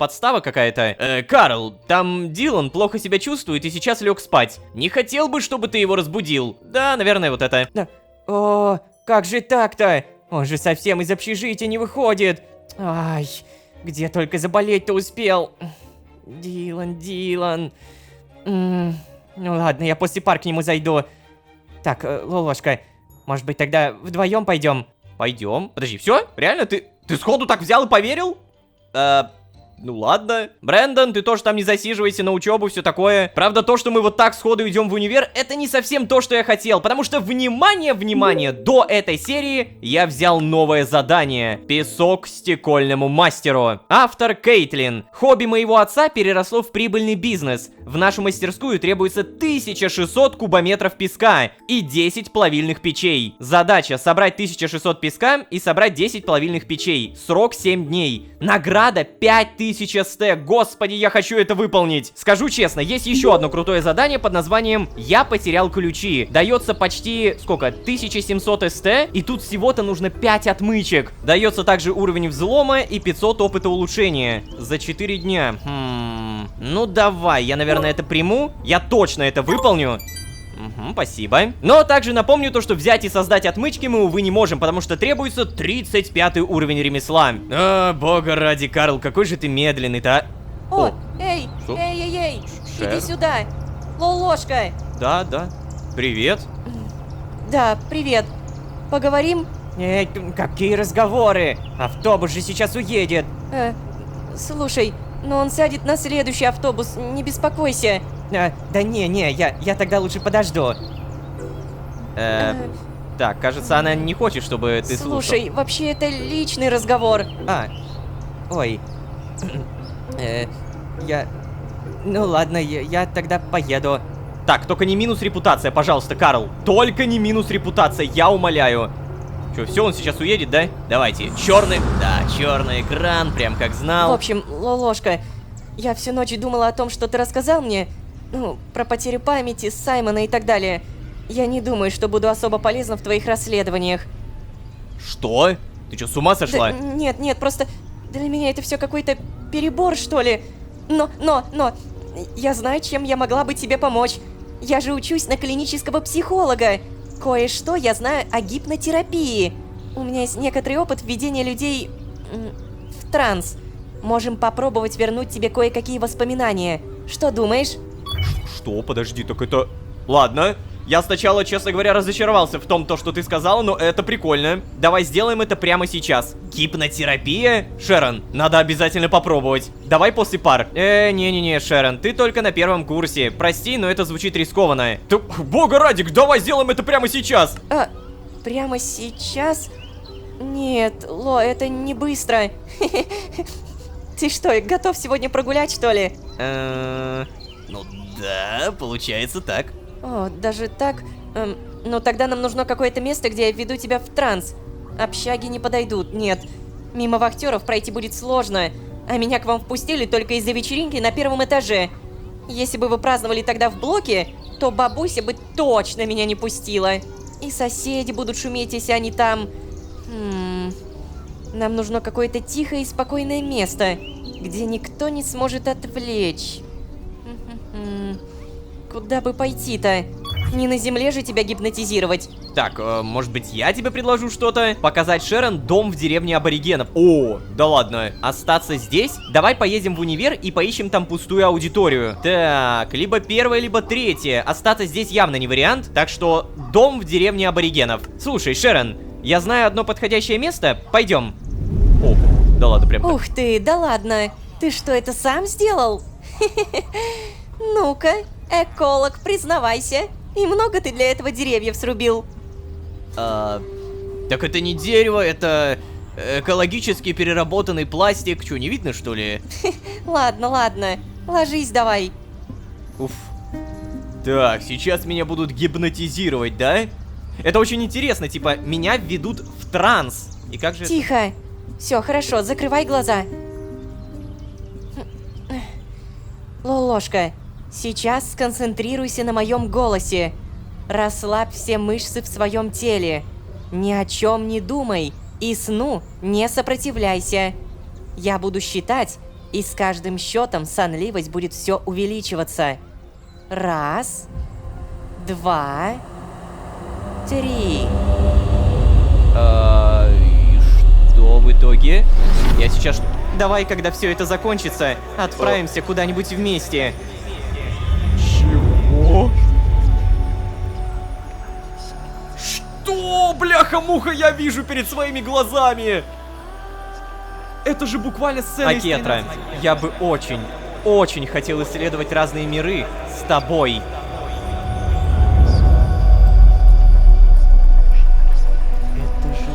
подстава какая-то. Карл, там Дилан плохо себя чувствует и сейчас лег спать. Не хотел бы, чтобы ты его разбудил. Да, наверное, вот это. Да. О, как же так-то? Он же совсем из общежития не выходит. Ай, где только заболеть-то успел. Дилан. Ну ладно, я после пар к нему зайду. Так, Лолошка, может быть тогда вдвоем пойдем? Пойдем. Подожди, все? Реально? Ты сходу так взял и поверил? Ну ладно. Брэндон, ты тоже там не засиживайся на учебу, все такое. Правда, то, что мы вот так сходу идем в универ, это не совсем то, что я хотел. Потому что, внимание, до этой серии я взял новое задание. Песок стекольному мастеру. Автор Кейтлин. Хобби моего отца переросло в прибыльный бизнес. В нашу мастерскую требуется 1600 кубометров песка и 10 плавильных печей. Задача: собрать 1600 песка и собрать 10 плавильных печей. Срок 7 дней. Награда 5000 стек. Господи, я хочу это выполнить. Скажу честно, есть еще одно крутое задание под названием «Я потерял ключи». Дается почти, сколько, 1700 СТ, и тут всего-то нужно 5 отмычек. Дается также уровень взлома и 500 опыта улучшения. За 4 дня. Ну давай, я, наверное, это приму. Я точно это выполню. Спасибо. Но также напомню то, что взять и создать отмычки мы, увы, не можем, потому что требуется 35 уровень ремесла. Бога ради, Карл, какой же ты медленный-то, а? О, эй, Что? эй, Шер? иди сюда. Лолошка. Да. Привет. Да, привет. Поговорим? Эй, какие разговоры? Автобус же сейчас уедет. Слушай, но он сядет на следующий автобус, не беспокойся. Да не, я тогда лучше подожду. Так, кажется, она не хочет, чтобы ты слушал. Слушай, вообще это личный разговор. Ой. Ну ладно, я тогда поеду. Так, только не минус репутация, пожалуйста, Карл. Только не минус репутация, я умоляю. Че, все, он сейчас уедет, да? Давайте. Черный. Да, черный экран, прям как знал. В общем, Лолошка, я всю ночь думала о том, что ты рассказал мне. Ну, про потерю памяти, Саймона и так далее. Я не думаю, что буду особо полезна в твоих расследованиях. Что? Ты что, с ума сошла? Да, нет, просто для меня это все какой-то перебор, что ли. Но, я знаю, чем я могла бы тебе помочь. Я же учусь на клинического психолога. Кое-что я знаю о гипнотерапии. У меня есть некоторый опыт введения людей в транс. Можем попробовать вернуть тебе кое-какие воспоминания. Что думаешь? Что? Подожди, так это... Ладно. Я сначала, честно говоря, разочаровался в том, что ты сказала, но это прикольно. Давай сделаем это прямо сейчас. Гипнотерапия? Шерон, надо обязательно попробовать. Давай после пар. Не-не-не, Шерон, ты только на первом курсе. Прости, но это звучит рискованно. Ты, бога ради, давай сделаем это прямо сейчас. Прямо сейчас? Нет, Ло, это не быстро. Ты что, готов сегодня прогулять, что ли? Ну да, получается так. О, даже так? Ну тогда нам нужно какое-то место, где я введу тебя в транс. Общаги не подойдут, нет. Мимо вахтеров пройти будет сложно. А меня к вам впустили только из-за вечеринки на первом этаже. Если бы вы праздновали тогда в блоке, то бабуся бы точно меня не пустила. И соседи будут шуметь, если они там... Нам нужно какое-то тихое и спокойное место, где никто не сможет отвлечь. Куда бы пойти-то? Не на земле же тебя гипнотизировать. Так, может быть, я тебе предложу что-то? Показать Шерон дом в деревне аборигенов. О, да ладно. Остаться здесь? Давай поедем в универ и поищем там пустую аудиторию. Так, либо первое, либо третье. Остаться здесь явно не вариант. Так что дом в деревне аборигенов. Слушай, Шерон, я знаю одно подходящее место. Пойдем. О, да ладно, прям так. Ух ты, да ладно. Ты что, это сам сделал? Ну-ка, эколог, признавайся. И много ты для этого деревьев срубил? Так это не дерево, это экологически переработанный пластик. Чё, не видно, что ли? Ладно, ложись давай. Уф. Так, сейчас меня будут гипнотизировать, да? Это очень интересно, типа, меня введут в транс. И как же... Тихо. Все, хорошо, закрывай глаза. Лолошка, сейчас сконцентрируйся на моем голосе. Расслабь все мышцы в своем теле. Ни о чем не думай и сну не сопротивляйся. Я буду считать, И с каждым счетом сонливость будет все увеличиваться. 1, 2, 3. И что в итоге? Я сейчас... Давай, когда все это закончится, отправимся куда-нибудь вместе. Чего? Что, бляха-муха, я вижу перед своими глазами? Это же буквально сцена из Акетра, я бы очень хотел исследовать разные миры с тобой. Это же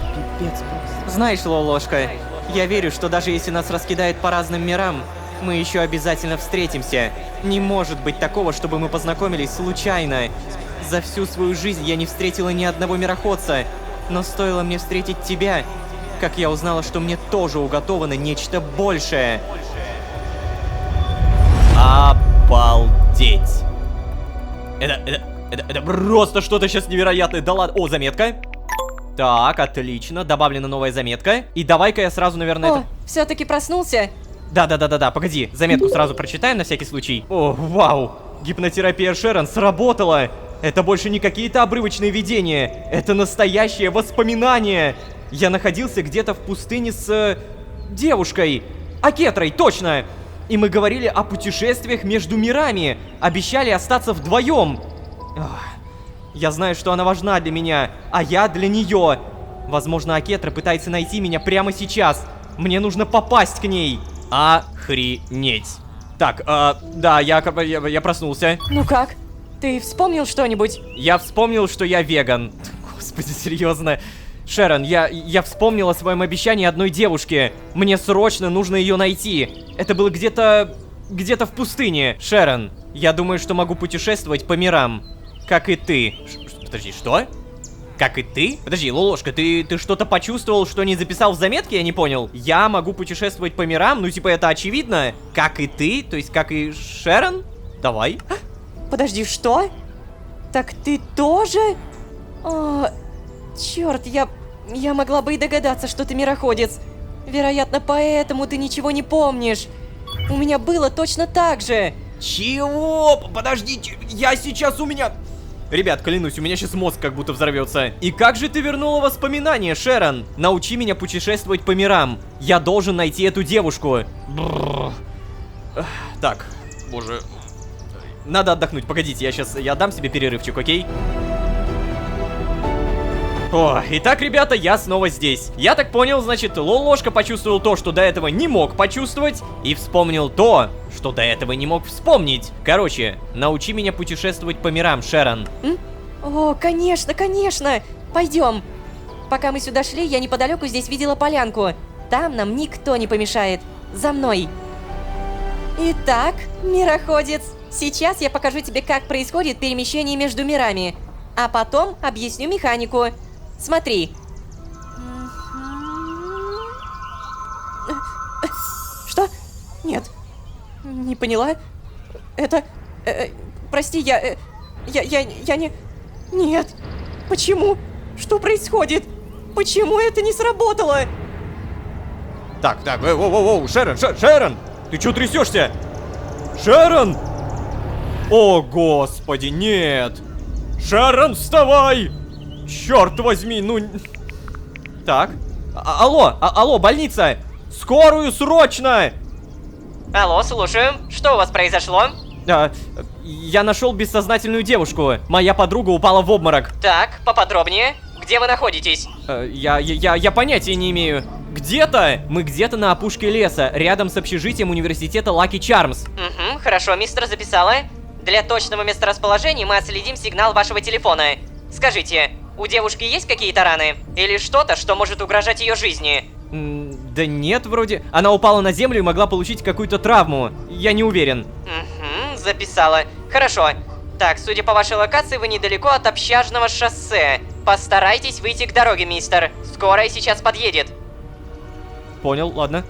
пипец просто. Знаешь, Лолошка, я верю, что даже если нас раскидает по разным мирам, мы еще обязательно встретимся. Не может быть такого, чтобы мы познакомились случайно. За всю свою жизнь я не встретила ни одного мироходца, но стоило мне встретить тебя, как я узнала, что мне тоже уготовано нечто большее. Обалдеть! Это просто что-то сейчас невероятное. Да ладно. О, заметка. Так, отлично. Добавлена новая заметка. И давай-ка я сразу, наверное, О, все-таки проснулся? Да, погоди. Заметку сразу прочитаем на всякий случай. О, вау. Гипнотерапия Шерон сработала. Это больше не какие-то обрывочные видения. Это настоящее воспоминание. Я находился где-то в пустыне с... девушкой. Акетрой, точно. И мы говорили о путешествиях между мирами. Обещали остаться вдвоем. Я знаю, что она важна для меня, а я для нее. Возможно, Акетра пытается найти меня прямо сейчас. Мне нужно попасть к ней. Охренеть. Так, да, я проснулся. Ну как? Ты вспомнил что-нибудь? Я вспомнил, что я веган. Господи, серьезно. Шерон, я вспомнил о своем обещании одной девушке. Мне срочно нужно ее найти. Это было где-то в пустыне. Шерон, я думаю, что могу путешествовать по мирам. Как и ты. Подожди, что? Как и ты? Подожди, Лолошка, ты что-то почувствовал, что не записал в заметке? Я не понял. Я могу путешествовать по мирам? Ну, типа, это очевидно. Как и ты? То есть, как и Шерон? Давай. Подожди, что? Так ты тоже? О, черт, я могла бы и догадаться, что ты мироходец. Вероятно, поэтому ты ничего не помнишь. У меня было точно так же. Чего? Подождите, я сейчас у меня... Ребят, клянусь, у меня сейчас мозг как будто взорвется. И как же ты вернула воспоминания, Шерон? Научи меня путешествовать по мирам. Я должен найти эту девушку. Бррр. Так, боже. Надо отдохнуть, погодите, я дам себе перерывчик, окей? О, итак, ребята, я снова здесь. Я так понял, значит, Лолошка почувствовал то, что до этого не мог почувствовать, и вспомнил то, что до этого не мог вспомнить. Короче, научи меня путешествовать по мирам, Шерон. О, конечно, конечно. Пойдем. Пока мы сюда шли, я неподалеку здесь видела полянку. Там нам никто не помешает. За мной. Итак, мироходец, сейчас я покажу тебе, как происходит перемещение между мирами. А потом объясню механику. Смотри. Что? Нет. Не поняла? Это... прости, я не... Нет. Почему? Что происходит? Почему это не сработало? Так, воу, Шерон, ты чё трясешься? Шерон! О, господи, нет! Шерон, вставай! Черт возьми, ну... Так. Алло, больница! Скорую, срочно! Алло, слушаю. Что у вас произошло? Я нашел бессознательную девушку. Моя подруга упала в обморок. Так, поподробнее. Где вы находитесь? Я понятия не имею. Где-то? Мы где-то на опушке леса, рядом с общежитием университета Lucky Charms. Угу, хорошо, мистер, записала. Для точного месторасположения мы отследим сигнал вашего телефона. Скажите, у девушки есть какие-то раны? Или что-то, что может угрожать ее жизни? Да нет, вроде. Она упала на землю и могла получить какую-то травму. Я не уверен. Угу, записала. Хорошо. Так, судя по вашей локации, вы недалеко от общажного шоссе. Постарайтесь выйти к дороге, мистер. Скорая сейчас подъедет. Понял, ладно.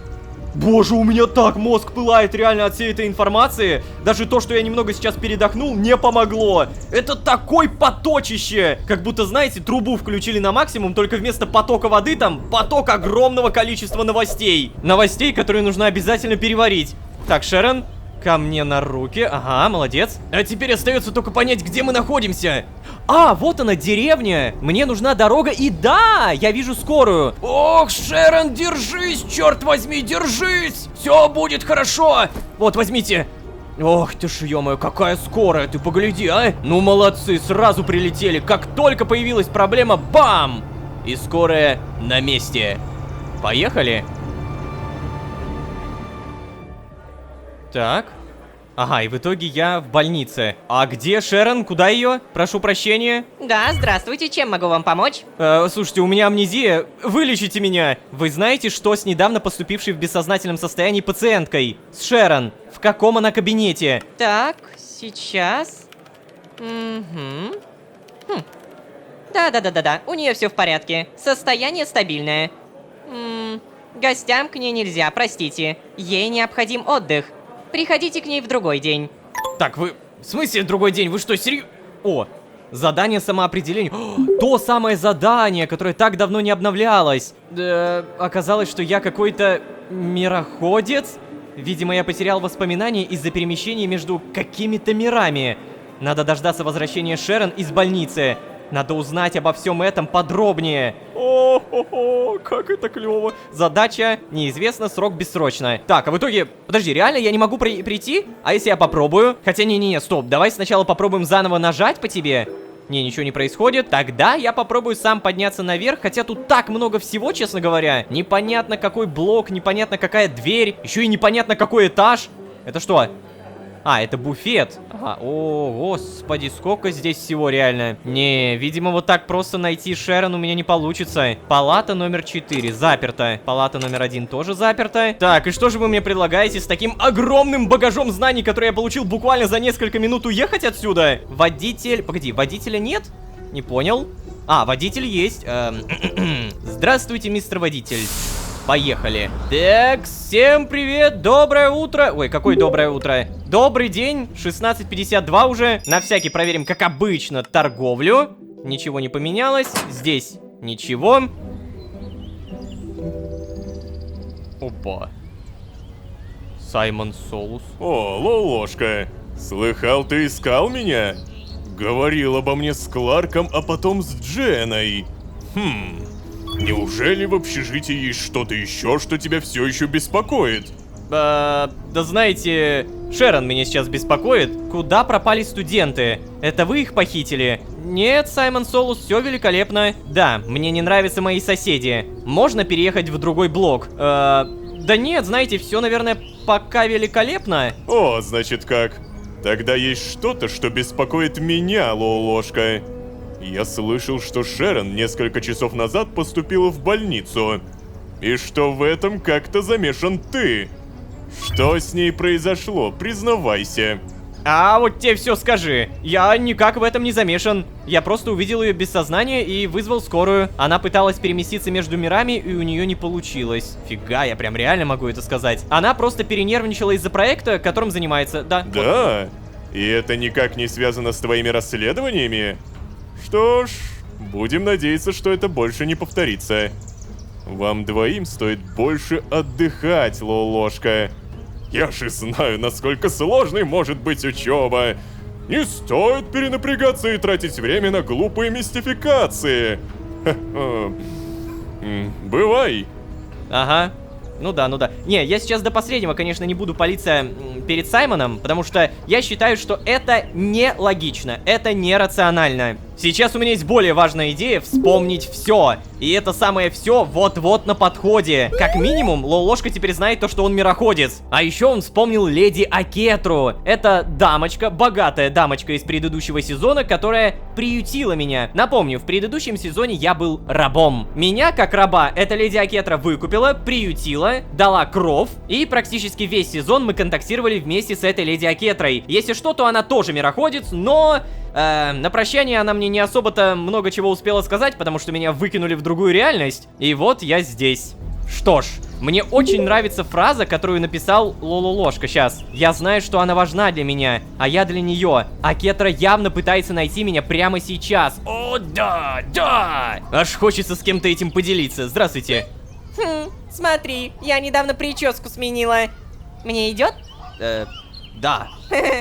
Боже, у меня так мозг пылает реально от всей этой информации. Даже то, что я немного сейчас передохнул, не помогло. Это такой поточище. Как будто, знаете, трубу включили на максимум, только вместо потока воды там поток огромного количества новостей. Новостей, которые нужно обязательно переварить. Так, Шерон, ко мне на руки. Ага, молодец. А теперь остается только понять, где мы находимся. А, вот она, деревня. Мне нужна дорога, и да, я вижу скорую. Ох, Шерон, держись, черт возьми, держись. Все будет хорошо. Вот, возьмите. Ох ты ж, ё-моё, какая скорая, ты погляди, а. Ну, молодцы, сразу прилетели. Как только появилась проблема, бам! И скорая на месте. Поехали. Так. Ага, и в итоге я в больнице. А где Шерон? Куда ее? Прошу прощения. Да, здравствуйте, чем могу вам помочь? Слушайте, у меня амнезия. Вылечите меня. Вы знаете, что с недавно поступившей в бессознательном состоянии пациенткой? С Шерон. В каком она кабинете? Так, сейчас. Угу. Да, у нее все в порядке. Состояние стабильное. Гостям к ней нельзя, простите. Ей необходим отдых. Приходите к ней в другой день. Так, вы... В смысле в другой день? Вы что, серьезно? О, задание самоопределения. То самое задание, которое так давно не обновлялось. Оказалось, что я какой-то мироходец. Видимо, я потерял воспоминания из-за перемещения между какими-то мирами. Надо дождаться возвращения Шерон из больницы. Надо узнать обо всем этом подробнее. О-хо-хо, как это клево. Задача неизвестна, срок бессрочно. Так, а в итоге... Подожди, реально я не могу прийти? А если я попробую? Хотя не-не-не, стоп, давай сначала попробуем заново нажать по тебе. Не, ничего не происходит. Тогда я попробую сам подняться наверх. Хотя тут так много всего, честно говоря. Непонятно какой блок, непонятно какая дверь. Еще и непонятно какой этаж. Это что? А, это буфет. Ага. О, господи, сколько здесь всего реально. Не, видимо, вот так просто найти Шерон у меня не получится. Палата номер 4 заперта. Палата номер 1 тоже заперта. Так, и что же вы мне предлагаете с таким огромным багажом знаний, который я получил буквально за несколько минут, уехать отсюда? Водитель... Погоди, водителя нет? Не понял. А, водитель есть. Здравствуйте, мистер водитель. Поехали. Так, всем привет, доброе утро. Ой, какое доброе утро? Добрый день, 16:52 уже. На всякий проверим, как обычно, торговлю. Ничего не поменялось. Здесь ничего. Опа. Саймон Солус. О, Лолошка, слыхал, ты искал меня? Говорил обо мне с Кларком, а потом с Дженой. Неужели в общежитии есть что-то еще, что тебя все еще беспокоит? Да знаете, Шерон меня сейчас беспокоит. Куда пропали студенты? Это вы их похитили? Нет, Саймон Солус, все великолепно. Да, мне не нравятся мои соседи. Можно переехать в другой блок? Да нет, знаете, все, наверное, пока великолепно. О, значит как. Тогда есть что-то, что беспокоит меня, Лолошка. Я слышал, что Шерон несколько часов назад поступила в больницу. И что в этом как-то замешан ты. Что с ней произошло, признавайся. А вот тебе все скажи. Я никак в этом не замешан. Я просто увидел ее без сознания и вызвал скорую. Она пыталась переместиться между мирами, и у нее не получилось. Фига, я прям реально могу это сказать. Она просто перенервничала из-за проекта, которым занимается, да. Да? И это никак не связано с твоими расследованиями? Что ж, будем надеяться, что это больше не повторится. Вам двоим стоит больше отдыхать, Лолошка. Я же знаю, насколько сложной может быть учеба. Не стоит перенапрягаться и тратить время на глупые мистификации. Бывай. Ага. Ну да. Не, я сейчас до последнего, конечно, не буду палиться перед Саймоном, потому что я считаю, что это нелогично, это нерационально. Сейчас у меня есть более важная идея — вспомнить все. И это самое все вот-вот на подходе. Как минимум, Лолошка теперь знает то, что он мироходец. А еще он вспомнил леди Акетру. Это дамочка, богатая дамочка из предыдущего сезона, которая приютила меня. Напомню, в предыдущем сезоне я был рабом. Меня, как раба, эта леди Акетра выкупила, приютила, дала кров. И практически весь сезон мы контактировали вместе с этой леди Акетрой. Если что, то она тоже мироходец, но... на прощание она мне не особо-то много чего успела сказать, потому что меня выкинули в другую реальность. И вот я здесь. Что ж, мне очень нравится фраза, которую написал Лололошка сейчас. Я знаю, что она важна для меня, а я для нее. А Кетра явно пытается найти меня прямо сейчас. О, да, да! Аж хочется с кем-то этим поделиться. Здравствуйте. Смотри, я недавно прическу сменила. Мне идет? Да.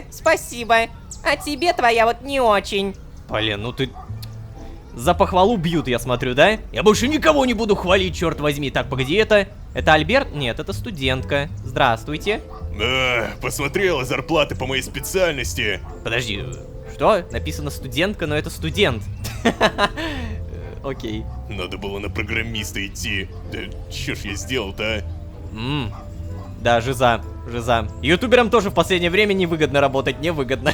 Спасибо. А тебе твоя вот не очень. Блин, ну ты... За похвалу бьют, я смотрю, да? Я больше никого не буду хвалить, черт возьми. Так, погоди, это Альберт? Нет, это студентка. Здравствуйте. Посмотрела зарплаты по моей специальности. Подожди, что? Написано студентка, но это студент. Окей. Надо было на программиста идти. Да чё ж я сделал-то, а? Да, жиза. Ютуберам тоже в последнее время невыгодно работать, невыгодно.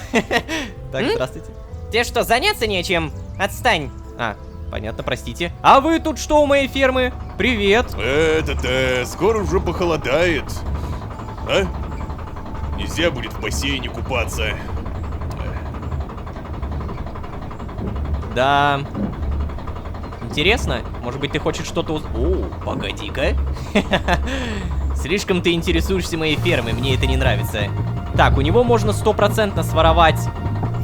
Так, здравствуйте. Тебе что, заняться нечем? Отстань. А, понятно, простите. А вы тут что у моей фермы? Привет. Скоро уже похолодает. А? Нельзя будет в бассейне купаться. Да. Интересно? Может быть, ты хочешь что-то О, погоди-ка. Слишком ты интересуешься моей фермой, мне это не нравится. Так, у него можно 100% своровать.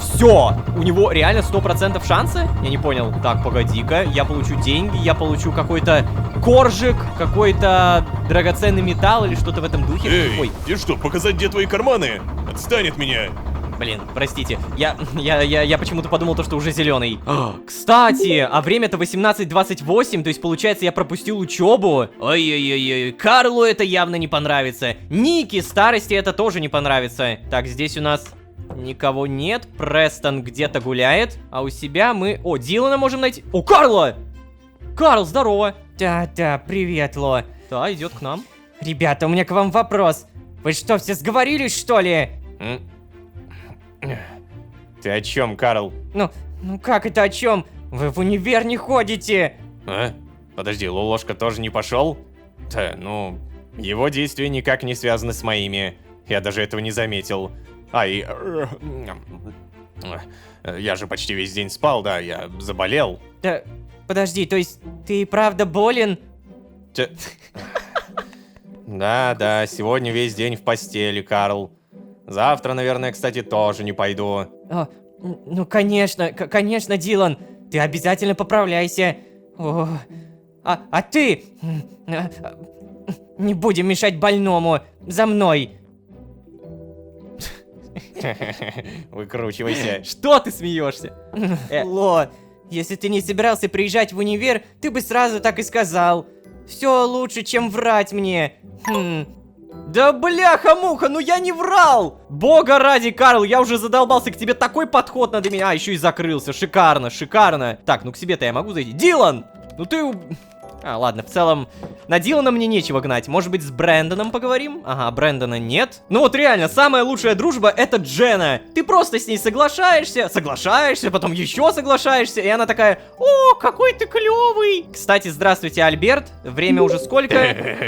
Все! У него реально 100% шансы? Я не понял. Так, погоди-ка, я получу деньги, я получу какой-то коржик, какой-то драгоценный металл или что-то в этом духе. Эй, Ой, тебе что, показать, где твои карманы? Отстань от меня! блин, простите. Я почему-то подумал, что уже зеленый. Кстати, а время-то 18:28, то есть получается, я пропустил учебу. Ой-ой-ой, Карлу это явно не понравится. Нике старости это тоже не понравится. Так, здесь у нас никого нет. Престон где-то гуляет. А у себя мы... О, Дилана можем найти. О, Карла! Карл, здорово. Да, привет, Ло. Да, идет к нам. Ребята, у меня к вам вопрос. Вы что, все сговорились, что ли? Ты о чем, Карл? Ну как это о чем? Вы в универ не ходите. А? Подожди, Лолошка тоже не пошел? Да, ну, его действия никак не связаны с моими. Я даже этого не заметил. Я же почти весь день спал, да, я заболел. Да, подожди, то есть ты правда болен? Да, сегодня весь день в постели, Карл. Завтра, наверное, кстати, тоже не пойду. Ну, конечно, Дилан. Ты обязательно поправляйся. А ты... Не будем мешать больному. За мной. Выкручивайся. Что ты смеешься? Ло, если ты не собирался приезжать в универ, ты бы сразу так и сказал. Все лучше, чем врать мне. Да бляха-муха, ну я не врал! Бога ради, Карл, я уже задолбался, к тебе такой подход надо меня. А, еще и закрылся, шикарно. Так, ну к себе-то я могу зайти. Дилан! Ну ты... А, ладно, в целом, на Дилана мне нечего гнать. Может быть, с Брэндоном поговорим? Ага, Брэндона нет. Ну вот реально, самая лучшая дружба — это Джена. Ты просто с ней соглашаешься, потом еще соглашаешься, и она такая: «О, какой ты клевый!» Кстати, здравствуйте, Альберт. Время уже сколько?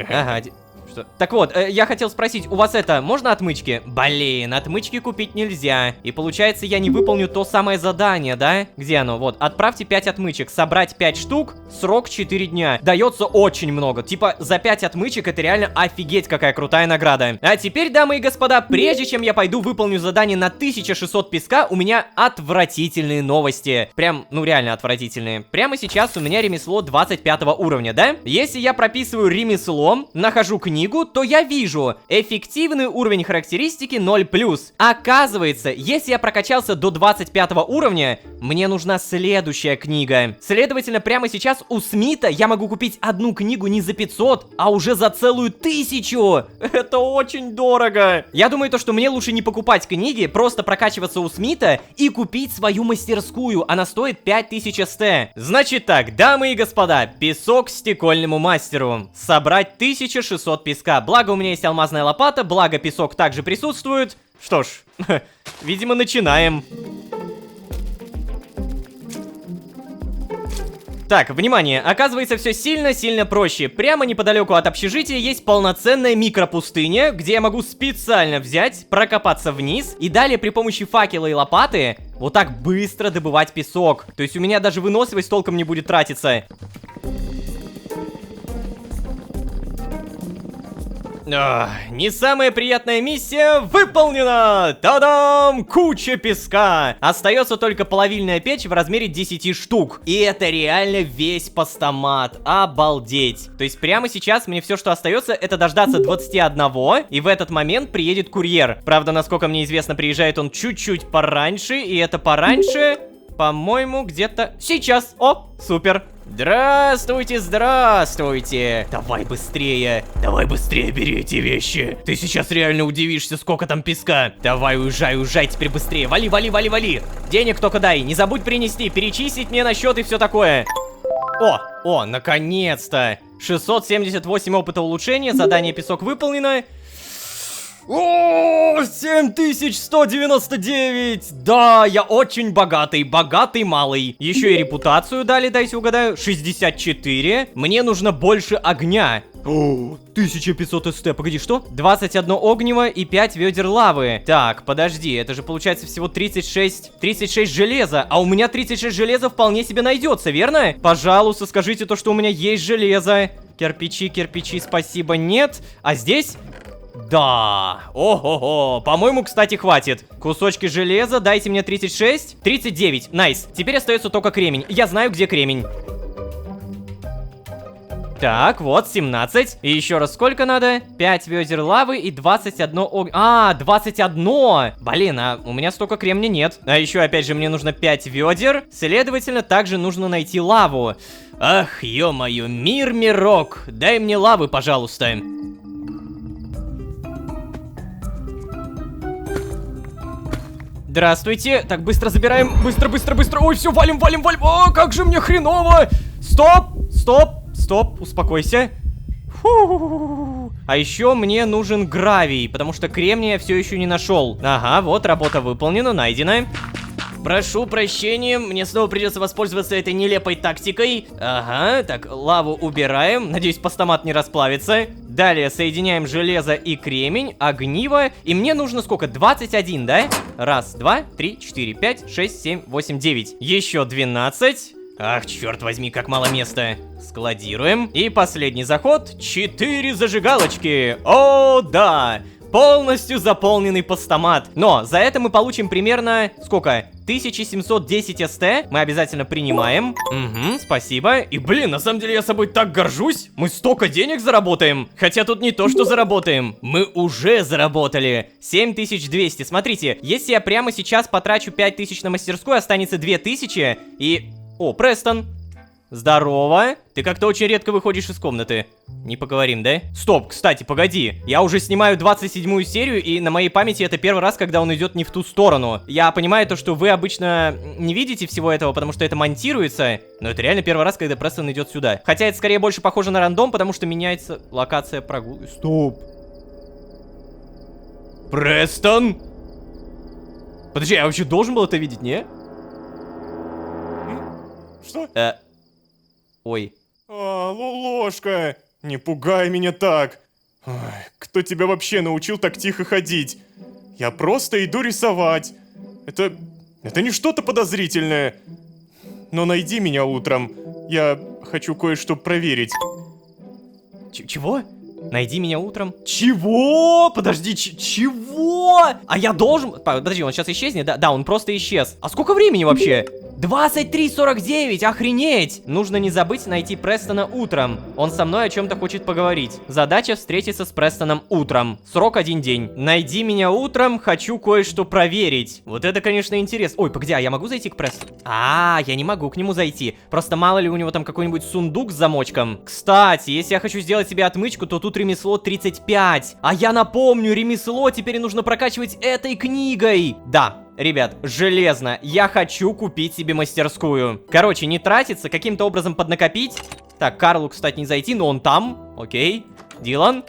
Ага, что? Так вот, я хотел спросить, у вас это, можно отмычки? Блин, отмычки купить нельзя. И получается, я не выполню то самое задание, да? Где оно? Вот, отправьте 5 отмычек, собрать 5 штук, срок 4 дня. Дается очень много. Типа, за 5 отмычек это реально офигеть какая крутая награда. А теперь, дамы и господа, прежде чем я пойду выполню задание на 1600 песка, у меня отвратительные новости. Прям, ну реально отвратительные. Прямо сейчас у меня ремесло 25 уровня, да? Если я прописываю ремесло, нахожу книгу, то я вижу эффективный уровень характеристики 0+. Оказывается, если я прокачался до 25 уровня, мне нужна следующая книга. Следовательно, прямо сейчас у Смита я могу купить одну книгу не за 500, а уже за целую 1000. Это очень дорого. Я думаю, что мне лучше не покупать книги, просто прокачиваться у Смита и купить свою мастерскую. Она стоит 5000 СТ. Значит так, дамы и господа, песок стекольному мастеру. Собрать 1600 песка. Благо у меня есть алмазная лопата, благо песок также присутствует. Что ж, видимо, начинаем. Так, внимание, оказывается, все сильно-сильно проще. Прямо неподалеку от общежития есть полноценная микропустыня, где я могу специально взять, прокопаться вниз и далее при помощи факела и лопаты вот так быстро добывать песок. То есть у меня даже выносливость толком не будет тратиться. Не самая приятная миссия выполнена! Та-дам! Куча песка! Остается только плавильная печь в размере 10 штук. И это реально весь постамат. Обалдеть. То есть прямо сейчас мне все, что остается, это дождаться 21, и в этот момент приедет курьер. Правда, насколько мне известно, приезжает он чуть-чуть пораньше, и это пораньше, по-моему, где-то сейчас. О, супер. Здравствуйте, здравствуйте. Давай быстрее бери эти вещи. Ты сейчас реально удивишься, сколько там песка. Давай, уезжай теперь быстрее. Вали. Денег только дай, не забудь принести, перечислить мне на счет и все такое. О, наконец-то. 678 опыта улучшения, задание песок выполнено. О, 7199! Да, я очень богатый малый. Еще и репутацию дали, дайте угадаю. 64. Мне нужно больше огня. О, 1500 СТ, погоди, что? 21 огнево и 5 ведер лавы. Так, подожди, это же получается всего 36 железа. А у меня 36 железа вполне себе найдется, верно? Пожалуйста, скажите то, что у меня есть железо. Кирпичи, спасибо, нет. А здесь... Да, ого-го, по-моему, кстати, хватит. Кусочки железа, дайте мне 36, 39, найс. Теперь остается только кремень, я знаю, где кремень. Так, вот, 17. И еще раз сколько надо? 5 ведер лавы и 21 21! Блин, а у меня столько кремня нет. А еще, опять же, мне нужно 5 ведер. Следовательно, также нужно найти лаву. Ах, ё-моё, мирок. Дай мне лавы, пожалуйста. Здравствуйте. Так, быстро забираем. Быстро. Ой, все, валим. О, как же мне хреново. Стоп. Успокойся. Фу. А еще мне нужен гравий, потому что кремния я все еще не нашел. Ага, вот, работа выполнена, найдена. Прошу прощения, мне снова придется воспользоваться этой нелепой тактикой. Ага, так, лаву убираем. Надеюсь, постамат не расплавится. Далее соединяем железо и кремень, огниво. И мне нужно сколько? 21, да? 1, 2, 3, 4, 5, 6, 7, 8, 9. Еще 12. Ах, черт возьми, как мало места. Складируем. И последний заход. 4 зажигалочки. О, да! Полностью заполненный постамат. Но за это мы получим примерно... Сколько? 1710 СТ. Мы обязательно принимаем. Угу, спасибо. И, блин, на самом деле я собой так горжусь. Мы столько денег заработаем. Хотя тут не то, что заработаем. Мы уже заработали 7200. Смотрите, если я прямо сейчас потрачу 5000 на мастерскую, останется 2000. И... О, Престон. Здорово. Ты как-то очень редко выходишь из комнаты. Не поговорим, да? Стоп, кстати, погоди. Я уже снимаю 27-ю серию, и на моей памяти это первый раз, когда он идет не в ту сторону. Я понимаю то, что вы обычно не видите всего этого, потому что это монтируется. Но это реально первый раз, когда Престон идет сюда. Хотя это скорее больше похоже на рандом, потому что меняется локация прогулки. Стоп. Престон? Подожди, я вообще должен был это видеть, не? Что? Ой. Ложка, не пугай меня так. Ой, кто тебя вообще научил так тихо ходить? Я просто иду рисовать. Это не что-то подозрительное. Но найди меня утром. Я хочу кое-что проверить. Чего? Найди меня утром. Чего? Подожди, чего? А я должен... Подожди, он сейчас исчезнет? Да, он просто исчез. А сколько времени вообще? 23:49, охренеть! Нужно не забыть найти Престона утром. Он со мной о чем-то хочет поговорить. Задача встретиться с Престоном утром. Срок 1 день. Найди меня утром, хочу кое-что проверить. Вот это, конечно, интересно. Ой, погоди, а я могу зайти к Престону? Я не могу к нему зайти. Просто мало ли у него там какой-нибудь сундук с замочком. Кстати, если я хочу сделать себе отмычку, то тут ремесло 35. А я напомню, ремесло теперь нужно прокачивать этой книгой. Да. Ребят, железно, я хочу купить себе мастерскую. Короче, не тратиться, каким-то образом поднакопить. Так, Карлу, кстати, не зайти, но он там. Окей. Дилан,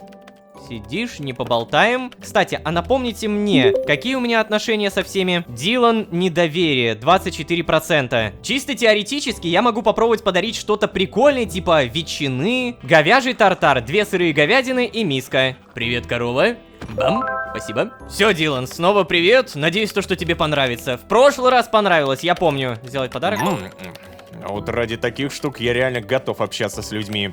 сидишь, не поболтаем. Кстати, а напомните мне, какие у меня отношения со всеми? Дилан, недоверие, 24%. Чисто теоретически я могу попробовать подарить что-то прикольное, типа ветчины, говяжий тартар, 2 сырые говядины и миска. Привет, корова. Бам, спасибо. Все, Дилан, снова привет. Надеюсь, что тебе понравится. В прошлый раз понравилось, я помню. Сделать подарок? А вот ради таких штук я реально готов общаться с людьми.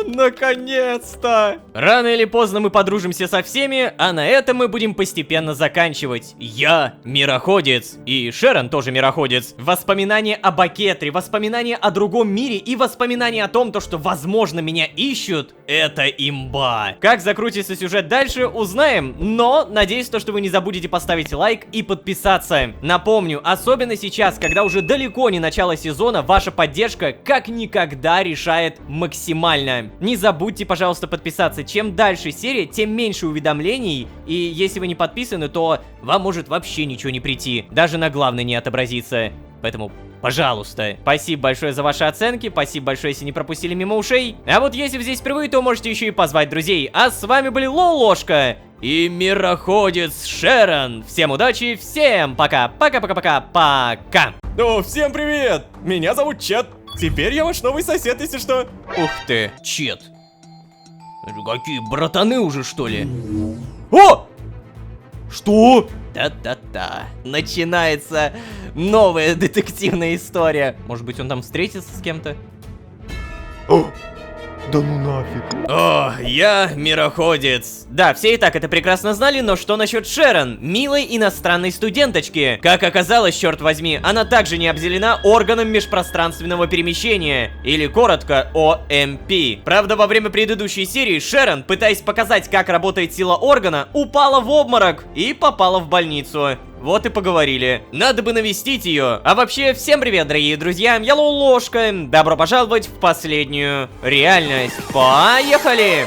Наконец-то! Рано или поздно мы подружимся со всеми, а на этом мы будем постепенно заканчивать. Я мироходец, и Шерон тоже мироходец. Воспоминания о Бакетре, воспоминания о другом мире и воспоминания о том, что, возможно, меня ищут, это имба. Как закрутится сюжет дальше, узнаем, но надеюсь, что вы не забудете поставить лайк и подписаться. Напомню, особенно сейчас, когда уже далеко не начало сезона, ваша поддержка как никогда решает максимально. Не забудьте, пожалуйста, подписаться. Чем дальше серия, тем меньше уведомлений. И если вы не подписаны, то вам может вообще ничего не прийти. Даже на главной не отобразится. Поэтому, пожалуйста. Спасибо большое за ваши оценки. Спасибо большое, если не пропустили мимо ушей. А вот если вы здесь впервые, то можете еще и позвать друзей. А с вами были Лолошка и мироходец Шерон. Всем удачи, всем пока. Пока-пока-пока-пока. Ну, всем привет! Меня зовут Чет. Теперь я ваш новый сосед, если что. Ух ты, Чет. Какие братаны уже, что ли? О! Что? Та-та-та. Начинается новая детективная история. Может быть, он там встретится с кем-то? Да ну нафиг. О, я мироходец. Да, все и так это прекрасно знали, но что насчет Шерон, милой иностранной студенточки? Как оказалось, черт возьми, она также не обделена органом межпространственного перемещения, или коротко ОМП. Правда, во время предыдущей серии Шерон, пытаясь показать, как работает сила органа, упала в обморок и попала в больницу. Вот и поговорили. Надо бы навестить ее. А вообще, всем привет, дорогие друзья. Я Лолошка. Добро пожаловать в последнюю реальность. Поехали!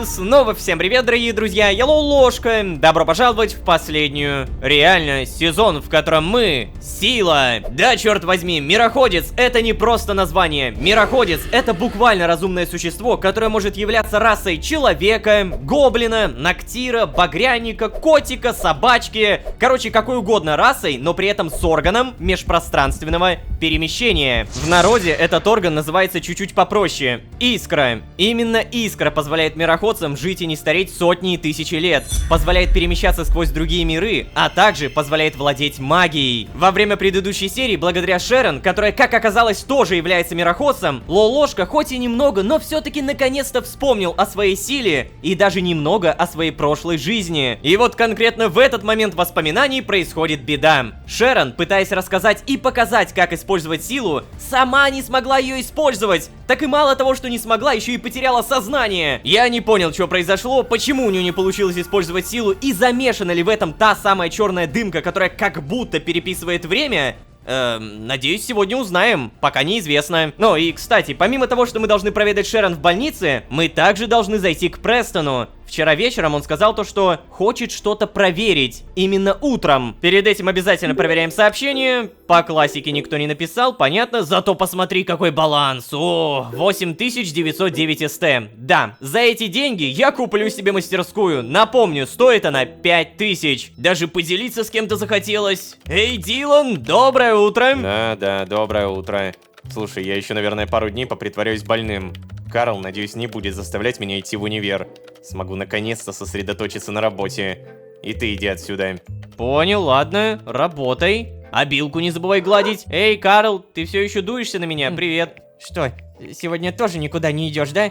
Снова всем привет, дорогие друзья, я Лолошка. Добро пожаловать в последнюю реальность, сезон, в котором мы сила. Да, черт возьми, мироходец — это не просто название. Мироходец — это буквально разумное существо, которое может являться расой человека, гоблина, нактира, багряника, котика, собачки. Короче, какой угодно расой, но при этом с органом межпространственного перемещения. В народе этот орган называется чуть-чуть попроще — искра. Именно искра позволяет мироходцам жить и не стареть сотни и тысячи лет, позволяет перемещаться сквозь другие миры, а также позволяет владеть магией. Во время предыдущей серии, благодаря Шерон, которая, как оказалось, тоже является мироходцем, Лолошка хоть и немного, но все-таки наконец-то вспомнил о своей силе и даже немного о своей прошлой жизни. И вот конкретно в этот момент воспоминаний происходит беда. Шерон, пытаясь рассказать и показать, как использовать силу, сама не смогла ее использовать. Так и мало того, что не смогла, еще и потеряла сознание. Я не понял, что произошло, почему у нее не получилось использовать силу и замешана ли в этом та самая черная дымка, которая как будто переписывает время. Надеюсь, сегодня узнаем, пока неизвестно. Ну и, кстати, помимо того, что мы должны проведать Шерон в больнице, мы также должны зайти к Престону. Вчера вечером он сказал то, что хочет что-то проверить именно утром. Перед этим обязательно проверяем сообщение. По классике никто не написал, понятно. Зато посмотри, какой баланс. О, 8909 СТ. Да, за эти деньги я куплю себе мастерскую. Напомню, стоит она 5000. Даже поделиться с кем-то захотелось. Эй, Дилан, доброе утро. Да, доброе утро. Слушай, я еще, наверное, пару дней попритворяюсь больным. Карл, надеюсь, не будет заставлять меня идти в универ. Смогу наконец-то сосредоточиться на работе. И ты иди отсюда. Понял, ладно, работай. А Билку не забывай гладить. Эй, Карл, ты все еще дуешься на меня? Привет. Что, сегодня тоже никуда не идешь, да?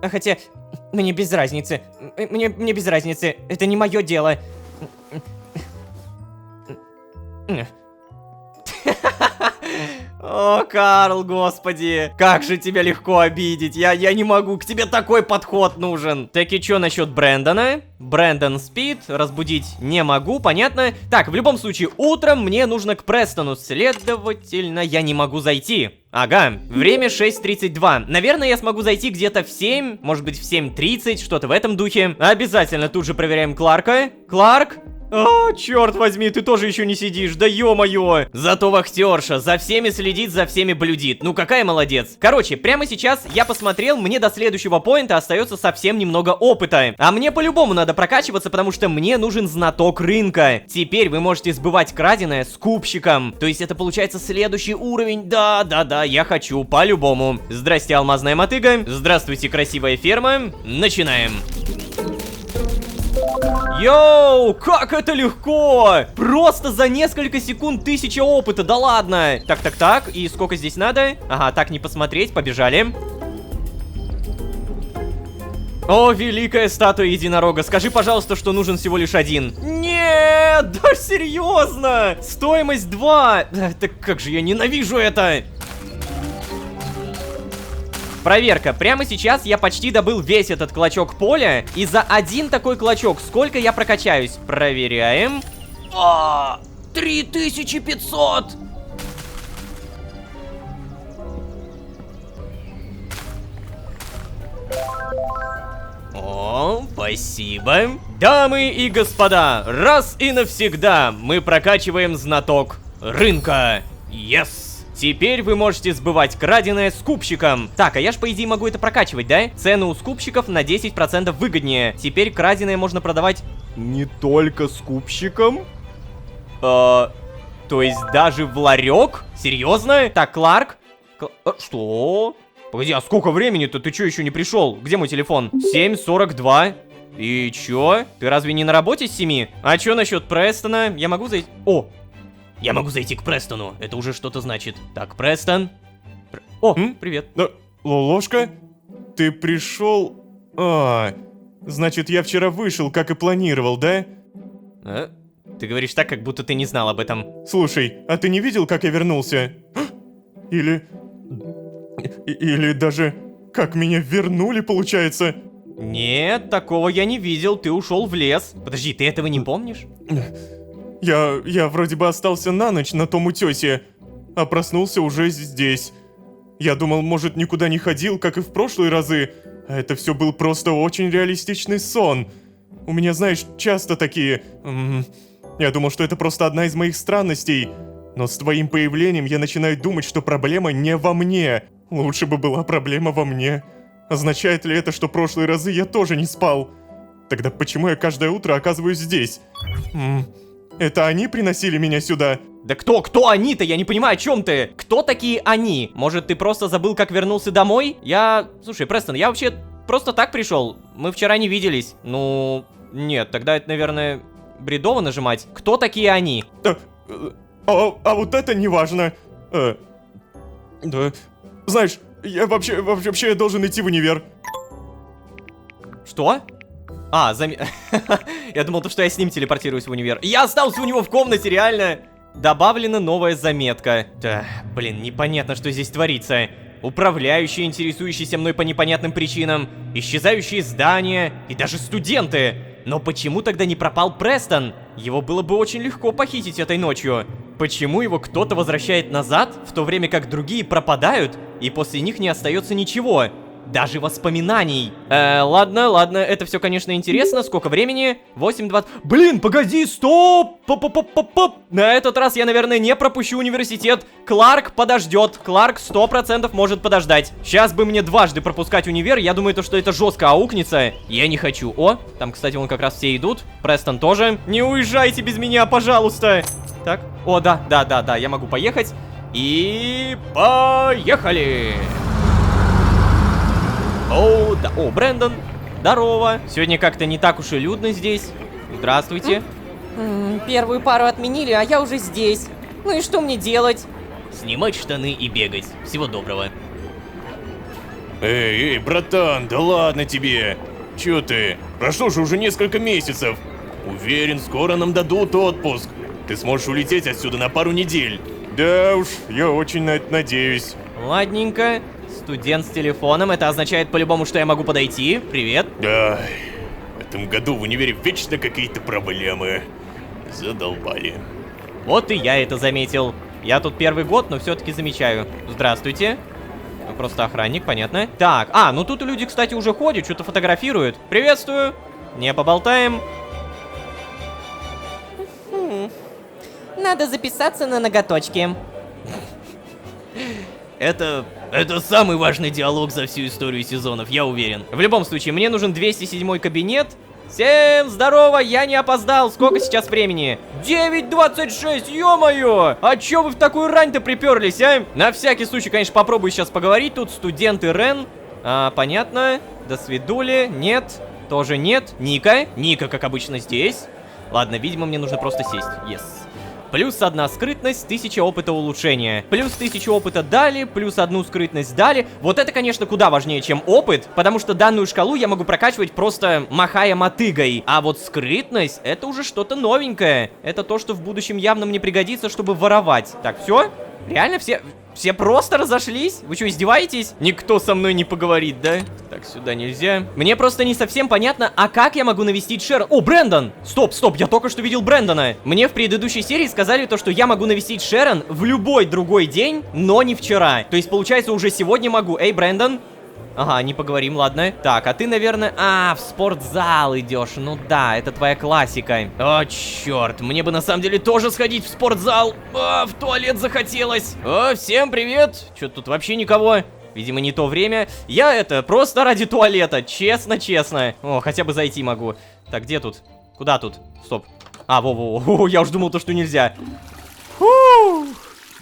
Хотя, мне без разницы. Мне без разницы. Это не мое дело. О, Карл, господи, как же тебя легко обидеть. Я не могу, к тебе такой подход нужен. Так и что насчет Брэндона? Брэндон спит, разбудить не могу, понятно. Так, в любом случае, утром мне нужно к Престону, следовательно, я не могу зайти. Ага, время 6:32. Наверное, я смогу зайти где-то в 7, может быть в 7:30, что-то в этом духе. Обязательно тут же проверяем Кларка. Кларк? А, черт возьми, ты тоже еще не сидишь, да ё-моё. Зато вахтерша за всеми следит, за всеми блюдит. Ну какая молодец. Короче, прямо сейчас я посмотрел, мне до следующего поинта остается совсем немного опыта. А мне по-любому надо прокачиваться, потому что мне нужен знаток рынка. Теперь вы можете сбывать краденое скупщиком. То есть это получается следующий уровень. Да, я хочу, по-любому. Здрасте, алмазная мотыга. Здравствуйте, красивая ферма. Начинаем. Йоу, как это легко! Просто за несколько секунд 1000 опыта, да ладно! Так, и сколько здесь надо? Ага, так не посмотреть, побежали. О, великая статуя единорога, скажи, пожалуйста, что нужен всего лишь один. Нет, да серьезно! Стоимость 2! Так как же я ненавижу это! Проверка. Прямо сейчас я почти добыл весь этот клочок поля. И за один такой клочок сколько я прокачаюсь? Проверяем. 3500! О, спасибо. Дамы и господа, раз и навсегда мы прокачиваем знаток рынка. Yes! Теперь вы можете сбывать краденое скупщиком. Так, а я ж по идее могу это прокачивать, да? Цены у скупщиков на 10% выгоднее. Теперь краденое можно продавать не только скупщикам. То есть даже в ларек? Серьезно? Так, Кларк? Что? Погоди, а сколько времени-то? Ты чё еще не пришел? Где мой телефон? 7:42. И чё? Ты разве не на работе с 7? А чё насчет Престона? Я могу зайти? О! Я могу зайти к Престону, это уже что-то значит. Так, Престон. Привет. Ложка? Ты пришел? Значит, я вчера вышел, как и планировал, да? Ты говоришь так, как будто ты не знал об этом. Слушай, а ты не видел, как я вернулся? Или даже как меня вернули, получается? Нет, такого я не видел, ты ушел в лес. Подожди, ты этого не помнишь? Я вроде бы остался на ночь на том утесе, а проснулся уже здесь. Я думал, может, никуда не ходил, как и в прошлые разы, а это все был просто очень реалистичный сон. У меня, знаешь, часто такие... Я думал, что это просто одна из моих странностей, но с твоим появлением я начинаю думать, что проблема не во мне. Лучше бы была проблема во мне. Означает ли это, что прошлые разы я тоже не спал? Тогда почему я каждое утро оказываюсь здесь? Это они приносили меня сюда? Да кто они-то? Я не понимаю, о чем ты? Кто такие они? Может, ты просто забыл, как вернулся домой? Слушай, Престон, я вообще просто так пришел. Мы вчера не виделись. Ну, нет, тогда это, наверное, бредово нажимать. Кто такие они? А вот это не важно. Да. Знаешь, я вообще должен идти в универ. Что? Я думал, что я с ним телепортируюсь в универ. Я остался у него в комнате, реально. Добавлена новая заметка. Да, блин, непонятно, что здесь творится. Управляющие, интересующиеся мной по непонятным причинам, исчезающие здания и даже студенты. Но почему тогда не пропал Престон? Его было бы очень легко похитить этой ночью. Почему его кто-то возвращает назад, в то время как другие пропадают, и после них не остается ничего? Даже воспоминаний. Ладно, это все, конечно, интересно. Сколько времени? 8:20. Блин, погоди, стоп! На этот раз я, наверное, не пропущу университет. Кларк подождет. Кларк 100% может подождать. Сейчас бы мне дважды пропускать универ. Я думаю, что это жестко аукнется. Я не хочу. О, там, кстати, вон как раз все идут. Престон тоже. Не уезжайте без меня, пожалуйста. Так, о, да, я могу поехать. И поехали! О, Брэндон, здорово. Сегодня как-то не так уж и людно здесь. Здравствуйте. Первую пару отменили, а я уже здесь. Ну и что мне делать? Снимать штаны и бегать. Всего доброго. Эй, братан, да ладно тебе. Чё ты? Прошло же уже несколько месяцев. Уверен, скоро нам дадут отпуск. Ты сможешь улететь отсюда на пару недель. Да уж, я очень на это надеюсь. Ладненько. Студент с телефоном, это означает по-любому, что я могу подойти. Привет. Да, в этом году в универе вечно какие-то проблемы. Задолбали. Вот и я это заметил. Я тут первый год, но все-таки замечаю. Здравствуйте. Вы просто охранник, понятно. Так, ну тут люди, кстати, уже ходят, что-то фотографируют. Приветствую. Не поболтаем. надо записаться на ноготочки. Это самый важный диалог за всю историю сезонов, я уверен. В любом случае, мне нужен 207 кабинет. Всем здорово, я не опоздал. Сколько сейчас времени? 9:26, ё-моё! А чё вы в такую рань-то приперлись, а? На всякий случай, конечно, попробую сейчас поговорить. Тут студенты Рен. Понятно. До свидули. Нет. Тоже нет. Ника. Ника, как обычно, здесь. Ладно, видимо, мне нужно просто сесть. Yes. Плюс 1 скрытность, 1000 опыта улучшения. Плюс 1000 опыта дали, плюс 1 скрытность дали. Вот это, конечно, куда важнее, чем опыт, потому что данную шкалу я могу прокачивать просто махая мотыгой. А вот скрытность, это уже что-то новенькое. Это то, что в будущем явно мне пригодится, чтобы воровать. Так, все? Реально все просто разошлись? Вы что, издеваетесь? Никто со мной не поговорит, да? Так, сюда нельзя. Мне просто не совсем понятно, а как я могу навестить Шерон? О, Брэндон! Стоп, я только что видел Брэндона. Мне в предыдущей серии сказали то, что я могу навестить Шерон в любой другой день, но не вчера. То есть, получается, уже сегодня могу. Эй, Брэндон. Ага, не поговорим, ладно. Так, а ты, наверное... в спортзал идешь. Ну да, это твоя классика. О, черт, мне бы на самом деле тоже сходить в спортзал. В туалет захотелось. Всем привет. Что тут вообще никого? Видимо, не то время. Я просто ради туалета. Честно. О, хотя бы зайти могу. Так, где тут? Куда тут? Стоп. Во-во-во. Я уж думал, что нельзя. Фух.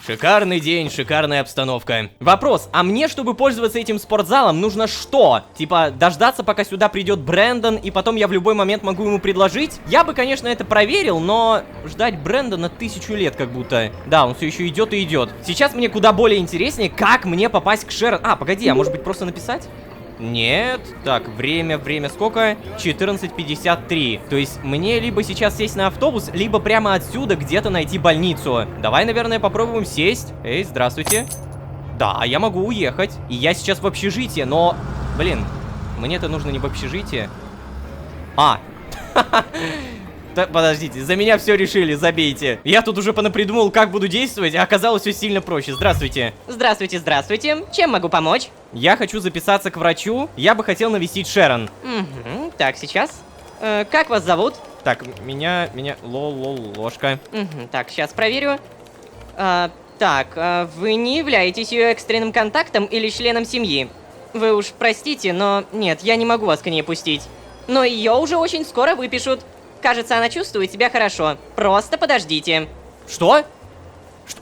Шикарный день, шикарная обстановка. Вопрос, а мне, чтобы пользоваться этим спортзалом, нужно что? Типа, дождаться, пока сюда придет Брэндон, и потом я в любой момент могу ему предложить? Я бы, конечно, это проверил, но ждать Брэндона 1000 лет как будто. Да, он все еще идет и идет. Сейчас мне куда более интереснее, как мне попасть к Шерон. Погоди, а может быть просто написать? Нет. Так, время сколько? 14:53. То есть мне либо сейчас сесть на автобус, либо прямо отсюда где-то найти больницу. Давай, наверное, попробуем сесть. Эй, здравствуйте. Да, я могу уехать. И я сейчас в общежитии, но... Блин, мне-то нужно не в общежитие. Подождите, за меня все решили, забейте. Я тут уже понапридумал, как буду действовать, а оказалось все сильно проще. Здравствуйте. Здравствуйте. Чем могу помочь? Я хочу записаться к врачу. Я бы хотел навестить Шерон. Угу, так, сейчас. Как вас зовут? Так, меня, ложка. Угу, так, сейчас проверю. Вы не являетесь ее экстренным контактом или членом семьи? Вы уж простите, но нет, я не могу вас к ней пустить. Но ее уже очень скоро выпишут. Кажется, она чувствует себя хорошо. Просто подождите. Что?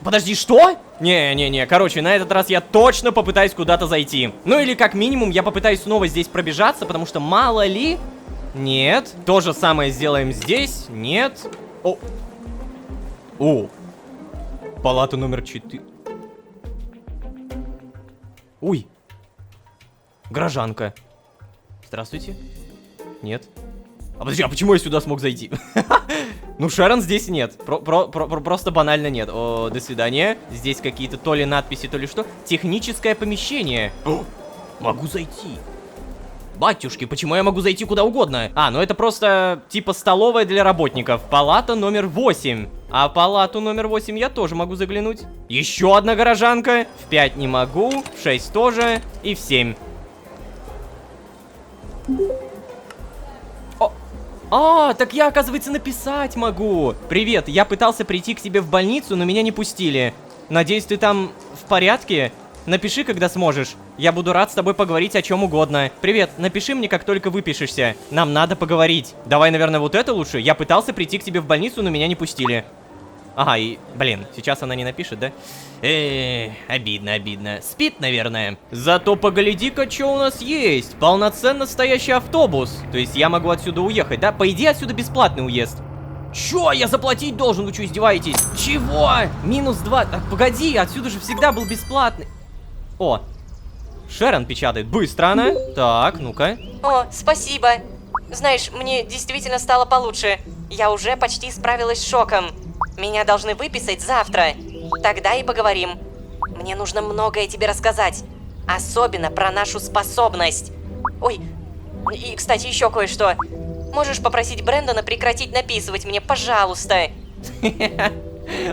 Подожди, что? Не, короче, на этот раз я точно попытаюсь куда-то зайти. Ну или как минимум я попытаюсь снова здесь пробежаться, потому что мало ли... Нет. То же самое сделаем здесь. Нет. О. Палата номер 4. Ой. Горожанка. Здравствуйте. Нет. Подожди, а почему я сюда смог зайти? Ну, Шерон здесь нет. Просто банально нет. До свидания. Здесь какие-то то ли надписи, то ли что. Техническое помещение. Могу зайти. Батюшки, почему я могу зайти куда угодно? Ну это просто типа столовая для работников. Палата номер 8. А в палату номер 8 я тоже могу заглянуть. Еще одна горожанка. В 5 не могу. В 6 тоже. И в 7. Так я, оказывается, написать могу. Привет, я пытался прийти к тебе в больницу, но меня не пустили. Надеюсь, ты там в порядке? Напиши, когда сможешь. Я буду рад с тобой поговорить о чем угодно. Привет, напиши мне, как только выпишешься. Нам надо поговорить. Давай, наверное, вот это лучше. Я пытался прийти к тебе в больницу, но меня не пустили. И, блин, сейчас она не напишет, да? Обидно. Спит, наверное. Зато погляди-ка, что у нас есть. Полноценно стоящий автобус. То есть я могу отсюда уехать, да? По идее, отсюда бесплатный уезд. Чё? Я заплатить должен? Вы что, издеваетесь? Чего? -2. Так, погоди, отсюда же всегда был бесплатный. Шерон печатает. Быстро она. Так, ну-ка. Спасибо. Знаешь, мне действительно стало получше. Я уже почти справилась с шоком. Меня должны выписать завтра. Тогда и поговорим. Мне нужно многое тебе рассказать. Особенно про нашу способность. Ой, и, кстати, еще кое-что. Можешь попросить Брэндона прекратить написывать мне, пожалуйста?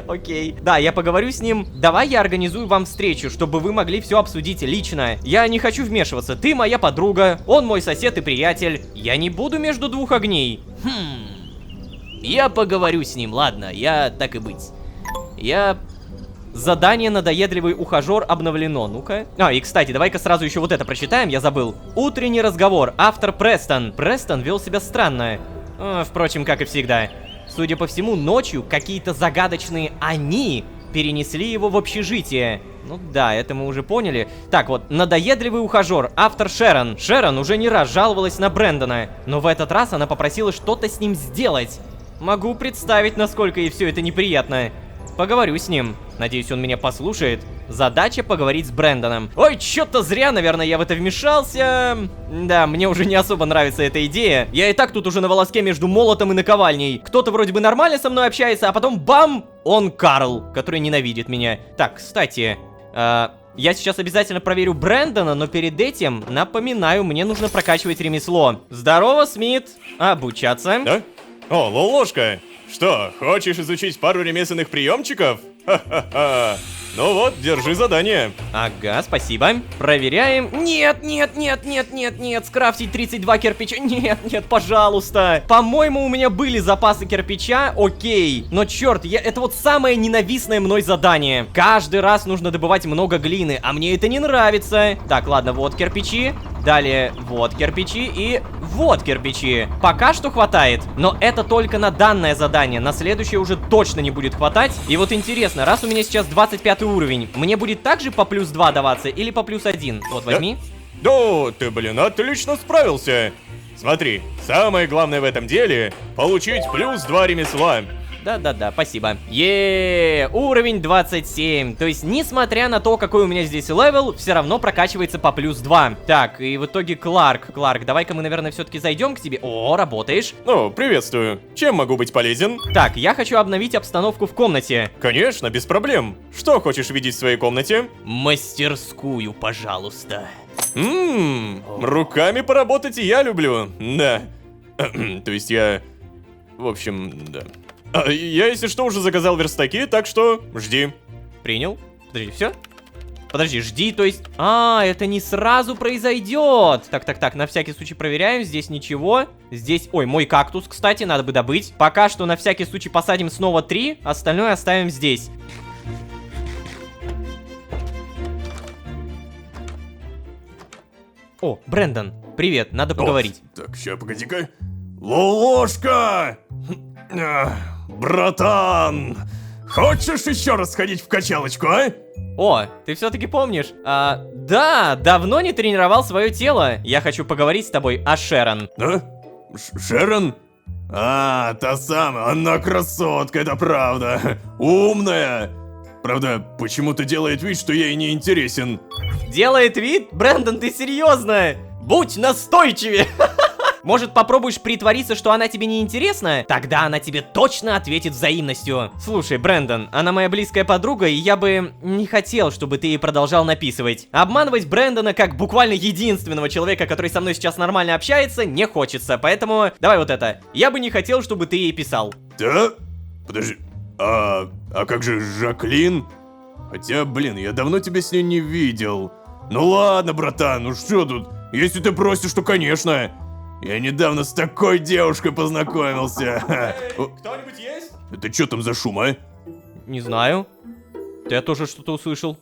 Окей. Да, я поговорю с ним. Давай я организую вам встречу, чтобы вы могли все обсудить лично. Я не хочу вмешиваться. Ты моя подруга, он мой сосед и приятель. Я не буду между двух огней. Я поговорю с ним, ладно, я так и быть. Задание «Надоедливый ухажер» обновлено. Ну-ка. И, кстати, давай-ка сразу еще вот это прочитаем, я забыл. Утренний разговор. Автор Престон. Престон вел себя странно. Впрочем, как и всегда. Судя по всему, ночью какие-то загадочные «они» перенесли его в общежитие. Ну да, это мы уже поняли. Так вот, «Надоедливый ухажер», автор Шерон. Шерон уже не раз жаловалась на Брэндона, но в этот раз она попросила что-то с ним сделать. Могу представить, насколько ей все это неприятно. Поговорю с ним. Надеюсь, он меня послушает. Задача поговорить с Брэндоном. Ой, чё-то зря, наверное, я в это вмешался. Да, мне уже не особо нравится эта идея. Я и так тут уже на волоске между молотом и наковальней. Кто-то вроде бы нормально со мной общается, а потом бам! Он Карл, который ненавидит меня. Так, кстати, я сейчас обязательно проверю Брэндона, но перед этим, напоминаю, мне нужно прокачивать ремесло. Здорово, Смит. Обучаться. Да? О, Лолошка. Что, хочешь изучить пару ремесленных приемчиков? Ха-ха-ха. Ну вот, держи задание. Ага, спасибо. Проверяем. Нет, скрафтить 32 кирпича. Нет, пожалуйста. По-моему, у меня были запасы кирпича, окей. Но черт, это вот самое ненавистное мной задание. Каждый раз нужно добывать много глины, а мне это не нравится. Так, ладно, вот кирпичи. Далее, вот кирпичи и вот кирпичи. Пока что хватает, но это только на данное задание. На следующее уже точно не будет хватать. И вот интересно, раз у меня сейчас 25 уровень, мне будет также по плюс 2 даваться или по плюс 1? Вот, возьми. Да, ты, отлично справился. Смотри, самое главное в этом деле — получить плюс 2 ремесла. Да, спасибо. Уровень 27. То есть, несмотря на то, какой у меня здесь левел, все равно прокачивается по плюс 2. Так, и в итоге Кларк, давай-ка мы, наверное, все-таки зайдем к тебе. О, работаешь. О, приветствую. Чем могу быть полезен? Так, я хочу обновить обстановку в комнате. Конечно, без проблем. Что хочешь видеть в своей комнате? Мастерскую, пожалуйста. Руками поработать и я люблю. Да. То есть я... В общем, да. Я, если что, уже заказал верстаки, так что жди. Принял. Подожди, все? Подожди, жди, то есть... это не сразу произойдет. Так, на всякий случай проверяем. Здесь ничего. Здесь... Ой, мой кактус, кстати, надо бы добыть. Пока что на всякий случай посадим снова 3, остальное оставим здесь. О, Брэндон, привет, надо поговорить. Так, ща, погоди-ка. Лолошка! Братан! Хочешь еще раз сходить в качалочку, а? О, ты все-таки помнишь? Да, давно не тренировал свое тело. Я хочу поговорить с тобой о Шерон. Да? Шерон? Та самая, она красотка, это правда. Умная. Правда, почему-то делает вид, что ей не интересен. Делает вид? Брэндон, ты серьезно? Будь настойчивее. Может, попробуешь притвориться, что она тебе не интересна? Тогда она тебе точно ответит взаимностью. Слушай, Брэндон, она моя близкая подруга, и я бы не хотел, чтобы ты ей продолжал написывать. Обманывать Брэндона как буквально единственного человека, который со мной сейчас нормально общается, не хочется. Поэтому давай вот это. Я бы не хотел, чтобы ты ей писал. Да? Подожди. А как же Жаклин? Хотя, я давно тебя с ней не видел. Ну ладно, братан, ну что тут? Если ты просишь, то конечно. Я недавно с такой девушкой познакомился. Кто-нибудь есть? Это что там за шум, а? Не знаю. Я тоже что-то услышал.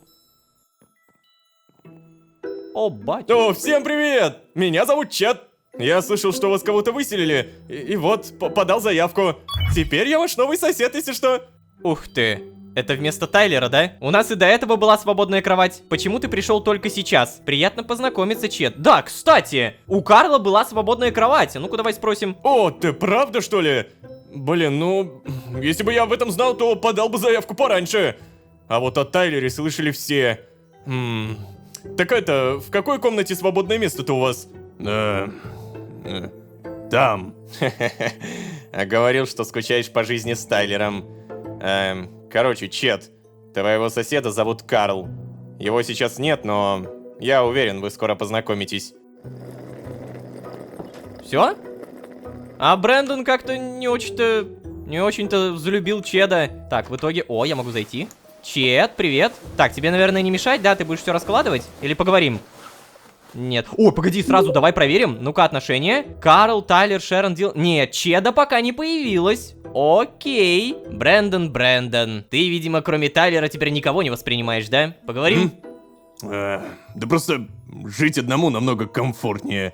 О, батя. О, всем привет! Меня зовут Чет. Я слышал, что вас кого-то выселили. И вот, подал заявку. Теперь я ваш новый сосед, если что. Ух ты. Это вместо Тайлера, да? У нас и до этого была свободная кровать. Почему ты пришел только сейчас? Приятно познакомиться, Чет. Да, кстати, у Карла была свободная кровать. А ну-ка давай спросим. О, ты правда, что ли? Ну, если бы я об этом знал, то подал бы заявку пораньше. А вот о Тайлере слышали все. Так это, в какой комнате свободное место-то у вас? Там. А говорил, что скучаешь по жизни с Тайлером. Короче, Чет, твоего соседа зовут Карл. Его сейчас нет, но я уверен, вы скоро познакомитесь. Все? А Брэндон как-то не очень-то взлюбил Чеда. Так, в итоге... О, я могу зайти. Чед, привет. Так, тебе, наверное, не мешать, да? Ты будешь все раскладывать? Или поговорим? Нет. О, погоди, сразу давай проверим. Ну-ка, отношения. Карл, Тайлер, Шерон, Дил... Нет, Чеда пока не появилась. Окей. Брэндон. Ты, видимо, кроме Тайлера теперь никого не воспринимаешь, да? Поговорим? Да просто жить одному намного комфортнее.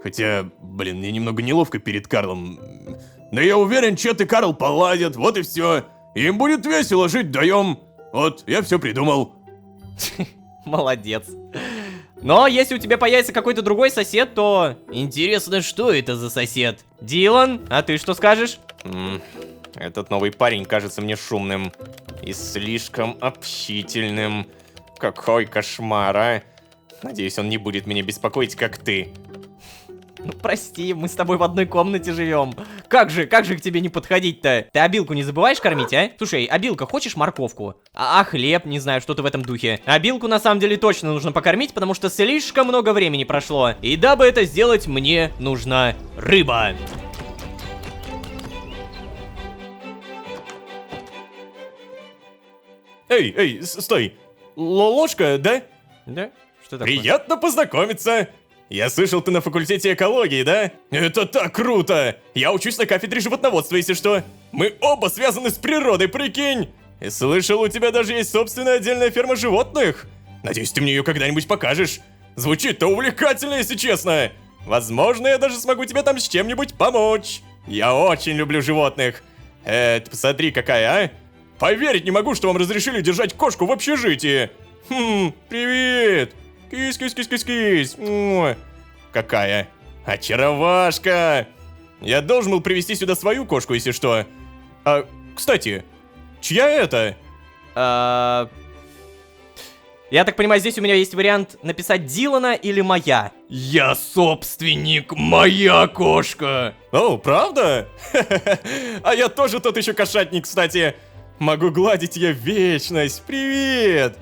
Хотя, блин, мне немного неловко перед Карлом. Но я уверен, Чет и Карл поладят, вот и все. Им будет весело жить вдвоем. Вот, я все придумал. Молодец. Но если у тебя появится какой-то другой сосед, то... Интересно, что это за сосед? Дилан, а ты что скажешь? Этот новый парень кажется мне шумным и слишком общительным. Какой кошмар, а? Надеюсь, он не будет меня беспокоить, как ты. Ну прости, мы с тобой в одной комнате живем. Как же к тебе не подходить-то? Ты обилку не забываешь кормить, а? Слушай, обилка, хочешь морковку? А хлеб, не знаю, что-то в этом духе. Обилку на самом деле точно нужно покормить, потому что слишком много времени прошло. И дабы это сделать, мне нужна рыба. Эй, стой. Ложка, да? Да? Что такое? Приятно познакомиться. Я слышал, ты на факультете экологии, да? Это так круто! Я учусь на кафедре животноводства, если что. Мы оба связаны с природой, прикинь! И слышал, у тебя даже есть собственная отдельная ферма животных. Надеюсь, ты мне ее когда-нибудь покажешь. Звучит-то увлекательно, если честно. Возможно, я даже смогу тебе там с чем-нибудь помочь. Я очень люблю животных. Ты посмотри, какая, а? Поверить не могу, что вам разрешили держать кошку в общежитии. Привет! Кись. Какая очаровашка! Я должен был привезти сюда свою кошку, если что. Кстати, чья это? Я так понимаю, здесь у меня есть вариант написать Дилана или моя. Я собственник, моя кошка! О, правда? А я тоже тот еще кошатник, кстати. Могу гладить ее вечность. Привет!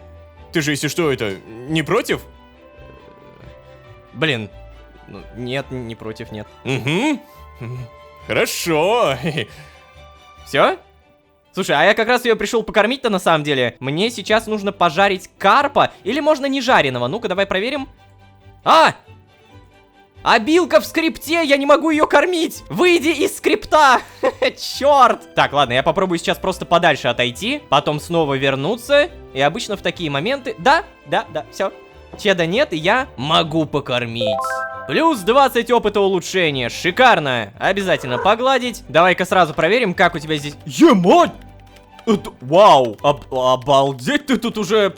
Ты же, если что, это, не против? Блин, ну, нет, не против, нет. Угу. Хорошо. Все? Слушай, а я как раз ее пришел покормить-то на самом деле. Мне сейчас нужно пожарить карпа, или можно не жареного. Ну-ка, давай проверим. Обилка в скрипте, я не могу ее кормить. Выйди из скрипта. Черт. Так, ладно, я попробую сейчас просто подальше отойти, потом снова вернуться. И обычно в такие моменты... Да, все. Чеда нет, и я могу покормить. Плюс 20 опыта улучшения. Шикарно. Обязательно погладить. Давай-ка сразу проверим, как у тебя здесь... Емать! Вау! Обалдеть, ты тут уже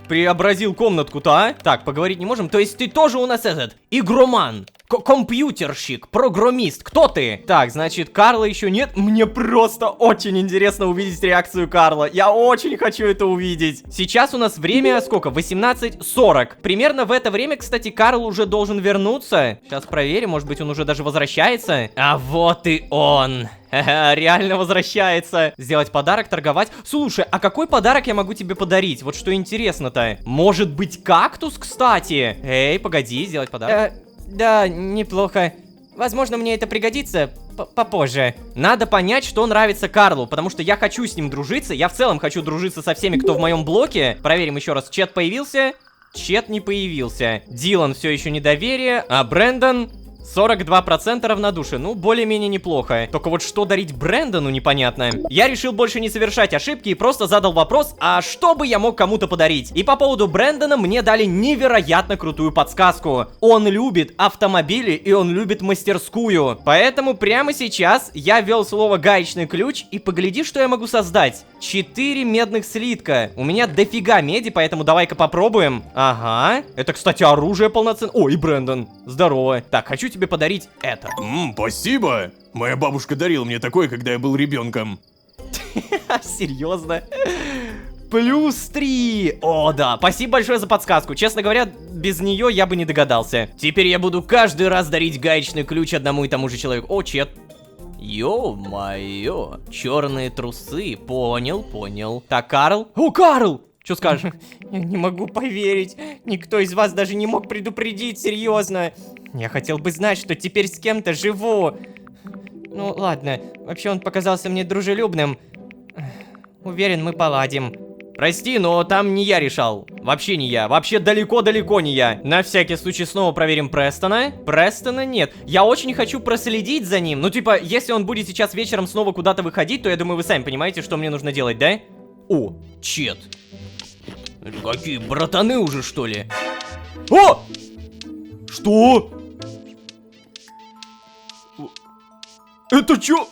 преобразил комнатку-то, а? Так, поговорить не можем. То есть ты тоже у нас этот... Игроман. Компьютерщик, программист, кто ты? Так, значит, Карла еще нет. Мне просто очень интересно увидеть реакцию Карла. Я очень хочу это увидеть. Сейчас у нас время сколько? 18:40. Примерно в это время, кстати, Карл уже должен вернуться. Сейчас проверим, может быть, он уже даже возвращается. А вот и он. Реально возвращается. Сделать подарок, торговать. Слушай, а какой подарок я могу тебе подарить? Вот что интересно-то. Может быть, кактус, кстати? Эй, погоди, сделать подарок. Да, неплохо. Возможно, мне это пригодится попозже. Надо понять, что нравится Карлу, потому что я хочу с ним дружиться. Я в целом хочу дружиться со всеми, кто в моем блоке. Проверим еще раз. Чет появился? Чет не появился. Дилан все еще недоверие, а Брэндон... 42% равнодушие, ну, более-менее неплохо. Только вот что дарить Брэндону, непонятно. Я решил больше не совершать ошибки и просто задал вопрос, а что бы я мог кому-то подарить? И по поводу Брэндона мне дали невероятно крутую подсказку. Он любит автомобили и он любит мастерскую. Поэтому прямо сейчас я ввел слово гаечный ключ и погляди, что я могу создать. 4 медных слитка. У меня дофига меди, поэтому давай-ка попробуем. Ага. Это, кстати, оружие полноценное. О, и Брэндон. Здорово. Так, хочу тебе подарить это. Спасибо. Моя бабушка дарила мне такое, когда я был ребенком. Серьезно? Плюс 3. О, да. Спасибо большое за подсказку. Честно говоря, без нее я бы не догадался. Теперь я буду каждый раз дарить гаечный ключ одному и тому же человеку. О, Чет. Ё-моё. Черные трусы. Понял. Так, Карл. О, Карл! Что скажешь? Я не могу поверить. Никто из вас даже не мог предупредить, серьезно. Я хотел бы знать, что теперь с кем-то живу. Ну, ладно. Вообще, он показался мне дружелюбным. Уверен, мы поладим. Прости, но там не я решал. Вообще не я. Вообще далеко-далеко не я. На всякий случай снова проверим Престона. Престона нет. Я очень хочу проследить за ним. Ну, типа, если он будет сейчас вечером снова куда-то выходить, то я думаю, вы сами понимаете, что мне нужно делать, да? О, Чет. Это какие братаны уже, что ли? О! Что? Это чё?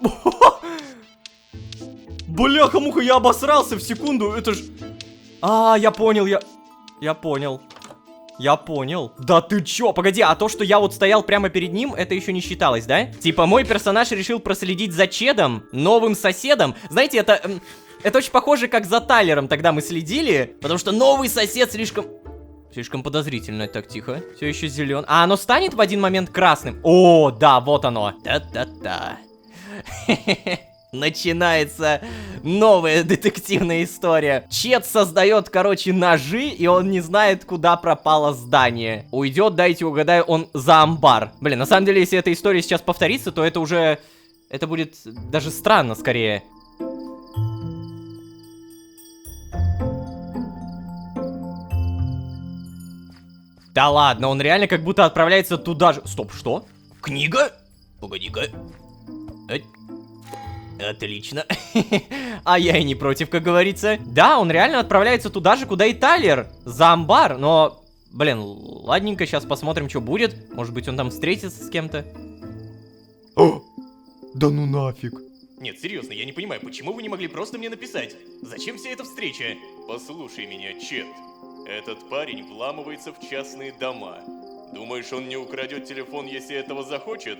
Бляха-муха, я обосрался в секунду, это ж... я понял, я понял. Я понял. Да ты чё? Погоди, а то, что я вот стоял прямо перед ним, это еще не считалось, да? Типа, мой персонаж решил проследить за Чедом, новым соседом. Знаете, это очень похоже, как за Тайлером тогда мы следили, потому что новый сосед слишком подозрительно. Так, тихо. Все еще зелен. А оно станет в один момент красным? О, да, вот оно. Та-та-та. Начинается новая детективная история. Чет создает, короче, ножи, и он не знает, куда пропало здание. Уйдет, дайте угадаю, он за амбар. Блин, на самом деле, если эта история сейчас повторится, то это уже... Это будет даже странно, скорее. Да ладно, он реально как будто отправляется туда же. Стоп, что? Книга? Погоди-ка. Отлично. А я и не против, как говорится. Да, он реально отправляется туда же, куда и Тайлер. За амбар, но... Блин, ладненько, сейчас посмотрим, что будет. Может быть, он там встретится с кем-то. О! Да ну нафиг. Нет, серьезно, я не понимаю, почему вы не могли просто мне написать? Зачем вся эта встреча? Послушай меня, Чет. Этот парень вламывается в частные дома. Думаешь, он не украдет телефон, если этого захочет?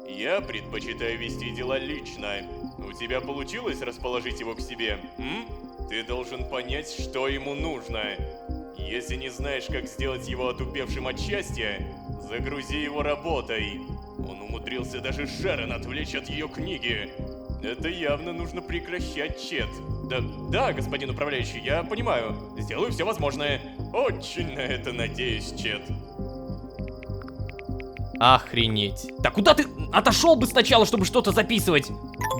Я предпочитаю вести дела лично. У тебя получилось расположить его к себе? Ты должен понять, что ему нужно. Если не знаешь, как сделать его отупевшим от счастья, загрузи его работой. Он умудрился даже Шерон отвлечь от ее книги. Это явно нужно прекращать, Чет. Да, господин управляющий, я понимаю. Сделаю все возможное. Очень на это надеюсь, Чет. Охренеть. Да куда ты отошел бы сначала, чтобы что-то записывать?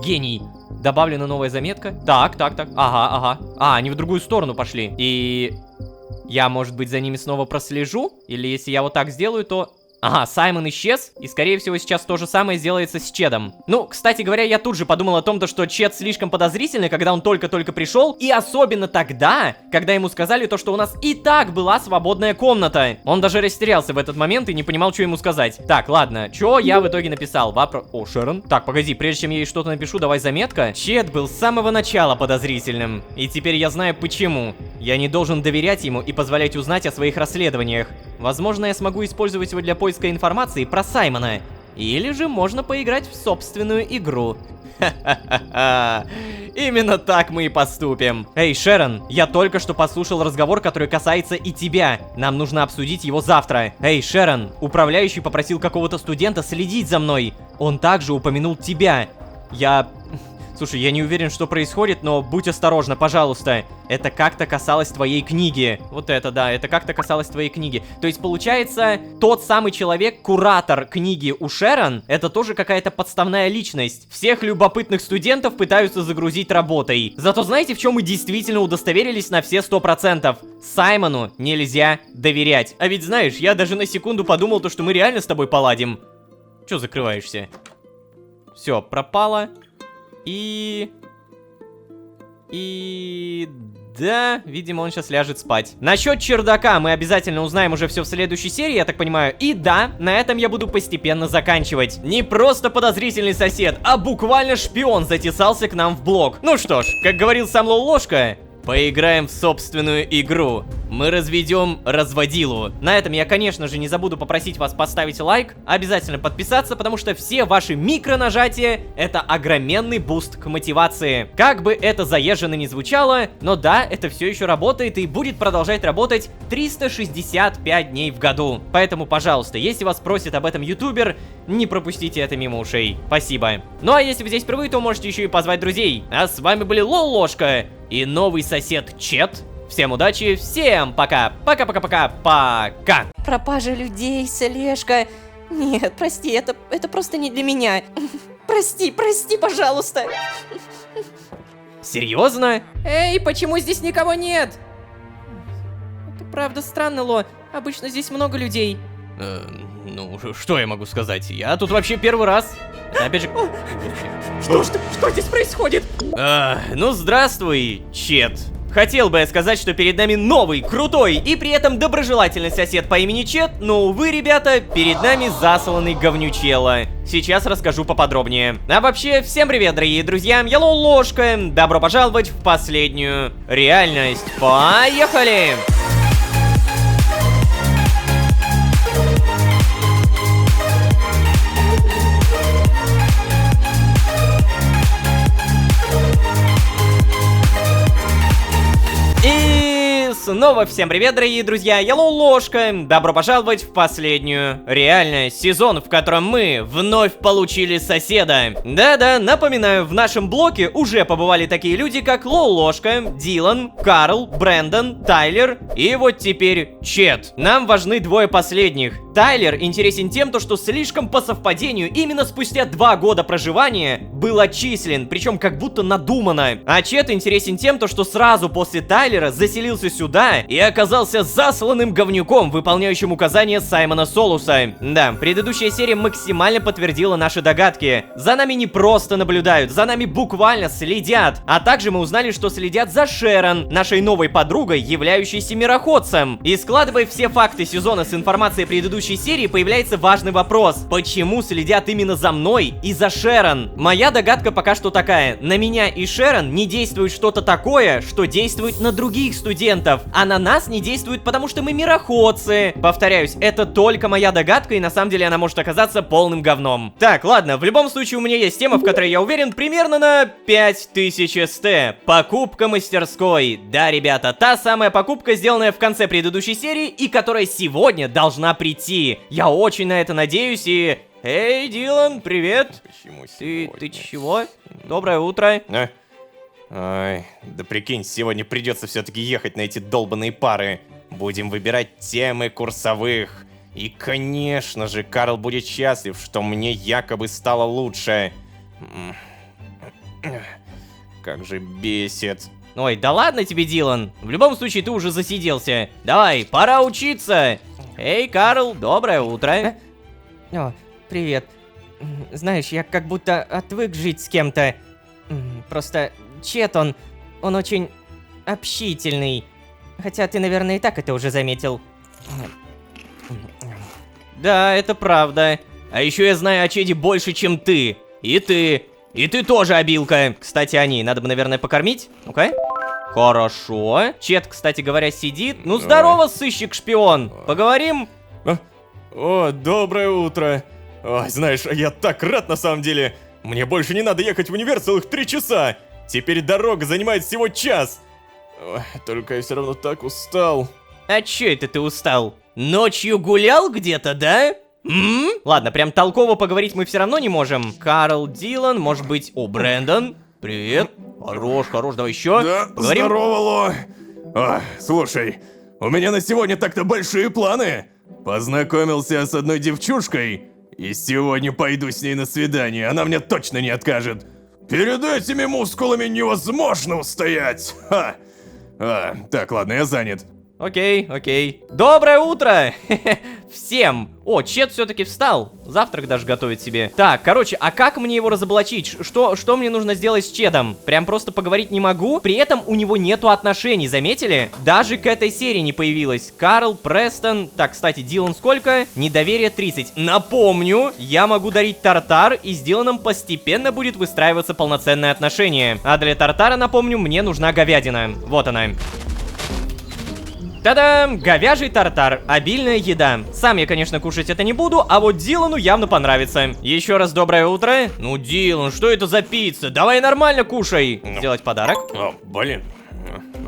Гений. Добавлена новая заметка. Так. Ага. Они в другую сторону пошли. И... Я, может быть, за ними снова прослежу? Или если я вот так сделаю, то... Ага, Саймон исчез, и скорее всего сейчас то же самое сделается с Чедом. Ну, кстати говоря, я тут же подумал о том, что Чед слишком подозрительный, когда он только-только пришел, и особенно тогда, когда ему сказали то, что у нас и так была свободная комната. Он даже растерялся в этот момент и не понимал, что ему сказать. Так, ладно, что я в итоге написал? О, Шерон. Так, погоди, прежде чем я ей что-то напишу, давай заметка. Чед был с самого начала подозрительным, и теперь я знаю почему. Я не должен доверять ему и позволять узнать о своих расследованиях. Возможно, я смогу использовать его для поиска информации про Саймона. Или же можно поиграть в собственную игру. Ха-ха-ха-ха. Именно так мы и поступим. Эй, Шерон, я только что послушал разговор, который касается и тебя. Нам нужно обсудить его завтра. Эй, Шерон, управляющий попросил какого-то студента следить за мной. Он также упомянул тебя. Слушай, я не уверен, что происходит, но будь осторожна, пожалуйста. Это как-то касалось твоей книги. Вот это, да, это как-то касалось твоей книги. То есть, получается, тот самый человек, куратор книги у Шерон, это тоже какая-то подставная личность. Всех любопытных студентов пытаются загрузить работой. Зато знаете, в чем мы действительно удостоверились на все 100%? Саймону нельзя доверять. А ведь знаешь, я даже на секунду подумал, что мы реально с тобой поладим. Чё закрываешься? Все, пропало. Да, видимо, он сейчас ляжет спать. Насчет чердака мы обязательно узнаем уже все в следующей серии, я так понимаю. И да, на этом я буду постепенно заканчивать. Не просто подозрительный сосед, а буквально шпион затесался к нам в блог. Ну что ж, как говорил сам Лолошка, поиграем в собственную игру. Мы разведем разводилу. На этом я, конечно же, не забуду попросить вас поставить лайк, обязательно подписаться, потому что все ваши микронажатия — это огроменный буст к мотивации. Как бы это заезженно ни звучало, но да, это все еще работает и будет продолжать работать 365 дней в году. Поэтому, пожалуйста, если вас просит об этом ютубер, не пропустите это мимо ушей. Спасибо. Ну а если вы здесь впервые, то можете еще и позвать друзей. А с вами были Лолошка и новый сосед Чет. Всем удачи, всем пока. Пока. Пропажа людей, слежка. Нет, прости, это просто не для меня. Прости, пожалуйста. Серьезно? Эй, почему здесь никого нет? Это правда странно, Ло. Обычно здесь много людей. Ну, что я могу сказать? Я тут вообще первый раз. Опять же... Что здесь происходит? Ну, здравствуй, Чет. Хотел бы я сказать, что перед нами новый, крутой и при этом доброжелательный сосед по имени Чет, но, увы, ребята, перед нами засланный говнючело. Сейчас расскажу поподробнее. А вообще, всем привет, дорогие друзья, я Ложка. Добро пожаловать в последнюю реальность. Поехали! Снова всем привет, дорогие друзья, я Ложка. Добро пожаловать в последнюю реальность. Сезон, в котором мы вновь получили соседа. Да-да, напоминаю, в нашем блоке уже побывали такие люди, как Ложка, Дилан, Карл, Брэндон, Тайлер и вот теперь Чет. Нам важны двое последних. Тайлер интересен тем, что слишком по совпадению именно спустя 2 года проживания был отчислен, причем как будто надуманно. А Чет интересен тем, что сразу после Тайлера заселился сюда и оказался засланным говнюком, выполняющим указания Саймона Солуса. Да, предыдущая серия максимально подтвердила наши догадки. За нами не просто наблюдают, за нами буквально следят. А также мы узнали, что следят за Шерон, нашей новой подругой, являющейся мироходцем. И складывая все факты сезона с информацией предыдущей серии, появляется важный вопрос. Почему следят именно за мной и за Шерон? Моя догадка пока что такая. На меня и Шерон не действует что-то такое, что действует на других студентов. А на нас не действует, потому что мы мироходцы. Повторяюсь, это только моя догадка, и на самом деле она может оказаться полным говном. Так, ладно, в любом случае у меня есть тема, в которой я уверен, примерно на 5000 СТ. Покупка мастерской. Да, ребята, та самая покупка, сделанная в конце предыдущей серии, и которая сегодня должна прийти. Я очень на это надеюсь, и... Эй, Дилан, привет. Почему Ты чего? Доброе утро. Ай, да прикинь, сегодня придется все-таки ехать на эти долбаные пары. Будем выбирать темы курсовых. И, конечно же, Карл будет счастлив, что мне якобы стало лучше. Как же бесит. Ой, да ладно тебе, Дилан. В любом случае, ты уже засиделся. Давай, пора учиться. Эй, Карл, доброе утро. О, привет. Знаешь, я как будто отвык жить с кем-то. Просто Чет, он очень общительный. Хотя ты, наверное, и так это уже заметил. Да, это правда. А еще я знаю о Чеде больше, чем ты. И ты. И ты тоже, обилка. Кстати, о ней надо бы, наверное, покормить. Ну-ка. Хорошо. Чет, кстати говоря, сидит. Ну, здорово, сыщик-шпион. Поговорим? О, доброе утро. Ой, знаешь, я так рад на самом деле. Мне больше не надо ехать в универ целых 3 часа. Теперь дорога занимает всего час. Ой, только я все равно так устал. А че это ты устал? Ночью гулял где-то, да? Ладно, прям толково поговорить мы все равно не можем. Карл, Дилан, может быть, Брэндон. Привет. Хорош, давай еще. Да, поговорим. здорово, Ло. Слушай, у меня на сегодня так-то большие планы. Познакомился с одной девчушкой, и сегодня пойду с ней на свидание, она мне точно не откажет. Перед этими мускулами невозможно устоять. Ха. Так, ладно, я занят. Окей. Доброе утро! Всем! О, Чет все-таки встал. Завтрак даже готовит себе. Так, короче, а как мне его разоблачить? Что мне нужно сделать с Чедом? Прям просто поговорить не могу. При этом у него нету отношений, заметили? Даже к этой серии не появилось. Карл, Престон. Так, кстати, Дилан сколько? Недоверие 30. Напомню, я могу дарить тартар, и с Диланом постепенно будет выстраиваться полноценное отношение. А для тартара, напомню, мне нужна говядина. Вот она. Та-дам! Говяжий тартар. Обильная еда. Сам я, конечно, кушать это не буду, а вот Дилану явно понравится. Еще раз доброе утро. Ну, Дилан, что это за пицца? Давай нормально кушай. Сделать подарок. О, блин.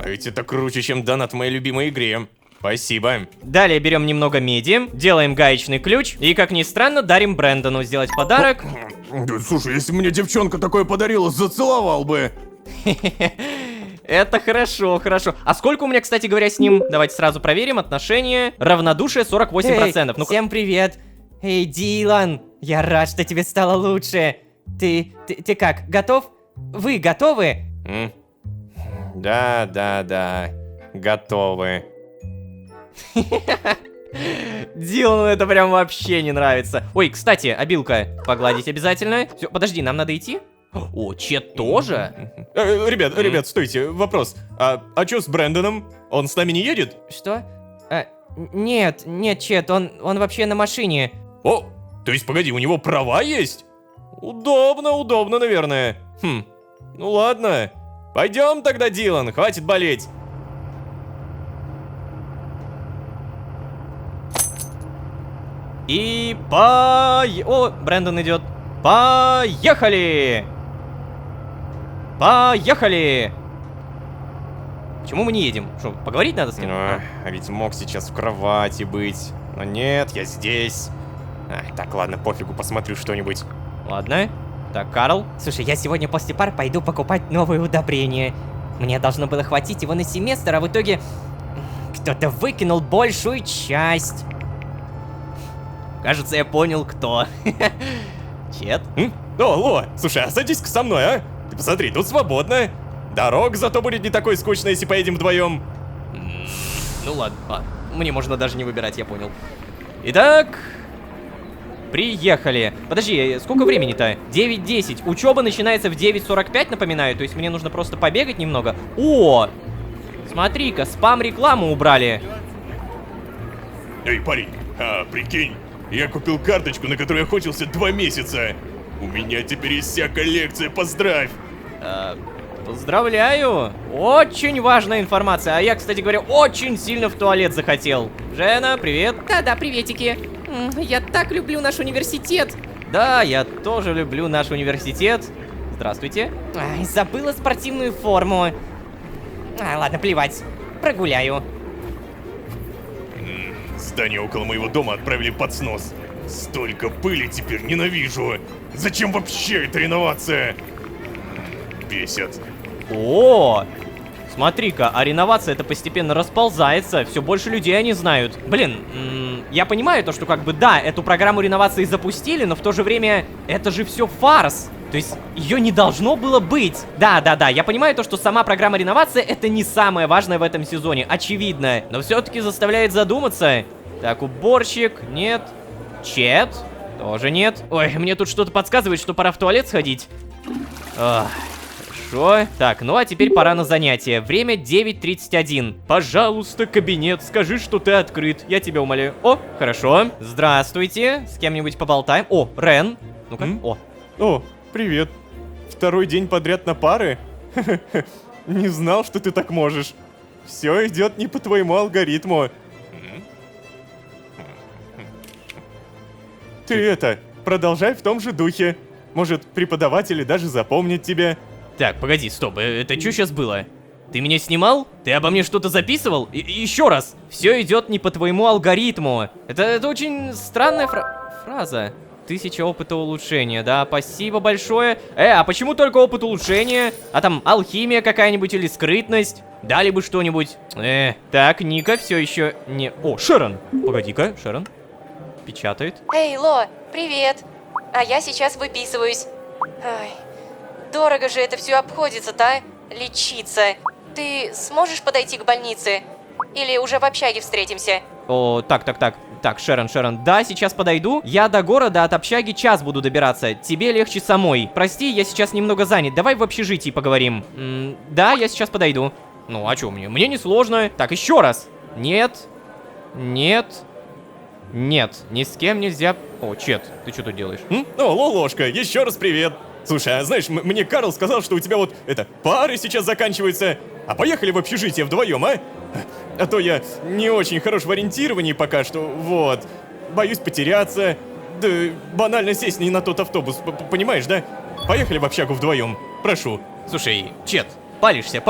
А ведь это круче, чем донат в моей любимой игре. Спасибо. Далее берем немного меди, делаем гаечный ключ и, как ни странно, дарим Брэндону сделать подарок. Слушай, если мне девчонка такое подарила, зацеловал бы. Это хорошо. А сколько у меня, кстати говоря, с ним? Давайте сразу проверим. Отношения. Равнодушие 48%. Ну, всем привет. Эй, Дилан, я рад, что тебе стало лучше. Ты как, готов? Вы готовы? Да, готовы. Дилану это прям вообще не нравится. Ой, кстати, обилка, погладить обязательно. Все, подожди, нам надо идти? О, Чет тоже? Ребят, стойте, вопрос. А чё с Брэндоном? Он с нами не едет? Что? Нет, Чет, он вообще на машине. О, то есть, погоди, у него права есть? Удобно, наверное. Ну ладно. Пойдем тогда, Дилан, хватит болеть. И О, Брэндон идет. Поехали! Поехали! Почему мы не едем? Что, поговорить надо с кем? А ведь мог сейчас в кровати быть. Но нет, я здесь. Так, ладно, пофигу, посмотрю что-нибудь. Ладно. Так, Карл. Слушай, я сегодня после пар пойду покупать новые удобрения. Мне должно было хватить его на семестр, а в итоге кто-то выкинул большую часть. Кажется, я понял, кто. Чет? Алло, слушай, а садись-ка со мной, а? Ты посмотри, тут свободно. Дорога зато будет не такой скучной, если поедем вдвоем. Ну ладно, мне можно даже не выбирать, я понял. Итак, приехали. Подожди, сколько времени-то? 9:10. Учеба начинается в 9:45, напоминаю. То есть мне нужно просто побегать немного. О! Смотри-ка, спам-рекламу убрали. Эй, парень, прикинь, я купил карточку, на которую охотился 2 месяца. У меня теперь есть вся коллекция, поздравь. Поздравляю! Очень важная информация. А я, кстати говоря, очень сильно в туалет захотел. Жена, привет. Да-да, приветики. Я так люблю наш университет. Да, я тоже люблю наш университет. Здравствуйте. Ай, забыла спортивную форму. Ладно, плевать. Прогуляю. Здание около моего дома отправили под снос. Столько пыли теперь, ненавижу. Зачем вообще эта реновация? Бесит. О, смотри-ка, а реновация это постепенно расползается, все больше людей они знают. Блин, я понимаю то, что как бы да, эту программу реновации запустили, но в то же время это же все фарс. То есть ее не должно было быть. Да, я понимаю то, что сама программа реновации это не самое важное в этом сезоне, очевидно. Но все-таки заставляет задуматься. Так, уборщик, нет. Чет, тоже нет. Ой, мне тут что-то подсказывает, что пора в туалет сходить. Хорошо. Так, ну а теперь пора на занятие. Время 9:31. Пожалуйста, кабинет, скажи, что ты открыт. Я тебя умоляю. О, хорошо. Здравствуйте. С кем-нибудь поболтаем. О, Рен. Ну-ка. О, привет. Второй день подряд на пары? Не знал, что ты так можешь. Все идет не по твоему алгоритму. Ты это, продолжай в том же духе. Может, преподаватели даже запомнят тебя. Так, погоди, стоп, это что сейчас было? Ты меня снимал? Ты обо мне что-то записывал? Еще раз. Все идет не по твоему алгоритму. Это очень странная фраза. 1000 опыта улучшения, да, спасибо большое. А почему только опыт улучшения? А там алхимия какая-нибудь или скрытность? Дали бы что-нибудь. Так, Ника все еще не... О, Шерон. Погоди-ка, Шерон. Печатает. Эй, Ло, привет. А я сейчас выписываюсь. Ай, дорого же это все обходится-то, лечиться. Ты сможешь подойти к больнице? Или уже в общаге встретимся? О, так. Так, Шерон, да, сейчас подойду. Я до города от общаги час буду добираться. Тебе легче самой. Прости, я сейчас немного занят. Давай в общежитии поговорим. Да, я сейчас подойду. Ну, а чё мне? Мне не сложно. Так, еще раз. Нет, ни с кем нельзя... О, Чет, ты что тут делаешь? О, Лолошка, еще раз привет. Слушай, а знаешь, мне Карл сказал, что у тебя вот, пары сейчас заканчиваются. А поехали в общежитие вдвоем, а? А то я не очень хорош в ориентировании пока что, вот. Боюсь потеряться. Да банально сесть не на тот автобус, понимаешь, да? Поехали в общагу вдвоем, прошу. Слушай, Чет, палишься.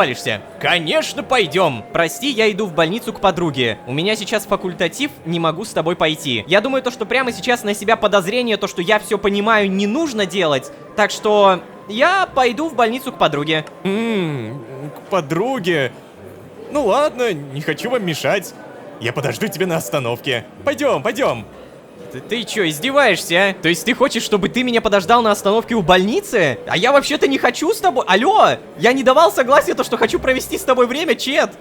Конечно, пойдем. Прости, я иду в больницу к подруге. У меня сейчас факультатив, не могу с тобой пойти. Я думаю, то, что прямо сейчас на себя подозрение, то, что я все понимаю, не нужно делать. Так что я пойду в больницу к подруге. К подруге? Ну ладно, не хочу вам мешать. Я подожду тебя на остановке. Пойдем. Ты чё, издеваешься, а? То есть ты хочешь, чтобы ты меня подождал на остановке у больницы? А я вообще-то не хочу с тобой. Алло! Я не давал согласия, то, что хочу провести с тобой время, Чет.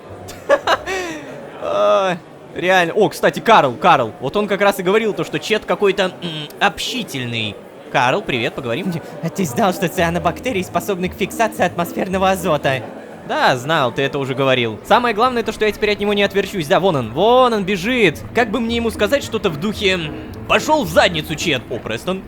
Реально. О, кстати, Карл. Вот он как раз и говорил то, что Чет какой-то общительный. Карл, привет, поговорим. А ты знал, что цианобактерии способны к фиксации атмосферного азота? Да, знал, ты это уже говорил. Самое главное то, что я теперь от него не отверчусь. Да, вон он бежит. Как бы мне ему сказать что-то в духе... Пошел в задницу, Чет. О, Престон.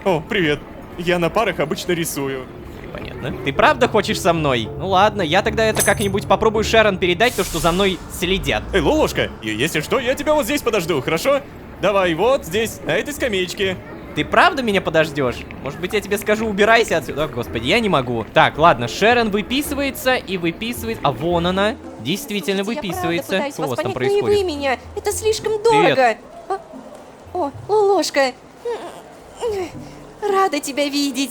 О, привет. Я на парах обычно рисую. Понятно. Ты правда хочешь со мной? Ну ладно, я тогда это как-нибудь попробую Шерон передать, то, что за мной следят. Эй, Лолушка, если что, я тебя вот здесь подожду, хорошо? Давай, вот здесь, на этой скамеечке. Ты правда меня подождешь? Может быть, я тебе скажу, убирайся отсюда. О, господи, я не могу. Так, ладно, Шерон выписывается и выписывает. А вон она. Действительно выписывается. Я правда пытаюсь Что у вас вас там понять, но и вы происходит? меня. Это слишком дорого. О, Лолошка. Рада тебя видеть.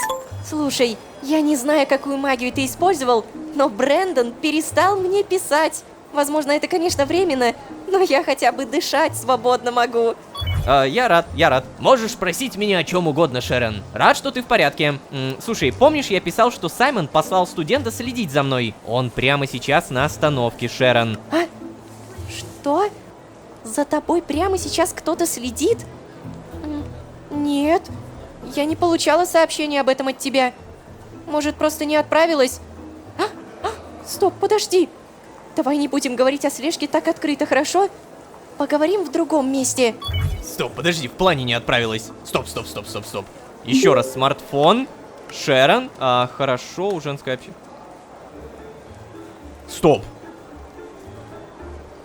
Слушай, я не знаю, какую магию ты использовал, но Брэндон перестал мне писать. Возможно, это, конечно, временно, но я хотя бы дышать свободно могу. Я рад. Можешь спросить меня о чем угодно, Шерон. Рад, что ты в порядке. Слушай, помнишь, я писал, что Саймон послал студента следить за мной? Он прямо сейчас на остановке, Шерон. А? Что? За тобой прямо сейчас кто-то следит? Нет, я не получала сообщения об этом от тебя. Может, просто не отправилась? Стоп, подожди. Давай не будем говорить о слежке так открыто, хорошо? Поговорим в другом месте. Стоп, подожди, в плане не отправилась. Стоп. Еще раз, смартфон. Шерон. Хорошо, у женской общины. Стоп.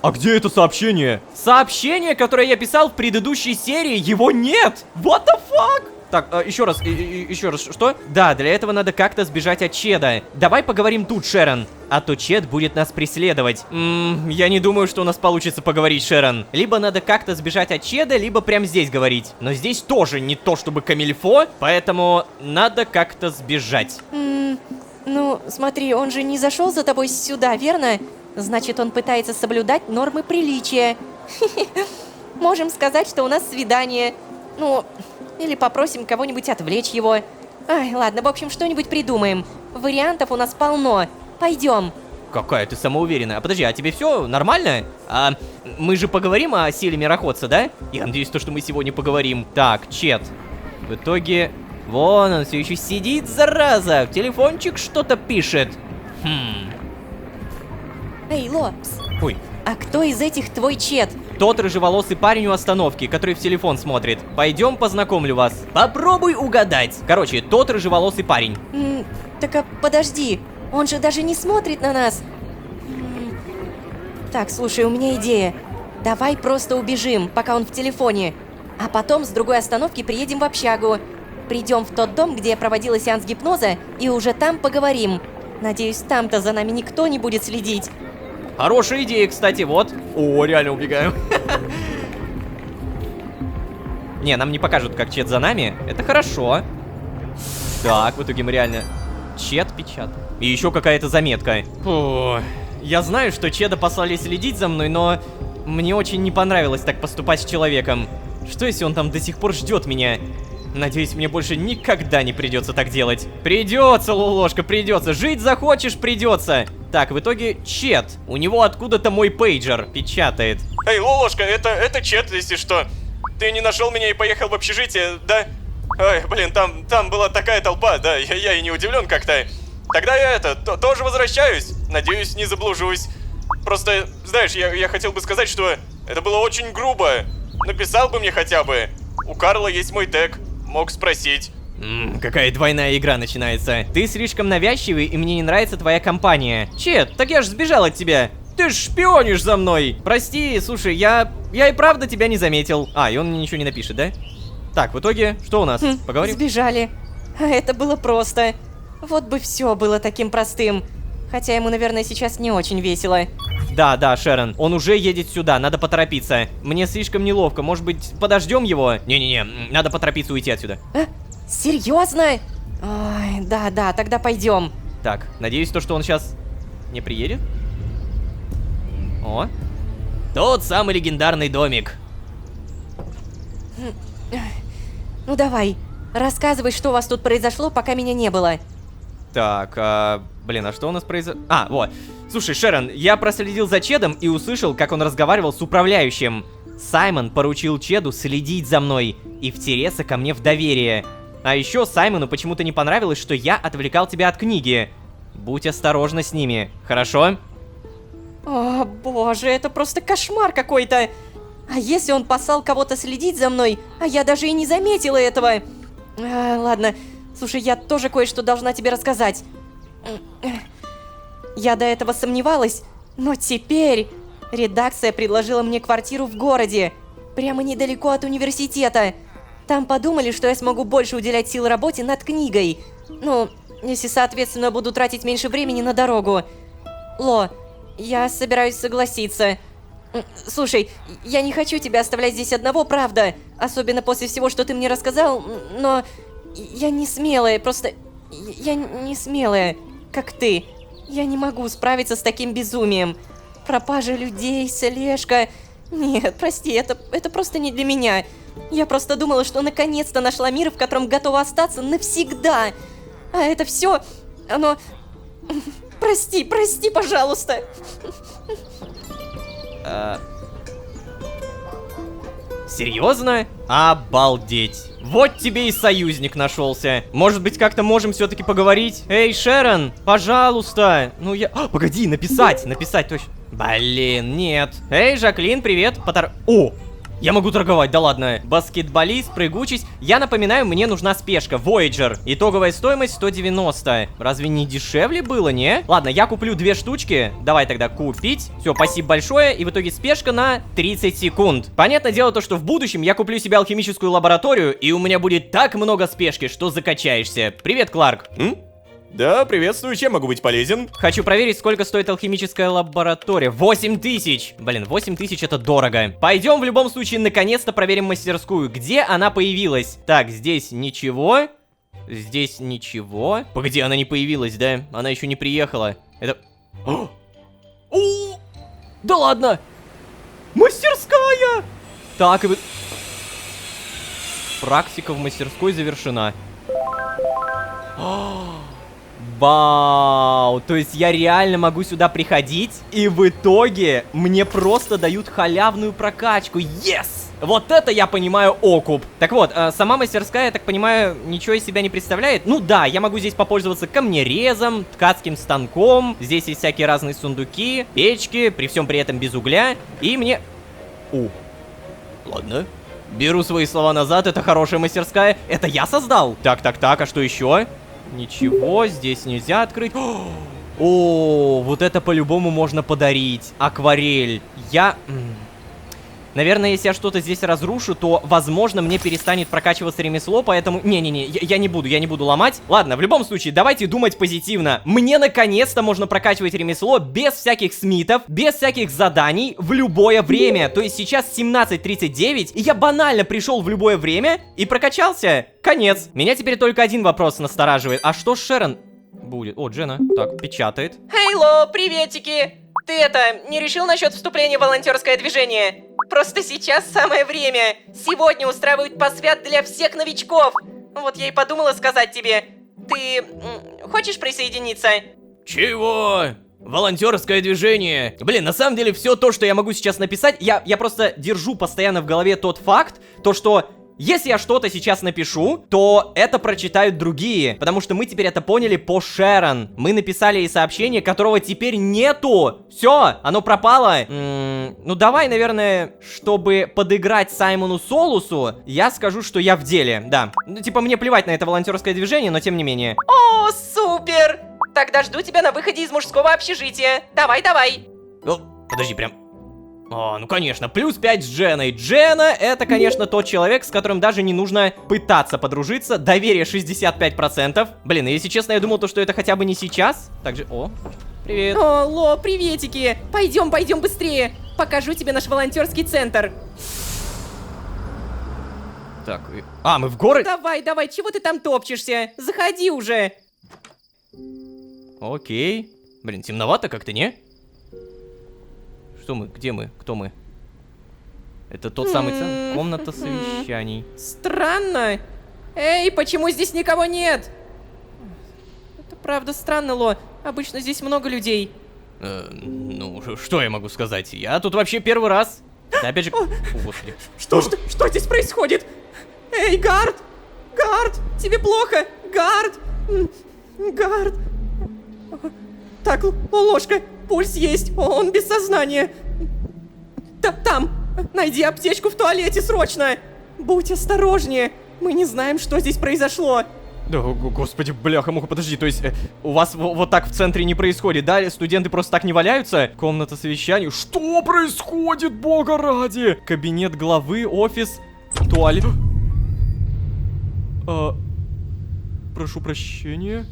А где это сообщение? Сообщение, которое я писал в предыдущей серии, его нет! What the fuck? Так, еще раз, что? Да, для этого надо как-то сбежать от Чеда. Давай поговорим тут, Шерон. А то Чед будет нас преследовать. Я не думаю, что у нас получится поговорить, Шерон. Либо надо как-то сбежать от Чеда, либо прямо здесь говорить. Но здесь тоже не то чтобы камильфо, поэтому надо как-то сбежать. Ну, смотри, он же не зашел за тобой сюда, верно? Значит, он пытается соблюдать нормы приличия. Можем сказать, что у нас свидание. Ну, или попросим кого-нибудь отвлечь его. Ай, ладно, в общем, что-нибудь придумаем. Вариантов у нас полно. Пойдем. Какая ты самоуверенная. А подожди, а тебе все нормально? Мы же поговорим о силе мироходца, да? Я надеюсь, то, что мы сегодня поговорим. Так, Чет. В итоге... Вон он все еще сидит, зараза. В телефончик что-то пишет. Эй, Лопс, Ой. а кто из этих твой Чет? Тот рыжеволосый парень у остановки, который в телефон смотрит. Пойдем познакомлю вас. Попробуй угадать. Короче, тот рыжеволосый парень. Так подожди, он же даже не смотрит на нас. Так, слушай, у меня идея. Давай просто убежим, пока он в телефоне. А потом с другой остановки приедем в общагу. Придем в тот дом, где я проводила сеанс гипноза, и уже там поговорим. Надеюсь, там-то за нами никто не будет следить. Хорошая идея, кстати, вот. О, реально убегаем. Не, нам не покажут, как Чет за нами. Это хорошо. Так, в итоге мы реально... Чет печатает. И еще какая-то заметка. Фу. Я знаю, что Чеда послали следить за мной, но... Мне очень не понравилось так поступать с человеком. Что если он там до сих пор ждет меня? Надеюсь, мне больше никогда не придется так делать. Придется, Лолошка, придется. Жить захочешь, придется. Так, в итоге Чет. У него откуда-то мой пейджер печатает. Эй, Лолушка, это Чет, если что. Ты не нашел меня и поехал в общежитие, да? Ой, блин, там была такая толпа, да, я и не удивлен как-то. Тогда я тоже возвращаюсь. Надеюсь, не заблужусь. Просто, знаешь, я хотел бы сказать, что это было очень грубо. Написал бы мне хотя бы. У Карла есть мой тег. Мог спросить. Какая двойная игра начинается. Ты слишком навязчивый, и мне не нравится твоя компания. Чет, так я ж сбежал от тебя. Ты ж шпионишь за мной. Прости, слушай, я и правда тебя не заметил. И он мне ничего не напишет, да? Так, в итоге, что у нас? Поговорим? Сбежали. А это было просто. Вот бы все было таким простым. Хотя ему, наверное, сейчас не очень весело. Да, Шерон, он уже едет сюда, надо поторопиться. Мне слишком неловко, может быть, подождем его? Не-не-не, надо поторопиться уйти отсюда. Серьезно? Ой, да, тогда пойдем. Так, надеюсь, что он сейчас не приедет? О, тот самый легендарный домик. Ну давай, рассказывай, что у вас тут произошло, пока меня не было. Так, блин, а что у нас произошло? А, вот. Слушай, Шерон, я проследил за Чедом и услышал, как он разговаривал с управляющим. Саймон поручил Чеду следить за мной и втереться ко мне в доверие. А еще Саймону почему-то не понравилось, что я отвлекал тебя от книги. Будь осторожна с ними, хорошо? О, боже, это просто кошмар какой-то. А если он послал кого-то следить за мной, а я даже и не заметила этого? Ладно, слушай, я тоже кое-что должна тебе рассказать. Я до этого сомневалась, но теперь редакция предложила мне квартиру в городе, прямо недалеко от университета. Там подумали, что я смогу больше уделять сил работе над книгой. Ну, если, соответственно, буду тратить меньше времени на дорогу. Ло, я собираюсь согласиться. Слушай, я не хочу тебя оставлять здесь одного, правда. Особенно после всего, что ты мне рассказал, но я не смелая, просто... Я не смелая, как ты. Я не могу справиться с таким безумием. Пропажа людей, слежка... Нет, прости, это просто не для меня. Я просто думала, что наконец-то нашла мир, в котором готова остаться навсегда. А это все, оно... Прости, пожалуйста. Серьезно? Обалдеть. Вот тебе и союзник нашелся. Может быть, как-то можем все-таки поговорить? Эй, Шерон, пожалуйста. Ну я... погоди, написать точно. Блин, нет. Эй, Жаклин, привет. О! Я могу торговать, да ладно. Баскетболист, прыгучесть. Я напоминаю, мне нужна спешка. Voyager. Итоговая стоимость 190. Разве не дешевле было, не? Ладно, я куплю 2 штучки. Давай тогда купить. Все, спасибо большое. И в итоге спешка на 30 секунд. Понятное дело то, что в будущем я куплю себе алхимическую лабораторию, и у меня будет так много спешки, что закачаешься. Привет, Кларк. Да, приветствую, чем могу быть полезен? Хочу проверить, сколько стоит алхимическая лаборатория. 8000! Блин, 8000 это дорого. Пойдем в любом случае, наконец-то проверим мастерскую. Где она появилась? Так, здесь ничего. Здесь ничего. Погоди, она не появилась, да? Она еще не приехала. Это... О! Да ладно! Мастерская! Так, и... Практика в мастерской завершена. Вау, то есть я реально могу сюда приходить, и в итоге мне просто дают халявную прокачку. Yes! Вот это я понимаю окуп. Так вот, сама мастерская, я так понимаю, ничего из себя не представляет. Ну да, я могу здесь попользоваться камнерезом, ткацким станком. Здесь есть всякие разные сундуки, печки, при всем при этом без угля. И мне... Ладно. Беру свои слова назад, это хорошая мастерская. Это я создал? Так, а что еще? Ничего, здесь нельзя открыть. О, вот это по-любому можно подарить. Акварель. Наверное, если я что-то здесь разрушу, то, возможно, мне перестанет прокачиваться ремесло, поэтому... Не-не-не, я не буду ломать. Ладно, в любом случае, давайте думать позитивно. Мне, наконец-то, можно прокачивать ремесло без всяких смитов, без всяких заданий, в любое время. То есть сейчас 17:39, и я банально пришел в любое время и прокачался. Конец. Меня теперь только один вопрос настораживает. А что с Шерон будет? О, Джена. Так, печатает. Хейло, приветики! Ты не решил насчет вступления в волонтерское движение? Просто сейчас самое время. Сегодня устраивают посвят для всех новичков. Вот я и подумала сказать тебе. Ты хочешь присоединиться? Чего? Волонтерское движение. Блин, на самом деле все то, что я могу сейчас написать, я просто держу постоянно в голове тот факт, то что... Если я что-то сейчас напишу, то это прочитают другие, потому что мы теперь это поняли по Шерон. Мы написали ей сообщение, которого теперь нету. Все, оно пропало. Ну давай, наверное, чтобы подыграть Саймону Солусу, я скажу, что я в деле, да. Ну типа мне плевать на это волонтерское движение, но тем не менее. О, супер! Тогда жду тебя на выходе из мужского общежития. Давай. О, подожди, прям... О, ну конечно, плюс 5 с Дженой. Джена это, конечно, тот человек, с которым даже не нужно пытаться подружиться. Доверие 65%. Блин, если честно, я думал, что это хотя бы не сейчас. Так же, о, привет. О, Ло, приветики. Пойдем быстрее. Покажу тебе наш волонтерский центр. Так, мы в город? Давай, чего ты там топчешься? Заходи уже. Окей. Блин, темновато как-то, не? Что мы? Где мы? Кто мы? Это тот самый центр. Комната совещаний. Странно. Эй, почему здесь никого нет? Это правда странно, Ло. Обычно здесь много людей. Ну, что я могу сказать? Я тут вообще первый раз. Да, опять же... О, господи. Что здесь происходит? Эй, Гард! Гард! Тебе плохо! Гард! Гард! Так, ложка, пульс есть, он без сознания. Там! Найди аптечку в туалете срочно! Будь осторожнее! Мы не знаем, что здесь произошло. Да, господи, бляха-муха, подожди, то есть у вас вот так в центре не происходит, да? Студенты просто так не валяются? Комната совещаний. Что происходит, бога ради? Кабинет главы, офис, туалет. Прошу прощения.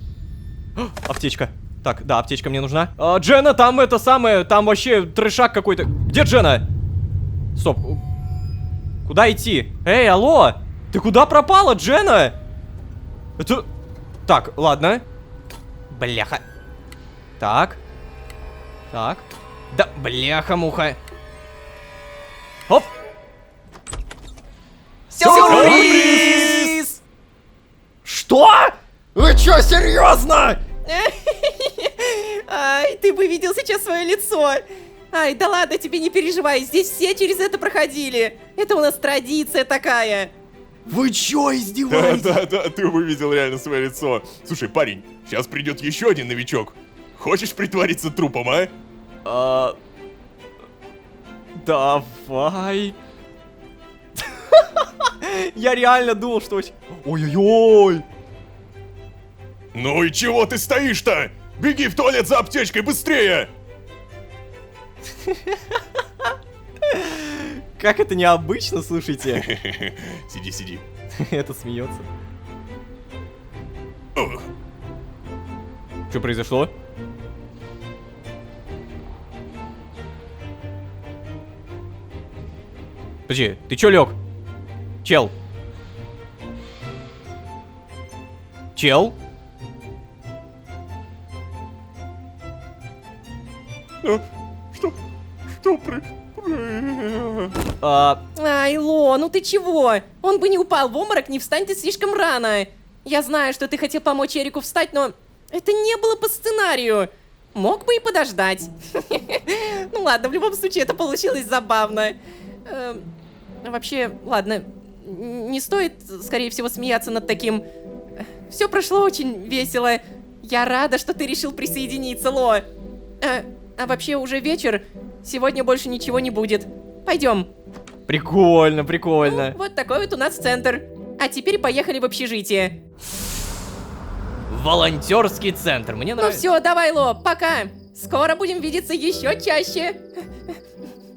Аптечка. Так, да, аптечка мне нужна. Джена, там это самое, там вообще трешак какой-то. Где Джена? Стоп. Куда идти? Эй, алло! Ты куда пропала, Джена? Это... Так, ладно. Бляха. Так. Так. Да, бляха-муха. Оп! Сюрприз! Что? Вы чё, серьезно? Ай, ты бы видел сейчас свое лицо. Ай, да ладно, тебе не переживай, здесь все через это проходили. Это у нас традиция такая. Вы чё, издеваетесь? Да, ты увидел реально свое лицо. Слушай, парень, сейчас придет еще один новичок. Хочешь притвориться трупом, а? Давай. Я реально думал, что... Ой-ой-ой. Ну и чего ты стоишь-то? Беги в туалет за аптечкой, быстрее! Как это необычно, слушайте. Сиди. Это смеется. Что произошло? Подожди, ты чё лег? Чел. Что про... Ай, Ло, ну ты чего? Он бы не упал в обморок, не встань ты слишком рано. Я знаю, что ты хотел помочь Эрику встать, но это не было по сценарию. Мог бы и подождать. Ну ладно, в любом случае это получилось забавно. Вообще, ладно, не стоит, скорее всего, смеяться над таким. Все прошло очень весело. Я рада, что ты решил присоединиться, Ло. А вообще уже вечер. Сегодня больше ничего не будет. Пойдем. Прикольно. Ну, вот такой вот у нас центр. А теперь поехали в общежитие. Волонтерский центр, мне Ну нравится. все, давай, Ло, пока. Скоро будем видеться еще чаще.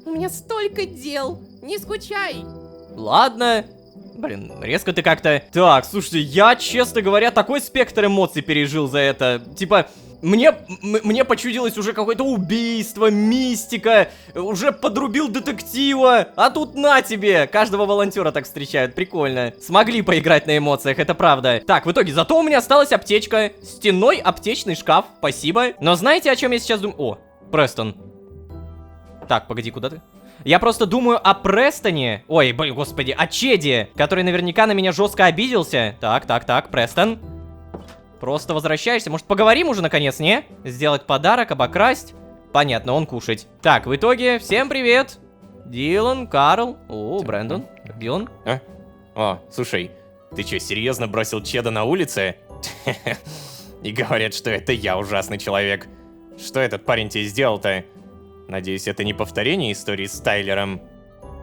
У меня столько дел. Не скучай. Ладно. Блин, резко ты как-то... Так, слушайте, я, честно говоря, такой спектр эмоций пережил за это. Типа, мне почудилось уже какое-то убийство, мистика, уже подрубил детектива, а тут на тебе, каждого волонтера так встречают, прикольно. Смогли поиграть на эмоциях, это правда. Так, в итоге, зато у меня осталась аптечка, стенной аптечный шкаф, спасибо. Но знаете, о чем я сейчас думаю? О, Престон. Так, погоди, куда ты? Я просто думаю о Престоне. Ой, господи, о Чеде, который наверняка на меня жестко обиделся. Так, Престон. Просто возвращаешься. Может, поговорим уже наконец, не? Сделать подарок, обокрасть. Понятно, он кушать. Так, в итоге, всем привет. Дилан, Карл. О, Брэндон. Дилан. О, слушай, ты что, серьезно бросил Чеда на улице? И говорят, что это я ужасный человек. Что этот парень тебе сделал-то? Надеюсь, это не повторение истории с Тайлером?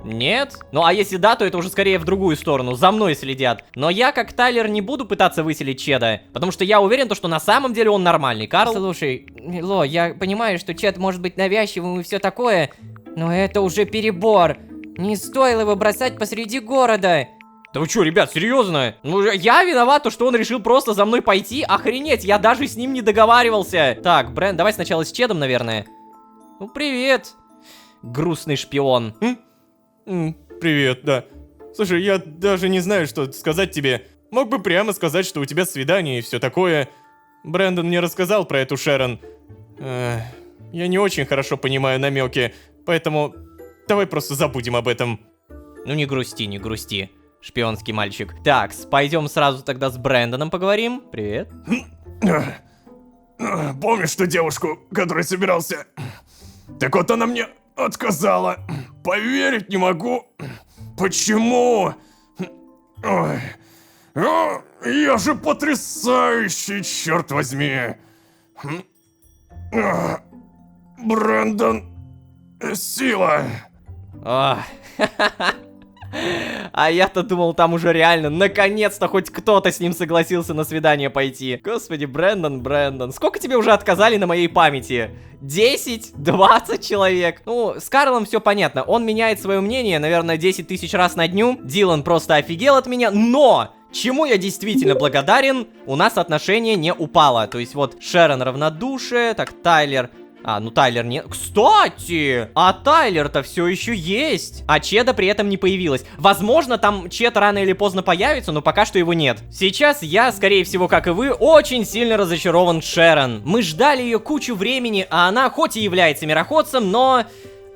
Нет. Ну а если да, то это уже скорее в другую сторону. За мной следят. Но я, как Тайлер, не буду пытаться выселить Чеда. Потому что я уверен, что на самом деле он нормальный. Карл? Слушай, Ло, я понимаю, что Чед может быть навязчивым и все такое, но это уже перебор. Не стоило его бросать посреди города. Да вы что, ребят, серьезно? Ну, я виноват, что он решил просто за мной пойти. Охренеть, я даже с ним не договаривался. Так, Брэнд, давай сначала с Чедом, наверное. Ну, привет, грустный шпион. Привет, да. Слушай, я даже не знаю, что сказать тебе. Мог бы прямо сказать, что у тебя свидание и все такое. Брэндон мне рассказал про эту Шерон. Я не очень хорошо понимаю намеки, поэтому давай просто забудем об этом. Ну не грусти, не грусти, шпионский мальчик. Так, пойдем сразу тогда с Брэндоном поговорим. Привет. Помнишь ту девушку, которой собирался? Так вот она мне отказала. Поверить не могу. Почему? Ой. Я же потрясающий, черт возьми. Брэндон, сила. А я-то думал, там уже реально, наконец-то хоть кто-то с ним согласился на свидание пойти. Господи, Брэндон, сколько тебе уже отказали на моей памяти? 10, 20 человек. Ну, с Карлом все понятно, он меняет свое мнение, наверное, 10 тысяч раз на дню. Дилан просто офигел от меня, но... Чему я действительно благодарен, у нас отношение не упало. То есть вот Шерон равнодушие, так, Тайлер... ну Тайлер не... Кстати, а Тайлер-то все еще есть. А Чеда при этом не появилась. Возможно, там Чед рано или поздно появится, но пока что его нет. Сейчас я, скорее всего, как и вы, очень сильно разочарован Шерон. Мы ждали ее кучу времени, а она хоть и является мироходцем, но...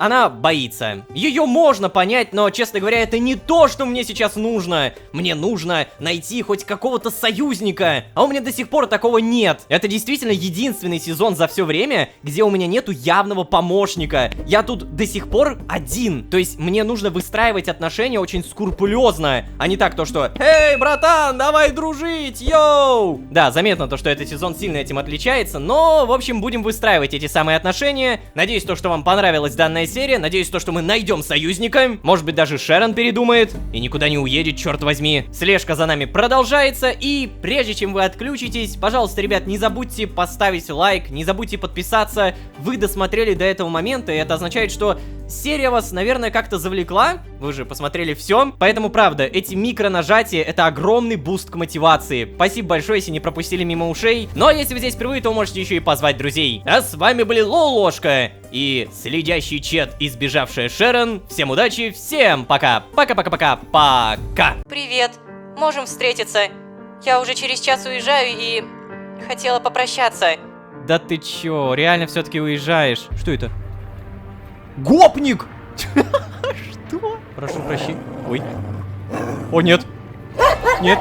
Она боится. Ее можно понять, но, честно говоря, это не то, что мне сейчас нужно. Мне нужно найти хоть какого-то союзника. А у меня до сих пор такого нет. Это действительно единственный сезон за все время, где у меня нету явного помощника. Я тут до сих пор один. То есть мне нужно выстраивать отношения очень скрупулезно, а не так то, что «Эй, братан, давай дружить, йоу!» Да, заметно то, что этот сезон сильно этим отличается, но, в общем, будем выстраивать эти самые отношения. Надеюсь, то, что вам понравилась данная серия. Надеюсь, то, что мы найдем союзника. Может быть, даже Шерон передумает и никуда не уедет, черт возьми. Слежка за нами продолжается. И прежде чем вы отключитесь, пожалуйста, ребят, не забудьте поставить лайк, не забудьте подписаться. Вы досмотрели до этого момента, и это означает, что серия вас, наверное, как-то завлекла. Вы же посмотрели все. Поэтому, правда, эти микронажатия — это огромный буст к мотивации. Спасибо большое, если не пропустили мимо ушей. Ну а если вы здесь впервые, то можете еще и позвать друзей. А с вами были Лолошка и следящий Чед, избежавшая Шерон. Всем удачи, всем пока. Пока. Привет. Можем встретиться. Я уже через час уезжаю и хотела попрощаться. Да ты чё, реально все-таки уезжаешь? Что это? Гопник! Что? Прошу прощения. Ой. О, нет. Нет.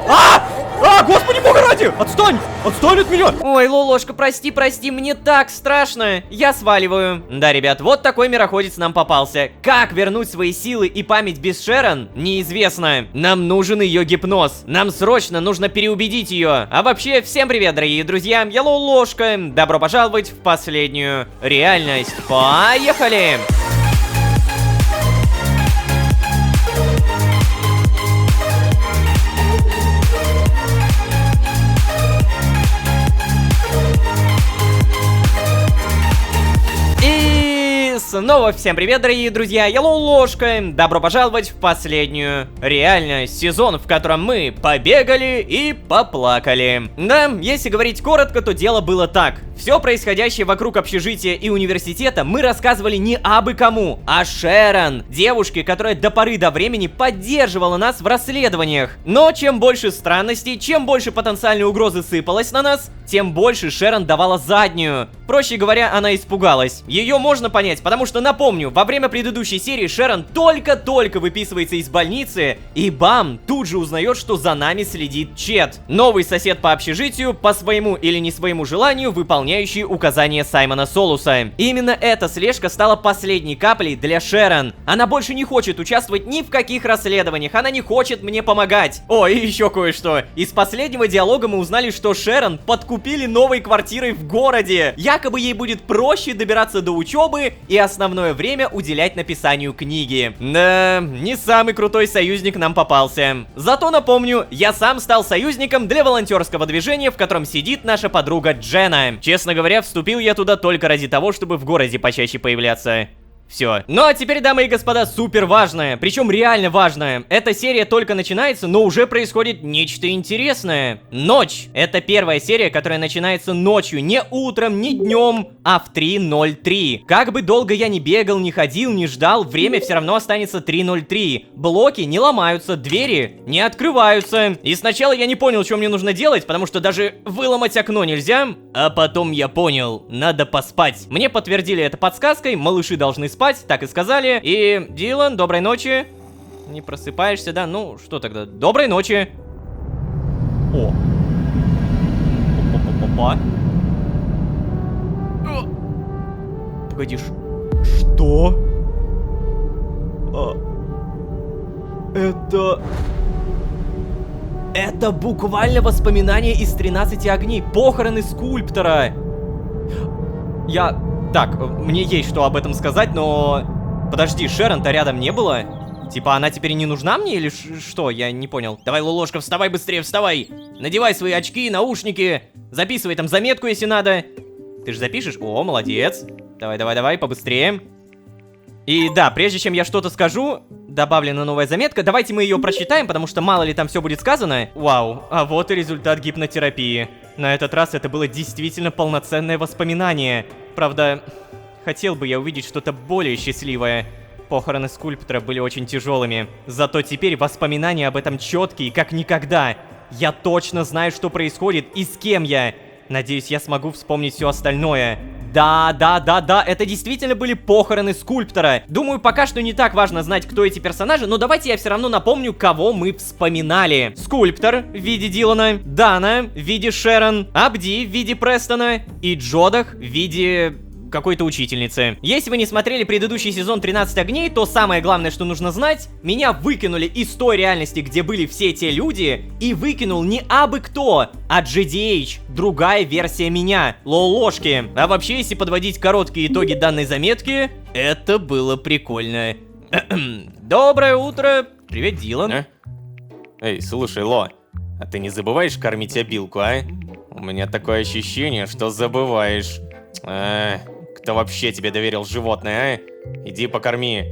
Господи бога ради! Отстань! Отстань от меня! Ой, Лолошка, прости, мне так страшно. Я сваливаю. Да, ребят, вот такой мироходец нам попался. Как вернуть свои силы и память без Шерон, неизвестно. Нам нужен ее гипноз. Нам срочно нужно переубедить ее. А вообще, всем привет, дорогие друзья. Я Лолошка. Добро пожаловать в последнюю реальность. Поехали! Снова всем привет, дорогие друзья, я Лолошка. Добро пожаловать в последнюю реальность, сезон, в котором мы побегали и поплакали. Да, если говорить коротко, то дело было так. Все происходящее вокруг общежития и университета мы рассказывали не абы кому, а Шерон, девушке, которая до поры до времени поддерживала нас в расследованиях. Но чем больше странностей, чем больше потенциальной угрозы сыпалось на нас, тем больше Шерон давала заднюю. Проще говоря, она испугалась. Ее можно понять, потому что, напомню, во время предыдущей серии Шерон только-только выписывается из больницы, и бам, тут же узнает, что за нами следит Чед. Новый сосед по общежитию, по своему или не своему желанию, выполняющий указания Саймона Солуса. И именно эта слежка стала последней каплей для Шерон. Она больше не хочет участвовать ни в каких расследованиях, она не хочет мне помогать. О, и еще кое-что. Из последнего диалога мы узнали, что Шерон подкупили новой квартирой в городе. Якобы ей будет проще добираться до учебы и основное время уделять написанию книги. Да, не самый крутой союзник нам попался. Зато напомню, я сам стал союзником для волонтерского движения, в котором сидит наша подруга Джена. Честно говоря, вступил я туда только ради того, чтобы в городе почаще появляться. Все. Ну а теперь, дамы и господа, супер важное, причем реально важное. Эта серия только начинается, но уже происходит нечто интересное. Ночь. Это первая серия, которая начинается ночью, не утром, не днем, а в 3:03. Как бы долго я ни бегал, ни ходил, ни ждал, время все равно останется 3:03. Блоки не ломаются, двери не открываются. И сначала я не понял, что мне нужно делать, потому что даже выломать окно нельзя. А потом я понял, надо поспать. Мне подтвердили это подсказкой, малыши должны спать, так и сказали. И, Дилан, доброй ночи. Не просыпаешься, да? Ну, что тогда? Доброй ночи. О. Опа. Погоди, что? Это буквально воспоминания из 13 огней. Похороны скульптора. Так, мне есть что об этом сказать, но... Подожди, Шерон-то рядом не было? Типа, она теперь не нужна мне или что? Я не понял. Давай, Лолошка, вставай быстрее, вставай. Надевай свои очки, наушники. Записывай там заметку, если надо. Ты же запишешь? О, молодец. Давай, побыстрее. И да, прежде чем я что-то скажу, добавлена новая заметка. Давайте мы ее прочитаем, потому что мало ли там все будет сказано. Вау, а вот и результат гипнотерапии. На этот раз это было действительно полноценное воспоминание. Правда, хотел бы я увидеть что-то более счастливое. Похороны скульптора были очень тяжелыми. Зато теперь воспоминания об этом четкие, как никогда. Я точно знаю, что происходит и с кем я. Надеюсь, я смогу вспомнить все остальное. Да, это действительно были похороны скульптора. Думаю, пока что не так важно знать, кто эти персонажи, но давайте я все равно напомню, кого мы вспоминали. Скульптор в виде Дилана, Дана в виде Шерон, Абди в виде Престона и Джодах в виде... какой-то учительницы. Если вы не смотрели предыдущий сезон 13 огней, то самое главное, что нужно знать, меня выкинули из той реальности, где были все те люди, и выкинул не абы кто, а GDH, другая версия меня, Лолошки. А вообще, если подводить короткие итоги данной заметки, это было прикольно. Доброе утро. Привет, Дилан. Эй, слушай, Ло, а ты не забываешь кормить обилку, а? У меня такое ощущение, что забываешь. Кто вообще тебе доверил животное, а? Иди покорми.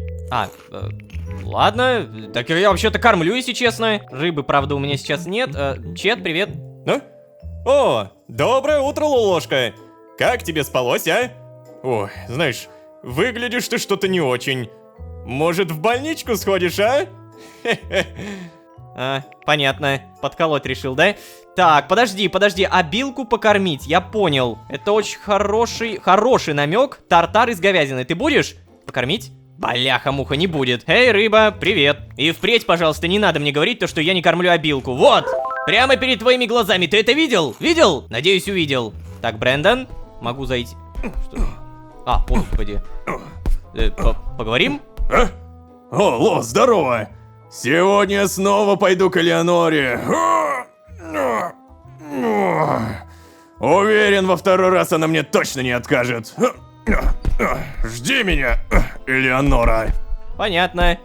Ладно. Так я вообще-то кормлю, если честно. Рыбы, правда, у меня сейчас нет. Чет, привет. О, доброе утро, Лолошка. Как тебе спалось, а? Ой, знаешь, выглядишь ты что-то не очень. Может, в больничку сходишь, а? Понятно. Подколоть решил, да? Так, подожди, обилку покормить, я понял. Это очень хороший намек. Тартар из говядины. Ты будешь покормить? Бляха-муха, не будет. Эй, рыба, привет. И впредь, пожалуйста, не надо мне говорить то, что я не кормлю обилку. Вот! Прямо перед твоими глазами. Ты это видел? Видел? Надеюсь, увидел. Так, Брэндон, могу зайти. Что? Господи. Поговорим? О, Ло, здорово. Сегодня я снова пойду к Элеоноре. Уверен, во второй раз она мне точно не откажет. Жди меня, Элеонора. Понятно.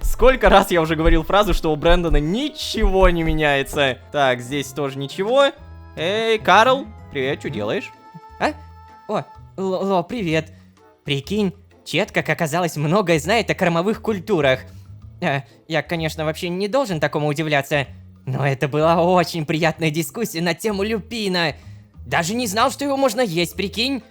Сколько раз я уже говорил фразу, что у Брэндона ничего не меняется. Так, здесь тоже ничего. Эй, Карл, привет, что делаешь? Ло, привет. Прикинь, Чет, как оказалось, многое знает о кормовых культурах. Я, конечно, вообще не должен такому удивляться, но это была очень приятная дискуссия на тему люпина. Даже не знал, что его можно есть, прикинь.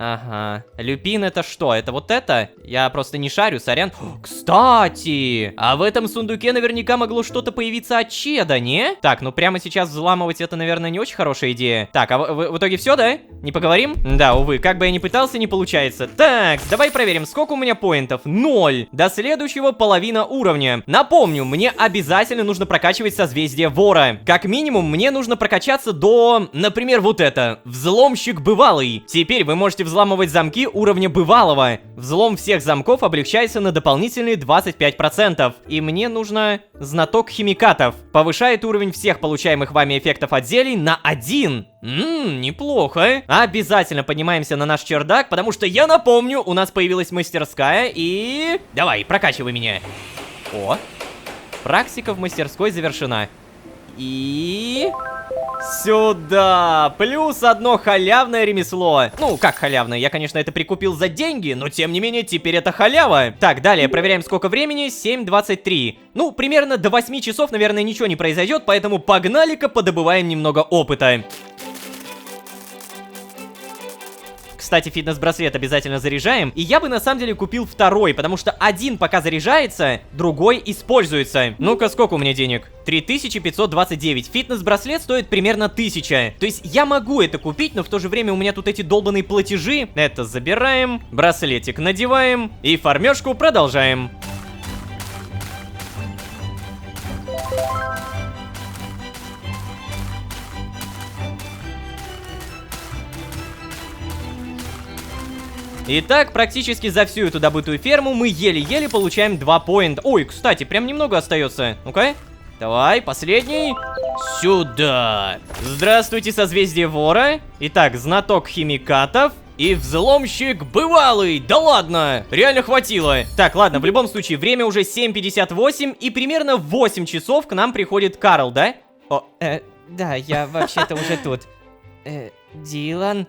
Ага. Люпин это что? Это вот это? Я просто не шарю, сорян. Кстати, а в этом сундуке наверняка могло что-то появиться от Чеда, не? Так, ну прямо сейчас взламывать это, наверное, не очень хорошая идея. Так, а в итоге все, да? Не поговорим? Да, увы, как бы я ни пытался, не получается. Так, давай проверим, сколько у меня поинтов. 0. До следующего половина уровня. Напомню, мне обязательно нужно прокачивать созвездие вора. Как минимум, мне нужно прокачаться до, например, вот это. Взломщик бывалый. Теперь вы можете взламывать замки уровня бывалого. Взлом всех замков облегчается на дополнительные 25%. И мне нужно знаток химикатов. Повышает уровень всех получаемых вами эффектов от зелий на 1. Неплохо. Обязательно поднимаемся на наш чердак, потому что, я напомню, у нас появилась мастерская и... Давай, прокачивай меня. О, практика в мастерской завершена. И... Сюда! Плюс одно халявное ремесло. Ну, как халявное? Я, конечно, это прикупил за деньги, но тем не менее, теперь это халява. Так, далее, проверяем, сколько времени. 7:23. Ну, примерно до 8 часов, наверное, ничего не произойдет, поэтому погнали-ка подобываем немного опыта. Кстати, фитнес-браслет обязательно заряжаем. И я бы на самом деле купил второй, потому что один пока заряжается, другой используется. Ну-ка, сколько у меня денег? 3529. Фитнес-браслет стоит примерно 1000. То есть я могу это купить, но в то же время у меня тут эти долбаные платежи. Это забираем, браслетик надеваем и фармежку продолжаем. Итак, практически за всю эту добытую ферму мы еле-еле получаем 2 поинта. Ой, кстати, прям немного остается. Ну-ка. Давай, последний. Сюда. Здравствуйте, созвездие вора. Итак, знаток химикатов. И взломщик бывалый. Да ладно, реально хватило. Так, ладно, в любом случае, время уже 7:58. И примерно в 8 часов к нам приходит Карл, да? О, да, я вообще-то уже тут. Дилан,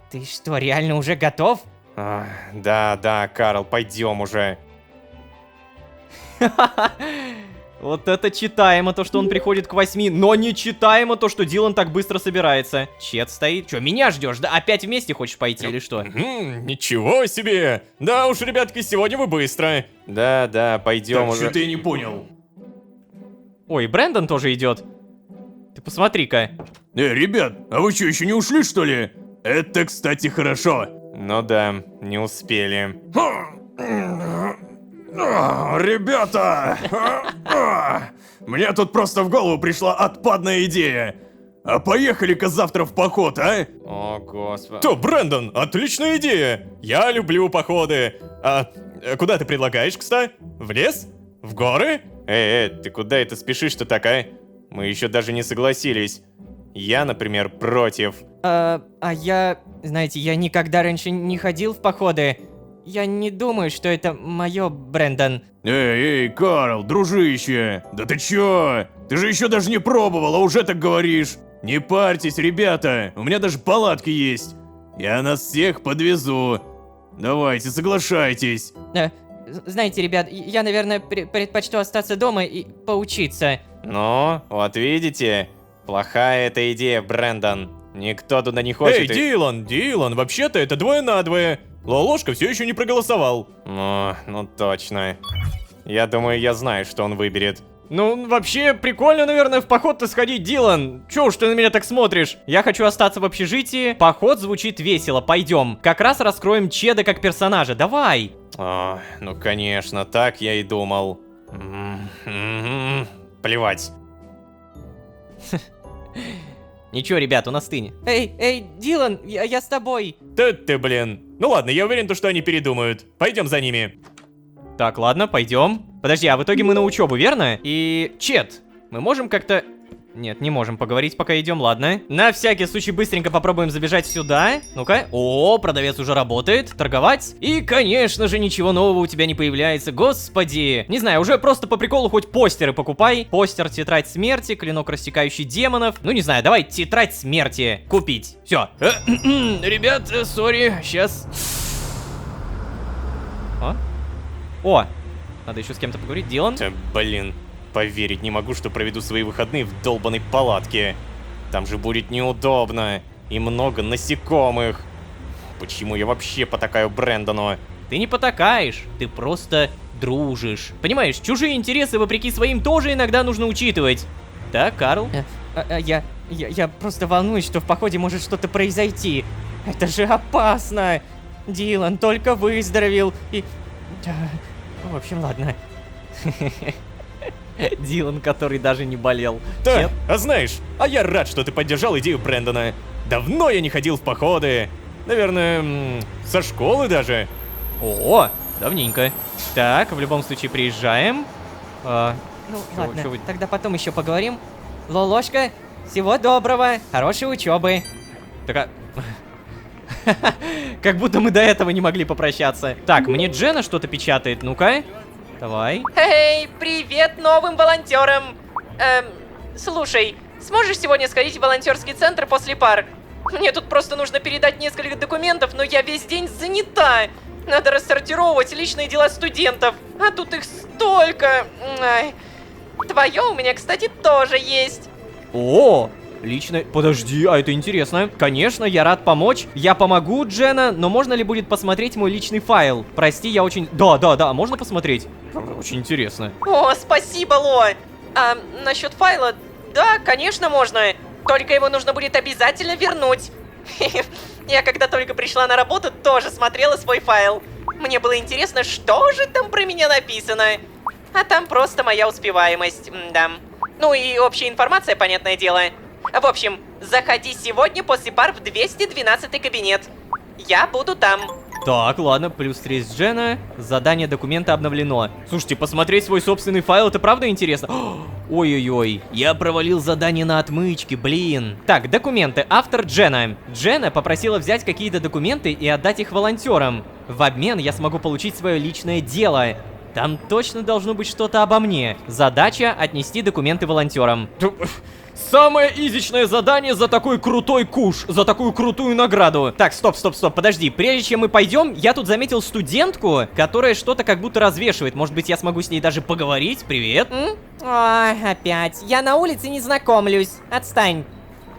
ты что, реально уже готов? Да, Карл, пойдем уже. Вот это читаемо, то, что он приходит к 8, но не читаемо то, что Дилан так быстро собирается. Чет стоит. Че, меня ждешь? Да опять вместе хочешь пойти или что? Ничего себе! Да уж, ребятки, сегодня вы быстро. Да, пойдем уже. Что-то я не понял. Ой, Брэндон тоже идет. Ты посмотри-ка. Ребят, а вы что, еще не ушли, что ли? Это, кстати, хорошо. Ну да, не успели. Ребята! Мне тут просто в голову пришла отпадная идея. А поехали-ка завтра в поход, а? О, господи. То, Брэндон, отличная идея. Я люблю походы. А куда ты предлагаешь, кстати? В лес? В горы? Ты куда это спешишь-то так, а? Мы еще даже не согласились. Я, например, против. Я... Знаете, я никогда раньше не ходил в походы. Я не думаю, что это мое, Брэндон. Эй, Карл, дружище. Да ты чё? Ты же еще даже не пробовал, а уже так говоришь. Не парьтесь, ребята. У меня даже палатки есть. Я нас всех подвезу. Давайте, соглашайтесь. Знаете, ребят, я, наверное, предпочту остаться дома и поучиться. Ну, вот видите? Плохая эта идея, Брэндон. Никто туда не хочет. Эй, Дилан, вообще-то это 2 на 2. Лолошка все еще не проголосовал. Ну точно. Я думаю, я знаю, что он выберет. Ну, вообще, прикольно, наверное, в поход-то сходить, Дилан. Чё уж ты на меня так смотришь? Я хочу остаться в общежитии. Поход звучит весело, пойдем. Как раз раскроем Чеда как персонажа, давай. Ну конечно, так я и думал. Плевать. Ничего, ребят, он остынет. Эй, Дилан, я с тобой. Ты, блин. Ну ладно, я уверен, что они передумают. Пойдем за ними. Так, ладно, пойдем. Подожди, а в итоге мы на учебу, верно? И, Чет, мы можем как-то... Нет, не можем поговорить, пока идем, ладно. На всякий случай быстренько попробуем забежать сюда. Ну-ка. О, продавец уже работает. Торговать. И, конечно же, ничего нового у тебя не появляется. Господи. Не знаю, уже просто по приколу хоть постеры покупай. Постер «Тетрадь смерти», клинок, рассекающий демонов. Ну, не знаю, давай «Тетрадь смерти» купить. Все. Ребят, сори, сейчас... О, надо еще с кем-то поговорить. Дилан? Блин. Поверить не могу, что проведу свои выходные в долбанной палатке. Там же будет неудобно. И много насекомых. Почему я вообще потакаю Брэндону? Ты не потакаешь, ты просто дружишь. Понимаешь, чужие интересы вопреки своим тоже иногда нужно учитывать. Так, Карл? Я просто волнуюсь, что в походе может что-то произойти. Это же опасно. Дилан только выздоровел и... В общем, ладно. Дилан, который даже не болел. Да, а знаешь, а я рад, что ты поддержал идею Брэндона. Давно я не ходил в походы. Наверное, со школы даже. О, давненько. Так, в любом случае приезжаем. Ну, ладно, тогда потом еще поговорим. Лолошка, всего доброго, хорошей учебы. Так, как будто мы до этого не могли попрощаться. Так, мне Джена что-то печатает, ну-ка. Давай. Эй, привет новым волонтерам. Слушай, сможешь сегодня сходить в волонтерский центр после пар? Мне тут просто нужно передать несколько документов, но я весь день занята. Надо рассортировать личные дела студентов, а тут их столько. Ай. Твое у меня, кстати, тоже есть. О, лично... Подожди, а это интересно. Конечно, я рад помочь. Я помогу, Джена, но можно ли будет посмотреть мой личный файл? Прости, я очень... Да, можно посмотреть? Очень интересно. О, спасибо, Ло. А насчет файла, да, конечно, можно. Только его нужно будет обязательно вернуть. Я когда только пришла на работу, тоже смотрела свой файл. Мне было интересно, что же там про меня написано. А там просто моя успеваемость, да. Ну и общая информация, понятное дело. В общем, заходи сегодня после пар в 212 кабинет. Я буду там. Так, ладно, плюс 3 с Джена. Задание документа обновлено. Слушайте, посмотреть свой собственный файл, это правда интересно? Ой-ой-ой, я провалил задание на отмычке, блин. Так, документы. Автор Джена. Джена попросила взять какие-то документы и отдать их волонтерам. В обмен я смогу получить свое личное дело. Там точно должно быть что-то обо мне. Задача — отнести документы волонтерам. Самое изичное задание за такой крутой куш, за такую крутую награду. Так, стоп, подожди. Прежде чем мы пойдем, я тут заметил студентку, которая что-то как будто развешивает. Может быть, я смогу с ней даже поговорить? Привет. Ой, опять. Я на улице не знакомлюсь. Отстань.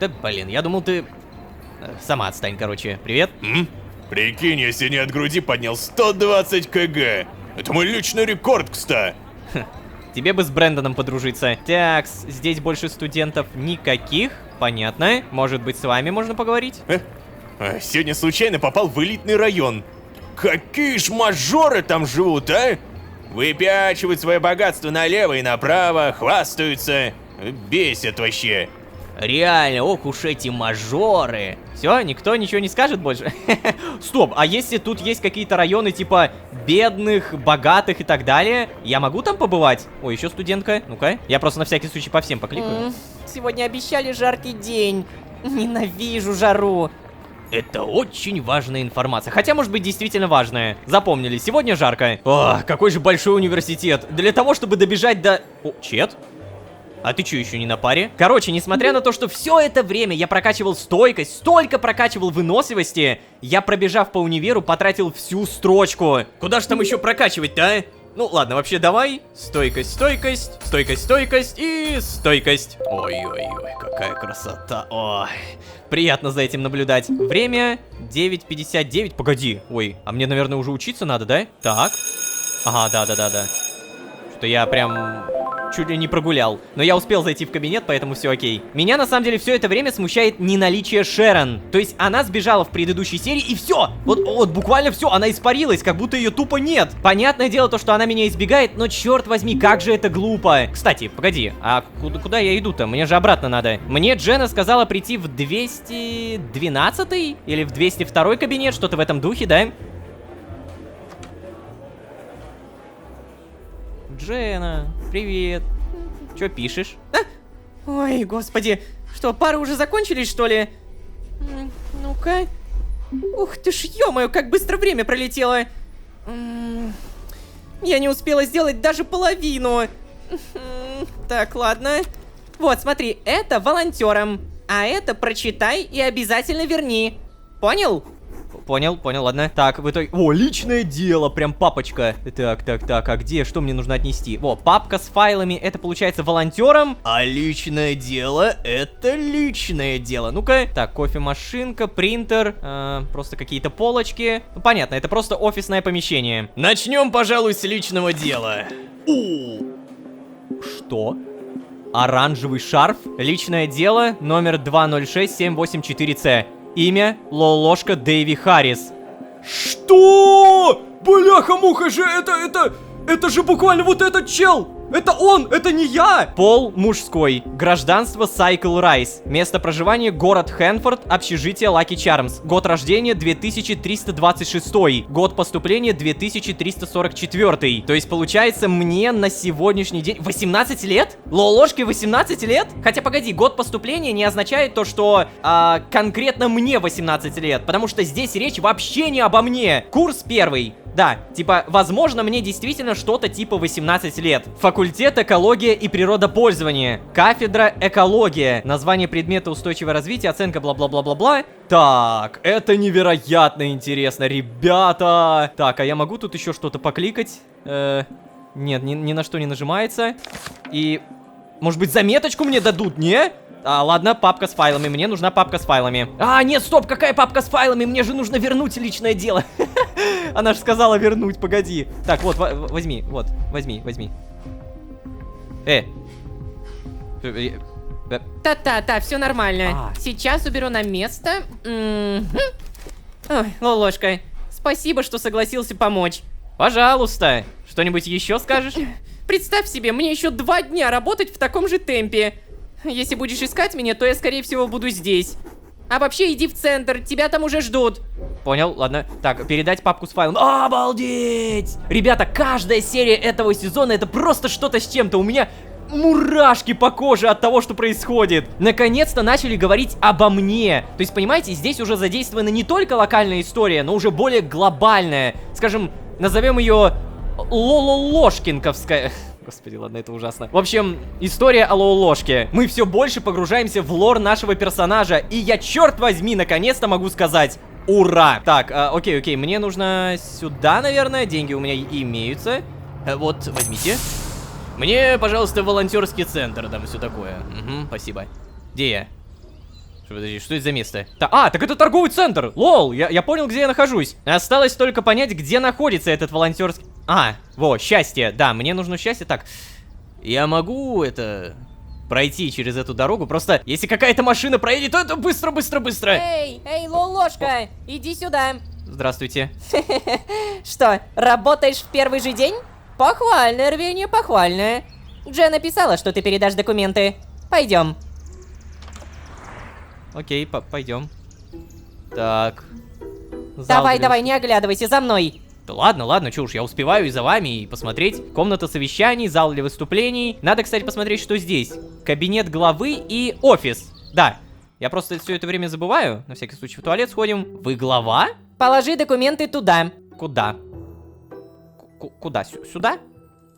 Да, блин, я думал, ты... Сама отстань, короче. Привет. Прикинь, я сегодня от груди поднял 120 кг. Это мой личный рекорд, кстати. Тебе бы с Брэндоном подружиться. Так, здесь больше студентов никаких. Понятно. Может быть, с вами можно поговорить? Сегодня случайно попал в элитный район. Какие ж мажоры там живут, а? Выпячивают свое богатство налево и направо, хвастаются. Бесит вообще. Реально, ох уж эти мажоры. Все, никто ничего не скажет больше? Стоп, а если тут есть какие-то районы типа бедных, богатых и так далее, я могу там побывать? Ой, еще студентка, ну-ка. Я просто на всякий случай по всем покликаю. Сегодня обещали жаркий день. Ненавижу жару. Это очень важная информация. Хотя, может быть, действительно важная. Запомнили, сегодня жарко. О, какой же большой университет. Для того, чтобы добежать до... О, Чет? А ты что, еще не на паре? Короче, несмотря на то, что все это время я прокачивал стойкость, столько прокачивал выносливости, я, пробежав по универу, потратил всю строчку. Куда же там еще прокачивать-то, а? Ну ладно, вообще давай. Стойкость, стойкость, стойкость, стойкость и стойкость. Ой-ой-ой, какая красота. Ой, приятно за этим наблюдать. Время 9:59. Погоди, ой, а мне, наверное, уже учиться надо, да? Так. Ага, да. Что-то я прям... чуть ли не прогулял. Но я успел зайти в кабинет, поэтому все окей. Меня на самом деле все это время смущает не наличие Шерон. То есть она сбежала в предыдущей серии и все. Вот буквально все, она испарилась, как будто ее тупо нет. Понятное дело то, что она меня избегает, но черт возьми, как же это глупо. Кстати, погоди, а куда я иду-то? Мне же обратно надо. Мне Джена сказала прийти в 212 или в 202 кабинет, что-то в этом духе, да? Джена, привет. Чё пишешь? Ой, господи. Что, пары уже закончились, что ли? Ну-ка. Ух ты ж, ё-моё, как быстро время пролетело. Я не успела сделать даже половину. Так, ладно. Вот, смотри, это волонтерам. А это прочитай и обязательно верни. Понял? Понял, ладно. Так, в итоге... О, личное дело, прям папочка. Так, а где? Что мне нужно отнести? О, папка с файлами, это получается волонтерам. А личное дело, это личное дело. Ну-ка. Так, кофемашинка, принтер, просто какие-то полочки. Ну, понятно, это просто офисное помещение. Начнем, пожалуй, с личного дела. Что? Оранжевый шарф? Личное дело, номер 206784C. Имя Лолошка Дэйви Харрис. Что? Бляха-муха же, это же буквально вот этот чел! Это он, это не я! Пол мужской. Гражданство Сайкл Райс. Место проживания город Хэнфорд, общежитие Лаки Чармс. Год рождения 2326. Год поступления 2344. То есть получается мне на сегодняшний день 18 лет? Лолошке 18 лет? Хотя погоди, год поступления не означает то, что конкретно мне 18 лет. Потому что здесь речь вообще не обо мне. Курс первый. Да, типа, возможно, мне действительно что-то типа 18 лет. Факультет экология и природопользование. Кафедра экология. Название предмета устойчивое развитие, оценка бла-бла-бла-бла-бла. Так, это невероятно интересно, ребята. Так, а я могу тут еще что-то покликать? Нет, ни на что не нажимается. И, может быть, заметочку мне дадут, не? Ладно, папка с файлами, мне нужна папка с файлами. Нет, стоп, какая папка с файлами? Мне же нужно вернуть личное дело. Она же сказала вернуть, погоди. Так, вот, возьми, возьми. Та-та-та, все нормально. Сейчас уберу на место. Ой, Лолошка, спасибо, что согласился помочь. Пожалуйста. Что-нибудь еще скажешь? Представь себе, мне еще 2 дня работать в таком же темпе. Если будешь искать меня, то я, скорее всего, буду здесь. А вообще, иди в центр, тебя там уже ждут. Понял, ладно. Так, передать папку с файлом. Обалдеть! Ребята, каждая серия этого сезона это просто что-то с чем-то. У меня мурашки по коже от того, что происходит. Наконец-то начали говорить обо мне. То есть, понимаете, здесь уже задействована не только локальная история, но уже более глобальная. Скажем, назовем ее Лололошкинковская. Господи, ладно, это ужасно. В общем, история о Лолошке. Мы все больше погружаемся в лор нашего персонажа. И я, черт возьми, наконец-то могу сказать: ура! Так, окей, мне нужно сюда, наверное. Деньги у меня имеются. Вот, возьмите. Мне, пожалуйста, волонтерский центр, там все такое. Угу, спасибо. Где я? Подожди, что это за место? Так это торговый центр! Лол, я понял, где я нахожусь. Осталось только понять, где находится этот волонтерский... счастье. Да, мне нужно счастье. Так, я могу пройти через эту дорогу. Просто, если какая-то машина проедет, то это быстро. Эй, Лолошка, иди сюда. Здравствуйте. Что, работаешь в первый же день? Похвальное рвение, похвальное. Джен написала, что ты передашь документы. Пойдем. Окей, пойдем. Так. Давай, не оглядывайся, за мной. Да ладно, чё уж, я успеваю и за вами, и посмотреть. Комната совещаний, зал для выступлений. Надо, кстати, посмотреть, что здесь. Кабинет главы и офис. Да, я просто все это время забываю. На всякий случай в туалет сходим. Вы глава? Положи документы туда. Куда? Куда? Сюда?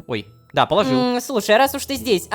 Ой, да, положил. Слушай, раз уж ты здесь,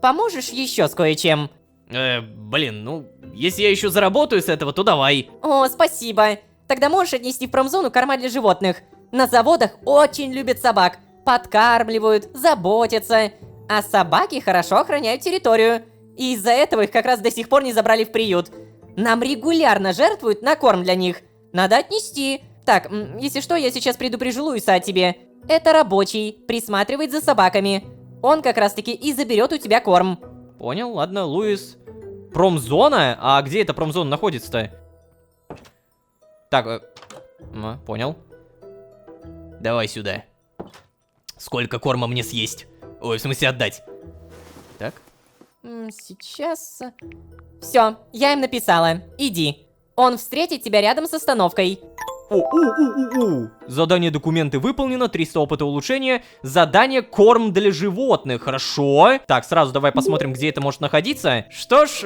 поможешь еще с кое-чем? Блин, если я еще заработаю с этого, то давай. О, спасибо. Тогда можешь отнести в промзону корма для животных. На заводах очень любят собак. Подкармливают, заботятся. А собаки хорошо охраняют территорию. И из-за этого их как раз до сих пор не забрали в приют. Нам регулярно жертвуют на корм для них. Надо отнести. Так, если что, я сейчас предупрежу Луиса о тебе. Это рабочий, присматривает за собаками. Он как раз-таки и заберет у тебя корм. Понял, ладно, Луис. Промзона? А где эта промзона находится-то? Так, понял. Давай сюда. Сколько корма мне съесть? Ой, в смысле отдать. Так. Сейчас... Все, я им написала. Иди. Он встретит тебя рядом с остановкой. Задание документы выполнено, 300 опыта улучшения. Задание корм для животных, хорошо. Так, сразу давай посмотрим, где это может находиться. Что ж,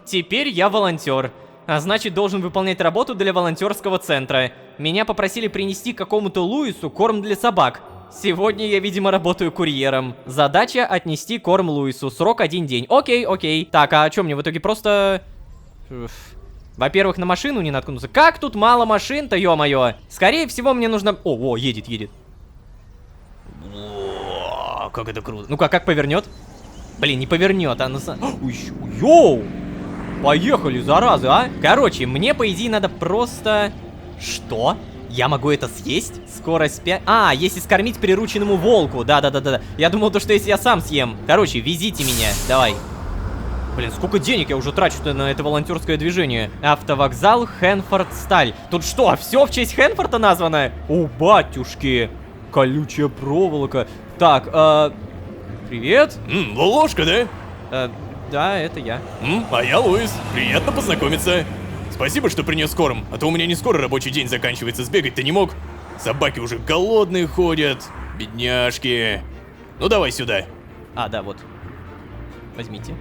теперь я волонтер. А значит, должен выполнять работу для волонтерского центра. Меня попросили принести какому-то Луису корм для собак. Сегодня я, видимо, работаю курьером. Задача отнести корм Луису. Срок 1 день. Окей. Так, а что мне в итоге просто... Во-первых, на машину не наткнуться. Как тут мало машин-то, ё-моё. Скорее всего, мне нужно... О, едет. О, как это круто. Ну-ка, как повернет? Блин, не повернет, а на... Йоу! Поехали, заразы, а? Короче, мне, по идее, надо просто... Что? Я могу это съесть? Скорость 5... если скормить прирученному волку. Да. Я думал, что если я сам съем. Короче, везите меня, давай. Блин, сколько денег я уже трачу на это волонтерское движение. Автовокзал Хэнфорд-Сталь. Тут что, все в честь Хэнфорда названо? О, батюшки. Колючая проволока. Так, привет. Лолошка, да? Да, это я. А я Луис. Приятно познакомиться. Спасибо, что принес корм, а то у меня не скоро рабочий день заканчивается, сбегать-то не мог. Собаки уже голодные ходят. Бедняжки. Ну давай сюда. Да, вот. Возьмите.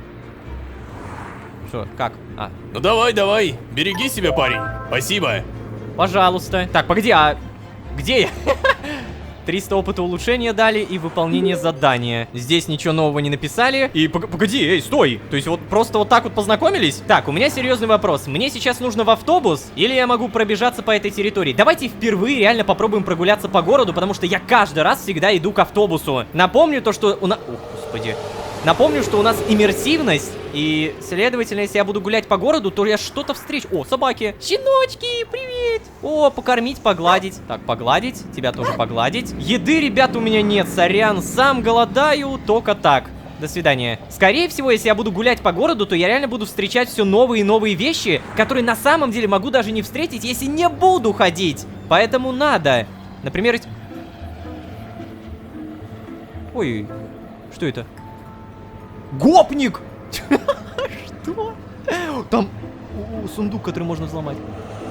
Что, как? Ну давай, береги себя, парень. Спасибо. Пожалуйста. Так, погоди, где я? 300 опыта улучшения дали и выполнение задания. Здесь ничего нового не написали. И погоди, эй, стой. То есть вот просто вот так вот познакомились? Так, у меня серьезный вопрос. Мне сейчас нужно в автобус или я могу пробежаться по этой территории? Давайте впервые реально попробуем прогуляться по городу, потому что я каждый раз всегда иду к автобусу. Напомню то, что у нас... О, господи. Напомню, что у нас иммерсивность, и, следовательно, если я буду гулять по городу, то я что-то встречу. О, собаки. Щеночки, привет. О, покормить, погладить. Так, погладить, тебя тоже погладить. Еды, ребят, у меня нет, сорян. Сам голодаю, только так. До свидания. Скорее всего, если я буду гулять по городу, то я реально буду встречать все новые и новые вещи, которые на самом деле могу даже не встретить, если не буду ходить. Поэтому надо. Например... Ой, что это? Гопник! Что? Там сундук, который можно взломать.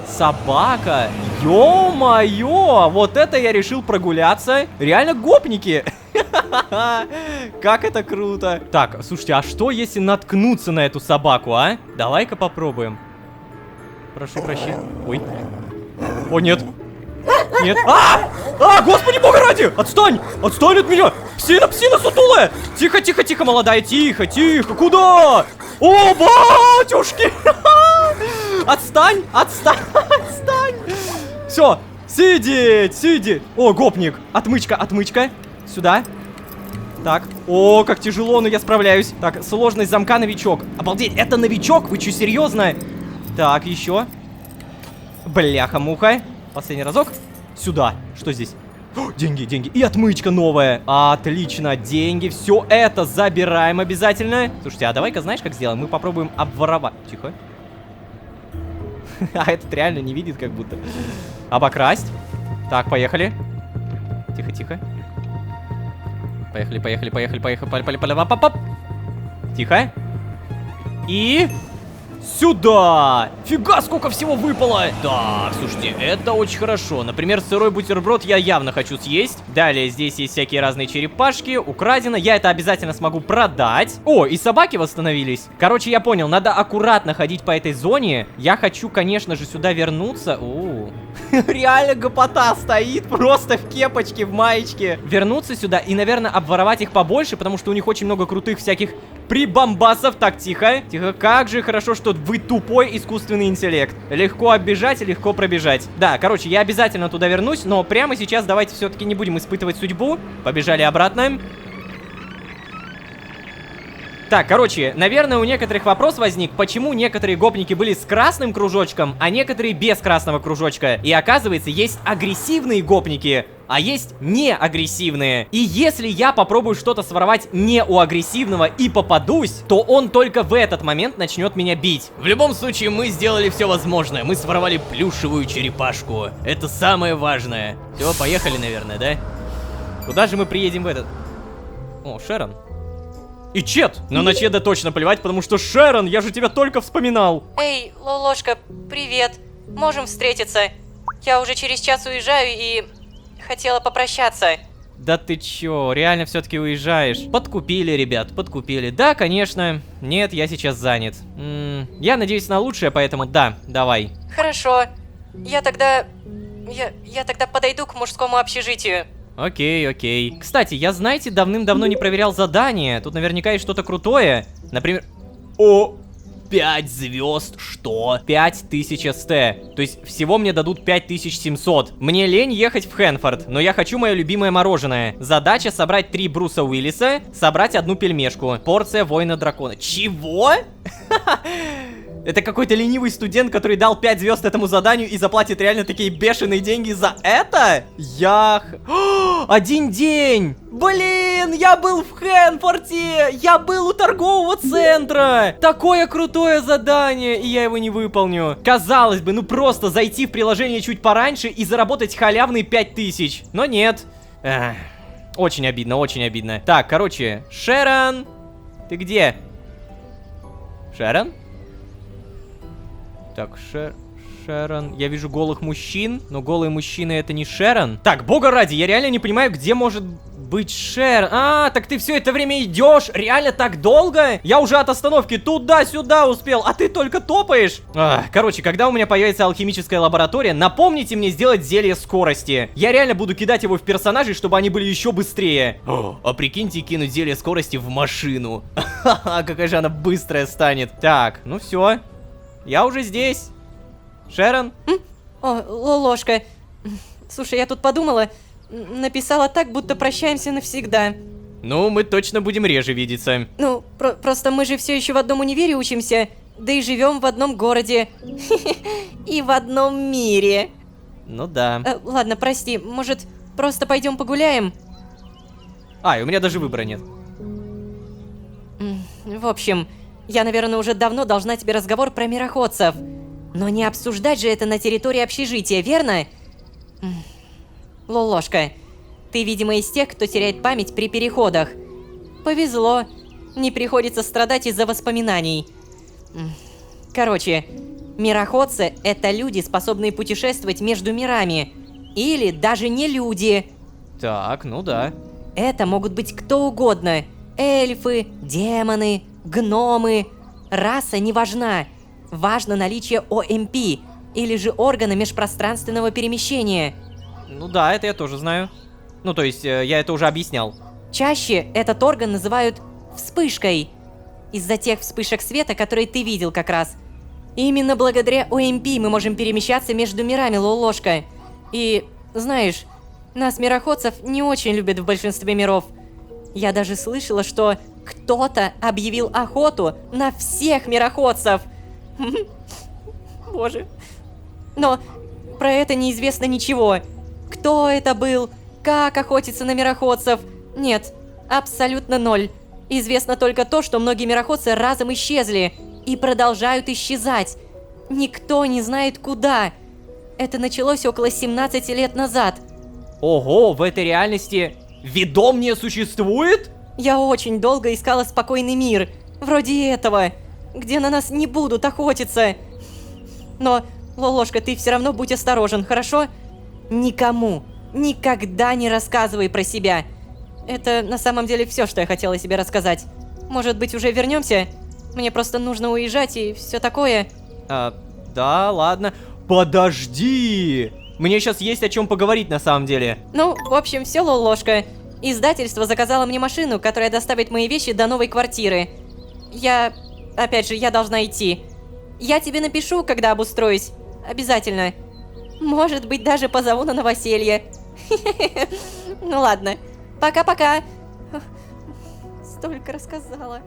Собака. Ё-моё! Вот это я решил прогуляться. Реально гопники. Как это круто. Так, слушайте, а что если наткнуться на эту собаку, а? Давай-ка попробуем. Прошу прощения. Ой. О, нет. Нет. Господи бога ради! Отстань! Отстань от меня! Псина, псина сутулая! Тихо, тихо, тихо, молодая, тихо, тихо. Куда? О, батюшки! Отстань, отстань, отстань! Все, сидеть, сидеть. О, гопник. Отмычка, отмычка. Сюда. Так. О, как тяжело, но я справляюсь. Так, сложность замка новичок. Обалдеть, это новичок? Вы что, серьезно? Так, еще. Бляха-муха. Последний разок. Сюда. Что здесь? О, деньги, деньги. И отмычка новая. Отлично, деньги. Все это забираем обязательно. Слушайте, а давай-ка знаешь, как сделаем? Мы попробуем обворовать. Тихо. А этот реально не видит, как будто. Обокрасть. Так, поехали. Тихо, тихо. Поехали, поехали, поехали, поехали, поехали. Тихо. И... сюда! Фига, сколько всего выпало! Так, слушайте, это очень хорошо. Например, сырой бутерброд я явно хочу съесть. Далее здесь есть всякие разные черепашки. Украдено. Я это обязательно смогу продать. О, и собаки восстановились. Короче, я понял, надо аккуратно ходить по этой зоне. Я хочу, конечно же, сюда вернуться. О, реально гопота стоит просто в кепочке, в маечке. Вернуться сюда и, наверное, обворовать их побольше, потому что у них очень много крутых всяких прибамбасов. Так, тихо. Тихо, как же хорошо, что вы тупой искусственный интеллект. Легко оббежать и легко пробежать. Да, короче, я обязательно туда вернусь, но прямо сейчас давайте все-таки не будем испытывать судьбу. Побежали обратно. Так, короче, наверное, у некоторых вопрос возник, почему некоторые гопники были с красным кружочком, а некоторые без красного кружочка. И оказывается, есть агрессивные гопники, а есть неагрессивные. И если я попробую что-то своровать не у агрессивного и попадусь, то он только в этот момент начнет меня бить. В любом случае, мы сделали все возможное. Мы своровали плюшевую черепашку. Это самое важное. Все, поехали, наверное, да? Куда же мы приедем в этот... О, Шерон. И Чет! Но на Чеда точно плевать, потому что Шерон, я же тебя только вспоминал. Эй, Лолошка, привет. Можем встретиться? Я уже через час уезжаю и хотела попрощаться. Да ты чё, реально все-таки уезжаешь? Подкупили, ребят, подкупили. Да, конечно. Нет, я сейчас занят. Я надеюсь на лучшее, поэтому да, давай. Хорошо. Я тогда подойду к мужскому общежитию. Окей, окей. Кстати, я, знаете, давным-давно не проверял задание. Тут наверняка есть что-то крутое. Например... О! 5 звезд, что? 5000 СТ. То есть всего мне дадут 5700. Мне лень ехать в Хэнфорд, но я хочу мое любимое мороженое. Задача собрать 3 Бруса Уиллиса, собрать 1 пельмешку. Порция воина дракона. Чего? Это какой-то ленивый студент, который дал 5 звезд этому заданию и заплатит реально такие бешеные деньги за это? Один день! Блин, я был в Хэнфорте! Я был у торгового центра! Такое крутое задание, и я его не выполню. Казалось бы, ну просто зайти в приложение чуть пораньше и заработать халявные 5000. Но нет. Очень обидно, очень обидно. Так, короче, Шерон, ты где? Шерон? Так, Шерон. Я вижу голых мужчин, но голые мужчины это не Шерон. Так, бога ради, я реально не понимаю, где может быть Шерон. Так ты все это время идешь? Реально так долго? Я уже от остановки туда-сюда успел, а ты только топаешь. Короче, когда у меня появится алхимическая лаборатория, напомните мне сделать зелье скорости. Я реально буду кидать его в персонажей, чтобы они были еще быстрее. А прикиньте, кинуть зелье скорости в машину. Ха-ха, какая же она быстрая станет. Так, ну все. Я уже здесь. Шерон? О, Лолошка. Слушай, я тут подумала. Написала так, будто прощаемся навсегда. Ну, мы точно будем реже видеться. Ну, просто мы же все еще в одном универе учимся. Да и живем в одном городе. И в одном мире. Ну да. Ладно, прости. Может, просто пойдем погуляем? И у меня даже выбора нет. В общем... Я, наверное, уже давно должна тебе разговор про мироходцев. Но не обсуждать же это на территории общежития, верно? Лолошка, ты, видимо, из тех, кто теряет память при переходах. Повезло. Не приходится страдать из-за воспоминаний. Короче, Мироходцы — это люди, способные путешествовать между мирами. Или даже не люди. Так, ну да. Это могут быть кто угодно. Эльфы, демоны, гномы. Раса не важна. Важно наличие ОМП, или же органа межпространственного перемещения. Ну да, это я тоже знаю. Ну, то есть, я это уже объяснял. Чаще этот орган называют вспышкой. Из-за тех вспышек света, которые ты видел как раз. Именно благодаря ОМП мы можем перемещаться между мирами, Лолошка. И, знаешь, нас, мироходцев, не очень любят в большинстве миров. Я даже слышала, что кто-то объявил охоту на всех мироходцев. Боже. Но про это неизвестно ничего. Кто это был? Как охотиться на мироходцев? Нет, абсолютно ноль. Известно только то, что многие мироходцы разом исчезли и продолжают исчезать. Никто не знает куда. Это началось около 17 лет назад. Ого, в этой реальности ведомнее существует? Я очень долго искала спокойный мир, вроде этого, где на нас не будут охотиться. Но, Лолошка, ты все равно будь осторожен, хорошо? Никому, никогда не рассказывай про себя. Это на самом деле все, что я хотела себе рассказать. Может быть, уже вернемся? Мне просто нужно уезжать и все такое. Да, ладно. Подожди! Мне сейчас есть о чем поговорить на самом деле. Ну, в общем, все, Лолошка. Издательство заказало мне машину, которая доставит мои вещи до новой квартиры. Опять же, я должна идти. Я тебе напишу, когда обустроюсь. Обязательно. Может быть, даже позову на новоселье. Ну ладно. Пока-пока. Столько рассказала.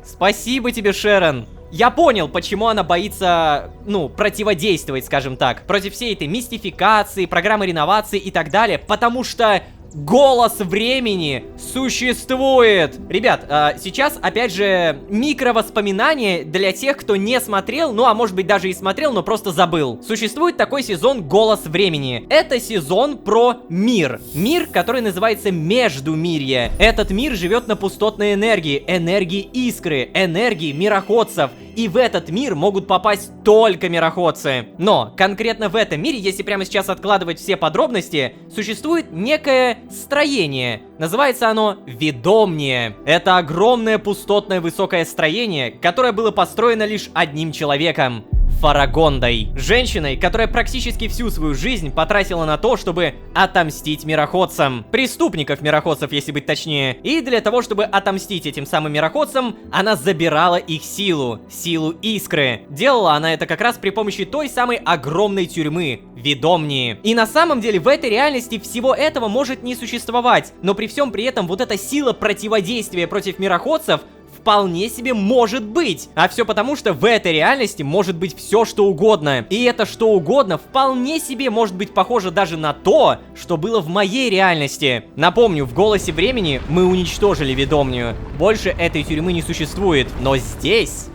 Спасибо тебе, Шерон. Я понял, почему она боится, противодействовать, скажем так, против всей этой мистификации, программы реновации и так далее, потому что голос времени существует. Ребят, сейчас, опять же, микровоспоминания для тех, кто не смотрел, а может быть даже и смотрел, но просто забыл. Существует такой сезон «Голос времени». Это сезон про мир. Мир, который называется Междумирье. Этот мир живет на пустотной энергии, энергии искры, энергии мироходцев. И в этот мир могут попасть только мироходцы. Но конкретно в этом мире, если прямо сейчас откладывать все подробности, существует некое строение. Называется оно Ведомнее. Это огромное пустотное высокое строение, которое было построено лишь одним человеком. Фарагондой. Женщиной, которая практически всю свою жизнь потратила на то, чтобы отомстить мироходцам. Преступников-мироходцев, если быть точнее. И для того, чтобы отомстить этим самым мироходцам, она забирала их силу. Силу искры. Делала она это как раз при помощи той самой огромной тюрьмы. Ведомнее. И на самом деле в этой реальности всего этого может не существовать. Но при всем при этом вот эта сила противодействия против мироходцев вполне себе может быть. А все потому, что в этой реальности может быть все, что угодно. И это что угодно вполне себе может быть похоже даже на то, что было в моей реальности. Напомню, в «Голосе времени» мы уничтожили Ведомнюю. Больше этой тюрьмы не существует. Но здесь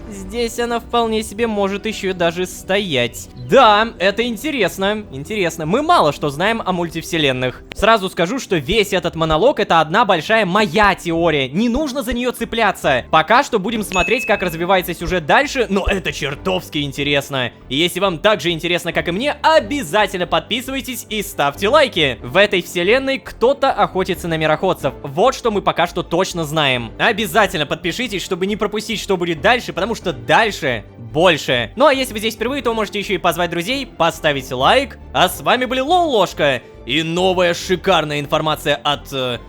она вполне себе может еще даже стоять. Да, это интересно. Интересно. Мы мало что знаем о мультивселенных. Сразу скажу, что весь этот монолог — это одна большая моя теория. Не нужно за нее цепляться. Пока что будем смотреть, как развивается сюжет дальше, но это чертовски интересно. И если вам так же интересно, как и мне, обязательно подписывайтесь и ставьте лайки. В этой вселенной кто-то охотится на мироходцев. Вот что мы пока что точно знаем. Обязательно подпишитесь, чтобы не пропустить, что будет дальше, потому что дальше больше. Ну а если вы здесь впервые, то можете еще и позвать друзей, поставить лайк. А с вами были Лолошка и новая шикарная информация от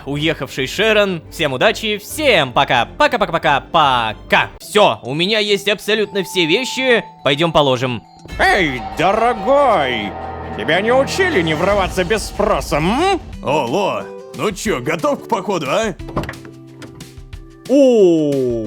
уехавшей Шерон. Всем удачи, всем пока. Пока. Все, у меня есть абсолютно все вещи. Пойдем положим. Эй, дорогой! Тебя не учили не врываться без спроса, м? О, Ло, ну чё, готов к походу, а? О,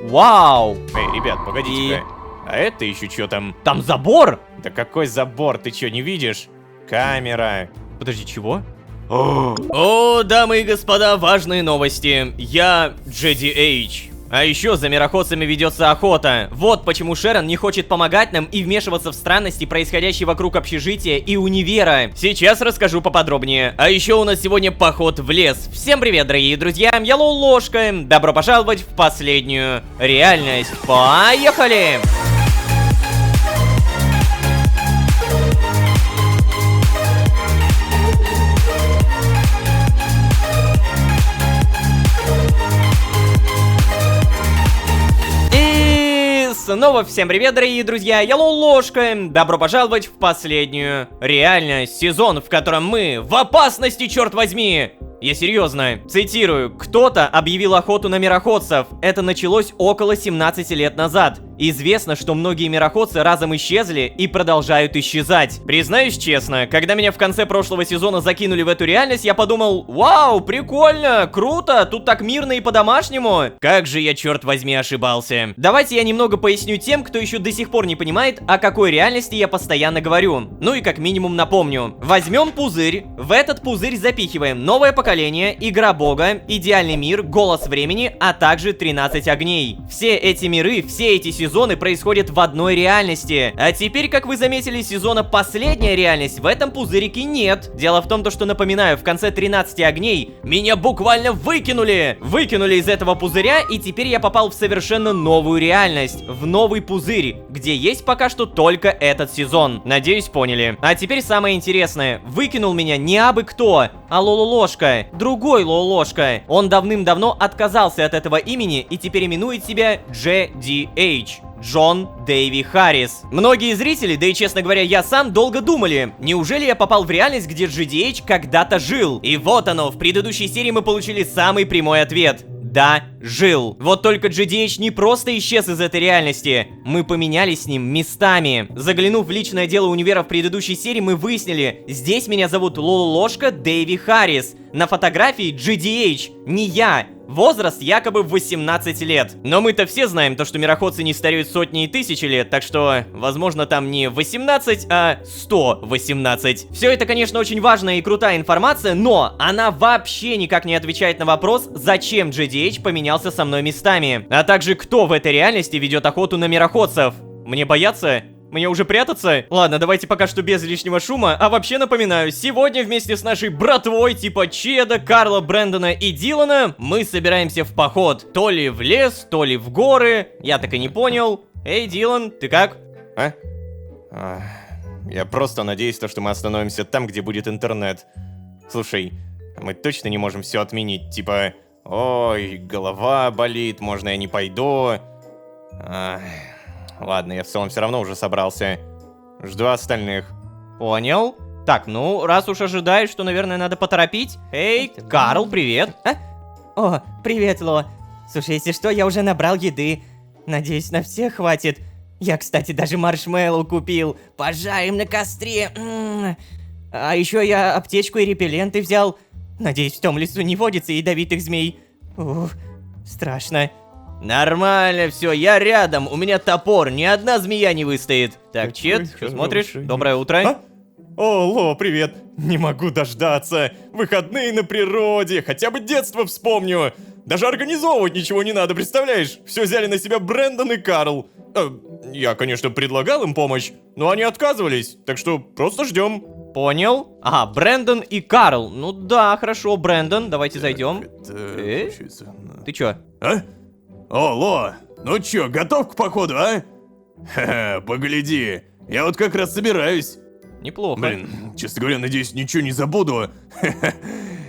вау. Эй, ребят, погодите-ка. А это еще что там? Там забор? Да какой забор, ты что, не видишь? Камера. Подожди, чего? О, дамы и господа, важные новости. Я Джеди Эйч. А еще за мироходцами ведется охота. Вот почему Шерон не хочет помогать нам и вмешиваться в странности, происходящие вокруг общежития и универа. Сейчас расскажу поподробнее. А еще у нас сегодня поход в лес. Всем привет, дорогие друзья, я Лолошка. Добро пожаловать в последнюю реальность. Поехали! снова всем привет, дорогие друзья, я Лолошка. Добро пожаловать в последнюю реальность, сезон, в котором мы в опасности, черт возьми. Я серьезно. Цитирую. Кто-то объявил охоту на мироходцев. Это началось около 17 лет назад. Известно, что многие мироходцы разом исчезли и продолжают исчезать. Признаюсь честно, когда меня в конце прошлого сезона закинули в эту реальность, я подумал: вау, прикольно, круто, тут так мирно и по-домашнему. Как же я, черт возьми, ошибался. Давайте я немного поясню тем, кто еще до сих пор не понимает, о какой реальности я постоянно говорю. Ну и как минимум напомню. Возьмем пузырь, в этот пузырь запихиваем новое поколение, игра бога, идеальный мир, голос времени, а также 13 огней. Все эти миры, все эти сезоны происходят в одной реальности. А теперь, как вы заметили, сезона последняя реальность в этом пузырике нет. Дело в том, что, напоминаю, в конце 13 огней меня буквально выкинули. Выкинули из этого пузыря, и теперь я попал в совершенно новую реальность. В новый пузырь, где есть пока что только этот сезон. Надеюсь, поняли. А теперь самое интересное. Выкинул меня не абы кто, а Лололошка. Другой Лололошка. Он давным-давно отказался от этого имени и теперь именует себя JDH. Джон Дэйви Харрис. Многие зрители, да и честно говоря, я сам долго думали, неужели я попал в реальность, где GDH когда-то жил? И вот оно, в предыдущей серии мы получили самый прямой ответ. Да, жил. Вот только GDH не просто исчез из этой реальности. Мы поменялись с ним местами. Заглянув в личное дело универа в предыдущей серии, мы выяснили, здесь меня зовут Лололошка Дэйви Харрис. На фотографии GDH, не я. Возраст якобы 18 лет. Но мы-то все знаем то, что мироходцы не стареют сотни и тысячи лет, так что, возможно, там не 18, а 118. Все это, конечно, очень важная и крутая информация, но она вообще никак не отвечает на вопрос, зачем GDH поменялся со мной местами. А также, кто в этой реальности ведет охоту на мироходцев. Мне бояться? Мне уже прятаться? Ладно, давайте пока что без лишнего шума. А вообще напоминаю, сегодня вместе с нашей братвой типа Чеда, Карла, Брэндона и Дилана мы собираемся в поход. То ли в лес, то ли в горы. Я так и не понял. Эй, Дилан, ты как? Я просто надеюсь, что мы остановимся там, где будет интернет. Слушай, мы точно не можем все отменить? Типа, ой, голова болит, можно я не пойду? Ладно, я в целом все равно уже собрался. Жду остальных. Понял. Так, ну, раз уж ожидаешь, что, наверное, надо поторопить. Эй, Карл, привет. О, привет, Ло. Слушай, если что, я уже набрал еды. Надеюсь, на всех хватит. Я, кстати, даже маршмеллоу купил. Пожарим на костре. А еще я аптечку и репелленты взял. Надеюсь, в том лесу не водится ядовитых змей. Ух, страшно. Нормально все, я рядом, у меня топор, ни одна змея не выстоит. Так, Чет, что смотришь? Доброе утро. О, Ло, привет. Не могу дождаться. Выходные на природе, хотя бы детство вспомню. Даже организовывать ничего не надо, представляешь? Все взяли на себя Брэндон и Карл. Я, конечно, предлагал им помощь, но они отказывались, так что просто ждем. Понял. Ага, Брэндон и Карл. Ну да, хорошо, Брэндон, давайте зайдем. Ты чё? О, Ло, ну чё, готов к походу, а? Ха-ха, погляди, я вот как раз собираюсь. Неплохо. Блин, честно говоря, надеюсь, ничего не забуду. Ха-ха,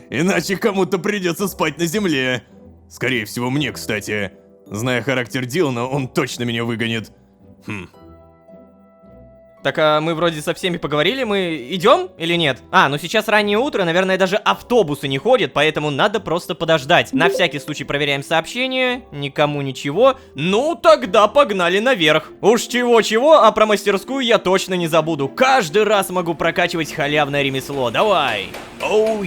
иначе кому-то придется спать на земле. Скорее всего, мне, кстати. Зная характер Дилана, он точно меня выгонит. Так, а мы вроде со всеми поговорили, мы идем или нет? Ну сейчас раннее утро, наверное, даже автобусы не ходят, поэтому надо просто подождать. На всякий случай проверяем сообщение, никому ничего. Ну, тогда погнали наверх. Уж чего-чего, а про мастерскую я точно не забуду. Каждый раз могу прокачивать халявное ремесло, давай. Оу,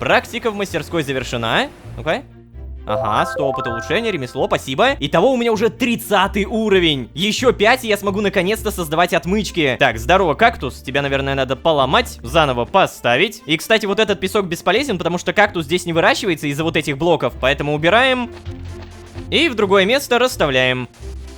Практика в мастерской завершена. Ну-ка. Ага, 100 опыта улучшения, ремесло, спасибо. Итого у меня уже 30 уровень. Еще 5, и я смогу наконец-то создавать отмычки. Так, здорово, кактус. Тебя, наверное, надо поломать, заново поставить. И, кстати, вот этот песок бесполезен, потому что кактус здесь не выращивается из-за вот этих блоков. Поэтому убираем. И в другое место расставляем.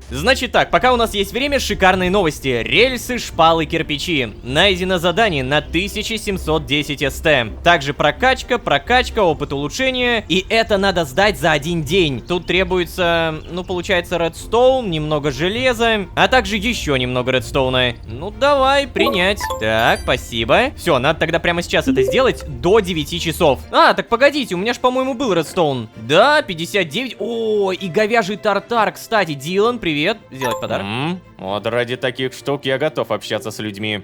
Значит так, пока у нас есть время, шикарные новости. Рельсы, шпалы, кирпичи. Найдено задание на 1710 СТ. Также прокачка, опыт улучшения. И это надо сдать за один день. Тут требуется, ну, получается, редстоун, немного железа, а также еще немного редстоуна. Ну, давай, принять. Так, спасибо. Все, надо тогда прямо сейчас это сделать до 9 часов. Так погодите, у меня ж, по-моему, был редстоун. Да, 59. О, и говяжий тартар, кстати. Дилан, привет. привет. Сделать подарок. Вот ради таких штук я готов общаться с людьми.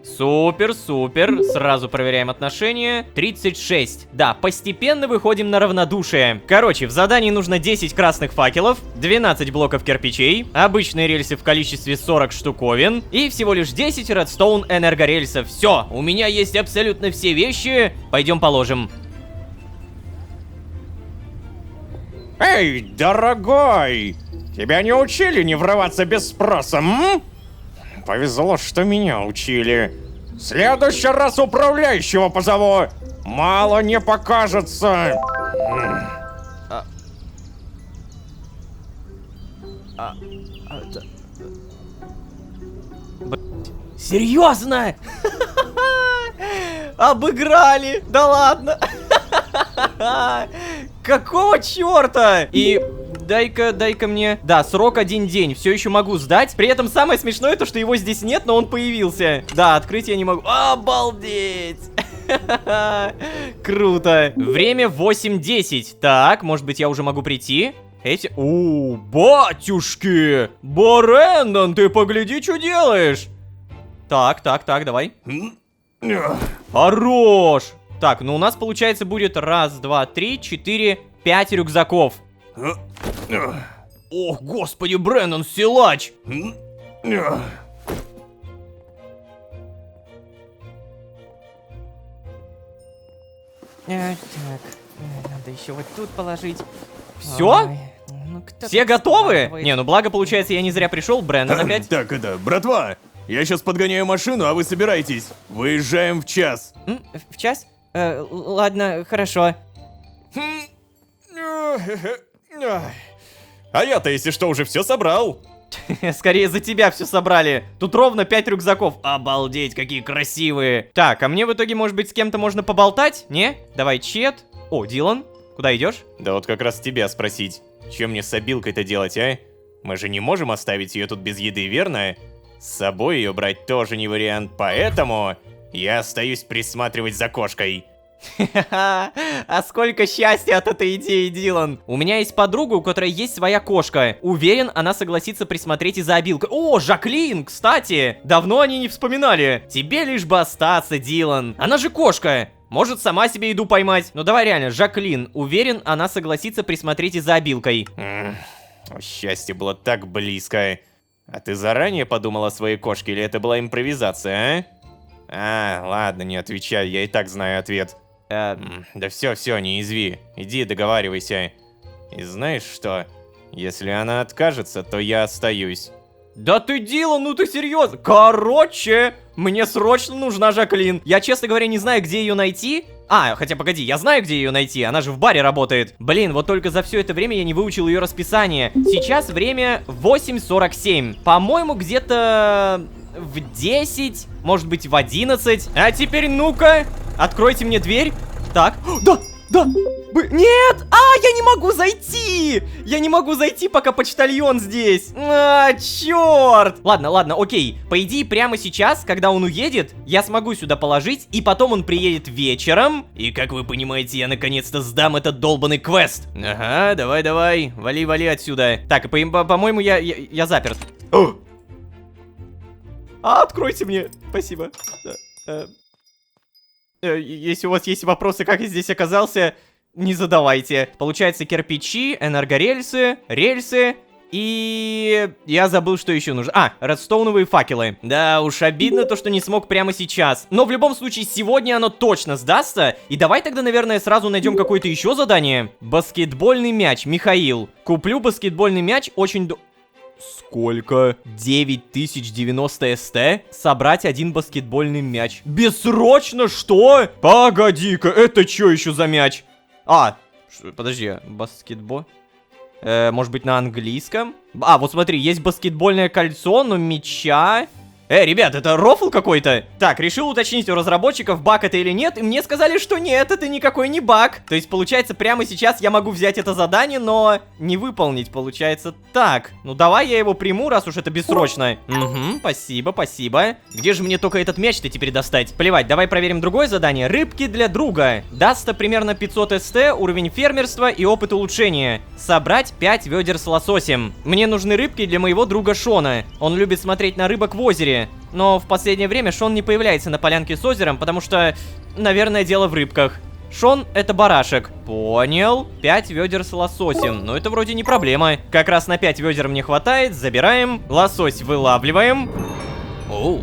Супер, супер. Сразу проверяем отношения. 36. Да, постепенно выходим на равнодушие. Короче, в задании нужно 10 красных факелов, 12 блоков кирпичей, обычные рельсы в количестве 40 штуковин и всего лишь 10 редстоун энергорельсов. Все, у меня есть абсолютно все вещи. Пойдем положим. Эй, дорогой! Тебя не учили не врываться без спроса, м? Повезло, что меня учили. В следующий раз управляющего позову. Мало не покажется. Серьезно? Обыграли! Да ладно! Какого черта? И дай-ка мне... Да, срок 1 день, все еще могу сдать. При этом самое смешное то, что его здесь нет, но он появился. Да, открыть я не могу. Обалдеть! Круто. Время 8:10. Так, может быть, я уже могу прийти? Эти... О, батюшки! Брендон, ты погляди, что делаешь? Так, давай. Хорош! Так, ну у нас, получается, будет 1, 2, 3, 4, 5 рюкзаков. Ох, господи, Брендон, силач! Так, надо еще вот тут положить. Все? Ой, ну кто Все так готовы? складывает? Не, ну благо, получается, я не зря пришел, Брендон опять. Так, братва, я сейчас подгоняю машину, а вы собирайтесь. Выезжаем в час. В час? Ладно, хорошо. А я-то, если что, уже все собрал. Скорее за тебя все собрали. Тут ровно 5 рюкзаков. Обалдеть, какие красивые. Так, а мне в итоге, может быть, с кем-то можно поболтать? Не? Давай, Чет. О, Дилан. Куда идешь? Да вот как раз тебя спросить. Чем мне с обилкой-то делать, а? Мы же не можем оставить ее тут без еды, верно? С собой ее брать тоже не вариант, поэтому я остаюсь присматривать за кошкой. А сколько счастья от этой идеи, Дилан. У меня есть подруга, у которой есть своя кошка. Уверен, она согласится присмотреть и за обилкой. О, Жаклин, кстати. Давно они не вспоминали. Тебе лишь бы остаться, Дилан. Она же кошка. Может, сама себе еду поймать. Ну давай реально, Жаклин. Уверен, она согласится присмотреть и за обилкой. Счастье было так близко. А ты заранее подумал о своей кошке, или это была импровизация, а? Ладно, не отвечай, я и так знаю ответ. Да все, не изви. Иди договаривайся. И знаешь что? Если она откажется, то я остаюсь. Да ты, Дилан, ну ты серьезно? Короче, мне срочно нужна Жаклин. Я, честно говоря, не знаю, где ее найти. Хотя погоди, я знаю, где ее найти. Она же в баре работает. Блин, вот только за все это время я не выучил ее расписание. Сейчас время 8:47. По-моему, где-то в 10, может быть, в 11. А теперь ну-ка, откройте мне дверь. Так, да. Нет! Я не могу зайти! Я не могу зайти, пока почтальон здесь! Черт! Ладно, окей. По идее, прямо сейчас, когда он уедет, я смогу сюда положить, и потом он приедет вечером. И, как вы понимаете, я наконец-то сдам этот долбанный квест. Ага, давай. Вали отсюда. Так, по-моему, я заперт. Откройте мне. Спасибо. Если у вас есть вопросы, как я здесь оказался, не задавайте. Получается, кирпичи, энергорельсы, рельсы и... Я забыл, что еще нужно. Редстоуновые факелы. Да уж, обидно то, что не смог прямо сейчас. Но в любом случае, сегодня оно точно сдастся. И давай тогда, наверное, сразу найдем какое-то еще задание. Баскетбольный мяч, Михаил. Куплю баскетбольный мяч очень... Сколько? 9090 СТ? Собрать 1 баскетбольный мяч. Бессрочно, что? Погоди-ка, это что еще за мяч? Подожди, баскетбол? Может быть, на английском? Вот смотри, есть баскетбольное кольцо, но мяча Ребят, это рофл какой-то? Так, решил уточнить у разработчиков, баг это или нет, и мне сказали, что нет, это никакой не баг. То есть, получается, прямо сейчас я могу взять это задание, но не выполнить, получается так. Ну, давай я его приму, раз уж это бессрочно. Угу, спасибо, спасибо. Где же мне только этот мяч-то теперь достать? Плевать, давай проверим другое задание. Рыбки для друга. Даст примерно 500 СТ, уровень фермерства и опыт улучшения. Собрать 5 ведер с лососем. Мне нужны рыбки для моего друга Шона. Он любит смотреть на рыбок в озере. Но в последнее время Шон не появляется на полянке с озером, потому что, наверное, дело в рыбках. Шон — это барашек. Понял. 5 ведер с лососем. Но это вроде не проблема. Как раз на 5 ведер мне хватает. Забираем. Лосось вылавливаем. Оу.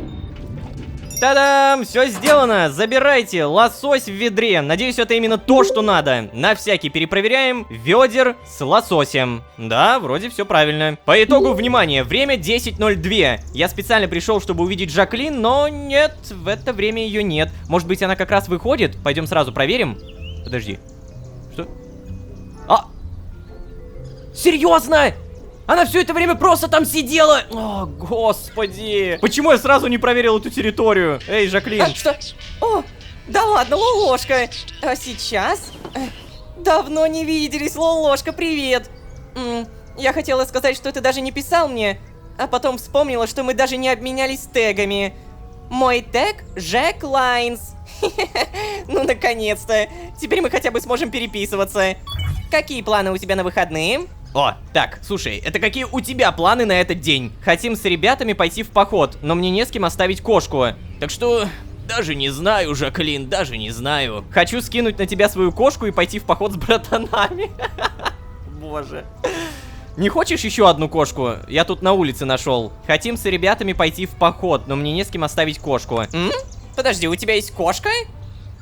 Та-дам! Все сделано! Забирайте! Лосось в ведре. Надеюсь, это именно то, что надо. На всякий перепроверяем. Ведер с лососем. Да, вроде все правильно. По итогу, внимание, время 10:02. Я специально пришел, чтобы увидеть Жаклин, но нет, в это время ее нет. Может быть, она как раз выходит? Пойдем сразу проверим. Подожди. Что? А! Серьезно? Она все это время просто там сидела! О, господи! Почему я сразу не проверил эту территорию? Эй, Жаклин! А, что? О, да ладно, Лолошка. А сейчас? Давно не виделись, Лолошка, привет. Я хотела сказать, что ты даже не писал мне, а потом вспомнила, что мы даже не обменялись тегами. Мой тег Жек Лайнс. Ну, наконец-то. Теперь мы хотя бы сможем переписываться. Какие планы у тебя на выходные? О, так, слушай, это какие у тебя планы на этот день? Хотим с ребятами пойти в поход, но мне не с кем оставить кошку. Так что, даже не знаю, Жаклин, даже не знаю. Хочу скинуть на тебя свою кошку и пойти в поход с братанами. Боже. Не хочешь еще одну кошку? Я тут на улице нашел. Хотим с ребятами пойти в поход, но мне не с кем оставить кошку. Подожди, у тебя есть кошка?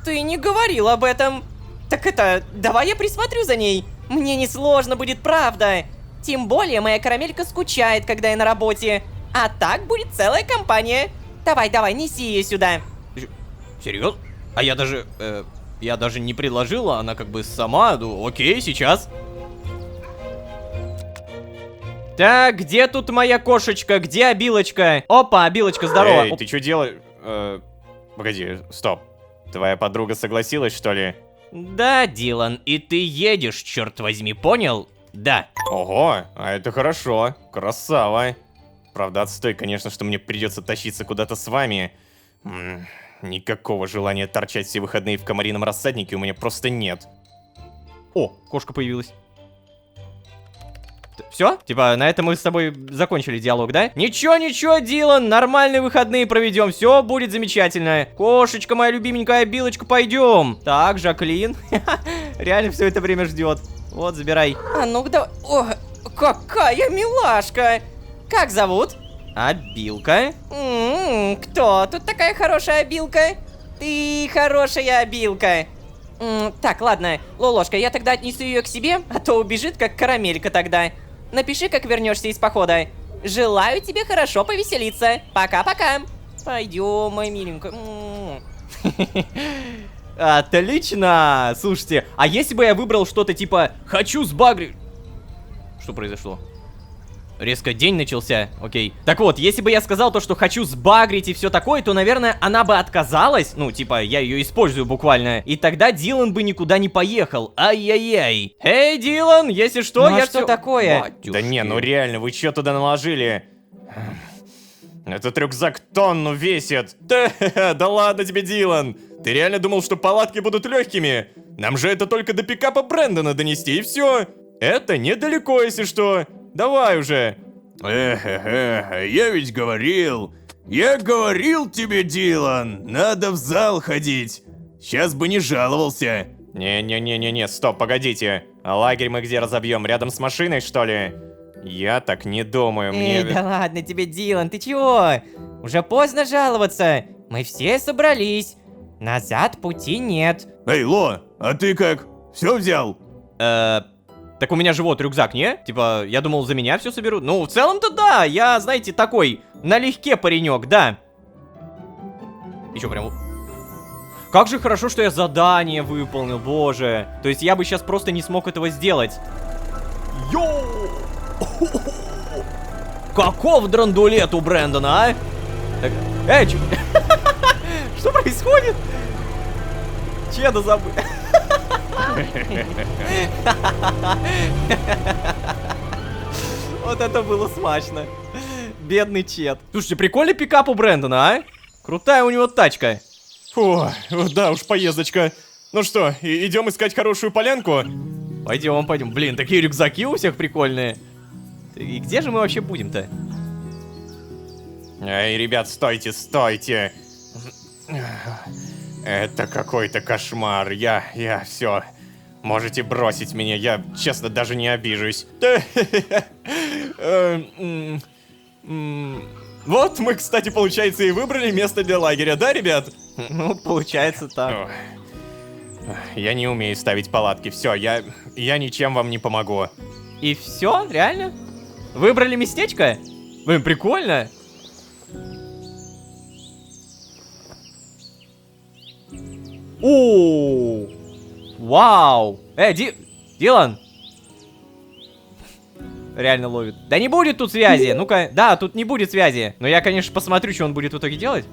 Ты не говорил об этом. Так это, давай я присмотрю за ней. Мне несложно будет, правда. Тем более моя карамелька скучает, когда я на работе. А так будет целая компания. Давай, неси ее сюда. Серьезно? А я даже не предложила, она как бы сама. Ну, окей, сейчас. Так, где тут моя кошечка? Где обилочка? Опа, обилочка, здорово. Эй, ты что делаешь? Погоди, стоп. Твоя подруга согласилась, что ли? Да, Дилан, и ты едешь, черт возьми, понял? Да. Ого, а это хорошо. Красава. Правда, отстой, конечно, что мне придется тащиться куда-то с вами. Никакого желания торчать все выходные в комарином рассаднике у меня просто нет. О, кошка появилась. Все? Типа, на этом мы с тобой закончили диалог, да? Ничего, Дилан, нормальные выходные проведем, все будет замечательно. Кошечка моя любименькая, Билочка, пойдем. Так, Жаклин, реально все это время ждет. Вот, забирай. А ну-ка давай. О, какая милашка. Как зовут? Обилка. Кто тут такая хорошая обилка? Ты хорошая обилка. Так, ладно, Лолошка, я тогда отнесу ее к себе, а то убежит, как карамелька тогда. Напиши, как вернешься из похода. Желаю тебе хорошо повеселиться. Пока-пока. Пойдем, моя миленькая. Отлично! Слушайте, а если бы я выбрал что-то типа «хочу сбагрить»? Что произошло? Резко день начался, окей. Так вот, если бы я сказал то, что хочу сбагрить и все такое, то, наверное, она бы отказалась. Ну, типа, я ее использую буквально. И тогда Дилан бы никуда не поехал. Ай-яй-яй. Эй, Дилан, если что, ну, я а что всё- такое? Батюшки. Да не, ну реально, вы что туда наложили? Этот рюкзак тонну весит. Да ладно тебе, Дилан. Ты реально думал, что палатки будут легкими? Нам же это только до пикапа Брэндона донести, и все. Это недалеко, если что. Давай уже. Я ведь говорил. Я говорил тебе, Дилан, надо в зал ходить. Сейчас бы не жаловался. Не, стоп, погодите. А лагерь мы где разобьем? Рядом с машиной, что ли? Я так не думаю, мне... Эй, да ладно тебе, Дилан, ты чего? Уже поздно жаловаться. Мы все собрались. Назад пути нет. Эй, Ло, а ты как? Все взял? Так у меня же вот рюкзак, не? Типа, я думал, за меня все соберут. Ну, в целом-то да, я, знаете, такой, налегке паренек, да. Еще прям... Как же хорошо, что я задание выполнил, боже. То есть я бы сейчас просто не смог этого сделать. Йоу! Каков драндулет у Брэндона, а? Так, чё? Что происходит? Чеда забыл. Вот это было смачно. Бедный Чед. Слушайте, прикольный пикап у Брэндона, а? Крутая у него тачка. Фу, да уж, поездочка. Ну что, идем искать хорошую полянку? Пойдем. Блин, такие рюкзаки у всех прикольные. И где же мы вообще будем-то? Эй, ребят, стойте. Это какой-то кошмар. Я все. Можете бросить меня, я, честно, даже не обижусь. Вот мы, кстати, получается, и выбрали место для лагеря, да, ребят? Ну, получается так. Я не умею ставить палатки, все, я ничем вам не помогу. И все, реально? Выбрали местечко? Блин, прикольно. О, вау. Дилан. Реально ловит. Да не будет тут связи. Ну-ка, да, тут не будет связи. Но я, конечно, посмотрю, что он будет в итоге делать.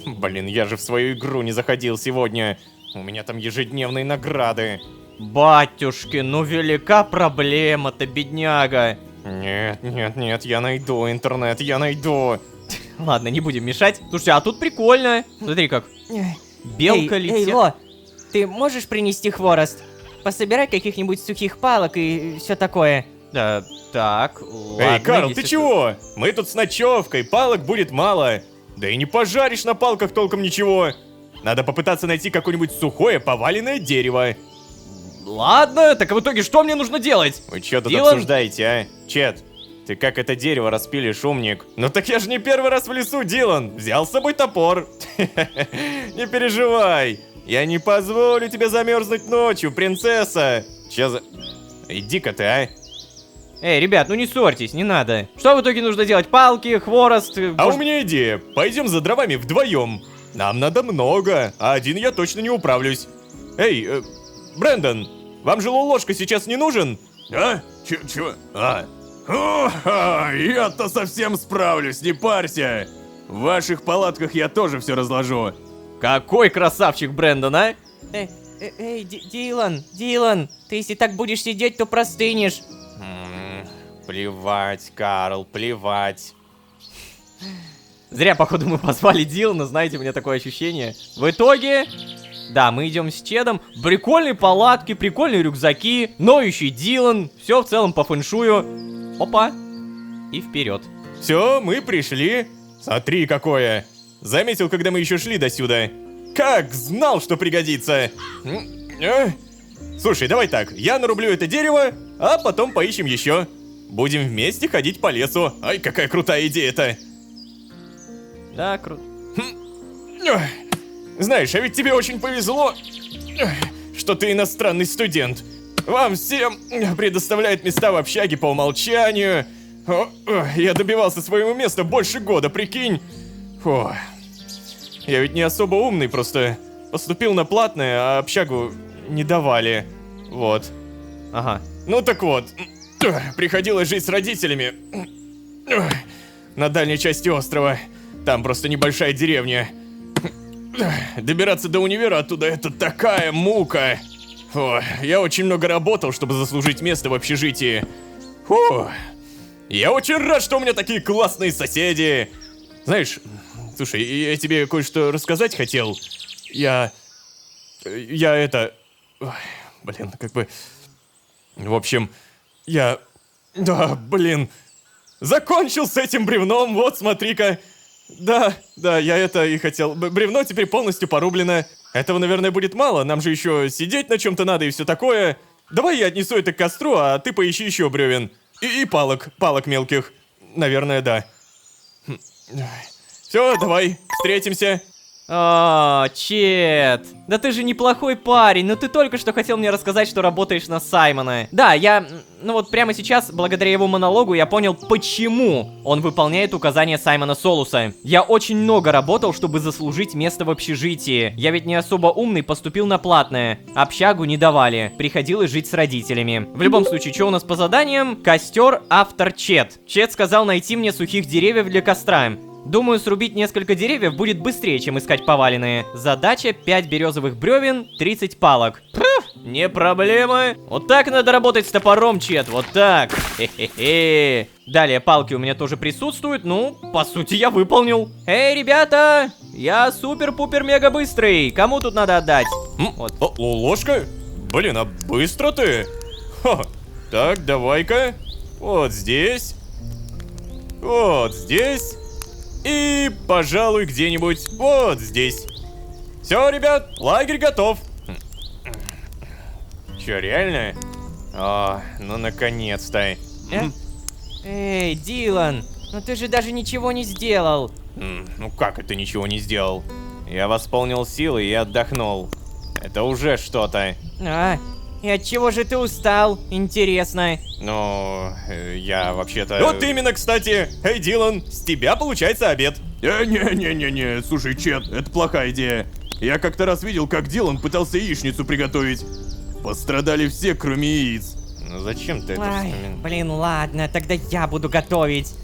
Блин, я же в свою игру не заходил сегодня. У меня там ежедневные награды. Батюшки, ну велика проблема-то, бедняга. Нет, я найду интернет, я найду. Ладно, не будем мешать. Слушайте, а тут прикольно. Смотри как. Белка летит. Эй, Ло, ты можешь принести хворост? Пособирай каких-нибудь сухих палок и все такое. Да, так, ладно. Эй, Карл, ты если чего? Мы тут с ночевкой, палок будет мало. Да и не пожаришь на палках толком ничего. Надо попытаться найти какое-нибудь сухое поваленное дерево. что- Ладно, так в итоге что мне нужно делать? Вы что тут Дилан? обсуждаете, а? Чет, ты как это дерево распилишь, умник? Ну так я же не первый раз в лесу, Дилан. Взял с собой топор. Не переживай. Я не позволю тебе замерзнуть ночью, принцесса. Че за... Иди-ка ты, а? Эй, ребят, ну не ссорьтесь, не надо. Что в итоге нужно делать? Палки, хворост? А у меня идея. Пойдем за дровами вдвоем. Нам надо много, а один я точно не управлюсь. Эй, Брэндон, вам же ложка сейчас не нужен? А? Чего? Я-то совсем справлюсь, не парься. В ваших палатках я тоже все разложу. Какой красавчик Брэндон, а? Эй, Дилан, ты если так будешь сидеть, то простынешь. Плевать, Карл, плевать. Зря, походу, мы позвали Дилана, знаете, у меня такое ощущение. В итоге, да, мы идем с Чедом. Прикольные палатки, прикольные рюкзаки, ноющий Дилан. Все в целом по фэншую. Опа. И вперед. Все, мы пришли. Смотри, какое. Заметил, когда мы еще шли до сюда. Как знал, что пригодится. Слушай, давай так. Я нарублю это дерево, а потом поищем еще. Будем вместе ходить по лесу. Ай, какая крутая идея-то. Да, круто. Знаешь, а ведь тебе очень повезло, что ты иностранный студент. Вам всем предоставляют места в общаге по умолчанию. Я добивался своего места больше года, прикинь. Фу. Я ведь не особо умный, просто поступил на платное, а общагу не давали. Вот. Ага. Ну так вот, приходилось жить с родителями на дальней части острова. Там просто небольшая деревня. Добираться до универа оттуда — это такая мука. Фу, я очень много работал, чтобы заслужить место в общежитии. Фу. Я очень рад, что у меня такие классные соседи. Знаешь, слушай, я тебе кое-что рассказать хотел. Я это... Ой, блин, как бы... В общем, да, блин. Закончил с этим бревном, вот, смотри-ка. Да, я это и хотел. Бревно теперь полностью порублено. Этого, наверное, будет мало, нам же еще сидеть на чем-то надо и все такое. Давай я отнесу это к костру, а ты поищи еще бревен. И палок мелких. Наверное, да. Все, давай, встретимся. О, Чет, да ты же неплохой парень, но ты только что хотел мне рассказать, что работаешь на Саймона. Да, ну вот прямо сейчас, благодаря его монологу, я понял, почему он выполняет указания Саймона Солуса. Я очень много работал, чтобы заслужить место в общежитии. Я ведь не особо умный, поступил на платное. Общагу не давали, приходилось жить с родителями. В любом случае, что у нас по заданиям? Костер, автор Чет. Чет сказал найти мне сухих деревьев для костра. Думаю, срубить несколько деревьев будет быстрее, чем искать поваленные. Задача 5 березовых бревен, 30 палок. Не проблема. Вот так надо работать с топором, чет, вот так. Хе-хе-хе. Далее, палки у меня тоже присутствуют. Ну, по сути, я выполнил. Эй, ребята, я супер-пупер-мега быстрый. Кому тут надо отдать? Вот. Ложка? Блин, а быстро ты? Ха. Так, давай-ка. Вот здесь. Вот здесь. И, пожалуй, где-нибудь вот здесь. Все, ребят, лагерь готов. Чё, реально? О, ну наконец-то. Эй, Дилан, ну ты же даже ничего не сделал. Ну как это ничего не сделал? Я восполнил силы и отдохнул. Это уже что-то. А, и от чего же ты устал? Интересно. Ну, я вообще-то... Вот именно, кстати. Эй, Дилан, с тебя получается обед. Не-не-не-не, слушай, Чет, это плохая идея. Я как-то раз видел, как Дилан пытался яичницу приготовить. Пострадали все, кроме яиц. Ну зачем ты это Ай, вспоминаешь? блин, ладно, тогда я буду готовить.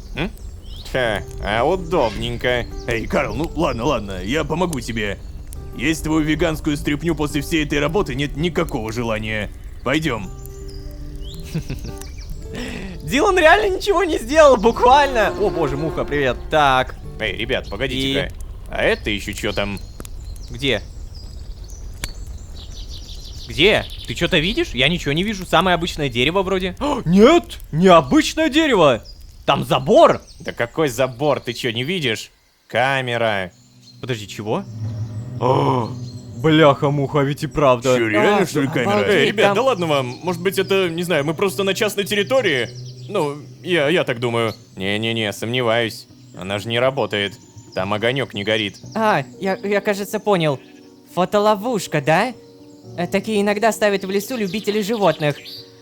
Ха, а удобненько. Эй, Карл, ну ладно, я помогу тебе. Есть твою веганскую стряпню после всей этой работы нет никакого желания. Пойдем. Дилан реально ничего не сделал, буквально. О боже, муха, привет. Так, Эй, ребят, погодите-ка. А это еще что там? где? Где? Ты что-то видишь? Я ничего не вижу. Самое обычное дерево вроде. Нет, необычное дерево. Там забор. Да какой забор, ты что, не видишь? Камера. Подожди, чего? Бляха-муха, ведь и правда. Чё, реально, что ли, камера? обалдеть. Эй, ребят, там- да ладно вам. Может быть, это, не знаю, мы просто на частной территории? Ну, я так думаю. Не-не-не, сомневаюсь. Она же не работает. Там огонек не горит. А, я, кажется, понял. Фотоловушка, да? Такие иногда ставят в лесу любители животных.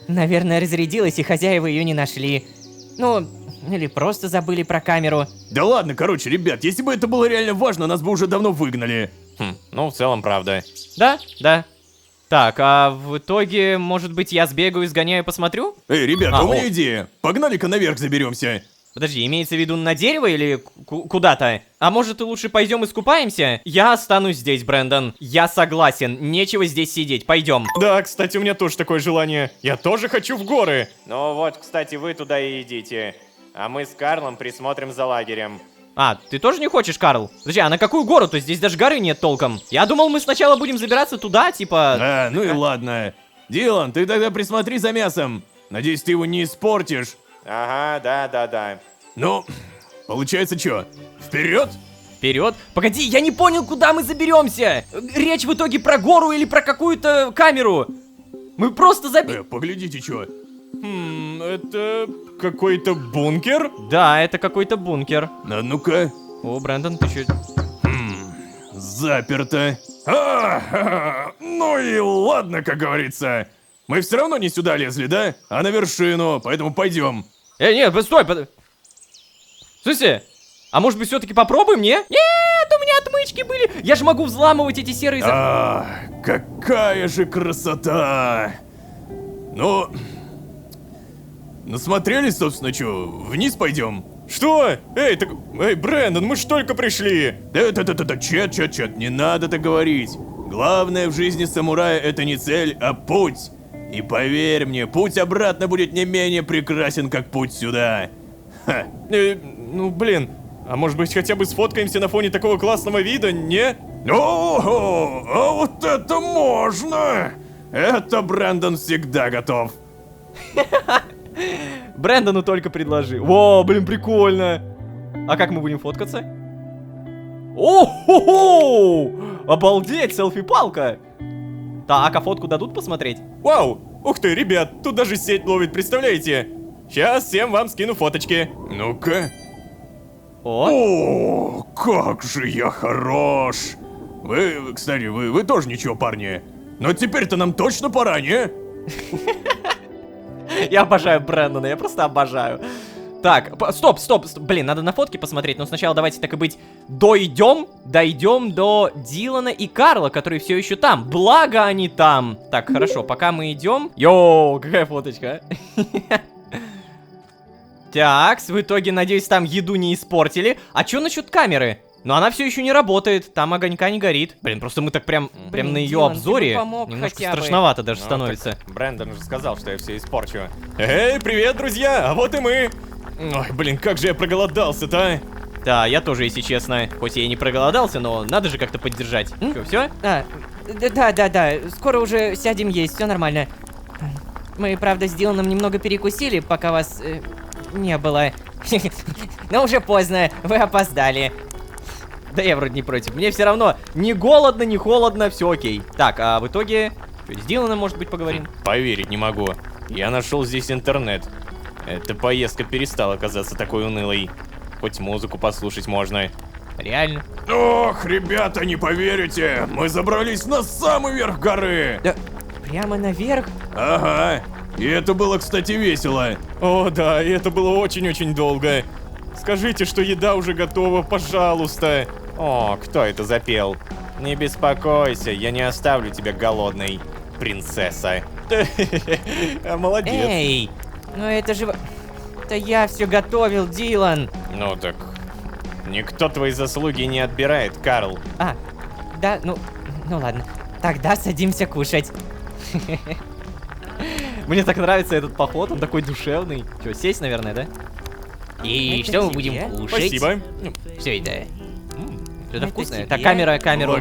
Наверное, разрядилась, и хозяева ее не нашли. Ну, или просто забыли про камеру. Да ладно, короче, ребят, если бы это было реально важно, нас бы уже давно выгнали. Ну, в целом, правда. Да, да. Так, а в итоге, может быть, я сбегаю, сгоняю, посмотрю? Эй, ребята, А, у меня о. идея. Погнали-ка наверх заберемся. Подожди, имеется в виду на дерево или куда-то? А может, и лучше пойдем искупаемся? Я останусь здесь, Брэндон. Я согласен, нечего здесь сидеть, пойдем. Да, кстати, у меня тоже такое желание. Я тоже хочу в горы. Ну вот, кстати, вы туда и идите. А мы с Карлом присмотрим за лагерем. А, ты тоже не хочешь, Карл? Подожди, а на какую гору-то? Здесь даже горы нет толком. Я думал, мы сначала будем забираться туда, типа... А, ну и ладно. Дилан, ты тогда присмотри за мясом. Надеюсь, ты его не испортишь. Ага, да. Ну, получается что? Вперед? Вперед? Погоди, я не понял, куда мы заберемся. Речь в итоге про гору или про какую-то камеру? Мы просто Поглядите, что. Это какой-то бункер? Да, это какой-то бункер. А ну-ка. О, Брэндон, ты чё? Заперто. Ну и ладно, как говорится. Мы все равно не сюда лезли, да? А на вершину, поэтому пойдем. Нет, стой, Слушай, а может быть все-таки попробуем, не? Нет, у меня отмычки были. Я же могу взламывать эти серые... Какая же красота! Ну... Насмотрелись, собственно, что? Вниз пойдем? Что? Эй, Брэндон, мы ж только пришли. Чет, не надо так говорить. Главное в жизни самурая это не цель, а путь. И поверь мне, путь обратно будет не менее прекрасен, как путь сюда. Ха. Ну, блин, а может быть хотя бы сфоткаемся на фоне такого классного вида, не? Ого, а вот это можно! Это Брэндон всегда готов. Брэндону только предложи. Во, блин, прикольно. А как мы будем фоткаться? О-хо-хо! Обалдеть, селфи-палка. Так, а фотку дадут посмотреть? Вау! Ух ты, ребят, тут даже сеть ловит, представляете? Сейчас всем вам скину фоточки. Ну-ка. О, О, как же я хорош! Вы, кстати, вы тоже ничего, парни. Но теперь-то нам точно пора, не? я обожаю Брэндона, я просто обожаю. Так, стоп, блин, надо на фотки посмотреть, но сначала давайте, так и быть, дойдем до Дилана и Карла, которые все еще там, благо они там. Так, хорошо, пока мы идем. Йоу, какая фоточка, а? Так, в итоге, надеюсь, там еду не испортили. А чё насчет камеры? Но она все еще не работает, там огонька не горит. Блин, просто мы так прям Блин, на ее Дилан, ты бы обзоре помог немножко хотя бы. страшновато даже Ну, становится. так Брэндон же сказал, что я все испорчу. Эй, привет, друзья! А вот и мы! Ой, блин, как же я проголодался-то, а? Да, я тоже, если честно. Хоть я и не проголодался, но надо же как-то поддержать. Чё, все? А, да, скоро уже сядем есть, все нормально. Мы, правда, с Диланом немного перекусили, пока вас не было. Но уже поздно, вы опоздали. Да я вроде не против. Мне все равно ни голодно, ни холодно, все окей. Так, а в итоге, что, с Диланом, может быть, поговорим? Поверить не могу. Я нашел здесь интернет. Эта поездка перестала казаться такой унылой. Хоть музыку послушать можно. Реально. Ох, ребята, не поверите, мы забрались на самый верх горы. Да, прямо наверх? Ага, и это было, кстати, весело. О, да, и это было очень-очень долго. Скажите, что еда уже готова, пожалуйста. О, кто это запел? Не беспокойся, я не оставлю тебя голодной, принцесса. Молодец. Эй, ну это же... Это я все готовил, Дилан. Ну так, никто твои заслуги не отбирает, Карл. А, да, ну ладно. Тогда садимся кушать. Мне так нравится этот поход, он такой душевный. Че, сесть, наверное, да? И Это что мы тебе? будем кушать? Спасибо. Все это. Это Это вкусное. тебе? Так, камеру.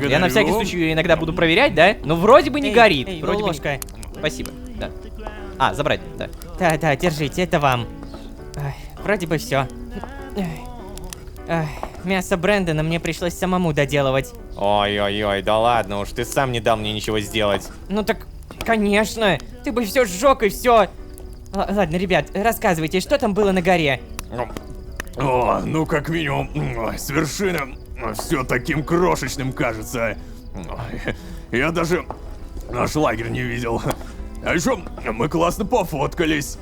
Я на всякий Благодарю. случай её иногда буду проверять, да? Но вроде бы не горит. Эй, Вроде бы не- ложка. Спасибо, да. А, забрать, да. Да, держите, это вам. Ай, вроде бы все. Мясо Брэндона мне пришлось самому доделывать. Ой-ой-ой, да ладно уж, ты сам не дал мне ничего сделать. Ну так, конечно, ты бы все сжег и все. Ладно, ребят, рассказывайте, что там было на горе? О, ну как минимум, с вершины все таким крошечным кажется. Ой, я даже наш лагерь не видел. А еще мы классно пофоткались.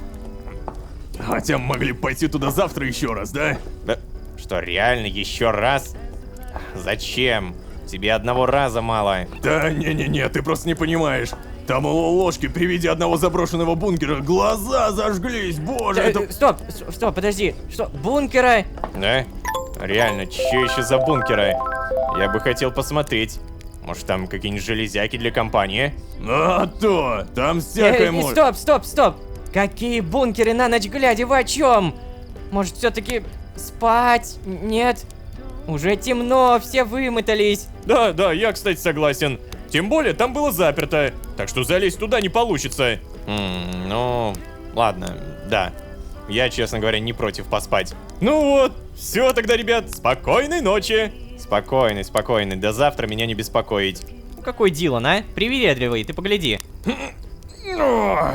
Хотя могли пойти туда завтра еще раз, да? Да, что, реально, еще раз? Зачем? Тебе одного раза мало. Да не-не-не, ты просто не понимаешь. Там у ложки при виде одного заброшенного бункера глаза зажглись, боже, это... Стоп, подожди, что, бункера? Да? Реально, че еще за бункеры? Я бы хотел посмотреть. Может, там какие-нибудь железяки для компании? А то, там всякое может... Стоп! Какие бункеры на ночь глядя, вы о чем? Может, все-таки спать? Нет? Уже темно, все вымотались. Да, я, кстати, согласен. Тем более, там было заперто. Так что залезть туда не получится. Ну, ладно, да. Я, честно говоря, не против поспать. Ну вот, все тогда, ребят, спокойной ночи. Спокойный, до завтра меня не беспокоить. Ну какой Дилан, а? Привередливый, ты погляди. Ой.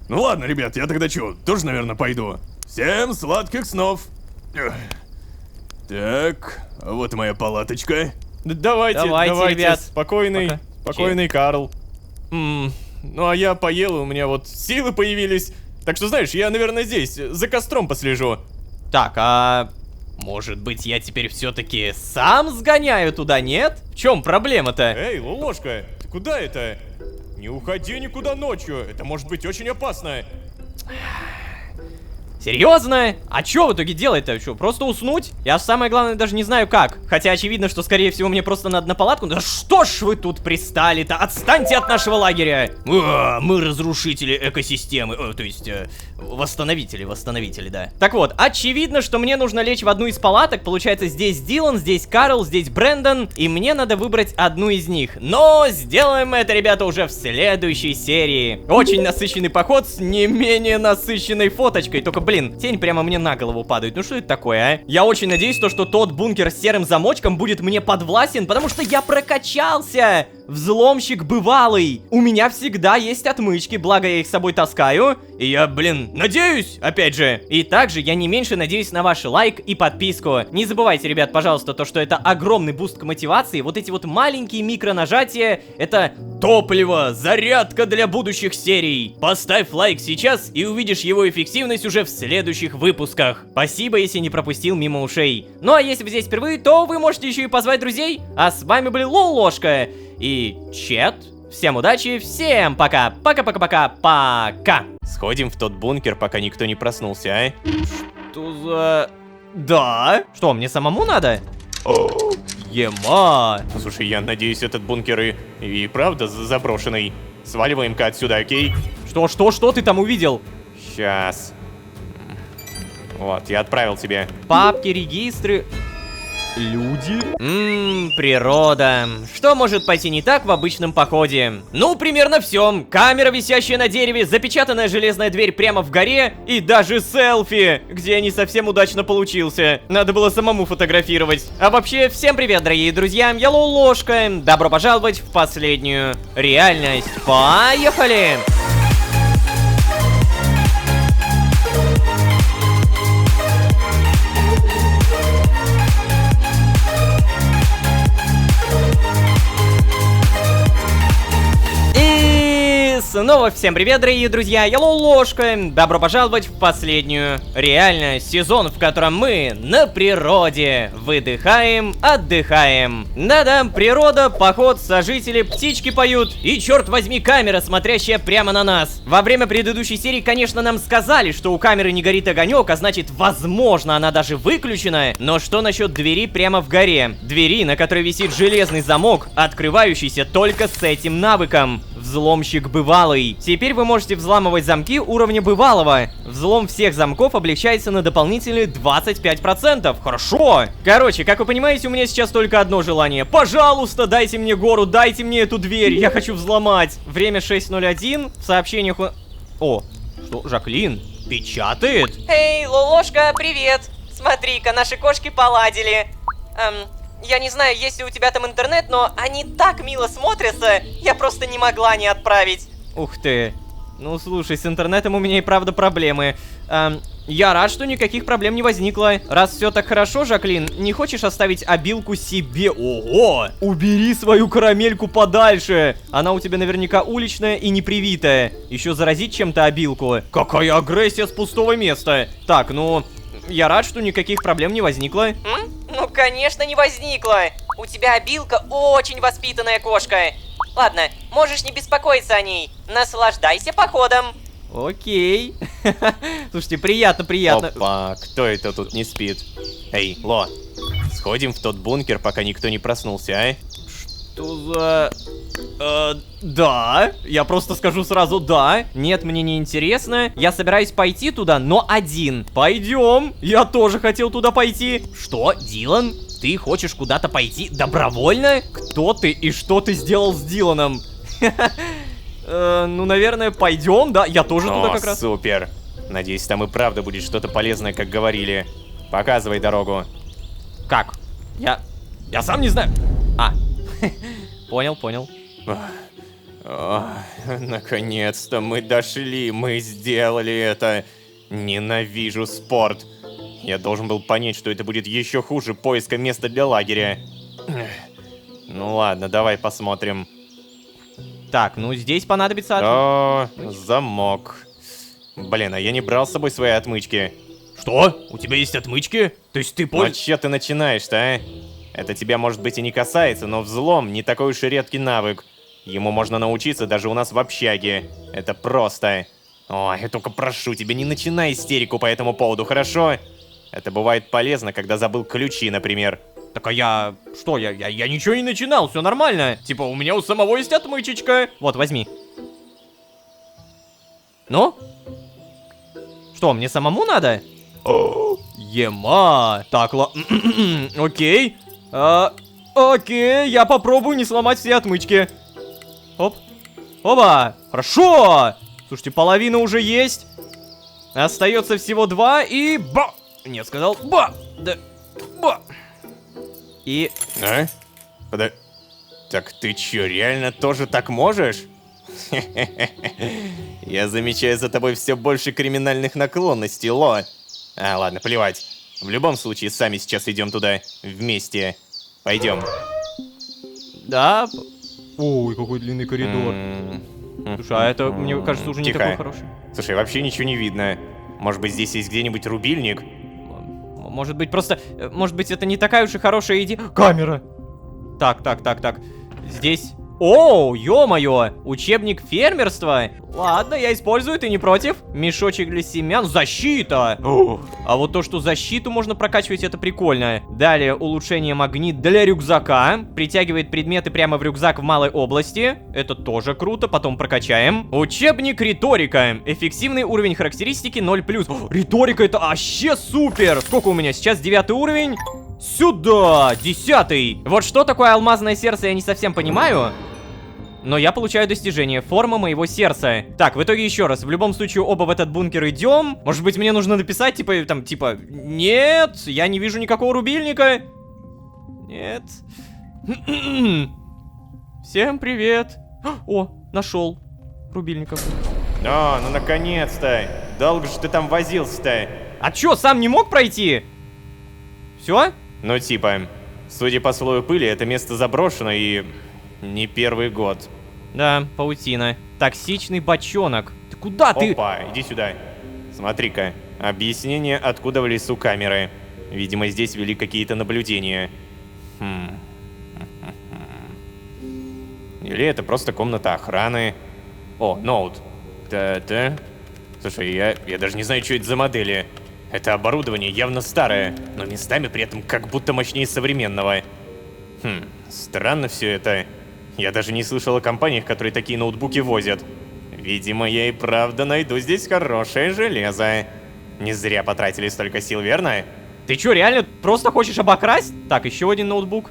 Ну ладно, ребят, я тогда чё, тоже, наверное, пойду. Всем сладких снов. Эх. Так, вот и моя палаточка. Давайте, ребят. Спокойный, Пока. спокойный Карл. Ну а я поел, и у меня вот силы появились. Так что, знаешь, я, наверное, здесь, за костром послежу. Так, а может быть, я теперь все-таки сам сгоняю туда, нет? В чем проблема-то? Эй, Лолошка, ты куда это? Не уходи никуда ночью, это может быть очень опасно. Серьезно? А чё в итоге делать-то? Чё, просто уснуть? Я самое главное даже не знаю как. Хотя очевидно, что скорее всего мне просто надо на палатку. Да что ж вы тут пристали-то? Отстаньте от нашего лагеря! Мы разрушители экосистемы. То есть, восстановители, да. Так вот, очевидно, что мне нужно лечь в одну из палаток. Получается, здесь Дилан, здесь Карл, здесь Брэндон. И мне надо выбрать одну из них. Но сделаем это, ребята, уже в следующей серии. Очень насыщенный поход с не менее насыщенной фоточкой. Только, блин, тень прямо мне на голову падает. Ну что это такое, а? Я очень надеюсь, что тот бункер с серым замочком будет мне подвластен, потому что я прокачался. Взломщик бывалый. У меня всегда есть отмычки, благо я их с собой таскаю. И я, блин, надеюсь, опять же. И также я не меньше надеюсь на ваш лайк и подписку. Не забывайте, ребят, пожалуйста, то, что это огромный буст к мотивации. Вот эти вот маленькие микронажатия, это топливо, зарядка для будущих серий. Поставь лайк сейчас и увидишь его эффективность уже в следующих выпусках. Спасибо, если не пропустил мимо ушей. Ну а если вы здесь впервые, то вы можете еще и позвать друзей. А с вами были Лолошка и Чет. Всем удачи, всем пока. Пока. Сходим в тот бункер, пока никто не проснулся, а? Что за... Да? Что, мне самому надо? Ема. Слушай, я надеюсь, этот бункер и правда заброшенный. Сваливаем-ка отсюда, окей? Что ты там увидел? Сейчас. Вот, я отправил тебе. Папки, регистры... Люди? Природа. Что может пойти не так в обычном походе? Ну, примерно все. Камера, висящая на дереве, запечатанная железная дверь прямо в горе и даже селфи, где я не совсем удачно получился. Надо было самому фотографировать. А вообще, всем привет, дорогие друзья, я Лолошка. Добро пожаловать в последнюю реальность. Поехали! Снова всем привет, дорогие друзья, я Лолошка. Добро пожаловать в последнюю реальность, сезон, в котором мы на природе выдыхаем, отдыхаем. Да-да, природа, поход, сожители, птички поют и, черт возьми, камера, смотрящая прямо на нас. Во время предыдущей серии, конечно, нам сказали, что у камеры не горит огонек, а значит, возможно, она даже выключена. Но что насчет двери прямо в горе? Двери, на которой висит железный замок, открывающийся только с этим навыком. Взломщик бывалый. Теперь вы можете взламывать замки уровня бывалого. Взлом всех замков облегчается на дополнительные 25%. Хорошо. Короче, как вы понимаете, у меня сейчас только одно желание. Пожалуйста, дайте мне гору, дайте мне эту дверь. Я хочу взломать. Время 6:01. В сообщениях... О, что? Жаклин печатает? Эй, Лолошка, привет! Смотри-ка, наши кошки поладили. Я не знаю, есть ли у тебя там интернет, но они так мило смотрятся, я просто не могла не отправить. Ух ты. Ну, слушай, с интернетом у меня и правда проблемы. Я рад, что никаких проблем не возникло. Раз все так хорошо, Жаклин, не хочешь оставить обилку себе? Ого! Убери свою карамельку подальше! Она у тебя наверняка уличная и непривитая. Еще заразить чем-то обилку. Какая агрессия с пустого места! Так, ну... Я рад, что никаких проблем не возникло. Ну, конечно, не возникло. У тебя обилка очень воспитанная кошка. Ладно, можешь не беспокоиться о ней. Наслаждайся походом. Окей. Слушайте, приятно. Опа, кто это тут не спит? Эй, Ло, сходим в тот бункер, пока никто не проснулся, а? Что за... Да, я просто скажу сразу да. Нет, мне не интересно. Я собираюсь пойти туда, но один. Пойдем. Я тоже хотел туда пойти. Что, Дилан? Ты хочешь куда-то пойти добровольно? Кто ты и что ты сделал с Диланом? Ну, наверное, пойдем, да? Я тоже туда как раз. Супер. Надеюсь, там и правда будет что-то полезное, как говорили. Показывай дорогу. Как? Я сам не знаю. Понял. Наконец-то мы дошли, мы сделали это. Ненавижу спорт. Я должен был понять, что это будет еще хуже поиска места для лагеря. Ну ладно, давай посмотрим. Так, ну здесь понадобится... О, замок. Блин, а я не брал с собой свои отмычки. Что? У тебя есть отмычки? То есть ты Ну чё ты начинаешь-то, а? Это тебя, может быть, и не касается, но взлом не такой уж и редкий навык. Ему можно научиться даже у нас в общаге. Это просто. Ой, я только прошу тебя, не начинай истерику по этому поводу, хорошо? Это бывает полезно, когда забыл ключи, например. Так а я... Что? Я ничего не начинал, все нормально. Типа, у меня у самого есть отмычечка. Вот, возьми. Ну? Что, мне самому надо? Ема. Так, окей. Окей, я попробую не сломать все отмычки. Оп. Оба. Хорошо. Слушайте, половина уже есть. Остается всего 2 и... Ба! Нет, сказал ба! Да... Ба! И... А? Так ты чё, реально тоже так можешь? Я замечаю за тобой все больше криминальных наклонностей, Ло. Ладно, плевать. В любом случае, сами сейчас идем туда. Вместе. Пойдем. Да. Ой, какой длинный коридор. Слушай, а это, мне кажется, уже не Тихо. такой хороший. Слушай, вообще ничего не видно. Может быть, здесь есть где-нибудь рубильник? Может быть, просто... Может быть, это не такая уж и хорошая идея. Камера! Так. Здесь О, ё-моё, учебник фермерства. Ладно, я использую, ты не против? Мешочек для семян, защита. А вот то, что защиту можно прокачивать, это прикольно. Далее, улучшение магнит для рюкзака. Притягивает предметы прямо в рюкзак в малой области. Это тоже круто, потом прокачаем. Учебник риторика. Эффективный уровень характеристики 0+. Риторика это вообще супер. Сколько у меня сейчас? 9 уровень? Сюда, 10-й. Вот что такое алмазное сердце, я не совсем понимаю. Но я получаю достижение. Форма моего сердца. Так, в итоге еще раз. В любом случае, оба в этот бункер идем. Может быть, мне нужно написать, типа, нет, я не вижу никакого рубильника. Нет. Всем привет. О, нашел рубильников. Ну наконец-то. Долго же ты там возился-то. А чё, сам не мог пройти? Все? Ну типа, судя по слою пыли, это место заброшено и не первый год. Да, паутина. Токсичный бочонок. Ты куда ты? Опа, иди сюда. Смотри-ка, объяснение, откуда в лесу камеры. Видимо, здесь вели какие-то наблюдения. Или это просто комната охраны. О, ноут. Да. Слушай, я даже не знаю, что это за модели. Это оборудование явно старое, но местами при этом как будто мощнее современного. Странно все это. Я даже не слышал о компаниях, которые такие ноутбуки возят. Видимо, я и правда найду здесь хорошее железо. Не зря потратили столько сил, верно? Ты чё, реально просто хочешь обокрасть? Так, еще один ноутбук.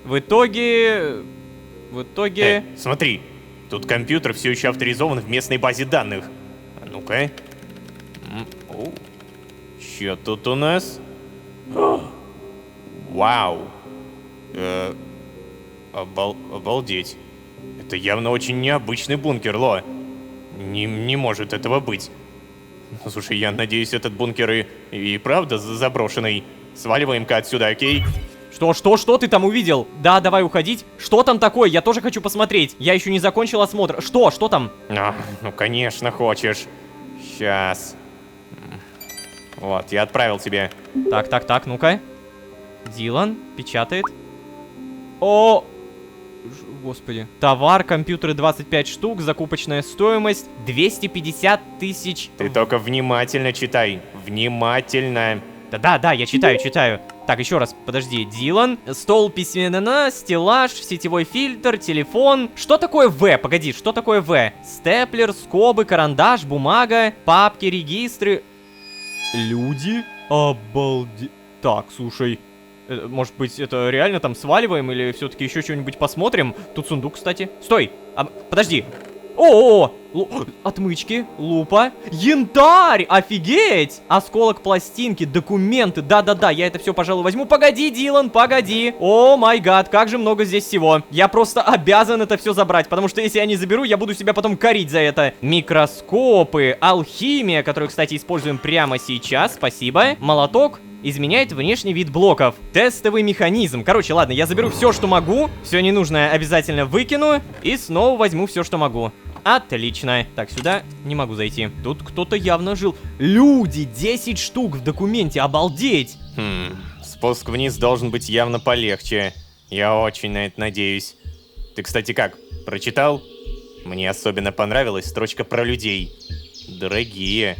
В итоге... Смотри, тут компьютер все еще авторизован в местной базе данных. А ну-ка. Чё тут у нас? Вау. Обалдеть. Это явно очень необычный бункер, Ло. Не может этого быть. Ну, слушай, я надеюсь, этот бункер и правда заброшенный. Сваливаем-ка отсюда, окей? Что ты там увидел? Да, давай уходить. Что там такое? Я тоже хочу посмотреть. Я еще не закончил осмотр. Что там? Ну, конечно, хочешь. Сейчас. Вот, я отправил тебе. Так, ну-ка. Дилан печатает. О, господи. Товар, компьютеры 25 штук, закупочная стоимость 250 тысяч. Ты только внимательно читай. Внимательно. Да, я читаю. Так, еще раз, подожди. Дилан, стол письменная, стеллаж, сетевой фильтр, телефон. Что такое В? Погоди, что такое В? Степлер, скобы, карандаш, бумага, папки, регистры. Люди? Обалдеть. Так, слушай. Может быть, это реально там сваливаем или все-таки еще что-нибудь посмотрим? Тут сундук, кстати. Стой! Подожди. Отмычки, лупа, янтарь, офигеть! Осколок пластинки, документы, да, я это все, пожалуй, возьму. Погоди, Дилан, погоди. О май гад, как же много здесь всего. Я просто обязан это все забрать, потому что если я не заберу, я буду себя потом корить за это. Микроскопы, алхимия, которую, кстати, используем прямо сейчас, спасибо. Молоток. Изменяет внешний вид блоков. Тестовый механизм. Короче, ладно, я заберу все, что могу. Все ненужное обязательно выкину. И снова возьму все, что могу. Отлично. Так, сюда не могу зайти. Тут кто-то явно жил. Люди, 10 штук в документе, обалдеть. Спуск вниз должен быть явно полегче. Я очень на это надеюсь. Ты, кстати, как? Прочитал? Мне особенно понравилась строчка про людей. Дорогие.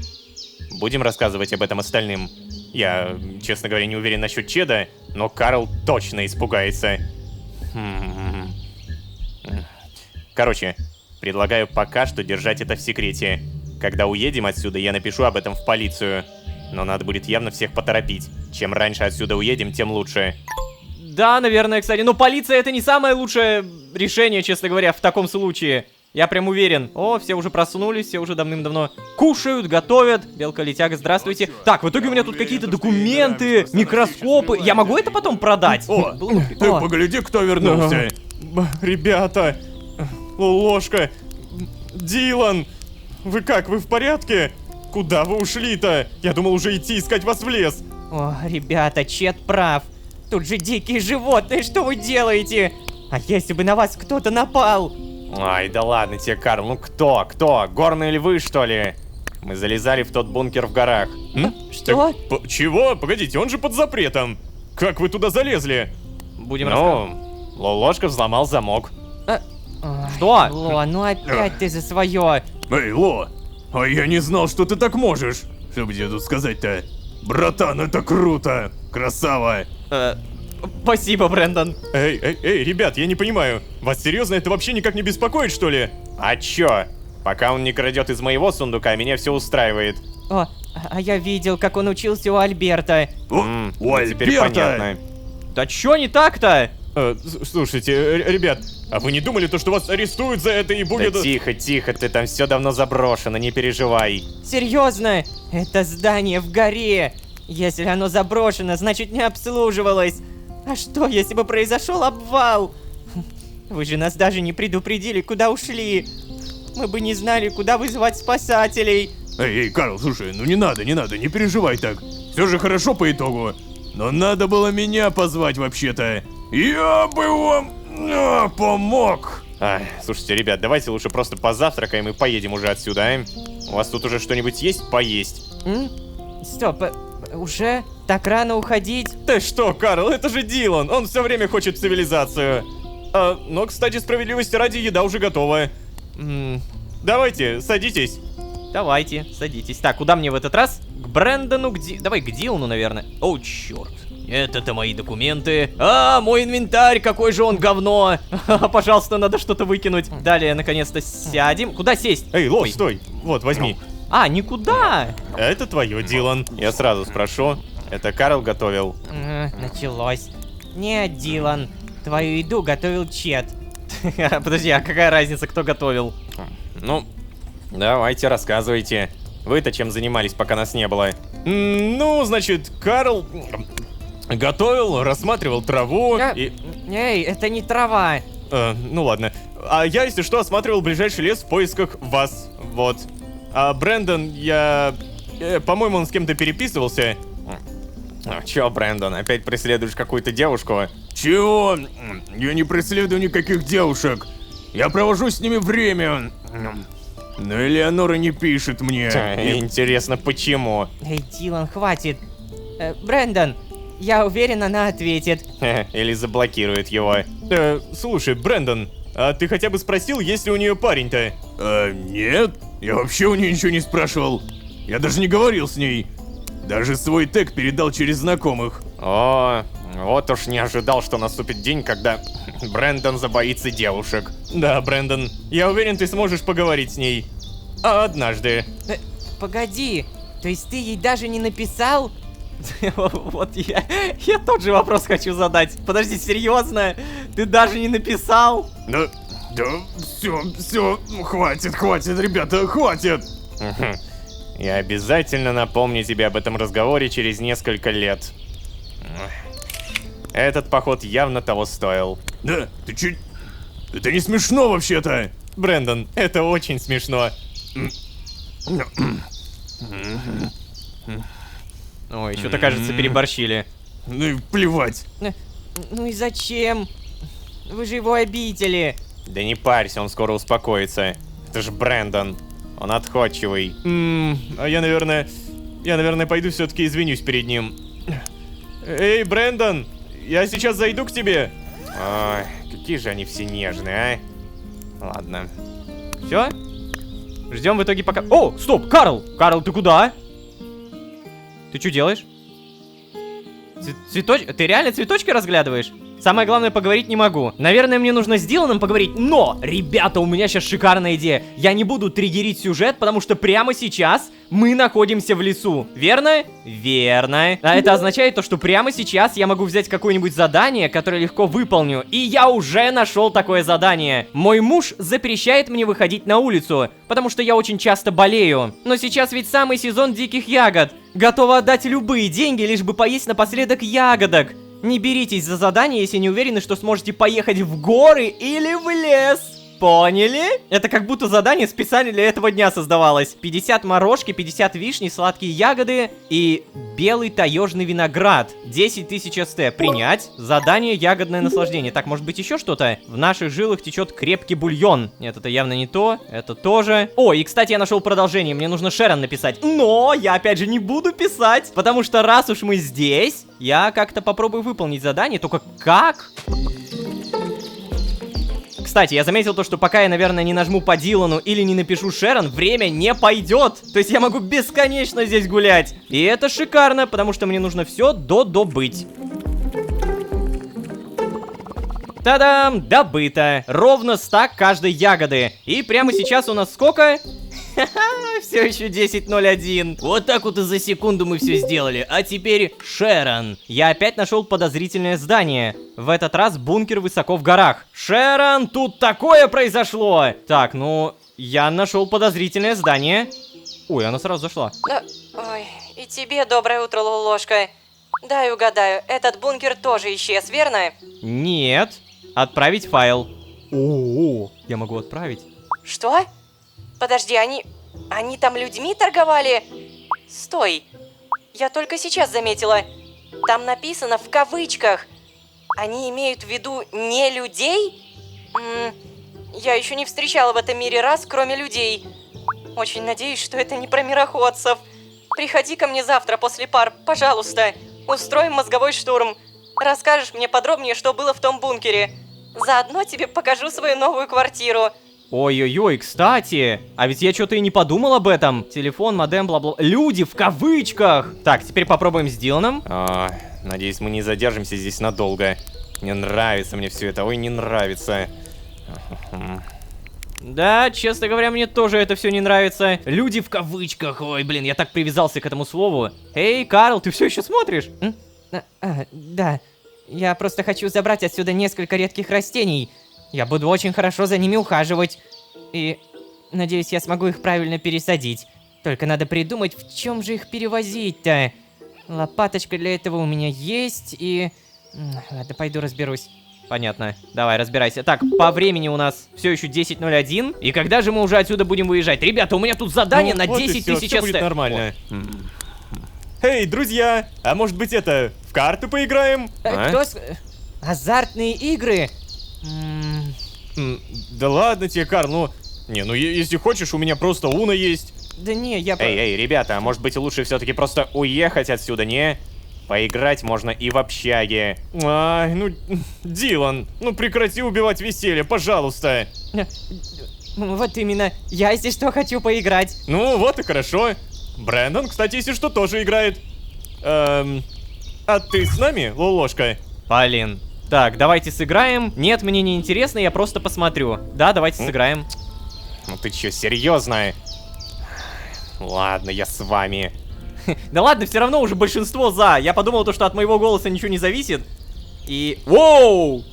Будем рассказывать об этом остальным. Я, честно говоря, не уверен насчет Чеда, но Карл точно испугается. Короче, предлагаю пока что держать это в секрете. Когда уедем отсюда, я напишу об этом в полицию. Но надо будет явно всех поторопить. Чем раньше отсюда уедем, тем лучше. Да, наверное, кстати. Но полиция — это не самое лучшее решение, честно говоря, в таком случае. Я прям уверен. О, все уже проснулись, все уже давным-давно кушают, готовят. Белка-летяга, здравствуйте. Так, в итоге у меня тут какие-то документы, микроскопы. Я могу это потом продать? Ты погляди, кто вернулся. Ребята, ложка, Дилан, вы как, вы в порядке? Куда вы ушли-то? Я думал уже идти искать вас в лес. О, ребята, Чет прав. Тут же дикие животные, что вы делаете? А если бы на вас кто-то напал? Ай, да ладно тебе, Карл, ну кто? Горные львы, что ли? Мы залезали в тот бункер в горах. Что? Чего? Погодите, он же под запретом. Как вы туда залезли? Будем рассказывать. Ложка взломал замок. Что? Ло, ну опять ты за свое. Эй, Ло, а я не знал, что ты так можешь. Что бы тебе тут сказать-то? Братан, это круто! Красава! Спасибо, Брэндон. Эй, ребят, я не понимаю. Вас серьезно это вообще никак не беспокоит, что ли? А чё? Пока он не крадет из моего сундука, меня все устраивает. О, а я видел, как он учился у Альберта. О, Теперь Альберта! понятно. Да чё не так-то? Слушайте, ребят, а вы не думали, то, что вас арестуют за это и Да будет... тихо, ты там все давно заброшено, не переживай. Серьезно? Это здание в горе. Если оно заброшено, значит не обслуживалось. А что, если бы произошел обвал? Вы же нас даже не предупредили, куда ушли. Мы бы не знали, куда вызывать спасателей. Эй, Карл, слушай, ну не надо, не переживай так. Все же хорошо по итогу. Но надо было меня позвать вообще-то. Я бы вам помог. Слушайте, ребят, давайте лучше просто позавтракаем и поедем уже отсюда, а? У вас тут уже что-нибудь есть поесть? Стоп, уже? Так рано уходить? Ты что, Карл, это же Дилан, он все время хочет цивилизацию. Но, кстати, справедливости ради, еда уже готова. Давайте, садитесь. Давайте, садитесь. Так, куда мне в этот раз? К Брэндону, давай к Дилану, наверное. О, черт. Это мои документы. Мой инвентарь, какой же он говно. Пожалуйста, надо что-то выкинуть. Далее, наконец-то, сядем. Куда сесть? Эй, Ло, стой. Вот, возьми. Никуда. Это твое, Дилан. Я сразу спрошу. Это Карл готовил? Началось. Нет, Дилан, твою еду готовил Чет. Подожди, а какая разница, кто готовил? Ну, давайте, рассказывайте. Вы-то чем занимались, пока нас не было? Ну, значит, Карл готовил, рассматривал траву и... Эй, это не трава. Ну ладно. А я, если что, осматривал ближайший лес в поисках вас. Вот. А Брэндон, по-моему, он с кем-то переписывался. Чё, Брэндон, опять преследуешь какую-то девушку? Чего? Я не преследую никаких девушек. Я провожу с ними время. Но Элеонора не пишет мне. Интересно, почему? Эй, Дилан, хватит. Брэндон, я уверен, она ответит. Или заблокирует его. Слушай, Брэндон, а ты хотя бы спросил, есть ли у нее парень-то? Нет, я вообще у нее ничего не спрашивал. Я даже не говорил с ней. Даже свой тег передал через знакомых. О, вот уж не ожидал, что наступит день, когда Брэндон забоится девушек. Да, Брэндон, я уверен, ты сможешь поговорить с ней. Однажды. Погоди, то есть ты ей даже не написал? Вот я тот же вопрос хочу задать. Подожди, серьезно? Ты даже не написал? Да, все, хватит, ребята, хватит. Я обязательно напомню тебе об этом разговоре через несколько лет. Этот поход явно того стоил. Да, ты чуть... Это не смешно вообще-то. Брэндон, это очень смешно. Ой, что-то, кажется, переборщили. Ну и плевать. Ну и зачем? Вы же его обидели. Да не парься, он скоро успокоится. Это же Брэндон. Он отходчивый. А я, наверное, пойду все-таки извинюсь перед ним. Эй, Брэндон, я сейчас зайду к тебе. Ой, какие же они все нежные, а? Ладно. Все? Ждем в итоге пока... О, стоп, Карл! Карл, ты куда? Ты что делаешь? Ты реально цветочки разглядываешь? Самое главное, поговорить не могу. Наверное, мне нужно с Диланом поговорить, но, ребята, у меня сейчас шикарная идея. Я не буду триггерить сюжет, потому что прямо сейчас мы находимся в лесу. Верно? Верно. А это означает то, что прямо сейчас я могу взять какое-нибудь задание, которое легко выполню. И я уже нашел такое задание. Мой муж запрещает мне выходить на улицу, потому что я очень часто болею. Но сейчас ведь самый сезон диких ягод. Готова отдать любые деньги, лишь бы поесть напоследок ягодок. Не беритесь за задание, если не уверены, что сможете поехать в горы или в лес. Поняли? Это как будто задание специально для этого дня создавалось. 50 морожки, 50 вишни, сладкие ягоды и белый таежный виноград. 10 тысяч СТ. Принять. Задание ягодное наслаждение. Так, может быть еще что-то? В наших жилах течет крепкий бульон. Нет, это явно не то. Это тоже. О, и кстати, я нашел продолжение. Мне нужно Шерон написать. Но я опять же не буду писать, потому что раз уж мы здесь, я как-то попробую выполнить задание. Только как? Кстати, я заметил то, что пока я, наверное, не нажму по Дилану или не напишу Шерон, время не пойдет. То есть я могу бесконечно здесь гулять. И это шикарно, потому что мне нужно все додобыть. Та-дам! Добыто. Ровно стак каждой ягоды. И прямо сейчас у нас сколько? Ха-ха, все еще 10:01. Вот так вот и за секунду мы все сделали. А теперь Шерон. Я опять нашел подозрительное здание. В этот раз бункер высоко в горах. Шерон, тут такое произошло. Так, ну, я нашел подозрительное здание. Ой, она сразу зашла. Да, ой, и тебе доброе утро, Лолошка. Дай угадаю, этот бункер тоже исчез, верно? Нет. Отправить файл. О, я могу отправить. Что? Подожди, они там людьми торговали? Стой, я только сейчас заметила. Там написано в кавычках. Они имеют в виду не людей? Я еще не встречала в этом мире раз, кроме людей. Очень надеюсь, что это не про мироходцев. Приходи ко мне завтра после пар, пожалуйста. Устроим мозговой штурм. Расскажешь мне подробнее, что было в том бункере. Заодно тебе покажу свою новую квартиру. Ой-ой-ой, кстати, а ведь я что-то и не подумал об этом. Телефон, модем, бла-бла. Люди в кавычках. Так, теперь попробуем с Диланом. Надеюсь, мы не задержимся здесь надолго. Не нравится мне все это, ой, не нравится. Да, честно говоря, мне тоже это все не нравится. Люди в кавычках. Ой, блин, я так привязался к этому слову. Эй, Карл, ты все еще смотришь? Да. Я просто хочу забрать отсюда несколько редких растений. Я буду очень хорошо за ними ухаживать. И надеюсь, я смогу их правильно пересадить. Только надо придумать, в чем же их перевозить-то. Лопаточка для этого у меня есть, и... Ладно, пойду разберусь. Понятно. Давай, разбирайся. Так, по времени у нас все еще 10:01. И когда же мы уже отсюда будем выезжать? Ребята, у меня тут задание на 10 тысяч будет СТ. нормально. Эй, друзья, а может быть это, в карты поиграем? Азартные игры? Да ладно тебе, Карл, ну... Не, ну если хочешь, у меня просто Уна есть. Да не, я... Эй, ребята, а может быть лучше все-таки просто уехать отсюда, не? Поиграть можно и в общаге. Ай, ну, Дилан, ну прекрати убивать веселье, пожалуйста. Вот именно, я здесь что хочу поиграть. Ну, вот и хорошо. Брэндон, кстати, если что, тоже играет. А ты с нами, Лолошка? Блин. Так, давайте сыграем. Нет, мне не интересно, я просто посмотрю. Да, давайте сыграем. Ну ты че, серьезно? Ладно, я с вами. Да ладно, все равно уже большинство за. Я подумал, что от моего голоса ничего не зависит. И... Воу!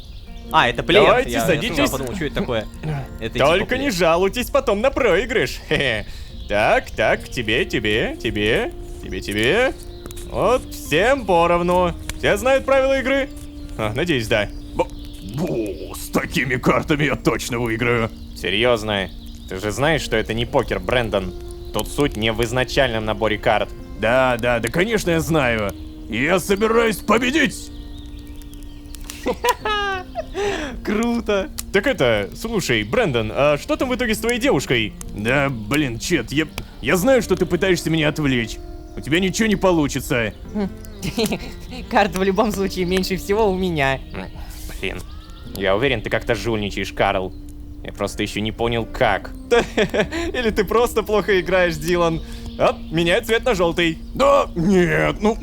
А, это плеер. Давайте, я садитесь. подумал, что это такое. Это Только типа не плеер. жалуйтесь потом на проигрыш. Хе-хе. Так, тебе. Вот, всем поровну. Все знают правила игры? Надеюсь, да. С такими картами я точно выиграю. Серьезно? Ты же знаешь, что это не покер, Брэндон. Тут суть не в изначальном наборе карт. Да, конечно, я знаю. Я собираюсь победить. Круто. Так это, слушай, Брэндон, а что там в итоге с твоей девушкой? Да, блин, Чет, я знаю, что ты пытаешься меня отвлечь. У тебя ничего не получится. Карт в любом случае меньше всего у меня. Блин, я уверен, ты как-то жульничаешь, Карл. Я просто еще не понял, как. Или ты просто плохо играешь, Дилан. Оп, меняй цвет на желтый. Да, нет, ну...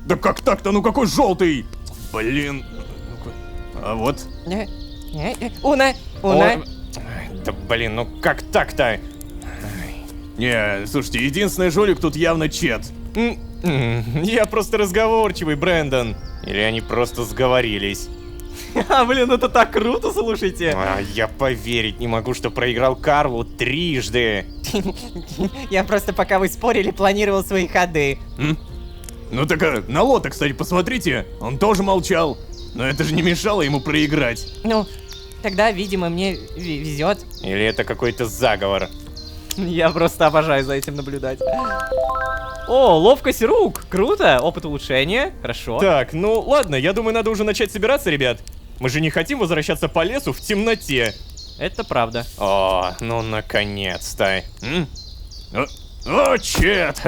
Да как так-то, ну какой желтый? Блин. А вот. Уна. Да блин, ну как так-то? Не, слушайте, единственный жулик тут явно Чет. Я просто разговорчивый, Брэндон. Или они просто сговорились? Блин, это так круто, слушайте. Я поверить не могу, что проиграл Карлу трижды. Я просто пока вы спорили, планировал свои ходы. Ну так, на Лота, кстати, посмотрите. Он тоже молчал. Но это же не мешало ему проиграть. Ну, тогда, видимо, мне везет. Или это какой-то заговор? Я просто обожаю за этим наблюдать. О, ловкость рук. Круто. Опыт улучшения. Хорошо. Так, ну ладно, я думаю, надо уже начать собираться, ребят. Мы же не хотим возвращаться по лесу в темноте. Это правда. О, ну наконец-то. О, Чет!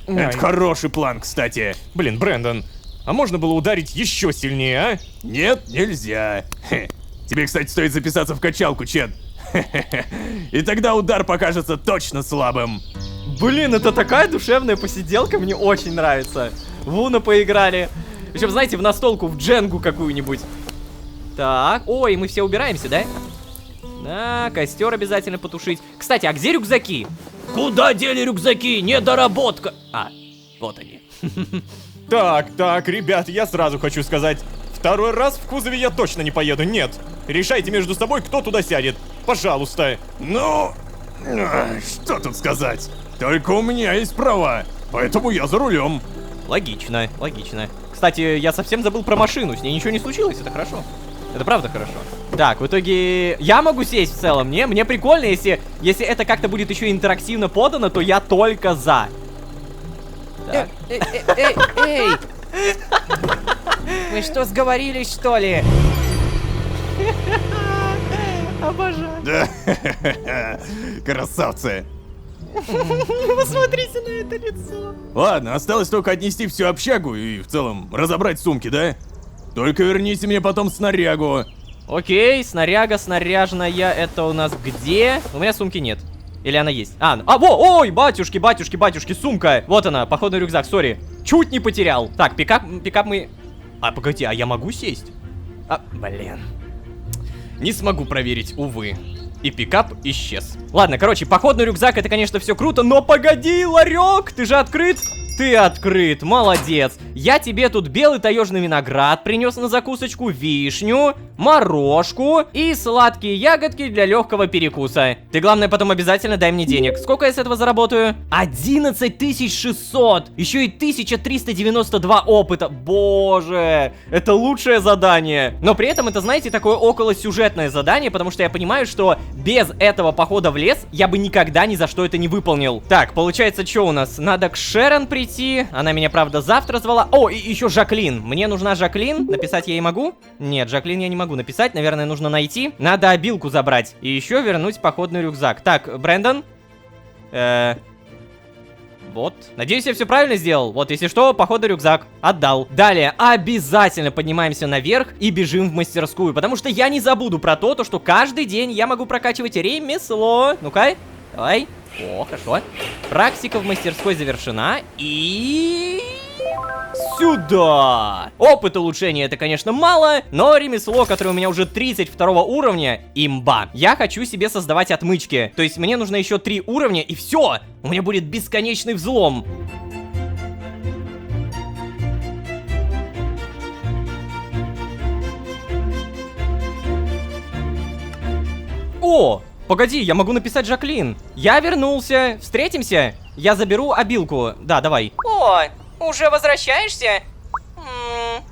Это хороший план, кстати. Блин, Брэндон, а можно было ударить еще сильнее, а? Нет, нельзя. Тебе, кстати, стоит записаться в качалку, Чет. И тогда удар покажется точно слабым. Блин, это такая душевная посиделка, мне очень нравится. В Уно поиграли. Причем, знаете, в настолку, в Дженгу какую-нибудь. Так, ой, мы все убираемся, да? Да, костер обязательно потушить. Кстати, а где рюкзаки? Куда дели рюкзаки? Недоработка. А, вот они. Так, ребят, я сразу хочу сказать. Второй раз в кузове я точно не поеду, нет. Решайте между собой, кто туда сядет. Пожалуйста. Ну, что тут сказать? Только у меня есть права, поэтому я за рулем. Логично, логично. Кстати, я совсем забыл про машину, с ней ничего не случилось, это хорошо. Это правда хорошо. Так, в итоге я могу сесть в целом, мне прикольно, если это как-то будет еще интерактивно подано, то я только за. Так. Эй! Мы что, сговорились, что ли? Обожаю. Да, красавцы. Посмотрите на это лицо. Ладно, осталось только отнести всю общагу и в целом разобрать сумки, да? Только верните мне потом снарягу. Окей, снаряга, снаряженная, это у нас где? У меня сумки нет. Или она есть? Во, ой, батюшки, сумка. Вот она, походный рюкзак, сори. Чуть не потерял. Так, пикап мы... погоди, а я могу сесть? Блин. Не смогу проверить, увы. И пикап исчез. Ладно, короче, походный рюкзак, это, конечно, все круто, но погоди, ларек, ты же открыт? Ты открыт, молодец. Я тебе тут белый таежный виноград принес на закусочку, вишню, морожку и сладкие ягодки для легкого перекуса. Ты, главное, потом обязательно дай мне денег. Сколько я с этого заработаю? 11 600. Еще и 1392 опыта. Боже, это лучшее задание. Но при этом это, знаете, такое околосюжетное задание, потому что я понимаю, что без этого похода в лес я бы никогда ни за что это не выполнил. Так, получается, что у нас? Надо к Шерон прийти. Она меня, правда, завтра звала. О, и еще Жаклин. Мне нужна Жаклин. Написать я ей могу? Нет, Жаклин я не могу написать. Наверное, нужно найти. Надо обилку забрать. И еще вернуть походный рюкзак. Так, Брэндон. Вот. Надеюсь, я все правильно сделал. Вот, если что, походный рюкзак. Отдал. Далее, обязательно поднимаемся наверх и бежим в мастерскую. Потому что я не забуду про то, что каждый день я могу прокачивать ремесло. Ну-ка, давай. О, хорошо. Практика в мастерской завершена. И... сюда! Опыт улучшения это, конечно, мало, но ремесло, которое у меня уже 32 уровня, имба. Я хочу себе создавать отмычки. То есть мне нужно еще 3 уровня, и все! У меня будет бесконечный взлом. О! Погоди, я могу написать Жаклин. Я вернулся. Встретимся? Я заберу обилку. Да, давай. О, уже возвращаешься?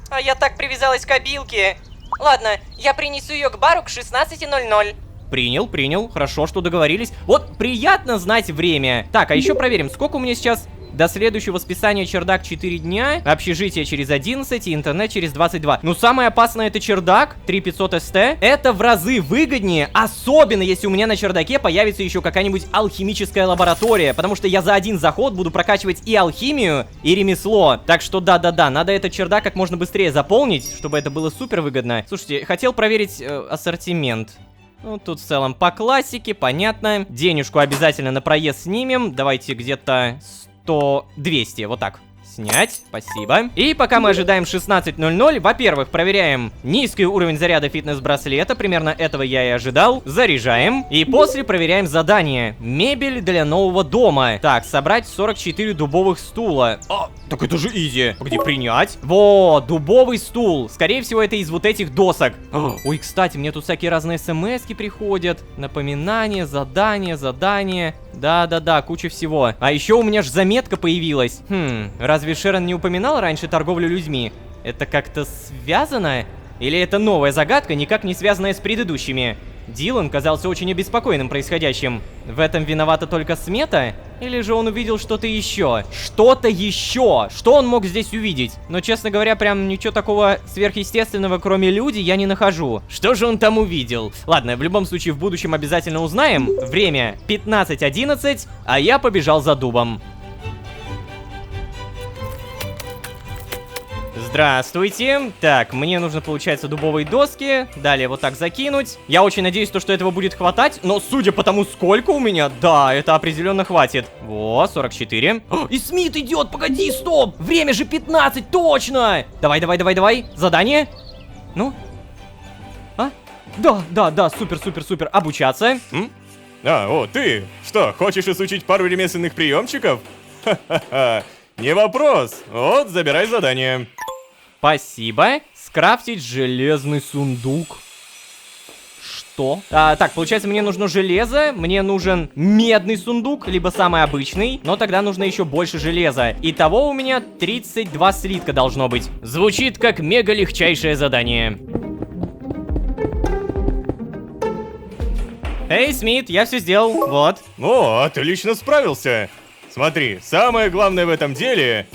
А я так привязалась к обилке. Ладно, я принесу ее к бару к 16:00. Принял. Хорошо, что договорились. Вот, приятно знать время. Так, а еще проверим, сколько у меня сейчас... До следующего списания чердак 4 дня, общежитие через 11 и интернет через 22. Ну, самое опасное это чердак, 3500 СТ. Это в разы выгоднее, особенно если у меня на чердаке появится еще какая-нибудь алхимическая лаборатория, потому что я за один заход буду прокачивать и алхимию, и ремесло. Так что да, надо этот чердак как можно быстрее заполнить, чтобы это было супер выгодно. Слушайте, хотел проверить ассортимент. Ну, тут в целом по классике, понятно. Денежку обязательно на проезд снимем. Давайте где-то 200, вот так. Снять, спасибо. И пока мы ожидаем 16:00, во-первых, проверяем низкий уровень заряда фитнес-браслета, примерно этого я и ожидал. Заряжаем. И после проверяем задание. Мебель для нового дома. Так, собрать 44 дубовых стула. Так это же изи. Где принять? Во, дубовый стул. Скорее всего, это из вот этих досок. Ой, кстати, мне тут всякие разные смс-ки приходят. Напоминания, задания. Да, куча всего. А еще у меня же заметка появилась. Разве Шерон не упоминал раньше торговлю людьми? Это как-то связано? Или это новая загадка, никак не связанная с предыдущими? Дилан казался очень обеспокоенным происходящим. В этом виновата только смета? Или же он увидел что-то еще? Что-то еще! Что он мог здесь увидеть? Но, честно говоря, прям ничего такого сверхъестественного, кроме людей, я не нахожу. Что же он там увидел? Ладно, в любом случае, в будущем обязательно узнаем. Время 15:11, а я побежал за дубом. Здравствуйте. Так, мне нужно, получается, дубовые доски. Далее вот так закинуть. Я очень надеюсь, что этого будет хватать. Но судя по тому, сколько у меня, да, это определенно хватит. Во, 44. О, и Смит идет, погоди, стоп. Время же 15, точно. Давай, давай, давай, давай. Задание. Ну? А? Да, супер. Обучаться. О, ты! Что, хочешь изучить пару ремесленных приемчиков? Ха-ха-ха. Не вопрос. Вот, забирай задание. Спасибо. Скрафтить железный сундук. Что? Так, получается, мне нужно железо, мне нужен медный сундук, либо самый обычный, но тогда нужно еще больше железа. Итого у меня 32 слитка должно быть. Звучит как мега легчайшее задание. Эй, Смит, я все сделал, вот. О, отлично справился. Смотри, самое главное в этом деле...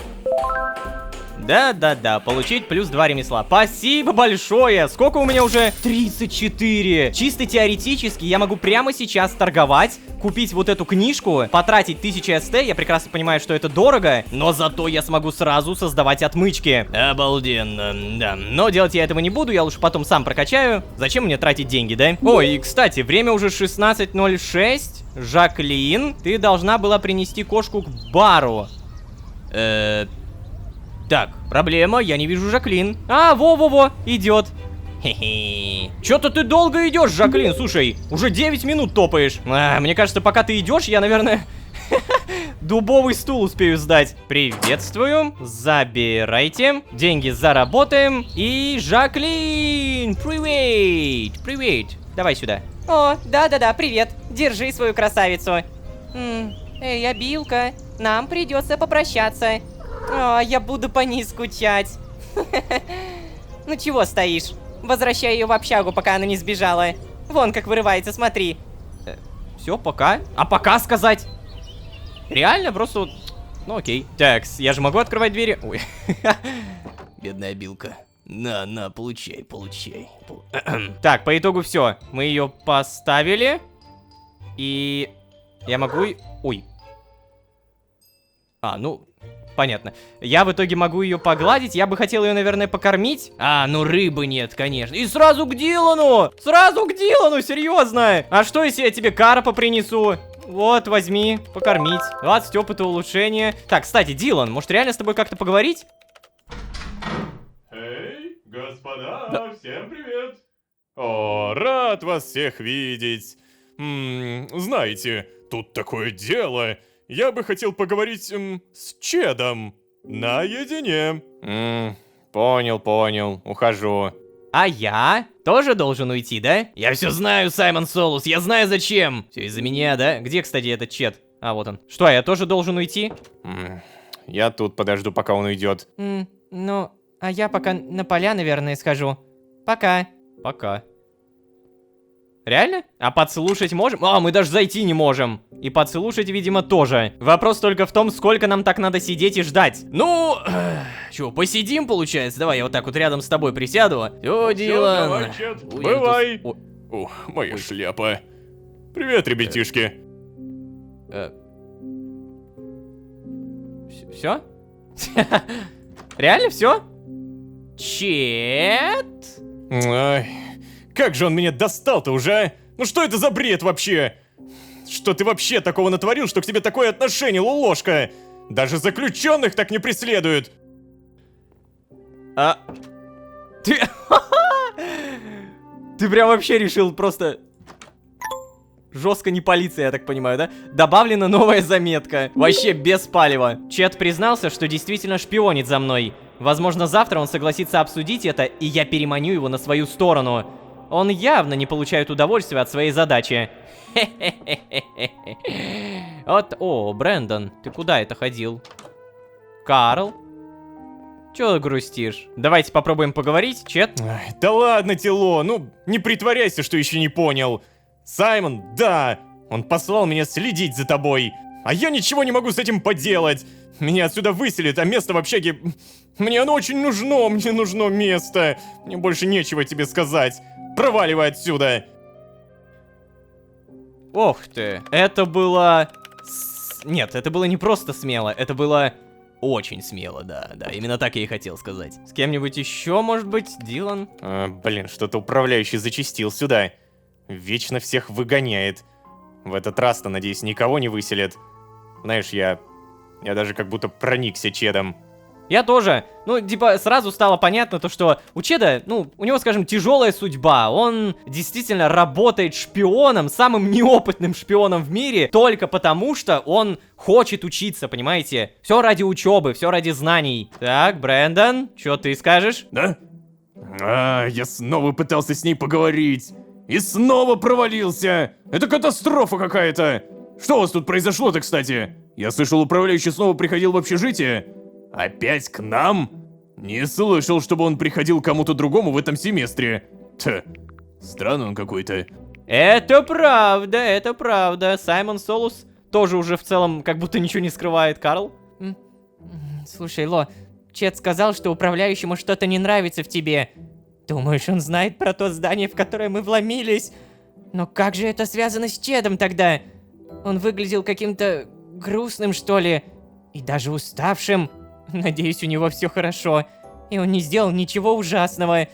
Да, получить плюс 2 ремесла. Спасибо большое. Сколько у меня уже? 34. Чисто теоретически я могу прямо сейчас торговать, купить вот эту книжку, потратить 1000 СТ. Я прекрасно понимаю, что это дорого, но зато я смогу сразу создавать отмычки. Обалденно, да. Но делать я этого не буду, я лучше потом сам прокачаю. Зачем мне тратить деньги, да? Ой, и кстати, время уже 16:06. Жаклин, ты должна была принести кошку к бару. Так, проблема, я не вижу Жаклин. А, во-во-во, идет. Хе-хе. Чё-то ты долго идешь, Жаклин, слушай, уже 9 минут топаешь. Мне кажется, пока ты идешь, я, наверное, дубовый стул успею сдать. Приветствую, забирайте, деньги заработаем. И Жаклин, привет. Давай сюда. О, да-да-да, привет. Держи свою красавицу. Эй, обилка, нам придется попрощаться. Я буду по ней скучать. Ну чего стоишь? Возвращай ее в общагу, пока она не сбежала. Вон как вырывается, смотри. Все, пока. А пока сказать? Реально, просто вот... Ну окей. Так, я же могу открывать двери? Ой. Бедная Билка. На, получай. Так, по итогу все. Мы ее поставили. И... Я могу... Ой. Ну... Понятно. Я в итоге могу ее погладить. Я бы хотел ее, наверное, покормить. Ну рыбы нет, конечно. И сразу к Дилану! Серьезно! А что, если я тебе карпа принесу? Вот, возьми, покормить. 20 опыта улучшения. Так, кстати, Дилан, может реально с тобой как-то поговорить? Эй, господа, всем привет! О, рад вас всех видеть. Знаете, тут такое дело... Я бы хотел поговорить с Чедом наедине. Понял, ухожу. А я тоже должен уйти, да? Я все знаю, Саймон Солус, я знаю зачем. Все из-за меня, да? Где, кстати, этот Чед? Вот он. Что, я тоже должен уйти? Я тут подожду, пока он уйдет. Ну, а я пока на поля, наверное, схожу. Пока. Реально? А подслушать можем? Мы даже зайти не можем. И подслушать, видимо, тоже. Вопрос только в том, сколько нам так надо сидеть и ждать. Ну, чё, посидим, получается? Давай я вот так вот рядом с тобой присяду. Всё, Дилан. Давай, Чед, бывай. О, моя шляпа. Привет, ребятишки. Все? Реально все? Чет? Ай, как же он меня достал-то уже, а? Ну что это за бред вообще? Что ты вообще такого натворил, что к тебе такое отношение, Лулошка? Даже заключенных так не преследуют. Ты... Ты прям вообще решил просто... Жестко не полиция, я так понимаю, да? Добавлена новая заметка. Вообще без палева. Чет признался, что действительно шпионит за мной. Возможно, завтра он согласится обсудить это, и я переманю его на свою сторону. Он явно не получает удовольствия от своей задачи. Вот, Брэндон, ты куда это ходил? Карл? Чё грустишь? Давайте попробуем поговорить, Чет. Да ладно, Тило, ну не притворяйся, что еще не понял. Саймон, да, он послал меня следить за тобой. А я ничего не могу с этим поделать. Меня отсюда выселят, а место в общаге... Мне оно очень нужно, мне нужно место. Мне больше нечего тебе сказать. Проваливай отсюда. Ох ты, это было... Нет, это было не просто смело, это было очень смело, да, именно так я и хотел сказать. С кем-нибудь еще, может быть, Дилан? Блин, что-то управляющий зачастил сюда. Вечно всех выгоняет. В этот раз-то, надеюсь, никого не выселят. Знаешь, я даже как будто проникся Чедом. Я тоже. Ну, типа, сразу стало понятно то, что у Чеда, ну, у него, скажем, тяжелая судьба. Он действительно работает шпионом, самым неопытным шпионом в мире, только потому что он хочет учиться, понимаете? Все ради учебы, все ради знаний. Так, Брэндон, что ты скажешь? Да? Я снова пытался с ней поговорить. И снова провалился. Это катастрофа какая-то. Что у вас тут произошло-то, кстати? Я слышал, управляющий снова приходил в общежитие. Опять к нам? Не слышал, чтобы он приходил к кому-то другому в этом семестре. Странный он какой-то. Это правда. Саймон Солус тоже уже в целом как будто ничего не скрывает. Карл? Слушай, Ло, Чет сказал, что управляющему что-то не нравится в тебе. Думаешь, он знает про то здание, в которое мы вломились? Но как же это связано с Чедом тогда? Он выглядел каким-то грустным, что ли, и даже уставшим. Надеюсь, у него все хорошо, и он не сделал ничего ужасного.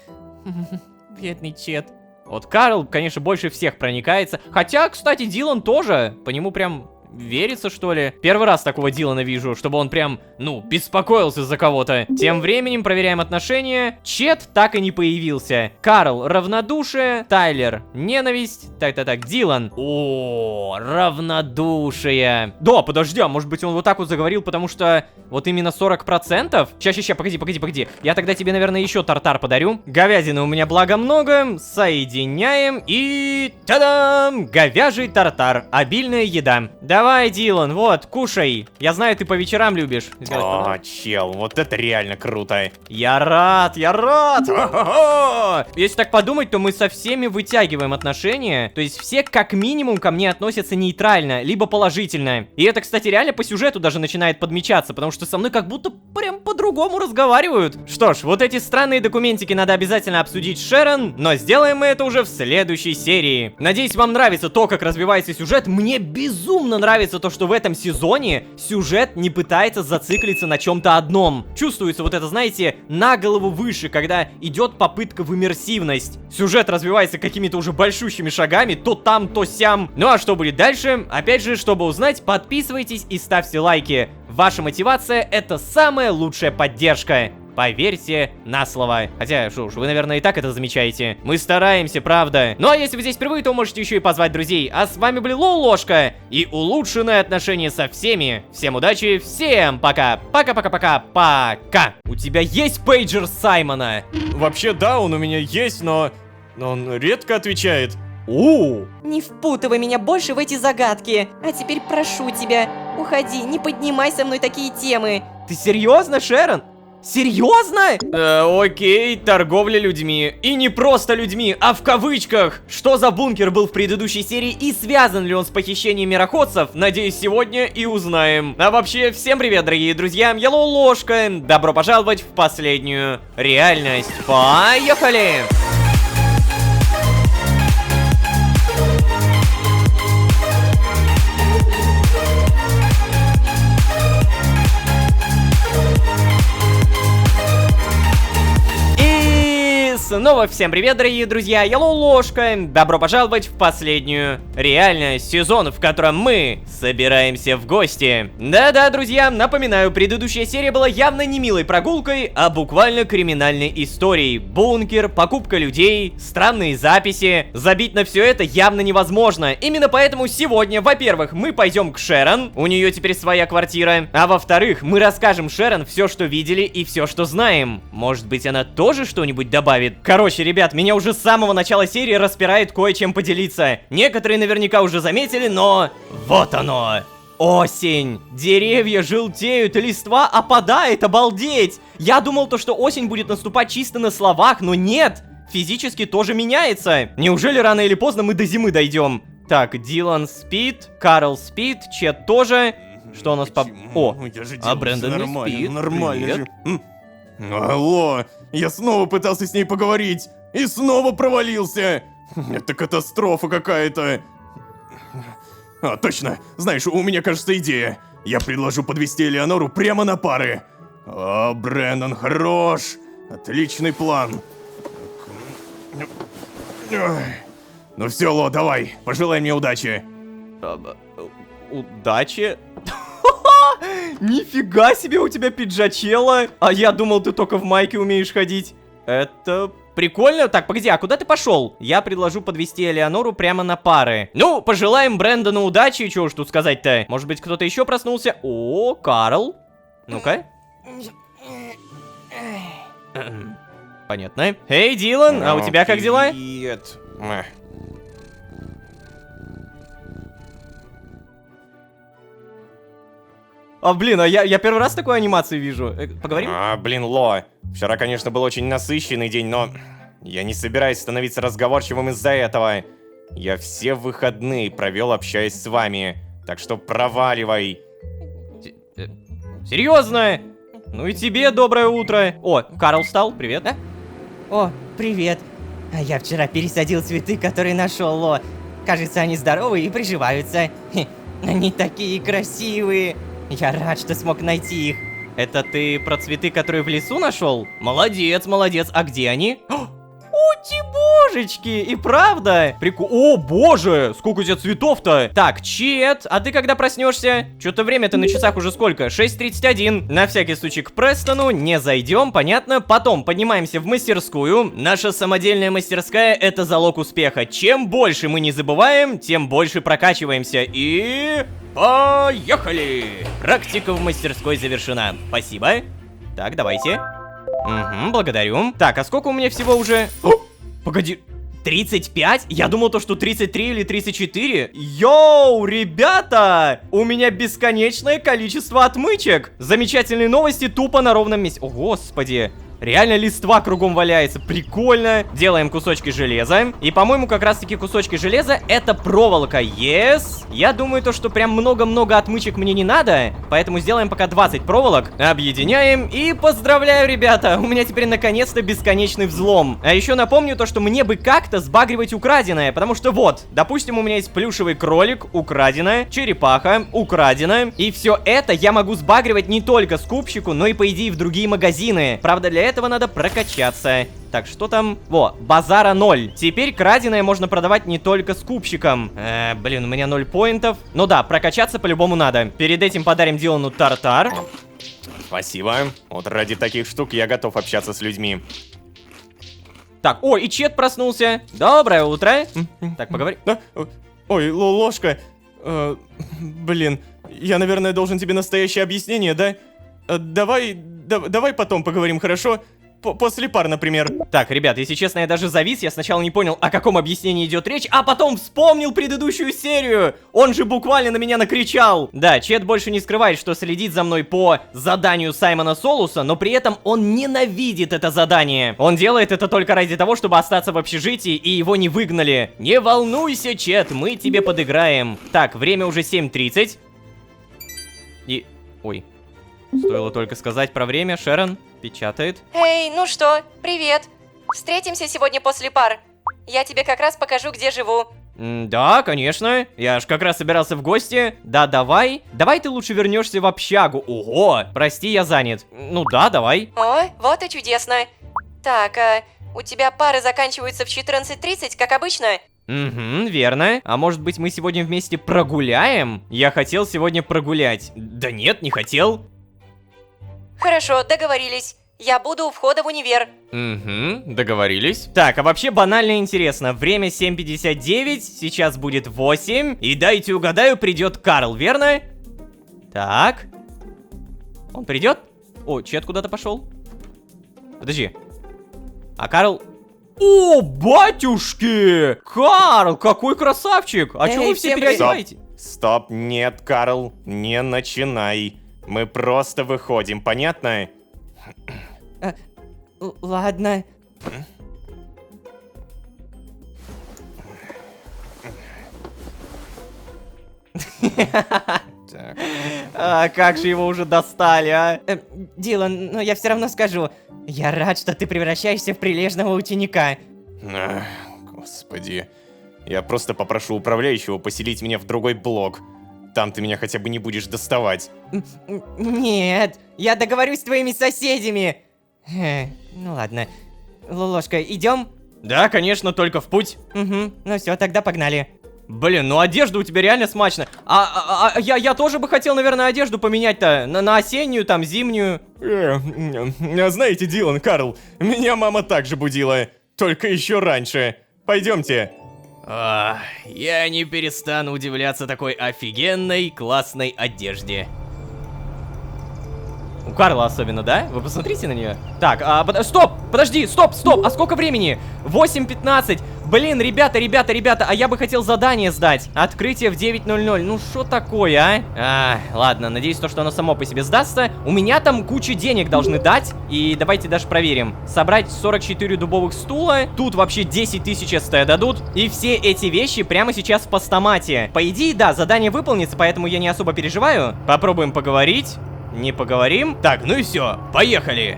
Бедный Чед. Вот Карл, конечно, больше всех проникается. Хотя, кстати, Дилан тоже. По нему прям верится, что ли. Первый раз такого Дилана вижу, чтобы он прям, ну, беспокоился за кого-то. Тем временем проверяем отношения. Чет так и не появился. Карл — равнодушие. Тайлер — ненависть. Так, Дилан. О, равнодушие. Да, подожди, а может быть он вот так вот заговорил, потому что вот именно 40%? Ща, погоди. Я тогда тебе, наверное, еще тартар подарю. Говядины у меня благо много. Соединяем и... Та-дам! Говяжий тартар. Обильная еда. Давай, Дилан, вот, кушай. Я знаю, ты по вечерам любишь. О, чел, вот это реально круто. Я рад. Хо-хо-хо! Если так подумать, то мы со всеми вытягиваем отношения. То есть все как минимум ко мне относятся нейтрально, либо положительно. И это, кстати, реально по сюжету даже начинает подмечаться, потому что со мной как будто прям по-другому разговаривают. Что ж, вот эти странные документики надо обязательно обсудить с Шерон, но сделаем мы это уже в следующей серии. Надеюсь, вам нравится то, как развивается сюжет. Мне безумно нравится то, что в этом сезоне сюжет не пытается зациклиться на чем-то одном. Чувствуется вот это, знаете, на голову выше, когда идет попытка в иммерсивность. Сюжет развивается какими-то уже большущими шагами, то там, то сям. Ну а что будет дальше? Опять же, чтобы узнать, подписывайтесь и ставьте лайки. Ваша мотивация — это самая лучшая поддержка. Поверьте на слово. Хотя, что уж, вы, наверное, и так это замечаете. Мы стараемся, правда. Ну а если вы здесь впервые, то можете еще и позвать друзей. А с вами были Ложка и улучшенное отношение со всеми. Всем удачи, всем пока. Пока. У тебя есть пейджер Саймона? Вообще, да, он у меня есть, но он редко отвечает. Не впутывай меня больше в эти загадки. А теперь прошу тебя, уходи, не поднимай со мной такие темы. Ты серьезно, Шерон? Серьезно? Окей, торговля людьми. И не просто людьми, а в кавычках. Что за бункер был в предыдущей серии и связан ли он с похищением мироходцев? Надеюсь, сегодня и узнаем. А вообще, всем привет, дорогие друзья, я Ложка. Добро пожаловать в последнюю реальность. Поехали! Снова всем привет, дорогие друзья, я Ложка. Добро пожаловать в последнюю реальность, сезон, в котором мы собираемся в гости. Да-да, друзья, напоминаю, предыдущая серия была явно не милой прогулкой, а буквально криминальной историей. Бункер, покупка людей, странные записи. Забить на все это явно невозможно. Именно поэтому сегодня, во-первых, мы пойдем к Шерон, у нее теперь своя квартира. А во-вторых, мы расскажем Шерон все, что видели и все, что знаем. Может быть, она тоже что-нибудь добавит? Короче, ребят, меня уже с самого начала серии распирает кое-чем поделиться. Некоторые наверняка уже заметили, но... Вот оно! Осень! Деревья желтеют, листва опадает, обалдеть! Я думал то, что осень будет наступать чисто на словах, но нет! Физически тоже меняется. Неужели рано или поздно мы до зимы дойдем? Так, Дилан спит, Карл спит, Чет тоже. Что у нас по... О, а Брэндон не спит. Нормально Привет. же. Алло, я снова пытался с ней поговорить и снова провалился. Это катастрофа какая-то. Точно, знаешь, у меня, кажется, идея. Я предложу подвести Элеонору прямо на пары. О, Брэндон, хорош. Отличный план. Ну все, Ло, давай, пожелай мне удачи. Удачи? Нифига себе у тебя пиджачело. А я думал, ты только в майке умеешь ходить. Это прикольно. Так, погоди, а куда ты пошел? Я предложу подвести Элеонору прямо на пары. Ну, пожелаем Брэндону удачи. Чего уж тут сказать-то? Может быть, кто-то еще проснулся? О, Карл. Ну-ка. Понятно. Эй, Дилан, а у тебя как дела? Привет. А, блин, а я первый раз такую анимацию вижу. Поговорим? Блин, Ло. Вчера, конечно, был очень насыщенный день, но я не собираюсь становиться разговорчивым из-за этого. Я все выходные провел, общаясь с вами. Так что проваливай. Серьезно? Ну и тебе доброе утро. О, Карл встал, привет. Да? О, привет. А я вчера пересадил цветы, которые нашел, Ло. Кажется, они здоровые и приживаются. Хе, они такие красивые. Я рад, что смог найти их. Это ты про цветы, которые в лесу нашел? Молодец, молодец. А где они? Божечки, и правда? О, боже, сколько у тебя цветов-то? Так, Чет, а ты когда проснешься? Что-то время-то на часах уже сколько? 6:31. На всякий случай к Престону не зайдем, понятно? Потом поднимаемся в мастерскую. Наша самодельная мастерская — это залог успеха. Чем больше мы не забываем, тем больше прокачиваемся. И... поехали! Практика в мастерской завершена. Спасибо. Так, давайте. Угу, благодарю. Так, а сколько у меня всего уже... О, погоди, 35? Я думал то, что 33 или 34. Йоу, ребята! У меня бесконечное количество отмычек. Замечательные новости тупо на ровном месте. О, господи. Реально листва кругом валяется, прикольно. Делаем кусочки железа. И, по-моему, как раз-таки кусочки железа — это проволока. Yes. Я думаю, то, что прям много-много отмычек мне не надо. Поэтому сделаем пока 20 проволок. Объединяем. И поздравляю, ребята. У меня теперь наконец-то бесконечный взлом. А еще напомню то, что мне бы как-то сбагривать украденное. Потому что вот, допустим, у меня есть плюшевый кролик, украденное, черепаха, украденное. И все это я могу сбагривать не только скупщику, но и, по идее, в другие магазины. Правда, для этого надо прокачаться. Так, что там? Во, базара 0. Теперь краденое можно продавать не только скупщикам. Блин, у меня 0 поинтов. Ну да, прокачаться по-любому надо. Перед этим подарим Дилану тартар. Спасибо. Вот ради таких штук я готов общаться с людьми. Так, о, и Чет проснулся. Доброе утро. Так, поговори. Ой, ложка. Блин, я, наверное, должен тебе настоящее объяснение, да? Давай потом поговорим, хорошо? После пар, например. Так, ребят, если честно, я даже завис. Я сначала не понял, о каком объяснении идет речь, а потом вспомнил предыдущую серию. Он же буквально на меня накричал. Да, Чет больше не скрывает, что следит за мной по заданию Саймона Солуса, но при этом он ненавидит это задание. Он делает это только ради того, чтобы остаться в общежитии и его не выгнали. Не волнуйся, Чет, мы тебе подыграем. Так, время уже 7:30. И... ой. Стоило только сказать про время. Шерон печатает. Эй, ну что, привет. Встретимся сегодня после пар. Я тебе как раз покажу, где живу. Да, конечно. Я ж как раз собирался в гости. Да, давай. Давай ты лучше вернешься в общагу. Ого, прости, я занят. Ну да, давай. О, вот и чудесно. Так, у тебя пары заканчиваются в 14:30, как обычно? Угу, верно. А может быть, мы сегодня вместе прогуляем? Я хотел сегодня прогулять. Да нет, не хотел. Хорошо, договорились. Я буду у входа в универ. Угу, договорились. Так, а вообще банально интересно. Время 7:59, сейчас будет 8. И дайте угадаю, придет Карл, верно? Так. Он придет? О, Чет куда-то пошел. Подожди. А Карл... О, батюшки! Карл, какой красавчик! А чё вы все всем привет. переодеваете? Стоп, нет, Карл, не начинай. Мы просто выходим, понятно? Ладно. Так. А, как же его уже достали, а? Дилан, но я все равно скажу. Я рад, что ты превращаешься в прилежного ученика. Господи. Я просто попрошу управляющего поселить меня в другой блок. там ты меня хотя бы не будешь доставать. Нет, я договорюсь с твоими соседями. Ну ладно. Ложка, идем? Да, конечно, только в путь. Угу, ну все, тогда погнали. Блин, ну одежда у тебя реально смачная. Я тоже бы хотел, наверное, одежду поменять-то на осеннюю, там, зимнюю. Знаете, Дилан, Карл, меня мама также будила, только еще раньше. Пойдемте. Я не перестану удивляться такой офигенной, классной одежде. У Карла особенно, да? Вы посмотрите на нее. Так, стоп! Подожди, стоп! А сколько времени? 8:15. Блин, ребята, а я бы хотел задание сдать. Открытие в 9:00. Ну, что такое, а? Ладно, надеюсь, что оно само по себе сдастся. У меня там кучу денег должны дать. И давайте даже проверим. Собрать 44 дубовых стула. Тут вообще 10 000 СТ дадут. И все эти вещи прямо сейчас в постамате. По идее, да, задание выполнится, поэтому я не особо переживаю. Попробуем поговорить. Не поговорим. Так, ну и все, поехали.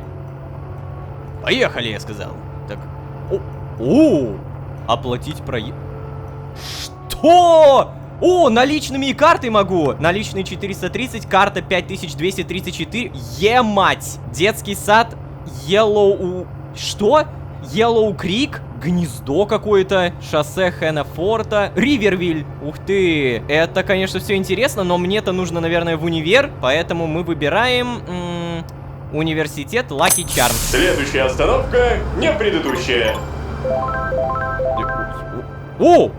Поехали, я сказал. Так. Оплатить проезд. Что? О, наличными и картой могу. Наличные 430, карта 5234. Е-мать. Детский сад Yellow... Что? Yellow Creek? Гнездо какое-то, шоссе Хеннефорта, Ривервиль. Ух ты, это, конечно, все интересно, но мне-то нужно, наверное, в универ, поэтому мы выбираем университет Лаки Чарм. Следующая остановка не предыдущая. О!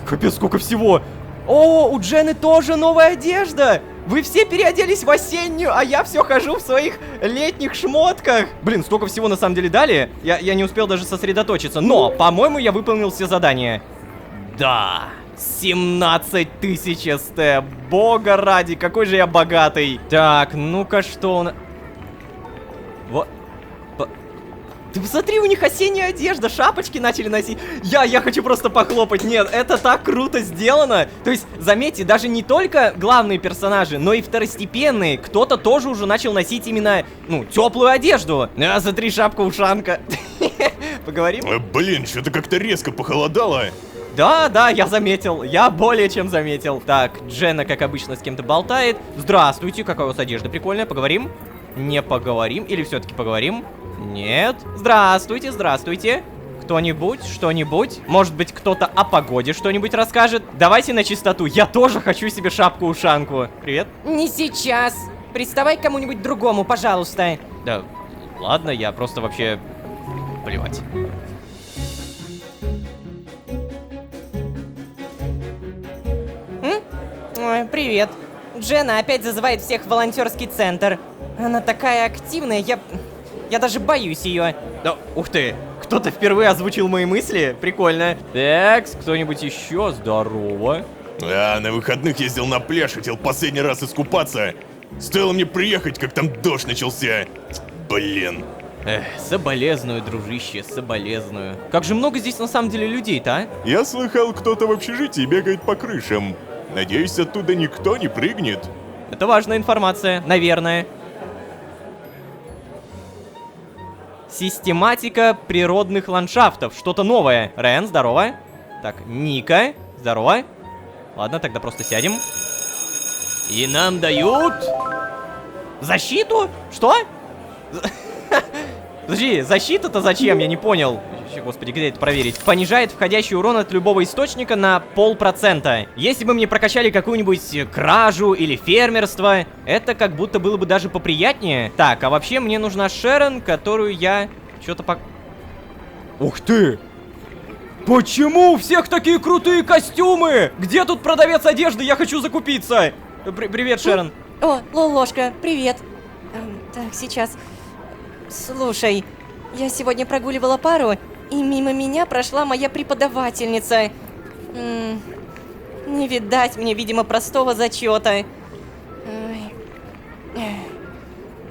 Капец, сколько всего! О, у Джены тоже новая одежда! Вы все переоделись в осеннюю, а я все хожу в своих летних шмотках. Блин, столько всего на самом деле дали. Я не успел даже сосредоточиться. Но, по-моему, я выполнил все задания. Да, 17 000 СТ. Бога ради, какой же я богатый. Так, ну-ка, что он... Вот. Ты посмотри, у них осенняя одежда, шапочки начали носить. Я хочу просто похлопать. Нет, это так круто сделано. То есть, заметьте, даже не только главные персонажи, но и второстепенные. Кто-то тоже уже начал носить именно, ну, теплую одежду. Смотри, шапка-ушанка. Поговорим? Блин, что-то как-то резко похолодало. Да, я заметил. Я более чем заметил. Так, Дженна, как обычно, с кем-то болтает. Здравствуйте, какая у вас одежда прикольная. Поговорим? Не поговорим? Или все-таки поговорим? Нет. Здравствуйте. Кто-нибудь, что-нибудь? Может быть, кто-то о погоде что-нибудь расскажет? Давайте на чистоту. Я тоже хочу себе шапку-ушанку. Привет. Не сейчас. Приставай к кому-нибудь другому, пожалуйста. Да, ладно, я просто вообще... Плевать. Ой, привет. Дженна опять зазывает всех в волонтерский центр. Она такая активная, я даже боюсь ее. Да, ух ты, кто-то впервые озвучил мои мысли. Прикольно. Так, кто-нибудь еще? Здорово. На выходных ездил на пляж, хотел последний раз искупаться. Стоило мне приехать, как там дождь начался. Блин. Соболезную, дружище, соболезную. Как же много здесь на самом деле людей-то, а? Я слыхал, кто-то в общежитии бегает по крышам. Надеюсь, оттуда никто не прыгнет. Это важная информация, наверное. Систематика природных ландшафтов. Что-то новое. Рен, здорово. Так, Ника, здорово. Ладно, тогда просто сядем. И нам дают... Защиту? Что? Подожди, защита-то зачем? Я не понял. Господи, где это проверить? Понижает входящий урон от любого источника на 0,5%. Если бы мне прокачали какую-нибудь кражу или фермерство, это как будто было бы даже поприятнее. Так, а вообще мне нужна Шерон, которую я что-то Ух ты! Почему у всех такие крутые костюмы? Где тут продавец одежды? Я хочу закупиться. Привет, Шерон. О, Ложка, привет. Так, сейчас. Слушай, я сегодня прогуливала пару, и мимо меня прошла моя преподавательница. Не видать мне, видимо, простого зачета.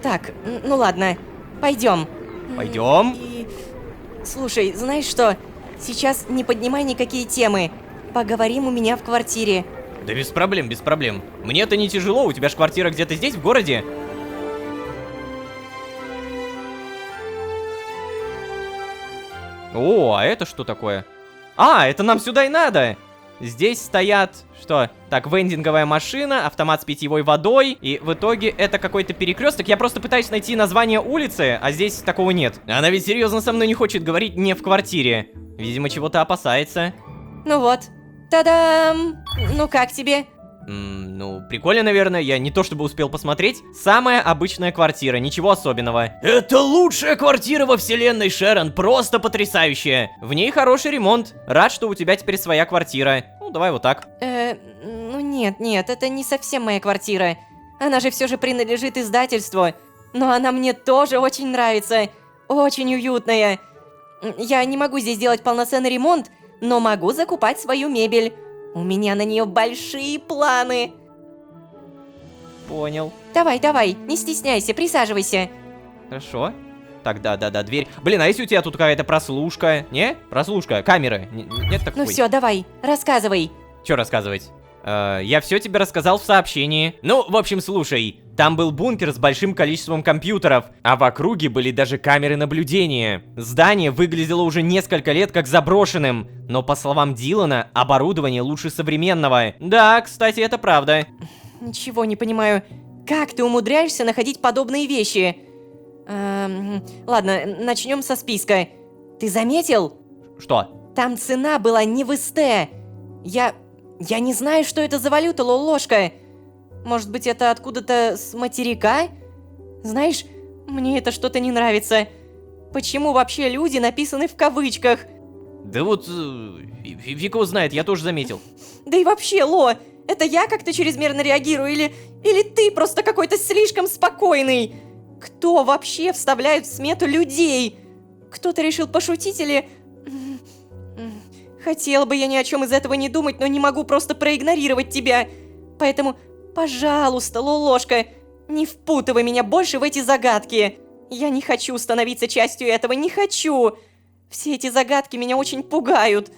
Так, ну ладно, пойдем. Пойдем. И... Слушай, знаешь что? Сейчас не поднимай никакие темы. Поговорим у меня в квартире. Да без проблем, без проблем. Мне-то не тяжело, у тебя ж квартира где-то здесь, в городе. О, а это что такое? А, это нам сюда и надо. Здесь стоят, что? Так, вендинговая машина, автомат с питьевой водой. И в итоге это какой-то перекресток. Я просто пытаюсь найти название улицы, а здесь такого нет. Она ведь серьезно со мной не хочет говорить не в квартире. Видимо, чего-то опасается. Ну вот. Та-дам! Ну как тебе? Ну, прикольно, наверное, я не то чтобы успел посмотреть. Самая обычная квартира, ничего особенного. Это лучшая квартира во вселенной, Шерон, просто потрясающая. В ней хороший ремонт. Рад, что у тебя теперь своя квартира. Ну, давай вот так. Ну нет, это не совсем моя квартира. Она же все же принадлежит издательству. Но она мне тоже очень нравится. Очень уютная. Я не могу здесь делать полноценный ремонт, но могу закупать свою мебель. У меня на нее большие планы. Понял. Давай, не стесняйся, присаживайся. Хорошо. Так, да, дверь. Блин, а если у тебя тут какая-то прослушка? Не? Прослушка, камеры. Нет такой? Ну все, давай, рассказывай. Че рассказывать? Я все тебе рассказал в сообщении. Ну, в общем, слушай. Там был бункер с большим количеством компьютеров, а в округе были даже камеры наблюдения. Здание выглядело уже несколько лет как заброшенным, но, по словам Дилана, оборудование лучше современного. Да, кстати, это правда. Ничего не понимаю. Как ты умудряешься находить подобные вещи? Ладно, начнем со списка. Ты заметил? Что? Там цена была не в СТ. Я не знаю, что это за валюта, Лолошка. Может быть, это откуда-то с материка? Знаешь, мне это что-то не нравится. Почему вообще люди написаны в кавычках? Да вот, фиг его знает, я тоже заметил. Да и вообще, Ло, это я как-то чрезмерно реагирую или ты просто какой-то слишком спокойный? Кто вообще вставляет в смету людей? Кто-то решил пошутить или... Хотела бы я ни о чем из этого не думать, но не могу просто проигнорировать тебя. Поэтому, пожалуйста, Лолошка, не впутывай меня больше в эти загадки. Я не хочу становиться частью этого, не хочу. Все эти загадки меня очень пугают.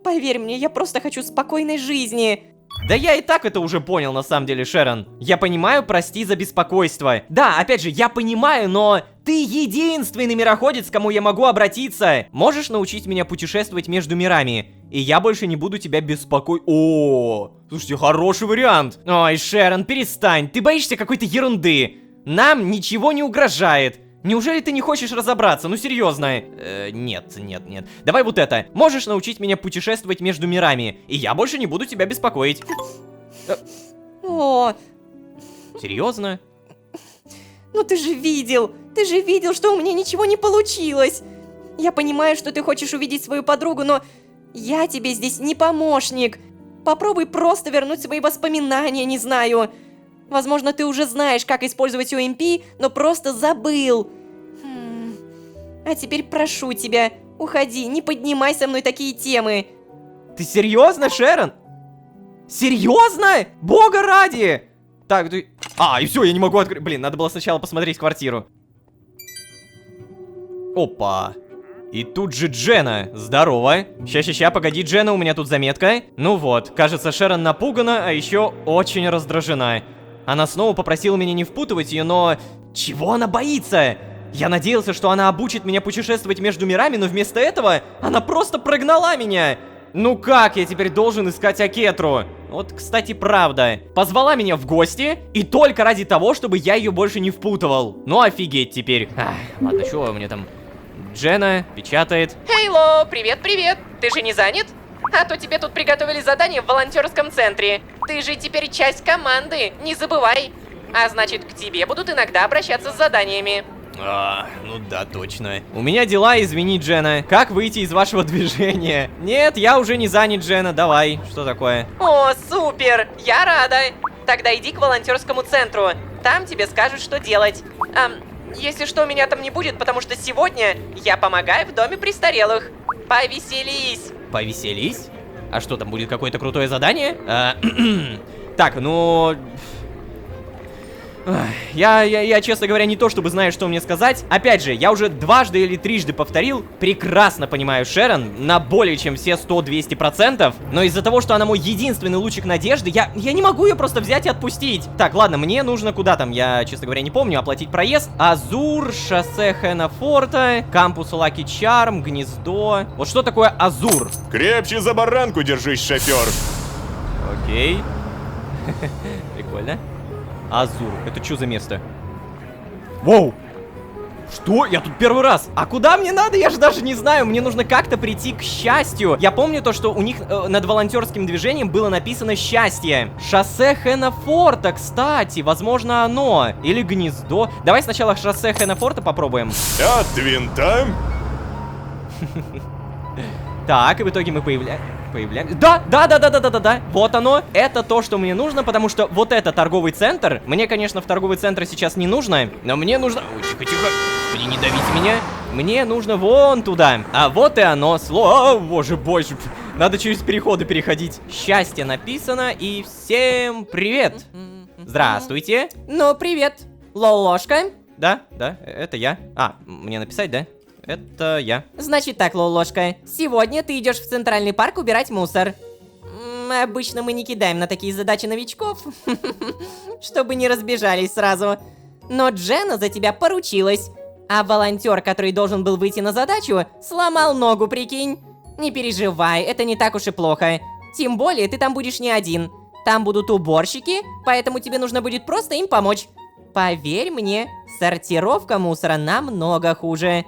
Поверь мне, я просто хочу спокойной жизни. Да я и так это уже понял, на самом деле, Шерон. Я понимаю, прости за беспокойство. Да, опять же, я понимаю, но ты единственный мироходец, к кому я могу обратиться. Можешь научить меня путешествовать между мирами, и я больше не буду тебя беспокоить. О, слушайте, хороший вариант. Ой, Шерон, перестань, ты боишься какой-то ерунды. Нам ничего не угрожает. Неужели ты не хочешь разобраться? Ну серьезно. Нет. Давай вот это. Можешь научить меня путешествовать между мирами, и я больше не буду тебя беспокоить. О, Серьезно? ну ты же видел, что у меня ничего не получилось. Я понимаю, что ты хочешь увидеть свою подругу, но я тебе здесь не помощник. Попробуй просто вернуть свои воспоминания, не знаю. Возможно, ты уже знаешь, как использовать ОМП, но просто забыл. А теперь прошу тебя, уходи, не поднимай со мной такие темы. Ты серьезно, Шерон? Серьезно? Бога ради! Так, ты... и все, я не могу открыть. Блин, надо было сначала посмотреть квартиру. Опа. И тут же Джена. Здорово. Ща, погоди, Джена, у меня тут заметка. Ну вот, кажется, Шерон напугана, а еще очень раздражена. Она снова попросила меня не впутывать ее, но... Чего она боится? Я надеялся, что она обучит меня путешествовать между мирами, но вместо этого она просто прогнала меня. Ну как я теперь должен искать Акетру? Вот, кстати, правда. Позвала меня в гости, и только ради того, чтобы я ее больше не впутывал. Ну офигеть теперь. Ладно, что у меня там... Джена печатает. Хейло, привет. Ты же не занят? А то тебе тут приготовили задание в волонтерском центре. Ты же теперь часть команды, не забывай. А значит, к тебе будут иногда обращаться с заданиями. Ну да, точно. У меня дела, извини, Джена. Как выйти из вашего движения? Нет, я уже не занят, Джена, давай. Что такое? О, супер, я рада. Тогда иди к волонтерскому центру. Там тебе скажут, что делать. Если что, меня там не будет, потому что сегодня я помогаю в доме престарелых. Повеселись. Повеселись? А что, там будет какое-то крутое задание? Так, ну... Я, честно говоря, не то чтобы знаю, что мне сказать. Опять же, я уже дважды или трижды повторил. Прекрасно понимаю Шерон на более чем все 100-200%. Но из-за того, что она мой единственный лучик надежды, я не могу ее просто взять и отпустить. Так, ладно, мне нужно куда там, я, честно говоря, не помню, оплатить проезд. Азур, шоссе Хэнафорта, кампус Лаки Чарм, гнездо. Вот что такое Азур? Крепче за баранку держись, шофер. Окей. Прикольно. Азур. Это что за место? Воу! Что? Я тут первый раз. А куда мне надо? Я же даже не знаю. Мне нужно как-то прийти к счастью. Я помню то, что у них над волонтерским движением было написано «Счастье». Шоссе Хэнафорта, кстати. Возможно, оно. Или гнездо. Давай сначала шоссе Хэнафорта попробуем. От винта. Так, и в итоге мы появляемся. Да. Вот оно. Это то, что мне нужно, потому что вот это торговый центр. Мне, конечно, в торговый центр сейчас не нужно, но мне нужно... Ой, тихо. Не давите меня. Мне нужно вон туда. А вот и оно. О, боже, больше. Надо через переходы переходить. Счастье написано, и всем привет. Здравствуйте. Ну, привет, Лолошка. Да, это я. А, мне написать, да? Это я. Значит так, Лолошка, сегодня ты идешь в центральный парк убирать мусор. Обычно мы не кидаем на такие задачи новичков, чтобы не разбежались сразу. Но Дженна за тебя поручилась. А волонтер, который должен был выйти на задачу, сломал ногу, прикинь. Не переживай, это не так уж и плохо. Тем более, ты там будешь не один. Там будут уборщики, поэтому тебе нужно будет просто им помочь. Поверь мне, сортировка мусора намного хуже.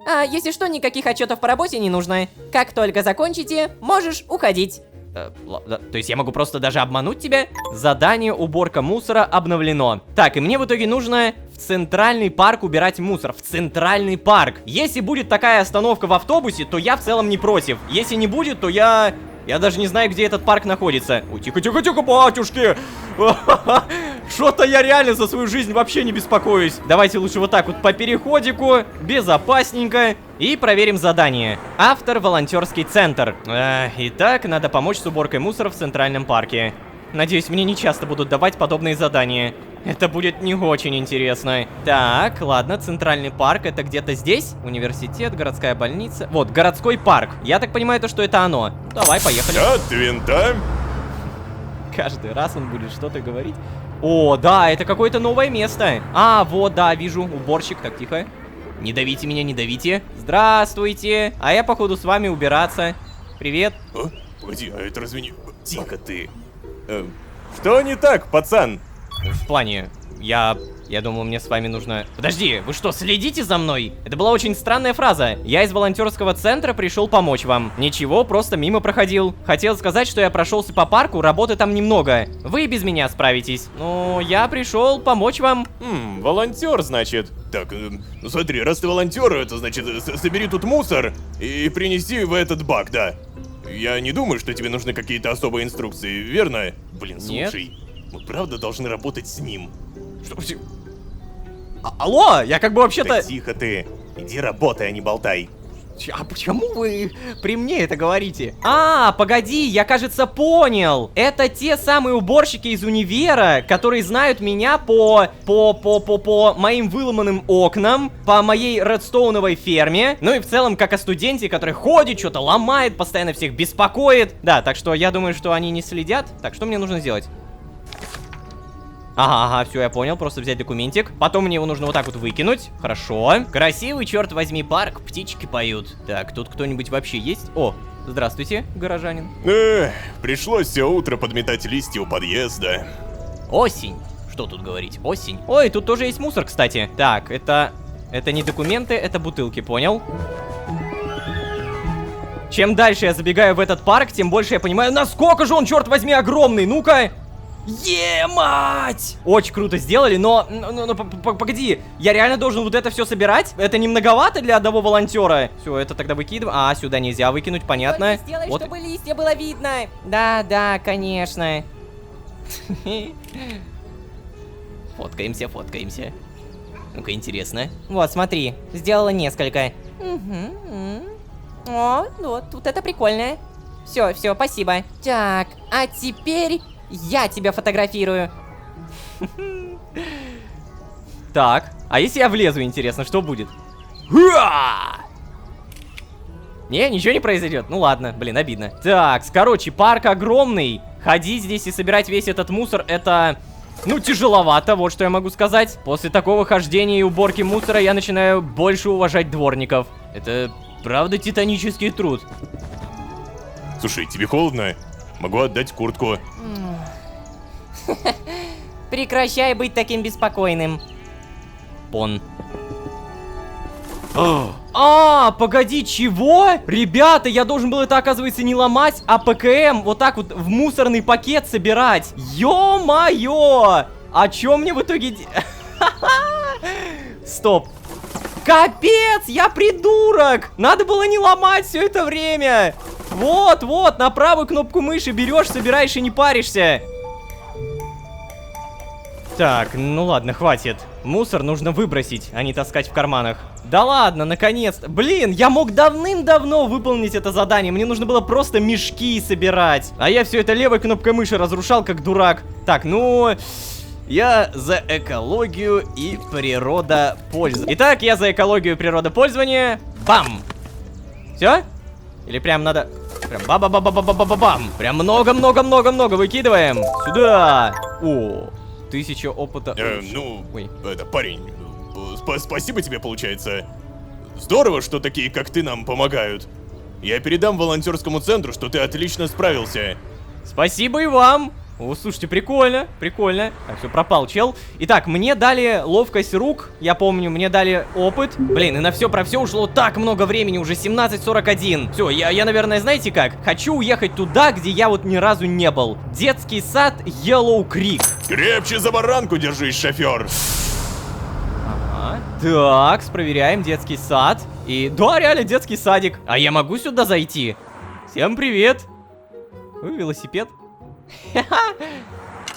А если что, никаких отчетов по работе не нужно. Как только закончите, можешь уходить. То есть я могу просто даже обмануть тебя? Задание уборка мусора обновлено. Так, и мне в итоге нужно в центральный парк убирать мусор. В центральный парк. Если будет такая остановка в автобусе, то я в целом не против. Если не будет, то я даже не знаю, где этот парк находится. Ой, тихо, батюшки! Что-то я реально за свою жизнь вообще не беспокоюсь. Давайте лучше вот так вот по переходику, безопасненько. И проверим задание. Автор волонтерский центр. Итак, надо помочь с уборкой мусора в центральном парке. Надеюсь, мне не часто будут давать подобные задания. Это будет не очень интересно. Так, ладно, центральный парк, это где-то здесь? Университет, городская больница. Вот, городской парк. Я так понимаю, то, что это оно. Давай, поехали. От винта. Каждый раз он будет что-то говорить. О, да, это какое-то новое место. А, вот, да, вижу, уборщик. Так, тихо. Не давите меня, не давите. Здравствуйте. А я, походу, с вами убираться. Привет. Погоди, а это разве не... Тихо ты. Что не так, пацан? В плане, я думал, мне с вами нужно... Подожди, вы что, следите за мной? Это была очень странная фраза. Я из волонтерского центра пришел помочь вам. Ничего, просто мимо проходил. Хотел сказать, что я прошелся по парку, работы там немного. Вы без меня справитесь. Но я пришел помочь вам. Волонтер, значит. Так, ну смотри, раз ты волонтер, это значит, собери тут мусор и принеси в этот бак, да. Я не думаю, что тебе нужны какие-то особые инструкции, верно? Блин, Нет. слушай, мы правда должны работать с ним. Что? Алло, я как бы вообще-то... Да тихо ты, иди работай, а не болтай. А почему вы при мне это говорите? А, погоди, я, кажется, понял. Это те самые уборщики из универа, которые знают меня по моим выломанным окнам, по моей редстоуновой ферме. Ну и в целом, как о студенте, который ходит, что-то ломает, постоянно всех беспокоит. Да, так что я думаю, что они не следят. Так, что мне нужно сделать? Ага, все, я понял, просто взять документик. Потом мне его нужно вот так вот выкинуть. Хорошо. Красивый, черт возьми, парк, птички поют. Так, тут кто-нибудь вообще есть? О, здравствуйте, горожанин. Пришлось все утро подметать листья у подъезда. Осень. Что тут говорить? Осень. Ой, тут тоже есть мусор, кстати. Так, это не документы, это бутылки, понял? Чем дальше я забегаю в этот парк, тем больше я понимаю, насколько же он, черт возьми, огромный. Ну-ка. Е-мать! Очень круто сделали, но погоди, я реально должен вот это все собирать? Это не многовато для одного волонтера? Все, это тогда выкидываем. А, сюда нельзя выкинуть, понятно. Только сделай, Вот. чтобы листья было видно. Да, конечно. Фоткаемся. Ну-ка, интересно. Вот, смотри, сделала несколько. О, вот это прикольно. Все, спасибо. Так, а теперь я тебя фотографирую. Так, а если я влезу, интересно, что будет? Уа! Не, ничего не произойдет. Ну ладно, блин, обидно. Так, короче, парк огромный. Ходить здесь и собирать весь этот мусор, это... Ну, тяжеловато, вот что я могу сказать. После такого хождения и уборки мусора я начинаю больше уважать дворников. Это, правда, титанический труд. Слушай, тебе холодно? Могу отдать куртку. Прекращай быть таким беспокойным. Пон. А, погоди, чего? Ребята, я должен был это, оказывается, не ломать, а ПКМ вот так вот в мусорный пакет собирать. Ё-моё! А чё мне в итоге... Стоп. Капец, я придурок! Надо было не ломать все это время. Вот, вот, на правую кнопку мыши берешь, собираешь и не паришься. Так, ну ладно, хватит. Мусор нужно выбросить, а не таскать в карманах. Да ладно, наконец-то. Блин, я мог давным-давно выполнить это задание. Мне нужно было просто мешки собирать. А я все это левой кнопкой мыши разрушал, как дурак. Так, ну... Я за экологию и природопользование. Итак, я за экологию и природопользование. Бам! Все? Или прям надо... Прям ба-ба-ба-ба-ба-ба-ба-бам! Прям много-много-много-много выкидываем. Сюда! О, 1000 опыта. Ой. Это, парень, спасибо тебе, получается. Здорово, что такие, как ты, нам помогают. Я передам волонтерскому центру, что ты отлично справился. Спасибо и вам. О, слушайте, прикольно, прикольно. Так, все, пропал чел. Итак, мне дали ловкость рук, я помню, мне дали опыт. Блин, и на все про все ушло так много времени, уже 17:41. Все, я, наверное, знаете как? Хочу уехать туда, где я вот ни разу не был. Детский сад Yellow Creek. Крепче за баранку держись, шофер. Ага. Так, проверяем детский сад. И да, реально детский садик. А я могу сюда зайти? Всем привет. Ой, велосипед.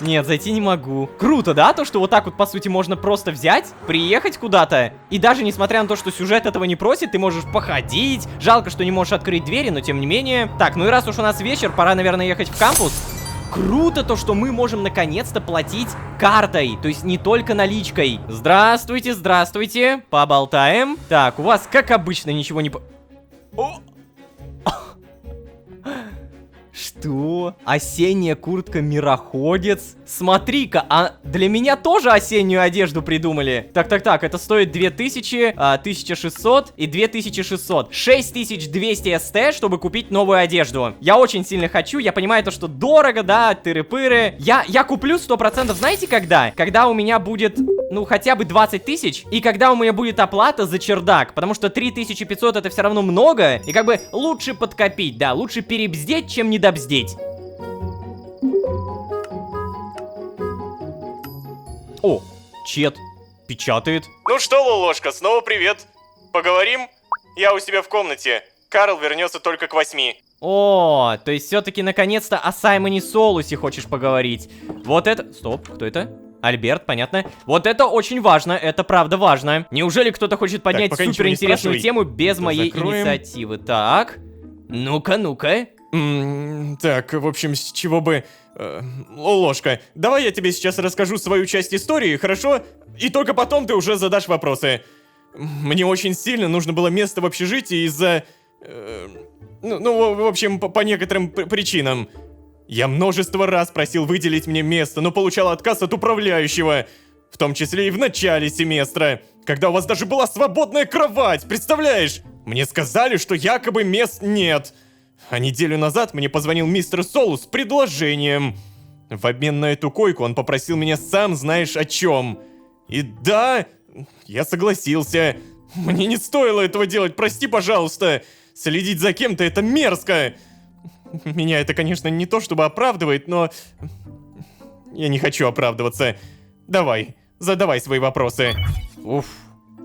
Нет, зайти не могу. Круто, да? То, что вот так вот, по сути, можно просто взять, приехать куда-то. И даже несмотря на то, что сюжет этого не просит, ты можешь походить. Жалко, что не можешь открыть двери, но тем не менее. Так, ну и раз уж у нас вечер, пора, наверное, ехать в кампус. Круто то, что мы можем наконец-то платить картой, то есть не только наличкой. Здравствуйте, здравствуйте. Поболтаем. Так, у вас, как обычно, ничего не... О! Что? Осенняя куртка Мироходец? Смотри-ка, а для меня тоже осеннюю одежду придумали. Так, это стоит 2000, 1600 и 2600. 6200 СТ, чтобы купить новую одежду. Я очень сильно хочу, я понимаю то, что дорого, да, тыры-пыры. Я куплю 100%, знаете когда? Когда у меня будет, ну, хотя бы 20 тысяч, и когда у меня будет оплата за чердак, потому что 3500 это все равно много, и как бы лучше подкопить, да, лучше перебздеть, чем недобздеть. О, чет печатает. Ну что, Лолошка, снова привет. Поговорим? Я у себя в комнате. Карл вернется только к 8. О, то есть все-таки наконец-то о Саймоне Солусе хочешь поговорить. Вот это... Стоп, кто это? Альберт, понятно. Вот это очень важно, это правда важно. Неужели кто-то хочет поднять пока ничего не суперинтересную спрашивай. тему без моей Закроем. инициативы? Так, ну-ка. Так, в общем, с чего бы... Лолошка, давай я тебе сейчас расскажу свою часть истории, хорошо? И только потом ты уже задашь вопросы. Мне очень сильно нужно было место в общежитии из-за... в общем, по некоторым причинам. Я множество раз просил выделить мне место, но получал отказ от управляющего. В том числе и в начале семестра, когда у вас даже была свободная кровать, представляешь? Мне сказали, что якобы мест нет. А неделю назад мне позвонил мистер Солус с предложением. В обмен на эту койку он попросил меня сам знаешь о чем. И да, я согласился. Мне не стоило этого делать, прости, пожалуйста. Следить за кем-то это мерзко. Меня это, конечно, не то чтобы оправдывает, но... Я не хочу оправдываться. Давай, задавай свои вопросы. Уф,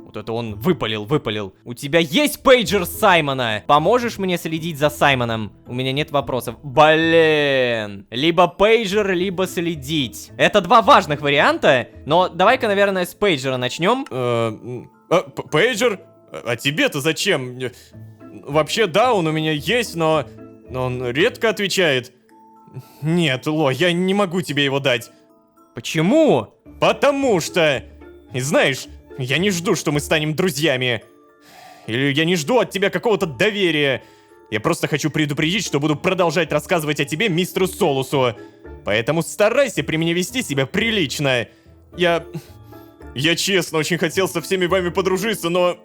вот это он выпалил. У тебя есть пейджер Саймона? Поможешь мне следить за Саймоном? У меня нет вопросов. Блин, либо пейджер, либо следить. Это два важных варианта, но давай-ка, наверное, с пейджера начнем. Пейджер? А тебе-то зачем? Вообще, да, он у меня есть, но он редко отвечает. Нет, Ло, я не могу тебе его дать. Почему? Потому что И знаешь, я не жду, что мы станем друзьями. Или я не жду от тебя какого-то доверия. Я просто хочу предупредить, что буду продолжать рассказывать о тебе мистеру Солусу. Поэтому старайся при мне вести себя прилично. Я честно очень хотел со всеми вами подружиться, но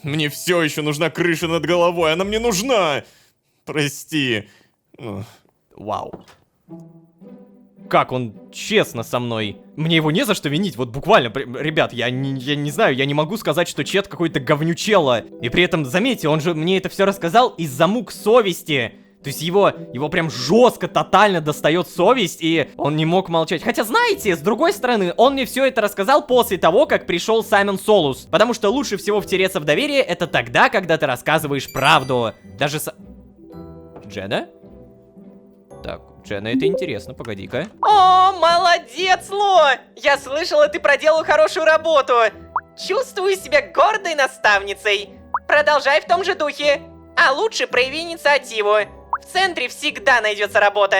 мне все еще нужна крыша над головой. Она мне нужна. Прости. Вау. Как он честно со мной. Мне его не за что винить, вот буквально, ребят, я не знаю, я не могу сказать, что Чет какой-то говнючело. И при этом, заметьте, он же мне это все рассказал из-за мук совести. То есть его прям жестко, тотально достает совесть, и он не мог молчать. Хотя, знаете, с другой стороны, он мне все это рассказал после того, как пришел Саймон Солус. Потому что лучше всего втереться в доверие это тогда, когда ты рассказываешь правду. Даже Джена? Так, Джена, это интересно, погоди-ка. О, молодец, Ло! Я слышала, ты проделал хорошую работу. Чувствую себя гордой наставницей. Продолжай в том же духе. А лучше прояви инициативу. В центре всегда найдется работа.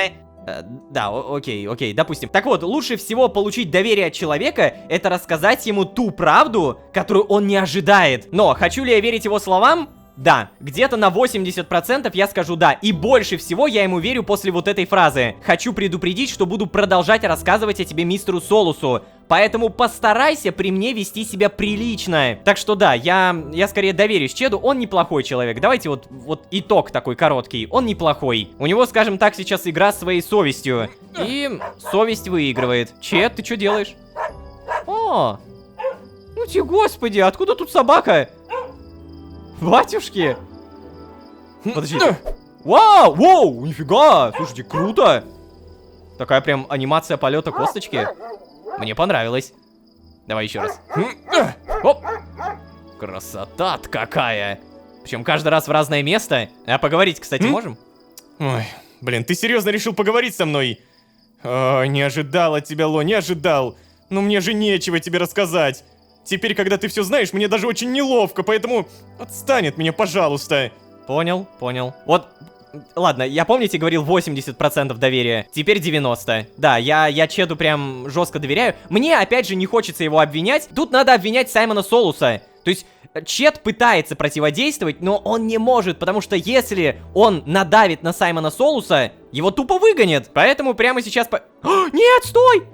Да, окей, допустим. Так вот, лучше всего получить доверие от человека, это рассказать ему ту правду, которую он не ожидает. Но хочу ли я верить его словам? Да, где-то на 80% я скажу да. И больше всего я ему верю после вот этой фразы. Хочу предупредить, что буду продолжать рассказывать о тебе мистеру Солусу. Поэтому постарайся при мне вести себя прилично. Так что да, я скорее доверюсь Чеду, он неплохой человек. Давайте вот итог такой короткий. Он неплохой. У него, скажем так, сейчас игра с своей совестью. И совесть выигрывает. Чед, ты что делаешь? О, ну тебе господи, откуда тут собака? Батюшки! Подождите. Вау! Воу! Нифига! Слушайте, круто! Такая прям анимация полета косточки. Мне понравилось. Давай еще раз. Оп! Красота-то какая! Причем каждый раз в разное место. А поговорить, кстати, можем? Ой, блин, ты серьезно решил поговорить со мной? О, не ожидал от тебя, Ло, не ожидал. Но мне же нечего тебе рассказать. Теперь, когда ты все знаешь, мне даже очень неловко, поэтому отстань от меня, пожалуйста. Понял. Вот, ладно, я, помните, говорил 80% доверия, теперь 90%. Да, я Чеду прям жестко доверяю. Мне, опять же, не хочется его обвинять. Тут надо обвинять Саймона Солуса. То есть, Чед пытается противодействовать, но он не может, потому что если он надавит на Саймона Солуса, его тупо выгонят. Поэтому прямо сейчас Нет, стой!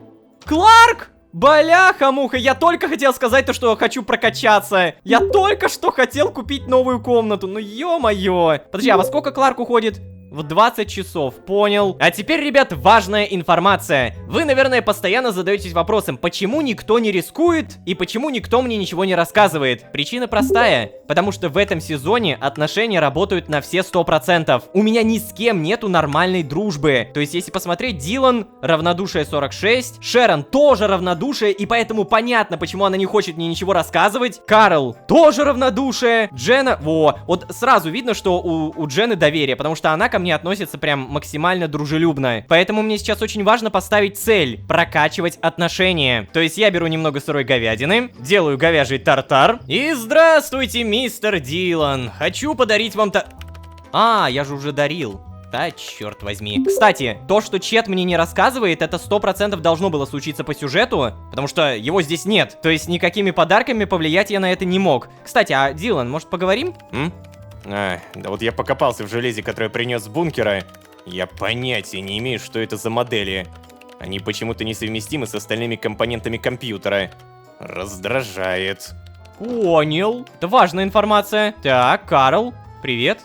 Кларк! Бляха-муха, я только хотел сказать то, что хочу прокачаться. Я только что хотел купить новую комнату, ну ё-моё. Подожди, а во сколько Кларк уходит? В 20 часов, понял. А теперь, ребят, важная информация. Вы, наверное, постоянно задаетесь вопросом, почему никто не рискует и почему никто мне ничего не рассказывает. Причина простая, потому что в этом сезоне отношения работают на все 100%. У меня ни с кем нету нормальной дружбы. То есть, если посмотреть, Дилан равнодушие 46, Шерон тоже равнодушие, и поэтому понятно, почему она не хочет мне ничего рассказывать. Карл тоже равнодушие, Джена, вот сразу видно, что у Джены доверие, потому что она ко мне относится прям максимально дружелюбно. Поэтому мне сейчас очень важно поставить цель — прокачивать отношения. То есть я беру немного сырой говядины, делаю говяжий тартар. И здравствуйте, мистер Дилан. Хочу подарить вам я же уже дарил. Да, черт возьми. Кстати, то, что Чет мне не рассказывает, это 100% должно было случиться по сюжету, потому что его здесь нет. То есть никакими подарками повлиять я на это не мог. Кстати, а Дилан, может, поговорим? Да вот я покопался в железе, которое принес с бункера. Я понятия не имею, что это за модели. Они почему-то несовместимы с остальными компонентами компьютера. Раздражает. Понял. Это важная информация. Так, Карл, привет.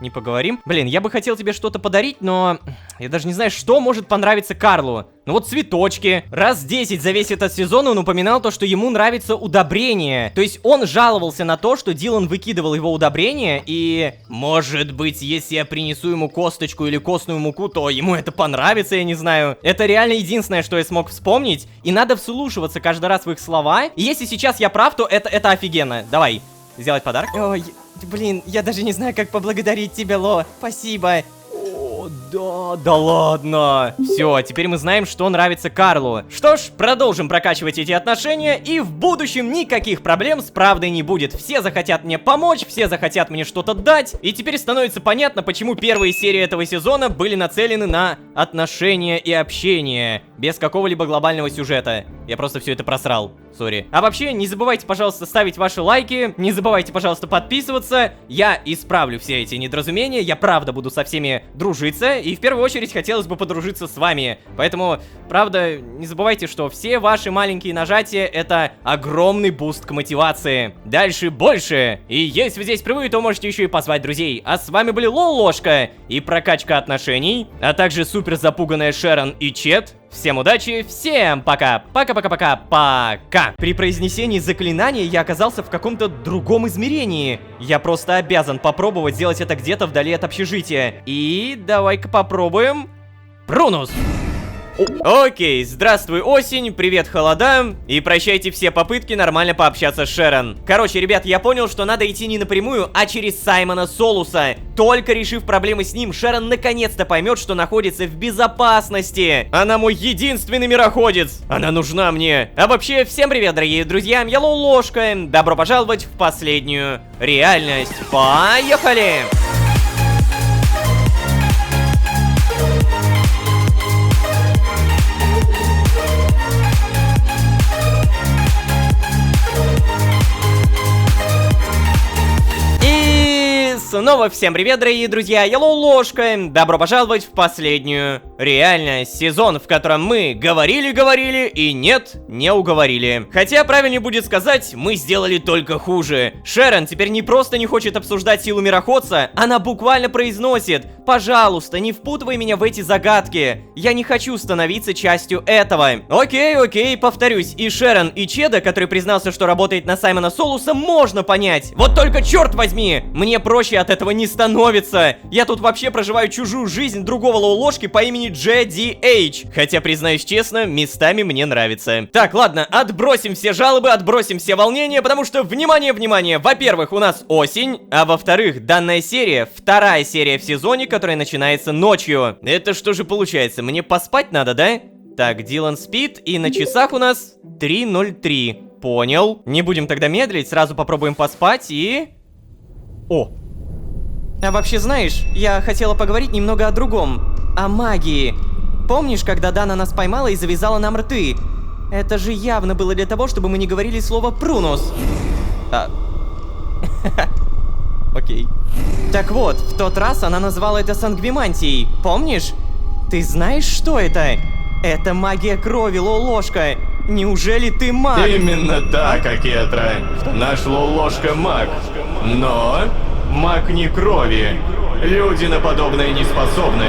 Не поговорим? Блин, я бы хотел тебе что-то подарить, но я даже не знаю, что может понравиться Карлу. Ну вот цветочки. Раз 10 за весь этот сезон он упоминал то, что ему нравится удобрение. То есть он жаловался на то, что Дилан выкидывал его удобрение, и... Может быть, если я принесу ему косточку или костную муку, то ему это понравится, я не знаю. Это реально единственное, что я смог вспомнить. И надо вслушиваться каждый раз в их слова. И если сейчас я прав, то это офигенно. Давай, сделать подарок. Ой, блин, я даже не знаю, как поблагодарить тебя, Ло. Спасибо. О, Да ладно. Все, теперь мы знаем, что нравится Карлу. Что ж, продолжим прокачивать эти отношения, и в будущем никаких проблем с правдой не будет. Все захотят мне помочь, все захотят мне что-то дать. И теперь становится понятно, почему первые серии этого сезона были нацелены на отношения и общение, без какого-либо глобального сюжета. Я просто все это просрал. Сори. А вообще, не забывайте, пожалуйста, ставить ваши лайки. Не забывайте, пожалуйста, подписываться. Я исправлю все эти недоразумения. Я правда буду со всеми дружиться. И в первую очередь хотелось бы подружиться с вами. Поэтому, правда, не забывайте, что все ваши маленькие нажатия — это огромный буст к мотивации. Дальше больше. И если вы здесь впервые, то можете еще и позвать друзей. А с вами были Лолошка и прокачка отношений, а также супер запуганная Шерон и Чет. Всем удачи, всем пока! Пока-пока-пока-пока! При произнесении заклинания я оказался в каком-то другом измерении. Я просто обязан попробовать сделать это где-то вдали от общежития. И давай-ка попробуем. Прунус! Окей, здравствуй, осень, привет, холода, и прощайте все попытки нормально пообщаться с Шерон. Короче, ребят, я понял, что надо идти не напрямую, а через Саймона Солуса. Только решив проблемы с ним, Шерон наконец-то поймет, что находится в безопасности. Она мой единственный мироходец. Она нужна мне. А вообще, всем привет, дорогие друзья, я Лолошка. Добро пожаловать в последнюю реальность. Поехали! Снова всем привет, дорогие друзья, я Лолошка. Добро пожаловать в последнюю реальность. Сезон, в котором мы говорили и нет, не уговорили. Хотя правильнее будет сказать, мы сделали только хуже. Шерон теперь не просто не хочет обсуждать силу мироходца, она буквально произносит: пожалуйста, не впутывай меня в эти загадки. Я не хочу становиться частью этого. Окей, повторюсь, и Шерон, и Чеда, который признался, что работает на Саймона Солуса, можно понять. Вот только, черт возьми, мне проще от этого не становится. Я тут вообще проживаю чужую жизнь другого Лолошки по имени JDH. Хотя, признаюсь честно, местами мне нравится. Так, ладно, отбросим все жалобы, отбросим все волнения, потому что, внимание, во-первых, у нас осень, а во-вторых, данная серия, вторая серия в сезоне, которая начинается ночью. Это что же получается, мне поспать надо, да? Так, Дилан спит, и на часах у нас 3:03. Понял. Не будем тогда медлить, сразу попробуем поспать и... О! А вообще, знаешь, я хотела поговорить немного о другом. О магии. Помнишь, когда Дана нас поймала и завязала нам рты? Это же явно было для того, чтобы мы не говорили слово «прунус». Окей. Так вот, в тот раз она назвала это сангвимантией. Помнишь? Ты знаешь, что это? Это магия крови, Лолошка. Неужели ты маг? Именно так, Акетра. Наш Лолошка маг. Но маг не крови. Люди на подобное не способны.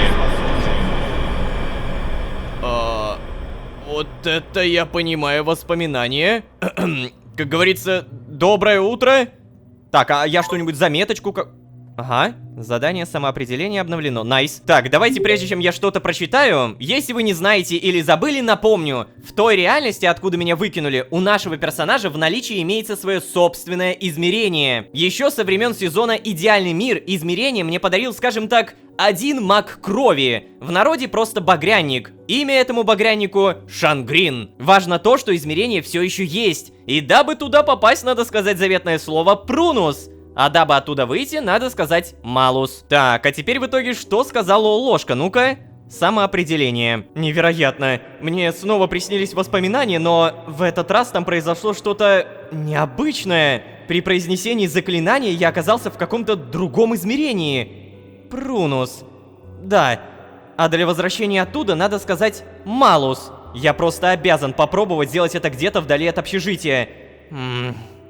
Вот это я понимаю воспоминания. Как говорится, доброе утро. Так, а я что-нибудь заметочку как... Ага, задание самоопределения обновлено. Найс. Так, давайте, прежде чем я что-то прочитаю, если вы не знаете или забыли, напомню. В той реальности, откуда меня выкинули, у нашего персонажа в наличии имеется свое собственное измерение. Еще со времен сезона «Идеальный мир» измерение мне подарил, скажем так, один маг крови. В народе просто багряник. Имя этому багрянику Шангрин. Важно то, что измерение все еще есть. И дабы туда попасть, надо сказать заветное слово «прунус». А дабы оттуда выйти, надо сказать «малус». Так, а теперь в итоге что сказала Лолошка? Ну-ка. Самоопределение. Невероятно. Мне снова приснились воспоминания, но в этот раз там произошло что-то необычное. При произнесении заклинания я оказался в каком-то другом измерении. Прунус. Да. А для возвращения оттуда надо сказать «малус». Я просто обязан попробовать сделать это где-то вдали от общежития.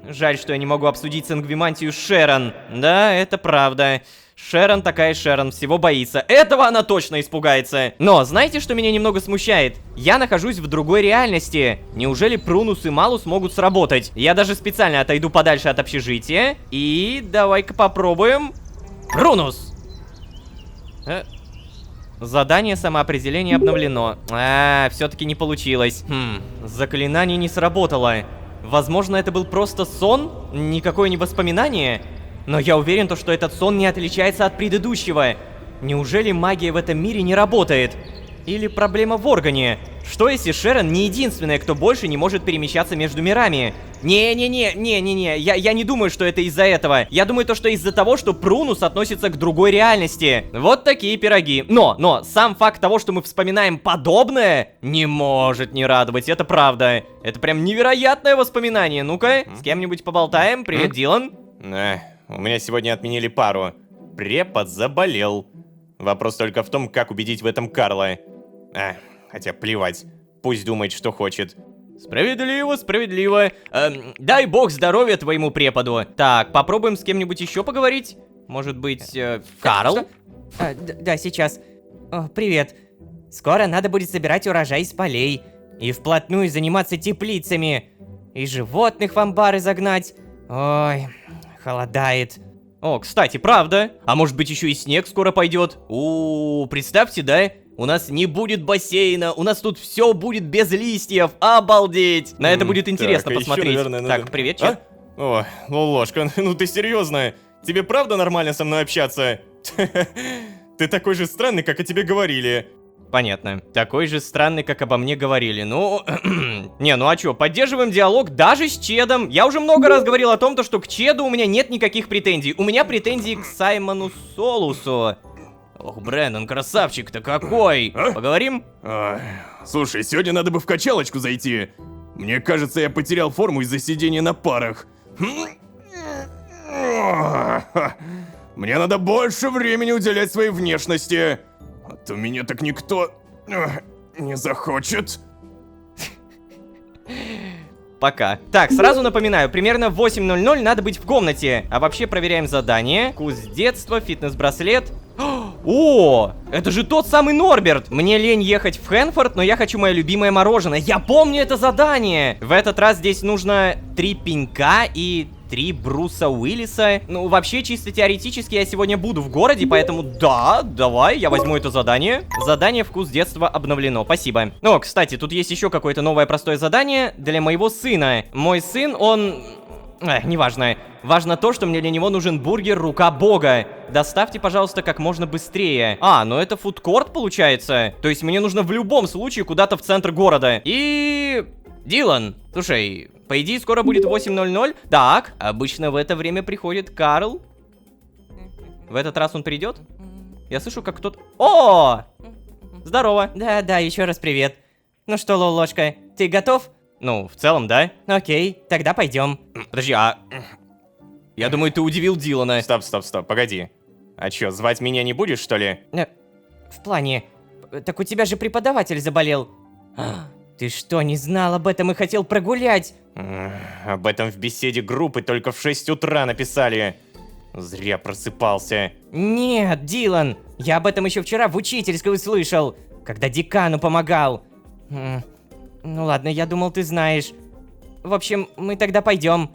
Жаль, что я не могу обсудить сангвимантию с Шерон. Да, это правда. Шерон такая Шерон, всего боится. Этого она точно испугается. Но знаете, что меня немного смущает? Я нахожусь в другой реальности. Неужели Прунус и Малус могут сработать? Я даже специально отойду подальше от общежития. И давай-ка попробуем. Прунус! Задание самоопределения обновлено. Все-таки не получилось. Заклинание не сработало. Возможно, это был просто сон? Никакое не воспоминание? Но я уверен, что этот сон не отличается от предыдущего. Неужели магия в этом мире не работает? Или проблема в органе? Что если Шерон не единственная, кто больше не может перемещаться между мирами? Не-не-не, я не думаю, что это из-за этого. Я думаю, то, что из-за того, что Прунус относится к другой реальности. Вот такие пироги. Но, сам факт того, что мы вспоминаем подобное, не может не радовать, это правда. Это прям невероятное воспоминание. Ну-ка, с кем-нибудь поболтаем. Привет, Дилан. У меня сегодня отменили пару. Препод заболел. Вопрос только в том, как убедить в этом Карла. Хотя плевать. Пусть думает, что хочет. Справедливо, справедливо. Дай бог здоровья твоему преподу. Так, попробуем с кем-нибудь еще поговорить. Может быть, Карл? Что? Да, сейчас. О, привет. Скоро надо будет собирать урожай с полей. И вплотную заниматься теплицами. И животных в амбары загнать. Ой, холодает. О, кстати, правда. А может быть еще и снег скоро пойдет? Представьте, да? У нас не будет бассейна, у нас тут все будет без листьев, обалдеть! На это будет интересно так, а посмотреть. ещё, наверное, надо- Так, привет, чат. О, Ложка, ну ты серьезно? Тебе правда нормально со мной общаться? Ты такой же странный, как о тебе говорили. Понятно. Такой же странный, как обо мне говорили. Ну, не, ну а чё, поддерживаем диалог даже с Чедом. Я уже много раз говорил о том, что к Чеду у меня нет никаких претензий. У меня претензии к Саймону Солусу. Ох, Брэндон, красавчик-то какой! А? Поговорим? Слушай, сегодня надо бы в качалочку зайти. Мне кажется, я потерял форму из-за сидения на парах. Мне надо больше времени уделять своей внешности. А то меня так никто не захочет. Пока. Так, сразу напоминаю, примерно в 8:00 надо быть в комнате. А вообще проверяем задание. Вкус детства, фитнес-браслет. О, это же тот самый Норберт. Мне лень ехать в Хэнфорд, но я хочу мое любимое мороженое. Я помню это задание. В этот раз здесь нужно 3 пенька и 3 Бруса Уиллиса. Ну, вообще, чисто теоретически я сегодня буду в городе, поэтому да, давай, я возьму это задание. Задание «Вкус детства» обновлено, спасибо. Ну, кстати, тут есть еще какое-то новое простое задание для моего сына. Мой сын, он... неважно. Важно то, что мне для него нужен бургер «Рука Бога». Доставьте, пожалуйста, как можно быстрее. Ну это фудкорт получается. То есть мне нужно в любом случае куда-то в центр города. И... Дилан, слушай, по идее скоро будет 8:00. Так, обычно в это время приходит Карл. В этот раз он придет? Я слышу, как кто-то... О! Здорово. Да, еще раз привет. Ну что, Лолошка, ты готов? Ну, в целом, да. Окей, тогда пойдем. Подожди, я думаю, ты удивил Дилана. Стоп, погоди. А чё, звать меня не будешь, что ли? В плане... Так у тебя же преподаватель заболел. Ты что, не знал об этом и хотел прогулять? Об этом в беседе группы только в 6 утра написали. Зря просыпался. Нет, Дилан, я об этом еще вчера в учительской услышал, когда декану помогал. Ну ладно, я думал, ты знаешь. В общем, мы тогда пойдем.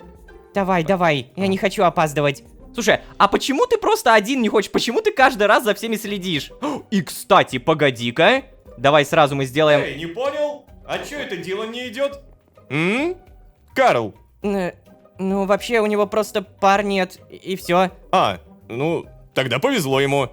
Давай, я не хочу опаздывать. Слушай, а почему ты просто один не хочешь? Почему ты каждый раз за всеми следишь? И, кстати, погоди-ка. Давай сразу мы сделаем... Эй, не понял? А чё это Дилан не идет? Карл. Ну, вообще, у него просто пар нет, и все. Ну, тогда повезло ему.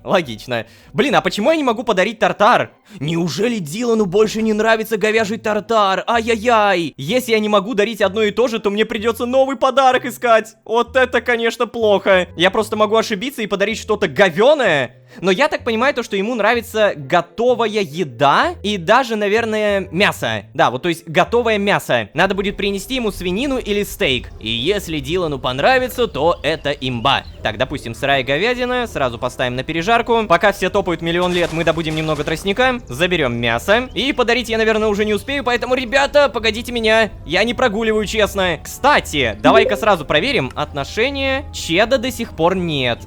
Логично. Блин, а почему я не могу подарить тартар? Неужели Дилану больше не нравится говяжий тартар? Ай-яй-яй! Если я не могу дарить одно и то же, то мне придется новый подарок искать. Вот это, конечно, плохо. Я просто могу ошибиться и подарить что-то говёное. Но я так понимаю, то, что ему нравится готовая еда и даже, наверное, мясо. Да, вот то есть готовое мясо. Надо будет принести ему свинину или стейк. И если Дилану понравится, то это имба. Так, допустим, сырая говядина. Сразу поставим на пережарку. Пока все топают миллион лет, мы добудем немного тростника. Заберем мясо. И подарить я, наверное, уже не успею, поэтому, ребята, погодите меня. Я не прогуливаю, честно. Кстати, давай-ка сразу проверим. Отношения Чеда до сих пор нет.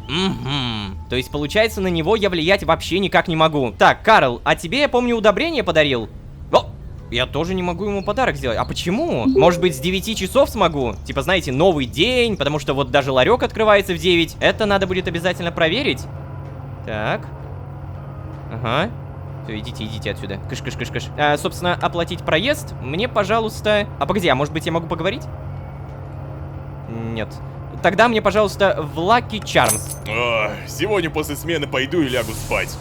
То есть, получается, на него я влиять вообще никак не могу. Так, Карл, а тебе, я помню, удобрение подарил? Я тоже не могу ему подарок сделать. А почему? Может быть, с 9 часов смогу? Типа, знаете, новый день, потому что вот даже ларек открывается в 9. Это надо будет обязательно проверить. Так. Ага. Все, идите отсюда. Кыш. Собственно, оплатить проезд. Мне, пожалуйста... А погоди, а может быть, я могу поговорить? Нет. тогда мне, пожалуйста, в Lucky Charms. Сегодня после смены пойду и лягу спать.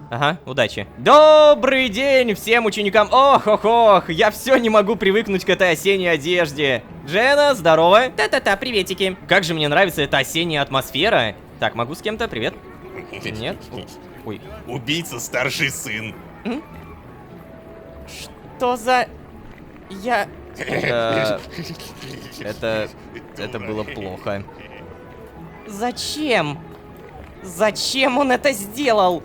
Ага, удачи. Добрый день всем ученикам. Ох, я все не могу привыкнуть к этой осенней одежде. Джена, здорово. Та-та-та, приветики. Как же мне нравится эта осенняя атмосфера. Так, могу с кем-то? Привет. Нет? Ой. Убийца старший сын. Что за... Я... Это было плохо. Зачем? Зачем он это сделал?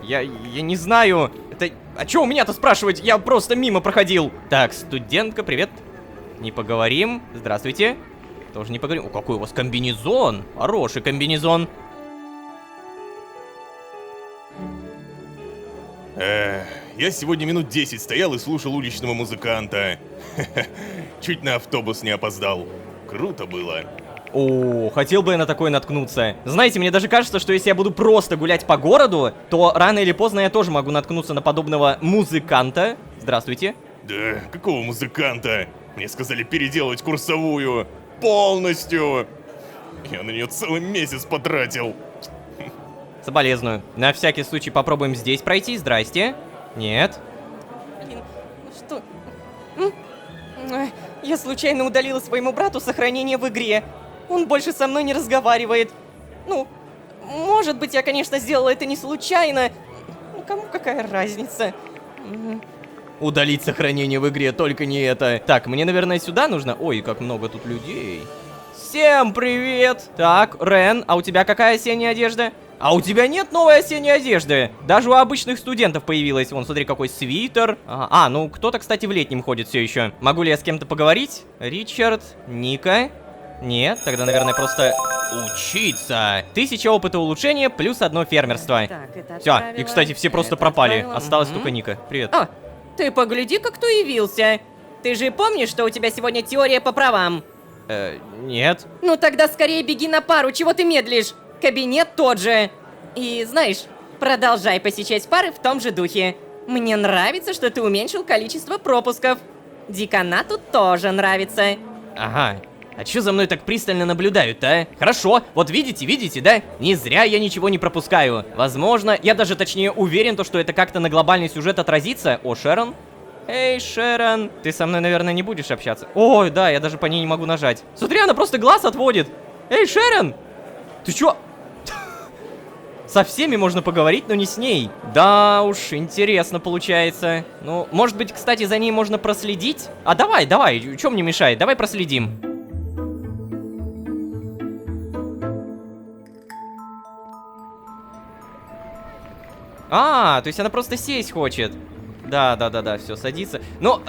Я не знаю. Это... А чё у меня-то спрашивать? Я просто мимо проходил. Так, студентка, привет. Не поговорим. Здравствуйте. Тоже не поговорим. О, какой у вас комбинезон. Хороший комбинезон. Я сегодня минут 10 стоял и слушал уличного музыканта. Чуть на автобус не опоздал. Круто было. О, хотел бы я на такое наткнуться. Знаете, мне даже кажется, что если я буду просто гулять по городу, то рано или поздно я тоже могу наткнуться на подобного музыканта. Здравствуйте. Да, какого музыканта? Мне сказали переделать курсовую. Полностью. Я на нее целый месяц потратил. Соболезную. На всякий случай попробуем здесь пройти. Здрасте. Нет. Блин, что... Я случайно удалила своему брату сохранение в игре. Он больше со мной не разговаривает. Ну, может быть, я, конечно, сделала это не случайно. Ну, кому какая разница? Удалить сохранение в игре, только не это. Так, мне, наверное, сюда нужно. Ой, как много тут людей. Всем привет! Так, Рен, а у тебя какая осенняя одежда? А у тебя нет новой осенней одежды? Даже у обычных студентов появилась. Вон, смотри, какой свитер. Ну, кто-то, кстати, в летнем ходит все еще. Могу ли я с кем-то поговорить? Ричард, Ника. Нет, тогда, наверное, просто учиться. 1000 опыта улучшения плюс 1 фермерство. Так, это Все, отправила, и, кстати, все просто это пропали. отправила. Осталась Мгм. только Ника. Привет. О, ты погляди, как кто явился. Ты же помнишь, что у тебя сегодня теория по правам? Нет. Ну тогда скорее беги на пару, чего ты медлишь? Кабинет тот же. И знаешь, продолжай посещать пары в том же духе. Мне нравится, что ты уменьшил количество пропусков. Деканату тоже нравится. Ага. А чё за мной так пристально наблюдают, а? Хорошо, вот видите, да? Не зря я ничего не пропускаю. Возможно, я даже точнее уверен, что это как-то на глобальный сюжет отразится. О, Шерон. Эй, Шерон. Ты со мной, наверное, не будешь общаться. Ой, да, я даже по ней не могу нажать. Смотри, она просто глаз отводит. Эй, Шерон. Ты чё? Со всеми можно поговорить, но не с ней. Да уж, интересно получается. Ну, может быть, кстати, за ней можно проследить? А давай, чё мне мешает? Давай проследим. То есть она просто сесть хочет. Да, все, садится. Ну,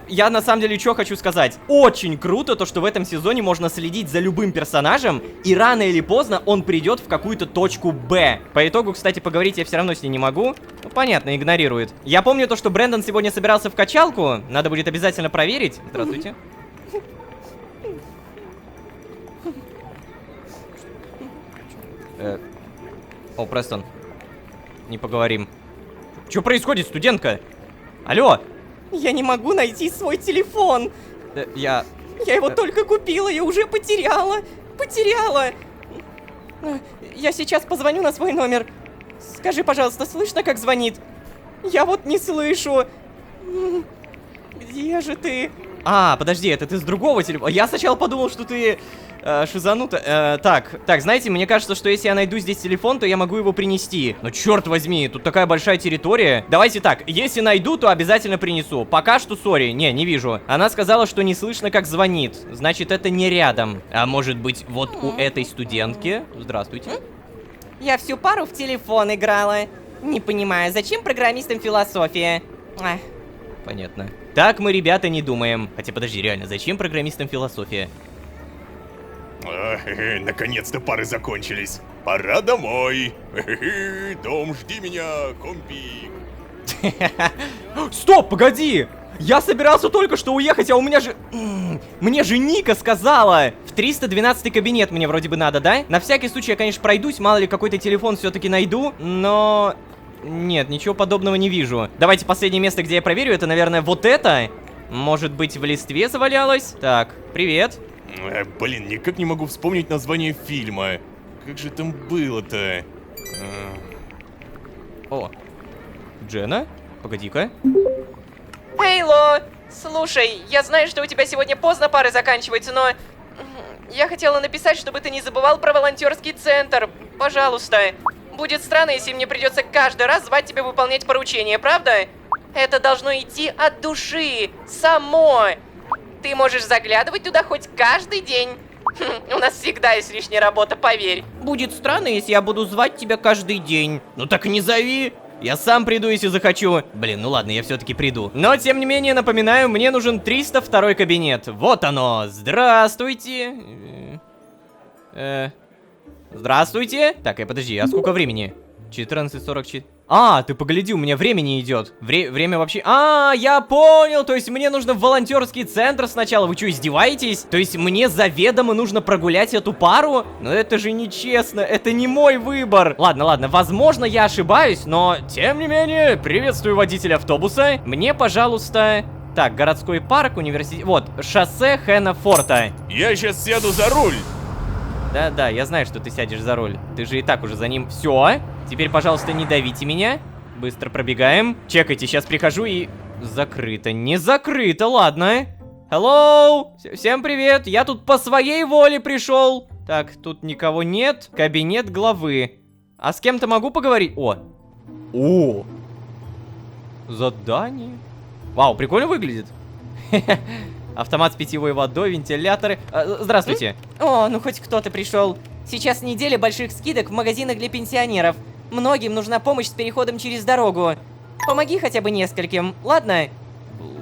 я на самом деле что хочу сказать. Очень круто то, что в этом сезоне можно следить за любым персонажем, и рано или поздно он придет в какую-то точку Б. По итогу, кстати, поговорить я все равно с ней не могу. Ну, понятно, игнорирует. Я помню то, что Брэндон сегодня собирался в качалку. Надо будет обязательно проверить. Здравствуйте. О, Престон. Не поговорим. Что происходит, студентка? Алло! Я не могу найти свой телефон. Я его только купила и уже потеряла. Потеряла. Я сейчас позвоню на свой номер. Скажи, пожалуйста, слышно, как звонит? Я вот не слышу. Где же ты? Подожди, это ты с другого телефона. Я сначала подумал, что ты шизанута. Так, знаете, мне кажется, что если я найду здесь телефон, то я могу его принести. Но черт возьми, тут такая большая территория. Давайте так, если найду, то обязательно принесу. Пока что, сори, не вижу. Она сказала, что не слышно, как звонит. Значит, это не рядом. А может быть, вот у этой студентки? Здравствуйте. Я всю пару в телефон играла. Не понимаю, зачем программистам философия? Понятно. Так мы, ребята, не думаем. Хотя, подожди, реально, зачем программистам философия? Наконец-то пары закончились. Пора домой. Дом, жди меня, компик. Стоп, погоди! Я собирался только что уехать, а у меня же... Мне же Ника сказала! В 312 кабинет мне вроде бы надо, да? На всякий случай я, конечно, пройдусь, мало ли какой-то телефон все-таки найду, но... Нет, ничего подобного не вижу. Давайте последнее место, где я проверю, это, наверное, вот это. Может быть, в листве завалялась? Так, привет. Блин, никак не могу вспомнить название фильма. Как же там было-то? О, Джена? Погоди-ка. Эй, Ло! Слушай, я знаю, что у тебя сегодня поздно пары заканчиваются, но... Я хотела написать, чтобы ты не забывал про волонтерский центр. Пожалуйста. Будет странно, если мне придется каждый раз звать тебя выполнять поручения, правда? Это должно идти от души. Само. Ты можешь заглядывать туда хоть каждый день. У нас всегда есть лишняя работа, поверь. Будет странно, если я буду звать тебя каждый день. Ну так не зови. Я сам приду, если захочу. Блин, ну ладно, я все-таки приду. Но, тем не менее, напоминаю, мне нужен 302 кабинет. Вот оно. Здравствуйте. Здравствуйте. Так, подожди, а сколько времени? 14:44. А, ты погляди, у меня времени идет. Время вообще... А, я понял, то есть мне нужно в волонтерский центр сначала. Вы что, издеваетесь? То есть мне заведомо нужно прогулять эту пару? Но это же нечестно, это не мой выбор. Ладно, возможно, я ошибаюсь, но тем не менее, приветствую водителя автобуса. Мне, пожалуйста... Так, городской парк, университет... Вот, шоссе Хэна Форта. Я сейчас сяду за руль. Да, я знаю, что ты сядешь за руль. Ты же и так уже за ним. Все. Теперь, пожалуйста, не давите меня. Быстро пробегаем. Чекайте, сейчас прихожу и... Закрыто. Не закрыто, ладно. Hello! Всем привет. Я тут по своей воле пришел. Так, тут никого нет. Кабинет главы. А с кем-то могу поговорить? О! Задание. Вау, прикольно выглядит. Автомат с питьевой водой, вентиляторы. Здравствуйте. О, ну хоть кто-то пришел. Сейчас неделя больших скидок в магазинах для пенсионеров. Многим нужна помощь с переходом через дорогу. Помоги хотя бы нескольким, ладно?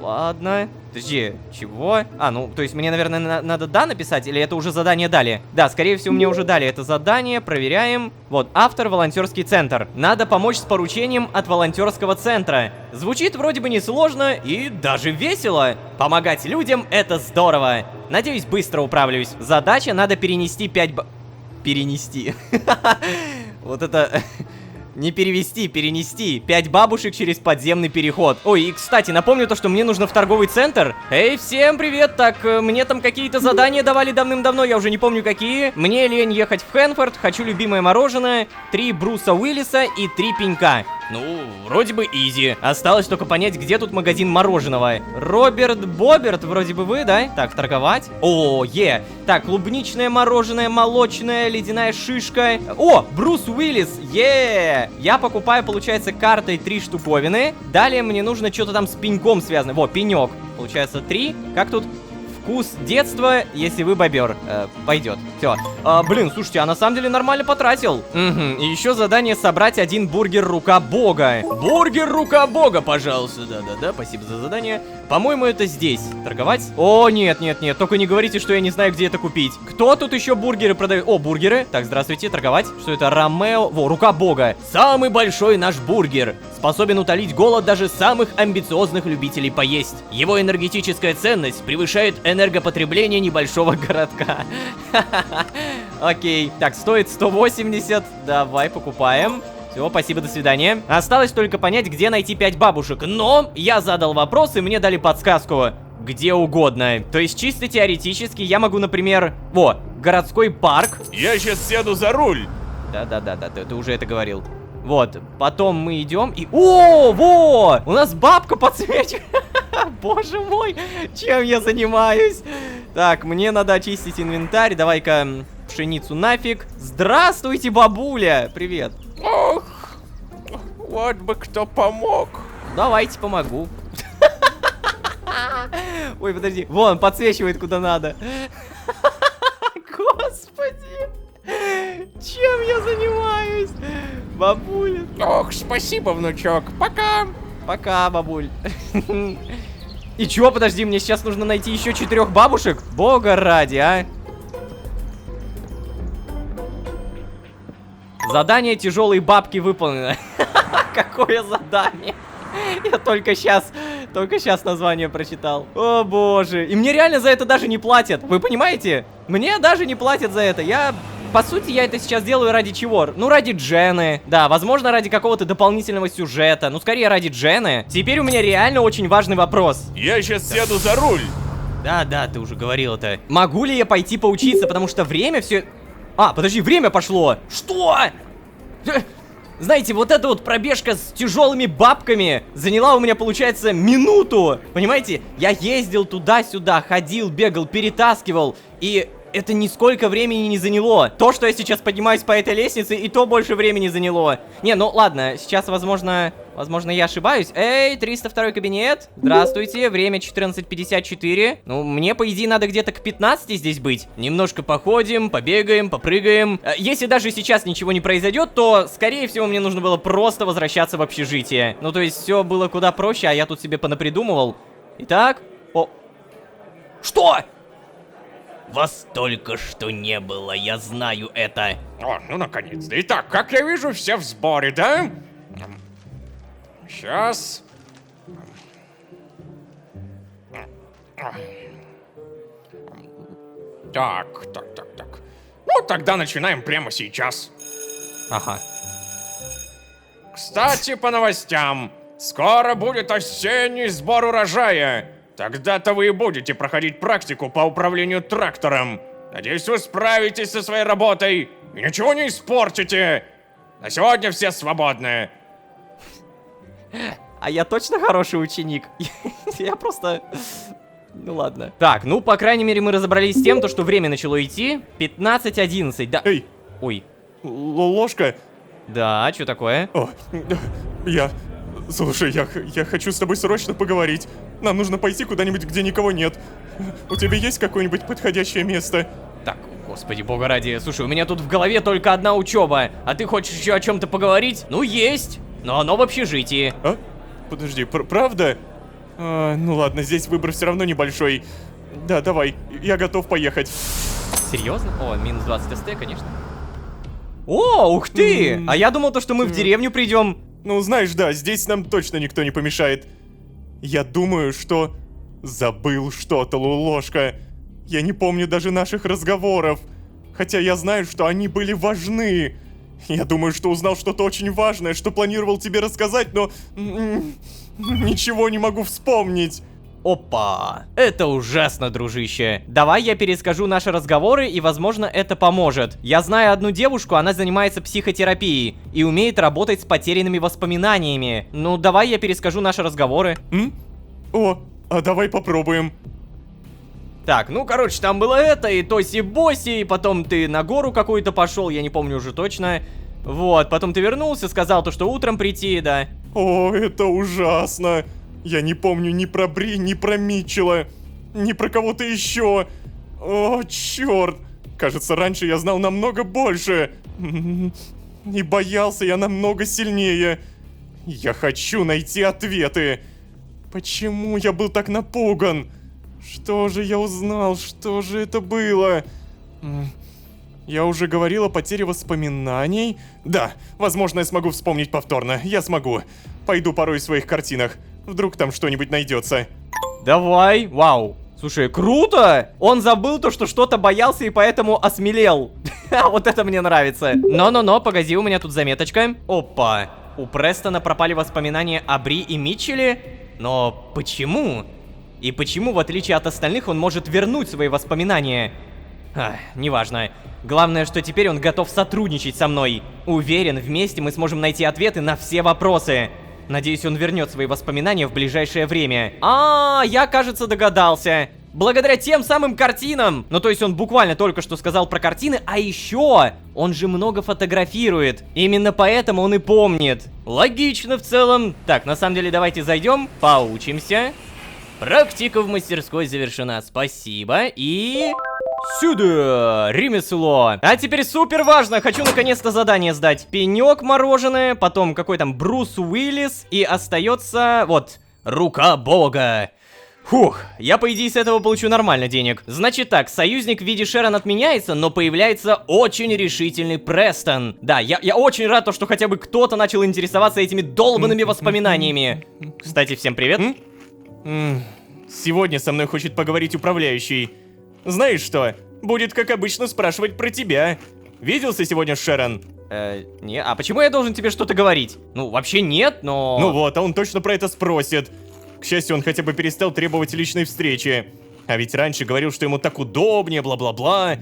Ладно. Подожди, чего? А, ну, то есть мне, наверное, надо «да» написать, или это уже задание дали? Да, скорее всего, мне уже дали это задание, проверяем. Вот, автор волонтерский центр. Надо помочь с поручением от волонтерского центра. Звучит вроде бы несложно и даже весело. Помогать людям — это здорово. Надеюсь, быстро управлюсь. Задача — надо перенести 5 Перенести. Вот это... Не перевести, перенести. 5 бабушек через подземный переход. Ой, и, кстати, напомню то, что мне нужно в торговый центр. Эй, всем привет. Так, мне там какие-то задания давали давным-давно, я уже не помню какие. Мне лень ехать в Хэнфорд, хочу любимое мороженое, 3 Бруса Уиллиса и 3 пенька. Ну, вроде бы изи. Осталось только понять, где тут магазин мороженого. Роберт Боберт, вроде бы вы, да? Так, торговать. О, Так, клубничное мороженое, молочное, ледяная шишка. О, Брус Уиллис, Я покупаю, получается, картой 3 штуковины. Далее мне нужно что-то там с пеньком связано. Во, пенек. Получается 3. Как тут? Вкус детства, если вы бобер. Пойдет. Все. Блин, слушайте, а на самом деле нормально потратил. Угу. И еще задание собрать 1 бургер Рука Бога. Бургер Рука Бога, пожалуйста. Да, спасибо за задание. По-моему, это здесь. Торговать? О, нет. Только не говорите, что я не знаю, где это купить. Кто тут еще бургеры продает? О, бургеры. Так, здравствуйте, торговать. Что это? Ромео. Во, Рука Бога. Самый большой наш бургер. Способен утолить голод даже самых амбициозных любителей поесть. Его энергетическая ценность превышает энергопотребление небольшого городка. Окей. Так, стоит 180. Давай, покупаем. Все, спасибо, до свидания. Осталось только понять, где найти 5 бабушек. Но я задал вопрос, и мне дали подсказку. Где угодно. То есть, чисто теоретически, я могу, например... Во, городской парк. Я сейчас сяду за руль. Да, ты уже это говорил. Вот, потом мы идем и... О, во! У нас бабка подсвечивает. Боже мой, чем я занимаюсь? Так, мне надо очистить инвентарь. Давай-ка пшеницу нафиг. Здравствуйте, бабуля. Привет. Ох, вот бы кто помог. Давайте помогу. Ой, подожди. Вон, подсвечивает куда надо. Господи. Чем я занимаюсь? Бабуля. Ох, спасибо, внучок. Пока. Пока, бабуль. И чё, подожди, мне сейчас нужно найти еще 4 бабушек? Бога ради, а. Задание «Тяжелые бабки» выполнено. Какое задание? Я только сейчас название прочитал. О боже. И мне реально за это даже не платят. Вы понимаете? Мне даже не платят за это. Я по сути, я это сейчас делаю ради чего? Ну, ради Джены. Да, возможно, ради какого-то дополнительного сюжета. Ну, скорее, ради Джены. Теперь у меня реально очень важный вопрос. Я сейчас сяду за руль. Да, ты уже говорил это. Могу ли я пойти поучиться, потому что время все... А, подожди, время пошло. Что? Знаете, вот эта вот пробежка с тяжелыми бабками заняла у меня, получается, минуту. Понимаете? Я ездил туда-сюда, ходил, бегал, перетаскивал. И это нисколько времени не заняло. То, что я сейчас поднимаюсь по этой лестнице, и то больше времени заняло. Не, ну ладно, сейчас, возможно, я ошибаюсь. Эй, 302 кабинет. Здравствуйте, время 14:54. Ну, мне, по идее, надо где-то к 15 здесь быть. Немножко походим, побегаем, попрыгаем. Если даже сейчас ничего не произойдет, то, скорее всего, мне нужно было просто возвращаться в общежитие. Ну, то есть, все было куда проще, а я тут себе понапридумывал. Итак, Что? Вас только что не было, я знаю это. О, ну наконец-то. Итак, как я вижу, все в сборе, да? Сейчас. Так. Ну, тогда начинаем прямо сейчас. Ага. Кстати, по новостям. Скоро будет осенний сбор урожая. Тогда-то вы и будете проходить практику по управлению трактором. Надеюсь, вы справитесь со своей работой и ничего не испортите. На сегодня все свободны. А я точно хороший ученик? Я просто... Ну ладно. Так, ну, по крайней мере, мы разобрались с тем, что время начало идти. 15:11, да. Эй, Ой. ложка. Да, что такое? О, Слушай, я хочу с тобой срочно поговорить. Нам нужно пойти куда-нибудь, где никого нет. У тебя есть какое-нибудь подходящее место? Так, господи бога ради. Слушай, у меня тут в голове только одна учеба. А ты хочешь еще о чем-то поговорить? Ну, есть. Но оно в общежитии. А? Подожди, правда? Ну ладно, здесь выбор все равно небольшой. Да, давай, я готов поехать. Серьезно? О, минус 20 СТ, конечно. О, ух ты! А я думал, что мы в деревню придем. Ну, знаешь, да, здесь нам точно никто не помешает. Я думаю, что... Забыл что-то, Ложка. Я не помню даже наших разговоров. Хотя я знаю, что они были важны. Я думаю, что узнал что-то очень важное, что планировал тебе рассказать, но... Ничего не могу вспомнить. Опа, это ужасно, дружище. Давай я перескажу наши разговоры, и, возможно, это поможет. Я знаю одну девушку, она занимается психотерапией и умеет работать с потерянными воспоминаниями. Ну, давай я перескажу наши разговоры. О, а давай попробуем. Так, ну, короче, там было это, и тоси-боси, и потом ты на гору какую-то пошел, я не помню уже точно. Вот, потом ты вернулся, сказал то, что утром прийти, да. О, это ужасно. Я не помню ни про Бри, ни про Митчелла, ни про кого-то еще. О, черт. Кажется, раньше я знал намного больше. И боялся я намного сильнее. Я хочу найти ответы. Почему я был так напуган? Что же я узнал? Что же это было? Я уже говорил о потере воспоминаний. Да, возможно, я смогу вспомнить повторно. Я смогу. Пойду порой в своих картинах. Вдруг там что-нибудь найдется. Давай, вау. Слушай, круто! Он забыл то, что что-то боялся и поэтому осмелел. Вот это мне нравится. Но-но-но, погоди, у меня тут заметочка. Опа. У Престона пропали воспоминания о Бри и Митчелле. Но почему? И почему, в отличие от остальных, он может вернуть свои воспоминания? Неважно. Главное, что теперь он готов сотрудничать со мной. Уверен, вместе мы сможем найти ответы на все вопросы. Надеюсь, он вернет свои воспоминания в ближайшее время. Я, кажется, догадался. Благодаря тем самым картинам. Ну, то есть он буквально только что сказал про картины, а еще он же много фотографирует. Именно поэтому он и помнит. Логично в целом. Так, на самом деле, давайте зайдем, поучимся. Практика в мастерской завершена. Спасибо. И... сюда! Ремесло. А теперь супер важно. Хочу наконец-то задание сдать. Пенек мороженое, потом какой там Брюс Уиллис. И остается... вот, рука бога. Фух, я по идее с этого получу нормально денег. Значит так, союзник в виде Шерон отменяется, но появляется очень решительный Престон. Да, я очень рад, что хотя бы кто-то начал интересоваться этими долбанными воспоминаниями. Кстати, всем привет. Сегодня со мной хочет поговорить управляющий. Знаешь что? Будет, как обычно, спрашивать про тебя. Виделся сегодня с Шерон? Не, а почему я должен тебе что-то говорить? Ну, вообще нет, но... Ну вот, а он точно про это спросит. К счастью, он хотя бы перестал требовать личной встречи. А ведь раньше говорил, что ему так удобнее, бла-бла-бла.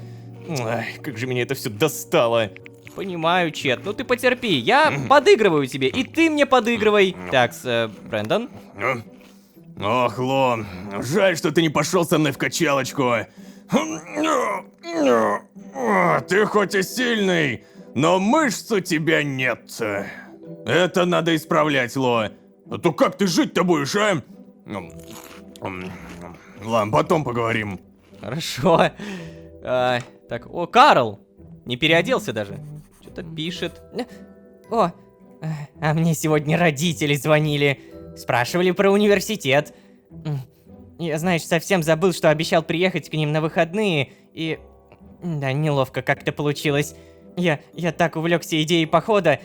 Ай, как же меня это все достало. Понимаю, Чет, ну ты потерпи, я подыгрываю тебе, и ты мне подыгрывай. Так, Брэндон? Ох, Ло, жаль, что ты не пошел со мной в качалочку. Ты хоть и сильный, но мышц у тебя нет. Это надо исправлять, Ло. А то как ты жить-то будешь, а? Ладно, потом поговорим. Хорошо. Так, о, Карл! Не переоделся даже. Что-то пишет. О, а мне сегодня родители звонили. Спрашивали про университет. Я, знаешь, совсем забыл, что обещал приехать к ним на выходные, и... Да, неловко как-то получилось. Я так увлекся идеей похода.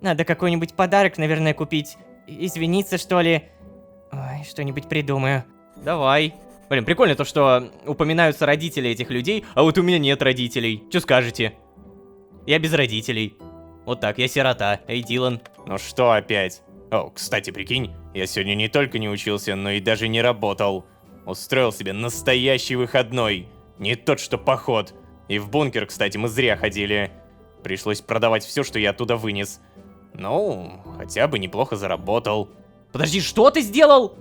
Надо какой-нибудь подарок, наверное, купить. Извиниться, что ли. Ой, что-нибудь придумаю. Давай. Блин, прикольно то, что упоминаются родители этих людей, а вот у меня нет родителей. Что скажете? Я без родителей. Вот так, я сирота. Эй, Дилан. Ну что опять? О, кстати, прикинь, я сегодня не только не учился, но и даже не работал. Устроил себе настоящий выходной. Не тот, что поход. И в бункер, кстати, мы зря ходили. Пришлось продавать все, что я оттуда вынес. Ну, хотя бы неплохо заработал. Подожди, что ты сделал?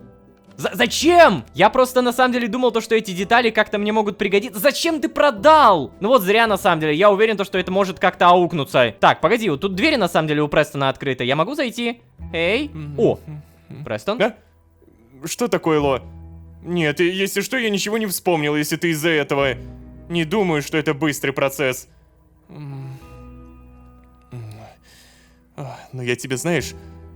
Зачем? Я просто на самом деле думал, то, что эти детали как-то мне могут пригодиться. Зачем ты продал? Ну вот зря на самом деле. Я уверен, то, что это может как-то аукнуться. Так, погоди, вот тут двери на самом деле у Престона открыты. Я могу зайти? Эй. О, Престон? Да? Что такое, Ло? Нет, если что, я ничего не вспомнил, если ты из-за этого. Не думаю, что это быстрый процесс. Но я тебе, знаешь,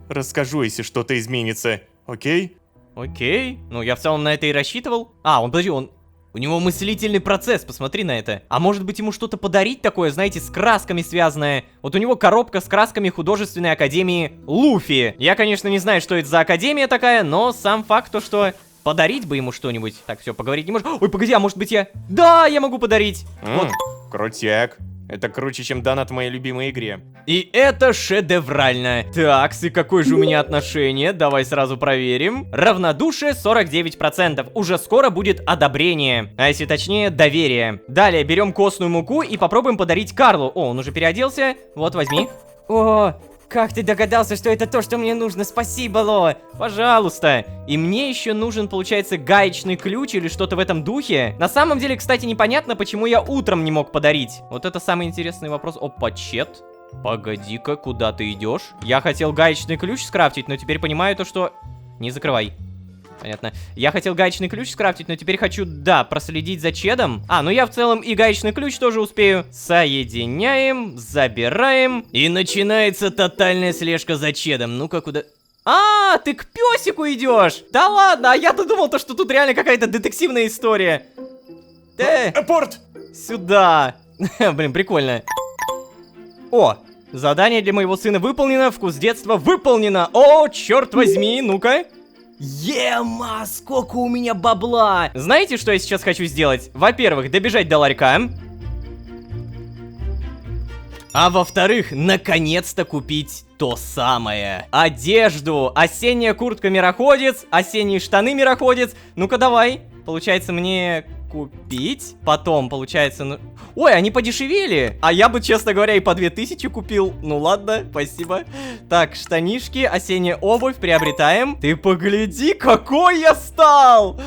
расскажу, если что-то изменится, окей? Окей. Ну, я в целом на это и рассчитывал. А, подожди, у него мыслительный процесс, посмотри на это. А может быть ему что-то подарить такое, знаете, с красками связанное? Вот у него коробка с красками художественной академии Луфи. Я, конечно, не знаю, что это за академия такая, но сам факт то, что подарить бы ему что-нибудь. Так, все, поговорить не можешь. Ой, погоди, а может быть я... Да, я могу подарить. Вот. Крутяк. Это круче, чем донат в моей любимой игре. И это шедеврально. Так, и какое же у меня отношение? Давай сразу проверим. Равнодушие 49%. Уже скоро будет одобрение. А если точнее, доверие. Далее берем костную муку и попробуем подарить Карлу. О, он уже переоделся. Вот, возьми. О, как ты догадался, что это то, что мне нужно? Спасибо, Ло. Пожалуйста. И мне еще нужен, получается, гаечный ключ или что-то в этом духе. На самом деле, кстати, непонятно, почему я утром не мог подарить. Вот это самый интересный вопрос. Опа, Чет. Погоди-ка, куда ты идешь? Я хотел гаечный ключ скрафтить, но теперь понимаю то, что... Не закрывай. Понятно. Я хотел гаечный ключ скрафтить, но теперь хочу, да, проследить за Чедом. А, ну я в целом и гаечный ключ тоже успею. Соединяем, забираем. И начинается тотальная слежка за Чедом. Ну-ка, куда... А, ты к песику идешь? Да ладно, а я-то думал, то, что тут реально какая-то детективная история. Апорт! Сюда. Блин, прикольно. О, задание для моего сына выполнено, вкус детства выполнено. О, черт возьми, ну-ка. Ема, сколько у меня бабла! Знаете, что я сейчас хочу сделать? Во-первых, добежать до ларька. А во-вторых, наконец-то купить то самое. Одежду. Осенняя куртка мироходец, осенние штаны мироходец. Ну-ка давай. Получается мне купить. Потом, получается, ну... Ой, они подешевели. А я бы, честно говоря, и по 2000 купил. Ну ладно, спасибо. Так, штанишки, осенняя обувь приобретаем. Ты погляди, какой я стал!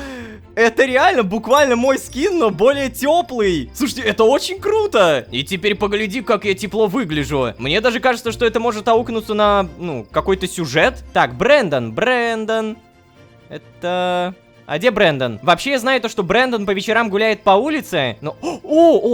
Это реально буквально мой скин, но более теплый. Слушайте, это очень круто. И теперь погляди, как я тепло выгляжу. Мне даже кажется, что это может аукнуться на, ну, какой-то сюжет. Так, Брэндон. Это... А где Брэндон? Вообще я знаю то, что Брэндон по вечерам гуляет по улице, но...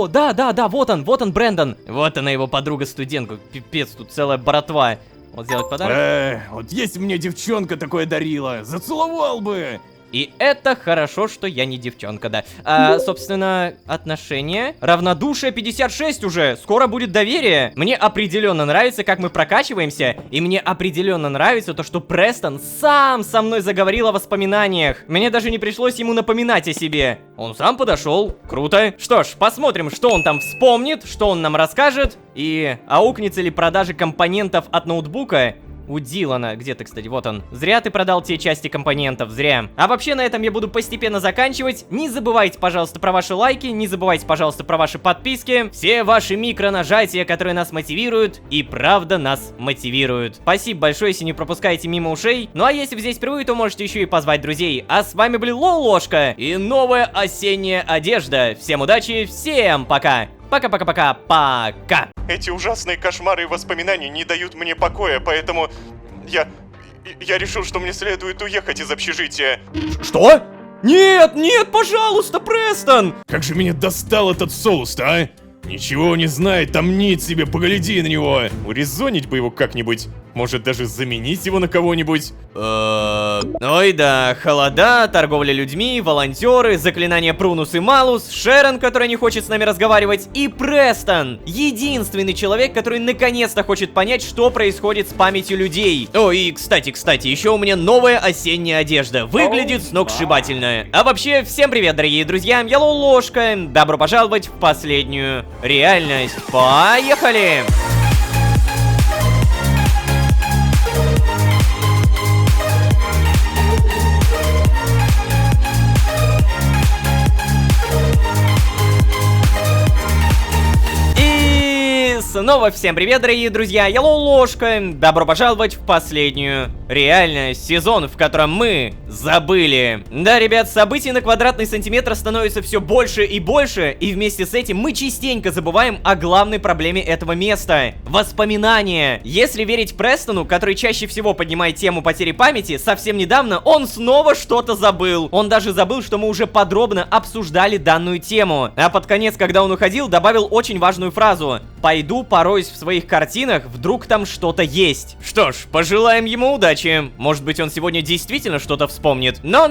Да, вот он, Брэндон. Вот она, его подруга-студентка. Пипец, тут целая братва. Вот сделать подарок. Вот если бы мне девчонка такое дарила, зацеловал бы. И это хорошо, что я не девчонка, да. Собственно, отношения. Равнодушие 56 уже. Скоро будет доверие. Мне определенно нравится, как мы прокачиваемся. И мне определенно нравится то, что Престон сам со мной заговорил о воспоминаниях. Мне даже не пришлось ему напоминать о себе. Он сам подошел. Круто. Что ж, посмотрим, что он там вспомнит, что он нам расскажет. И аукнется ли продажи компонентов от ноутбука у Дилана. Где ты, кстати? Вот он. Зря ты продал те части компонентов, зря. А вообще, на этом я буду постепенно заканчивать. Не забывайте, пожалуйста, про ваши лайки. Не забывайте, пожалуйста, про ваши подписки. Все ваши микронажатия, которые нас мотивируют. И правда нас мотивируют. Спасибо большое, если не пропускаете мимо ушей. Ну а если вы здесь впервые, то можете еще и позвать друзей. А с вами были Лолошка и новая осенняя одежда. Всем удачи, всем пока. Пока-пока-пока-пока. Эти ужасные кошмары и воспоминания не дают мне покоя, поэтому я решил, что мне следует уехать из общежития. Что? Нет, нет, пожалуйста, Престон! Как же меня достал этот Солус-то, а? Ничего не знает, там нить себе, погляди на него. Урезонить бы его как-нибудь. Может, даже заменить его на кого-нибудь? Ой да, холода, торговля людьми, волонтеры, заклинания Прунус и Малус, Шерон, которая не хочет с нами разговаривать, и Престон, единственный человек, который наконец-то хочет понять, что происходит с памятью людей. О, и кстати, еще у меня новая осенняя одежда, выглядит сногсшибательно. А вообще, всем привет, дорогие друзья, я Лолошка, добро пожаловать в последнюю реальность. Поехали! Снова всем привет, дорогие друзья, я Лолошка, добро пожаловать в последнюю реальность, сезон, в котором мы забыли. Да, ребят, событий на квадратный сантиметр становится все больше и больше, и вместе с этим мы частенько забываем о главной проблеме этого места — воспоминания. Если верить Престону, который чаще всего поднимает тему потери памяти, совсем недавно он снова что-то забыл. Он даже забыл, что мы уже подробно обсуждали данную тему. А под конец, когда он уходил, добавил очень важную фразу: «Пойду пороюсь в своих картинах, вдруг там что-то есть». Что ж, пожелаем ему удачи. Может быть, он сегодня действительно что-то вспомнит. Но,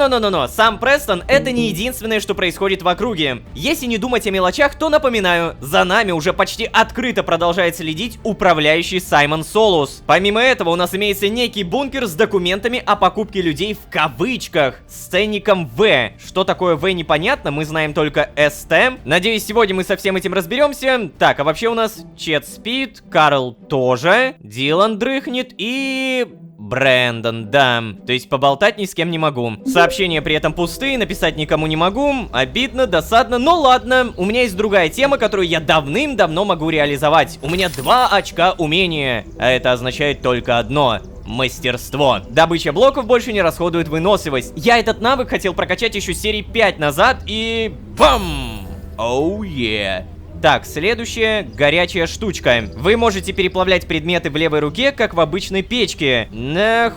сам Престон — это не единственное, что происходит в округе. Если не думать о мелочах, то напоминаю, за нами уже почти открыто продолжает следить управляющий Саймон Солус. Помимо этого, у нас имеется некий бункер с документами о покупке людей в кавычках, с ценником В. Что такое В, непонятно, мы знаем только СТ. Надеюсь, сегодня мы со всем этим разберемся. Так, а вообще у нас Чет спит, Карл тоже, Дилан дрыхнет и... Брэндон, да. То есть поболтать ни с кем не могу. Сообщения при этом пустые, написать никому не могу. Обидно, досадно, но ладно. У меня есть другая тема, которую я давным-давно могу реализовать. У меня 2 очка умения. А это означает только одно — мастерство. Добыча блоков больше не расходует выносливость. Я этот навык хотел прокачать еще серии 5 назад и... Бам! Оу, е. Так, следующая горячая штучка. Вы можете переплавлять предметы в левой руке, как в обычной печке.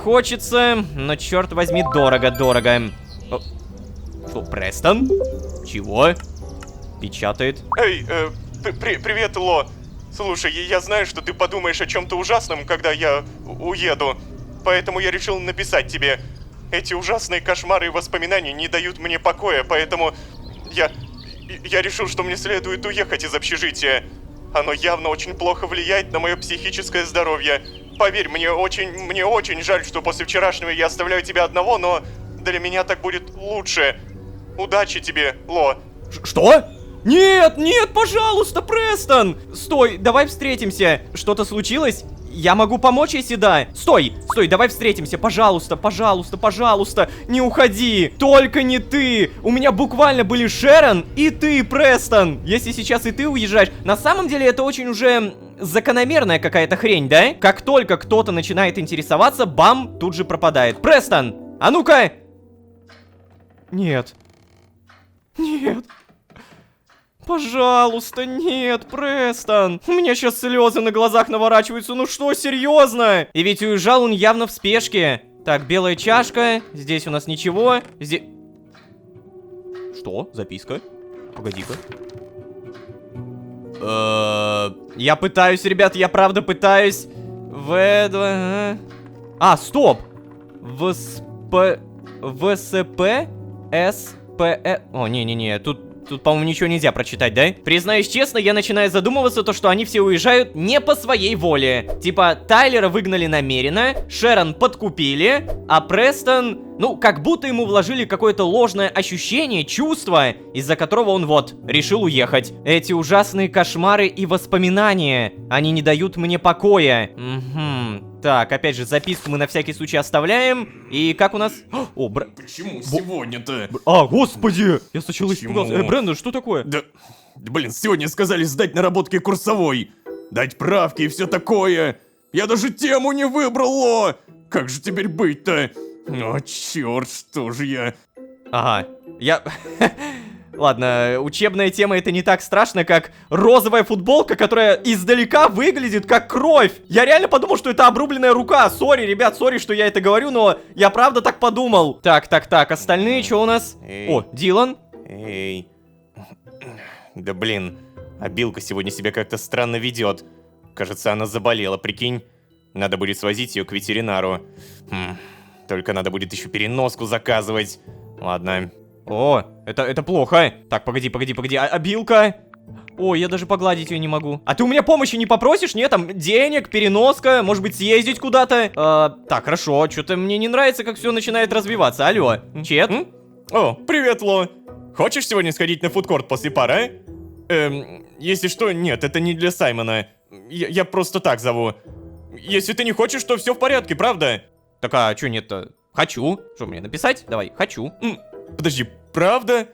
Хочется, но черт возьми, дорого. Что, Престон? Чего? Печатает. Эй, привет, Ло. Слушай, я знаю, что ты подумаешь о чем-то ужасном, когда я уеду. Поэтому я решил написать тебе. Эти ужасные кошмары и воспоминания не дают мне покоя, поэтому я решил, что мне следует уехать из общежития. Оно явно очень плохо влияет на мое психическое здоровье. Поверь, мне очень жаль, что после вчерашнего я оставляю тебя одного, но для меня так будет лучше. Удачи тебе, Ло. Что? Нет, пожалуйста, Престон! Стой, давай встретимся. Что-то случилось? Я могу помочь, если да. Стой, давай встретимся, пожалуйста, не уходи. Только не ты. У меня буквально были Шерон и ты, Престон. Если сейчас и ты уезжаешь, на самом деле это очень уже закономерная какая-то хрень, да? Как только кто-то начинает интересоваться, бам, тут же пропадает. Престон, а ну-ка. Нет. Пожалуйста, нет, Престон. У меня сейчас слезы на глазах наворачиваются. Ну что, серьезно? И ведь уезжал он явно в спешке. Так, белая чашка. Здесь у нас ничего. Здесь... Что? Записка? Погоди-ка. Я пытаюсь, ребят, я правда пытаюсь. В2... А, стоп! ВСП СПЭ... О, не-не-не, тут, по-моему, ничего нельзя прочитать, да? Признаюсь честно, я начинаю задумываться, то, что они все уезжают не по своей воле. Типа, Тайлера выгнали намеренно, Шерон подкупили, а Престон... Ну, как будто ему вложили какое-то ложное ощущение, чувство, из-за которого он вот, решил уехать. Эти ужасные кошмары и воспоминания, они не дают мне покоя. Угу. Так, опять же, записку мы на всякий случай оставляем. И как у нас... О, Почему сегодня-то? А, господи! Я сначала Почему? испугался. Брэндон, что такое? Да, блин, сегодня сказали сдать наработки курсовой, дать правки и все такое. Я даже тему не выбрал, Ло! Как же теперь быть-то? О, черт, что же я... Ага, я... Ладно, учебная тема это не так страшно, как розовая футболка, которая издалека выглядит как кровь. Я реально подумал, что это обрубленная рука. Сори, ребят, сори, что я это говорю, но я правда так подумал. Так, остальные что у нас? Эй. О, Дилан. Эй. Да блин, а Билка сегодня себя как-то странно ведет. Кажется, она заболела, прикинь. Надо будет свозить ее к ветеринару. Только надо будет еще переноску заказывать. Ладно. О, это плохо. Так, погоди, а Билка? О, я даже погладить ее не могу. А ты у меня помощи не попросишь? Нет, там денег, переноска, может быть съездить куда-то? Так, хорошо, что-то мне не нравится, как все начинает развиваться. Алло, Чет? О, привет, Ло. Хочешь сегодня сходить на фудкорт после пары, а? Если что, нет, это не для Саймона. Я просто так зову. Если ты не хочешь, то все в порядке, правда? Так, а что нет-то? Хочу. Что мне написать? Давай, хочу. Подожди, правда?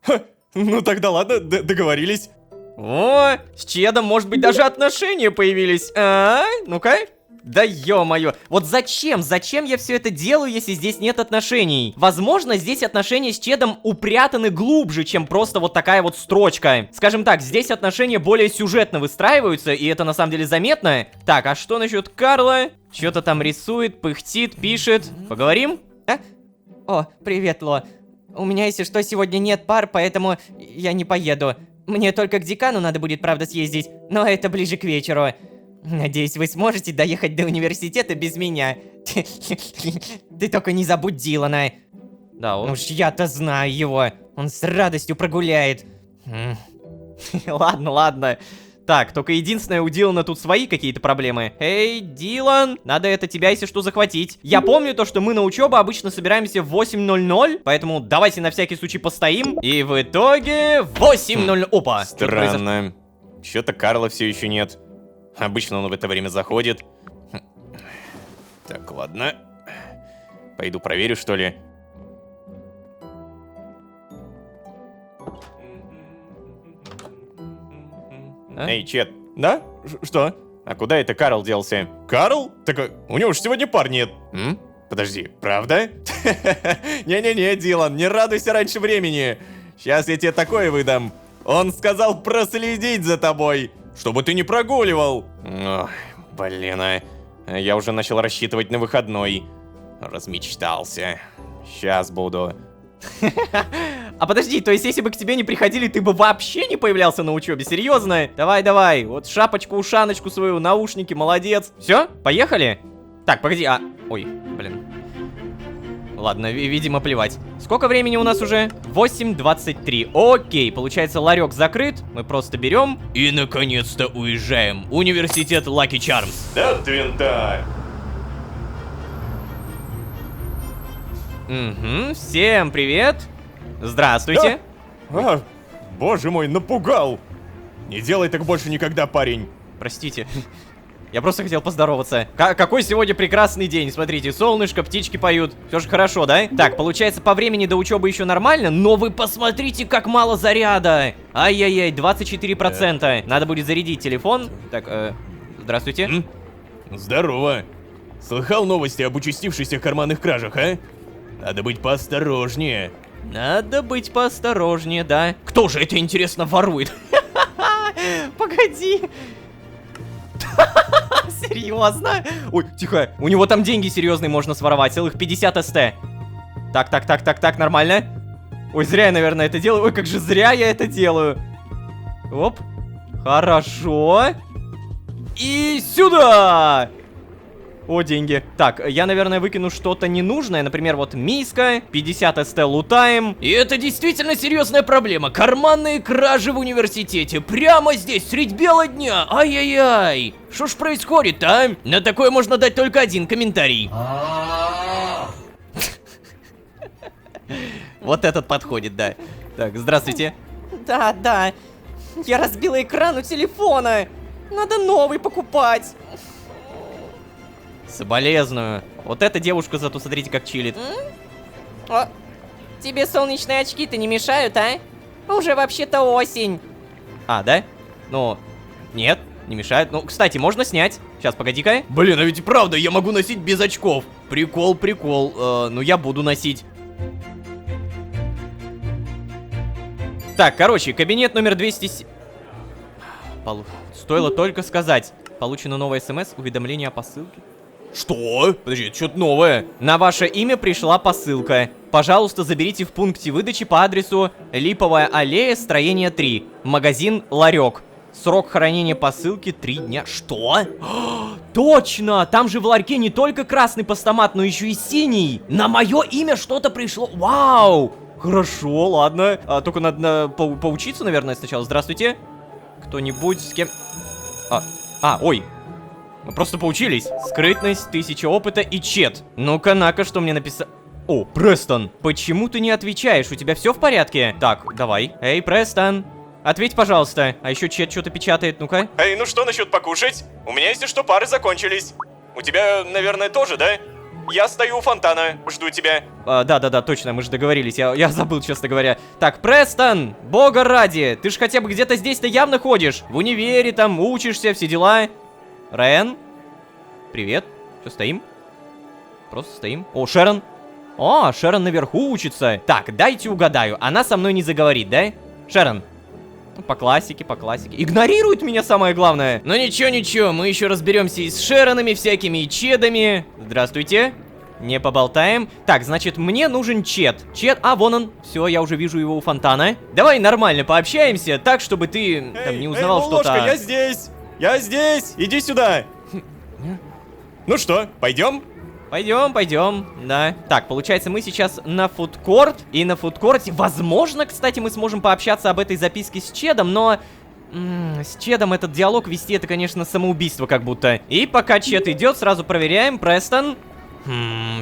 Ха, ну тогда ладно, договорились. О, с Чедом, может быть, даже отношения появились. А? Ну-ка. Да ё-моё. Вот зачем я все это делаю, если здесь нет отношений? Возможно, здесь отношения с Чедом упрятаны глубже, чем просто вот такая вот строчка. Скажем так, здесь отношения более сюжетно выстраиваются, и это на самом деле заметно. Так, а что насчет Карла? Что-то там рисует, пыхтит, пишет. Поговорим? А? О, привет, Ло. У меня, если что, сегодня нет пар, поэтому я не поеду. Мне только к декану надо будет, правда, съездить, но это ближе к вечеру. Надеюсь, вы сможете доехать до университета без меня. Ты только не забудь Дилана. Да, он... Уж я-то знаю его. Он с радостью прогуляет. Ладно. Так, только единственное, у Дилана тут свои какие-то проблемы. Эй, Дилан, надо это тебя, если что, захватить. Я помню то, что мы на учебу обычно собираемся в 8:00, поэтому давайте на всякий случай постоим. И в итоге 8:00. Опа! Странно. Чё-то Карла все еще нет. Обычно он в это время заходит. Так, ладно. Пойду проверю, что ли. А? Эй, Чет, Да? Что? а куда это Карл делся? Карл? Так у него же сегодня пар нет. Подожди, Правда? Не-не-не, Дилан, не радуйся раньше времени. Сейчас я тебе такое выдам. Он сказал проследить за тобой, чтобы ты не прогуливал. Ох, блин, а я уже начал рассчитывать на выходной. Размечтался. Сейчас буду. А подожди, то есть если бы к тебе не приходили, ты бы вообще не появлялся на учебе? Серьезно? Давай, вот шапочку-ушаночку свою, наушники, молодец. Все, поехали? Так, погоди, ой, блин. Ладно, видимо, плевать. Сколько времени у нас уже? 8:23. Окей, получается, ларек закрыт. Мы просто берем и, наконец-то, уезжаем. Университет Lucky Charms. Да, твинта. Угу, всем привет. Здравствуйте. Боже мой, напугал. Не делай так больше никогда, парень. Простите. Я просто хотел поздороваться. Какой сегодня прекрасный день. Смотрите, солнышко, птички поют. Все же хорошо, да? Так, получается, по времени до учебы еще нормально, но вы посмотрите, как мало заряда. Ай-яй-яй, 24%. Надо будет зарядить телефон. Так, здравствуйте. Здорово. Слыхал новости об участившихся карманных кражах, а? Надо быть поосторожнее. Надо быть поосторожнее, да. Кто же это, интересно, ворует? Погоди. Серьезно? Ой, тихо. У него там деньги серьезные можно своровать. Целых 50 СТ. Так, нормально. Ой, зря я, наверное, это делаю. Ой, как же зря я это делаю. Оп. Хорошо. И сюда. О, деньги. Так, я, наверное, выкину что-то ненужное. Например, вот миска, 50 СТ лутаем. И это действительно серьезная проблема. Карманные кражи в университете. Прямо здесь, средь бела дня. Ай-яй-яй. Что ж происходит, а? На такое можно дать только один комментарий. Вот этот подходит, да. Так, здравствуйте. Да, да. Я разбила экран у телефона. Надо новый покупать. Соболезную. Вот эта девушка зато, смотрите, как чилит. О, тебе солнечные очки-то не мешают, а? Уже вообще-то осень. А, да? Ну, нет, не мешает. Ну, кстати, можно снять. Сейчас, погоди-ка. Блин, а ведь и правда, я могу носить без очков. Прикол, прикол. Ну, я буду носить. Так, короче, кабинет номер 200... Стоило только сказать. Получено новое СМС, уведомление о посылке. Что? Подожди, это что-то новое. На ваше имя пришла посылка. Пожалуйста, заберите в пункте выдачи по адресу Липовая аллея, строение 3. Магазин «Ларек». Срок хранения посылки 3 дня. Что? Точно! Там же в ларьке не только красный постамат, но еще и синий. На мое имя что-то пришло. Вау! Хорошо, ладно. Только надо поучиться, наверное, сначала. Здравствуйте. Кто-нибудь с кем... Ой. Мы просто поучились. Скрытность, 1000 опыта и чет. Ну-ка, на-ка, что мне написал... О, Престон. Почему ты не отвечаешь? У тебя все в порядке? Так, давай. Эй, Престон. Ответь, пожалуйста. А еще чет что-то печатает, ну-ка. Эй, ну что насчет покушать? У меня, если что, пары закончились. У тебя, наверное, тоже, да? Я стою у фонтана, жду тебя. Да, точно, мы же договорились. Я забыл, честно говоря. Так, Престон, бога ради. Ты ж хотя бы где-то здесь-то явно ходишь. В универе там, учишься, все дела. Райан? Привет. Что, стоим? Просто стоим. О, Шерон. О, Шерон наверху учится. Так, дайте угадаю. Она со мной не заговорит, да? Шерон. Ну, по классике, по классике. Игнорирует меня, самое главное. Ну ничего, мы еще разберемся и с Шеронами всякими, и чедами. Здравствуйте. Не поболтаем. Так, значит, мне нужен чет. Чет, вон он. Все, я уже вижу его у фонтана. Давай нормально пообщаемся, так, чтобы ты там не узнавал что-то. я здесь! Я здесь! Иди сюда! Ну что, пойдем? Пойдем, да. Так, получается, мы сейчас на фудкорт. И на фудкорте, возможно, кстати, мы сможем пообщаться об этой записке с Чедом, но... с Чедом этот диалог вести, это, конечно, самоубийство как будто. И пока Чед идет, сразу проверяем. Престон.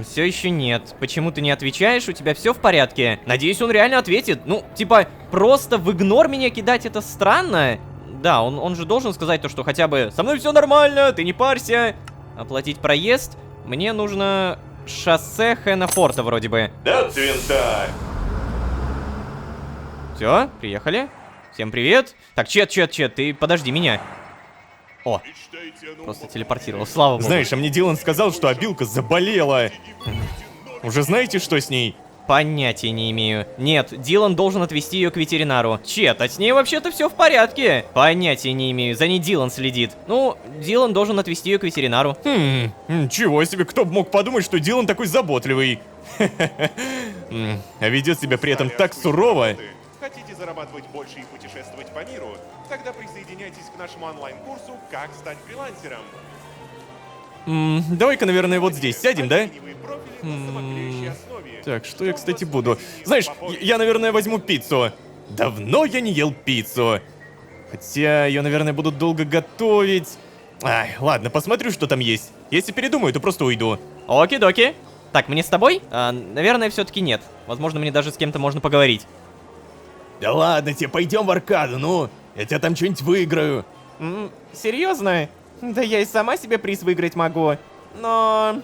Все еще нет. Почему ты не отвечаешь? У тебя все в порядке? Надеюсь, он реально ответит. Ну, типа, просто в игнор меня кидать, это странно. Да, он же должен сказать то, что хотя бы со мной все нормально, ты не парься. Оплатить проезд. Мне нужно шоссе Хэнафорта вроде бы. Да, твинта! Все, приехали. Всем привет. Так, Чет, ты подожди меня. О, просто телепортировал, слава богу. Знаешь, а мне Дилан сказал, что обилка заболела. Уже знаете, что с ней? Понятия не имею. Нет, Дилан должен отвезти ее к ветеринару. Чет, а с ней вообще-то все в порядке. Понятия не имею, за ней Дилан следит. Ну, Дилан должен отвезти ее к ветеринару. Ничего себе, кто бы мог подумать, что Дилан такой заботливый. А ведет себя при этом так сурово. Хотите зарабатывать больше и путешествовать по миру? Тогда присоединяйтесь к нашему онлайн-курсу «Как стать фрилансером». Давай-ка, наверное, вот здесь сядем, да? Ленивые профили на самоклеющей основе. Так, что я, кстати, буду? Знаешь, я, наверное, возьму пиццу. Давно я не ел пиццу. Хотя ее, наверное, будут долго готовить. Ай, ладно, посмотрю, что там есть. Если передумаю, то просто уйду. Оки-доки. Так, мне с тобой? Наверное, все-таки нет. Возможно, мне даже с кем-то можно поговорить. Да ладно тебе, пойдем в аркаду, ну. Я тебя там что-нибудь выиграю. Серьезно? Да я и сама себе приз выиграть могу. Но...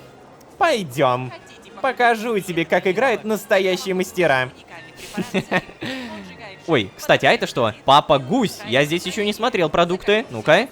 Пойдем. Покажу тебе, как играют настоящие мастера. Ой, кстати, а это что? Папа Гусь. Я здесь еще не смотрел продукты. Ну-ка.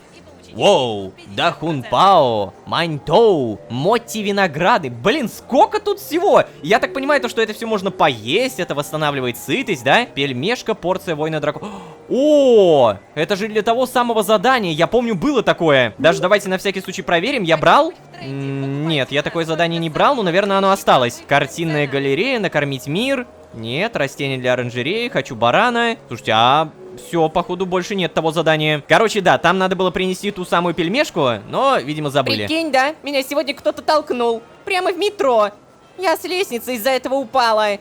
Воу, Дахун Пао, Маньтоу, Мотти винограды. Блин, сколько тут всего! Я так понимаю, то, что это все можно поесть, это восстанавливает сытость, да? Пельмешка, порция воина дракона. О, это же для того самого задания, я помню, было такое. Даже давайте на всякий случай проверим, я брал? Нет, я такое задание не брал, но, наверное, оно осталось. Картинная галерея, накормить мир. Нет, растения для оранжереи, хочу барана. Слушайте, а все, походу, больше нет того задания. Короче, да, там надо было принести ту самую пельмешку, но, видимо, забыли. Прикинь, да? Меня сегодня кто-то толкнул. Прямо в метро. Я с лестницы из-за этого упала.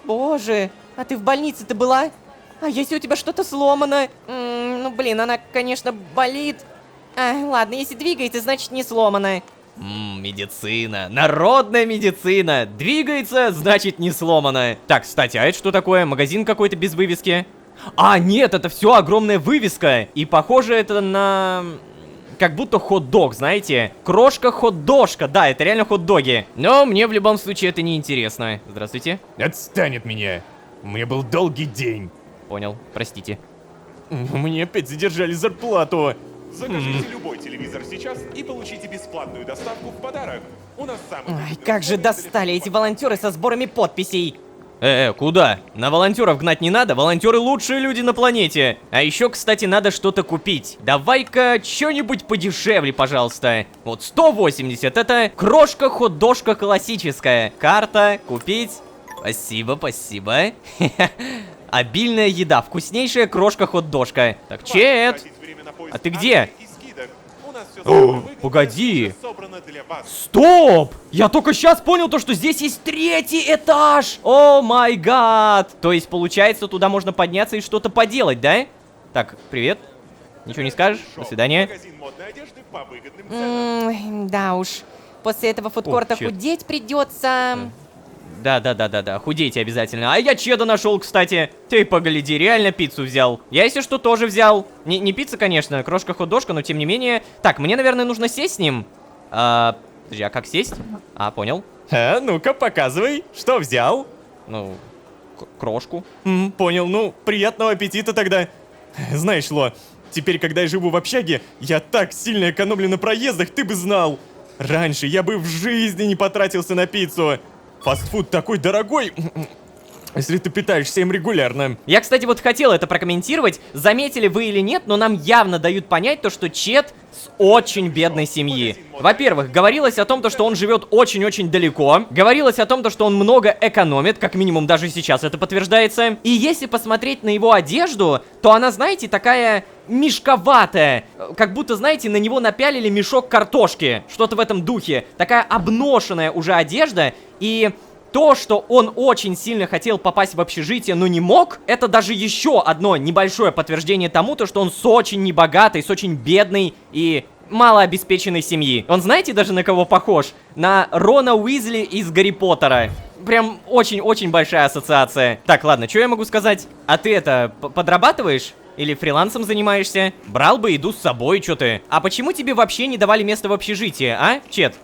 Боже, а ты в больнице-то была? А если у тебя что-то сломано? Ну, блин, она, конечно, болит. Ладно, если двигается, значит не сломано. Медицина. Народная медицина. Двигается, значит не сломано. Так, кстати, а это что такое? Магазин какой-то без вывески? А, нет, это все огромная вывеска. И похоже это на... как будто хот-дог, знаете? Крошка хот-дошка, да, это реально хот-доги. Но мне в любом случае это не интересно. Здравствуйте. Отстань от меня. У меня был долгий день. Понял, простите. Мне опять задержали зарплату. Закажите любой телевизор сейчас и получите бесплатную доставку в подарок. У нас самый... Ай, как же достали эти волонтеры со сборами подписей. Куда? На волонтеров гнать не надо, волонтеры лучшие люди на планете. А еще, кстати, надо что-то купить. Давай-ка что-нибудь подешевле, пожалуйста. Вот 180, это крошка хот-дошка классическая. Карта, купить. Спасибо, спасибо. Обильная еда, вкуснейшая крошка хот-дошка. Так, Чет, а ты где? О, погоди. Стоп! Я только сейчас понял то, что здесь есть 3-й этаж! О май гад! То есть, получается, туда можно подняться и что-то поделать, да? Так, привет. Ничего не скажешь? До свидания. Да уж. После этого фудкорта чё? худеть придется. Да, худейте обязательно. А я чеда нашел, кстати. Ты погляди, реально пиццу взял. Я, если что, тоже взял. Не пицца, конечно, крошка хот-дошка, но тем не менее. Так, мне, наверное, нужно сесть с ним. Подожди, а как сесть? А, понял. Ну-ка, показывай, что взял. Ну, крошку. Понял, ну, приятного аппетита тогда. Знаешь, Ло, теперь, когда я живу в общаге, я так сильно экономлю на проездах, ты бы знал. Раньше я бы в жизни не потратился на пиццу. Фастфуд такой дорогой, если ты питаешься им регулярно. Я, кстати, вот хотел это прокомментировать. Заметили вы или нет, но нам явно дают понять то, что Чет с очень бедной семьи. Во-первых, говорилось о том, что он живет очень-очень далеко. Говорилось о том, что он много экономит, как минимум даже сейчас это подтверждается. И если посмотреть на его одежду, то она, знаете, такая мешковатая. Как будто, знаете, на него напялили мешок картошки. Что-то в этом духе. Такая обношенная уже одежда. И то, что он очень сильно хотел попасть в общежитие, но не мог, это даже еще одно небольшое подтверждение тому, то, что он с очень небогатой, с очень бедной и малообеспеченной семьи. Он знаете даже на кого похож? На Рона Уизли из Гарри Поттера. Прям очень-очень большая ассоциация. Так, ладно, что я могу сказать? А ты это, подрабатываешь? Или фрилансом занимаешься? Брал бы еду с собой, что ты? А почему тебе вообще не давали место в общежитии, а, Чет?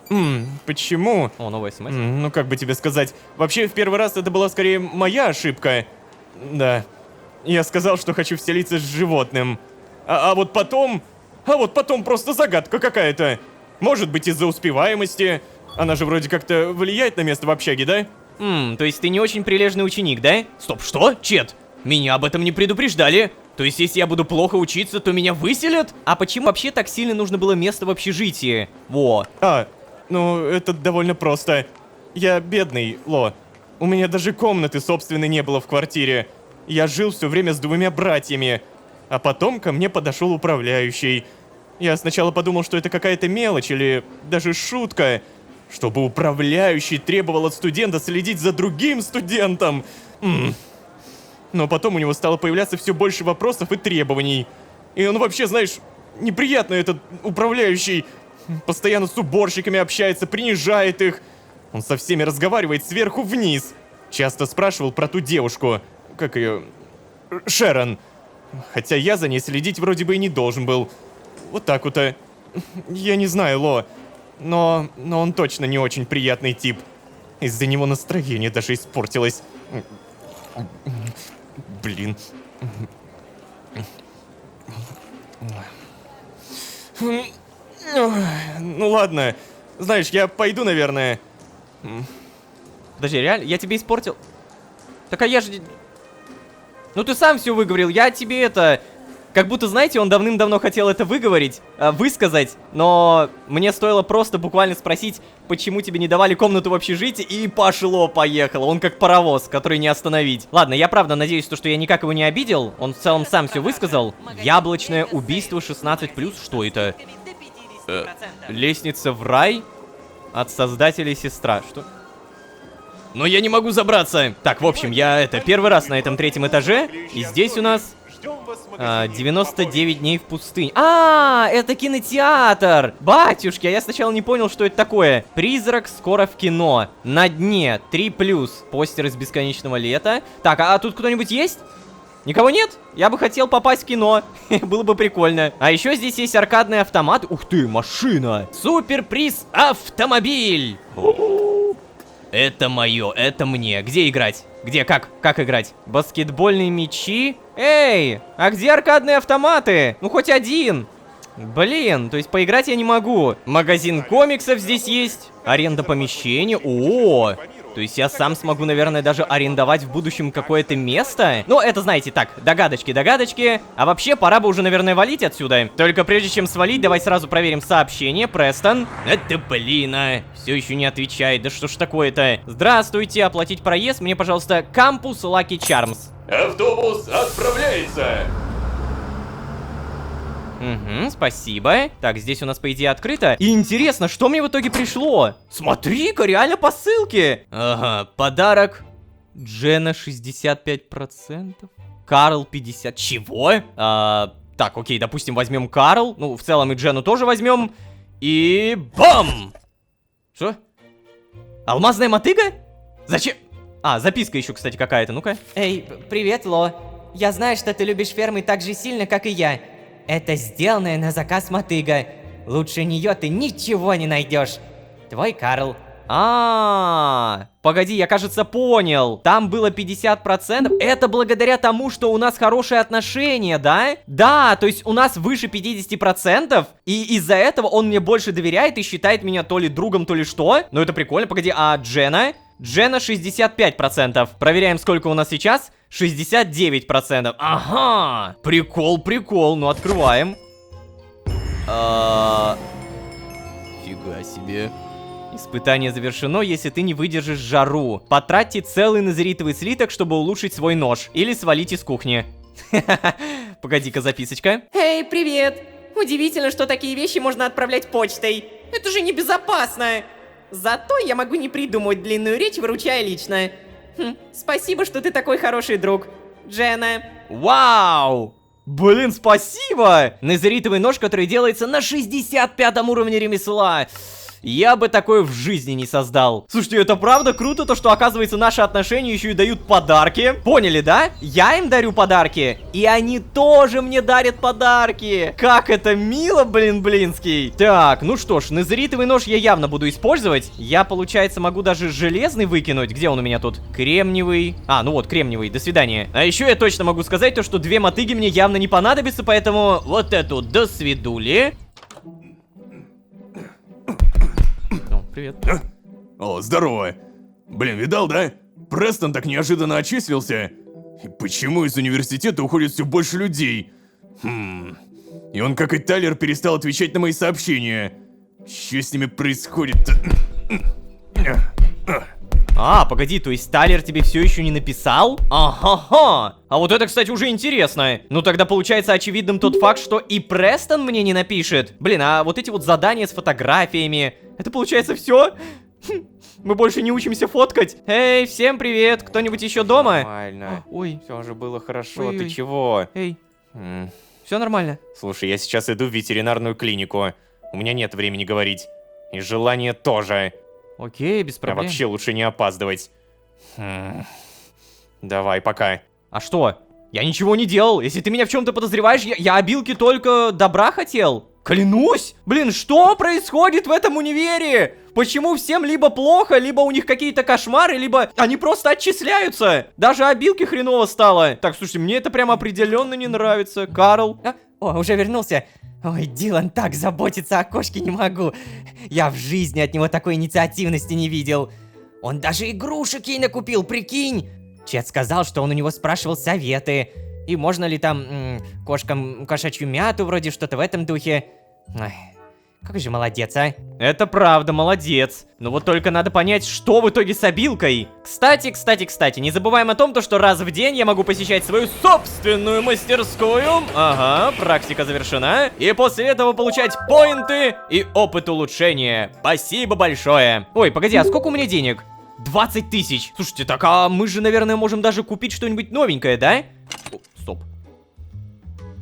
Почему? О, новый смс. Ну, как бы тебе сказать. Вообще, в первый раз это была скорее моя ошибка. Да. Я сказал, что хочу вселиться с животным. А вот потом просто загадка какая-то. Может быть, из-за успеваемости. Она же вроде как-то влияет на место в общаге, да? То есть ты не очень прилежный ученик, да? Стоп, что? Чет, меня об этом не предупреждали. То есть, если я буду плохо учиться, то меня выселят? А почему вообще так сильно нужно было место в общежитии? Во. Ну, это довольно просто. Я бедный, Ло. У меня даже комнаты собственной не было в квартире. Я жил все время с 2 братьями. А потом ко мне подошел управляющий. Я сначала подумал, что это какая-то мелочь или даже шутка. Чтобы управляющий требовал от студента следить за другим студентом. Но потом у него стало появляться все больше вопросов и требований. И он вообще, знаешь, неприятный этот управляющий. Постоянно с уборщиками общается, принижает их. Он со всеми разговаривает сверху вниз. Часто спрашивал про ту девушку. Как ее? Шерон. Хотя я за ней следить вроде бы и не должен был. Вот так вот. Я не знаю, Ло. Но он точно не очень приятный тип. Из-за него настроение даже испортилось. Блин. Ну ладно. Знаешь, я пойду, наверное. Подожди, реально? Я тебе испортил? Так а я же... Ну ты сам все выговорил, я тебе это... Как будто, знаете, он давным-давно хотел это высказать, но мне стоило просто буквально спросить, почему тебе не давали комнату в общежитии, и пошло-поехало. Он как паровоз, который не остановить. Ладно, я правда надеюсь, что я никак его не обидел. Он в целом сам все высказал. Яблочное убийство 16+, что это? Лестница в рай? От создателей сестра. Что? Но я не могу забраться. Так, в общем, я первый раз на этом 3-м этаже. И здесь у нас 99 дней в пустыне. Это кинотеатр. Батюшки, а я сначала не понял, что это такое. Призрак скоро в кино. На дне 3+. Постер из бесконечного лета. Так, а тут кто-нибудь есть? Никого нет? Я бы хотел попасть в кино. Было бы прикольно. А еще здесь есть аркадный автомат. Ух ты, машина. Суперприз автомобиль. Это мое, это мне. Где играть? Где, как играть? Баскетбольные мячи? Эй, а где аркадные автоматы? Ну, хоть один. Блин, то есть поиграть я не могу. Магазин комиксов здесь есть. Аренда помещения. О, то есть я сам смогу, наверное, даже арендовать в будущем какое-то место. Ну, это, знаете, так, догадочки. А вообще, пора бы уже, наверное, валить отсюда. Только прежде чем свалить, давай сразу проверим сообщение. Престон. Это, блин, все еще не отвечает. Да что ж такое-то? Здравствуйте, оплатить проезд. Мне, пожалуйста, кампус Lucky Charms. Автобус отправляется! Угу, спасибо. Так, здесь у нас, по идее, открыто. И интересно, что мне в итоге пришло? Смотри-ка, реально по ссылке. Ага, подарок. Джена 65%. Карл 50%. Чего? Так, окей, допустим, возьмем Карл. Ну, в целом и Джену тоже возьмем. И бам! Что? Алмазная мотыга? Зачем? Записка еще, кстати, какая-то, ну-ка. Эй, привет, Ло. Я знаю, что ты любишь фермы так же сильно, как и я. Это сделанная на заказ мотыга. Лучше нее ты ничего не найдешь. Твой Карл. Погоди, я, кажется, понял. Там было 50%. Это благодаря тому, что у нас хорошие отношения, да? Да, то есть у нас выше 50%. И из-за этого он мне больше доверяет и считает меня то ли другом, то ли что. Ну, это прикольно. Погоди, а Джена? Джена 65%. Проверяем, сколько у нас сейчас. 69%. Ага. Прикол. Ну, открываем. Фига себе. Испытание завершено, если ты не выдержишь жару. Потратьте целый назеритовый слиток, чтобы улучшить свой нож. Или свалить из кухни. Погоди-ка, записочка. Эй, привет. Удивительно, что такие вещи можно отправлять почтой. Это же небезопасно. Зато я могу не придумывать длинную речь, выручая лично. Спасибо, что ты такой хороший друг, Джена. Вау! Блин, спасибо! Назеритовый нож, который делается на 65 уровне ремесла. Я бы такое в жизни не создал. Слушайте, это правда круто, то что, оказывается, наши отношения еще и дают подарки. Поняли, да? Я им дарю подарки, и они тоже мне дарят подарки. Как это мило, блинский. Так, ну что ж, назеритовый нож я явно буду использовать. Я, получается, могу даже железный выкинуть. Где он у меня тут? Кремниевый. Ну вот, кремниевый, до свидания. А еще я точно могу сказать то, что 2 мотыги мне явно не понадобятся, поэтому вот эту до свидули. Привет. О, здорово. Блин, видал, да? Престон так неожиданно отчислился. И почему из университета уходит все больше людей? И он, как и Тайлер, перестал отвечать на мои сообщения. Что с ними происходит-то? Погоди, то есть Тайлер тебе все еще не написал? Ага. А вот это, кстати, уже интересно. Ну тогда получается очевидным тот факт, что и Престон мне не напишет. Блин, а вот эти вот задания с фотографиями, это получается все? Мы больше не учимся фоткать. Эй, всем привет. Кто-нибудь еще дома? Нормально. Ой. Все же было хорошо. Ой-ой. Ты чего? Эй, все нормально. Слушай, я сейчас иду в ветеринарную клинику. У меня нет времени говорить. И желания тоже. Окей, без А проблем. вообще лучше не опаздывать. Давай, пока. А что? Я ничего не делал. Если ты меня в чем-то подозреваешь, я обилки только добра хотел. Клянусь! Блин, что происходит в этом универе? Почему всем либо плохо, либо у них какие-то кошмары, либо они просто отчисляются? Даже обилки хреново стало. Так, слушайте, мне это прям определенно не нравится. Карл? Уже вернулся. Ой, Дилан так заботится о кошке, не могу. Я в жизни от него такой инициативности не видел. Он даже игрушек ей накупил, прикинь. Чет сказал, что он у него спрашивал советы. И можно ли там кошкам кошачью мяту, вроде что-то в этом духе. Ой, какой же молодец, а. Это правда, молодец. Но вот только надо понять, что в итоге с обилкой. Кстати, не забываем о том, что раз в день я могу посещать свою собственную мастерскую. Ага, практика завершена. И после этого получать поинты и опыт улучшения. Спасибо большое. Ой, погоди, а сколько у меня денег? 20 тысяч. Слушайте, так а мы же, наверное, можем даже купить что-нибудь новенькое, да? О, стоп.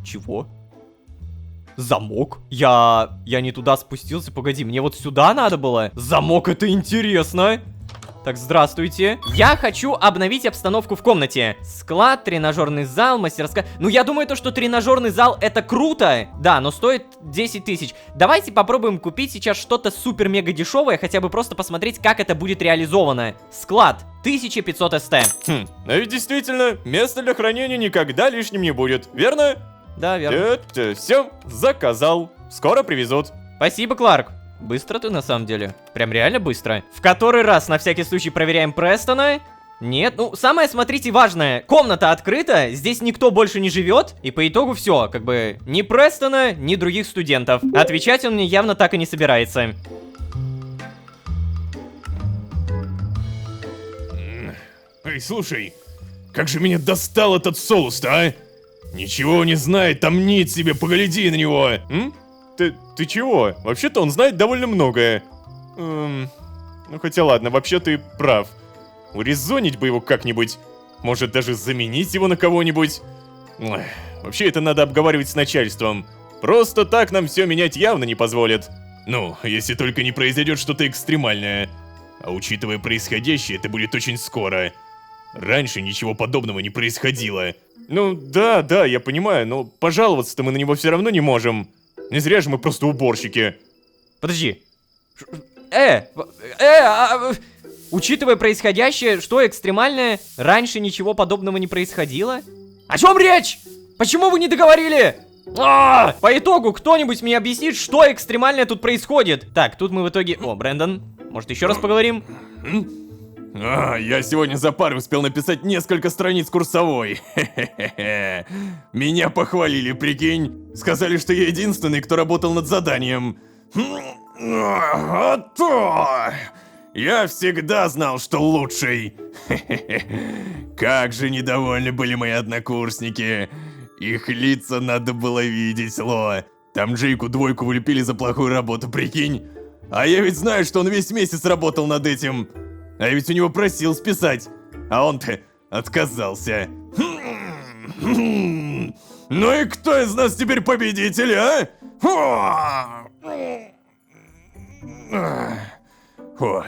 Чего? Замок? Я не туда спустился, погоди, мне вот сюда надо было? Замок, это интересно. Так, здравствуйте. Я хочу обновить обстановку в комнате. Склад, тренажерный зал, мастерская. Ну, я думаю, то, что тренажерный зал это круто. Да, но стоит 10 тысяч. Давайте попробуем купить сейчас что-то супер-мега дешевое, хотя бы просто посмотреть, как это будет реализовано. Склад, 1500 СТ. А ведь действительно, место для хранения никогда лишним не будет, верно? Да, верно. Это все, заказал. Скоро привезут. Спасибо, Кларк. Быстро ты, на самом деле. Прям реально быстро. В который раз, на всякий случай, проверяем Престона. Нет, ну, самое, смотрите, важное. Комната открыта, здесь никто больше не живет. И по итогу все, как бы, ни Престона, ни других студентов. Отвечать он мне явно так и не собирается. Эй, слушай, как же меня достал этот Солус-то, а? Ничего не знает, там нить себе, погляди на него. Ты чего? Вообще-то он знает довольно многое. Ну хотя ладно, вообще ты прав. Урезонить бы его как-нибудь. Может даже заменить его на кого-нибудь. Ой, вообще это надо обговаривать с начальством. Просто так нам все менять явно не позволят. Ну, если только не произойдет что-то экстремальное. А учитывая происходящее, это будет очень скоро. Раньше ничего подобного не происходило. Ну да, я понимаю, но пожаловаться-то мы на него все равно не можем. Не зря же мы просто уборщики. Подожди. Учитывая происходящее, что экстремальное, раньше ничего подобного не происходило? О чем речь? Почему вы не договорили? По итогу, кто-нибудь мне объяснит, что экстремальное тут происходит? Так, тут мы в итоге... О, Брэндон, может еще раз поговорим? Я сегодня за пару успел написать несколько страниц курсовой. Хе-хе-хе. Меня похвалили, прикинь. Сказали, что я единственный, кто работал над заданием. А то! Я всегда знал, что лучший. Как же недовольны были мои однокурсники. Их лица надо было видеть, Ло. Там Джейку 2 влепили за плохую работу, прикинь. А я ведь знаю, что он весь месяц работал над этим. А ведь у него просил списать. А он-то отказался. Ну и кто из нас теперь победитель, а? Ой.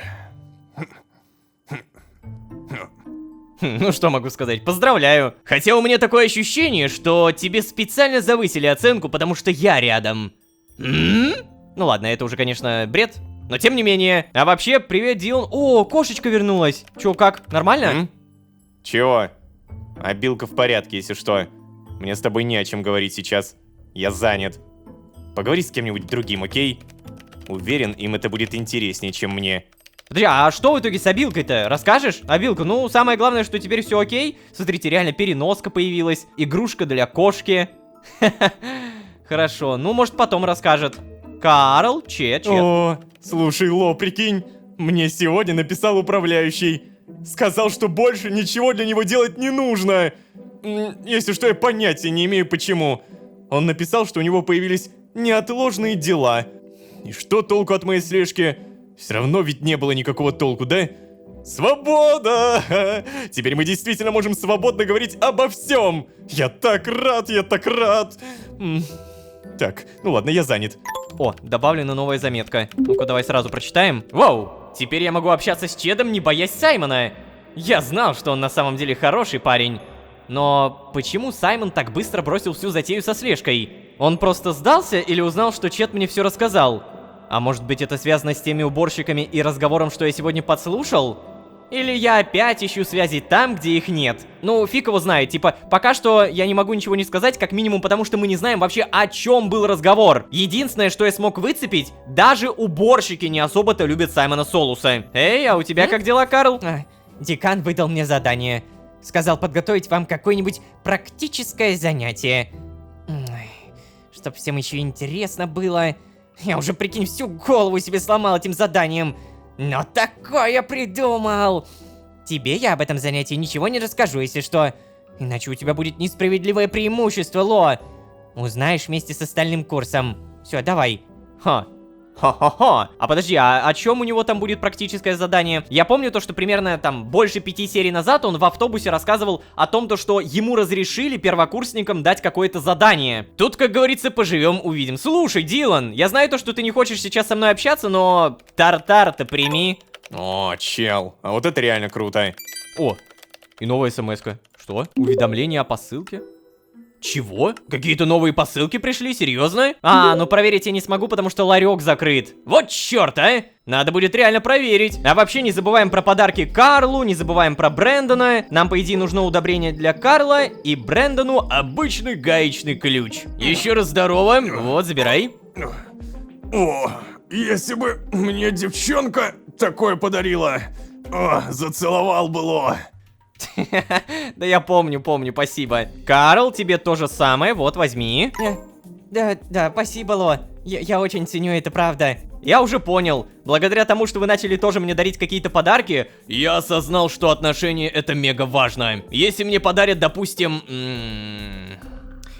Ну что могу сказать, поздравляю. Хотя у меня такое ощущение, что тебе специально завысили оценку, потому что я рядом. Ну ладно, это уже, конечно, бред. Но тем не менее. А вообще, привет, Дилан. О, кошечка вернулась. Чё, как? Нормально? Чего? Обилка в порядке, если что. Мне с тобой не о чем говорить сейчас. Я занят. Поговори с кем-нибудь другим, окей? Уверен, им это будет интереснее, чем мне. Подожди, а что в итоге с обилкой-то? Расскажешь? Обилка, ну, самое главное, что теперь все окей. Смотрите, реально переноска появилась. Игрушка для кошки. Хорошо, ну, может, потом расскажет. Карл, Чет. О, слушай, Ло, прикинь, мне сегодня написал управляющий. Сказал, что больше ничего для него делать не нужно. Если что, я понятия не имею почему. Он написал, что у него появились неотложные дела. И что толку от моей слежки? Все равно ведь не было никакого толку, да? Свобода! Теперь мы действительно можем свободно говорить обо всем. Я так рад, я так рад. Так, ну ладно, я занят. О, добавлена новая заметка. Ну-ка, давай сразу прочитаем. Вау! Теперь я могу общаться с Чедом, не боясь Саймона. Я знал, что он на самом деле хороший парень. Но почему Саймон так быстро бросил всю затею со слежкой? Он просто сдался или узнал, что Чед мне все рассказал? А может быть, это связано с теми уборщиками и разговором, что я сегодня подслушал? Или я опять ищу связи там, где их нет? Ну, фиг его знает, типа, пока что я не могу ничего не сказать, как минимум потому, что мы не знаем вообще, о чем был разговор. Единственное, что я смог выцепить, даже уборщики не особо-то любят Саймона Солуса. Эй, а у тебя как дела, Карл? Декан выдал мне задание. Сказал подготовить вам какое-нибудь практическое занятие. Ой, чтоб всем еще интересно было. Я уже, прикинь, всю голову себе сломал этим заданием. Но такое придумал! Тебе я об этом занятии ничего не расскажу, если что. Иначе у тебя будет несправедливое преимущество, Ло. Узнаешь вместе с остальным курсом. Все, давай. Хо-хо-хо. А подожди, а о чем у него там будет практическое задание? Я помню то, что примерно там больше 5 серий назад он в автобусе рассказывал о том, то, что ему разрешили первокурсникам дать какое-то задание. Тут, как говорится, поживем, увидим. Слушай, Дилан, я знаю то, что ты не хочешь сейчас со мной общаться, но тартар-то прими. О, чел, а вот это реально круто. О, и новая смс-ка. Что? Уведомление о посылке? Чего? Какие-то новые посылки пришли? Серьезно? Ну проверить я не смогу, потому что ларек закрыт. Вот черт, а! Надо будет реально проверить. А вообще не забываем про подарки Карлу, не забываем про Брэндона. Нам, по идее, нужно удобрение для Карла и Брэндону обычный гаечный ключ. Еще раз здорово. Вот, забирай. О, если бы мне девчонка такое подарила, зацеловал бы, Ло. Да я помню, спасибо. Карл, тебе то же самое, вот, возьми. Да, спасибо, Ло. Я очень ценю это, правда. Я уже понял. Благодаря тому, что вы начали тоже мне дарить какие-то подарки, я осознал, что отношения это мега важно. Если мне подарят, допустим...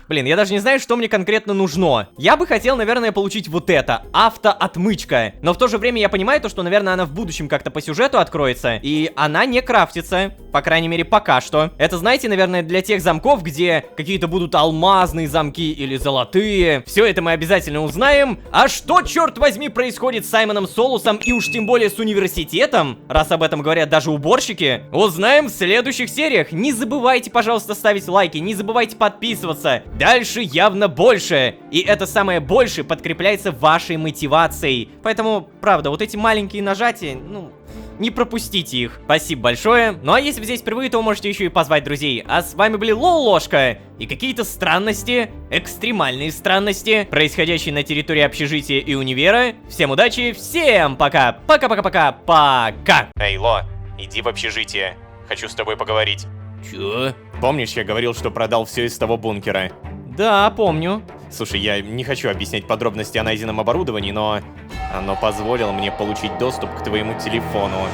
Блин, я даже не знаю, что мне конкретно нужно. Я бы хотел, наверное, получить вот это. Автоотмычка. Но в то же время я понимаю то, что, наверное, она в будущем как-то по сюжету откроется. И она не крафтится. По крайней мере, пока что. Это, знаете, наверное, для тех замков, где какие-то будут алмазные замки или золотые. Все это мы обязательно узнаем. А что, черт возьми, происходит с Саймоном Солусом и уж тем более с университетом? Раз об этом говорят даже уборщики. Узнаем в следующих сериях. Не забывайте, пожалуйста, ставить лайки. Не забывайте подписываться. Дальше явно больше. И это самое больше подкрепляется вашей мотивацией. Поэтому, правда, вот эти маленькие нажатия, не пропустите их. Спасибо большое. Ну а если вы здесь впервые, то можете еще и позвать друзей. А с вами были Лоушка и какие-то странности, экстремальные странности, происходящие на территории общежития и универа. Всем удачи, всем пока. Пока. Эй, Ло, иди в общежитие. Хочу с тобой поговорить. Чё? Помнишь, я говорил, что продал все из того бункера? Да, помню. Слушай, я не хочу объяснять подробности о найденном оборудовании, но оно позволило мне получить доступ к твоему телефону.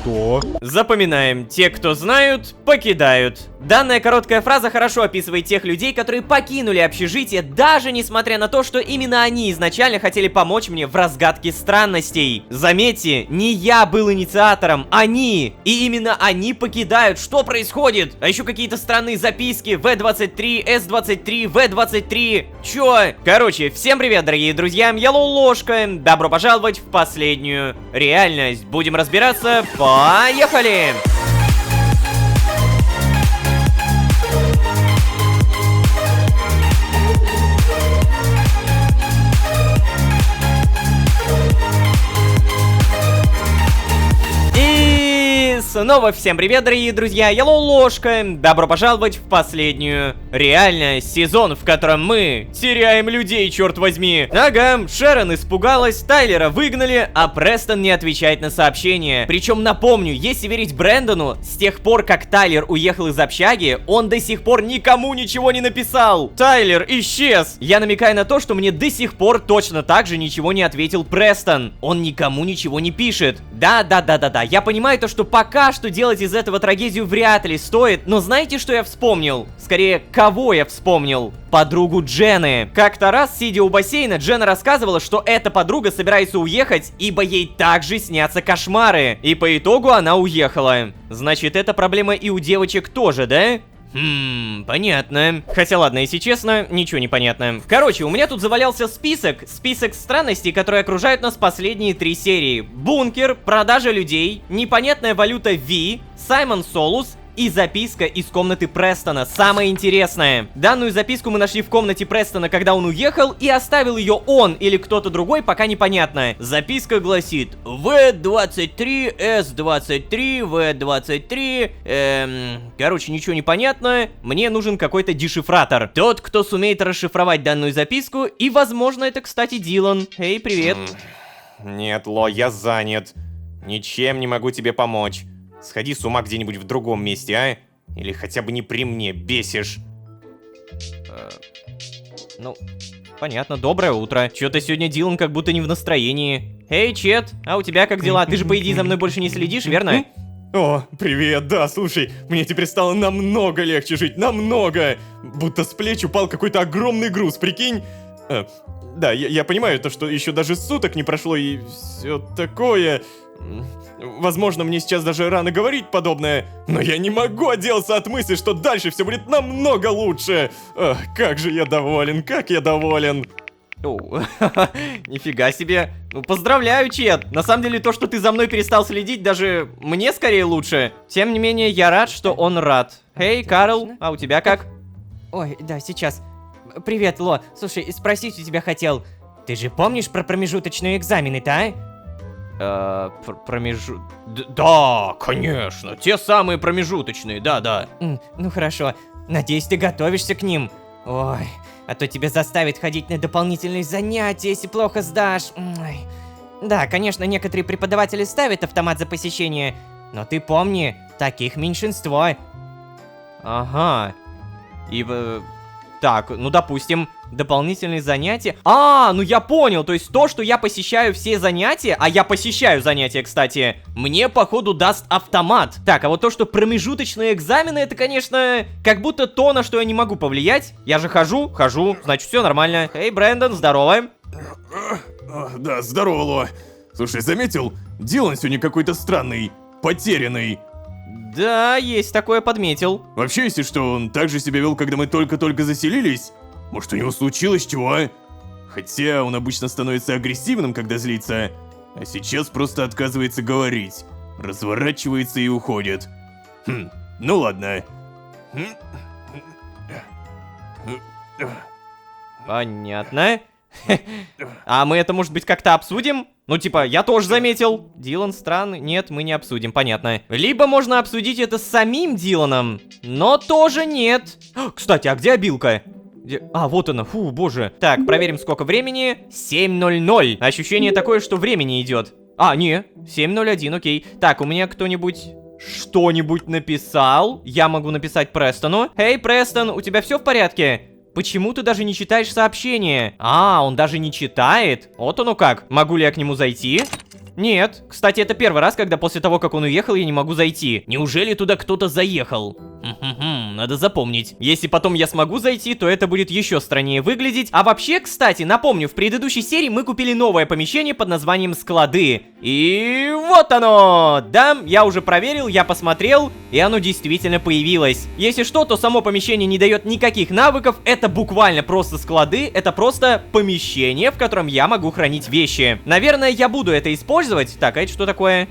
Что? Запоминаем. Те, кто знают, покидают. Данная короткая фраза хорошо описывает тех людей, которые покинули общежитие, даже несмотря на то, что именно они изначально хотели помочь мне в разгадке странностей. Заметьте, не я был инициатором, они. И именно они покидают. Что происходит? А еще какие-то странные записки. В-23, С-23, В-23. Чё? Короче, всем привет, дорогие друзья. Я Лоушка. Добро пожаловать в последнюю реальность. Будем разбираться. Поехали! Снова всем привет, дорогие друзья, я Лоушка. Добро пожаловать в последнюю реальность. Сезон, в котором мы теряем людей, черт возьми. Ага, Шерон испугалась, Тайлера выгнали, а Престон не отвечает на сообщения. Причем напомню, если верить Брэндону, с тех пор, как Тайлер уехал из общаги, он до сих пор никому ничего не написал. Тайлер исчез. Я намекаю на то, что мне до сих пор точно так же ничего не ответил Престон. Он никому ничего не пишет. Да, я понимаю то, что пока что делать из этого трагедию вряд ли стоит, но знаете, что я вспомнил? Скорее, кого я вспомнил? Подругу Джены. Как-то раз, сидя у бассейна, Джена рассказывала, что эта подруга собирается уехать, ибо ей также снятся кошмары. И по итогу она уехала. Значит, эта проблема и у девочек тоже, да? Понятно. Хотя ладно, если честно, ничего не понятно. Короче, у меня тут завалялся список странностей, которые окружают нас последние 3 серии. Бункер, продажа людей, непонятная валюта Ви, Саймон Солус и записка из комнаты Престона. Самое интересное. Данную записку мы нашли в комнате Престона, когда он уехал, и оставил ее он или кто-то другой, пока непонятно. Записка гласит: В-23, С-23, В-23... Короче, ничего не понятно. Мне нужен какой-то дешифратор. Тот, кто сумеет расшифровать данную записку, и, возможно, это, кстати, Дилан. Эй, привет. Нет, Ло, я занят. Ничем не могу тебе помочь. Сходи с ума где-нибудь в другом месте, а? Или хотя бы не при мне бесишь. Ну, понятно, доброе утро. Чё-то сегодня Дилан как будто не в настроении. Эй, Чет, а у тебя как дела? Ты же, по идее, за мной больше не следишь, верно? О, привет, да, слушай, мне теперь стало намного легче жить, намного. Будто с плеч упал какой-то огромный груз, прикинь. Да, я понимаю то, что еще даже суток не прошло и все такое. Возможно, мне сейчас даже рано говорить подобное, но я не могу отделаться от мысли, что дальше все будет намного лучше. Ах, как же я доволен, как я доволен. Нифига себе. Ну, поздравляю, Чет. На самом деле, то, что ты за мной перестал следить, даже мне скорее лучше. Тем не менее, я рад, что он рад. Эй, Карл, а у тебя как? Ой, да, сейчас. Привет, Ло. Слушай, спросить у тебя хотел. Ты же помнишь про промежуточные экзамены-то, а? Да, конечно. Те самые промежуточные, да. Ну хорошо. Надеюсь, ты готовишься к ним. Ой, а то тебя заставят ходить на дополнительные занятия, если плохо сдашь. Ой. Да, конечно, некоторые преподаватели ставят автомат за посещение, но ты помни, таких меньшинство. Ага. Так, ну допустим, дополнительные занятия. А, ну я понял, то есть то, что я посещаю все занятия, а я посещаю занятия, кстати, мне, походу, даст автомат. Так, а вот то, что промежуточные экзамены, это, конечно, как будто то, на что я не могу повлиять. Я же хожу, значит, все нормально. Эй, Брэндон, здорово. Да, здорово, Ло. Слушай, заметил? Дилан сегодня какой-то странный, потерянный. Да, есть такое, подметил. Вообще, если что, он так же себя вел, когда мы только-только заселились? Может, у него случилось чего? Хотя он обычно становится агрессивным, когда злится, а сейчас просто отказывается говорить, разворачивается и уходит. Ну ладно. Понятно. А мы это, может быть, как-то обсудим? Ну, типа, я тоже заметил. Дилан странный. Нет, мы не обсудим, понятно. Либо можно обсудить это с самим Диланом, но тоже нет. Кстати, а где обилка? А, вот она, фу, боже. Так, проверим, сколько времени. 7:00. Ощущение такое, что времени идет. А, не, 7:01, окей. Так, у меня кто-нибудь что-нибудь написал? Я могу написать Престону. Эй, Престон, у тебя все в порядке? Почему ты даже не читаешь сообщение? А, он даже не читает? Вот оно как. Могу ли я к нему зайти? Нет. Кстати, это первый раз, когда после того, как он уехал, я не могу зайти. Неужели туда кто-то заехал? Надо запомнить. Если потом я смогу зайти, то это будет еще страннее выглядеть. А вообще, кстати, напомню, в предыдущей серии мы купили новое помещение под названием склады. И вот оно! Да, я уже проверил, я посмотрел, и оно действительно появилось. Если что, то само помещение не дает никаких навыков, это буквально просто склады, это просто помещение, в котором я могу хранить вещи. Наверное, я буду это использовать. Так, а это что такое?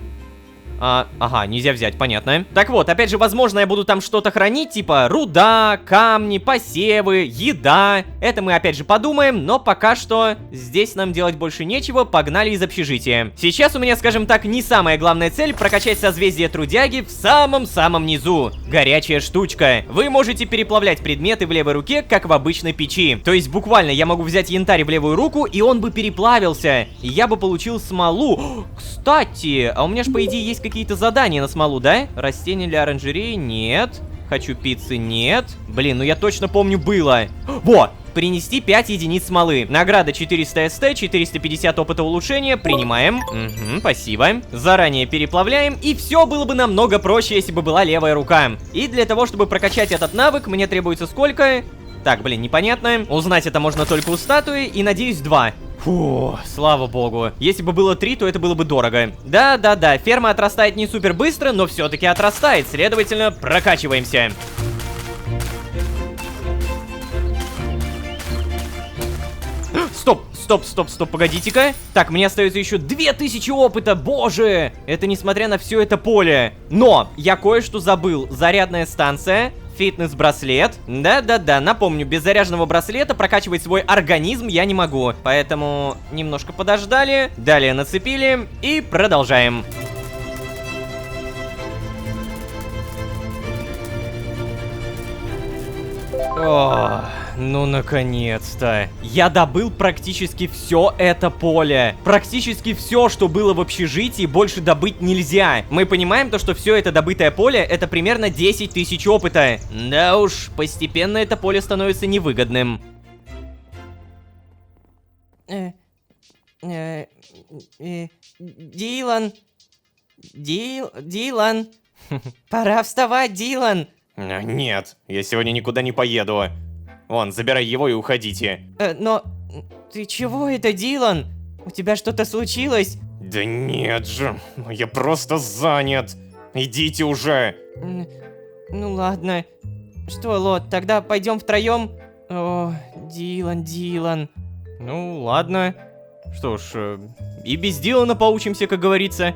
Ага, нельзя взять, понятно. Так вот, опять же, возможно, я буду там что-то хранить, типа руда, камни, посевы, еда. Это мы опять же подумаем, но пока что здесь нам делать больше нечего, погнали из общежития. Сейчас у меня, скажем так, не самая главная цель прокачать созвездие трудяги в самом-самом низу. Горячая штучка. Вы можете переплавлять предметы в левой руке, как в обычной печи. То есть буквально я могу взять янтарь в левую руку, и он бы переплавился. И я бы получил смолу. Кстати, а у меня же, по идее, есть какие-то задания на смолу, да? Растения для оранжереи? Нет. Хочу пиццы? Нет. Блин, ну я точно помню, было. Во! Принести 5 единиц смолы. Награда 400 СТ, 450 опыта улучшения. Принимаем. Угу, спасибо. Заранее переплавляем. И все было бы намного проще, если бы была левая рука. И для того, чтобы прокачать этот навык, мне требуется сколько? Так, блин, непонятно. Узнать это можно только у статуи. И, надеюсь, 2. Фу, слава богу. Если бы было 3, то это было бы дорого. Да, ферма отрастает не супер быстро, но все-таки отрастает. Следовательно, прокачиваемся. Стоп, погодите-ка. Так, мне остается еще 2000 опыта, боже! Это несмотря на все это поле. Но я кое-что забыл. Зарядная станция, фитнес-браслет. Да, напомню, без заряженного браслета прокачивать свой организм я не могу. Поэтому немножко подождали, далее нацепили и продолжаем. О, ну наконец-то. Я добыл практически все это поле. Практически все, что было в общежитии, больше добыть нельзя. Мы понимаем то, что все это добытое поле, это примерно 10 тысяч опыта. Да уж, постепенно это поле становится невыгодным. Дилан. Дилан. Пора вставать, Дилан. Нет, я сегодня никуда не поеду. Вон, забирай его и уходите. Но ты чего это, Дилан? У тебя что-то случилось? Да нет же, я просто занят. Идите уже. Ну ладно. Что, Лот, тогда пойдем втроем? О, Дилан. Ну, ладно. Что ж, и без Дилана поучимся, как говорится.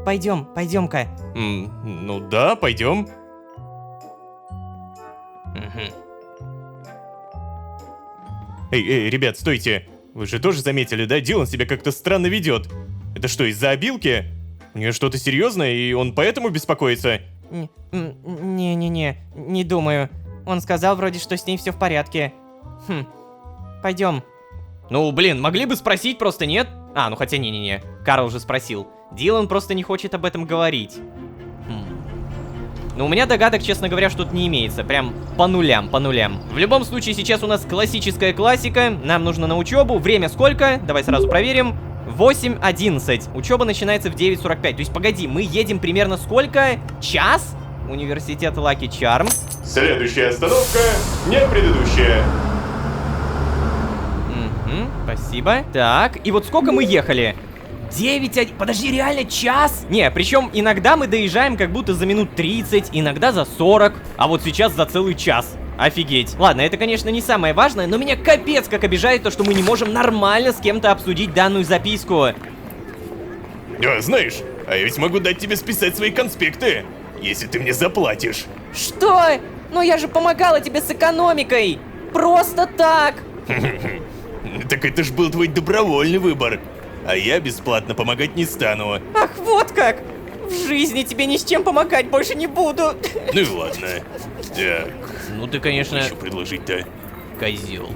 Пойдем-ка. Ну да, пойдем. Эй, ребят, стойте. Вы же тоже заметили, да? Дилан себя как-то странно ведет. Это что, из-за обилки? У нее что-то серьезное, и он поэтому беспокоится? Не-не-не, не думаю. Он сказал вроде, что с ней все в порядке. Пойдем. Ну, блин, могли бы спросить, просто нет? А, ну хотя не-не-не, Карл же спросил. Дилан просто не хочет об этом говорить. Ну, у меня догадок, честно говоря, что-то не имеется. Прям по нулям. В любом случае, сейчас у нас классическая классика. Нам нужно на учебу. Время сколько? Давай сразу проверим. 8:11. Учеба начинается в 9:45. То есть, погоди, мы едем примерно сколько? Час? Университет Lucky Charms. Следующая остановка не предыдущая. Спасибо. Так, и вот сколько мы ехали? 9, подожди, реально час? Не, причем иногда мы доезжаем как будто за минут 30, иногда за 40, а вот сейчас за целый час. Офигеть. Ладно, это, конечно, не самое важное, но меня капец как обижает то, что мы не можем нормально с кем-то обсудить данную записку. Знаешь, а я ведь могу дать тебе списать свои конспекты, если ты мне заплатишь. Что? Ну я же помогала тебе с экономикой. Просто так. Так это ж был твой добровольный выбор. А я бесплатно помогать не стану. Ах, вот как. В жизни тебе ни с чем помогать больше не буду. Ну и ладно. Так, Ну ты, конечно, еще предложить-то. козел.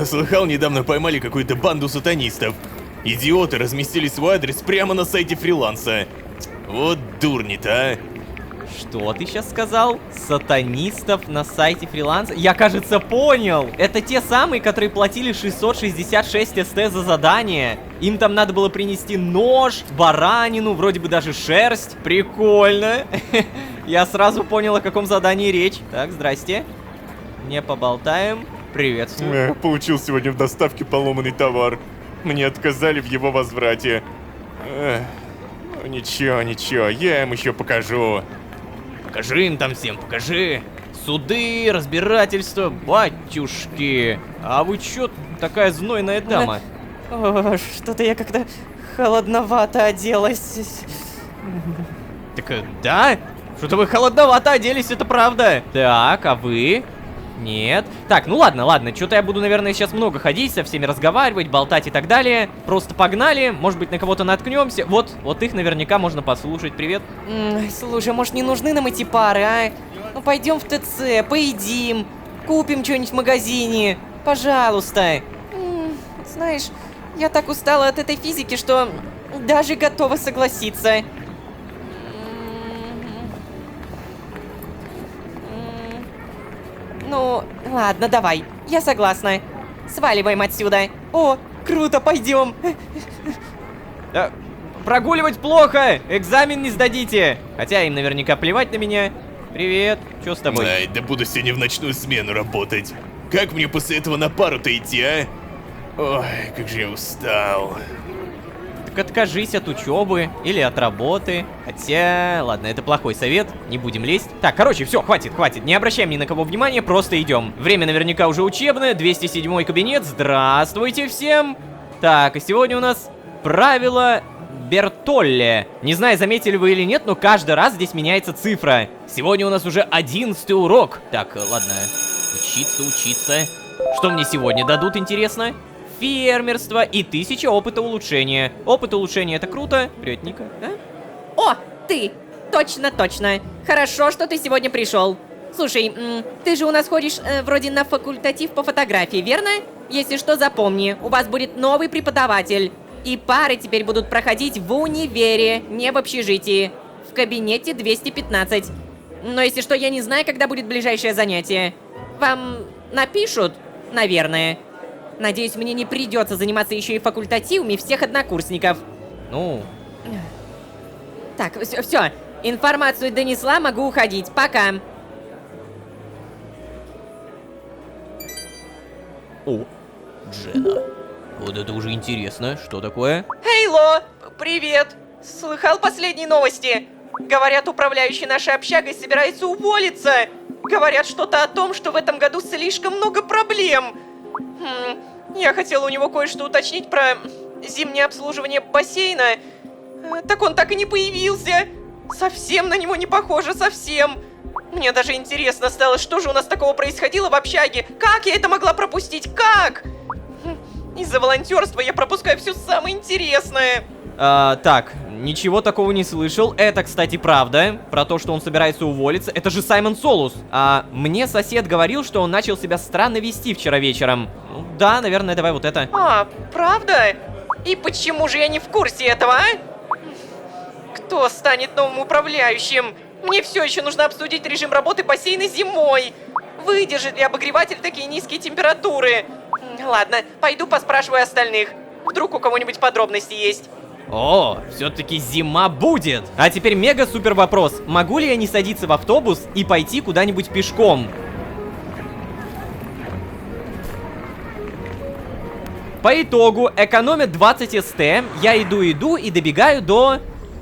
Слыхал, недавно поймали какую-то банду сатанистов. Идиоты разместили свой адрес прямо на сайте фриланса. Вот дурни-то, а. Что ты сейчас сказал? Сатанистов на сайте фриланса? Я, кажется, понял. Это те самые, которые платили 666 СТ за задание. Им там надо было принести нож, баранину, вроде бы даже шерсть. Прикольно. Я сразу понял, о каком задании речь. Так, здрасте. Не поболтаем. Приветствую. Получил сегодня в доставке поломанный товар. Мне отказали в его возврате. Ну ничего, я им еще покажу. Покажи им там всем, покажи. Суды, разбирательства, батюшки. А вы чё такая знойная дама? О, что-то я как-то холодновато оделась. Так, да? Что-то вы холодновато оделись, это правда. Так, а вы? Нет. Так, ну ладно, что-то я буду, наверное, сейчас много ходить, со всеми разговаривать, болтать и так далее. Просто погнали, может быть, на кого-то наткнемся. Вот их наверняка можно послушать. Привет. Слушай, может, не нужны нам эти пары, а? Ну пойдем в ТЦ, поедим, купим что-нибудь в магазине. Пожалуйста. Знаешь, я так устала от этой физики, что даже готова согласиться. Ну, ладно, давай. Я согласна. Сваливаем отсюда. О, круто, пойдем. Прогуливать плохо, экзамен не сдадите. Хотя им наверняка плевать на меня. Привет, что с тобой? Ай, да буду сегодня в ночную смену работать. Как мне после этого на пару-то идти, а? Ой, как же я устал. Так откажись от учебы или от работы. Хотя, ладно, это плохой совет, не будем лезть. Так, короче, все, хватит, не обращаем ни на кого внимания, просто идем. Время наверняка уже учебное, 207 кабинет, здравствуйте всем. Так, и сегодня у нас правило Бертолле. Не знаю, заметили вы или нет, но каждый раз здесь меняется цифра. Сегодня у нас уже 11-й урок. Так, ладно, учиться. Что мне сегодня дадут, интересно? фермерство и 1000 опыта улучшения. Опыт улучшения — это круто. Привет, Ника. О, ты! Точно, точно. Хорошо, что ты сегодня пришел. Слушай, ты же у нас ходишь вроде на факультатив по фотографии, верно? Если что, запомни, у вас будет новый преподаватель. И пары теперь будут проходить в универе, не в общежитии. В кабинете 215. Но если что, я не знаю, когда будет ближайшее занятие. Вам напишут, наверное. Надеюсь, мне не придется заниматься еще и факультативами всех однокурсников. Ну, Так, все. Информацию донесла, могу уходить. Пока. о, Джена. Вот это уже интересно. Что такое? Эй, Ло! Привет! Слыхал последние новости? Говорят, управляющий нашей общагой собирается уволиться. Говорят что-то о том, что в этом году слишком много проблем. Я хотела у него кое-что уточнить про зимнее обслуживание бассейна. Так он так и не появился. Совсем на него не похоже, совсем. Мне даже интересно стало, что же у нас такого происходило в общаге. Как я это могла пропустить? Как? Из-за волонтерства я пропускаю все самое интересное. Так, ничего такого не слышал. Это, кстати, правда. Про то, что он собирается уволиться. Это же Саймон Солус. Мне сосед говорил, что он начал себя странно вести вчера вечером. Ну, да, наверное, давай вот это. Правда? И почему же я не в курсе этого, а? Кто станет новым управляющим? Мне все еще нужно обсудить режим работы бассейна зимой. Выдержит ли обогреватель такие низкие температуры? Ладно, пойду поспрашиваю остальных. Вдруг у кого-нибудь подробности есть. О, все-таки зима будет. А теперь мега-супер вопрос. Могу ли я не садиться в автобус и пойти куда-нибудь пешком? По итогу, экономя 20 СТ, я иду и добегаю до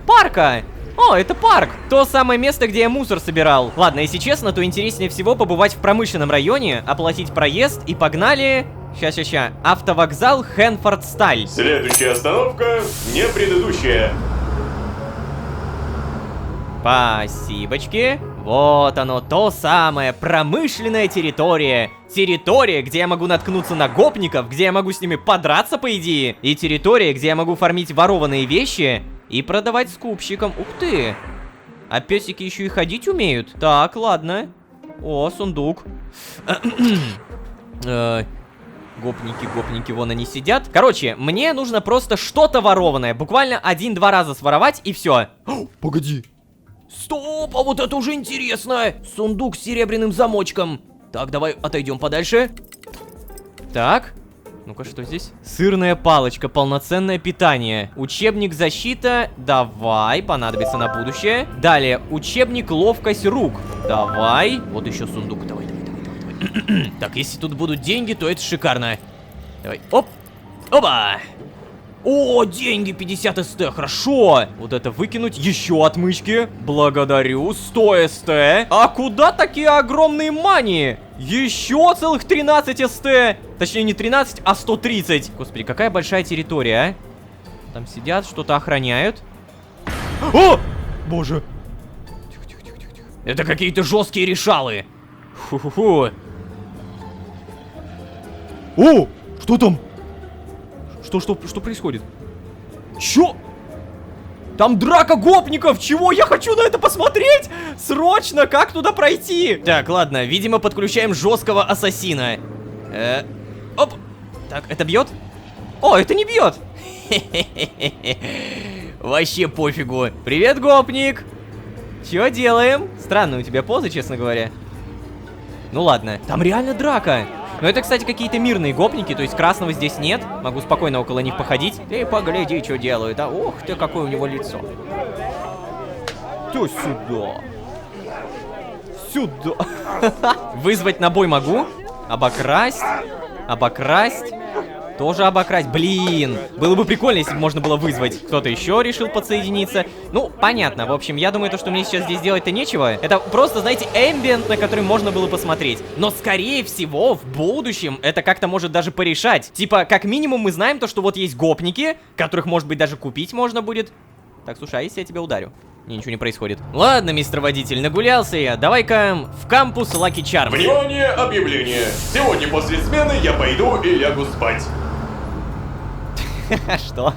парка. О, это парк. То самое место, где я мусор собирал. Ладно, если честно, то интереснее всего побывать в промышленном районе, оплатить проезд и погнали... Ща. Автовокзал Хэнфорд-Сталь. Следующая остановка не предыдущая. Спасибочки. Вот оно, то самое, промышленная территория. Территория, где я могу наткнуться на гопников, где я могу с ними подраться, по идее. И территория, где я могу фармить ворованные вещи и продавать скупщикам. Ух ты. А песики еще и ходить умеют. Так, ладно. О, сундук. Гопники, вон они сидят. Короче, мне нужно просто что-то ворованное. Буквально 1-2 раза своровать и все. Погоди. Стоп, а вот это уже интересно. Сундук с серебряным замочком. Так, давай отойдем подальше. Так. Ну-ка, что здесь? Сырная палочка, полноценное питание. Учебник защита. Давай, понадобится на будущее. Далее, учебник ловкость рук. Давай. Вот еще сундук, давай. Так, если тут будут деньги, то это шикарно. Давай, оп. Оба. О, деньги 50 СТ, хорошо. Вот это выкинуть, еще отмычки. Благодарю, 100 СТ. А куда такие огромные мани? Еще целых 13 СТ. Точнее, не 13, а 130. Господи, какая большая территория, а? Там сидят, что-то охраняют. О! Боже. Тихо. Это какие-то жесткие решалы. Фу-фу-фу. О, что там? Что происходит? Чё? Там драка гопников! Чего? Я хочу на это посмотреть! Срочно! Как туда пройти? Так, ладно, видимо, подключаем жесткого ассасина. Оп! Так, это бьет? О, это не бьет! Вообще пофигу. Привет, гопник! Чё делаем? Странная у тебя поза, честно говоря. Ну ладно, там реально драка. Но это, кстати, какие-то мирные гопники, то есть красного здесь нет. Могу спокойно около них походить. Ты погляди, что делают, а? Ох ты, какое у него лицо. То сюда. Сюда. Вызвать на бой могу. Обокрасть. Тоже обокрасть. Блин. Было бы прикольно, если бы можно было вызвать. Кто-то еще решил подсоединиться. Ну, понятно. В общем, я думаю, то, что мне сейчас здесь делать-то нечего. Это просто, знаете, эмбиент, на который можно было посмотреть. Но, скорее всего, в будущем это как-то может даже порешать. Типа, как минимум, мы знаем то, что вот есть гопники, которых, может быть, даже купить можно будет. Так, слушай, а если я тебя ударю? Ничего не происходит. Ладно, мистер водитель, нагулялся я. Давай-ка в кампус Lucky Charms. Внимание, объявление. Сегодня после смены я пойду и лягу спать. Что?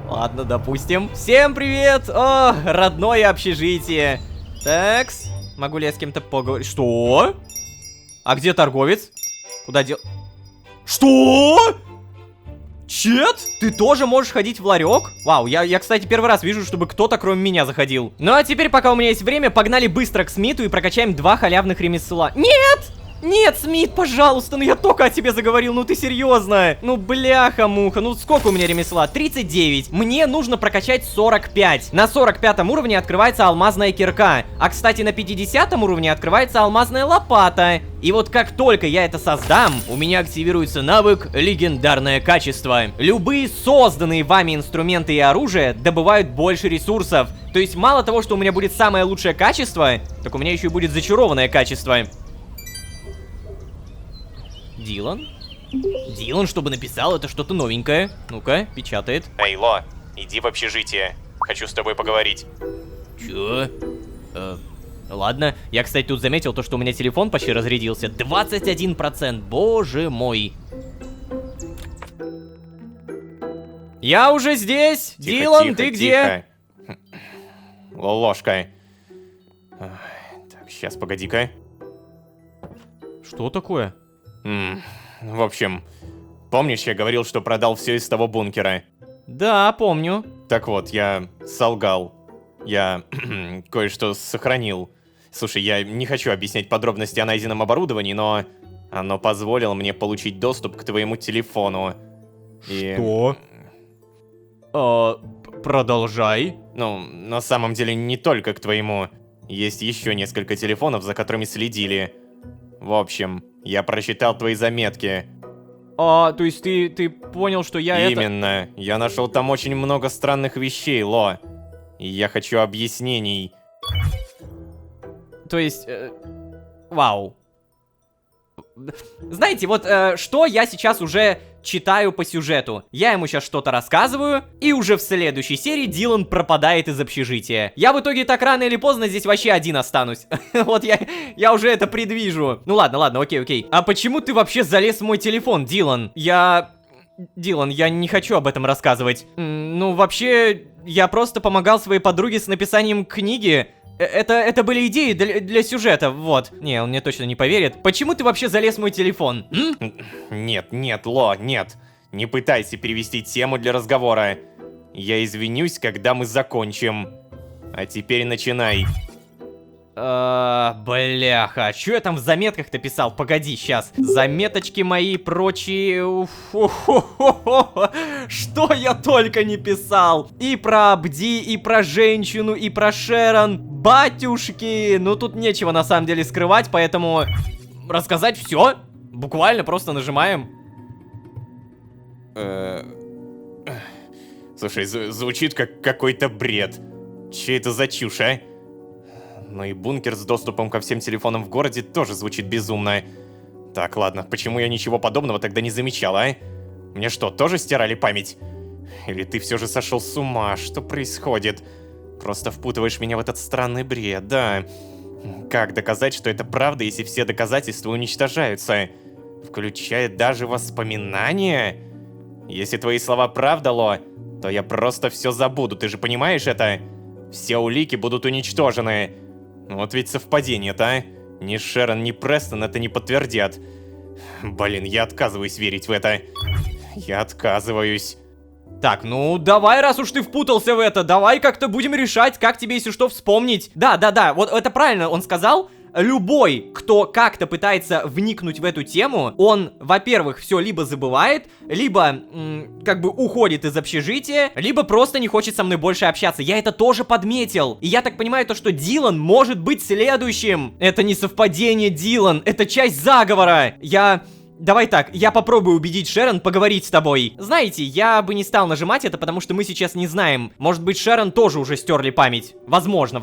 Ладно, допустим. Всем привет! О, родное общежитие. Такс. Могу ли я с кем-то поговорить? Что? А где торговец? Куда дел... Что? Чет? Ты тоже можешь ходить в ларек? Вау, я, кстати, первый раз вижу, чтобы кто-то кроме меня заходил. Ну а теперь, пока у меня есть время, погнали быстро к Смиту и прокачаем 2 халявных ремесла. Нет! Нет, Смит, пожалуйста, ну я только о тебе заговорил, ну ты серьезно? Ну бляха-муха, ну сколько у меня ремесла? 39. Мне нужно прокачать 45. На 45 уровне открывается алмазная кирка. А, кстати, на 50 уровне открывается алмазная лопата. И вот как только я это создам, у меня активируется навык «Легендарное качество». Любые созданные вами инструменты и оружие добывают больше ресурсов. То есть мало того, что у меня будет самое лучшее качество, так у меня еще и будет зачарованное качество. Дилан? Дилан, чтобы написал, это что-то новенькое. Ну-ка, печатает. Эй, Ло, иди в общежитие. Хочу с тобой поговорить. Чё? Ладно. Я, кстати, тут заметил то, что у меня телефон почти разрядился. 21%. Боже мой. Я уже здесь. Тихо, Дилан, тихо, ты где? тихо. Ложка. Так, сейчас, погоди-ка. Что такое? В общем, помнишь, я говорил, что продал все из того бункера? Да, помню. Так вот, я солгал. Я кое-что сохранил. Слушай, я не хочу объяснять подробности о найденном оборудовании, но оно позволило мне получить доступ к твоему телефону. И... Что? Продолжай. Ну, на самом деле не только к твоему. Есть еще несколько телефонов, за которыми следили. В общем, я прочитал твои заметки. То есть ты понял, что я Именно. Я нашел там очень много странных вещей, Ло. И я хочу объяснений. То есть... вау. Знаете, вот что я сейчас уже читаю по сюжету. Я ему сейчас что-то рассказываю, и уже в следующей серии Дилан пропадает из общежития. Я в итоге так рано или поздно здесь вообще один останусь. Вот я уже это предвижу. Ну ладно, окей. А почему ты вообще залез в мой телефон, Дилан? Дилан, я не хочу об этом рассказывать. Ну, вообще, я просто помогал своей подруге с написанием книги. Это были идеи для сюжета, вот. Не, он мне точно не поверит. Почему ты вообще залез в мой телефон? Нет, Ло, нет. Не пытайся перевести тему для разговора. Я извинюсь, когда мы закончим. А теперь начинай. Бляха, что я там в заметках-то писал? Погоди, сейчас. Заметочки мои и прочие... Что я только не писал? И про Абди, и про женщину, и про Шерон. Батюшки! Ну тут нечего на самом деле скрывать, поэтому... Рассказать все? Буквально просто нажимаем. Слушай, звучит как какой-то бред. Че это за чушь, а? Ну и бункер с доступом ко всем телефонам в городе тоже звучит безумно. Так, ладно, почему я ничего подобного тогда не замечал, а? Мне что, тоже стирали память? Или ты все же сошел с ума? Что происходит? Просто впутываешь меня в этот странный бред, да. Как доказать, что это правда, если все доказательства уничтожаются? Включая даже воспоминания? Если твои слова правда, Ло, то я просто все забуду, ты же понимаешь это? Все улики будут уничтожены. Вот ведь совпадение-то, а? Ни Шерон, ни Престон это не подтвердят. Блин, я отказываюсь верить в это. Я отказываюсь. Так, ну давай, раз уж ты впутался в это, давай как-то будем решать, как тебе, если что, вспомнить. Да, вот это правильно он сказал. Любой, кто как-то пытается вникнуть в эту тему, он, во-первых, все либо забывает, либо, как бы уходит из общежития, либо просто не хочет со мной больше общаться. Я это тоже подметил. И я так понимаю, то, что Дилан может быть следующим. Это не совпадение, Дилан, это часть заговора. Давай так, я попробую убедить Шерон поговорить с тобой. Знаете, я бы не стал нажимать это, потому что мы сейчас не знаем. Может быть, Шерон тоже уже стерли память. Возможно.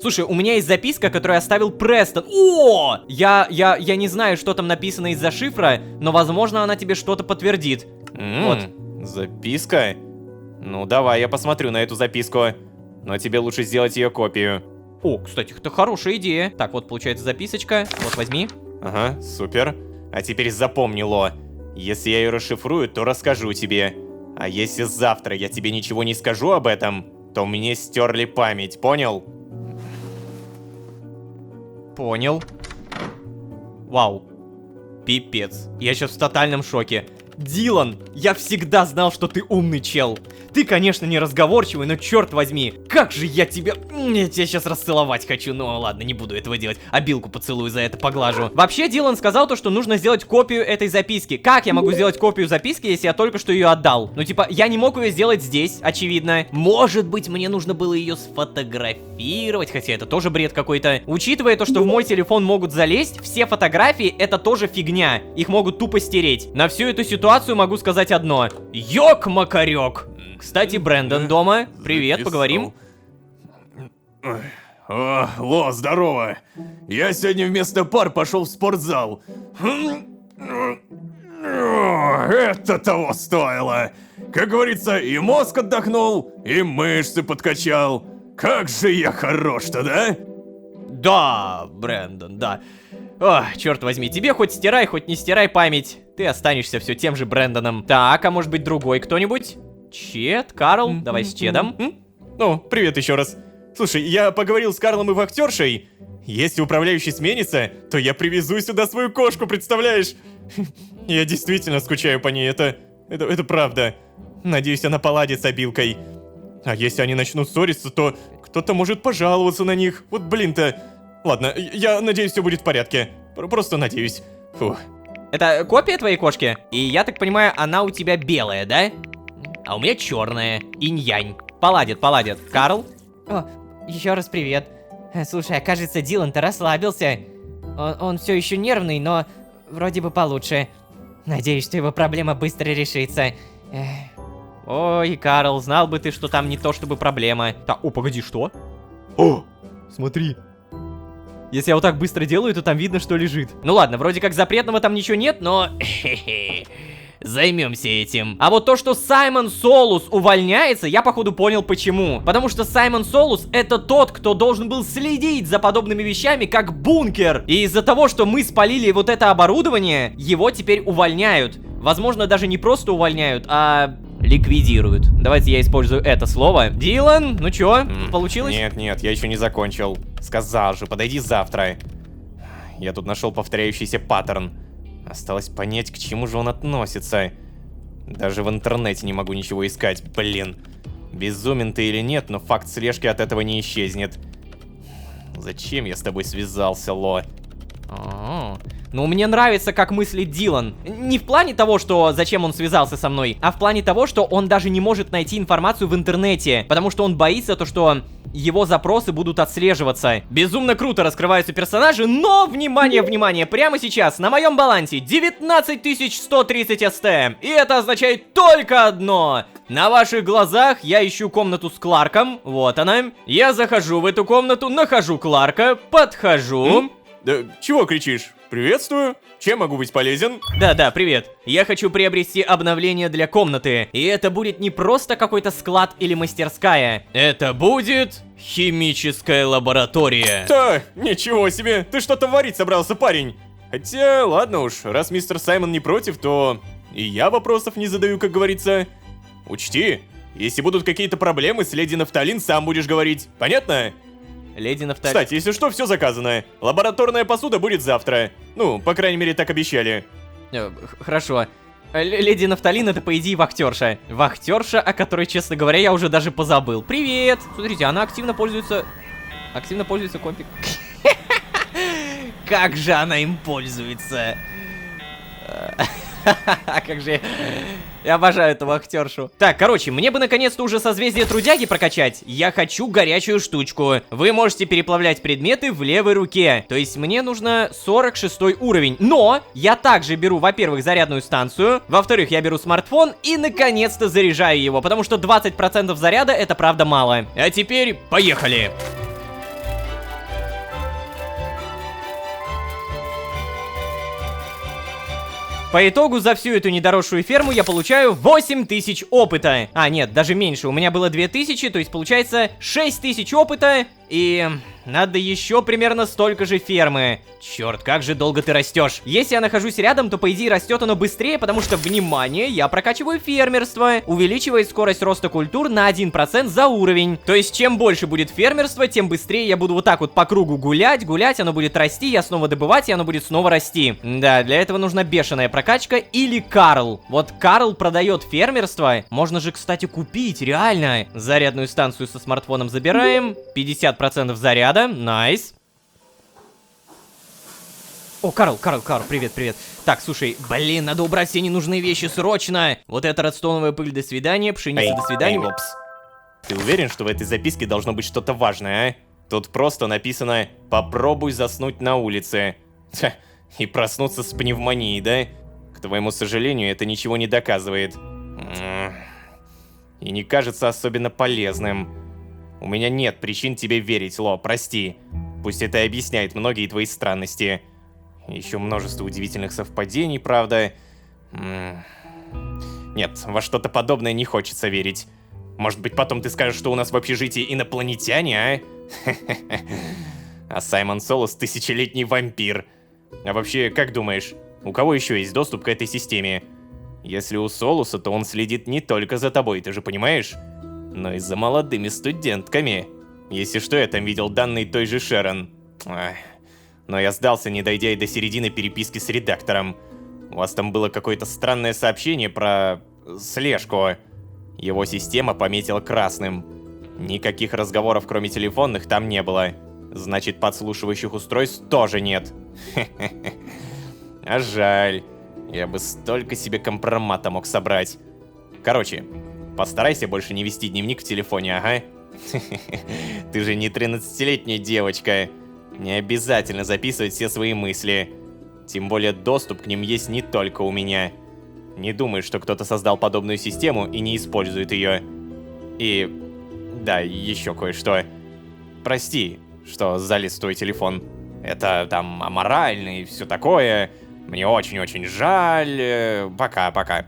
Слушай, у меня есть записка, которую оставил Престон. О! Я не знаю, что там написано из-за шифра, но, возможно, она тебе что-то подтвердит. Вот. Записка? Ну, давай, я посмотрю на эту записку. Но тебе лучше сделать ее копию. О, кстати, это хорошая идея. Так, вот, получается записочка. Вот, возьми. Ага, супер. А теперь запомни, Ло, если я ее расшифрую, то расскажу тебе. А если завтра я тебе ничего не скажу об этом, то мне стерли память, понял? Понял. Вау. Пипец. Я сейчас в тотальном шоке. Дилан, я всегда знал, что ты умный чел. Ты, конечно, не разговорчивый, но черт возьми, как же я тебя... Я тебя сейчас расцеловать хочу, но ладно, не буду этого делать. А Билку поцелую за это, поглажу. Вообще, Дилан сказал то, что нужно сделать копию этой записки. Как я могу сделать копию записки, если я только что ее отдал? Ну, типа, я не мог ее сделать здесь, очевидно. Может быть, мне нужно было ее сфотографировать, хотя это тоже бред какой-то. Учитывая то, что в мой телефон могут залезть, все фотографии это тоже фигня. Их могут тупо стереть. На всю эту ситуацию могу сказать одно. Ёк-макарёк. Кстати, Брэндон дома. Привет, поговорим. О, Ло, здорово. Я сегодня вместо пар пошел в спортзал. Это того стоило. Как говорится, и мозг отдохнул, и мышцы подкачал. Как же я хорош-то, да? Да, Брэндон, да. Ох, черт возьми, тебе хоть стирай, хоть не стирай память. Ты останешься все тем же Брэндоном. Так, а может быть другой кто-нибудь? Чет, Карл, давай с Чедом. Ну, привет еще раз. Слушай, я поговорил с Карлом и вахтершей. Если управляющий сменится, то я привезу сюда свою кошку, представляешь? Я действительно скучаю по ней, это правда. Надеюсь, она поладит с обилкой. А если они начнут ссориться, то кто-то может пожаловаться на них. Вот блин-то. Ладно, я надеюсь, все будет в порядке. Просто надеюсь. Фух. Это копия твоей кошки? И я так понимаю, она у тебя белая, да? А у меня черная. Инь-янь. Поладит, поладит. Карл? О, еще раз привет. Слушай, кажется, Дилан-то расслабился. Он все еще нервный, но вроде бы получше. Надеюсь, что его проблема быстро решится. Ой, Карл, знал бы ты, что там не то чтобы проблема. Так, о, погоди, что? О, смотри. Если я вот так быстро делаю, то там видно, что лежит. Ну ладно, вроде как запретного там ничего нет, но... Займемся этим. А вот то, что Саймон Солус увольняется, я походу понял почему. Потому что Саймон Солус это тот, кто должен был следить за подобными вещами, как бункер. И из-за того, что мы спалили вот это оборудование, его теперь увольняют. Возможно, даже не просто увольняют, а ликвидируют. Давайте я использую это слово. Дилан, ну чё, получилось? Нет, я еще не закончил. Сказал же, подойди завтра. Я тут нашел повторяющийся паттерн. Осталось понять, к чему же он относится. Даже в интернете не могу ничего искать, блин. Безумен ты или нет, но факт слежки от этого не исчезнет. Зачем я с тобой связался, Ло? Ну, мне нравится, как мыслит Дилан. Не в плане того, что зачем он связался со мной, а в плане того, что он даже не может найти информацию в интернете, потому что он боится то, что его запросы будут отслеживаться. Безумно круто раскрываются персонажи, но, внимание, внимание, прямо сейчас на моем балансе 19130 СТ. И это означает только одно. На ваших глазах я ищу комнату с Кларком, вот она. Я захожу в эту комнату, нахожу Кларка, подхожу. Да чего кричишь? Приветствую. Чем могу быть полезен? Да, привет. Я хочу приобрести обновление для комнаты. И это будет не просто какой-то склад или мастерская. Это будет химическая лаборатория. Да, ничего себе. Ты что-то варить собрался, парень. Хотя, ладно уж, раз мистер Саймон не против, то и я вопросов не задаю, как говорится. Учти, если будут какие-то проблемы с леди Нафталин, сам будешь говорить. Понятно? Леди Нафталин. Кстати, если что, все заказано. Лабораторная посуда будет завтра. Ну, по крайней мере, так обещали. Хорошо. Леди Нафталин это, по идее, вахтерша. Вахтерша, о которой, честно говоря, я уже даже позабыл. Привет! Смотрите, она активно пользуется компик. Как же она им пользуется? Как же я обожаю эту вахтершу. Так, короче, мне бы наконец-то уже созвездие трудяги прокачать. Я хочу горячую штучку. Вы можете переплавлять предметы в левой руке. То есть мне нужно 46 уровень. Но я также беру, во-первых, зарядную станцию. Во-вторых, я беру смартфон и наконец-то заряжаю его. Потому что 20% заряда это правда мало. А теперь поехали. По итогу за всю эту недоросшую ферму я получаю 8000 опыта. А, нет, даже меньше. У меня было 2000, то есть получается 6000 опыта И надо еще примерно столько же фермы. Черт, как же долго ты растешь. Если я нахожусь рядом, то по идее растет оно быстрее, потому что, внимание, я прокачиваю фермерство. Увеличивает скорость роста культур на 1% за уровень. То есть, чем больше будет фермерство, тем быстрее я буду вот так вот по кругу гулять, оно будет расти, я снова добывать, и оно будет снова расти. Да, для этого нужна бешеная прокачка или Карл. Вот Карл продает фермерство. Можно же, кстати, купить, реально. Зарядную станцию со смартфоном забираем. 50% заряда, найс. О, Карл, привет. Так, слушай, блин, надо убрать все ненужные вещи срочно. Вот это редстоуновая пыль, до свидания, пшеница, до свидания. Эй, Лопс. Ты уверен, что в этой записке должно быть что-то важное, а? Тут просто написано «Попробуй заснуть на улице». И проснуться с пневмонией, да? К твоему сожалению, это ничего не доказывает. И не кажется особенно полезным. У меня нет причин тебе верить, Ло, прости. Пусть это и объясняет многие твои странности. Еще множество удивительных совпадений, правда. Нет, во что-то подобное не хочется верить. Может быть, потом ты скажешь, что у нас в общежитии инопланетяне, а? А Саймон Солус — тысячелетний вампир. А вообще, как думаешь, у кого еще есть доступ к этой системе? Если у Солуса, то он следит не только за тобой, ты же понимаешь? Но и за молодыми студентками. Если что, я там видел данные той же Шерон. Но я сдался, не дойдя и до середины переписки с редактором. У вас там было какое-то странное сообщение про слежку. Его система пометила красным. Никаких разговоров, кроме телефонных, там не было. Значит, подслушивающих устройств тоже нет. А жаль. Я бы столько себе компромата мог собрать. Короче, постарайся больше не вести дневник в телефоне, ага. Ты же не 13-летняя девочка. Не обязательно записывать все свои мысли. Тем более доступ к ним есть не только у меня. Не думаю, что кто-то создал подобную систему и не использует ее. И... да, еще кое-что. Прости, что залез в твой телефон. Это там аморально и все такое. Мне очень-очень жаль. Пока-пока.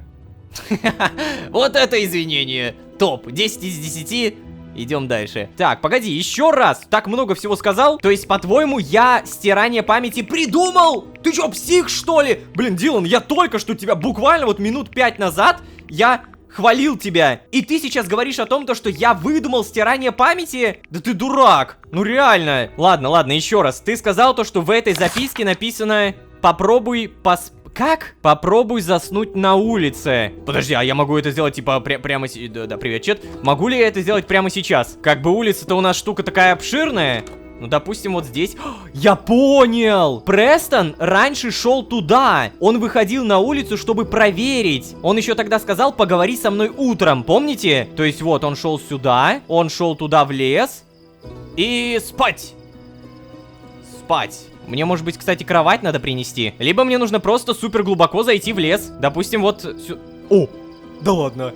Вот это извинение. Топ, 10 из 10. Идем дальше. Так, погоди, еще раз. Так много всего сказал. То есть, по-твоему, я стирание памяти придумал? Ты что, псих, что ли? Блин, Дилан, я только что тебя буквально вот минут 5 назад я хвалил тебя. И ты сейчас говоришь о том, что я выдумал стирание памяти? Да ты дурак. Ну реально. Ладно, еще раз. Ты сказал то, что в этой записке написано «Попробуй Как? Попробуй заснуть на улице. Подожди, а я могу это сделать, типа, прямо сейчас? Да, привет, чет. Могу ли я это сделать прямо сейчас? Как бы улица-то у нас штука такая обширная. Ну, допустим, вот здесь. Я понял! Престон раньше шел туда. Он выходил на улицу, чтобы проверить. Он еще тогда сказал, поговори со мной утром, помните? То есть вот, он шел сюда, он шел туда в лес. И спать. Мне, может быть, кстати, кровать надо принести. Либо мне нужно просто супер глубоко зайти в лес. Допустим, вот... О, да ладно.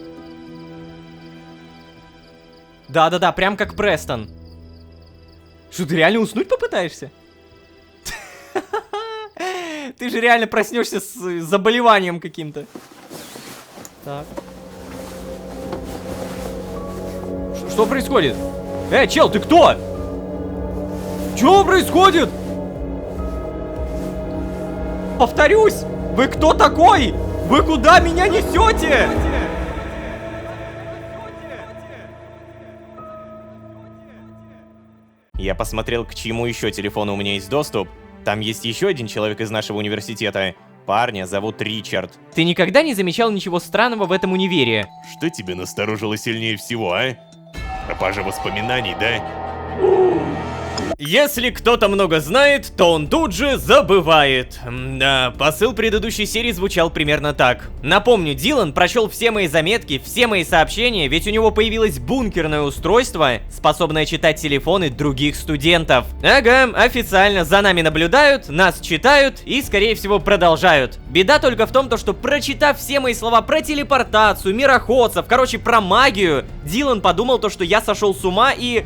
Да, прям как Престон. Что, ты реально уснуть попытаешься? Ты же реально проснешься с заболеванием каким-то. Так. Что происходит? Чел, ты кто? Что происходит? Повторюсь, вы кто такой? Вы куда меня несете? Я посмотрел, к чему еще телефону у меня есть доступ. Там есть еще один человек из нашего университета. Парня зовут Ричард. Ты никогда не замечал ничего странного в этом универе? Что тебя насторожило сильнее всего, а? Пропажа воспоминаний, да? Если кто-то много знает, то он тут же забывает. Да, посыл предыдущей серии звучал примерно так. Напомню, Дилан прочел все мои заметки, все мои сообщения, ведь у него появилось бункерное устройство, способное читать телефоны других студентов. Ага, официально за нами наблюдают, нас читают и, скорее всего, продолжают. Беда только в том, что прочитав все мои слова про телепортацию, мироходцев, короче, про магию, Дилан подумал что я сошел с ума и...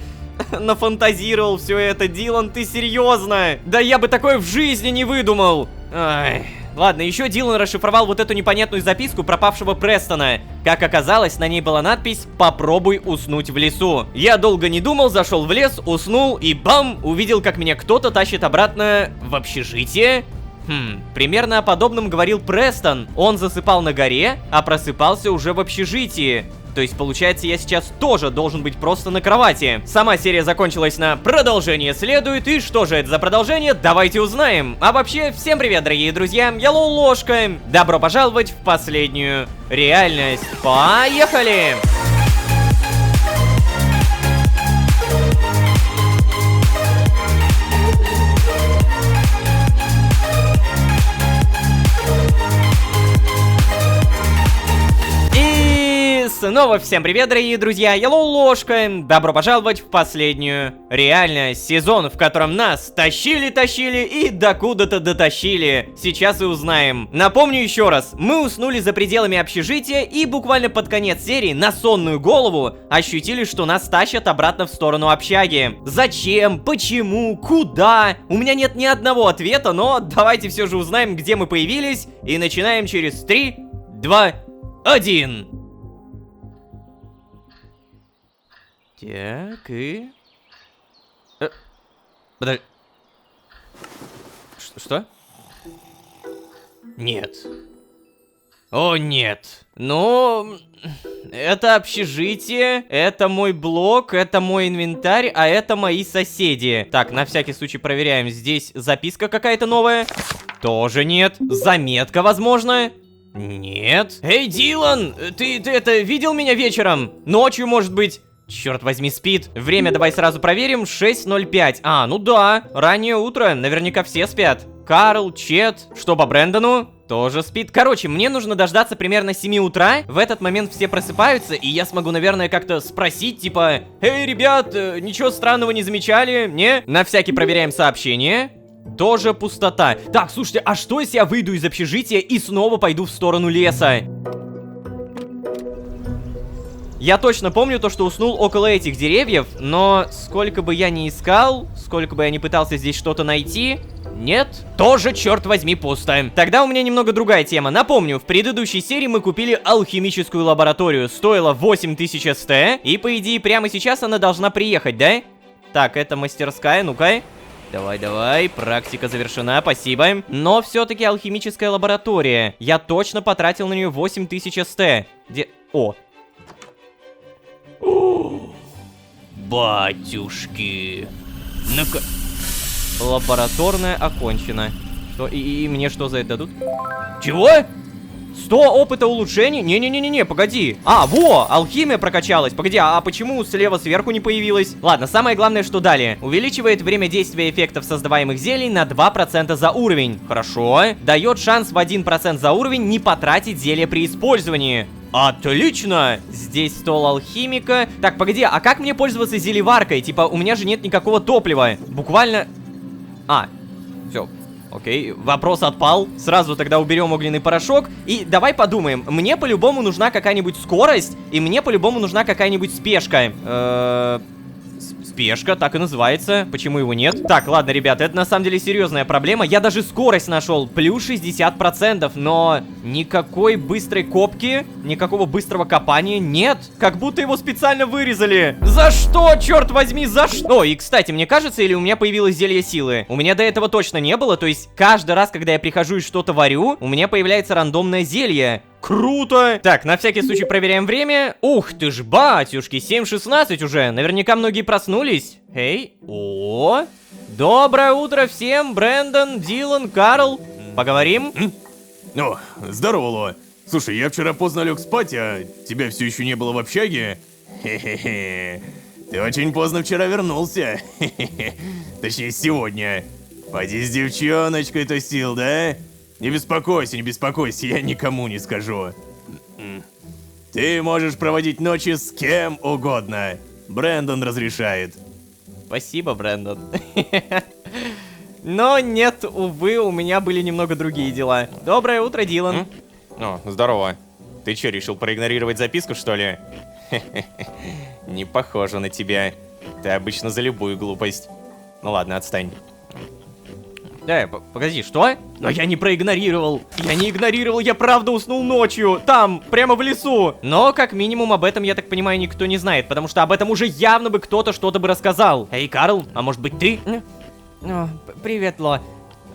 нафантазировал все это. Дилан, ты серьезно? Да я бы такое в жизни не выдумал. Ай, Ладно, еще Дилан расшифровал вот эту непонятную записку пропавшего Престона. Как оказалось, на ней была надпись «Попробуй уснуть в лесу». Я долго не думал, зашел в лес, уснул и бам! Увидел, как меня кто-то тащит обратно в общежитие. Примерно о подобном говорил Престон. Он засыпал на горе, а просыпался уже в общежитии. То есть, получается, я сейчас тоже должен быть просто на кровати. Сама серия закончилась на «Продолжение следует», и что же это за продолжение, давайте узнаем. А вообще, всем привет, дорогие друзья, я Ложка. Добро пожаловать в последнюю реальность. Поехали! Снова всем привет, дорогие друзья, я Ложка. Добро пожаловать в последнюю реальность. Сезон, в котором нас тащили и докуда-то дотащили. Сейчас и узнаем. Напомню еще раз, мы уснули за пределами общежития и буквально под конец серии на сонную голову ощутили, что нас тащат обратно в сторону общаги. Зачем? Почему? Куда? У меня нет ни одного ответа, но давайте все же узнаем, где мы появились. И начинаем через 3, 2, 1. Так, и... Подожди. Что? Нет. О, нет. Ну... Это общежитие, это мой блок, это мой инвентарь, а это мои соседи. Так, на всякий случай проверяем. Здесь записка какая-то новая? Тоже нет. Заметка, возможно? Нет. Эй, Дилан, ты это видел меня вечером? Ночью, может быть? Черт возьми, спит. Время давай сразу проверим. 6:05. А, ну да, раннее утро, наверняка все спят. Карл, Чет, что по Брэндону? Тоже спит. Короче, мне нужно дождаться примерно 7 утра. В этот момент все просыпаются, и я смогу, наверное, как-то спросить, типа: «Эй, ребят, ничего странного не замечали? Не?» На всякий проверяем сообщение. Тоже пустота. Так, слушайте, а что если я выйду из общежития и снова пойду в сторону леса? Я точно помню то, что уснул около этих деревьев, но сколько бы я ни искал, сколько бы я ни пытался здесь что-то найти, нет, тоже, черт возьми, пусто. Тогда у меня немного другая тема. Напомню, в предыдущей серии мы купили алхимическую лабораторию. Стоила 8000 СТ, и по идее прямо сейчас она должна приехать, да? Так, это мастерская, ну-ка. Давай, практика завершена, спасибо. Но все-таки алхимическая лаборатория. Я точно потратил на нее 8000 СТ. Где... О! Батюшки. Ну-ка. Лабораторная окончена. Что? И мне что за это дадут? Чего? 100 опыта улучшений? Не-не-не-не, погоди. А, во, алхимия прокачалась. Погоди, а почему слева сверху не появилась? Ладно, самое главное, что далее. Увеличивает время действия эффектов создаваемых зелий на 2% за уровень. Хорошо. Дает шанс в 1% за уровень не потратить зелье при использовании. Отлично! Здесь стол алхимика. Так, погоди, а как мне пользоваться зелеваркой? Типа, у меня же нет никакого топлива. Буквально... А, все. Окей, вопрос отпал. Сразу тогда уберем огненный порошок. И давай подумаем. Мне по-любому нужна какая-нибудь скорость, и мне по-любому нужна какая-нибудь спешка. Спешка, так и называется. Почему его нет? Так, ладно, ребята, это на самом деле серьезная проблема. Я даже скорость нашел, плюс 60%, но никакой быстрой копки, никакого быстрого копания нет. Как будто его специально вырезали. За что, черт возьми, за что? О, и кстати, мне кажется, или у меня появилось зелье силы? У меня до этого точно не было, то есть каждый раз, когда я прихожу и что-то варю, у меня появляется рандомное зелье. Круто! Так, на всякий случай проверяем время. Ух ты ж, батюшки, 7:16 уже. Наверняка многие проснулись. Эй, о! Доброе утро всем, Брэндон, Дилан, Карл. Поговорим? О, здорово, Ло. Слушай, я вчера поздно лег спать, а тебя все еще не было в общаге. Хе-хе-хе. Ты очень поздно вчера вернулся. Хе-хе-хе. Точнее, сегодня. Поди с девчоночкой тусил, да? Не беспокойся, я никому не скажу. Ты можешь проводить ночи с кем угодно. Брэндон разрешает. Спасибо, Брэндон. Но нет, увы, у меня были немного другие дела. Доброе утро, Дилан. О, здорово. Ты что, решил проигнорировать записку, что ли? Не похоже на тебя. Ты обычно за любую глупость. Ну ладно, отстань. Погоди, что? Но я не проигнорировал. Я не игнорировал, я правда уснул ночью. Там, прямо в лесу. Но, как минимум, об этом, я так понимаю, никто не знает. Потому что об этом уже явно бы кто-то что-то бы рассказал. Эй, Карл, а может быть ты? Привет, Ло.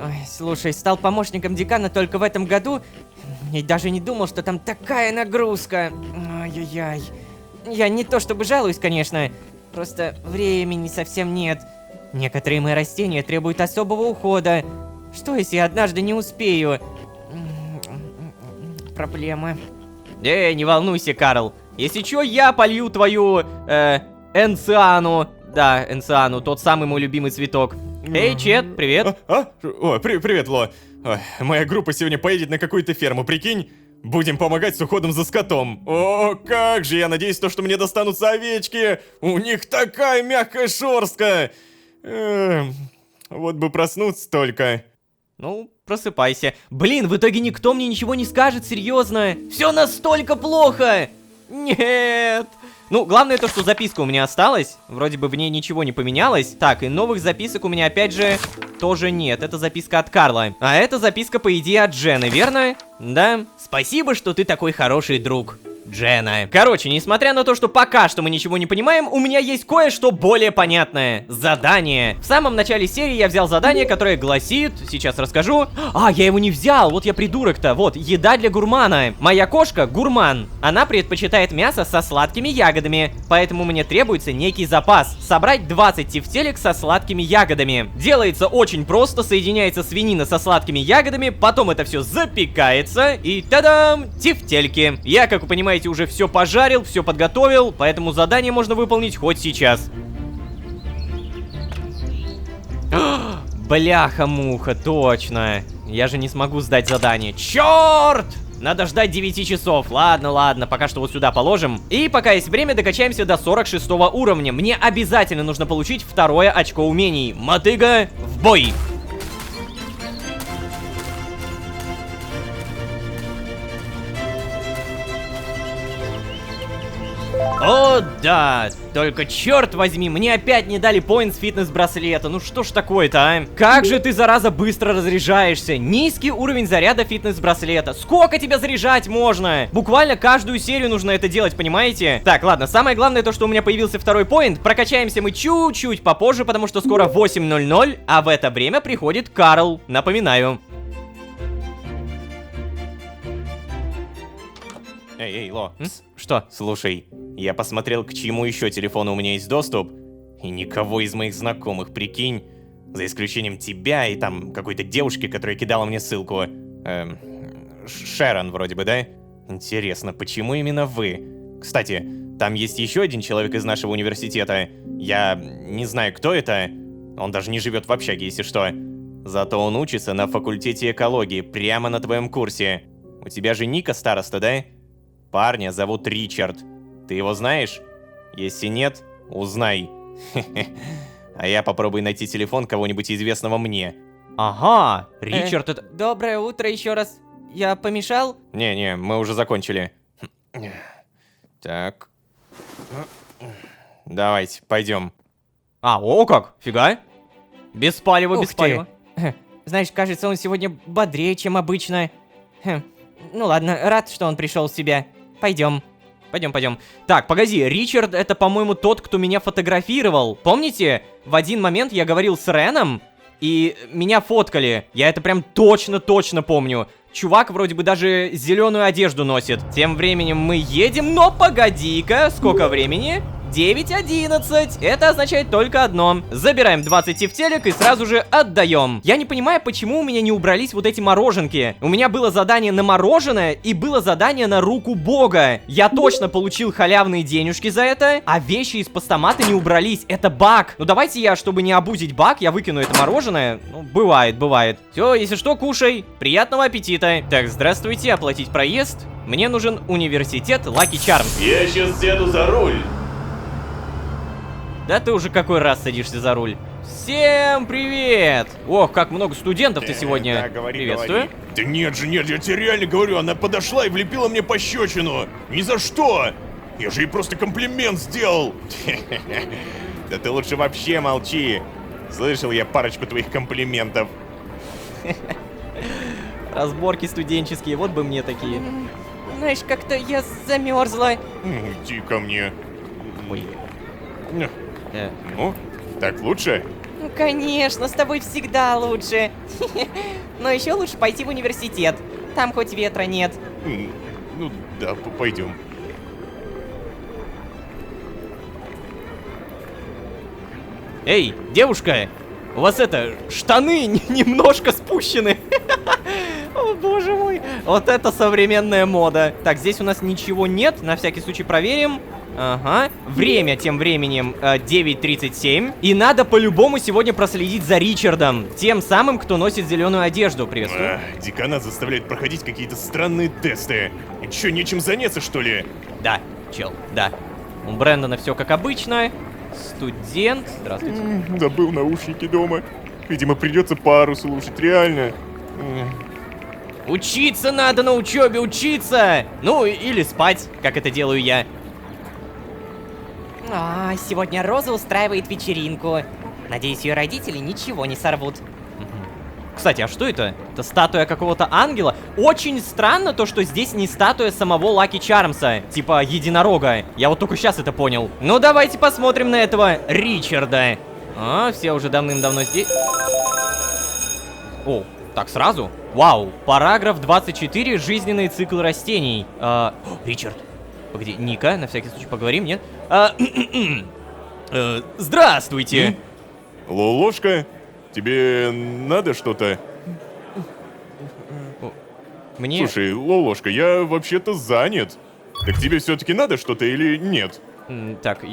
Ой, слушай, стал помощником декана только в этом году. И даже не думал, что там такая нагрузка. Ай-яй-яй. Я не то чтобы жалуюсь, конечно. Просто времени совсем нет. Некоторые мои растения требуют особого ухода. Что, если я однажды не успею? Проблема. Не волнуйся, Карл. Если чё, я полью твою, энциану. Да, энциану, тот самый мой любимый цветок. Эй, Чет, привет. Привет, Ло. Ой, моя группа сегодня поедет на какую-то ферму, прикинь? Будем помогать с уходом за скотом. О, как же, я надеюсь, что мне достанутся овечки. У них такая мягкая шерстка. Вот бы проснуться только. Ну, просыпайся. Блин, в итоге никто мне ничего не скажет, серьезно. Все настолько плохо. Нет. Ну, главное то, что записка у меня осталась. Вроде бы в ней ничего не поменялось. Так, и новых записок у меня опять же тоже нет. Это записка от Карла. А это записка, по идее, от Джены, верно? Да. Спасибо, что ты такой хороший друг, Джена. Короче, несмотря на то, что пока что мы ничего не понимаем, у меня есть кое-что более понятное. Задание. В самом начале серии я взял задание, которое гласит... Сейчас расскажу. А, я его не взял, вот я придурок-то. Вот, еда для гурмана. Моя кошка гурман. Она предпочитает мясо со сладкими ягодами. Поэтому мне требуется некий запас. Собрать 20 тефтелек со сладкими ягодами. Делается очень просто. Соединяется свинина со сладкими ягодами. Потом это все запекается. И та-дам! Тефтельки. Я, как вы понимаете, уже все пожарил, все подготовил, поэтому задание можно выполнить хоть сейчас. Бляха-муха, точно. Я же не смогу сдать задание. Черт! Надо ждать 9 часов. Ладно, ладно, пока что вот сюда положим. И пока есть время, докачаемся до 46 уровня. Мне обязательно нужно получить второе очко умений. Мотыга, в бой! О, да, только черт возьми, мне опять не дали поинт с фитнес-браслета. Ну что ж такое-то, а? Как же ты, зараза, быстро разряжаешься. Низкий уровень заряда фитнес-браслета. Сколько тебя заряжать можно? Буквально каждую серию нужно это делать, понимаете? Так, ладно, самое главное то, что у меня появился второй поинт. Прокачаемся мы чуть-чуть попозже, потому что скоро 8:00, а в это время приходит Карл. Напоминаю. Эй, Ло. Что? Слушай, я посмотрел, к чему еще телефону у меня есть доступ, и никого из моих знакомых, прикинь, за исключением тебя и там какой-то девушки, которая кидала мне ссылку. Шерон вроде бы, да? Интересно, почему именно вы? Кстати, там есть еще один человек из нашего университета. Я не знаю, кто это. Он даже не живет в общаге, если что. Зато он учится на факультете экологии, прямо на твоем курсе. У тебя же Ника староста, да? Парня зовут Ричард. Ты его знаешь? Если нет, узнай. А я попробую найти телефон кого-нибудь известного мне. Ага, Ричард это... Доброе утро еще раз. Я помешал? Не-не, мы уже закончили. Так. Давайте, пойдем. А, о как, фига. Без палева, без палева. Знаешь, кажется, он сегодня бодрее, чем обычно. Ну ладно, рад, что он пришел в себя. Пойдем. Пойдем. Так, погоди, Ричард это, по-моему, тот, кто меня фотографировал. Помните, в один момент я говорил с Реном, и меня фоткали. Я это прям точно помню. Чувак вроде бы даже зеленую одежду носит. Тем временем мы едем, но погоди-ка, сколько времени? 9:11. Это означает только одно. Забираем 20 тефтелек и сразу же отдаем. Я не понимаю, почему у меня не убрались вот эти мороженки. У меня было задание на мороженое и было задание на руку бога. Я точно получил халявные денежки за это, а вещи из постамата не убрались. Это баг. Ну давайте я, чтобы не обузить баг, я выкину это мороженое. Ну, бывает. Все, если что, кушай. Приятного аппетита. Так, здравствуйте, оплатить проезд. Мне нужен университет Lucky Charms. Я сейчас сяду за руль. Да ты уже какой раз садишься за руль. Всем привет! Ох, как много студентов-то сегодня. Да, говори. Приветствую. Да нет же, нет, я тебе реально говорю, она подошла и влепила мне пощечину. Ни за что. Я же ей просто комплимент сделал. Да ты лучше вообще молчи. Слышал я парочку твоих комплиментов. Разборки студенческие, вот бы мне такие. Знаешь, как-то я замерзла. Иди ко мне. Ой. Э, Ну, так лучше? Ну, конечно, с тобой всегда лучше. Но еще лучше пойти в университет. Там хоть ветра нет. Ну, да, пойдем. Эй, девушка, у вас это, штаны немножко спущены. О, боже мой. Вот это современная мода. Так, здесь у нас ничего нет, на всякий случай проверим. Ага, время тем временем 9:37. И надо по-любому сегодня проследить за Ричардом, тем самым, кто носит зеленую одежду. Приветствую. Деканат заставляет проходить какие-то странные тесты. И чё, нечем заняться, что ли? Да, чел, да. У Брэндона все как обычно. Студент, здравствуйте. Забыл наушники дома. Видимо, придется пару слушать, реально. Учиться надо на учебе, учиться! Ну, или спать, как это делаю я. А, сегодня Роза устраивает вечеринку. Надеюсь, ее родители ничего не сорвут. Кстати, а что это? Это статуя какого-то ангела? Очень странно то, что здесь не статуя самого Лаки Чармса, типа единорога. Я вот только сейчас это понял. Ну, давайте посмотрим на этого Ричарда. А, все уже давным-давно здесь. О, так сразу? Вау, параграф 24, жизненный цикл растений. Ричард. Погоди, Ника, на всякий случай поговорим, нет? Здравствуйте. Лолошка, тебе надо что-то? Мне... Слушай, Лолошка, я вообще-то занят. Так тебе все-таки надо что-то или нет? Так,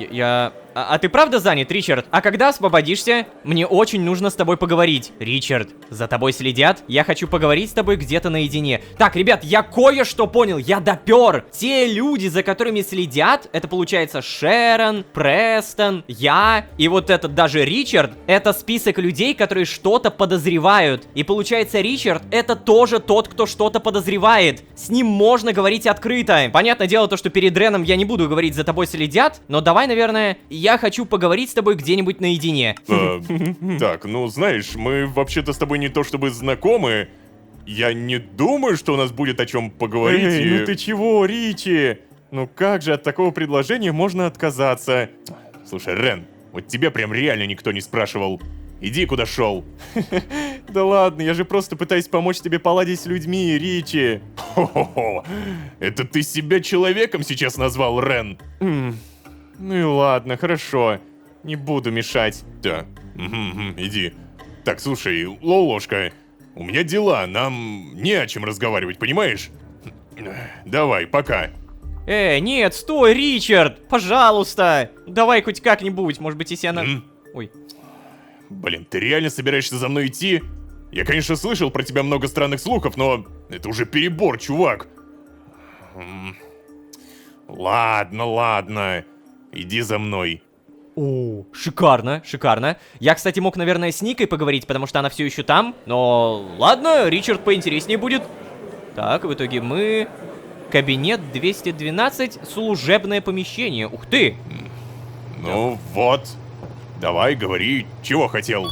А ты правда занят, Ричард? А когда освободишься? Мне очень нужно с тобой поговорить. Ричард, за тобой следят? Я хочу поговорить с тобой где-то наедине. Так, ребят, я кое-что понял, я допер. Те люди, за которыми следят, это получается Шерон, Престон, я и вот этот даже Ричард. Это список людей, которые что-то подозревают. И получается, Ричард это тоже тот, кто что-то подозревает. С ним можно говорить открыто. Понятное дело, то, что перед Реном я не буду говорить, за тобой следят. Но давай, наверное, я хочу поговорить с тобой где-нибудь наедине. Так, ну знаешь, мы вообще-то с тобой не то чтобы знакомы. Я не думаю, что у нас будет о чем поговорить. Эй, ну ты чего, Ричи? Ну как же от такого предложения можно отказаться? Слушай, Рен, вот тебя прям реально никто не спрашивал. Иди, куда шел. Да ладно, я же просто пытаюсь помочь тебе поладить с людьми, Ричи. Хо-хо-хо. Это ты себя человеком сейчас назвал, Рен? Ну и ладно, хорошо. Не буду мешать. Да. Иди. Так, слушай, Лолошка, у меня дела, нам не о чем разговаривать, понимаешь? Давай, пока. Нет, стой, Ричард, пожалуйста. Давай хоть как-нибудь, может быть, если она... Ой. Блин, ты реально собираешься за мной идти? Я, конечно, слышал про тебя много странных слухов, но это уже перебор, чувак. Ладно. Иди за мной. О, шикарно, шикарно. Я, кстати, мог, наверное, с Никой поговорить, потому что она все еще там. Но ладно, Ричард поинтереснее будет. Так, в итоге мы... Кабинет 212, служебное помещение. Ух ты! Ну вот. Давай, говори, чего хотел.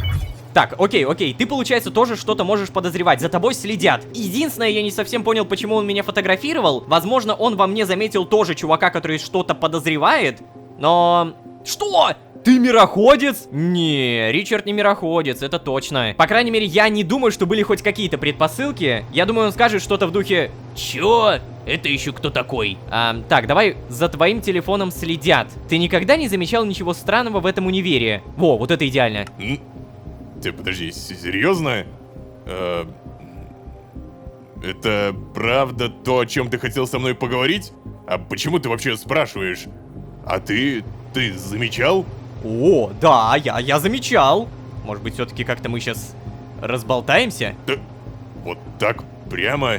Так, окей, ты, получается, тоже что-то можешь подозревать, за тобой следят. Единственное, я не совсем понял, почему он меня фотографировал. Возможно, он во мне заметил тоже чувака, который что-то подозревает. Но... Что? Ты мироходец? Не, Ричард не мироходец, это точно. По крайней мере, я не думаю, что были хоть какие-то предпосылки. Я думаю, он скажет что-то в духе... Чё? Это еще кто такой? Так, давай, за твоим телефоном следят. Ты никогда не замечал ничего странного в этом универе? Во, вот это идеально. Ты подожди, серьезно? Это правда то, о чем ты хотел со мной поговорить? А почему ты вообще спрашиваешь? А ты замечал? О, да, я замечал. Может быть, все-таки как-то мы сейчас разболтаемся? Да, вот так прямо?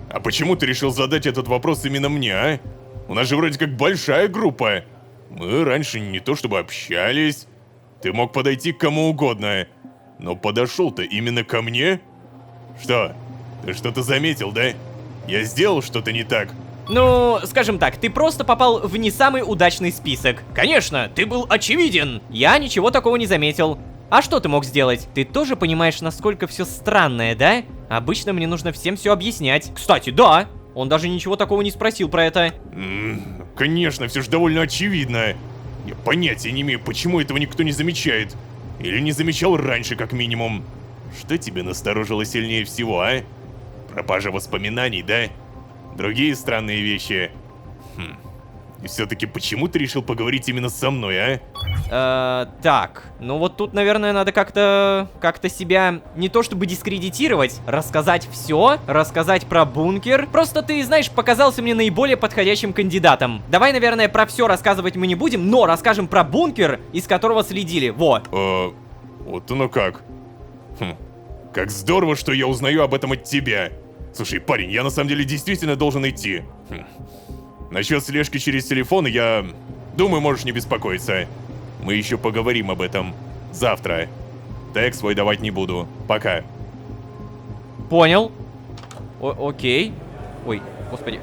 А почему ты решил задать этот вопрос именно мне, а? У нас же вроде как большая группа. Мы раньше не то чтобы общались. Ты мог подойти к кому угодно. Но подошел-то именно ко мне? Что? Ты что-то заметил, да? Я сделал что-то не так? Ну, скажем так, ты просто попал в не самый удачный список. Конечно, ты был очевиден. Я ничего такого не заметил. А что ты мог сделать? Ты тоже понимаешь, насколько все странное, да? Обычно мне нужно всем все объяснять. Кстати, да. Он даже ничего такого не спросил про это. Конечно, все же довольно очевидно. Я понятия не имею, почему этого никто не замечает. Или не замечал раньше, как минимум. Что тебя насторожило сильнее всего, а? Пропажа воспоминаний, да? Другие странные вещи. И все-таки почему ты решил поговорить именно со мной, а? Так, ну вот тут, наверное, надо как-то себя не то чтобы дискредитировать, рассказать все, рассказать про бункер. Просто ты, знаешь, показался мне наиболее подходящим кандидатом. Давай, наверное, про все рассказывать мы не будем, но расскажем про бункер, из которого следили. Вот. Вот оно как. Как здорово, что я узнаю об этом от тебя. Слушай, парень, я на самом деле действительно должен идти. Насчет слежки через телефон я думаю, можешь не беспокоиться. Мы еще поговорим об этом завтра. Тег свой давать не буду. Пока. Понял. Окей. Ой, господи.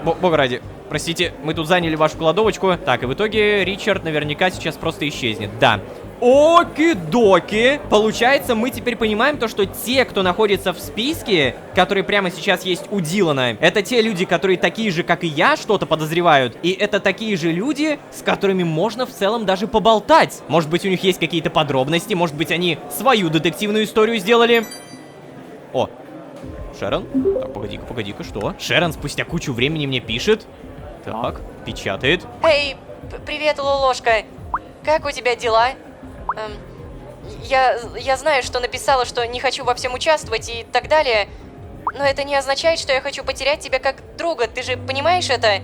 Бога ради. Простите, мы тут заняли вашу кладовочку. Так, и в итоге Ричард наверняка сейчас просто исчезнет. Да. Оки-доки. Получается, мы теперь понимаем то, что те, кто находится в списке, который прямо сейчас есть у Дилана, это те люди, которые такие же, как и я, что-то подозревают. И это такие же люди, с которыми можно в целом даже поболтать. Может быть, у них есть какие-то подробности, может быть, они свою детективную историю сделали. О, Шерон? Так, погоди-ка, что? Шерон спустя кучу времени мне пишет. Так, печатает. Эй, привет, Лолошка. Как у тебя дела? Я знаю, что написала, что не хочу во всем участвовать и так далее, но это не означает, что я хочу потерять тебя как друга, ты же понимаешь это?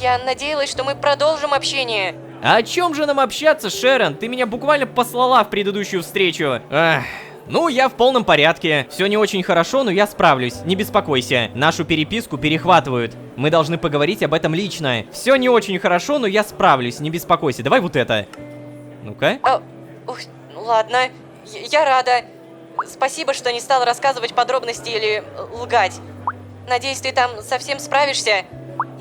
Я надеялась, что мы продолжим общение. А о чем же нам общаться, Шерон? Ты меня буквально послала в предыдущую встречу. Ах. Ну, я в полном порядке. Все не очень хорошо, но я справлюсь. Не беспокойся. Нашу переписку перехватывают. Мы должны поговорить об этом лично. Все не очень хорошо, но я справлюсь. Не беспокойся. Давай вот это. Ну-ка. Ладно, я рада. Спасибо, что не стал рассказывать подробности или лгать. Надеюсь, ты там совсем справишься,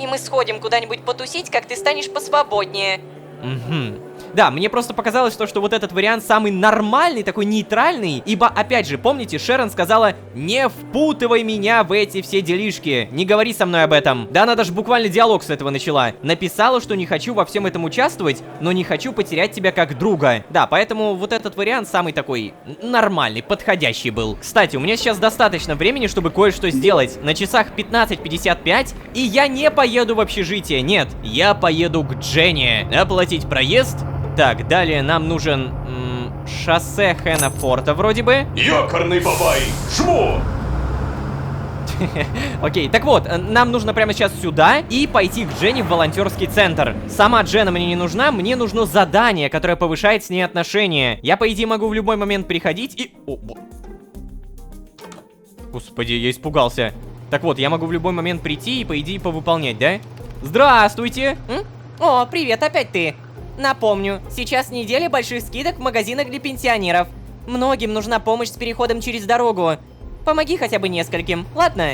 и мы сходим куда-нибудь потусить, как ты станешь посвободнее. Угу. Да, мне просто показалось, что вот этот вариант самый нормальный, такой нейтральный. Ибо, опять же, помните, Шерон сказала: не впутывай меня в эти все делишки, не говори со мной об этом. Да, она даже буквально диалог с этого начала. Написала, что не хочу во всем этом участвовать, но не хочу потерять тебя как друга. Да, поэтому вот этот вариант самый такой нормальный, подходящий был. Кстати, у меня сейчас достаточно времени, чтобы кое-что сделать. На часах 15:55, и я не поеду в общежитие, нет, я поеду к Дженни. Оплатить проезд. Так, далее нам нужен шоссе Хэнафорта вроде бы. Якорный бабай! Жму! Окей, так вот, нам нужно прямо сейчас сюда и пойти к Дженни в волонтерский центр. Сама Дженна мне не нужна, мне нужно задание, которое повышает с ней отношения. Я, по идее, могу в любой момент приходить и... Господи, я испугался. Так вот, я могу в любой момент прийти и, по идее, повыполнять, да? Здравствуйте! О, привет, опять ты. Напомню, сейчас неделя больших скидок в магазинах для пенсионеров. Многим нужна помощь с переходом через дорогу. Помоги хотя бы нескольким, ладно?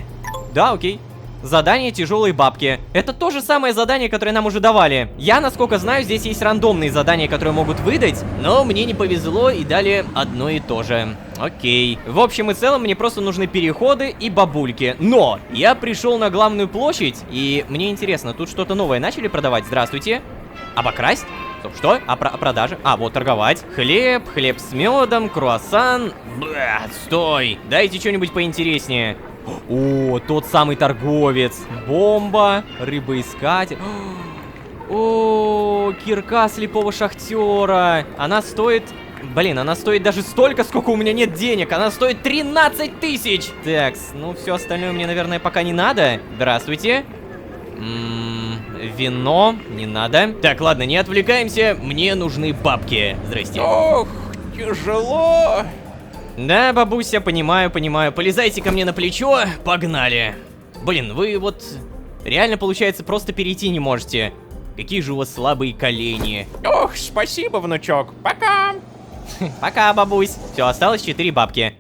Да, окей. Задание «Тяжелые бабки». Это то же самое задание, которое нам уже давали. Я, насколько знаю, здесь есть рандомные задания, которые могут выдать, но мне не повезло и дали одно и то же. Окей. В общем и целом, мне просто нужны переходы и бабульки. Но я пришел на главную площадь, и мне интересно, тут что-то новое начали продавать? Здравствуйте. Обокрасть? Стоп, что? Продажи? А, вот, торговать. Хлеб с медом, круассан. Бля, стой. Дайте что-нибудь поинтереснее. О, тот самый торговец. Бомба, рыбоискатель. О, кирка слепого шахтера. Она стоит... Блин, она стоит даже столько, сколько у меня нет денег. Она стоит 13 тысяч. Такс, ну все остальное мне, наверное, пока не надо. Здравствуйте. Вино не надо. Так, ладно, не отвлекаемся. Мне нужны бабки. Здрасте. Ох, тяжело. Да, бабуся, понимаю. Полезайте ко мне на плечо. Погнали. Блин, вы вот реально, получается, просто перейти не можете. Какие же у вас слабые колени. Ох, спасибо, внучок. Пока. Пока, бабусь. Все, осталось 4 бабки.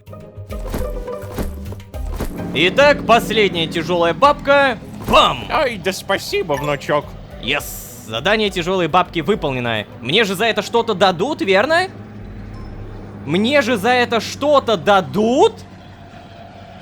Итак, последняя тяжелая бабка. Бам! Ой, да спасибо, внучок. Yes! Задание «Тяжелые бабки» выполнено. Мне же за это что-то дадут, верно? мне же за это что-то дадут?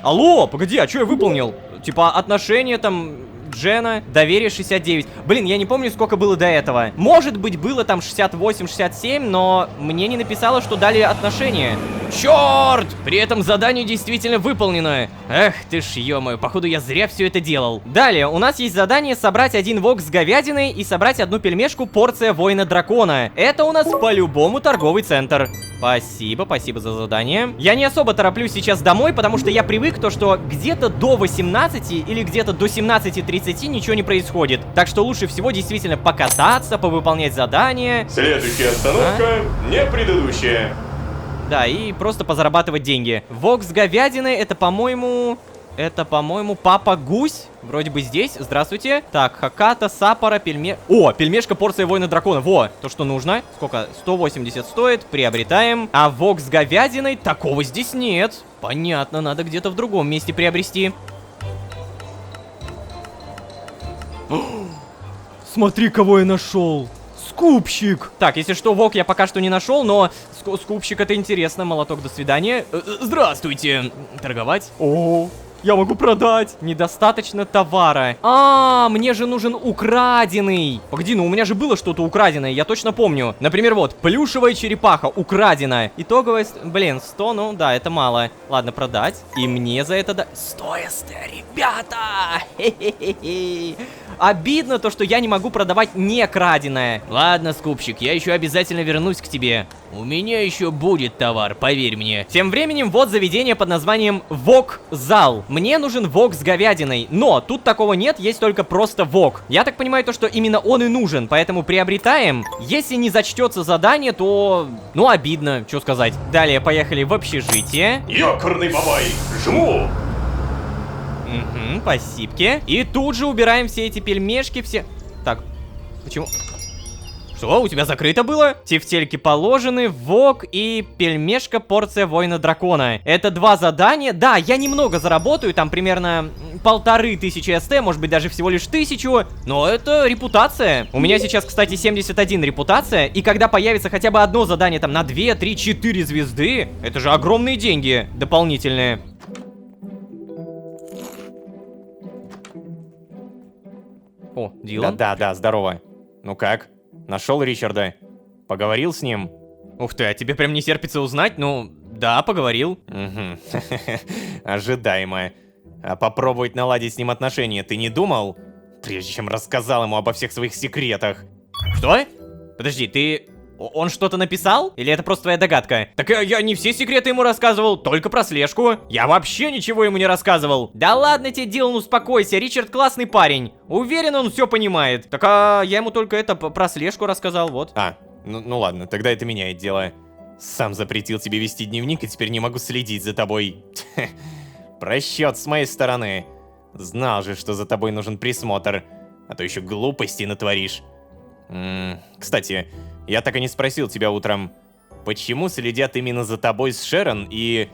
Алло, погоди, а что я выполнил? Типа отношения там... Джена, доверие 69. Блин, я не помню, сколько было до этого. Может быть, было там 68-67, но мне не написало, что дали отношения. Черт! При этом задание действительно выполнено. Эх ты ж, ё-моё, походу я зря все это делал. Далее, у нас есть задание собрать один вок с говядиной и собрать одну пельмешку порция воина дракона. Это у нас по-любому торговый центр. Спасибо, спасибо за задание. Я не особо тороплюсь сейчас домой, потому что я привык то, что где-то до 18 или где-то до 17:30 ничего не происходит. Так что лучше всего действительно покататься, повыполнять задания. Следующая остановка не предыдущая. Да, и просто позарабатывать деньги. Вок с говядиной, это, по-моему, Папа Гусь. Вроде бы здесь. Здравствуйте. Так, Хаката, Саппора, О, пельмешка порция воина дракона. Во, то, что нужно. Сколько? 180 стоит. Приобретаем. А вок с говядиной, такого здесь нет. Понятно, надо где-то в другом месте приобрести. Смотри, кого я нашел. Скупщик! Так, если что, вок я пока что не нашел, но скупщик это интересно. Молоток, до свидания. Здравствуйте. Торговать? О, я могу продать. Недостаточно товара. А, мне же нужен украденный. Погоди, ну у меня же было что-то украденное, я точно помню. Например, вот, плюшевая черепаха украдена. Итоговая, блин, 100, ну да, это мало. Ладно, продать. И мне за это 100 СТ, ребята! Хе-хе-хе-хе. Обидно то, что я не могу продавать не краденое. Ладно, скупщик, я еще обязательно вернусь к тебе. У меня еще будет товар, поверь мне. Тем временем вот заведение под названием Вок-зал. Мне нужен вок с говядиной, но тут такого нет, есть только просто вок. Я так понимаю то, что именно он и нужен, поэтому приобретаем. Если не зачтется задание, то... ну, обидно, что сказать. Далее поехали в общежитие. Ёкарный бабай, жму! Угу, спасибо. И тут же убираем все эти пельмешки, все... Так, почему... Что, у тебя закрыто было? Тефтельки положены, вок и пельмешка порция воина дракона. Это два задания. Да, я немного заработаю, там примерно 1500 СТ, может быть даже всего лишь 1000. Но это репутация. У меня сейчас, кстати, 71 репутация. И когда появится хотя бы одно задание там на 2, 3, 4 звезды, это же огромные деньги дополнительные. О, Дилан. Да, здорово. Ну как? Нашел Ричарда? Поговорил с ним? Ух ты, а тебе прям не терпится узнать? Ну, да, поговорил. Угу. Ожидаемо. А попробовать наладить с ним отношения ты не думал? Прежде чем рассказал ему обо всех своих секретах. Что? Подожди, ты... Он что-то написал? Или это просто твоя догадка? Так я не все секреты ему рассказывал, только про слежку. Я вообще ничего ему не рассказывал. Да ладно тебе, Дилан, успокойся, Ричард классный парень. Уверен, он все понимает. Так я ему только это про слежку рассказал, вот. Ну ладно, тогда это меняет дело. Сам запретил тебе вести дневник, и теперь не могу следить за тобой. Просчет с моей стороны. Знал же, что за тобой нужен присмотр. А то еще глупости натворишь. Кстати, я так и не спросил тебя утром, почему следят именно за тобой с Шерон и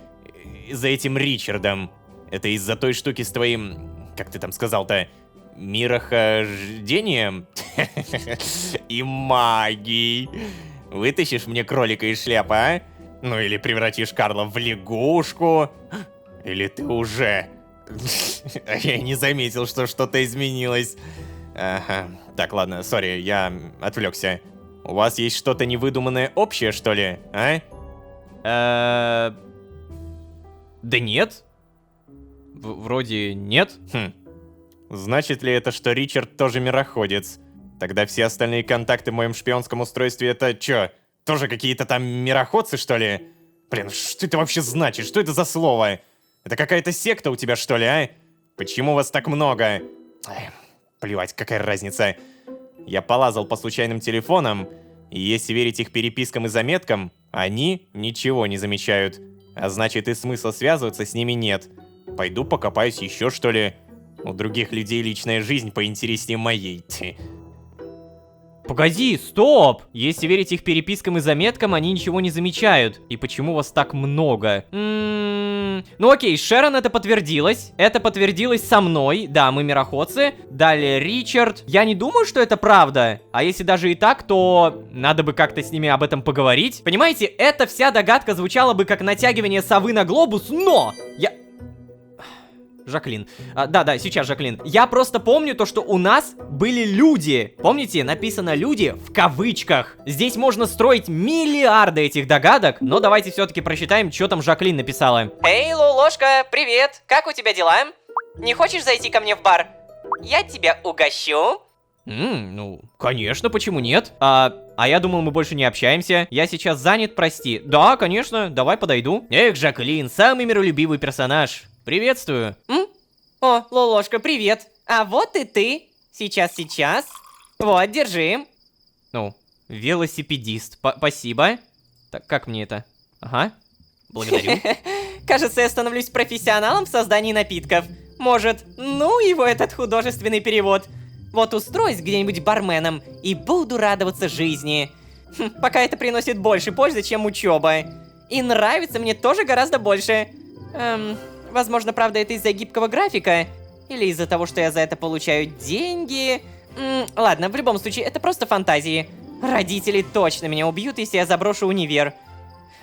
за этим Ричардом? Это из-за той штуки с твоим, как ты там сказал-то, мирохождением? И магией. Вытащишь мне кролика из шляпы, а? Ну или превратишь Карла в лягушку? Или ты уже... Я не заметил, что что-то изменилось. Ага. Так, ладно, сори, я отвлекся. У вас есть что-то невыдуманное общее, что ли, а? Да нет. Вроде нет. Значит ли это, что Ричард тоже мироходец? Тогда все остальные контакты в моем шпионском устройстве это чё? Тоже какие-то там мироходцы, что ли? Блин, что это вообще значит? Что это за слово? Это какая-то секта у тебя, что ли, а? Почему вас так много? Ай, плевать, какая разница. Я полазал по случайным телефонам, и если верить их перепискам и заметкам, они ничего не замечают. А значит, и смысла связываться с ними нет. Пойду покопаюсь еще, что ли. У других людей личная жизнь поинтереснее моей. Погоди, стоп! Если верить их перепискам и заметкам, они ничего не замечают. И почему вас так много? Ну окей, Шерон это подтвердилось. Это подтвердилось со мной. Да, мы мироходцы. Далее Ричард. Я не думаю, что это правда. А если даже и так, то надо бы как-то с ними об этом поговорить. Понимаете, эта вся догадка звучала бы как натягивание совы на глобус, но... Жаклин. Да, сейчас Жаклин. Я просто помню то, что у нас были люди. Помните, написано «люди» в кавычках. Здесь можно строить миллиарды этих догадок, но давайте все-таки прочитаем, что там Жаклин написала. Эй, Лолошка, привет! Как у тебя дела? Не хочешь зайти ко мне в бар? Я тебя угощу. Ну, конечно, почему нет? А я думал, мы больше не общаемся. Я сейчас занят, прости. Да, конечно, давай подойду. Эх, Жаклин, самый миролюбивый персонаж. Приветствую. О, Лолошка, привет. А вот и ты. Сейчас. Вот, держи. Ну, велосипедист. Спасибо. Так, как мне это? Ага. Благодарю. Кажется, я становлюсь профессионалом в создании напитков. Может, ну его этот художественный перевод. Вот устроюсь где-нибудь барменом и буду радоваться жизни. Пока это приносит больше пользы, чем учеба. И нравится мне тоже гораздо больше. Возможно, правда, это из-за гибкого графика. Или из-за того, что я за это получаю деньги. Ладно, в любом случае, это просто фантазии. Родители точно меня убьют, если я заброшу универ.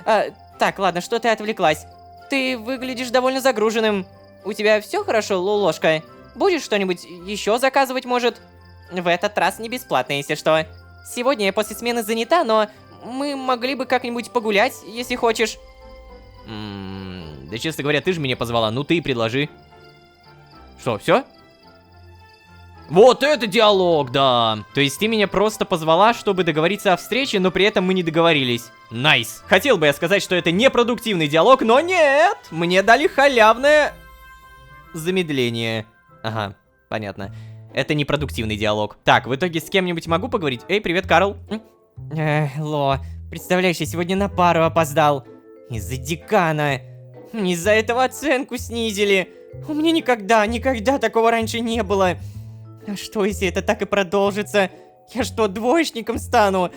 Так, ладно, что ты отвлеклась? Ты выглядишь довольно загруженным. У тебя все хорошо, Лолошка? Будешь что-нибудь еще заказывать, может? В этот раз не бесплатно, если что. Сегодня я после смены занята, но мы могли бы как-нибудь погулять, если хочешь. Да, честно говоря, ты же меня позвала, ну ты и предложи. Что, все? Вот это диалог, да! То есть ты меня просто позвала, чтобы договориться о встрече, но при этом мы не договорились. Найс. Хотел бы я сказать, что это непродуктивный диалог, но нет! Мне дали халявное замедление. Ага, понятно. Это непродуктивный диалог. Так, в итоге с кем-нибудь могу поговорить? Эй, привет, Карл. Ло, представляешь, я сегодня на пару опоздал. Из-за декана. Из-за этого оценку снизили. У меня никогда такого раньше не было. А что, если это так и продолжится? Я что, двоечником стану?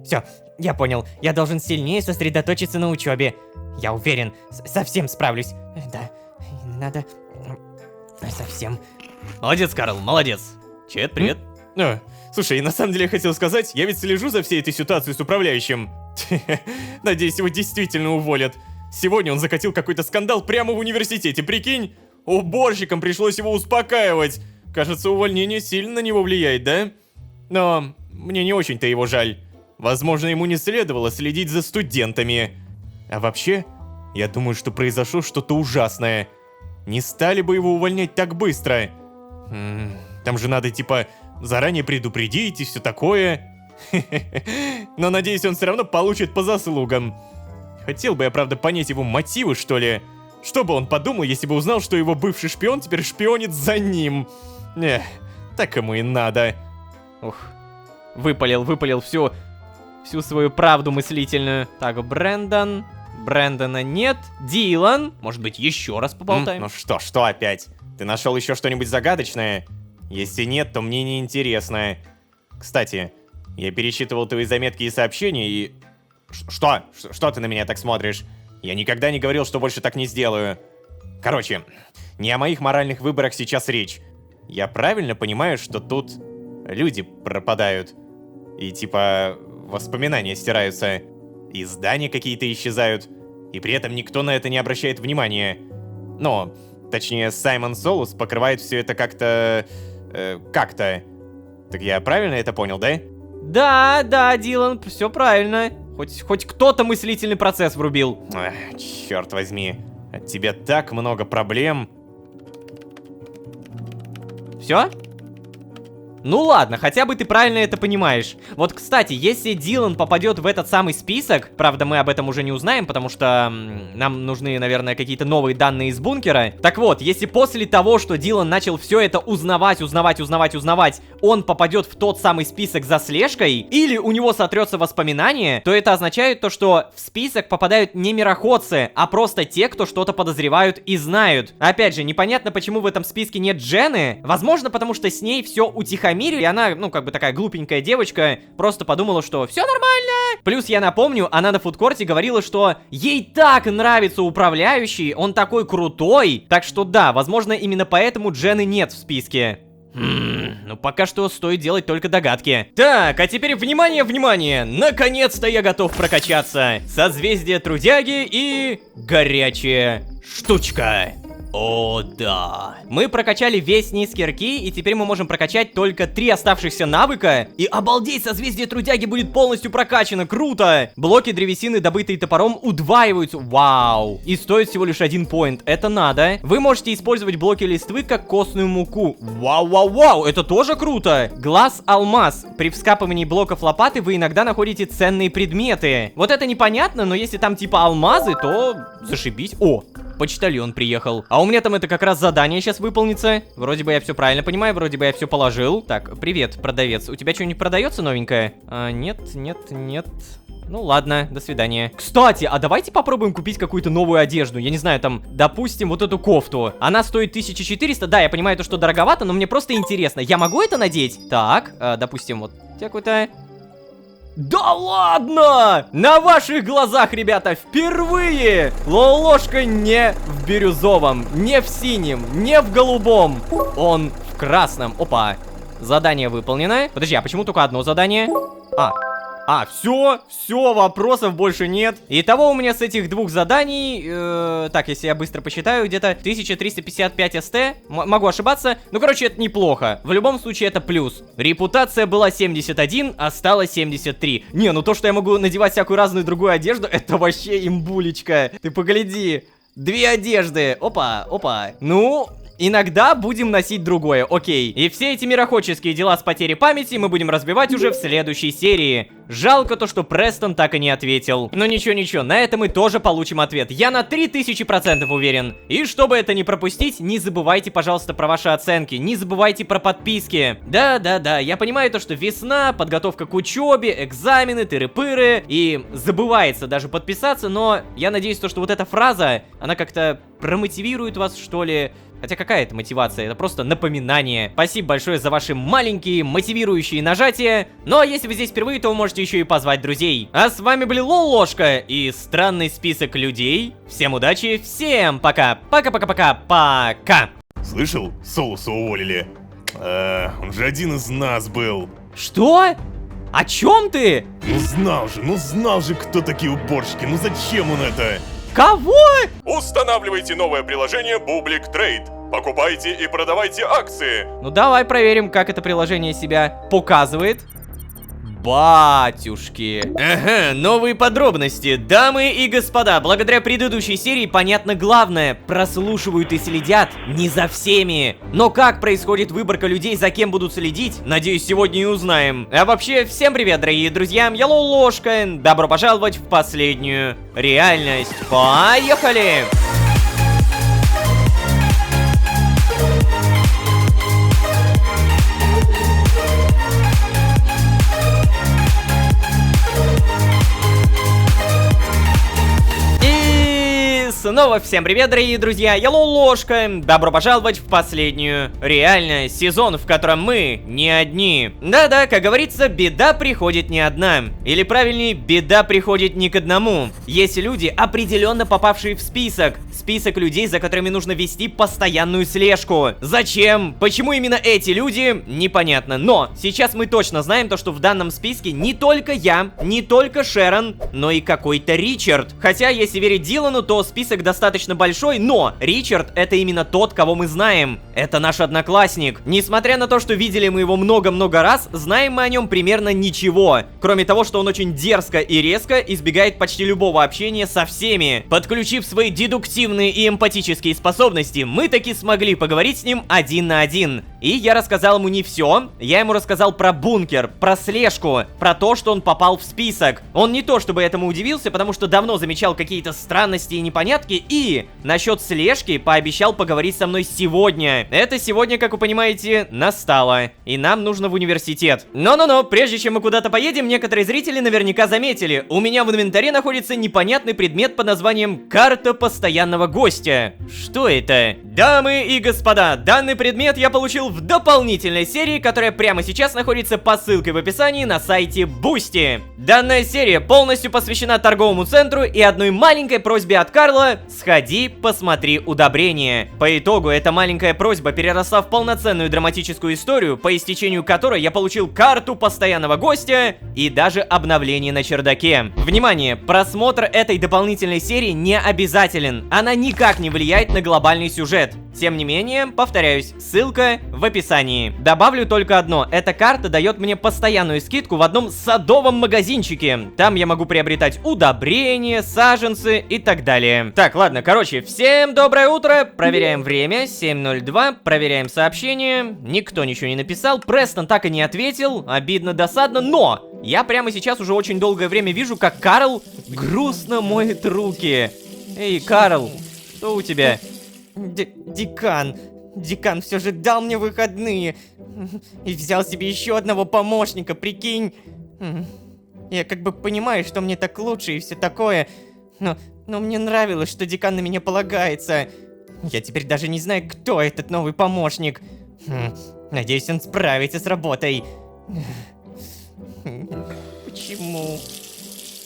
Все, я понял. Я должен сильнее сосредоточиться на учебе. Я уверен, совсем справлюсь. Да, надо... Совсем. Молодец, Карл, молодец. Чет, привет. Слушай, на самом деле я хотел сказать, я ведь слежу за всей этой ситуацией с управляющим. Надеюсь, его действительно уволят. Сегодня он закатил какой-то скандал прямо в университете, прикинь? Уборщикам пришлось его успокаивать. Кажется, увольнение сильно на него влияет, да? Но мне не очень-то его жаль. Возможно, ему не следовало следить за студентами. А вообще, я думаю, что произошло что-то ужасное. Не стали бы его увольнять так быстро. Там же надо, типа, заранее предупредить и все такое. Но надеюсь, он все равно получит по заслугам. Хотел бы я, правда, понять его мотивы, что ли. Что бы он подумал, если бы узнал, что его бывший шпион теперь шпионит за ним. Так ему и надо. Ух, выпалил всю свою правду мыслительную. Так, Брэндона нет. Дилан. Может быть, еще раз поболтаем? Ну что опять? Ты нашел еще что-нибудь загадочное? Если нет, то мне не интересно. Кстати, я перечитывал твои заметки и сообщения и... Что ты на меня так смотришь? Я никогда не говорил, что больше так не сделаю. Короче, не о моих моральных выборах сейчас речь. Я правильно понимаю, что тут люди пропадают? И типа воспоминания стираются, и здания какие-то исчезают, и при этом никто на это не обращает внимания. Но, точнее, Саймон Солус покрывает все это как-то... как-то. Так я правильно это понял, да? Да, Дилан, все правильно. Хоть кто-то мыслительный процесс врубил. Черт возьми, от тебя так много проблем. Все? Ну ладно, хотя бы ты правильно это понимаешь. Вот, кстати, если Дилан попадет в этот самый список, правда, мы об этом уже не узнаем, потому что нам нужны, наверное, какие-то новые данные из бункера. Так вот, если после того, что Дилан начал все это узнавать, он попадет в тот самый список за слежкой, или у него сотрется воспоминание, то это означает то, что в список попадают не мироходцы, а просто те, кто что-то подозревают и знают. Опять же, непонятно, почему в этом списке нет Дженны. Возможно, потому что с ней все утихомирилось утихомирили, и она, ну, как бы такая глупенькая девочка, просто подумала, что все нормально. Плюс я напомню, она на фудкорте говорила, что ей так нравится управляющий, он такой крутой. Так что да, возможно, именно поэтому Джены нет в списке. Ну пока что стоит делать только догадки. Так, а теперь внимание, внимание! Наконец-то я готов прокачаться. Созвездие трудяги и горячая штучка. О, да. Мы прокачали весь низ кирки, и теперь мы можем прокачать только 3 оставшихся навыка. И обалдеть, созвездие трудяги будет полностью прокачано, круто! Блоки древесины, добытые топором, удваиваются, вау! И стоит всего лишь 1 поинт, это надо. Вы можете использовать блоки листвы как костную муку. Вау-вау-вау, это тоже круто! Глаз-алмаз. При вскапывании блоков лопаты вы иногда находите ценные предметы. Вот это непонятно, но если там типа алмазы, то зашибись. О! Почтальон приехал. А у меня там это как раз задание сейчас выполнится. Вроде бы я все правильно понимаю, вроде бы я все положил. Так, привет, продавец. У тебя что-нибудь продается новенькое? Нет. Ну ладно, до свидания. Кстати, а давайте попробуем купить какую-то новую одежду. Я не знаю, там, допустим, вот эту кофту. Она стоит 1400. Да, я понимаю, то, что дороговато, но мне просто интересно. Я могу это надеть? Так, допустим, вот какой-то... Да ладно! На ваших глазах, ребята, впервые Лолошка не в бирюзовом, не в синем, не в голубом. Он в красном. Опа. Задание выполнено. Подожди, а почему только одно задание? Все, вопросов больше нет. Итого у меня с этих 2 заданий, так, если я быстро посчитаю, где-то 1355 СТ. Могу ошибаться, ну, короче, это неплохо. В любом случае, это плюс. Репутация была 71, а стала 73. Не, ну то, что я могу надевать всякую разную другую одежду, это вообще имбулечка. Ты погляди. 2 одежды. Опа. Ну... Иногда будем носить другое, окей. И все эти мирохотческие дела с потерей памяти мы будем разбивать уже в следующей серии. Жалко то, что Престон так и не ответил. Но ничего, на это мы тоже получим ответ. Я на 3000% уверен. И чтобы это не пропустить, не забывайте, пожалуйста, про ваши оценки. Не забывайте про подписки. Да, я понимаю то, что весна, подготовка к учебе, экзамены, тыры-пыры. И забывается даже подписаться, но я надеюсь, то, что вот эта фраза, она как-то промотивирует вас, что ли. Хотя какая это мотивация? Это просто напоминание. Спасибо большое за ваши маленькие мотивирующие нажатия. Ну а если вы здесь впервые, то вы можете еще и позвать друзей. А с вами были Лолошка и странный список людей. Всем удачи, всем пока. Пока. Слышал? Солуса уволили. Он же один из нас был. Что? О чем ты? Ну знал же, кто такие уборщики. Ну зачем он это? Кого? Устанавливайте новое приложение Бублик Трейд. Покупайте и продавайте акции. Ну давай проверим, как это приложение себя показывает. Батюшки. Ага, новые подробности. Дамы и господа, благодаря предыдущей серии понятно главное. Прослушивают и следят не за всеми. Но как происходит выборка людей, за кем будут следить, надеюсь, сегодня и узнаем. А вообще, всем привет, дорогие друзья, я Лолошка. Добро пожаловать в последнюю реальность. Поехали! Снова всем привет, дорогие друзья, я Лолошка. Добро пожаловать в последнюю реальность, сезон, в котором мы не одни. Да-да, как говорится, беда приходит не одна. Или правильнее, беда приходит не к одному. Есть люди, определенно попавшие в список. Список людей, за которыми нужно вести постоянную слежку. Зачем? Почему именно эти люди? Непонятно. Но сейчас мы точно знаем то, что в данном списке не только я, не только Шерон, но и какой-то Ричард. Хотя, если верить Дилану, то список достаточно большой, но Ричард это именно тот, кого мы знаем. Это наш одноклассник. Несмотря на то, что видели мы его много-много раз, знаем мы о нем примерно ничего. Кроме того, что он очень дерзко и резко избегает почти любого общения со всеми. Подключив свои дедуктивные и эмпатические способности, мы таки смогли поговорить с ним 1 на 1. И я рассказал ему не все. Я ему рассказал про бункер, про слежку, про то, что он попал в список. Он не то чтобы этому удивился, потому что давно замечал какие-то странности и непонятки. И насчет слежки пообещал поговорить со мной сегодня. Это сегодня, как вы понимаете, настало. И нам нужно в университет. Но-но-но, прежде чем мы куда-то поедем, некоторые зрители наверняка заметили. У меня в инвентаре находится непонятный предмет под названием «Карта постоянного гостя». Что это? Дамы и господа, данный предмет я получил в дополнительной серии, которая прямо сейчас находится по ссылке в описании на сайте Boosty. Данная серия полностью посвящена торговому центру и одной маленькой просьбе от Карла: сходи, посмотри удобрения. По итогу эта маленькая просьба переросла в полноценную драматическую историю, по истечению которой я получил карту постоянного гостя и даже обновление на чердаке. Внимание! Просмотр этой дополнительной серии не обязателен. Она никак не влияет на глобальный сюжет. Тем не менее, повторяюсь, ссылка в описании. Добавлю только одно: эта карта дает мне постоянную скидку в одном садовом магазинчике. Там я могу приобретать удобрения, саженцы и так далее. Так, ладно, короче, всем доброе утро. Проверяем время, 7:02, проверяем сообщение. Никто ничего не написал, Престон так и не ответил, обидно, досадно, но я прямо сейчас уже очень долгое время вижу, как Карл грустно моет руки. Эй, Карл, что у тебя? Декан все же дал мне выходные и взял себе еще одного помощника, прикинь. Я как бы понимаю, что мне так лучше и все такое, но мне нравилось, что декан на меня полагается. Я теперь даже не знаю, кто этот новый помощник. Надеюсь, он справится с работой. Почему?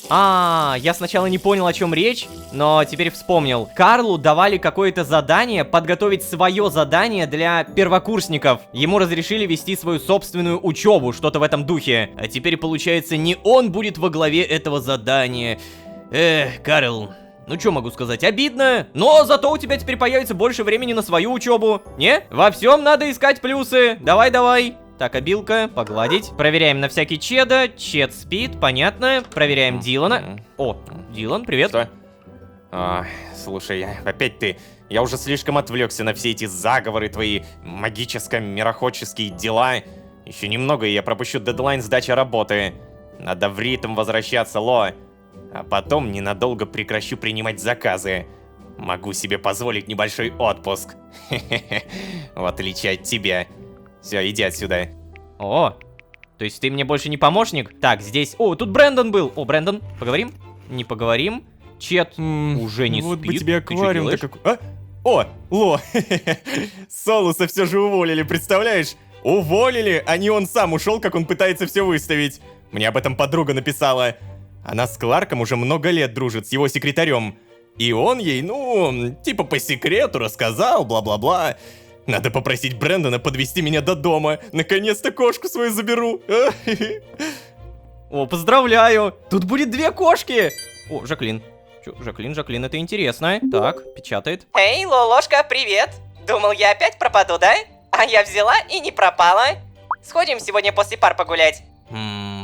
Я сначала не понял, о чем речь, но теперь вспомнил. Карлу давали какое-то задание подготовить свое задание для первокурсников. Ему разрешили вести свою собственную учебу, что-то в этом духе. А теперь, получается, не он будет во главе этого задания. Карл, ну что могу сказать, обидно, но зато у тебя теперь появится больше времени на свою учебу. Не? Во всем надо искать плюсы. Давай. Так, обилка, погладить. Проверяем на всякий чеда. Чед спит, понятно. Проверяем Дилана. О, Дилан, привет. Что? Слушай, опять ты. Я уже слишком отвлекся на все эти заговоры, твои магическо-мироходческие дела. Еще немного, и я пропущу дедлайн сдачи работы. Надо в ритм возвращаться, Ло. А потом ненадолго прекращу принимать заказы. Могу себе позволить небольшой отпуск. В отличие от тебя. Все, иди отсюда. О, то есть ты мне больше не помощник? Так, здесь... О, тут Брэндон был. О, Брэндон, поговорим? Не поговорим. Чет уже не вот спит. бы тебе Ты чё аквариум-то делаешь? какой... О, Ло! Солуса все же уволили, представляешь? Уволили, а не он сам ушел, как он пытается все выставить. Мне об этом подруга написала. Она с Кларком уже много лет дружит, с его секретарем. И он ей, типа по секрету рассказал, бла-бла-бла. Надо попросить Брэндона подвести меня до дома. Наконец-то кошку свою заберу. О, поздравляю! Тут будет 2 кошки! О, Жаклин. Чё, Жаклин, это интересно. Так, печатает. Эй, Лолошка, привет! Думал, я опять пропаду, да? А я взяла и не пропала. Сходим сегодня после пар погулять.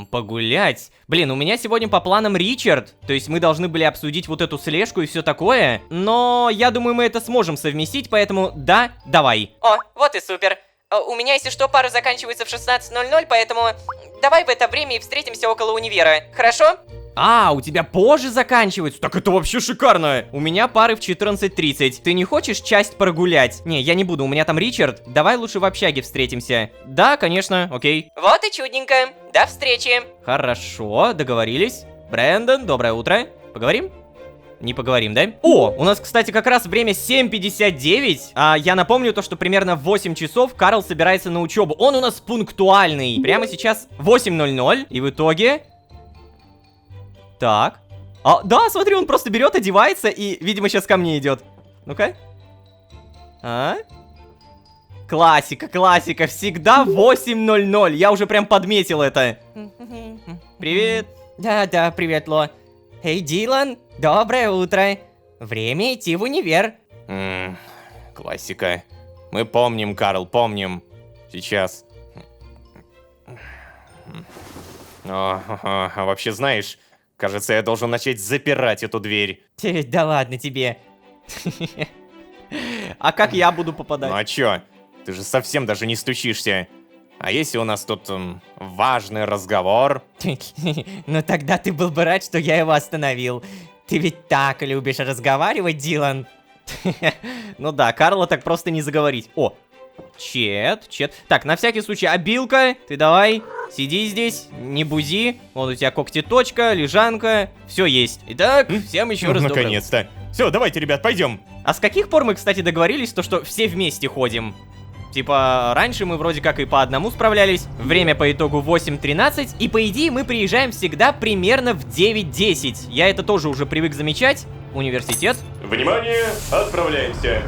Погулять. Блин, у меня сегодня по планам Ричард. То есть мы должны были обсудить вот эту слежку и все такое. Но я думаю, мы это сможем совместить, поэтому да, давай. О, вот и супер. У меня, если что, пары заканчиваются в 16:00, поэтому давай в это время и встретимся около универа, хорошо? У тебя позже заканчивается? Так это вообще шикарно. У меня пары в 14:30. Ты не хочешь часть прогулять? Не, я не буду, у меня там Ричард. Давай лучше в общаге встретимся. Да, конечно, окей. Вот и чудненько. До встречи. Хорошо, договорились. Брэндон, доброе утро. Поговорим? Не поговорим, да? О, у нас, кстати, как раз время 7:59. Я напомню то, что примерно в 8 часов Карл собирается на учебу. Он у нас пунктуальный. Прямо сейчас 8:00. И в итоге... Так. Да, смотри, он просто берет, одевается и, видимо, сейчас ко мне идет. Ну-ка. Классика, всегда 8:00. Я уже прям подметил это. Привет. Да, привет, Ло. Эй, Дилан, доброе утро. Время идти в универ. Классика. Мы помним, Карл, помним. Сейчас. А вообще, знаешь, кажется, я должен начать запирать эту дверь. Да ладно тебе. А как я буду попадать? Ну а чё? Ты же совсем даже не стучишься. А если у нас тут важный разговор? Ну тогда ты был бы рад, что я его остановил. Ты ведь так любишь разговаривать, Дилан. Ну да, Карла так просто не заговорить. О, Чет. Так, на всякий случай, обилка, ты давай, сиди здесь, не бузи. Вот у тебя когтеточка, лежанка, все есть. Итак, всем еще раз доброе. Наконец-то. Все, давайте, ребят, пойдем. А с каких пор мы, кстати, договорились, то что все вместе ходим? Типа, раньше мы вроде как и по одному справлялись. Время по итогу 8:13. И по идее мы приезжаем всегда примерно в 9:10. Я это тоже уже привык замечать. Университет. Внимание, отправляемся.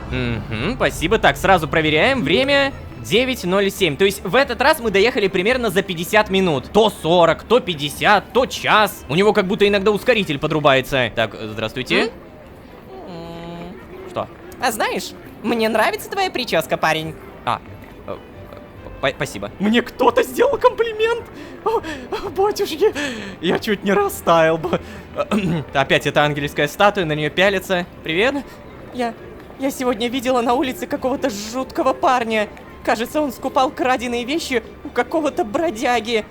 Угу, спасибо. Так, сразу проверяем. Время 9:07. То есть в этот раз мы доехали примерно за 50 минут. То 40, то 50, то час. У него как будто иногда ускоритель подрубается. Так, здравствуйте. Что? А знаешь, мне нравится твоя прическа, парень. Спасибо. Мне кто-то сделал комплимент. О, батюшки, я чуть не растаял бы. Опять эта ангельская статуя, на нее пялится. Привет. Я сегодня видела на улице какого-то жуткого парня. Кажется, он скупал краденые вещи у какого-то бродяги.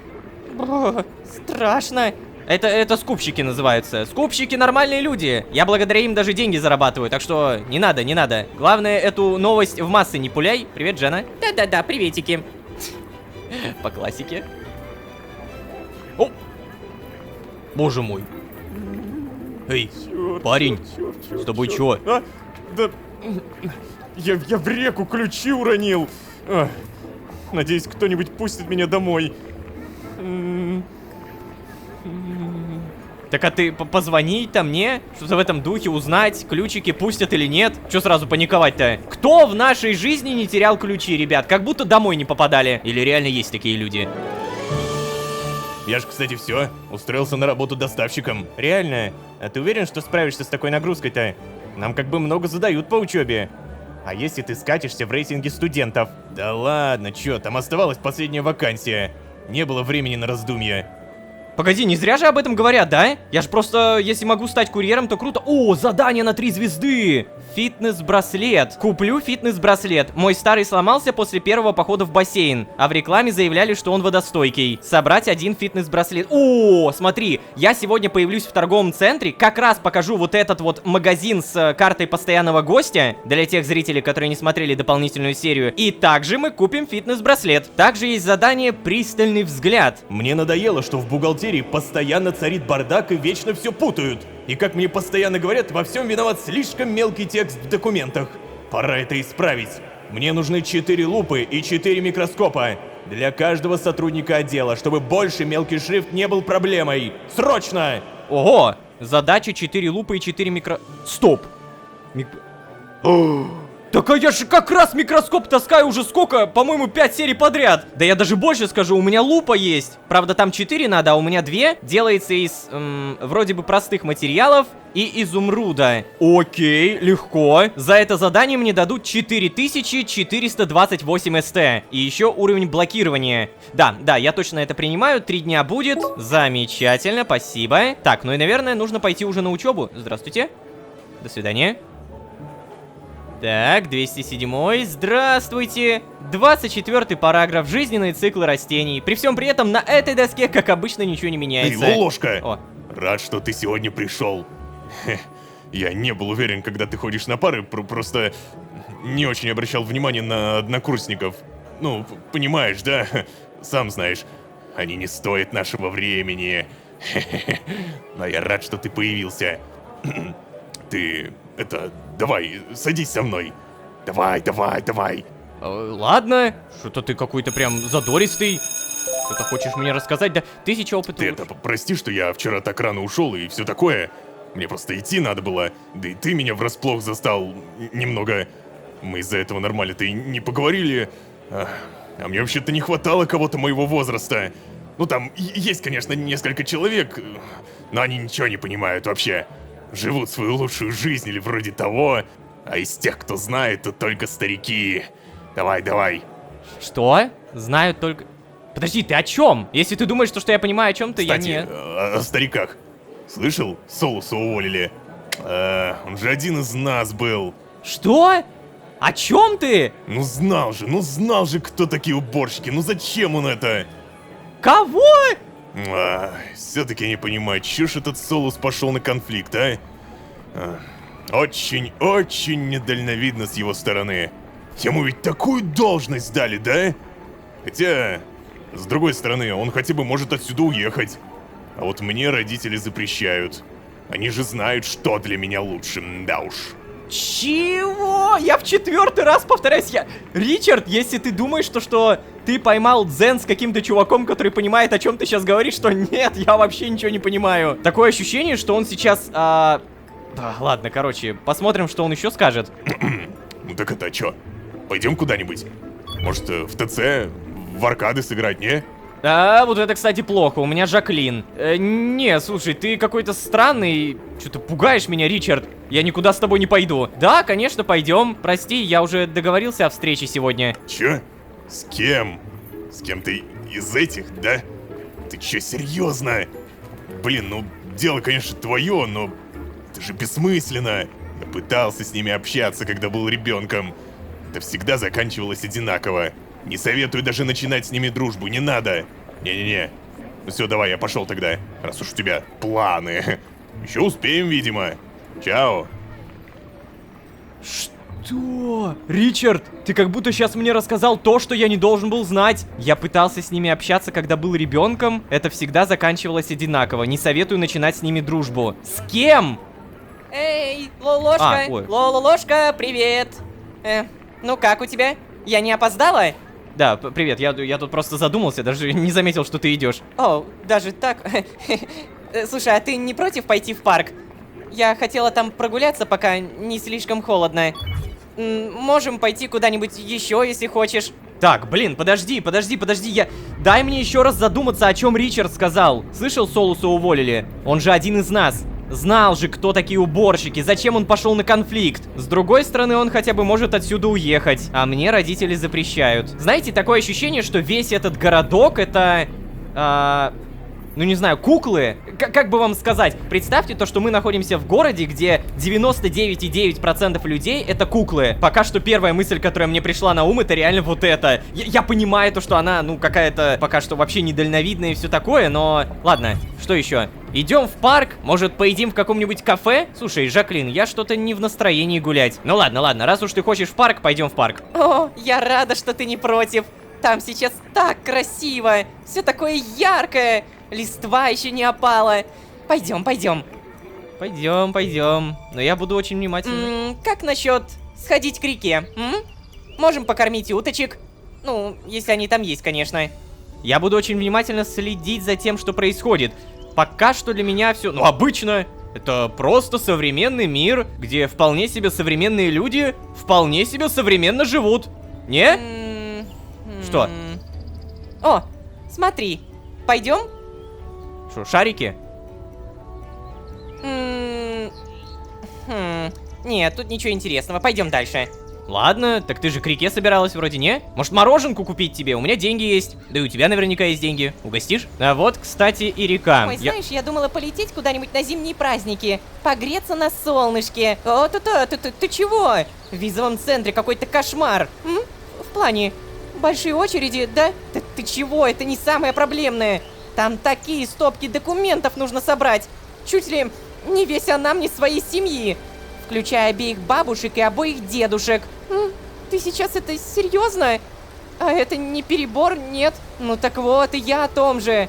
Страшно. Это скупщики называются. Скупщики нормальные люди. Я благодаря им даже деньги зарабатываю, так что не надо, не надо. Главное, эту новость в массы не пуляй. Привет, Джена. Да-да-да, приветики. По классике. О! Боже мой. Эй, парень, с тобой чё? А, да... Я в реку ключи уронил. Надеюсь, кто-нибудь пустит меня домой. Так а ты позвони-то мне, что-то в этом духе, узнать, ключики пустят или нет. Чё сразу паниковать-то? Кто в нашей жизни не терял ключи, ребят? Как будто домой не попадали. Или реально есть такие люди? Я ж, кстати, все, устроился на работу доставщиком. Реально? А ты уверен, что справишься с такой нагрузкой-то? Нам как бы много задают по учебе. А если ты скатишься в рейтинге студентов? Да ладно, чё, там оставалась последняя вакансия. Не было времени на раздумья. Погоди, не зря же об этом говорят, да? Я ж просто, если могу стать курьером, то круто. О, задание на 3 звезды! Фитнес-браслет. Куплю фитнес-браслет. Мой старый сломался после первого похода в бассейн, а в рекламе заявляли, что он водостойкий. Собрать 1 фитнес-браслет. О, смотри, я сегодня появлюсь в торговом центре, как раз покажу вот этот вот магазин с картой постоянного гостя, для тех зрителей, которые не смотрели дополнительную серию. И также мы купим фитнес-браслет. Также есть задание «Пристальный взгляд». Мне надоело, что в бухгалтерии постоянно царит бардак и вечно все путают. И как мне постоянно говорят, во всем виноват слишком мелкий текст в документах. Пора это исправить. Мне нужны 4 лупы и 4 микроскопа. Для каждого сотрудника отдела, чтобы больше мелкий шрифт не был проблемой. Срочно! Ого! Задача 4 лупы и 4 микро... Стоп! Так а я же как раз микроскоп таскаю уже сколько? По-моему, 5 серий подряд. Да я даже больше скажу, у меня лупа есть. Правда, там 4 надо, а у меня 2. Делается из, вроде бы простых материалов и изумруда. Окей, легко. За это задание мне дадут 4428 СТ. И еще уровень блокирования. Да, я точно это принимаю. 3 дня будет. Замечательно, спасибо. Так, ну и, наверное, нужно пойти уже на учебу. Здравствуйте. До свидания. Так, 207-й, здравствуйте. 24-й параграф, жизненные циклы растений. При всем при этом на этой доске, как обычно, ничего не меняется. Эй, Лолошка! О. Рад, что ты сегодня пришел. Я не был уверен, когда ты ходишь на пары, просто не очень обращал внимания на однокурсников. Ну, понимаешь, да? Сам знаешь, они не стоят нашего времени. Но я рад, что ты появился. Ты... давай, садись со мной. Давай. Ладно, что-то ты какой-то прям задористый. Что-то хочешь мне рассказать? Да 1000 опыта. Ты прости, что я вчера так рано ушел и все такое. Мне просто идти надо было. Да и ты меня врасплох застал немного. Мы из-за этого нормально-то и не поговорили. А мне вообще-то не хватало кого-то моего возраста. Ну там есть, конечно, несколько человек, но они ничего не понимают вообще. Живут свою лучшую жизнь или вроде того. А из тех, кто знает, то только старики. Давай. Что? Знают только... Подожди, ты о чем? Если ты думаешь, что я понимаю о чем-то, я Кстати, не... о стариках. Слышал? Солуса уволили. Он же один из нас был. Что? О чем ты? Ну знал же, кто такие уборщики. Ну зачем он это? Кого? Все-таки не понимаю, чё ж этот Солус пошел на конфликт, а? Очень недальновидно с его стороны. Ему ведь такую должность дали, да? Хотя, с другой стороны, он хотя бы может отсюда уехать. А вот мне родители запрещают. Они же знают, что для меня лучше, да уж. Чего? Я в 4-й раз повторяюсь, Ричард, если ты думаешь, что ты поймал дзен с каким-то чуваком, который понимает, о чем ты сейчас говоришь, то нет, я вообще ничего не понимаю. Такое ощущение, что он сейчас... Да, ладно, короче, посмотрим, что он еще скажет. Ну так это чё? Пойдем куда-нибудь? Может, в ТЦ, в аркады сыграть, не? Вот это, кстати, плохо, у меня Жаклин. Не, слушай, ты какой-то странный. Что-то пугаешь меня, Ричард. Я никуда с тобой не пойду. Да, конечно, пойдем. Прости, я уже договорился о встрече сегодня. Чё? С кем? С кем-то из этих, да? Ты чё, серьезно? Блин, ну, дело, конечно, твое, но это же бессмысленно. Я пытался с ними общаться, когда был ребенком. Это всегда заканчивалось одинаково. Не советую даже начинать с ними дружбу, не надо. Не-не-не. Ну все, давай, я пошел тогда, раз уж у тебя планы. Еще успеем, видимо. Чао. Что? Ричард, ты как будто сейчас мне рассказал то, что я не должен был знать. Я пытался с ними общаться, когда был ребенком. Это всегда заканчивалось одинаково. Не советую начинать с ними дружбу. С кем? Эй, Лолошка, ой. Лолошка, привет. Ну как у тебя? Я не опоздала? Да, привет, я тут просто задумался, даже не заметил, что ты идешь. О, даже так? Слушай, а ты не против пойти в парк? Я хотела там прогуляться, пока не слишком холодно. Можем пойти куда-нибудь еще, если хочешь. Так, блин, подожди, дай мне еще раз задуматься, о чем Ричард сказал. Слышал, Солуса уволили? Он же один из нас. Знал же, кто такие уборщики, зачем он пошел на конфликт. С другой стороны, он хотя бы может отсюда уехать, а мне родители запрещают. Знаете, такое ощущение, что весь этот городок это... ну не знаю, куклы? Как бы вам сказать? Представьте то, что мы находимся в городе, где 99,9% людей это куклы. Пока что первая мысль, которая мне пришла на ум, это реально вот это. Я понимаю то, что она, ну, какая-то пока что вообще недальновидная и все такое, но... Ладно, что еще? Идем в парк? Может, поедим в каком-нибудь кафе? Слушай, Жаклин, я что-то не в настроении гулять. Ну ладно, раз уж ты хочешь в парк, пойдем в парк. О, я рада, что ты не против. Там сейчас так красиво. Все такое яркое. Листва еще не опала. Пойдем. Пойдем. Но я буду очень внимательным. Как насчет сходить к реке? Можем покормить уточек. Ну, если они там есть, конечно. Я буду очень внимательно следить за тем, что происходит. Пока что для меня все, ну, обычно. Это просто современный мир, где вполне себе современные люди вполне себе современно живут. Не? Что? О, смотри. Пойдем? Что, шарики? Нет, тут ничего интересного. Пойдем дальше. Ладно, так ты же к реке собиралась вроде, не? Может, мороженку купить тебе? У меня деньги есть. Да и у тебя наверняка есть деньги. Угостишь? А вот, кстати, и река. Ой, знаешь, я думала полететь куда-нибудь на зимние праздники. Погреться на солнышке. О, ты чего? В визовом центре какой-то кошмар. В плане, большие очереди, да? Ты чего? Это не самое проблемное. Там такие стопки документов нужно собрать. Чуть ли не весь анамнез своей семьи. Включая обеих бабушек и обоих дедушек. Ты сейчас это серьезно? А это не перебор, нет? Ну так вот, и я о том же.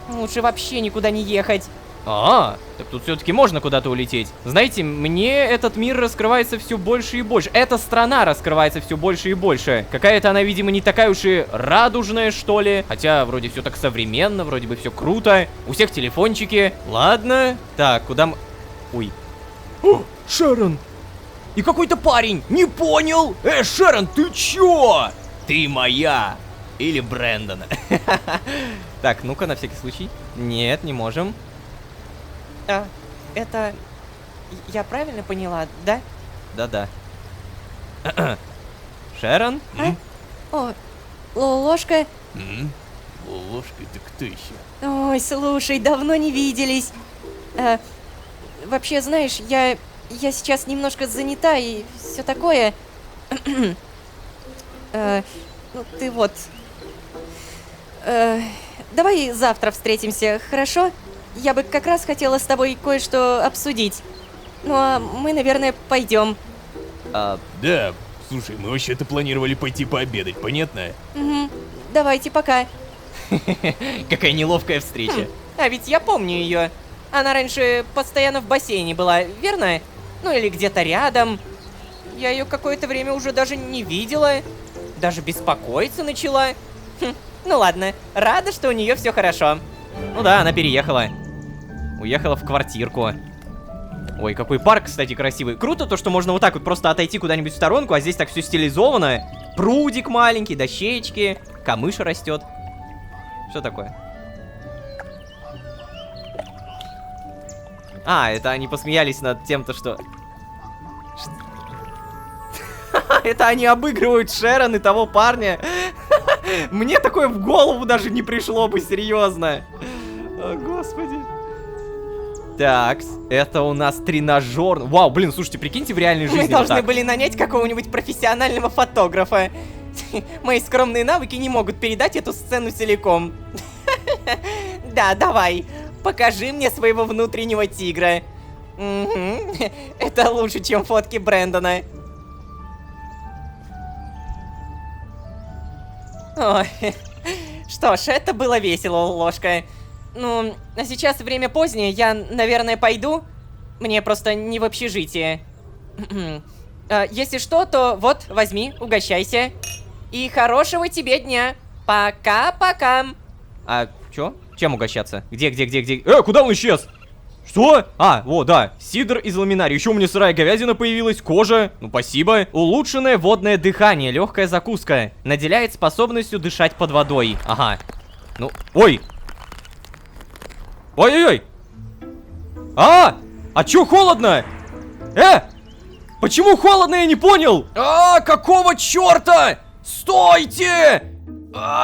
Лучше вообще никуда не ехать. Так тут все-таки можно куда-то улететь. Знаете, мне этот мир раскрывается все больше и больше. Эта страна раскрывается все больше и больше. Какая-то она, видимо, не такая уж и радужная, что ли. Хотя вроде все так современно, вроде бы все круто. У всех телефончики. Ладно. Так, куда мы... Ой. О, Шерон! И какой-то парень! Не понял! Шерон, ты чё? Ты моя! Или Брэндона. Так, ну-ка, на всякий случай. Нет, не можем. Это... Я правильно поняла, да? Да-да. Шерон? О, ложка. Ложка, ты кто еще? Ой, слушай, давно не виделись. Вообще, знаешь, я сейчас немножко занята и все такое. Ну, ты вот... Давай завтра встретимся, хорошо? Я бы как раз хотела с тобой кое-что обсудить. Ну, а мы, наверное, пойдем. Да, слушай, мы вообще-то планировали пойти пообедать, понятно? Угу. Давайте, пока. Какая неловкая встреча. А ведь я помню ее. Она раньше постоянно в бассейне была, верно? Ну или где-то рядом. Я ее какое-то время уже даже не видела. Даже беспокоиться начала. Хм, ну ладно, рада, что у нее все хорошо. Ну да, она переехала. Уехала в квартирку. Ой, какой парк, кстати, красивый. Круто то, что можно вот так вот просто отойти куда-нибудь в сторонку, а здесь так все стилизовано. Прудик маленький, дощечки, камыш растет. Что такое? А, это они посмеялись над тем-то, что... Это они обыгрывают Шерон и того парня. Мне такое в голову даже не пришло бы, серьезно. О, господи. Так, это у нас тренажер. Вау, блин, слушайте, прикиньте, в реальной жизни Мы должны так. были нанять какого-нибудь профессионального фотографа. Мои скромные навыки не могут передать эту сцену целиком. Да, давай, покажи мне своего внутреннего тигра. Это лучше, чем фотки Брэндона. Ой. Что ж, это было весело, ложка. Ну, а сейчас время позднее, я, наверное, пойду. Мне просто не в общежитие. Если что, то вот, возьми, угощайся. И хорошего тебе дня. Пока-пока. А, чё? Чем угощаться? Где? Куда он исчез? Что? А, вот, да. Сидр из ламинария. Еще у меня сырая говядина появилась, кожа. Ну, спасибо. Улучшенное водное дыхание, легкая закуска. Наделяет способностью дышать под водой. Ага. Ну, ой. Ой-ой-ой. А чё холодно? Почему холодно, я не понял? Какого черта? Стойте!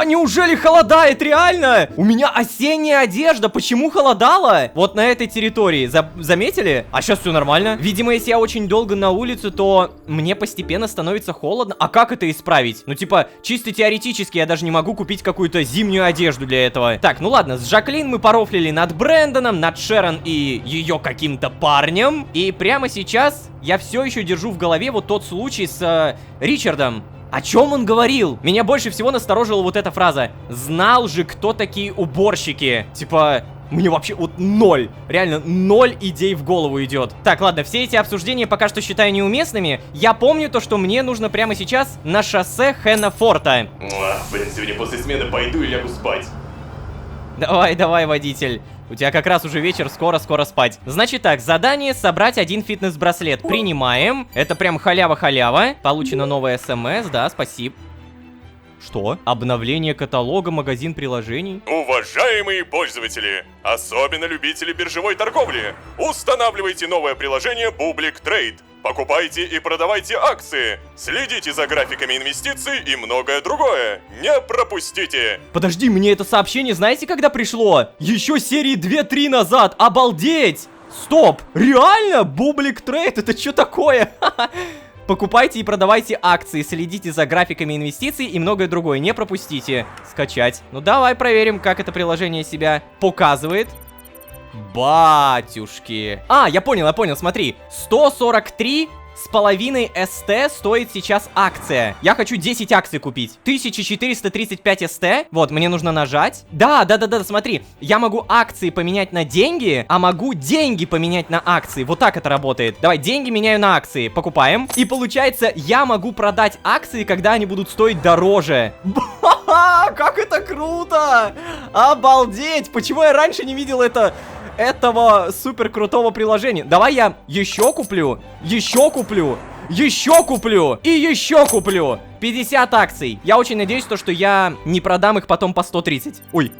Неужели холодает, реально? У меня осенняя одежда, почему холодало? Вот на этой территории, заметили? А сейчас все нормально. Видимо, если я очень долго на улице, то мне постепенно становится холодно. А как это исправить? Ну, типа, чисто теоретически я даже не могу купить какую-то зимнюю одежду для этого. Так, ну ладно, с Жаклин мы порофлили над Брэндоном, над Шерон и ее каким-то парнем. И прямо сейчас я все еще держу в голове вот тот случай с Ричардом. О чем он говорил? Меня больше всего насторожила вот эта фраза. Знал же, кто такие уборщики. Типа, мне вообще вот ноль. Реально, 0 идей в голову идет. Так, ладно, все эти обсуждения пока что считаю неуместными. Я помню то, что мне нужно прямо сейчас на шоссе Хенна-Форта. Блин, сегодня после смены пойду и лягу спать. Давай, водитель. У тебя как раз уже вечер, скоро спать. Значит так, задание собрать 1 фитнес-браслет. Принимаем. Это прям халява-халява. Получено новое СМС, да, спасибо. Что? Обновление каталога, магазин приложений? Уважаемые пользователи, особенно любители биржевой торговли, устанавливайте новое приложение Public Trade. Покупайте и продавайте акции, следите за графиками инвестиций и многое другое. Не пропустите! Подожди, мне это сообщение знаете, когда пришло? Еще серии 2-3 назад, обалдеть! Стоп, реально? Public Trade, это что такое? Покупайте и продавайте акции, следите за графиками инвестиций и многое другое, не пропустите. Скачать. Ну давай проверим, как это приложение себя показывает. Батюшки. Я понял, смотри. 143,5 СТ стоит сейчас акция. Я хочу 10 акций купить. 1435 СТ. Вот, мне нужно нажать. Да, смотри. Я могу акции поменять на деньги, а могу деньги поменять на акции. Вот так это работает. Давай, деньги меняю на акции. Покупаем. И получается, я могу продать акции, когда они будут стоить дороже. Как это круто! Обалдеть! Почему я раньше не видел этого супер крутого приложения? Давай я еще куплю и еще куплю 50 акций. Я очень надеюсь, что я не продам их потом по 130. Ой.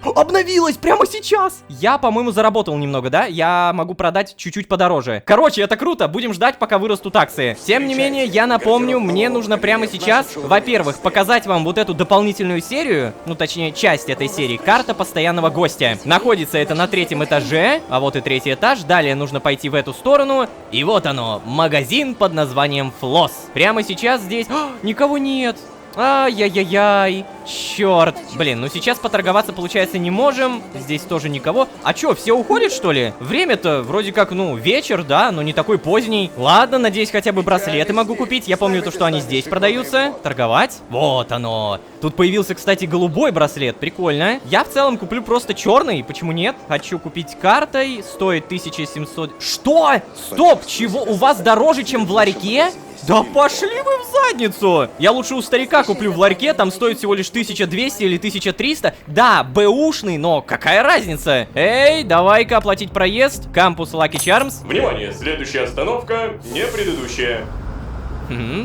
Обновилась прямо сейчас! Я, по-моему, заработал немного, да? Я могу продать чуть-чуть подороже. Короче, это круто, будем ждать, пока вырастут акции. Тем не менее, я напомню, мне нужно прямо сейчас, во-первых, показать вам вот эту дополнительную серию, ну, точнее, часть этой серии, карта постоянного гостя. Находится это на 3-м этаже, а вот и 3-й этаж. Далее нужно пойти в эту сторону, и вот оно, магазин под названием Флосс. Прямо сейчас здесь... никого нет! Ай-яй-яй-яй, черт. Блин, ну сейчас поторговаться, получается, не можем. Здесь тоже никого. А чё, все уходят, что ли? Время-то вроде как, ну, вечер, да, но не такой поздний. Ладно, надеюсь, хотя бы браслеты могу купить. Я помню то, что они здесь продаются. Торговать. Вот оно. Тут появился, кстати, голубой браслет. Прикольно. Я в целом куплю просто черный. Почему нет? Хочу купить картой. Стоит 1700... Что? Стоп! Чего? У вас дороже, чем в ларьке? Да пошли вы в задницу! Я лучше у старика куплю в ларьке, там стоит всего лишь 1200 или 1300. Да, бэушный, но какая разница? Эй, давай-ка оплатить проезд. Кампус Lucky Charms. Внимание, следующая остановка не предыдущая.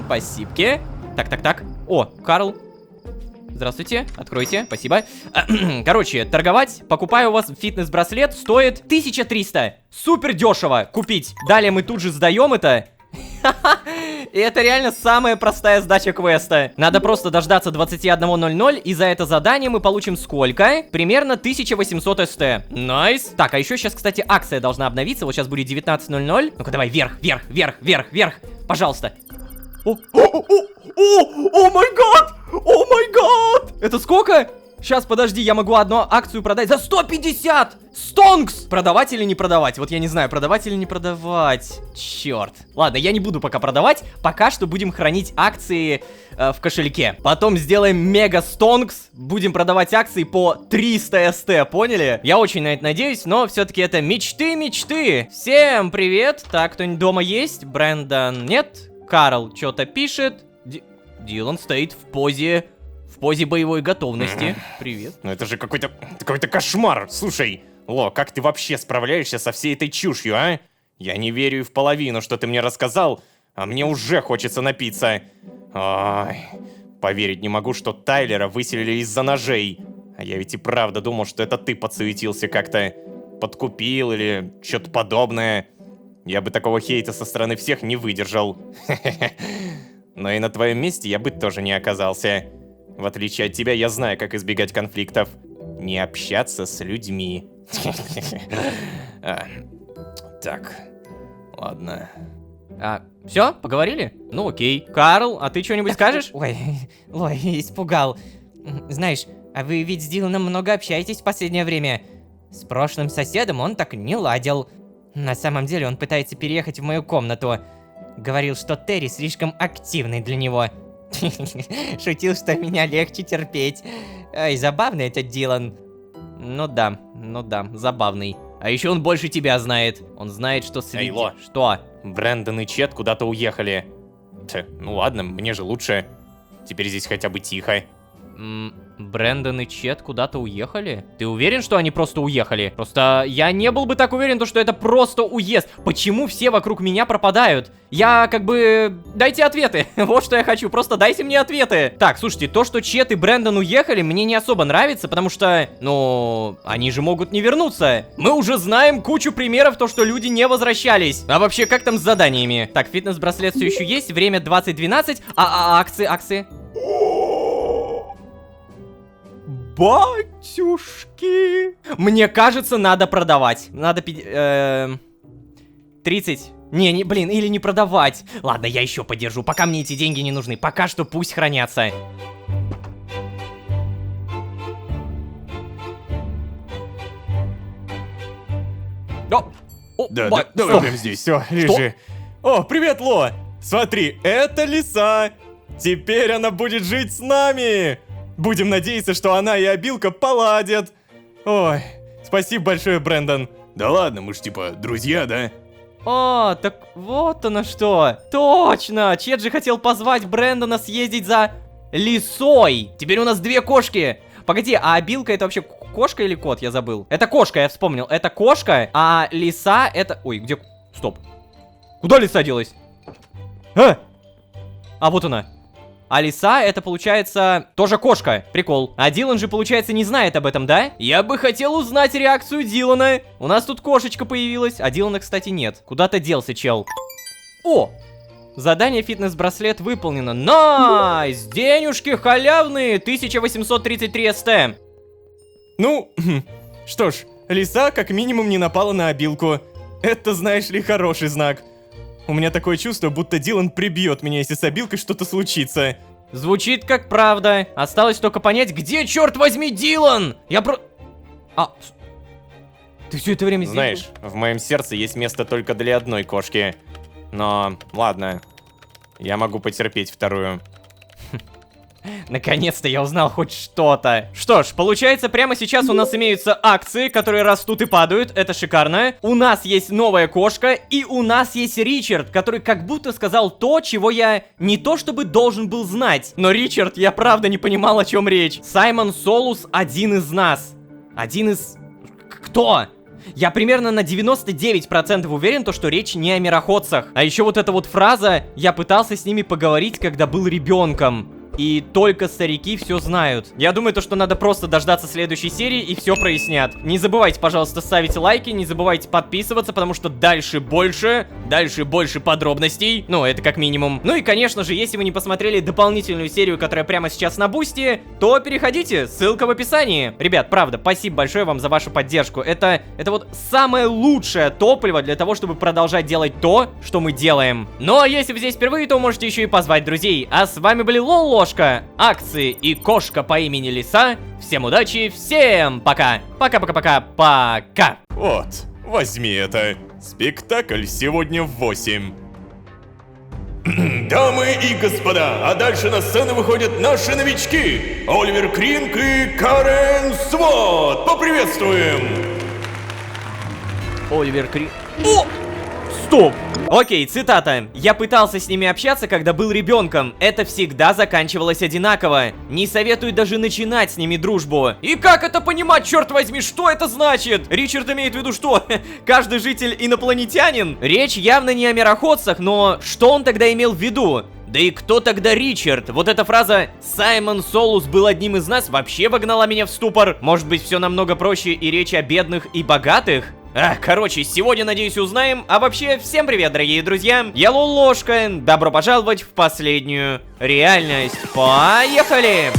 Спасибо. Так. О, Карл. Здравствуйте, откройте, спасибо. Короче, торговать, покупаю у вас фитнес-браслет, стоит 1300. Супер дешево купить. Далее мы тут же сдаем это. И это реально самая простая сдача квеста. Надо просто дождаться 21:00, и за это задание мы получим сколько? Примерно 1800 СТ. Найс. Так, а еще сейчас, кстати, акция должна обновиться. Вот сейчас будет 19:00. Ну-ка, давай, вверх. Пожалуйста. О май гад! Это сколько? Сейчас, подожди, я могу одну акцию продать за 150! Стонкс! Продавать или не продавать? Вот я не знаю, продавать или не продавать. Черт. Ладно, я не буду пока продавать. Пока что будем хранить акции в кошельке. Потом сделаем мега стонкс. Будем продавать акции по 300 СТ, поняли? Я очень на это надеюсь, но все-таки это мечты. Всем привет. Так, кто-нибудь дома есть? Брэндон нет? Карл что-то пишет. Дилан стоит в позе боевой готовности. Привет. Ну это же какой-то кошмар. Слушай, Ло, как ты вообще справляешься со всей этой чушью, а? Я не верю и в половину, что ты мне рассказал, а мне уже хочется напиться. Ой, поверить не могу, что Тайлера выселили из-за ножей. А я ведь и правда думал, что это ты подсуетился как-то, подкупил или что-то подобное. Я бы такого хейта со стороны всех не выдержал. Но и на твоем месте я бы тоже не оказался. В отличие от тебя, я знаю, как избегать конфликтов. Не общаться с людьми. Так, ладно. Все, поговорили? Ну окей. Карл, а ты что-нибудь скажешь? Ой, испугал. Знаешь, а вы ведь с Диланом много общаетесь в последнее время. С прошлым соседом он так не ладил. На самом деле он пытается переехать в мою комнату. Говорил, что Терри слишком активный для него. Шутил, что меня легче терпеть. Ай, забавный этот Дилан. Ну да, забавный. А еще он больше тебя знает. Он знает, что Эй, Ло. Что? Брэндон и Чет куда-то уехали. Ну ладно, мне же лучше. Теперь здесь хотя бы тихо. Брэндон и Чет куда-то уехали? Ты уверен, что они просто уехали? Просто я не был бы так уверен, что это просто уезд. Почему все вокруг меня пропадают? Я как бы... Дайте ответы. Вот что я хочу. Просто дайте мне ответы. Так, слушайте, то, что Чет и Брэндон уехали, мне не особо нравится, потому что... Ну, они же могут не вернуться. Мы уже знаем кучу примеров, то, что люди не возвращались. А вообще, как там с заданиями? Так, фитнес-браслет все еще есть. Время 20:12. А акции? Батюшки! Мне кажется, надо продавать. Надо 30. Блин, или не продавать. Ладно, я еще подержу, пока мне эти деньги не нужны. Пока что пусть хранятся. Да, давай прямо здесь. Все, лежи. О, привет, Ло! Смотри, это лиса. Теперь она будет жить с нами. Будем надеяться, что она и обилка поладят. Ой, спасибо большое, Брэндон. Да ладно, мы ж типа друзья, да? О, так вот оно что. Точно, Чет же хотел позвать Брэндона съездить за лисой. Теперь у нас 2 кошки. Погоди, а обилка это вообще кошка или кот? Я забыл. Это кошка, я вспомнил. Это кошка, а лиса это... Ой, где... Стоп. Куда лиса делась? А вот она. А лиса это, получается, тоже кошка. Прикол. А Дилан же, получается, не знает об этом, да? Я бы хотел узнать реакцию Дилана. У нас тут кошечка появилась. А Дилана, кстати, нет. Куда-то делся чел. О! Задание фитнес-браслет выполнено. Найс! Денежки халявные. 1833 СТ. Ну, что ж, лиса как минимум не напала на обилку. Это, знаешь ли, хороший знак. У меня такое чувство, будто Дилан прибьет меня, если с обилкой что-то случится. Звучит как правда. Осталось только понять, где, черт возьми, Дилан? Ты все это время здесь? Знаешь, в моем сердце есть место только для одной кошки. Но, ладно, я могу потерпеть вторую. Наконец-то я узнал хоть что-то. Что ж, получается, прямо сейчас у нас имеются акции, которые растут и падают. Это шикарно. У нас есть новая кошка, и у нас есть Ричард, который как будто сказал то, чего я не то чтобы должен был знать. Но, Ричард, я правда не понимал, о чем речь. Саймон Солус один из нас. Один из... Кто? Я примерно на 99% уверен, что речь не о мироходцах. А еще вот эта вот фраза «я пытался с ними поговорить, когда был ребенком». И только старики все знают. Я думаю, что надо просто дождаться следующей серии и все прояснят. Не забывайте, пожалуйста, ставить лайки, не забывайте подписываться, потому что дальше больше подробностей. Ну, это как минимум. Ну и, конечно же, если вы не посмотрели дополнительную серию, которая прямо сейчас на Бусти, то переходите, ссылка в описании. Ребят, правда, спасибо большое вам за вашу поддержку. Это вот самое лучшее топливо для того, чтобы продолжать делать то, что мы делаем. Ну а если вы здесь впервые, то можете еще и позвать друзей. А с вами были Лоло, акции и кошка по имени Лиса. Всем удачи, всем пока. Пока. Вот, возьми это. Спектакль сегодня в 8. Дамы и господа, а дальше на сцену выходят наши новички. Оливер Кринг и Карен Свот. Поприветствуем! Оливер Кринг... О! Стоп! Окей, цитата. «Я пытался с ними общаться, когда был ребенком. Это всегда заканчивалось одинаково. Не советую даже начинать с ними дружбу». И как это понимать, черт возьми, что это значит? Ричард имеет в виду что? Каждый житель инопланетянин? Речь явно не о мироходцах, но что он тогда имел в виду? Да и кто тогда Ричард? Вот эта фраза «Саймон Солус был одним из нас» вообще вогнала меня в ступор. Может быть, все намного проще и речь о бедных и богатых? Короче, сегодня, надеюсь, узнаем. А вообще, всем привет, дорогие друзья. Я Лолошка. Добро пожаловать в последнюю реальность. Поехали!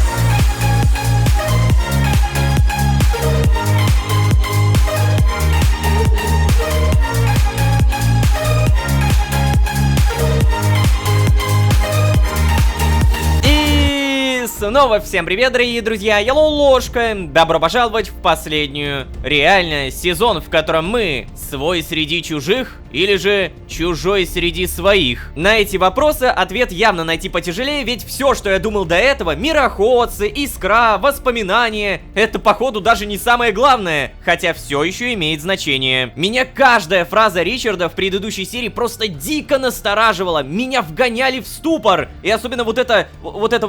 Снова всем привет, дорогие друзья, я Лолошка. Добро пожаловать в последнюю реальность. Сезон, в котором мы свой среди чужих или же чужой среди своих. На эти вопросы ответ явно найти потяжелее, ведь все, что я думал до этого, мироходцы, искра, воспоминания, это походу даже не самое главное, хотя все еще имеет значение. Меня каждая фраза Ричарда в предыдущей серии просто дико настораживала, меня вгоняли в ступор. И особенно вот это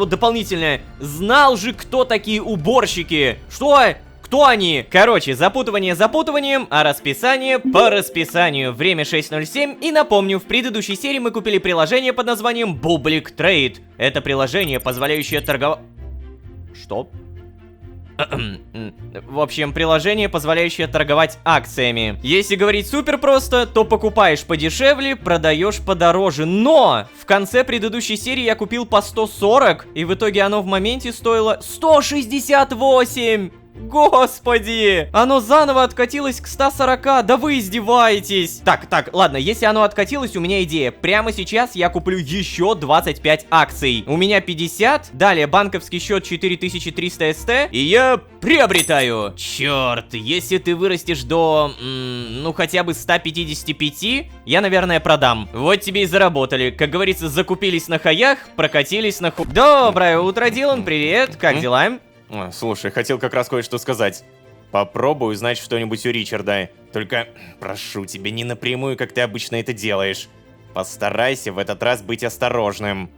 дополнительное. Знал же, кто такие уборщики. Что? Кто они? Короче, запутывание запутыванием, а расписание по расписанию. Время 6:07. И напомню, в предыдущей серии мы купили приложение под названием Bublik Trade. Это приложение, позволяющее торговать... Что? В общем, приложение, позволяющее торговать акциями. Если говорить супер просто, то покупаешь подешевле, продаешь подороже. Но в конце предыдущей серии я купил по 140, и в итоге оно в моменте стоило 168. Господи! Оно заново откатилось к 140, да вы издеваетесь! Так, ладно, если оно откатилось, у меня идея. Прямо сейчас я куплю еще 25 акций. У меня 50, далее банковский счет 4300 СТ, и я приобретаю. Черт, если ты вырастешь до, ну хотя бы 155, я, наверное, продам. Вот тебе и заработали. Как говорится, закупились на хаях, прокатились на Доброе утро, Дилан, привет, как дела? Слушай, хотел как раз кое-что сказать. Попробуй узнать что-нибудь у Ричарда. Только прошу тебя, не напрямую, как ты обычно это делаешь. Постарайся в этот раз быть осторожным.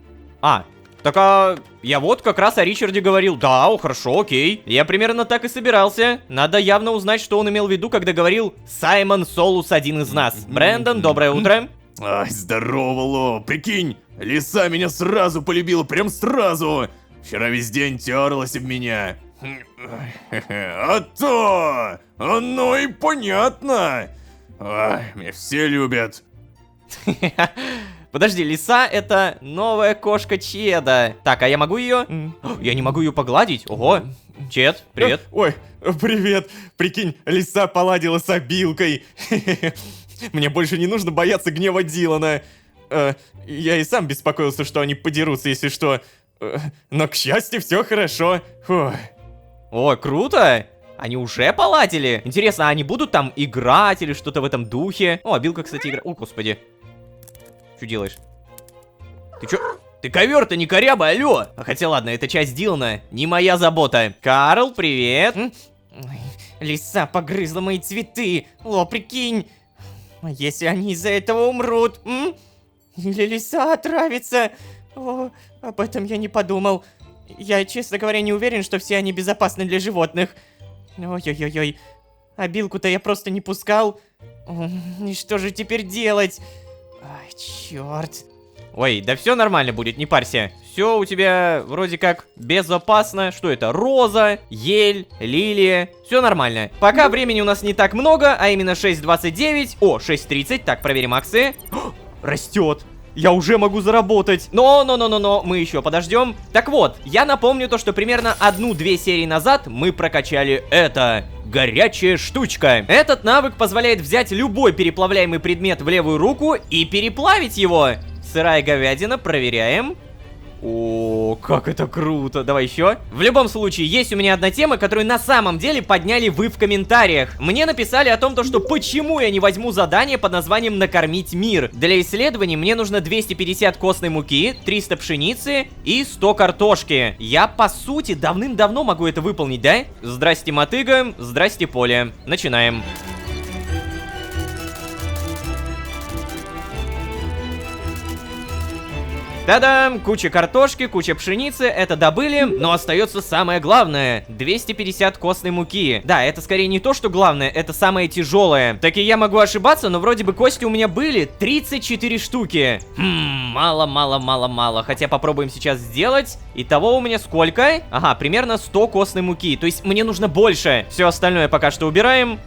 Я вот как раз о Ричарде говорил. Да, хорошо, окей. Я примерно так и собирался. Надо явно узнать, что он имел в виду, когда говорил «Саймон Солус один из нас». Брэндон, доброе утро. Ай, здорово, Ло. Прикинь, Лиса меня сразу полюбила, прям сразу. Вчера весь день терлась об меня. А то! Оно и понятно. Ай, меня все любят. Подожди, Лиса — это новая кошка Чеда. Так, а я могу ее? Я не могу ее погладить. Ого. Чед, привет. Ой, привет. Прикинь, Лиса поладила с обилкой. Мне больше не нужно бояться гнева Дилана. Я и сам беспокоился, что они подерутся, если что. Но, к счастью, все хорошо. Фух. О, круто! Они уже поладили? Интересно, а они будут там играть или что-то в этом духе? О, Билка, кстати, играет. О, господи. Что делаешь? Ты чё? Ты ковер-то не коряба, алло! Хотя ладно, это часть Дилана, не моя забота. Карл, привет! Ой, лиса погрызла мои цветы. Ло, прикинь. А если они из-за этого умрут? Или лиса отравится? О, об этом я не подумал. Я, честно говоря, не уверен, что все они безопасны для животных. Ой-ой-ой-ой. А Билку-то я просто не пускал. И что же теперь делать? Ай, черт. Ой, да все нормально будет, не парься. Все у тебя вроде как безопасно. Что это? Роза, ель, лилия. Все нормально. Пока времени у нас не так много, а именно 6:29. О, 6:30. Так, проверим акции. Растет. Я уже могу заработать. Но, мы еще подождем. Так вот, я напомню то, что примерно 1-2 серии назад мы прокачали это. Горячая штучка. Этот навык позволяет взять любой переплавляемый предмет в левую руку и переплавить его. Сырая говядина, проверяем. О, как это круто. Давай еще. В любом случае, есть у меня одна тема, которую на самом деле подняли вы в комментариях. Мне написали о том, что почему я не возьму задание под названием «Накормить мир». Для исследований мне нужно 250 костной муки, 300 пшеницы и 100 картошки. Я, по сути, давным-давно могу это выполнить, да? Здрасте, мотыга, здрасте, поле. Начинаем. Та-дам! Куча картошки, куча пшеницы, это добыли, но остается самое главное. 250 костной муки. Да, это скорее не то, что главное, это самое тяжелое. Так и я могу ошибаться, но вроде бы кости у меня были 34 штуки. Мало. Хотя попробуем сейчас сделать. Итого у меня сколько? Ага, примерно 100 костной муки. То есть мне нужно больше. Все остальное пока что убираем.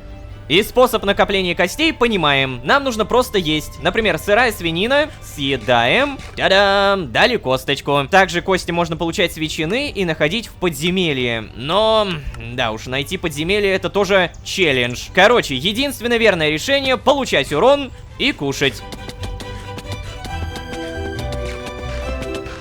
И способ накопления костей понимаем. Нам нужно просто есть. Например, сырая свинина. Съедаем. Та-дам! Дали косточку. Также кости можно получать с ветчины и находить в подземелье. Но, да уж, найти подземелье это тоже челлендж. Короче, единственное верное решение — получать урон и кушать.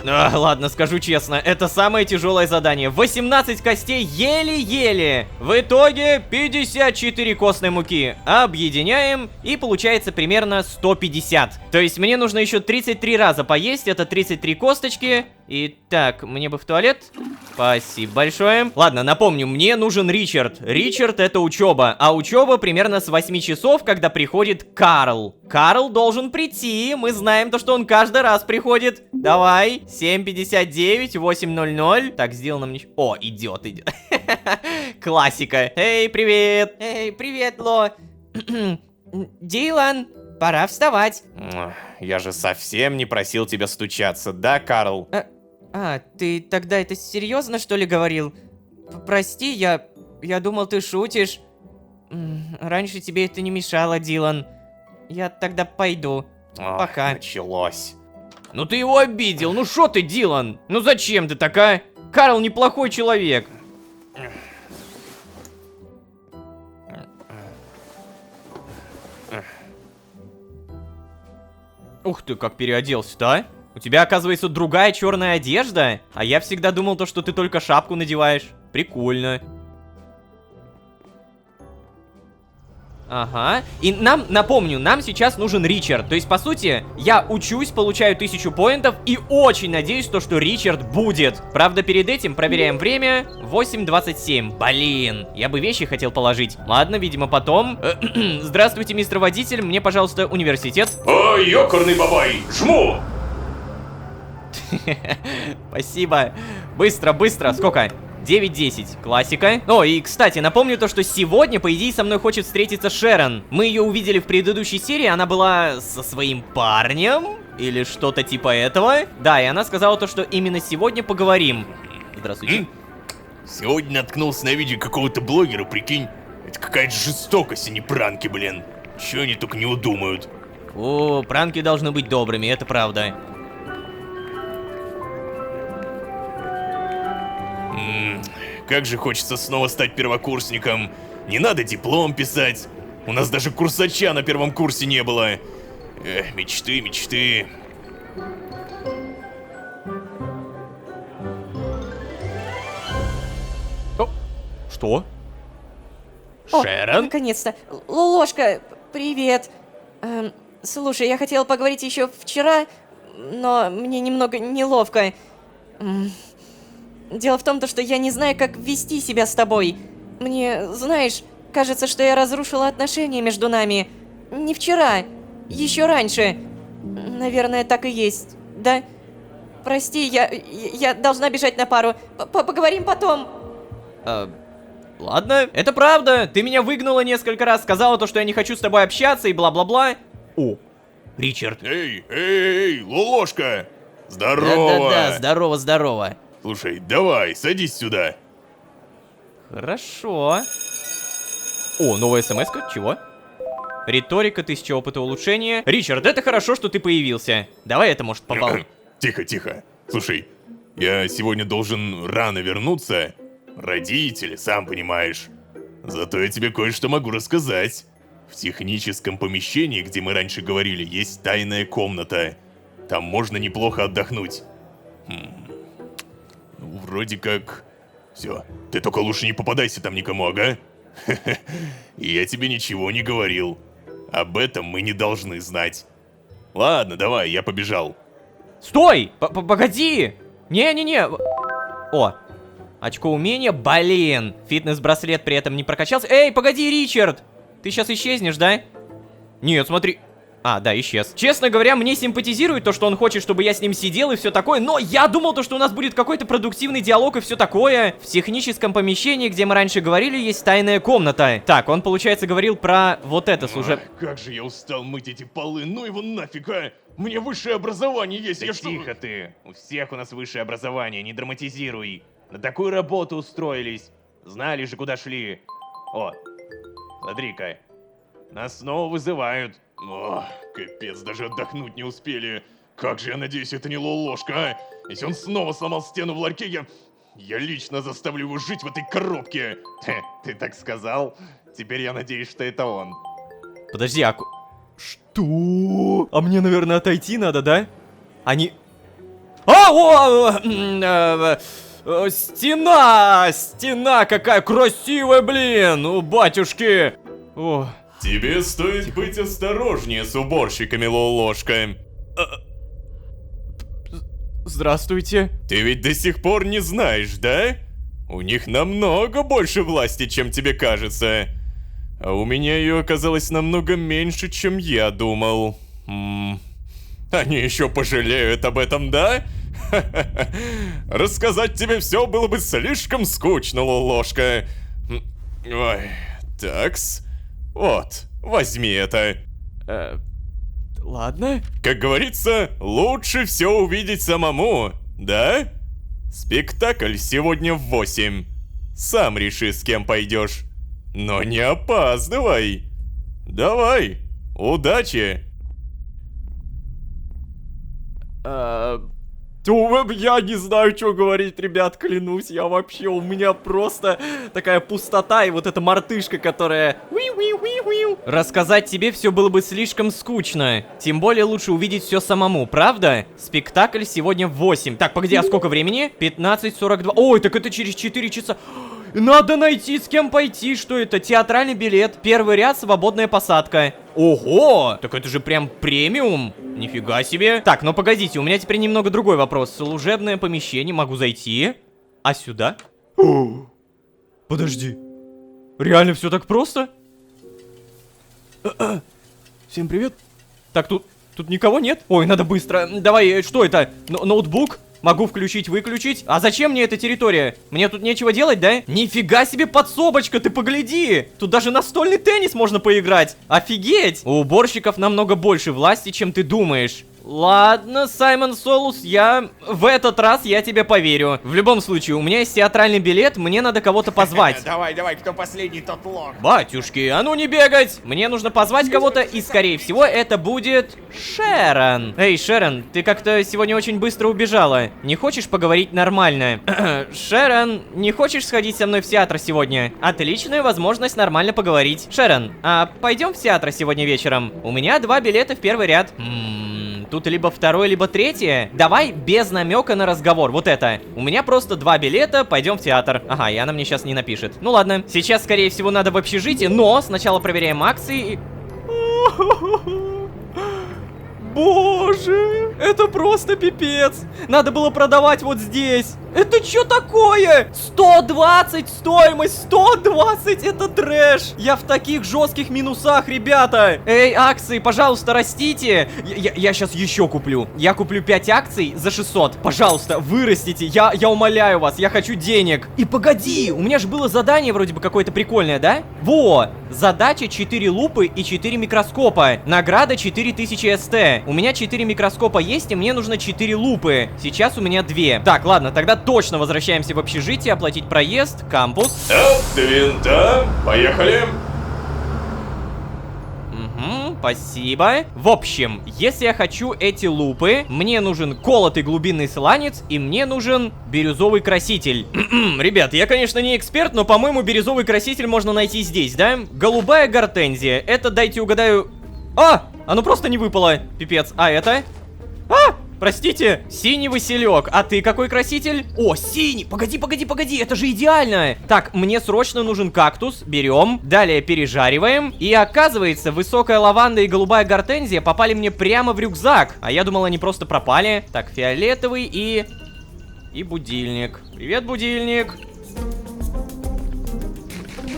Ладно, скажу честно, это самое тяжелое задание. 18 костей еле-еле. В итоге 54 костной муки. Объединяем, и получается примерно 150. То есть мне нужно еще 33 раза поесть, это 33 косточки. Итак, мне бы в туалет. Спасибо большое. Ладно, напомню, мне нужен Ричард. Ричард — это учеба, а учеба примерно с 8 часов, когда приходит Карл. Карл должен прийти, мы знаем то, что он каждый раз приходит. Давай, 7:59, 8:00. Так, сделано мне... О, идет. Классика. Эй, привет. Эй, привет, Ло. Дилан, пора вставать. Я же совсем не просил тебя стучаться, да, Карл? Ты тогда это серьезно, что ли, говорил? Прости, я думал, ты шутишь. Раньше тебе это не мешало, Дилан. Я тогда пойду. Пока. Началось. Ну ты его обидел, ну шо ты, Дилан? Ну зачем ты такая? Карл неплохой человек. Ух ты, как переоделся-то, а? У тебя, оказывается, другая черная одежда? А я всегда думал то, что ты только шапку надеваешь. Прикольно. Ага. И нам, напомню, нам сейчас нужен Ричард. То есть, по сути, я учусь, получаю 1000 поинтов и очень надеюсь, то, что Ричард будет. Правда, перед этим проверяем время. 8:27. Блин, я бы вещи хотел положить. Ладно, видимо, потом. Здравствуйте, мистер водитель. Мне, пожалуйста, университет. Ой, ёкарный бабай, жму! Спасибо. Быстро, быстро. Сколько? 9:10. Классика. О, и, кстати, напомню то, что сегодня, по идее, со мной хочет встретиться Шерон. Мы ее увидели в предыдущей серии, она была со своим парнем или что-то типа этого. Да, и она сказала то, что именно сегодня поговорим. Здравствуйте. Сегодня наткнулся на видео какого-то блогера, прикинь. Это какая-то жестокость, а не пранки, блин. Чё они только не удумают. О, пранки должны быть добрыми, это правда. Как же хочется снова стать первокурсником. Не надо диплом писать. У нас даже курсача на первом курсе не было. Мечты, мечты. Что? О, Шерон? наконец-то. Ложка, привет. Слушай, я хотела поговорить еще вчера. но мне немного неловко. Дело в том, что я не знаю, как вести себя с тобой. Мне, знаешь, кажется, что я разрушила отношения между нами. Не вчера, еще раньше. Наверное, так и есть, да? Прости, я должна бежать на пару. Поговорим потом. Ладно, это правда. Ты меня выгнала несколько раз, сказала то, что я не хочу с тобой общаться и бла-бла-бла. О, Ричард. Эй, Лолошка! Здорово! Да-да-да, здорово. Слушай, давай, садись сюда. Хорошо. О, новая смс-ка? Чего? Риторика, 1000 опыта улучшения. Ричард, это хорошо, что ты появился. Давай это, может, побал. Тихо. Слушай, я сегодня должен рано вернуться. Родители, сам понимаешь. Зато я тебе кое-что могу рассказать. В техническом помещении, где мы раньше говорили, есть тайная комната. Там можно неплохо отдохнуть. Ну, вроде как... Все, ты только лучше не попадайся там никому, ага? И я тебе ничего не говорил. Об этом мы не должны знать. Ладно, давай, я побежал. Стой! Погоди! Не-не-не. О, очко умения, блин. Фитнес-браслет при этом не прокачался. Эй, погоди, Ричард! Ты сейчас исчезнешь, да? Нет, смотри. А, да, исчез. Честно говоря, мне симпатизирует то, что он хочет, чтобы я с ним сидел и все такое, но я думал, то, что у нас будет какой-то продуктивный диалог и все такое. В техническом помещении, где мы раньше говорили, есть тайная комната. Так, он, получается, говорил про вот это служебное... Как же я устал мыть эти полы, ну его нафиг, а! Мне высшее образование есть, Да я что... тихо ты. У всех у нас высшее образование, не драматизируй. На такую работу устроились. Знали же, куда шли. О, смотри-ка. Нас снова вызывают. О, капец, даже отдохнуть не успели. Как же я надеюсь, это не Лолошка, а? Если он снова сломал стену в ларьке, я лично заставлю его жить в этой коробке. Ты так сказал? Теперь я надеюсь, что это он. Подожди, Что? А мне, наверное, отойти надо, да? Они... Стена какая красивая, блин! У батюшки! О... Тебе стоит быть осторожнее с уборщиками, Лолошка. Здравствуйте. Ты ведь до сих пор не знаешь, да? У них намного больше власти, чем тебе кажется. А у меня ее оказалось намного меньше, чем я думал. Они еще пожалеют об этом, да? Рассказать тебе все было бы слишком скучно, Лолошка. Ой, такс. Вот, возьми это. Ладно. Как говорится, лучше все увидеть самому, да? Спектакль сегодня в 8. Сам реши, с кем пойдешь. Но не опаздывай. Давай, удачи. Я не знаю, что говорить, ребят, клянусь, у меня просто такая пустота и вот эта мартышка, которая... Рассказать тебе все было бы слишком скучно, тем более лучше увидеть все самому, правда? Спектакль сегодня в 8. Так, погоди, а сколько времени? 15:42. Ой, так это через 4 часа. Надо найти, с кем пойти. Что это? Театральный билет. Первый ряд, свободная посадка. Ого! Так это же прям премиум. Нифига себе. Так, но погодите, у меня теперь немного другой вопрос. Служебное помещение, могу зайти. А сюда? Подожди. Реально все так просто? Всем привет. Так, тут никого нет? Ой, надо быстро. Давай, что это? Ноутбук? Могу включить, выключить. А зачем мне эта территория? Мне тут нечего делать, да? Нифига себе подсобочка, ты погляди! Тут даже настольный теннис можно поиграть. Офигеть! У уборщиков намного больше власти, чем ты думаешь. Ладно, Саймон Солус, в этот раз я тебе поверю. В любом случае, у меня есть театральный билет, мне надо кого-то позвать. Давай, кто последний, тот лох. Батюшки, а ну не бегать! Мне нужно позвать кого-то, и скорее всего это будет Шерон. Эй, Шерон, ты как-то сегодня очень быстро убежала. Не хочешь поговорить нормально? Шерон, не хочешь сходить со мной в театр сегодня? Отличная возможность нормально поговорить. Шерон, а пойдем в театр сегодня вечером? У меня 2 билета в первый ряд. Тут либо второй, либо третье. Давай без намека на разговор. Вот это. У меня просто 2 билета, пойдем в театр. Ага, и она мне сейчас не напишет. Ну ладно. Сейчас, скорее всего, надо в общежитие, но сначала проверяем акции. Боже, это просто пипец. Надо было продавать вот здесь. Это что такое? 120 стоимость, 120, это трэш. Я в таких жестких минусах, ребята. Эй, акции, пожалуйста, растите. Я сейчас еще куплю. Я куплю 5 акций за 600. Пожалуйста, вырастите, я умоляю вас, я хочу денег. И погоди, у меня же было задание вроде бы какое-то прикольное, да? Во, задача 4 лупы и 4 микроскопа. Награда 4000 СТ. У меня 4 микроскопа есть, и мне нужно 4 лупы. Сейчас у меня 2. Так, ладно, тогда точно возвращаемся в общежитие, оплатить проезд, кампус. До винта, поехали. Угу, спасибо. В общем, если я хочу эти лупы, мне нужен колотый глубинный сланец и мне нужен бирюзовый краситель. Ребят, я, конечно, не эксперт, но, по-моему, бирюзовый краситель можно найти здесь, да? Голубая гортензия. Это, дайте угадаю... А! Оно просто не выпало. Пипец. А это? А! Простите, синий василек. А ты какой краситель? О, синий. Погоди, это же идеально. Так, мне срочно нужен кактус. Берем. Далее пережариваем. И оказывается, высокая лаванда и голубая гортензия попали мне прямо в рюкзак. А я думал, они просто пропали. Так, фиолетовый и будильник. Привет, будильник.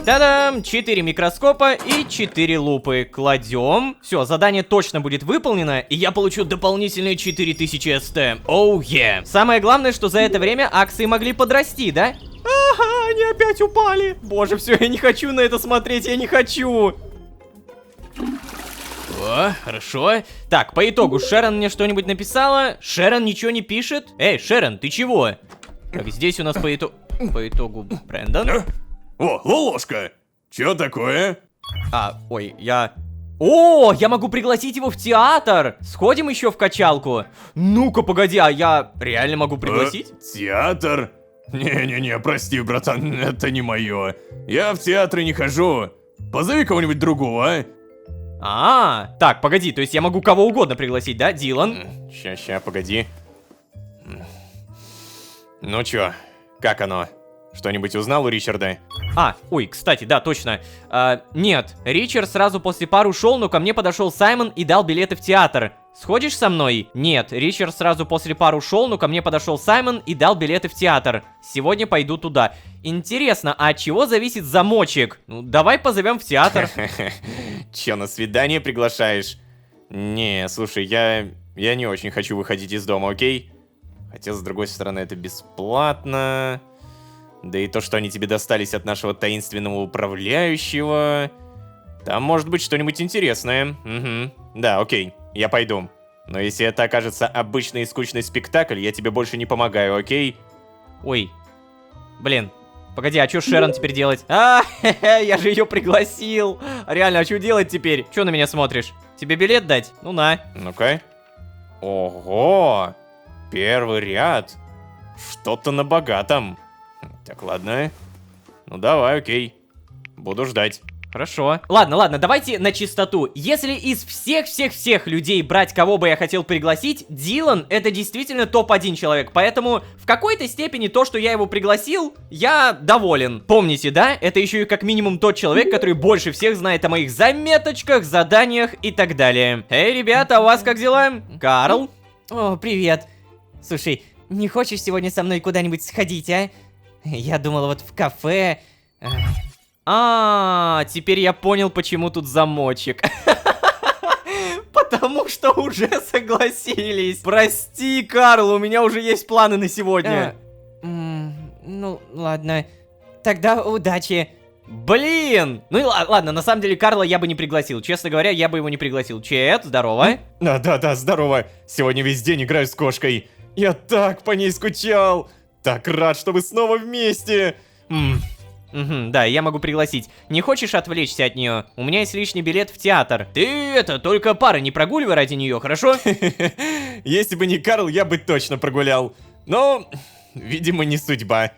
Та-дам! 4 микроскопа и 4 лупы. Кладем. Все, задание точно будет выполнено, и я получу дополнительные 4000 СТ. Оу, е. Самое главное, что за это время акции могли подрасти, да? Ага, они опять упали. Боже, все, я не хочу на это смотреть, я не хочу. О, хорошо. Так, по итогу, Шерон мне что-нибудь написала? Шерон ничего не пишет? Эй, Шерон, ты чего? Так, здесь у нас по итогу Брэндон. О, Лолошка! Чё такое? Ой, О, я могу пригласить его в театр! Сходим еще в качалку? Ну-ка, погоди, а я реально могу пригласить? Театр? Не-не-не, прости, братан, это не мое. Я в театры не хожу. Позови кого-нибудь другого, а? Так, погоди, то есть я могу кого угодно пригласить, да, Дилан? Ща, погоди. Ну чё, как оно? Что-нибудь узнал у Ричарда? Ой, кстати, да, точно. Нет, Ричард сразу после пар ушел, но ко мне подошел Саймон и дал билеты в театр. Сходишь со мной? Нет, Ричард сразу после пар ушел, но ко мне подошел Саймон и дал билеты в театр. Сегодня пойду туда. Интересно, а от чего зависит замочек? Ну, давай позовем в театр. Чё, на свидание приглашаешь? Не, слушай, я не очень хочу выходить из дома, окей? Хотя, с другой стороны, это бесплатно. Да и то, что они тебе достались от нашего таинственного управляющего... Там может быть что-нибудь интересное. Угу. Да, окей, я пойду. Но если это окажется обычный и скучный спектакль, я тебе больше не помогаю, окей? Ой, блин. Погоди, а что Шерон теперь делать? Я же ее пригласил. Реально, а что делать теперь? Что на меня смотришь? Тебе билет дать? Ну на. Ну-ка. Ого! Первый ряд. Что-то на богатом. Так, ладно. Ну давай, окей. Буду ждать. Хорошо. Ладно, давайте на чистоту. Если из всех людей брать, кого бы я хотел пригласить, Дилан это действительно топ-1 человек. Поэтому в какой-то степени то, что я его пригласил, я доволен. Помните, да? Это еще и как минимум тот человек, который больше всех знает о моих заметочках, заданиях и так далее. Эй, ребята, а у вас как дела? Карл? О, привет. Слушай, не хочешь сегодня со мной куда-нибудь сходить, а? Я думал, вот в кафе... Теперь я понял, почему тут замочек. Потому что уже согласились. Прости, Карл, у меня уже есть планы на сегодня. Ну, ладно. Тогда удачи. Блин! Ну и ладно, на самом деле Карла я бы не пригласил. Честно говоря, я бы его не пригласил. Чет, здорово. Да, здорово. Сегодня весь день играю с кошкой. Я так по ней скучал. Так рад, что вы снова вместе. Да, я могу пригласить. Не хочешь отвлечься от нее? У меня есть лишний билет в театр. Ты только пары не прогуливай ради нее, хорошо? Если бы не Карл, я бы точно прогулял. Но, видимо, не судьба.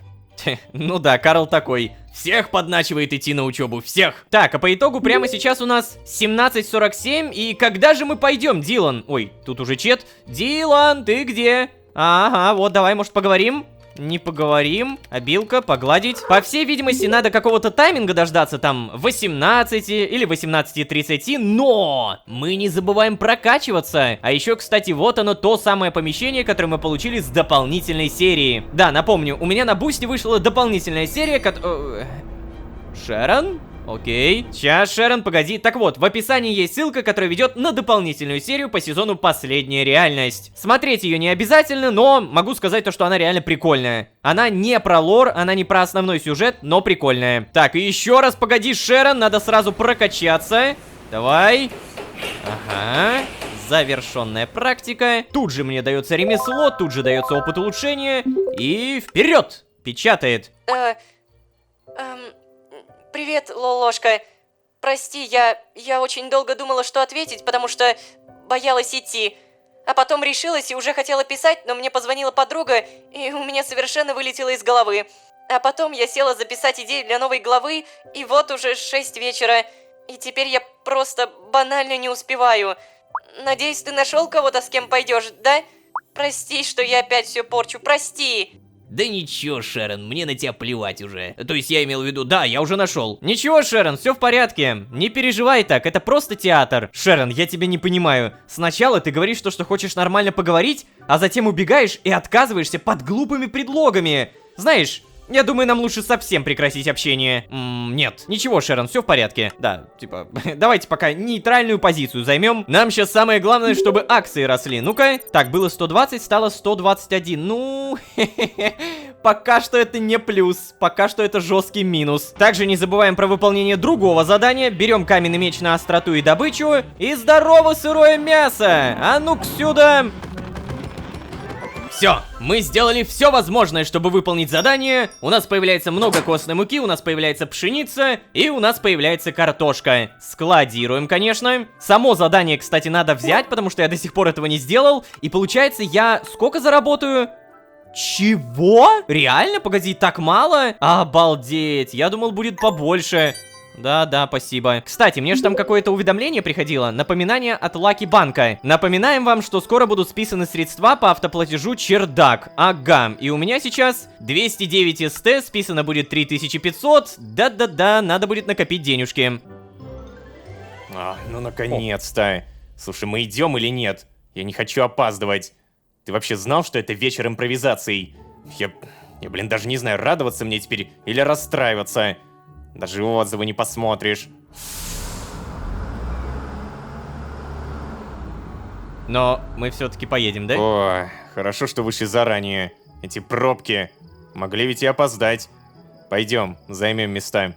Ну да, Карл такой. Всех подначивает идти на учебу, всех. Так, а по итогу прямо сейчас у нас 17:47. И когда же мы пойдем, Дилан? Ой, тут уже чет. Дилан, ты где? Ага, вот, давай, может, поговорим? не поговорим? Обилка, погладить. По всей видимости, надо какого-то тайминга дождаться, там, 18 или 18:30, но мы не забываем прокачиваться. А еще, кстати, вот оно, то самое помещение, которое мы получили с дополнительной серии. Да, напомню, у меня на бусте вышла дополнительная серия, Шерон? Окей. Сейчас, Шерон, погоди. Так вот, в описании есть ссылка, которая ведет на дополнительную серию по сезону «Последняя реальность». Смотреть ее не обязательно, но могу сказать то, что она реально прикольная. Она не про лор, она не про основной сюжет, но прикольная. Так, и еще раз, погоди, Шерон, надо сразу прокачаться. Давай. Ага. Завершенная практика. Тут же мне дается ремесло, тут же дается опыт улучшения. И вперед! Печатает. Привет, Лолошка. Прости, я очень долго думала, что ответить, потому что боялась идти. А потом решилась и уже хотела писать, но мне позвонила подруга, и у меня совершенно вылетело из головы. А потом я села записать идею для новой главы, и вот уже 6 вечера. И теперь я просто банально не успеваю. Надеюсь, ты нашел кого-то, с кем пойдешь, да? Прости, что я опять все порчу, прости. Да ничего, Шерон, мне на тебя плевать уже. То есть я имел в виду, да, я уже нашел. Ничего, Шерон, все в порядке. Не переживай так, это просто театр. Шерон, я тебя не понимаю. Сначала ты говоришь то, что хочешь нормально поговорить, а затем убегаешь и отказываешься под глупыми предлогами. Знаешь, я думаю, нам лучше совсем прекратить общение. Нет. Ничего, Шерон, все в порядке. Да, типа, давайте пока нейтральную позицию займем. Нам сейчас самое главное, чтобы акции росли. Ну-ка. Так, было 120, стало 121. Ну, пока что это не плюс. Пока что это жесткий минус. Также не забываем про выполнение другого задания. Берем каменный меч на остроту и добычу. И здорово, сырое мясо. А ну-ка сюда. Все, мы сделали все возможное, чтобы выполнить задание. У нас появляется много костной муки, у нас появляется пшеница и у нас появляется картошка. Складируем, конечно. Само задание, кстати, надо взять, потому что я до сих пор этого не сделал. И получается, я сколько заработаю? Чего? Реально? Погоди, так мало? Обалдеть, я думал, будет побольше. Да, спасибо. Кстати, мне же там какое-то уведомление приходило. Напоминание от Лаки Банка. Напоминаем вам, что скоро будут списаны средства по автоплатежу чердак. Ага, и у меня сейчас 209 СТ, списано будет 3500. Да, надо будет накопить денежки. Ну наконец-то. Слушай, мы идем или нет? Я не хочу опаздывать. Ты вообще знал, что это вечер импровизаций? Я, блин, даже не знаю, радоваться мне теперь или расстраиваться. Даже отзывы не посмотришь. Но мы все-таки поедем, да? О, хорошо, что вышли заранее. Эти пробки. Могли ведь и опоздать. Пойдем, займем места.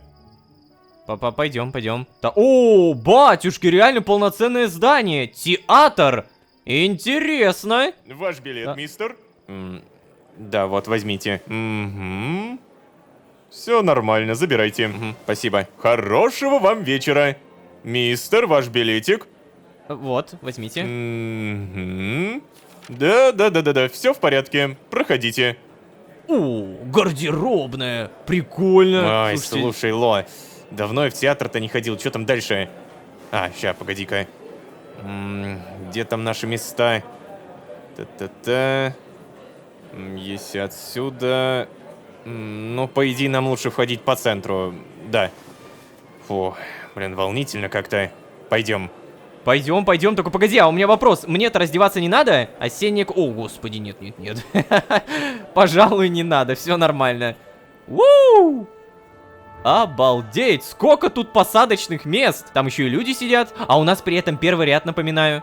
Пойдем. О, батюшки, реально полноценное здание. Театр. Интересно. Ваш билет, мистер. Да, вот, возьмите. Угу. Все нормально, забирайте. Спасибо. Хорошего вам вечера. Мистер, ваш билетик. Вот, возьмите. Да, все в порядке. Проходите. О, гардеробная. Прикольно. Ой, слушай, Ло, давно я в театр-то не ходил. Что там дальше? Ща, погоди-ка. Где там наши места? Та-та-та. Если отсюда... Ну, по идее, нам лучше входить по центру. Да. Фу, блин, волнительно как-то. Пойдем. Пойдем, только погоди, а у меня вопрос. Мне-то раздеваться не надо? Осенний... О, господи, нет. Пожалуй, не надо, все нормально. Уу! Обалдеть, сколько тут посадочных мест. Там еще и люди сидят. А у нас при этом первый ряд, напоминаю.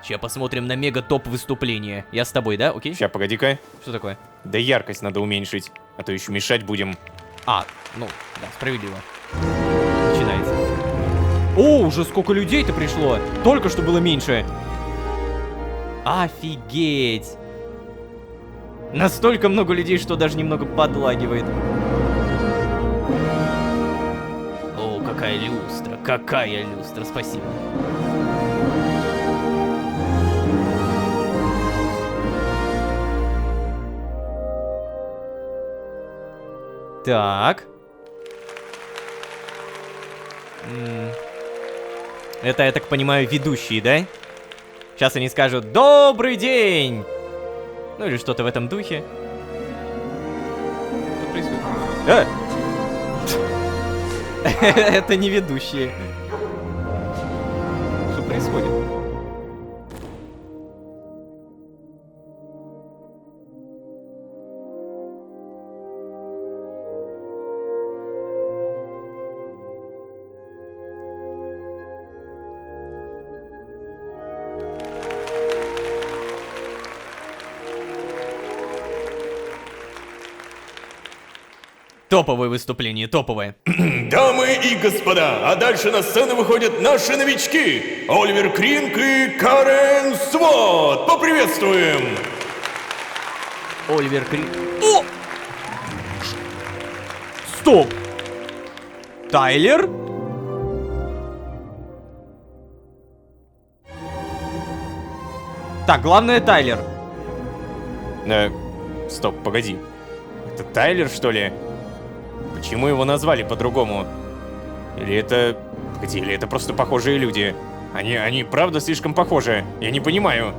Сейчас посмотрим на мега-топ выступления. Я с тобой, да? Окей? Ща, погоди-ка. Что такое? Да яркость надо уменьшить, а то еще мешать будем. Ну, да, справедливо. Начинается. О, уже сколько людей-то пришло. Только что было меньше. Офигеть. Настолько много людей, что даже немного подлагивает. О, какая люстра, спасибо. Так. Это, я так понимаю, ведущие, да? Сейчас они скажут «Добрый день!» Ну или что-то в этом духе. Это не ведущие. Что происходит? Топовое выступление, топовое. Дамы и господа, а дальше на сцену выходят наши новички. Оливер Кринг и Карен Свот. Поприветствуем! Оливер Кринг. О! Стоп! Тайлер? Так, главное Тайлер. Стоп, погоди. Это Тайлер, что ли? Почему его назвали по-другому? Или это... Погоди, или это просто похожие люди? Они правда слишком похожи? Я не понимаю.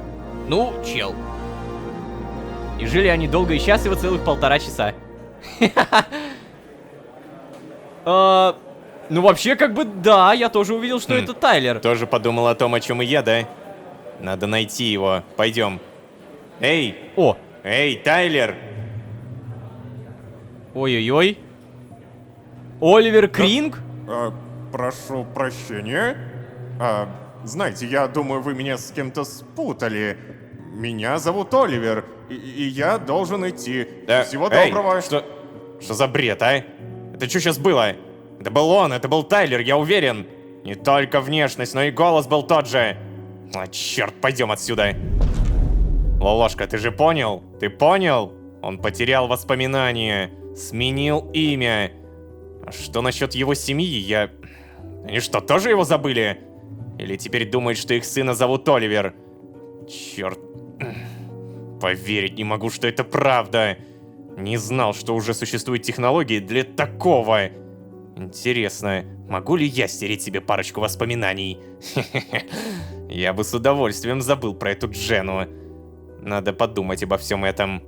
Ну, чел. И жили они долго и счастливо целых 1,5 часа. Ну, вообще, как бы, да, я тоже увидел, что это Тайлер. Тоже подумал о том, о чем и я, да? Надо найти его. Пойдем. Эй! О! Эй, Тайлер! Ой-ой-ой. Оливер Кринг? Прошу прощения. Знаете, я думаю, вы меня с кем-то спутали. Меня зовут Оливер, и я должен идти. Да, Всего эй, доброго. Что за бред, а? Это что сейчас было? Это был он, это был Тайлер, я уверен. Не только внешность, но и голос был тот же. А, черт, пойдем отсюда. Лолошка, ты же понял? Ты понял? Он потерял воспоминания, сменил имя. А что насчет его семьи? Они что, тоже его забыли? Или теперь думают, что их сына зовут Оливер? Черт. Поверить не могу, что это правда. Не знал, что уже существуют технологии для такого. Интересно, могу ли я стереть себе парочку воспоминаний? Я бы с удовольствием забыл про эту Джену. Надо подумать обо всем этом.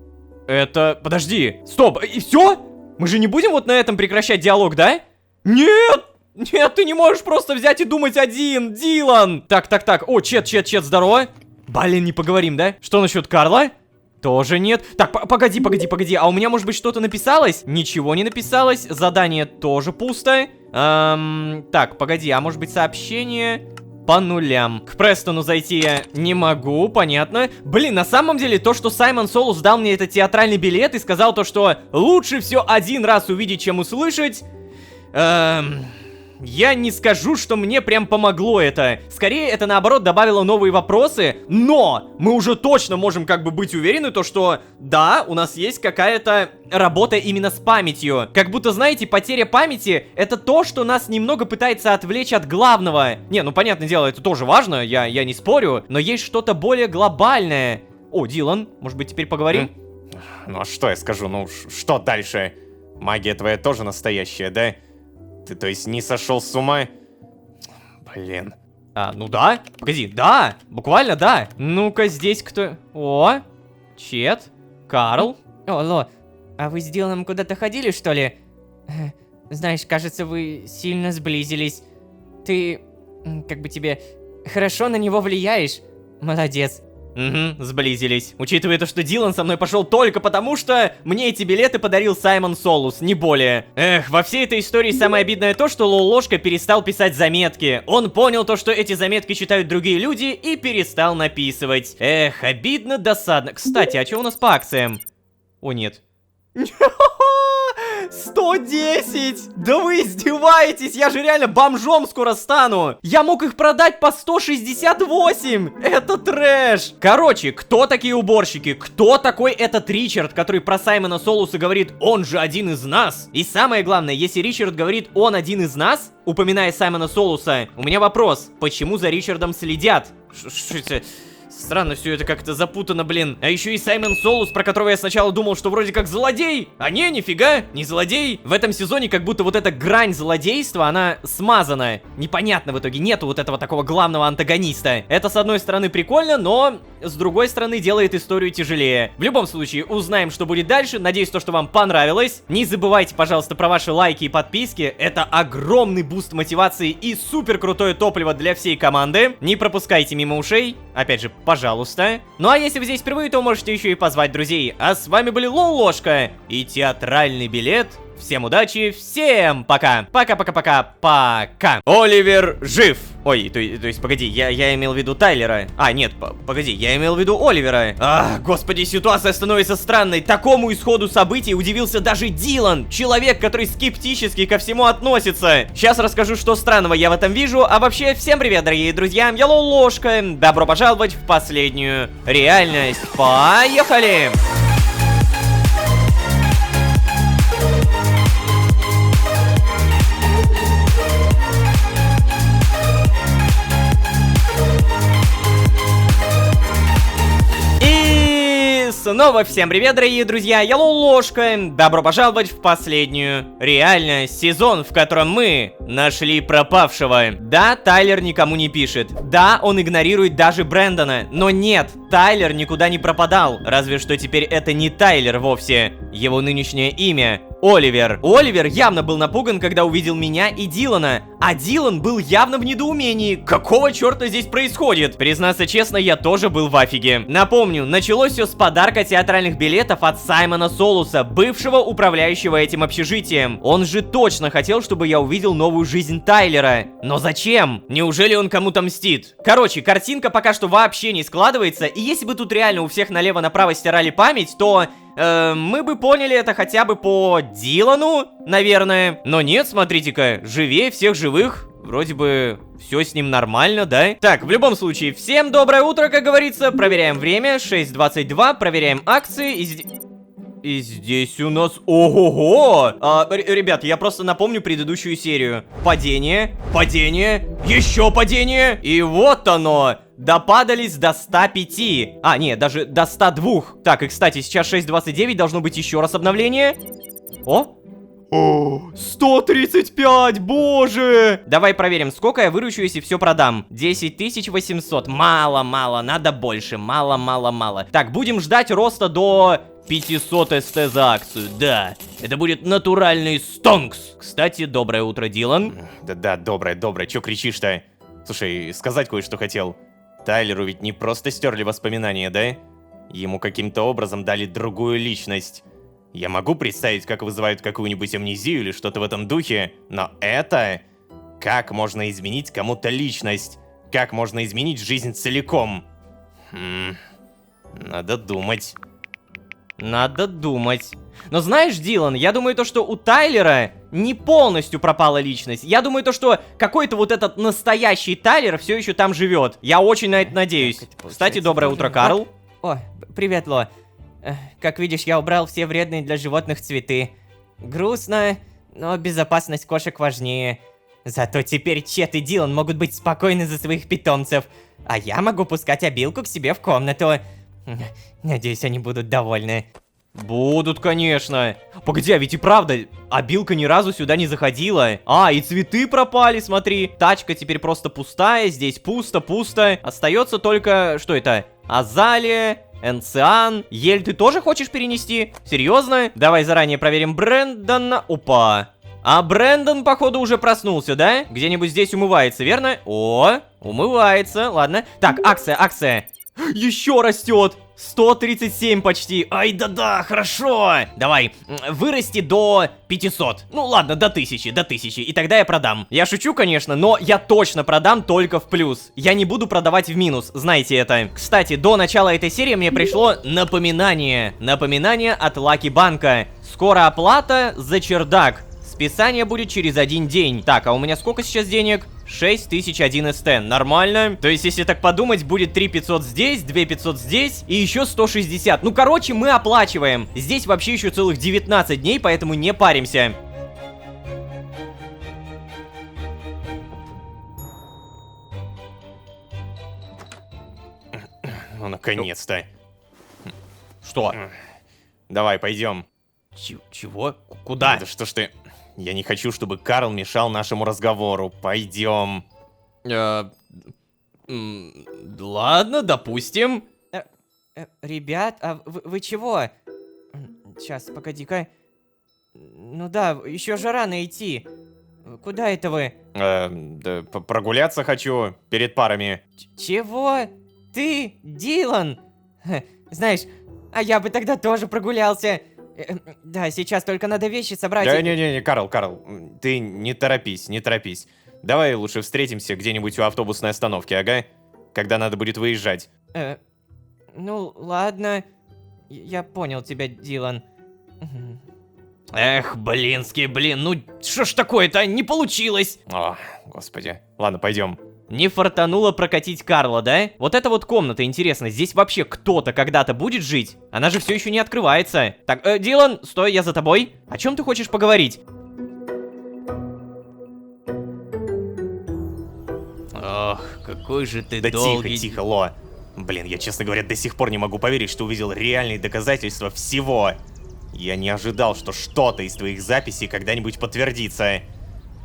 Это... Подожди. Стоп, и все? Мы же не будем вот на этом прекращать диалог, да? Нет! Нет, ты не можешь просто взять и думать один, Дилан! Так. О, Чет, здорово. Блин, не поговорим, да? Что насчет Карла? Тоже нет. Так, погоди. А у меня, может быть, что-то написалось? Ничего не написалось. Задание тоже пусто. Так, погоди, а может быть сообщение... По нулям. К Престону зайти я не могу, понятно. Блин, на самом деле, то, что Саймон Солус дал мне этот театральный билет и сказал то, что лучше все один раз увидеть, чем услышать... Я не скажу, что мне прям помогло это. Скорее, это наоборот добавило новые вопросы. Но мы уже точно можем как бы быть уверены, то что да, у нас есть какая-то работа именно с памятью. Как будто, знаете, потеря памяти это то, что нас немного пытается отвлечь от главного. Не, ну понятное дело, это тоже важно, я не спорю. Но есть что-то более глобальное. О, Дилан, может быть теперь поговорим? Ну а что я скажу? Ну что дальше? Магия твоя тоже настоящая, да? Ты, то есть, не сошел с ума? Блин. Ну да. Погоди, да. Буквально да. Ну-ка, здесь кто... О, Чет, Карл. О, Ло, а вы с Диланом куда-то ходили, что ли? Знаешь, кажется, вы сильно сблизились. Ты, как бы тебе, хорошо на него влияешь. Молодец. Угу, сблизились. Учитывая то, что Дилан со мной пошел только потому, что мне эти билеты подарил Саймон Солус, не более. Эх, во всей этой истории самое обидное то, что Лолошка перестал писать заметки. Он понял то, что эти заметки читают другие люди и перестал написывать. Эх, обидно, досадно. Кстати, а что у нас по акциям? О, нет. 110! Да вы издеваетесь! Я же реально бомжом скоро стану! Я мог их продать по 168! Это трэш! Короче, кто такие уборщики? Кто такой этот Ричард, который про Саймона Солуса говорит, он же один из нас? И самое главное, если Ричард говорит, он один из нас, упоминая Саймона Солуса, у меня вопрос, почему за Ричардом следят? Что это? Странно все это как-то запутано, блин. А еще и Саймон Солус, про которого я сначала думал, что вроде как злодей. А не, нифига, не злодей. В этом сезоне как будто вот эта грань злодейства, она смазана. Непонятно в итоге, нету вот этого такого главного антагониста. Это с одной стороны прикольно, но с другой стороны делает историю тяжелее. В любом случае, узнаем, что будет дальше. Надеюсь, то, что вам понравилось. Не забывайте, пожалуйста, про ваши лайки и подписки. Это огромный буст мотивации и супер крутое топливо для всей команды. Не пропускайте мимо ушей. Опять же, пожалуйста. Ну а если вы здесь впервые, то можете еще и позвать друзей. А с вами были Ложка и Театральный билет. Всем удачи, всем пока. Пока. Оливер жив. Ой, то есть, погоди, я имел в виду Тайлера. А, нет, погоди, я имел в виду Оливера. Господи, ситуация становится странной. Такому исходу событий удивился даже Дилан. Человек, который скептически ко всему относится. Сейчас расскажу, что странного я в этом вижу. А вообще, всем привет, дорогие друзья. Я Ложка. Добро пожаловать в последнюю реальность. Поехали! Снова всем привет, дорогие друзья, я Ложка. Добро пожаловать в последнюю реальность, сезон, в котором мы нашли пропавшего. Да, Тайлер никому не пишет. Да, он игнорирует даже Брэндона. Но нет, Тайлер никуда не пропадал. Разве что теперь это не Тайлер вовсе. Его нынешнее имя Оливер. Оливер явно был напуган, когда увидел меня и Дилана. А Дилан был явно в недоумении. Какого черта здесь происходит? Признаться честно, я тоже был в афиге. Напомню, началось все с подарка театральных билетов от Саймона Солуса, бывшего управляющего этим общежитием. Он же точно хотел, чтобы я увидел новую жизнь Тайлера. Но зачем? Неужели он кому-то мстит? Короче, картинка пока что вообще не складывается. И если бы тут реально у всех налево-направо стирали память, то... мы бы поняли это хотя бы по Дилану, наверное. Но нет, смотрите-ка, живее всех живых. Вроде бы все с ним нормально, да? Так, в любом случае, всем доброе утро, как говорится. Проверяем время, 6:22, проверяем акции и здесь у нас... Ого-го! Ребят, я просто напомню предыдущую серию. Падение, еще падение. И вот оно. Допадались до 105. А, нет, даже до 102. Так, и, кстати, сейчас 6:29, должно быть еще раз обновление. О! 135, боже! Давай проверим, сколько я выручу, если все продам. 10 800. Мало, надо больше. Мало. Так, будем ждать роста до 500 СТ за акцию. Да, это будет натуральный стонкс. Кстати, доброе утро, Дилан. Да, доброе. Чё кричишь-то? Слушай, сказать кое-что хотел. Тайлеру ведь не просто стерли воспоминания, да? Ему каким-то образом дали другую личность. Я могу представить, как вызывают какую-нибудь амнезию или что-то в этом духе, но это... Как можно изменить кому-то личность? Как можно изменить жизнь целиком? Надо думать. Но знаешь, Дилан, я думаю то, что у Тайлера не полностью пропала личность. Я думаю то, что какой-то вот этот настоящий Тайлер все еще там живет. Я очень на это надеюсь. Кстати, доброе утро, Карл. О, привет, Ло. Как видишь, я убрал все вредные для животных цветы. Грустно, но безопасность кошек важнее. Зато теперь Чет и Дилан могут быть спокойны за своих питомцев. А я могу пускать обилку к себе в комнату. Надеюсь, они будут довольны. Будут, конечно. Погоди, а ведь и правда, обилка ни разу сюда не заходила. А, и цветы пропали, смотри. Тачка теперь просто пустая, здесь пусто. Остается только, что это? Азалия, Энциан. Ель, ты тоже хочешь перенести? Серьезно? Давай заранее проверим Брэндона. Опа. А Брэндон, походу, уже проснулся, да? Где-нибудь здесь умывается, верно? О, умывается, ладно. Так, акция. Еще растет. 137 почти. Ай, да, хорошо. Давай, вырасти до 500. Ну ладно, до 1000. И тогда я продам. Я шучу, конечно, но я точно продам только в плюс. Я не буду продавать в минус, знаете это. Кстати, до начала этой серии мне пришло напоминание. Напоминание от Лаки Банка. Скоро оплата за чердак. Списание будет через 1 день. Так, а у меня сколько сейчас денег? 6001 СТ, нормально. То есть, если так подумать, будет 3500 здесь, 2500 здесь и еще 160. Ну, короче, мы оплачиваем. Здесь вообще еще целых 19 дней, поэтому не паримся. Ну, наконец-то. Что? Давай, пойдем. Чего? Куда? Да что ж ты... Я не хочу, чтобы Карл мешал нашему разговору. Пойдем. Ладно, допустим. Ребят, а вы чего? Сейчас, погоди-ка. Ну да, еще же рано идти. Куда это вы? Да, прогуляться хочу перед парами. Чего? Ты, Дилан? Знаешь, а я бы тогда тоже прогулялся. Да, сейчас только надо вещи собрать. Да, не-не-не, Карл, ты не торопись, не торопись. Давай лучше встретимся где-нибудь у автобусной остановки, ага? Когда надо будет выезжать. Ну, ладно. Я понял тебя, Дилан. Эх, блинский блин, ну что ж такое-то, не получилось. О, господи. Ладно, пойдем. Не фартануло прокатить Карла, да? Вот эта вот комната, интересно, здесь вообще кто-то когда-то будет жить? Она же все еще не открывается. Так, Дилан, стой, я за тобой. О чем ты хочешь поговорить? Ох, какой же ты Да долгий. тихо, Ло. Блин, я, честно говоря, до сих пор не могу поверить, что увидел реальные доказательства всего. Я не ожидал, что что-то из твоих записей когда-нибудь подтвердится.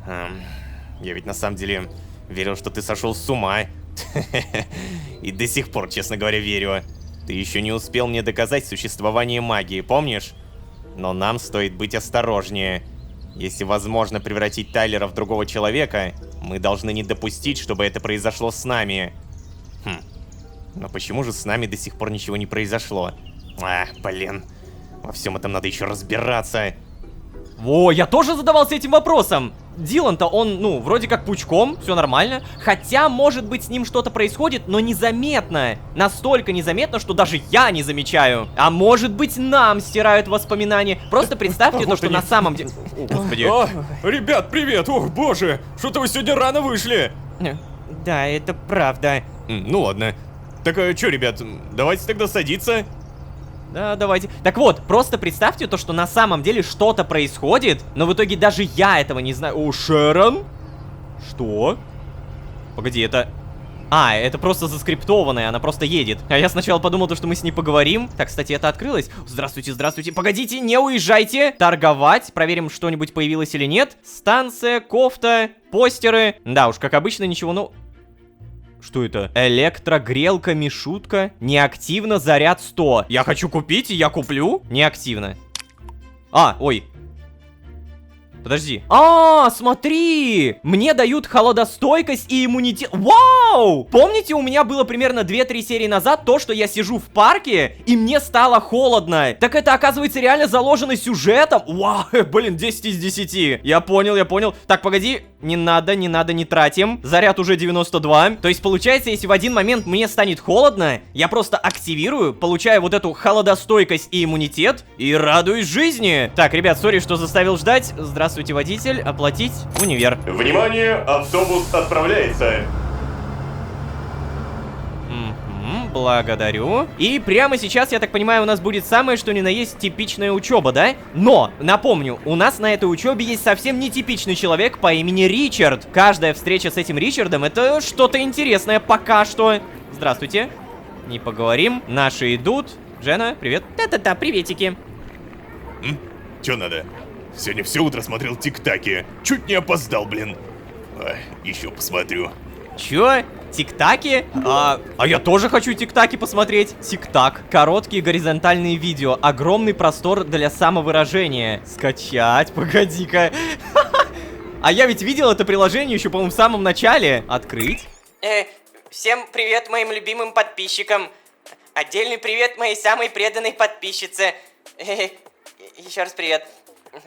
Я ведь на самом деле верил, что ты сошел с ума. И до сих пор, честно говоря, верю. Ты еще не успел мне доказать существование магии, помнишь? Но нам стоит быть осторожнее. Если возможно превратить Тайлера в другого человека, мы должны не допустить, чтобы это произошло с нами. Но почему же с нами до сих пор ничего не произошло? Блин. Во всем этом надо еще разбираться. Во, я тоже задавался этим вопросом. Дилан-то он, ну, вроде как пучком, все нормально. Хотя, может быть, с ним что-то происходит, но незаметно. Настолько незаметно, что даже я не замечаю. А может быть, нам стирают воспоминания. Просто представьте то, что на самом деле... Господи. Ребят, привет! Ох, боже! Что-то вы сегодня рано вышли! Да, это правда. Ну ладно. Так, что, ребят, давайте тогда садиться. Да, давайте. Так вот, просто представьте то, что на самом деле что-то происходит, но в итоге даже я этого не знаю. О, Шерон? Что? Погоди, это... это просто заскриптованное, она просто едет. А я сначала подумал, что мы с ней поговорим. Так, кстати, это открылось. Здравствуйте, здравствуйте. Погодите, не уезжайте. Торговать. Проверим, что-нибудь появилось или нет. Станция, кофта, постеры. Да уж, как обычно, ничего, ну... Что это? Электрогрелка, мишутка. Неактивно, заряд 100. Я хочу купить, и я куплю. Неактивно. Ой. Подожди. Смотри! Мне дают холодостойкость и иммунитет. Вау! Помните, у меня было примерно 2-3 серии назад то, что я сижу в парке, и мне стало холодно. Так это, оказывается, реально заложено сюжетом. Вау, блин, 10 из 10. Я понял. Так, погоди. Не надо, не тратим. Заряд уже 92. То есть, получается, если в один момент мне станет холодно, я просто активирую, получаю вот эту холодостойкость и иммунитет, и радуюсь жизни. Так, ребят, сори, что заставил ждать. Здравствуйте, водитель. Оплатить универ. Внимание, автобус отправляется. Благодарю. И прямо сейчас, я так понимаю, у нас будет самое, что ни на есть типичная учеба, да? Но, напомню, у нас на этой учебе есть совсем нетипичный человек по имени Ричард. Каждая встреча с этим Ричардом — это что-то интересное пока что. Здравствуйте. Не поговорим. Наши идут. Джена, привет. Да-да-да, приветики. Чё надо? Сегодня все утро смотрел тик-таки. Чуть не опоздал, блин. Еще посмотрю. Чё? Тик-таки? А я тоже хочу тик-таки посмотреть. Тик-так. Короткие горизонтальные видео. Огромный простор для самовыражения. Скачать, погоди-ка. А я ведь видел это приложение еще, по-моему, в самом начале. Открыть. Всем привет моим любимым подписчикам. Отдельный привет моей самой преданной подписчице. Еще раз привет.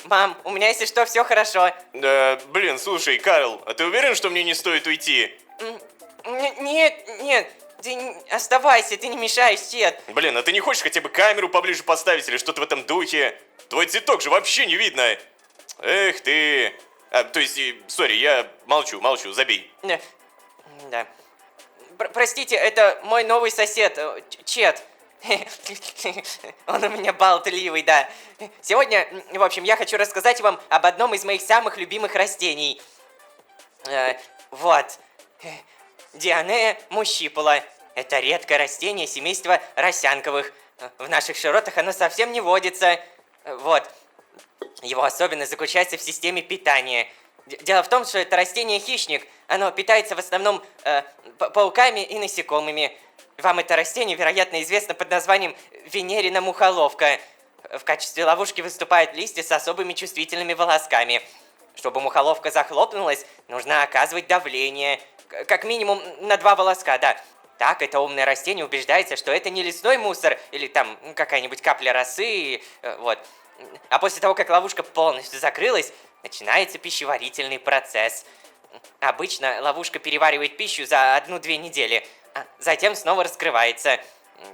Мам, у меня, если что, все хорошо. Блин, слушай, Карл, а ты уверен, что мне не стоит уйти? Нет, ты оставайся, ты не мешаешь, Сет. Блин, а ты не хочешь хотя бы камеру поближе поставить или что-то в этом духе? Твой цветок же вообще не видно. Эх ты. То есть, сори, я молчу, забей. Да. Простите, это мой новый сосед, Чет. Он у меня болтливый, да. Сегодня, в общем, я хочу рассказать вам об одном из моих самых любимых растений. Вот. Дианея мущипула. Это редкое растение семейства росянковых. В наших широтах оно совсем не водится. Вот. Его особенность заключается в системе питания. Дело в том, что это растение-хищник. Оно питается в основном пауками и насекомыми. Вам это растение, вероятно, известно под названием венерина мухоловка. В качестве ловушки выступают листья с особыми чувствительными волосками. Чтобы мухоловка захлопнулась, нужно оказывать давление. Как минимум на 2 волоска, да. Так, это умное растение убеждается, что это не лесной мусор или там какая-нибудь капля росы, вот. А после того, как ловушка полностью закрылась, начинается пищеварительный процесс. Обычно ловушка переваривает пищу за 1-2 недели, а затем снова раскрывается.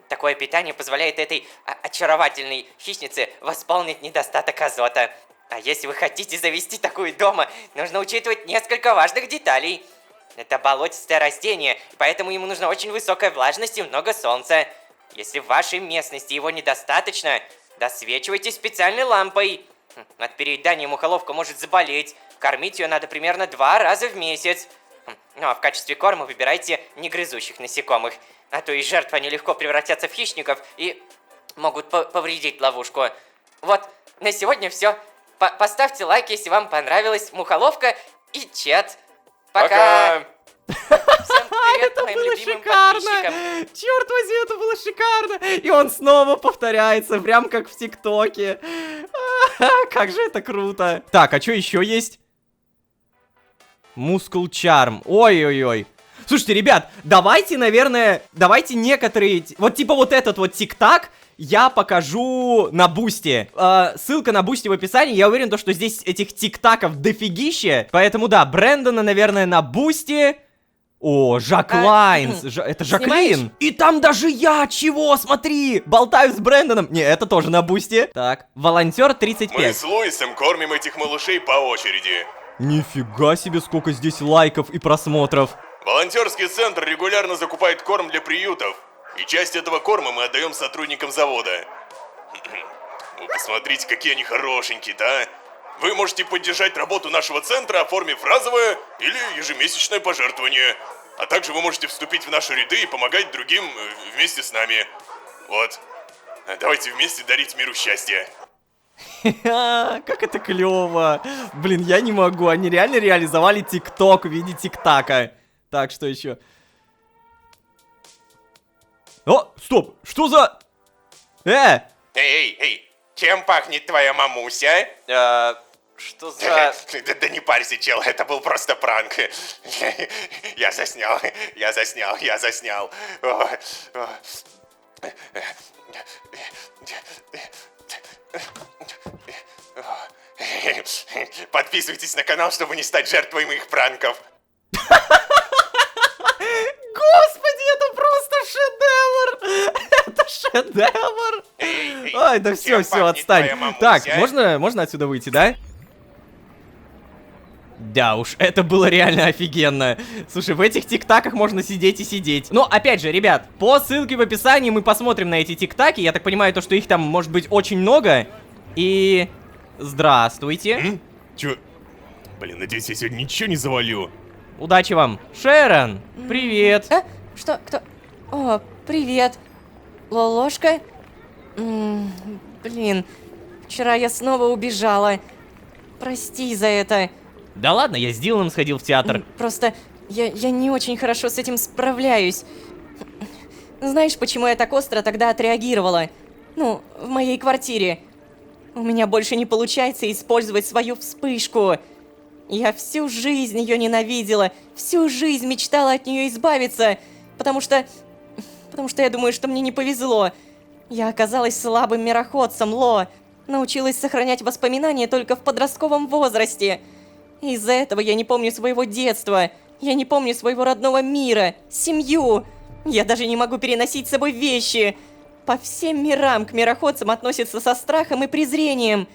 Такое питание позволяет этой очаровательной хищнице восполнить недостаток азота. А если вы хотите завести такую дома, нужно учитывать несколько важных деталей. Это болотистое растение, поэтому ему нужна очень высокая влажность и много солнца. Если в вашей местности его недостаточно, досвечивайте специальной лампой. От переедания мухоловка может заболеть. Кормить ее надо примерно 2 раза в месяц. Ну а в качестве корма выбирайте негрызущих насекомых. А то из жертв они легко превратятся в хищников и могут повредить ловушку. Вот, на сегодня все. Поставьте лайк, если вам понравилась мухоловка и чат. Пока! Всем привет моим любимым подписчикам. Черт возьми, это было шикарно! И он снова повторяется, прям как в ТикТоке. Как же это круто! Так, а что еще есть? Мускул Чарм. Ой-ой-ой. Слушайте, ребят, давайте, наверное, давайте некоторые... Вот типа вот этот вот тик-так я покажу на Бусти. Ссылка на Бусти в описании. Я уверен, что здесь этих тик-таков дофигище. Поэтому да, Брэндона, наверное, на Бусти. О, Жаклайнс. Это Жаклин. Снимаешь? И там даже я, чего, смотри. Болтаю с Брэндоном. Не, это тоже на Бусти. Так, волонтер 35. Мы с Луисом кормим этих малышей по очереди. Нифига себе, сколько здесь лайков и просмотров. Волонтерский центр регулярно закупает корм для приютов. И часть этого корма мы отдаем сотрудникам завода. Вы посмотрите, какие они хорошенькие, да? Вы можете поддержать работу нашего центра, оформив разовое или ежемесячное пожертвование. А также вы можете вступить в наши ряды и помогать другим вместе с нами. Вот. Давайте вместе дарить миру счастье. Как это клево. Блин, я не могу. Они реально реализовали ТикТок в виде ТикТака. Так, что еще? О, стоп, что за... Эй, чем пахнет твоя мамуся? Что за... Да не парься, чел, это был просто пранк. Я заснял. Подписывайтесь на канал, чтобы не стать жертвой моих пранков. Господи, это просто шедевр! Это шедевр! Ай, да все, отстань. Так, можно отсюда выйти, да? Да уж, это было реально офигенно. Слушай, в этих тиктаках можно сидеть и сидеть. Но, опять же, ребят, по ссылке в описании мы посмотрим на эти тиктаки. Я так понимаю, то, что их там может быть очень много. И... Здравствуйте. Чё? Блин, надеюсь, я сегодня ничего не завалю. Удачи вам. Шерон, привет. Что? Кто? О, привет. Ложка? Блин, вчера я снова убежала. Прости за это. Да ладно, я с Диланом сходил в театр. Просто я не очень хорошо с этим справляюсь. Знаешь, почему я так остро тогда отреагировала? Ну, в моей квартире. У меня больше не получается использовать свою вспышку. Я всю жизнь ее ненавидела, всю жизнь мечтала от нее избавиться, потому что я думаю, что мне не повезло. Я оказалась слабым мироходцем, Ло. Научилась сохранять воспоминания только в подростковом возрасте. Из-за этого я не помню своего детства. Я не помню своего родного мира, семью. Я даже не могу переносить с собой вещи. По всем мирам к мироходцам относятся со страхом и презрением.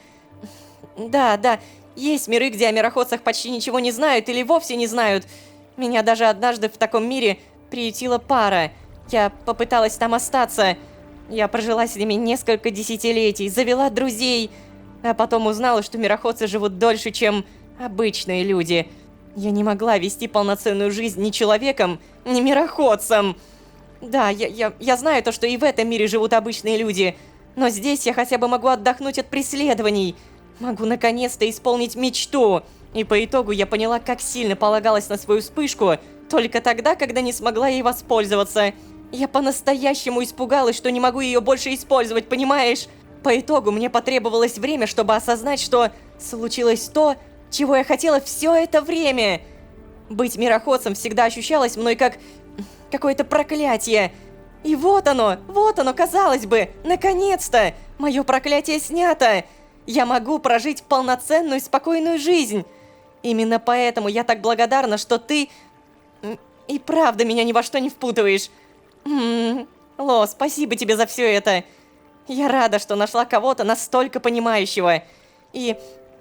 Да, есть миры, где о мироходцах почти ничего не знают или вовсе не знают. Меня даже однажды в таком мире приютила пара. Я попыталась там остаться. Я прожила с ними несколько десятилетий, завела друзей, а потом узнала, что мироходцы живут дольше, чем обычные люди. Я не могла вести полноценную жизнь ни человеком, ни мироходцем. Да, я знаю то, что и в этом мире живут обычные люди, но здесь я хотя бы могу отдохнуть от преследований. Могу наконец-то исполнить мечту. И по итогу я поняла, как сильно полагалась на свою вспышку только тогда, когда не смогла ей воспользоваться. Я по-настоящему испугалась, что не могу ее больше использовать, понимаешь? По итогу мне потребовалось время, чтобы осознать, что случилось то, чего я хотела все это время. Быть мироходцем всегда ощущалось мной как какое-то проклятие. И вот оно, казалось бы, наконец-то, мое проклятие снято. Я могу прожить полноценную, спокойную жизнь. Именно поэтому я так благодарна, что ты и правда меня ни во что не впутываешь. Ло, спасибо тебе за все это. Я рада, что нашла кого-то настолько понимающего. И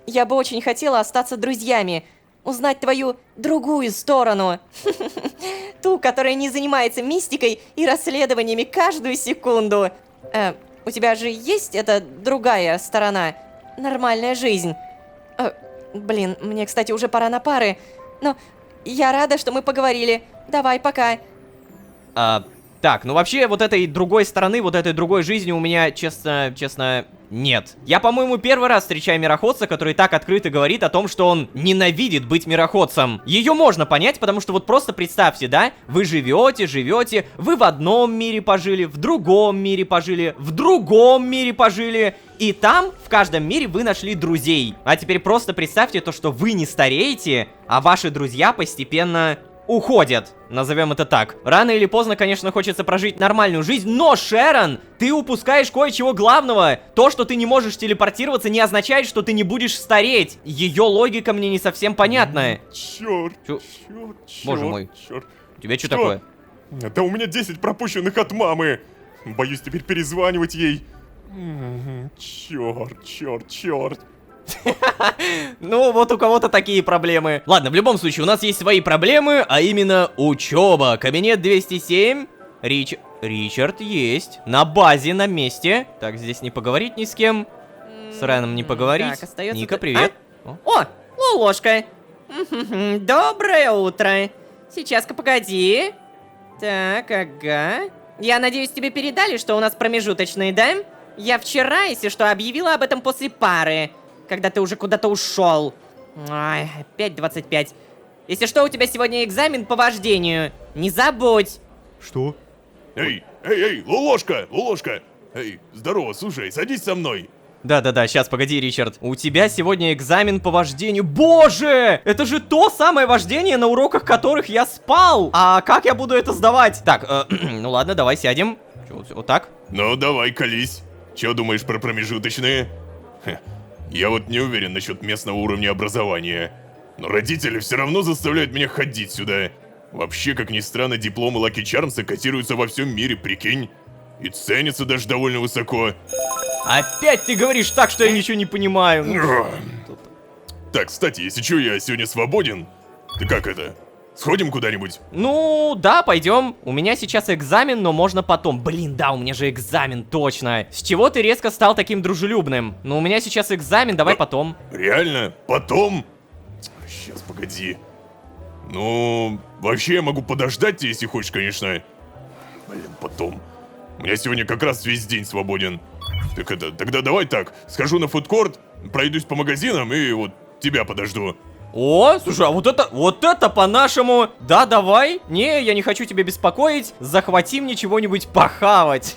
я бы очень хотела остаться друзьями. Узнать твою другую сторону. Ту, которая не занимается мистикой и расследованиями каждую секунду. У тебя же есть эта другая сторона? Нормальная жизнь. Блин, мне, кстати, уже пора на пары. Но я рада, что мы поговорили. Давай, пока. Так, ну вообще, вот этой другой стороны, вот этой другой жизни у меня, честно, нет. Я, по-моему, первый раз встречаю мироходца, который так открыто говорит о том, что он ненавидит быть мироходцем. Ее можно понять, потому что вот просто представьте, да? Вы живете, вы в одном мире пожили, в другом мире пожили, в другом мире пожили. И там, в каждом мире, вы нашли друзей. А теперь просто представьте то, что вы не стареете, а ваши друзья постепенно уходят, назовем это так. Рано или поздно, конечно, хочется прожить нормальную жизнь, но, Шерон, ты упускаешь кое-чего главного. То, что ты не можешь телепортироваться, не означает, что ты не будешь стареть. Ее логика мне не совсем понятна. Черт, Чё? черт, Боже мой. черт. У тебя что Что? такое? Да у меня 10 пропущенных от мамы. Боюсь теперь перезванивать ей. Черт. Ну, вот у кого-то такие проблемы. Ладно, в любом случае, у нас есть свои проблемы, а именно учеба. Кабинет 207. Ричард есть. На базе, на месте. Так, здесь не поговорить ни с кем. С Реном не поговорить. Так, остается Ника, ты- привет. О, Лолошка. Доброе утро. Сейчас-ка погоди. Так, ага. Я надеюсь, тебе передали, что у нас промежуточные, да? Я вчера, если что, объявила об этом после пары, когда ты уже куда-то ушел. Ай, опять 25. Если что, у тебя сегодня экзамен по вождению. Не забудь. Что? Эй, Лолошка. Эй, здорово, слушай, садись со мной. Да-да-да, сейчас, погоди, Ричард. У тебя сегодня экзамен по вождению. Боже! Это же то самое вождение, на уроках которых я спал! А как я буду это сдавать? Так, ну ладно, давай сядем. Чё, вот так? Ну, давай, колись. Чё думаешь про промежуточные? Я вот не уверен насчет местного уровня образования. Но родители все равно заставляют меня ходить сюда. Вообще, как ни странно, дипломы Лаки Чармса котируются во всем мире, прикинь. И ценятся даже довольно высоко. Опять ты говоришь так, что я ничего не понимаю. Так, кстати, если чё, я сегодня свободен. Ты как это? Сходим куда-нибудь? Ну, да, пойдем. У меня сейчас экзамен, но можно потом. Блин, да, у меня же экзамен, точно. С чего ты резко стал таким дружелюбным? Ну, у меня сейчас экзамен, давай потом. Реально? Потом? Сейчас, погоди. Ну, вообще я могу подождать тебя, если хочешь, конечно. Блин, потом. У меня сегодня как раз весь день свободен. Так это, тогда давай так. Схожу на фудкорт, пройдусь по магазинам и вот тебя подожду. О, слушай, а вот это по-нашему. Да, давай. Не, я не хочу тебя беспокоить. Захвати мне чего-нибудь похавать.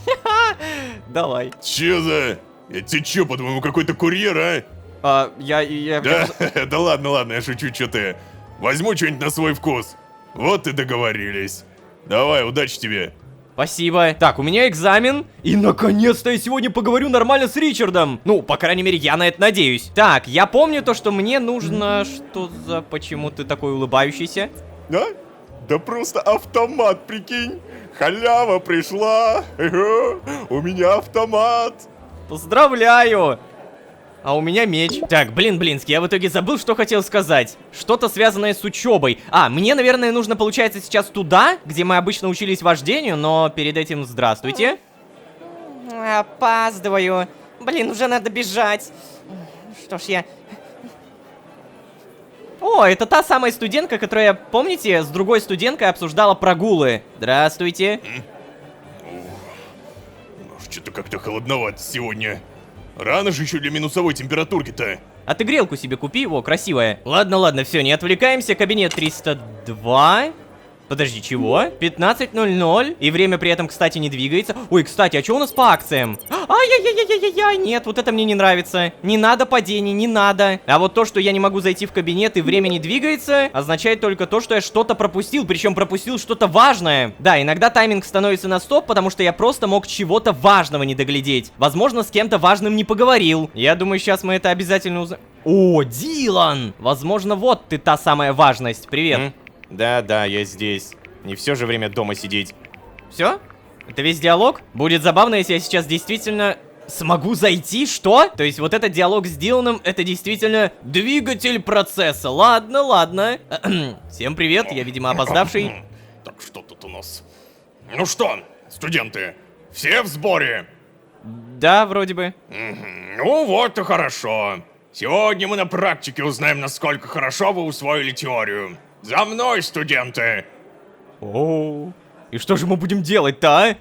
Давай. Че за... Я тебе че, по-твоему, какой-то курьер, а? Да, да ладно, я шучу, че ты. Возьму что-нибудь на свой вкус. Вот и договорились. Давай, удачи тебе. Спасибо. Так, у меня экзамен. И наконец-то я сегодня поговорю нормально с Ричардом. Ну, по крайней мере, я на это надеюсь. Так, я помню то, что мне нужно... Что за... Почему ты такой улыбающийся? Да? Да просто автомат, прикинь. Халява пришла. У меня автомат. Поздравляю. А у меня меч. Так, блинский, я в итоге забыл, что хотел сказать. Что-то связанное с учебой. А, мне, наверное, нужно, получается, сейчас туда, где мы обычно учились вождению, но перед этим здравствуйте. Опаздываю. Блин, уже надо бежать. Что ж я... О, это та самая студентка, которая, помните, с другой студенткой обсуждала прогулы. Здравствуйте. Что-то как-то холодновато сегодня. Рано же еще для минусовой температурки-то. А ты грелку себе купи, о, красивая. Ладно, все, не отвлекаемся. Кабинет 302. Подожди, чего? 15:00. И время при этом, кстати, не двигается. Ой, кстати, а что у нас по акциям? Ай-яй-яй-яй-яй, нет, вот это мне не нравится. Не надо падений, не надо. А вот то, что я не могу зайти в кабинет и время не двигается, означает только то, что я что-то пропустил. Причем пропустил что-то важное. Да, иногда тайминг становится на стоп, потому что я просто мог чего-то важного не доглядеть. Возможно, с кем-то важным не поговорил. Я думаю, сейчас мы это обязательно узнаем. О, Дилан! Возможно, вот ты та самая важность. Привет. Да, я здесь. Не все же время дома сидеть. Все? Это весь диалог? Будет забавно, если я сейчас действительно смогу зайти, что? То есть вот этот диалог с Диланом, это действительно двигатель процесса. Ладно. Всем привет, я, видимо, опоздавший. Так, что тут у нас? Ну что, студенты, все в сборе? Да, вроде бы. Ну вот и хорошо. Сегодня мы на практике узнаем, насколько хорошо вы усвоили теорию. За мной, студенты! О, и что же мы будем делать-то, а?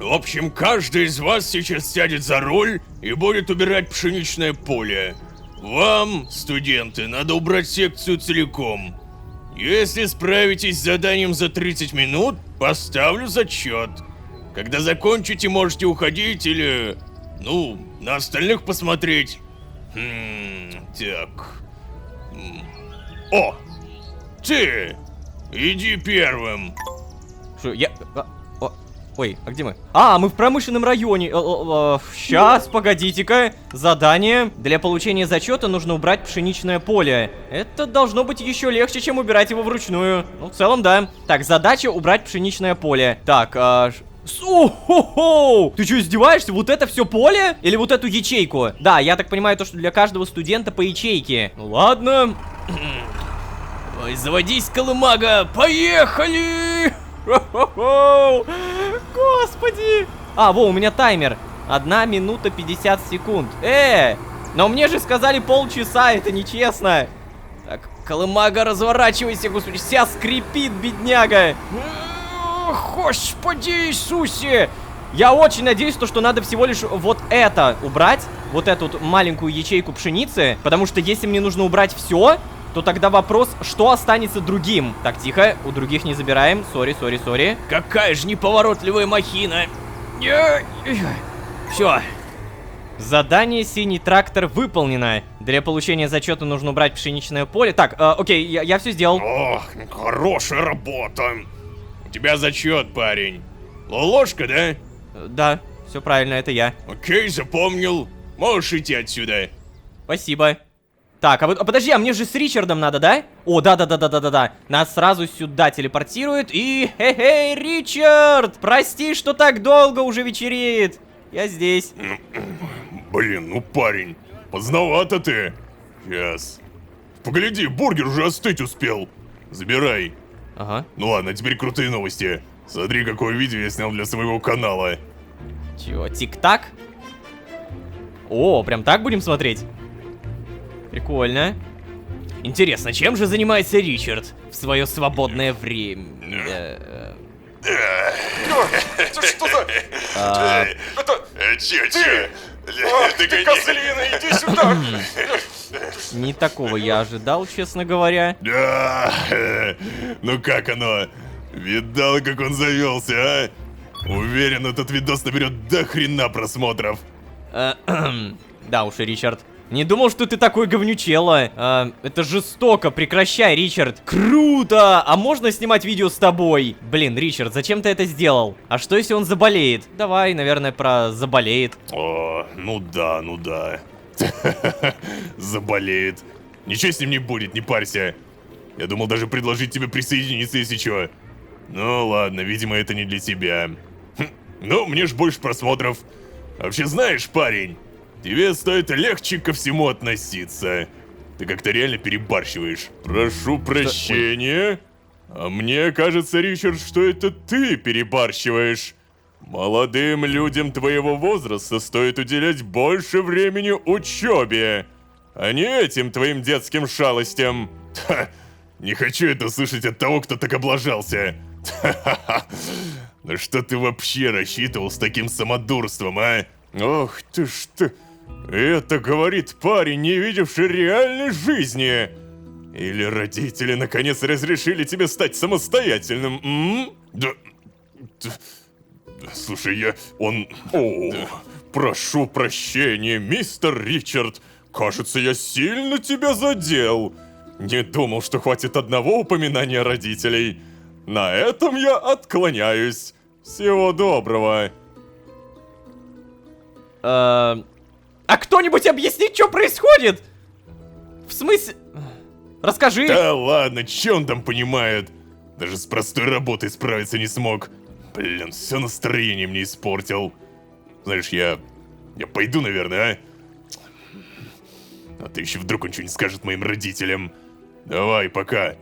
В общем, каждый из вас сейчас сядет за руль и будет убирать пшеничное поле. Вам, студенты, надо убрать секцию целиком. Если справитесь с заданием за 30 минут, поставлю зачет. Когда закончите, можете уходить или... ну, на остальных посмотреть. Так... О! Ты! Иди первым! Что, я... Ой, а где мы? А, мы в промышленном районе. Сейчас, погодите-ка. Задание. Для получения зачета нужно убрать пшеничное поле. Это должно быть еще легче, чем убирать его вручную. Ну, в целом, да. Так, задача убрать пшеничное поле. Так, О-хо-хо! Ты что, издеваешься? Вот это все поле? Или вот эту ячейку? Да, я так понимаю, то, что для каждого студента по ячейке. Ну, ладно. Ой, заводись, колымага, поехали! Хо-хо-хо! Господи! А, во, у меня таймер. 1 минута 50 секунд. Но мне же сказали полчаса, это нечестно. Так, колымага, разворачивайся, господи, вся скрипит, бедняга. Господи Иисусе! Я очень надеюсь, что надо всего лишь вот это убрать. Вот эту вот маленькую ячейку пшеницы. Потому что если мне нужно убрать все, то тогда вопрос, что останется другим. Так, тихо, у других не забираем. Сори. Какая же неповоротливая махина. Все. Задание «Синий трактор» выполнено. Для получения зачета нужно убрать пшеничное поле. Так, окей, я все сделал. Ох, хорошая работа. У тебя зачет, парень. Ложка, да? Да, все правильно, это я. Окей, запомнил. Можешь идти отсюда. Спасибо. Так, подожди, а мне же с Ричардом надо, да? О, да. Нас сразу сюда телепортируют и... Хе-хей, Ричард! Прости, что так долго уже вечереет. Я здесь. Блин, ну парень, поздновато ты. Сейчас. Погляди, бургер уже остыть успел. Забирай. Ага. Ну ладно, теперь крутые новости. Смотри, какое видео я снял для своего канала. Чего, тик-так? О, прям так будем смотреть? Прикольно. Интересно, чем же занимается Ричард в свое свободное время? Это что за... Это... Ты козлина, иди сюда! Не такого я ожидал, честно говоря. Да, ну как оно? Видал, как он завелся, а? Уверен, этот видос наберет до хрена просмотров. Да уж, Ричард. Не думал, что ты такой говнючело. Это жестоко, прекращай, Ричард. Круто! А можно снимать видео с тобой? Блин, Ричард, зачем ты это сделал? А что, если он заболеет? Давай, наверное, про заболеет. О, ну да. Заболеет. Ничего с ним не будет, не парься. Я думал даже предложить тебе присоединиться, если чё. Ну ладно, видимо, это не для тебя. Ну, мне ж больше просмотров. Вообще, знаешь, парень, тебе стоит легче ко всему относиться. Ты как-то реально перебарщиваешь. Прошу прощения. А мне кажется, Ричард, что это ты перебарщиваешь. Молодым людям твоего возраста стоит уделять больше времени учебе, а не этим твоим детским шалостям. Ха, не хочу это слышать от того, кто так облажался. На что ты вообще рассчитывал с таким самодурством, а? Ох ты ж ты... Это говорит парень, не видевший реальной жизни. Или родители наконец разрешили тебе стать самостоятельным, Да... Слушай, прошу прощения, мистер Ричард. Кажется, я сильно тебя задел. Не думал, что хватит одного упоминания родителей. На этом я отклоняюсь. Всего доброго. А кто-нибудь объяснит, что происходит? В смысле... Расскажи. Да ладно, че он там понимает? Даже с простой работой справиться не смог. Блин, все настроение мне испортил. Знаешь, я пойду, наверное, а ты еще вдруг он что не скажет моим родителям. Давай, пока.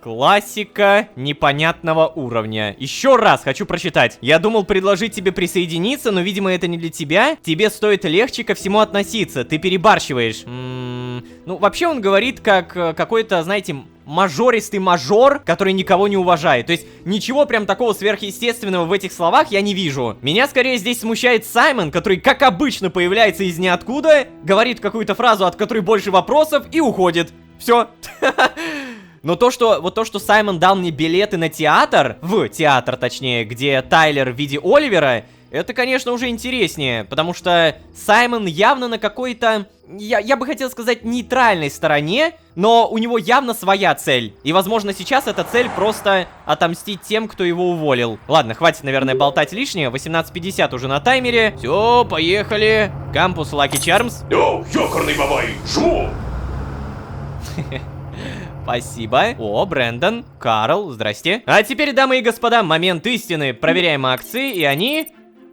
Классика непонятного уровня. Еще раз хочу прочитать. Я думал предложить тебе присоединиться, но, видимо, это не для тебя. Тебе стоит легче ко всему относиться. Ты перебарщиваешь. Ну, вообще он говорит как какой-то, знаете, мажористый мажор, который никого не уважает. То есть ничего прям такого сверхъестественного в этих словах я не вижу. Меня скорее здесь смущает Саймон, который, как обычно, появляется из ниоткуда, говорит какую-то фразу, от которой больше вопросов, и уходит. Все. Но то, что Саймон дал мне билеты на театр, в театр точнее, где Тайлер в виде Оливера, это, конечно, уже интереснее, потому что Саймон явно на какой-то, я бы хотел сказать, нейтральной стороне, но у него явно своя цель. И, возможно, сейчас эта цель просто отомстить тем, кто его уволил. Ладно, хватит, наверное, болтать лишнее, 18:50 уже на таймере. Все, поехали. Кампус Lucky Charms. Йоу, ёкарный бабай, жму! Спасибо. О, Брэндон, Карл, здрасте. А теперь, дамы и господа, момент истины. Проверяем акции, и они...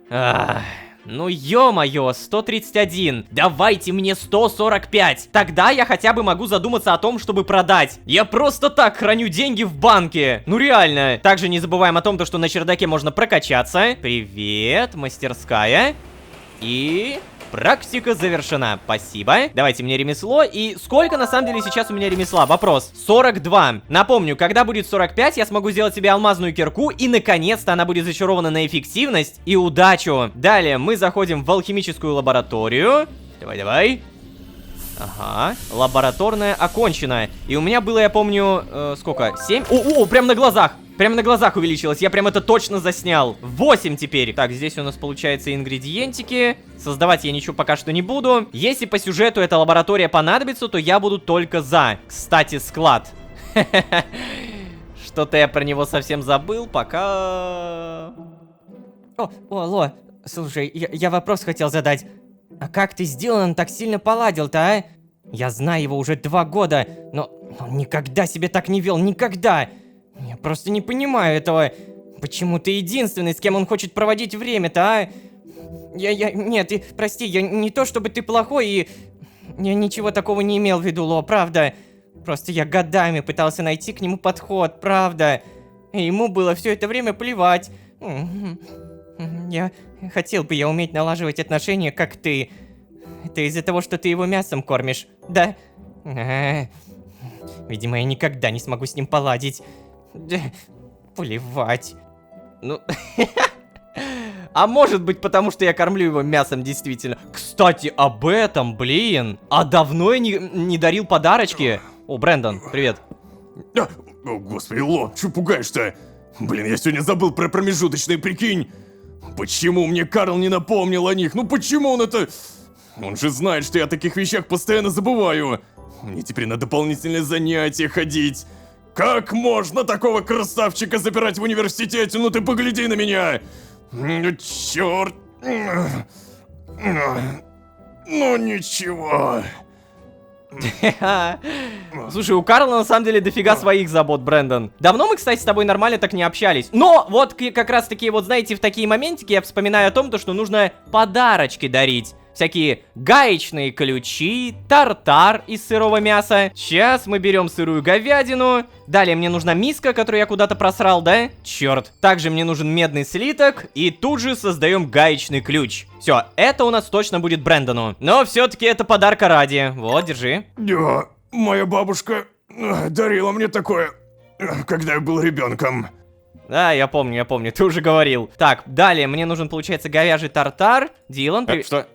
ну ё-моё, 131. Давайте мне 145. Тогда я хотя бы могу задуматься о том, чтобы продать. Я просто так храню деньги в банке. Ну реально. Также не забываем о том, что на чердаке можно прокачаться. Привет, мастерская. И... практика завершена, спасибо. Давайте мне ремесло. И сколько на самом деле сейчас у меня ремесла? Вопрос. 42. Напомню, когда будет 45, я смогу сделать себе алмазную кирку. И наконец-то она будет зачарована на эффективность и удачу. Далее мы заходим в алхимическую лабораторию. Давай. Ага, лабораторная окончена. И у меня было, я помню, сколько? 7? О, прям на глазах. Прям на глазах увеличилось, я прям это точно заснял. 8 теперь. Так, здесь у нас получается ингредиентики. Создавать я ничего пока что не буду. Если по сюжету эта лаборатория понадобится, то я буду только за. Кстати, склад. Что-то я про него совсем забыл, пока... Ло, слушай, я вопрос хотел задать. А как ты с Диланом так сильно поладил-то, а? Я знаю его уже 2 года, но он никогда себя так не вел, никогда. Я просто не понимаю этого. Почему ты единственный, с кем он хочет проводить время-то, а? Нет, прости, я не то чтобы ты плохой, и... Я ничего такого не имел в виду, Ло, правда. Просто я годами пытался найти к нему подход, правда. И ему было все это время плевать. Хотел бы я уметь налаживать отношения, как ты. Это из-за того, что ты его мясом кормишь, да? Видимо, я никогда не смогу с ним поладить. Да, плевать. Ну... А может быть, потому что я кормлю его мясом, действительно. Кстати, об этом, блин. А давно я не дарил подарочки. О, Брэндон, привет. О, господи, Ло, чё пугаешь-то? Блин, я сегодня забыл про промежуточные, прикинь. Почему мне Карл не напомнил о них? Ну почему он это... Он же знает, что я о таких вещах постоянно забываю. Мне теперь на дополнительные занятия ходить. Как можно такого красавчика запирать в университете? Ну ты погляди на меня! Ну черт! Ну ничего. Слушай, у Карла на самом деле дофига своих забот, Брэндон. Давно мы, кстати, с тобой нормально так не общались. Но вот как раз таки, вот знаете, в такие моментики я вспоминаю о том, что нужно подарочки дарить. Всякие гаечные ключи, тартар из сырого мяса. Сейчас мы берем сырую говядину. Далее мне нужна миска, которую я куда-то просрал, да? Черт. Также мне нужен медный слиток. И тут же создаем гаечный ключ. Все, это у нас точно будет Брэндону. Но все-таки это подарка ради. Вот, держи. Да, моя бабушка дарила мне такое, когда я был ребенком. Да, я помню, ты уже говорил. Так, далее, мне нужен, получается, говяжий тартар. Дилан, Что?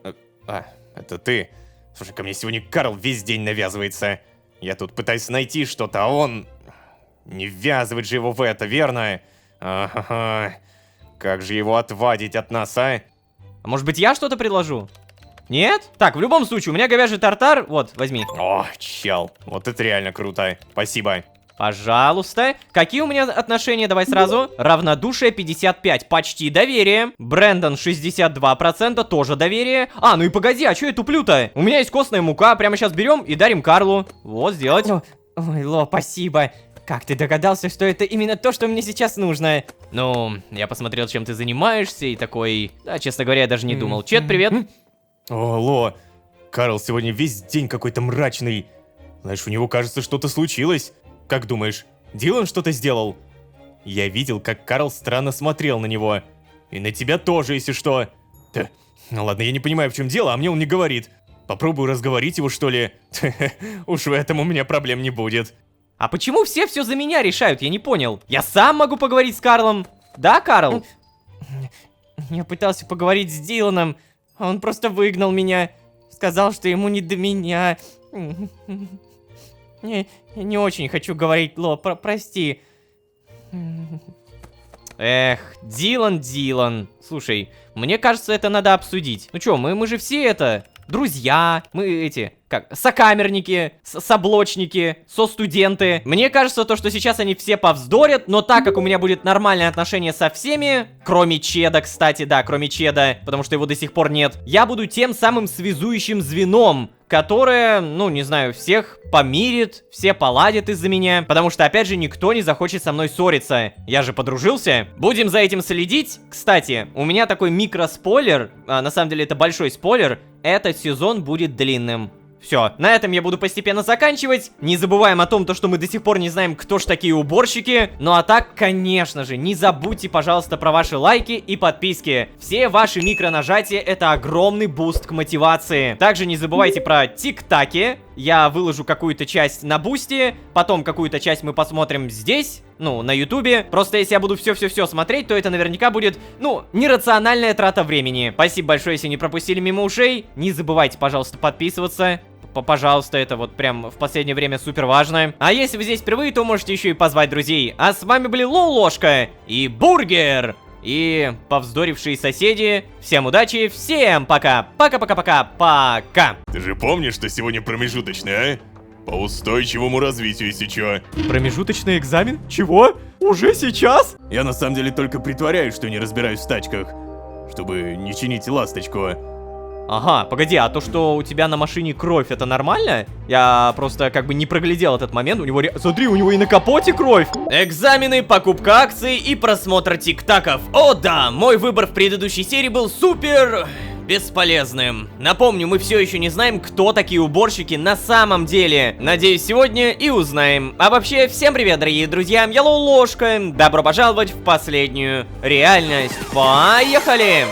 Это ты? Слушай, ко мне сегодня Карл весь день навязывается. Я тут пытаюсь найти что-то, а он... Не ввязывать же его в это, верно? Ага. Как же его отвадить от нас, а? А может быть, я что-то предложу? Нет? Так, в любом случае, у меня говяжий тартар. Вот, возьми. О, чел, вот это реально круто. Спасибо. Пожалуйста. Какие у меня отношения? Давай сразу. Равнодушие 55, почти доверие. Брэндон 62%, тоже доверие. А, ну и погоди, а чё я туплю-то? У меня есть костная мука, прямо сейчас берем и дарим Карлу. Вот, сделать. Ой, Ло, спасибо. Как ты догадался, что это именно то, что мне сейчас нужно? Ну, я посмотрел, чем ты занимаешься, и такой... Да, честно говоря, я даже не думал. Чет, привет. О, Ло, Карл сегодня весь день какой-то мрачный. Знаешь, у него, кажется, что-то случилось. Как думаешь, Дилан что-то сделал? Я видел, как Карл странно смотрел на него. И на тебя тоже, если что. Да, ну ладно, я не понимаю, в чем дело, а мне он не говорит. Попробую разговорить его, что ли? Уж в этом у меня проблем не будет. А почему все за меня решают? Я не понял. Я сам могу поговорить с Карлом. Да, Карл? Я пытался поговорить с Диланом, а он просто выгнал меня. Сказал, что ему не до меня. Я не очень хочу говорить, Ло, прости. Эх, Дилан. Слушай, мне кажется, это надо обсудить. Ну чё, мы же все это... Друзья, мы сокамерники, соблочники, состуденты. Мне кажется, то, что сейчас они все повздорят, но так как у меня будет нормальное отношение со всеми, кроме Чеда, кстати, да, кроме Чеда, потому что его до сих пор нет, я буду тем самым связующим звеном, которое, ну, не знаю, всех помирит, все поладят из-за меня, потому что, опять же, никто не захочет со мной ссориться. Я же подружился. Будем за этим следить. Кстати, у меня такой микроспойлер, на самом деле это большой спойлер, этот сезон будет длинным. Все, на этом я буду постепенно заканчивать. Не забываем о том, что мы до сих пор не знаем, кто ж такие уборщики. Ну а так, конечно же, не забудьте, пожалуйста, про ваши лайки и подписки. Все ваши микронажатия — это огромный буст к мотивации. Также не забывайте про тик-таки. Я выложу какую-то часть на бусти, потом какую-то часть мы посмотрим здесь, ну, на ютубе. Просто если я буду все-все-все смотреть, то это наверняка будет, ну, нерациональная трата времени. Спасибо большое, если не пропустили мимо ушей. Не забывайте, пожалуйста, подписываться. Пожалуйста, это вот прям в последнее время супер важно. А если вы здесь впервые, то можете еще и позвать друзей. А с вами были Лоу-Ложка и Бургер. И повздорившие соседи. Всем удачи, всем пока. Пока-пока-пока-пока. Ты же помнишь, что сегодня промежуточный, а? По устойчивому развитию, если чё. Промежуточный экзамен? Чего? Уже сейчас? Я на самом деле только притворяюсь, что не разбираюсь в тачках, чтобы не чинить ласточку. Ага, погоди, а то, что у тебя на машине кровь, это нормально? Я просто как бы не проглядел этот момент, у него... Смотри, у него и на капоте кровь! Экзамены, покупка акций и просмотр тиктаков. О да, мой выбор в предыдущей серии был супер... бесполезным. Напомню, мы все еще не знаем, кто такие уборщики на самом деле. Надеюсь, сегодня и узнаем. А вообще, всем привет, дорогие друзья, я Лоу-Ложка. Добро пожаловать в последнюю реальность. Поехали!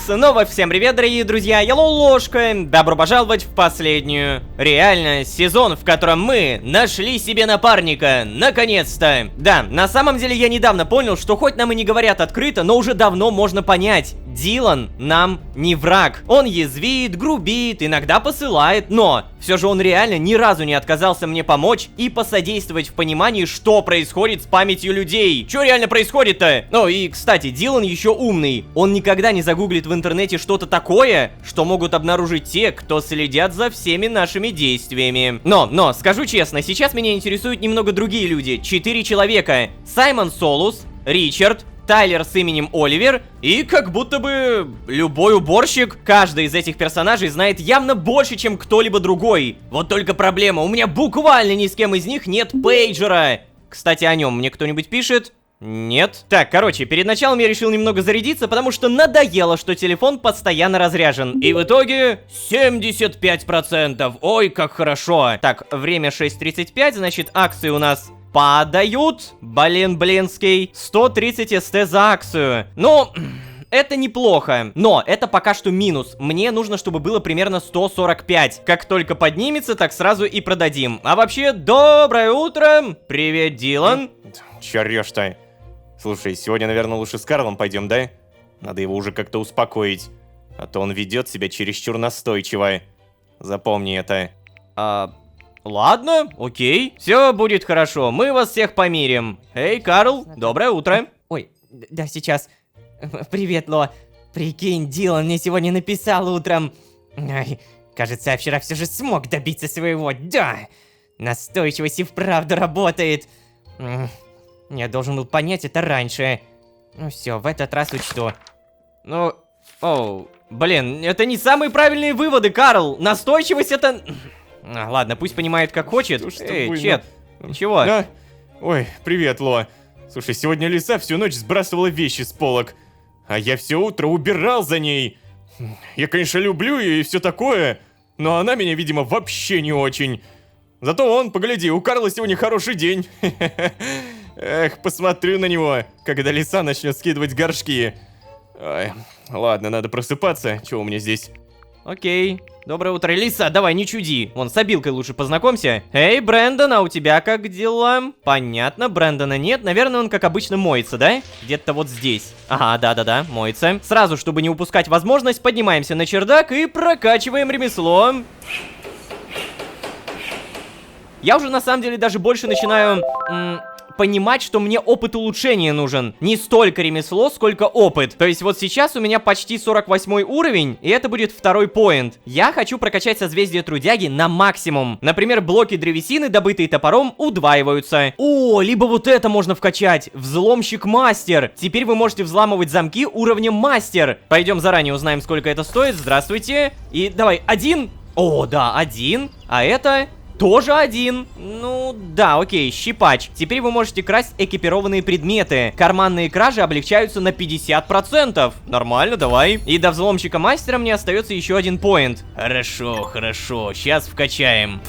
Снова всем привет, дорогие друзья, я Лоу-Ложка. Добро пожаловать в последнюю реальность, сезон, в котором мы нашли себе напарника, наконец-то. Да, на самом деле я недавно понял, что хоть нам и не говорят открыто, но уже давно можно понять, Дилан нам не враг. Он язвит, грубит, иногда посылает, но все же он реально ни разу не отказался мне помочь и посодействовать в понимании, что происходит с памятью людей. Что реально происходит-то? Ну и, кстати, Дилан еще умный. Он никогда не загуглит в интернете что-то такое, что могут обнаружить те, кто следят за всеми нашими действиями. Но, скажу честно, сейчас меня интересуют немного другие люди. 4 человека. Саймон Солус, Ричард, Тайлер с именем Оливер и как будто бы любой уборщик. Каждый из этих персонажей знает явно больше, чем кто-либо другой. Вот только проблема, у меня буквально ни с кем из них нет пейджера. Кстати, о нем мне кто-нибудь пишет? Нет. Так, короче, перед началом я решил немного зарядиться, потому что надоело, что телефон постоянно разряжен. И в итоге 75%. Ой, как хорошо. Так, время 6:35, значит, акции у нас падают. Блинский. 130 СТ за акцию. Ну... Это неплохо, но это пока что минус. Мне нужно, чтобы было примерно 145. Как только поднимется, так сразу и продадим. А вообще, доброе утро. Привет, Дилан. Чё орёшь-то? Слушай, сегодня, наверное, лучше с Карлом пойдем, да? Надо его уже как-то успокоить. А то он ведет себя чересчур настойчиво. Запомни это. Ладно, окей. Все будет хорошо, мы вас всех помирим. Эй, Карл, доброе утро. Ой, да, сейчас. Привет, Ло. Прикинь, Дилан мне сегодня написал утром. Ай, кажется, я вчера все же смог добиться своего. Да, настойчивость и вправду работает. Я должен был понять это раньше. Ну все, в этот раз учту. Ну, блин, это не самые правильные выводы, Карл. Настойчивость это... Ладно, пусть понимает, как хочет. Эй, Чет, чего? Да? Ой, привет, Ло. Слушай, сегодня Лиса всю ночь сбрасывала вещи с полок. А я все утро убирал за ней. Я, конечно, люблю ее и все такое, но она меня, видимо, вообще не очень. Зато погляди, у Карла сегодня хороший день. Эх, посмотрю на него, когда Лиса начнет скидывать горшки. Ой, ладно, надо просыпаться. Чего у меня здесь? Окей. Доброе утро, Лиса, давай, не чуди. Вон, с обилкой лучше познакомься. Эй, Брэндон, а у тебя как дела? Понятно, Брэндона нет. Наверное, он, как обычно, моется, да? Где-то вот здесь. Ага, да-да-да, моется. Сразу, чтобы не упускать возможность, поднимаемся на чердак и прокачиваем ремесло. Я уже, на самом деле, даже больше начинаю... понимать, что мне опыт улучшения нужен. Не столько ремесло, сколько опыт. То есть вот сейчас у меня почти 48 уровень, и это будет второй поинт. Я хочу прокачать созвездие трудяги на максимум. Например, блоки древесины, добытые топором, удваиваются. О, либо вот это можно вкачать. Взломщик мастер. Теперь вы можете взламывать замки уровнем мастер. Пойдем заранее узнаем, сколько это стоит. Здравствуйте. И давай, 1. О, да, 1. А это... тоже 1. Ну, да, окей, щипач. Теперь вы можете красть экипированные предметы. Карманные кражи облегчаются на 50%. Нормально, давай. И до взломщика мастера мне остается еще 1 поинт. Хорошо, хорошо, сейчас вкачаем.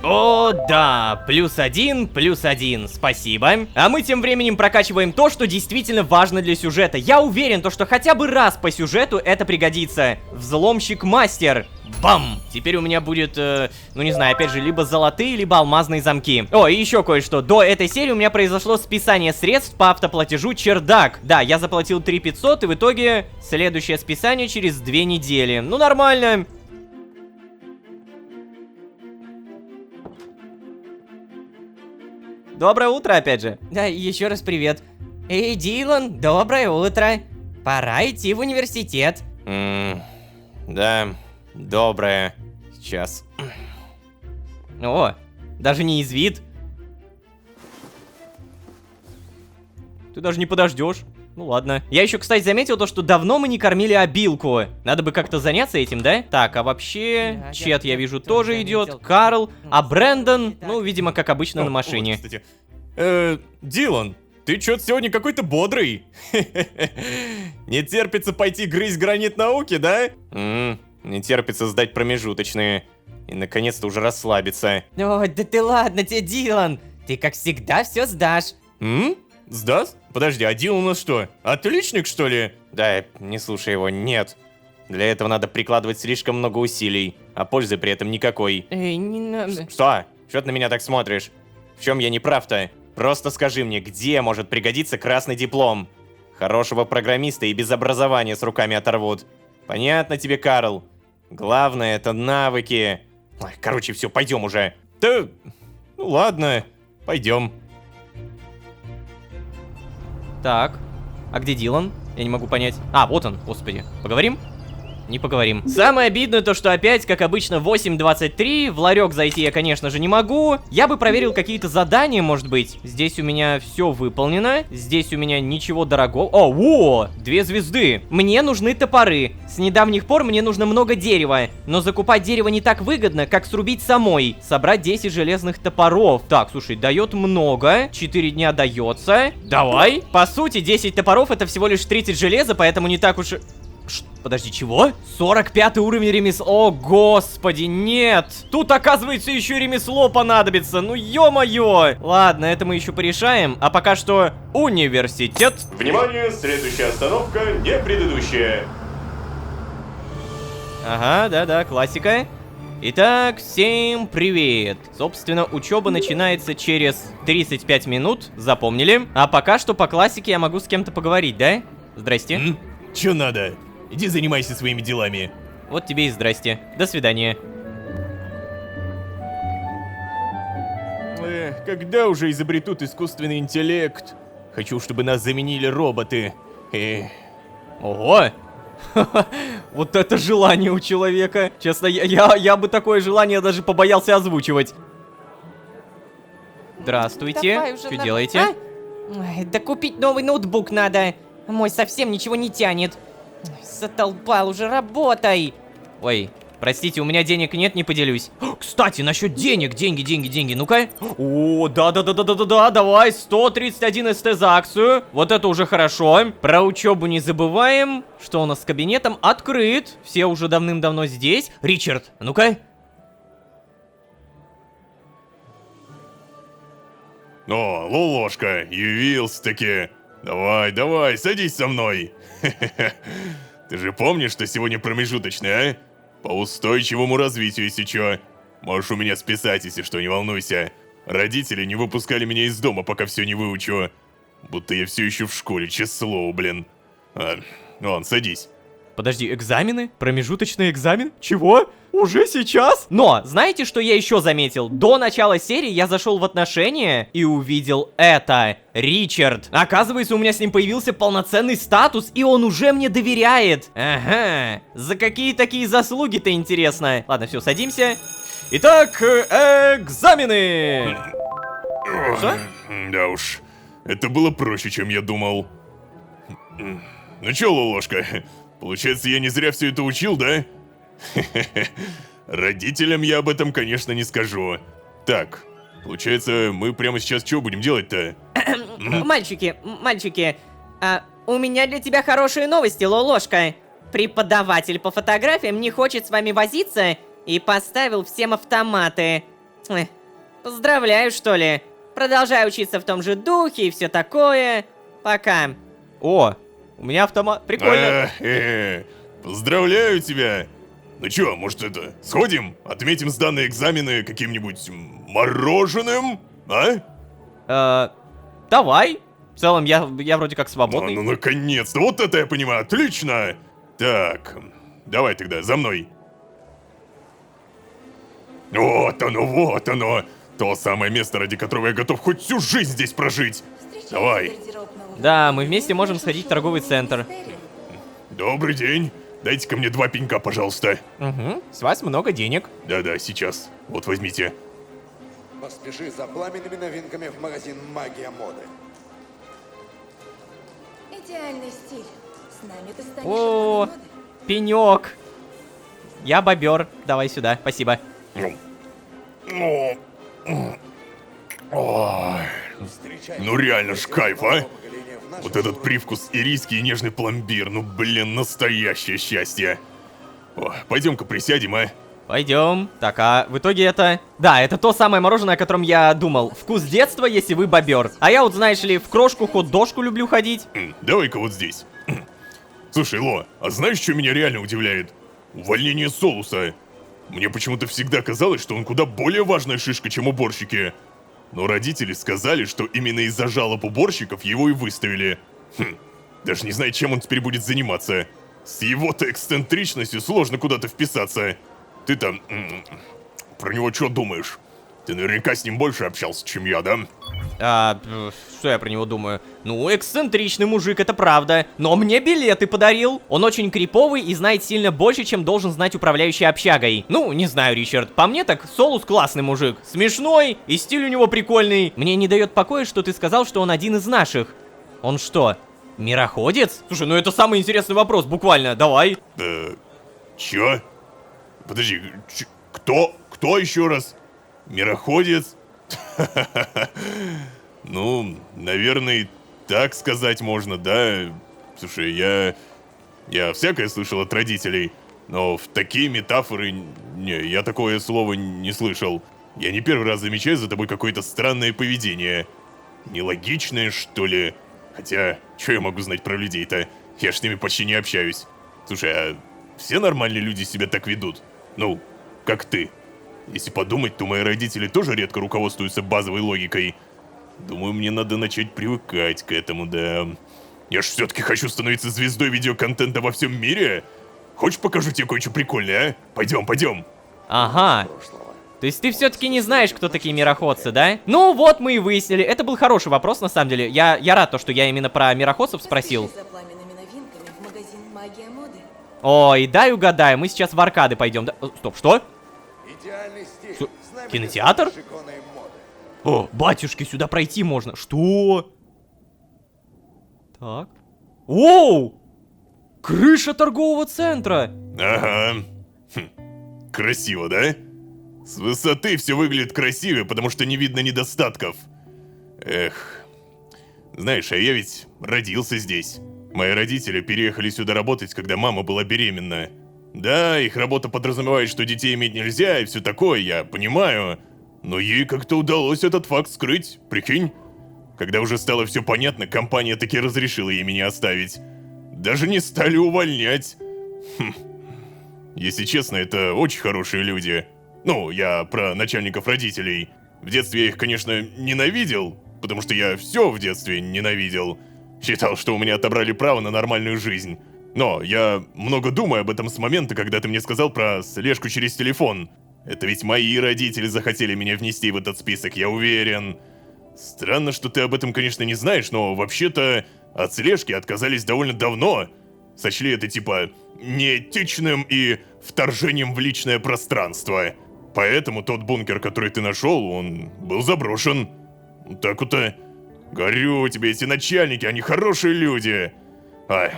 О, да, +1, спасибо. А мы тем временем прокачиваем то, что действительно важно для сюжета. Я уверен, что хотя бы раз по сюжету это пригодится. Взломщик мастер. Бам! Теперь у меня будет, ну не знаю, опять же, либо золотые, либо алмазные замки. О, и еще кое-что. До этой серии у меня произошло списание средств по автоплатежу чердак. Да, я заплатил 3500, и в итоге следующее списание через 2 недели. Ну, нормально. Доброе утро, опять же. Да, еще раз привет. Эй, Дилан, доброе утро. Пора идти в университет. Да, доброе. Сейчас. О, даже не из вид. Ты даже не подождешь. Ну ладно. Я еще, кстати, заметил то, что давно мы не кормили обилку. Надо бы как-то заняться этим, да? Так, а вообще... Да, Чет, я я вижу, тоже тоже идет. заметил. Карл. А Брэндон, ну, видимо, как обычно, на машине. Вот, кстати. Дилан, ты чё-то сегодня какой-то бодрый. Не терпится пойти грызть гранит науки, да? Не терпится сдать промежуточные. И наконец-то уже расслабиться. О, да ты ладно тебе, Дилан. Ты, как всегда, все сдашь. Сдаст? Подожди, а Дилан у нас что, отличник, что ли? Да, не слушай его, нет. Для этого надо прикладывать слишком много усилий, а пользы при этом никакой. Эй, не надо. Что? Чё ты на меня так смотришь? В чем я не прав-то? Просто скажи мне, где может пригодиться красный диплом? Хорошего программиста и без образования с руками оторвут. Понятно тебе, Карл? Главное, это навыки. Ой, короче, все, пойдем уже. Да, ну ладно, пойдем. Так, а где Дилан? Я не могу понять. А, вот он, господи. Поговорим? Не поговорим. Самое обидное то, что опять, как обычно, 8:23. В ларек зайти я, конечно же, не могу. Я бы проверил какие-то задания, может быть. Здесь у меня все выполнено. Здесь у меня ничего дорогого. О, во! 2 звезды. Мне нужны топоры. С недавних пор мне нужно много дерева. Но закупать дерево не так выгодно, как срубить самой. Собрать 10 железных топоров. Так, слушай, дает много. 4 дня дается. Давай. По сути, 10 топоров это всего лишь 30 железа, поэтому не так уж... Подожди, чего? 45 уровень ремесла. О, господи, нет. Тут, оказывается, еще и ремесло понадобится. Ну, ё-моё. Ладно, это мы еще порешаем. А пока что университет. Внимание, следующая остановка не предыдущая. Ага, да-да, классика. Итак, всем привет. Собственно, учеба начинается через 35 минут, запомнили. А пока что по классике я могу с кем-то поговорить, да? Здрасте. Чё надо? Иди занимайся своими делами. Вот тебе и здрасте. До свидания. Когда уже изобретут искусственный интеллект? Хочу, чтобы нас заменили роботы. Ого! Вот это желание у человека. Честно, я бы такое желание даже побоялся озвучивать. Здравствуйте. Давай уже Что на- делаете? А? Ой, да купить новый ноутбук надо. Мой совсем ничего не тянет. Ой, задолбал уже, работай. Ой, простите, у меня денег нет, не поделюсь. Кстати, насчет денег, деньги, ну-ка. О, да, давай, 131 СТ за акцию. Вот это уже хорошо. Про учебу не забываем. Что у нас с кабинетом? Открыт. Все уже давным-давно здесь. Ричард, ну-ка. О, Лолошка, явился-таки. Давай, садись со мной. Ты же помнишь, что сегодня промежуточный, а? По устойчивому развитию, если чё. Можешь у меня списать, если что, не волнуйся. Родители не выпускали меня из дома, пока все не выучу. Будто я все еще в школе, честное слово, блин. Вон, садись. Подожди, экзамены? Промежуточный экзамен? Чего? Уже сейчас? Но, знаете, что я еще заметил? До начала серии я зашел в отношения и увидел это. Ричард. Оказывается, у меня с ним появился полноценный статус, и он уже мне доверяет. Ага. За какие такие заслуги-то, интересно? Ладно, все, садимся. Итак, экзамены. Что? Да уж, это было проще, чем я думал. Ну чё, Лолошка, получается, я не зря все это учил, да? Родителям я об этом, конечно, не скажу. Так, получается, мы прямо сейчас что будем делать-то? Мальчики, у меня для тебя хорошие новости, Лолошка. Преподаватель по фотографиям не хочет с вами возиться и поставил всем автоматы. Поздравляю, что ли. Продолжай учиться в том же духе и все такое. Пока. О, у меня автомат. Прикольно. Поздравляю тебя! Ну чё, может это, сходим? Отметим сданные экзамены каким-нибудь мороженым? А? Давай. В целом, я вроде как Ну, свободный. наконец-то, вот это я понимаю, отлично! Так, давай тогда, за мной. Вот оно! То самое место, ради которого я готов хоть всю жизнь здесь прожить. Давай. Да, мы вместе можем сходить в торговый центр. Добрый день. Дайте-ка мне 2 пенька, пожалуйста. Угу, с вас много денег. Да-да, сейчас. Вот возьмите. Поспеши за пламенными новинками в магазин «Магия моды». Идеальный стиль. С нами ты станешь О, иконой моды. пенек. Я бобер. Давай сюда, спасибо. Ну реально ж кайф, а? Вот этот привкус ириски и нежный пломбир, ну блин, настоящее счастье. О, пойдем-ка присядем, а? Пойдем. Так, а в итоге это... Да, это то самое мороженое, о котором я думал. Вкус детства, если вы бобер. А я вот, знаешь ли, в крошку хот-дошку люблю ходить. Давай-ка вот здесь. Слушай, Ло, а знаешь, что меня реально удивляет? Увольнение Солуса. Мне почему-то всегда казалось, что он куда более важная шишка, чем уборщики. Но родители сказали, что именно из-за жалоб уборщиков его и выставили. Даже не знаю, чем он теперь будет заниматься. С его-то эксцентричностью сложно куда-то вписаться. Ты там... про него что думаешь? Ты наверняка с ним больше общался, чем я, да? Что я про него думаю? Ну, эксцентричный мужик, это правда. Но мне билеты подарил. Он очень криповый и знает сильно больше, чем должен знать управляющий общагой. Ну, не знаю, Ричард. По мне так, Солус классный мужик. Смешной, и стиль у него прикольный. Мне не дает покоя, что ты сказал, что он один из наших. Он что, мироходец? Слушай, ну это самый интересный вопрос, буквально. Давай. Чё? Подожди, кто еще раз? Мироходец? Ну, наверное, так сказать можно, да? Слушай, Я всякое слышал от родителей, но в такие метафоры... Не, я такое слово не слышал. Я не первый раз замечаю за тобой какое-то странное поведение. Нелогичное, что ли? Хотя, что я могу знать про людей-то? Я ж с ними почти не общаюсь. Слушай, а все нормальные люди себя так ведут? Ну, как ты. Если подумать, то мои родители тоже редко руководствуются базовой логикой. Думаю, мне надо начать привыкать к этому, да. Я ж все-таки хочу становиться звездой видеоконтента во всем мире. Хочешь, покажу тебе кое-что прикольное, а? Пойдем, пойдем. Ага. То есть ты все-таки не знаешь, кто такие мироходцы, да? Ну вот мы и выяснили. Это был хороший вопрос, на самом деле. Я рад, то, что я именно про мироходцев спросил. Поспеши за пламенными новинками в магазин «Магия моды». Ой, дай угадаю, мы сейчас в аркады пойдем. Да? Стоп, что? Идеальный стиль. Су- Знаменитый кинотеатр? иконой моды. О, батюшки, сюда пройти можно. Что? Так. Оу! Крыша торгового центра. Ага. Хм. Красиво, да? С высоты все выглядит красивее, потому что не видно недостатков. Эх. Знаешь, а я ведь родился здесь. Мои родители переехали сюда работать, когда мама была беременна. Да, их работа подразумевает, что детей иметь нельзя и все такое, я понимаю. Но ей как-то удалось этот факт скрыть, прикинь? Когда уже стало все понятно, компания таки разрешила ей меня оставить. Даже не стали увольнять. Хм. Если честно, это очень хорошие люди. Ну, я про начальников родителей. В детстве я их, конечно, ненавидел, потому что я все в детстве ненавидел. Считал, что у меня отобрали право на нормальную жизнь. Но я много думаю об этом с момента, когда ты мне сказал про слежку через телефон. Это ведь мои родители захотели меня внести в этот список, я уверен. Странно, что ты об этом, конечно, не знаешь, но вообще-то от слежки отказались довольно давно. Сочли это типа неэтичным и вторжением в личное пространство. Поэтому тот бункер, который ты нашел, он был заброшен. Так вот-то. Говорю тебе, эти начальники, они хорошие люди. Ай.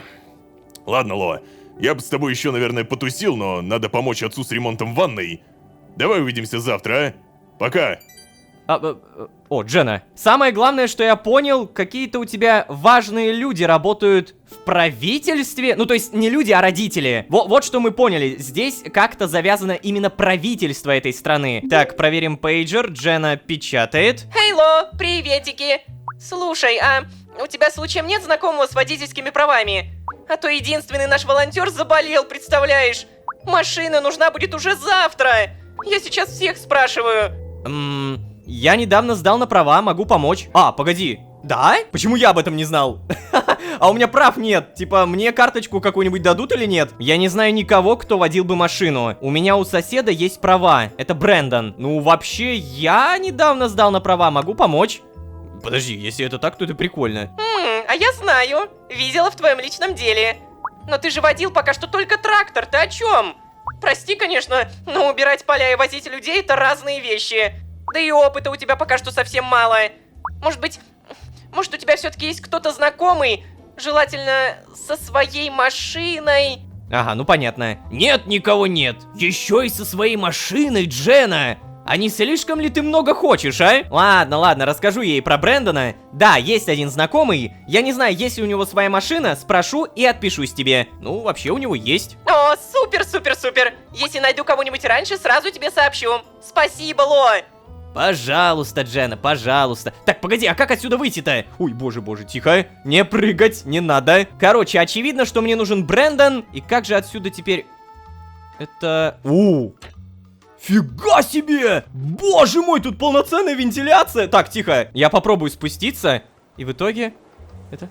Ладно, Ло, я бы с тобой еще, наверное, потусил, но надо помочь отцу с ремонтом ванной. Давай увидимся завтра, а? Пока. О, Джена, самое главное, что я понял, какие-то у тебя важные люди работают в правительстве. Ну, то есть не люди, а родители. Вот что мы поняли. Здесь как-то завязано именно правительство этой страны. Так, проверим пейджер. Джена печатает. Хейло, приветики. Слушай, а у тебя случаем нет знакомого с водительскими правами? А то единственный наш волонтер заболел, представляешь? Машина нужна будет уже завтра. Я сейчас всех спрашиваю. Я недавно сдал на права, могу помочь. А, погоди. Да? Почему я об этом не знал? А у меня прав нет. Типа, мне карточку какую-нибудь дадут или нет? Я не знаю никого, кто водил бы машину. У меня у соседа есть права. Это Брэндон. Ну, вообще, я недавно сдал на права, могу помочь. Подожди, если это так, то это прикольно. А я знаю. Видела в твоем личном деле. Но ты же водил пока что только трактор, ты о чем? Прости, конечно, но убирать поля и возить людей — это разные вещи. Да и опыта у тебя пока что совсем мало. Может у тебя все-таки есть кто-то знакомый, желательно со своей машиной. Ага, ну понятно. Нет, никого нет. Еще и со своей машиной, Джена. А не слишком ли ты много хочешь, а? Ладно, расскажу ей про Брэндона. Да, есть один знакомый. Я не знаю, есть ли у него своя машина, спрошу и отпишусь тебе. Ну, вообще у него есть. О, супер. Если найду кого-нибудь раньше, сразу тебе сообщу. Спасибо, Ло. Пожалуйста, Джена, пожалуйста. Так, погоди, а как отсюда выйти-то? Ой, боже, тихо. Не прыгать, не надо. Короче, очевидно, что мне нужен Брэндон. И как же отсюда теперь... Это... Фига себе! Боже мой, тут полноценная вентиляция! Так, тихо, я попробую спуститься. И в итоге... Это...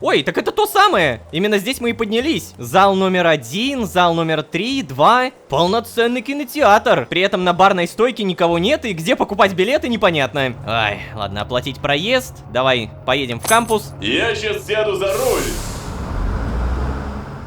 Ой, так это то самое! Именно здесь мы и поднялись. Зал номер 1, зал номер 3, 2. Полноценный кинотеатр. При этом на барной стойке никого нет, и где покупать билеты непонятно. Ай, ладно, оплатить проезд. Давай, поедем в кампус. Я сейчас сяду за руль.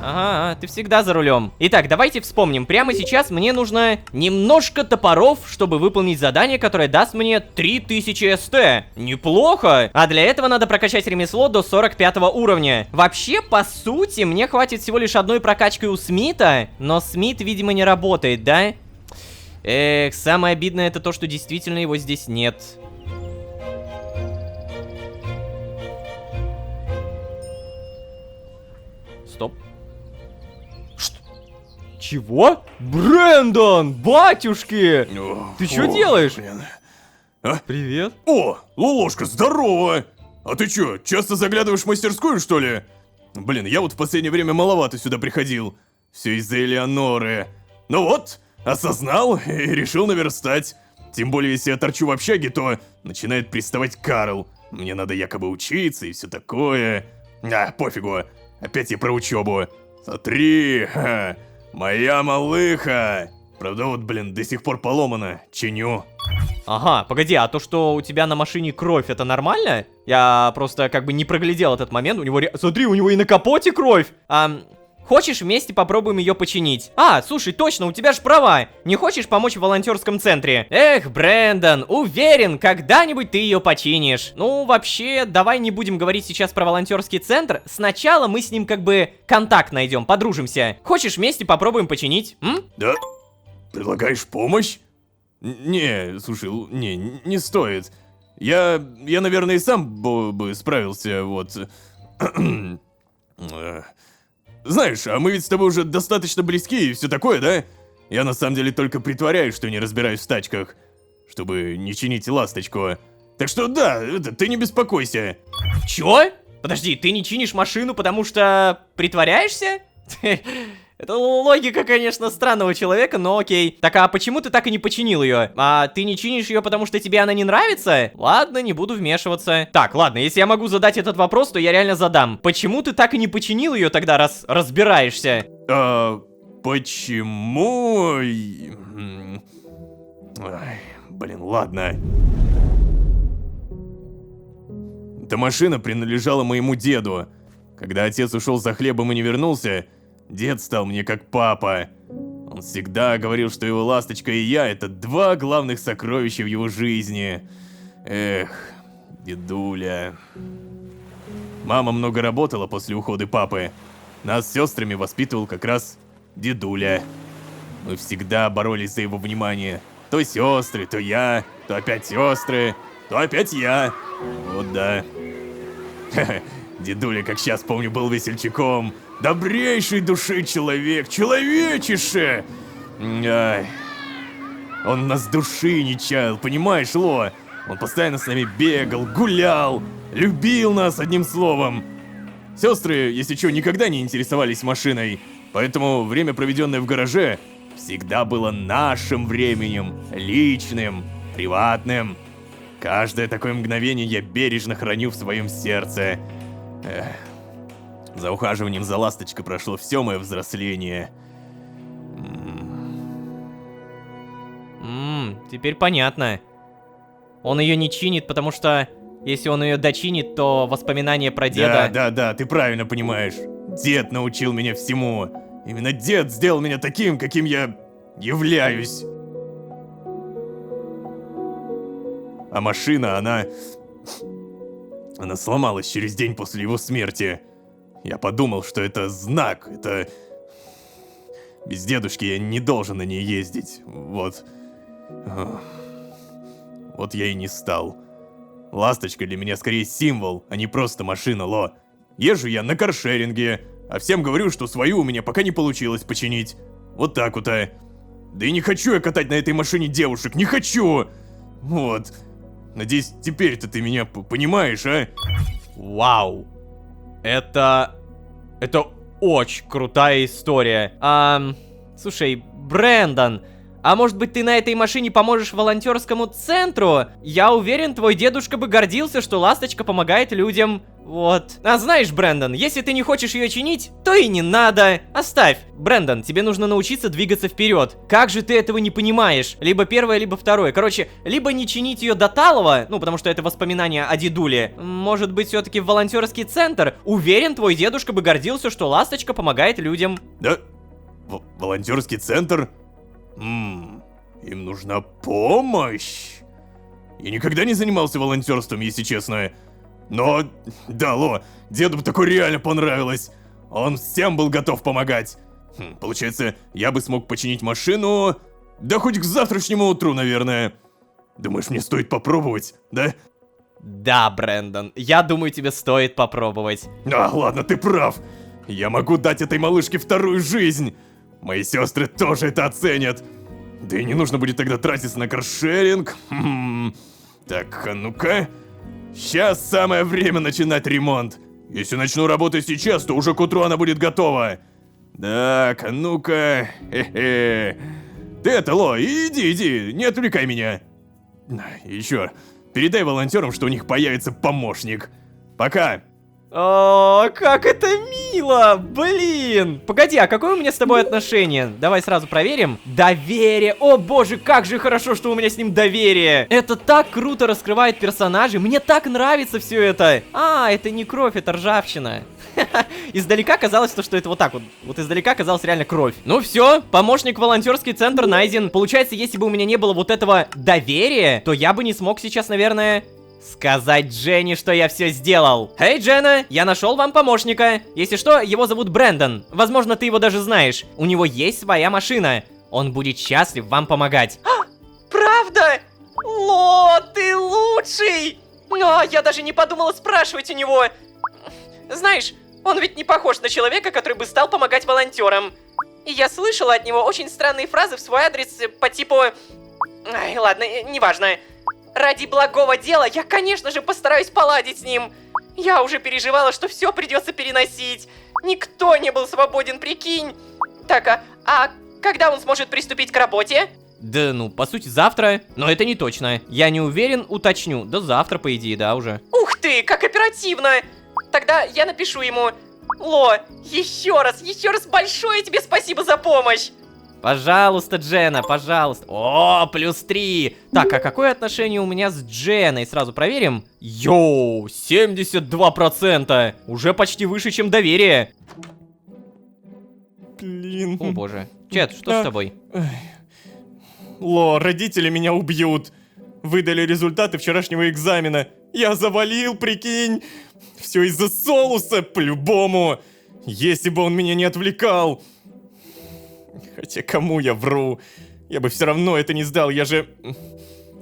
Ага, ты всегда за рулем. Итак, давайте вспомним. Прямо сейчас мне нужно немножко топоров, чтобы выполнить задание, которое даст мне 3000 СТ. Неплохо. А для этого надо прокачать ремесло до 45 уровня. Вообще, по сути, мне хватит всего лишь одной прокачкой у Смита. Но Смит, видимо, не работает, да? Эх, самое обидное это то, что действительно его здесь нет. Стоп. Чего? Брэндон, батюшки! Ты что делаешь? Блин. Привет. О, Лолошка, здорово! А ты чё, часто заглядываешь в мастерскую, что ли? Блин, я вот в последнее время маловато сюда приходил. Все из-за Элеоноры. Ну вот, осознал и решил наверстать. Тем более, если я торчу в общаге, то начинает приставать Карл. Мне надо якобы учиться и все такое. Пофигу. Опять я про учебу. Смотри, моя малыха. Правда, вот, блин, до сих пор поломана. Чиню. Ага, погоди, а то, что у тебя на машине кровь, это нормально? Я просто как бы не проглядел этот момент. У него, смотри, у него и на капоте кровь. Хочешь, вместе попробуем ее починить? Слушай, точно, у тебя же права. Не хочешь помочь в волонтерском центре? Эх, Брэндон, уверен, когда-нибудь ты ее починишь. Ну, вообще, давай не будем говорить сейчас про волонтерский центр. Сначала мы с ним как бы контакт найдем, подружимся. Хочешь, вместе попробуем починить? Да? Предлагаешь помощь? Не, слушай, не стоит. Я, наверное, и сам бы справился, вот. Знаешь, а мы ведь с тобой уже достаточно близки и все такое, да? Я на самом деле только притворяюсь, что не разбираюсь в тачках, чтобы не чинить ласточку. Так что да, ты не беспокойся. Чё? Подожди, ты не чинишь машину, потому что притворяешься? Это логика, конечно, странного человека, но окей. Так, а почему ты так и не починил ее? Ты не чинишь ее, потому что тебе она не нравится? Ладно, не буду вмешиваться. Так, ладно, если я могу задать этот вопрос, то я реально задам. Почему ты так и не починил ее тогда, раз разбираешься? Почему? Блин, ладно. Эта машина принадлежала моему деду. Когда отец ушел за хлебом и не вернулся, дед стал мне как папа. Он всегда говорил, что его ласточка и я — это два главных сокровища в его жизни. Эх, дедуля. Мама много работала после ухода папы. Нас с сестрами воспитывал как раз дедуля. Мы всегда боролись за его внимание. То сестры, то я, то опять сестры, то опять я. Вот да. Дедуля, как сейчас помню, был весельчаком. Добрейшей души человек, человечище! Ай. Он нас души не чаял, понимаешь, Ло? Он постоянно с нами бегал, гулял, любил нас, одним словом. Сестры, если что, никогда не интересовались машиной, поэтому время, проведенное в гараже, всегда было нашим временем, личным, приватным. Каждое такое мгновение я бережно храню в своем сердце. За ухаживанием за ласточкой прошло все мое взросление. Теперь понятно. Он ее не чинит, потому что если он ее дочинит, то воспоминания про деда... Да, ты правильно понимаешь. Дед научил меня всему. Именно дед сделал меня таким, каким я являюсь. А машина, она сломалась через день после его смерти. Я подумал, что это знак, это... Без дедушки я не должен на ней ездить, вот. Вот я и не стал. Ласточка для меня скорее символ, а не просто машина, Ло. Езжу я на каршеринге, а всем говорю, что свою у меня пока не получилось починить. Вот так вот, Да и не хочу я катать на этой машине девушек, не хочу! Вот. Надеюсь, теперь-то ты меня понимаешь, а? Вау. Это очень крутая история. Слушай, Брэндон, а может быть ты на этой машине поможешь волонтерскому центру? Я уверен, твой дедушка бы гордился, что ласточка помогает людям. Вот. А знаешь, Брэндон, если ты не хочешь ее чинить, то и не надо. Оставь. Брэндон, тебе нужно научиться двигаться вперед. Как же ты этого не понимаешь? Либо первое, либо второе. Короче, либо не чинить ее до талого, ну, потому что это воспоминания о дедуле. Может быть, все-таки в волонтерский центр? Уверен, твой дедушка бы гордился, что ласточка помогает людям. Да? Волонтерский центр? Им нужна помощь. Я никогда не занимался волонтерством, если честно. Но, да, Ло, деду бы такое реально понравилось. Он всем был готов помогать. Получается, я бы смог починить машину, да хоть к завтрашнему утру, наверное. Думаешь, мне стоит попробовать, да? Да, Брэндон, я думаю, тебе стоит попробовать. Ладно, ты прав. Я могу дать этой малышке вторую жизнь. Мои сестры тоже это оценят. Да и не нужно будет тогда тратиться на каршеринг. Так, а ну-ка. Сейчас самое время начинать ремонт. Если начну работать сейчас, то уже к утру она будет готова. Так, а ну-ка. Хе-хе. Ты это, Ло, иди, не отвлекай меня. Еще, передай волонтерам, что у них появится помощник. Пока. О, как это мило! Блин! Погоди, а какое у меня с тобой отношение? Давай сразу проверим. Доверие! О боже, как же хорошо, что у меня с ним доверие! Это так круто раскрывает персонажей. Мне так нравится все это. А, это не кровь, это ржавчина. Издалека казалось, что это вот так вот. Вот издалека казалось реально кровь. Ну все, помощник волонтерский центр найден. Получается, если бы у меня не было вот этого доверия, то я бы не смог сейчас, наверное... сказать Дженни, что я все сделал. Эй, Дженна, я нашел вам помощника. Если что, его зовут Брэндон. Возможно, ты его даже знаешь. У него есть своя машина. Он будет счастлив вам помогать. Правда? Ло, ты лучший! Но я даже не подумала спрашивать у него. Знаешь, он ведь не похож на человека, который бы стал помогать волонтерам. И я слышала от него очень странные фразы в свой адрес по типу... Ай, ладно, неважно. Ради благого дела я, конечно же, постараюсь поладить с ним. Я уже переживала, что все придется переносить. Никто не был свободен, прикинь. Так, а когда он сможет приступить к работе? Да, ну, по сути, завтра. Но это не точно. Я не уверен, уточню. Да завтра, по идее, да, уже. Ух ты, как оперативно! Тогда я напишу ему. Ло, еще раз большое тебе спасибо за помощь. Пожалуйста, Дженна, пожалуйста. О, +3. Так, а какое отношение у меня с Дженной? Сразу проверим. Йоу, 72%. Уже почти выше, чем доверие. Блин. О боже. Чет, что с тобой? Ло, родители меня убьют. Выдали результаты вчерашнего экзамена. Я завалил, прикинь. Все из-за Солуса, по-любому. Если бы он меня не отвлекал. Хотя кому я вру? Я бы все равно это не сдал, я же...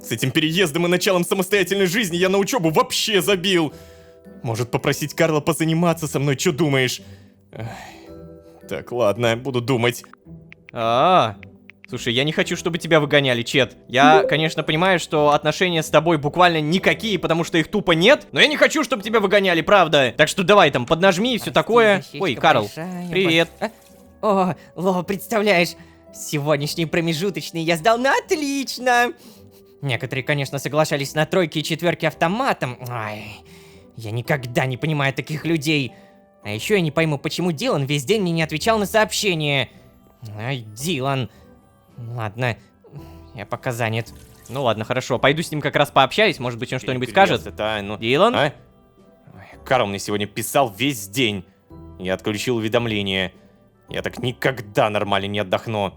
С этим переездом и началом самостоятельной жизни я на учебу вообще забил. Может попросить Карла позаниматься со мной, что думаешь? Так, ладно, буду думать. Слушай, я не хочу, чтобы тебя выгоняли, Чет. Я, конечно, понимаю, что отношения с тобой буквально никакие, потому что их тупо нет. Но я не хочу, чтобы тебя выгоняли, правда. Так что давай там, поднажми и все такое. Ой, Карл, привет. О, Ло, представляешь, сегодняшний промежуточный я сдал на отлично. Некоторые, конечно, соглашались на тройки и четверки автоматом. Ай, я никогда не понимаю таких людей. А еще я не пойму, почему Дилан весь день мне не отвечал на сообщения. Ай, Дилан. Ладно, я пока занят. Ну ладно, хорошо, пойду с ним как раз пообщаюсь, может быть он что-нибудь скажет. Это, ну... Дилан? А? Ой, Карл мне сегодня писал весь день. Я отключил уведомления. Я так никогда нормально не отдохну.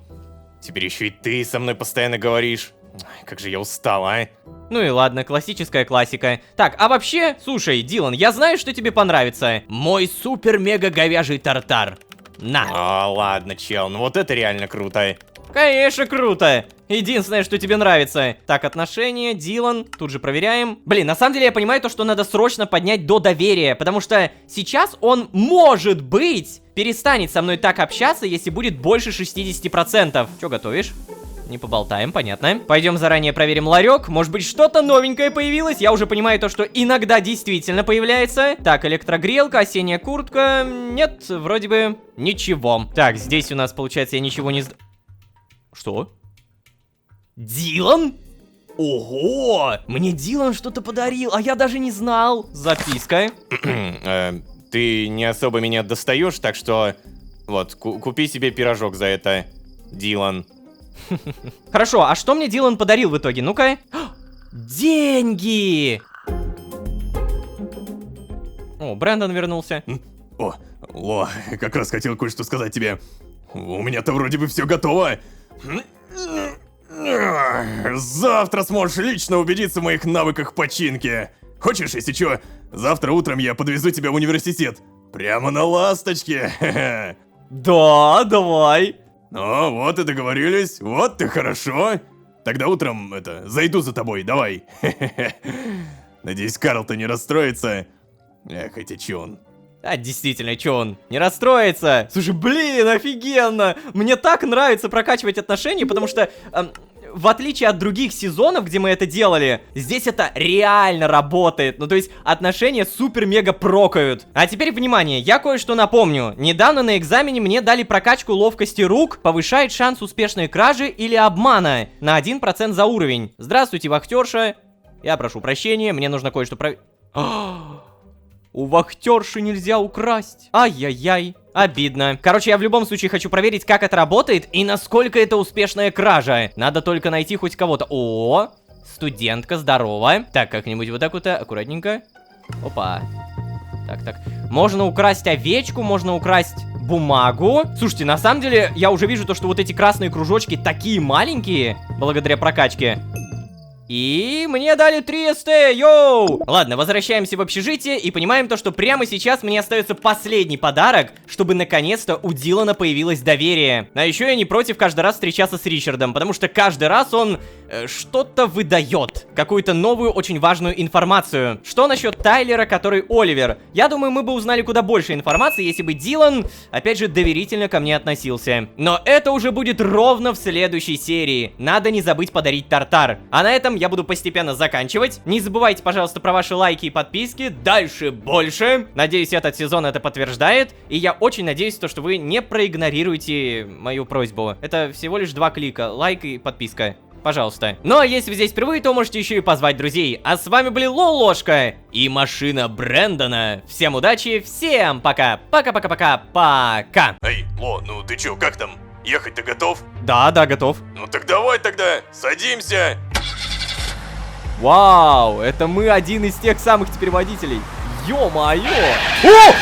Теперь еще и ты со мной постоянно говоришь. Ай, как же я устал, а? Ну и ладно, классическая классика. Так, а вообще, слушай, Дилан, я знаю, что тебе понравится. Мой супер-мега-говяжий тартар. На. А, ладно, чел, ну вот это реально круто. Конечно, круто. Единственное, что тебе нравится. Так, отношения, Дилан, тут же проверяем. Блин, на самом деле я понимаю то, что надо срочно поднять до доверия, потому что сейчас он, может быть, перестанет со мной так общаться, если будет больше 60%. Что готовишь? Не поболтаем, понятно. Пойдем заранее проверим ларек. Может быть, что-то новенькое появилось. Я уже понимаю то, что иногда действительно появляется. Так, электрогрелка, осенняя куртка. Нет, вроде бы ничего. Так, здесь у нас, получается, я ничего не... Что? Дилан? Ого! Мне Дилан что-то подарил, а я даже не знал. Записка. Ты не особо меня достаешь, так что... Вот, купи себе пирожок за это, Дилан. Хорошо, а что мне Дилан подарил в итоге? Ну-ка. Деньги! О, Брэндон вернулся. О, Ло, как раз хотел кое-что сказать тебе. У меня-то вроде бы все готово. Завтра сможешь лично убедиться в моих навыках починки. Хочешь, если чё, завтра утром я подвезу тебя в университет. Прямо на ласточке. Да, давай. Ну, вот и договорились. Вот ты хорошо. Тогда утром, зайду за тобой, давай. Надеюсь, Карл-то не расстроится. Хотя чё он? А, действительно, чё он не расстроится? Слушай, блин, офигенно! Мне так нравится прокачивать отношения, потому что... в отличие от других сезонов, где мы это делали, здесь это реально работает. Ну, то есть, отношения супер-мега прокают. А теперь, внимание, я кое-что напомню. Недавно на экзамене мне дали прокачку ловкости рук, повышает шанс успешной кражи или обмана на 1% за уровень. Здравствуйте, вахтерша. Я прошу прощения, мне нужно кое-что проверить. У вахтерши нельзя украсть. Ай-яй-яй. Обидно. Короче, я в любом случае хочу проверить, как это работает и насколько это успешная кража. Надо только найти хоть кого-то. О, студентка, здорово. Так, как-нибудь вот так вот аккуратненько. Опа. Так. Можно украсть овечку, можно украсть бумагу. Слушайте, на самом деле, я уже вижу то, что вот эти красные кружочки такие маленькие, благодаря прокачке. И мне дали 3 СТ, йоу! Ладно, возвращаемся в общежитие и понимаем то, что прямо сейчас мне остается последний подарок, чтобы наконец-то у Дилана появилось доверие. А еще я не против каждый раз встречаться с Ричардом, потому что каждый раз он что-то выдает. Какую-то новую, очень важную информацию. Что насчет Тайлера, который Оливер? Я думаю, мы бы узнали куда больше информации, если бы Дилан, опять же, доверительно ко мне относился. Но это уже будет ровно в следующей серии. Надо не забыть подарить тартар. А на этом я буду постепенно заканчивать. Не забывайте, пожалуйста, про ваши лайки и подписки. Дальше больше. Надеюсь, этот сезон это подтверждает. И я очень надеюсь, что вы не проигнорируете мою просьбу. Это всего лишь 2 клика. Лайк и подписка. Пожалуйста. Ну а если вы здесь впервые, то можете еще и позвать друзей. А с вами были Лолошка и машина Брэндона. Всем удачи, всем пока. Пока-пока-пока-пока. Эй, Ло, ну ты чё, как там? Ехать-то готов? Да, готов. Ну так давай тогда, садимся. Вау, это мы один из тех самых теперь водителей. Ё-моё. О!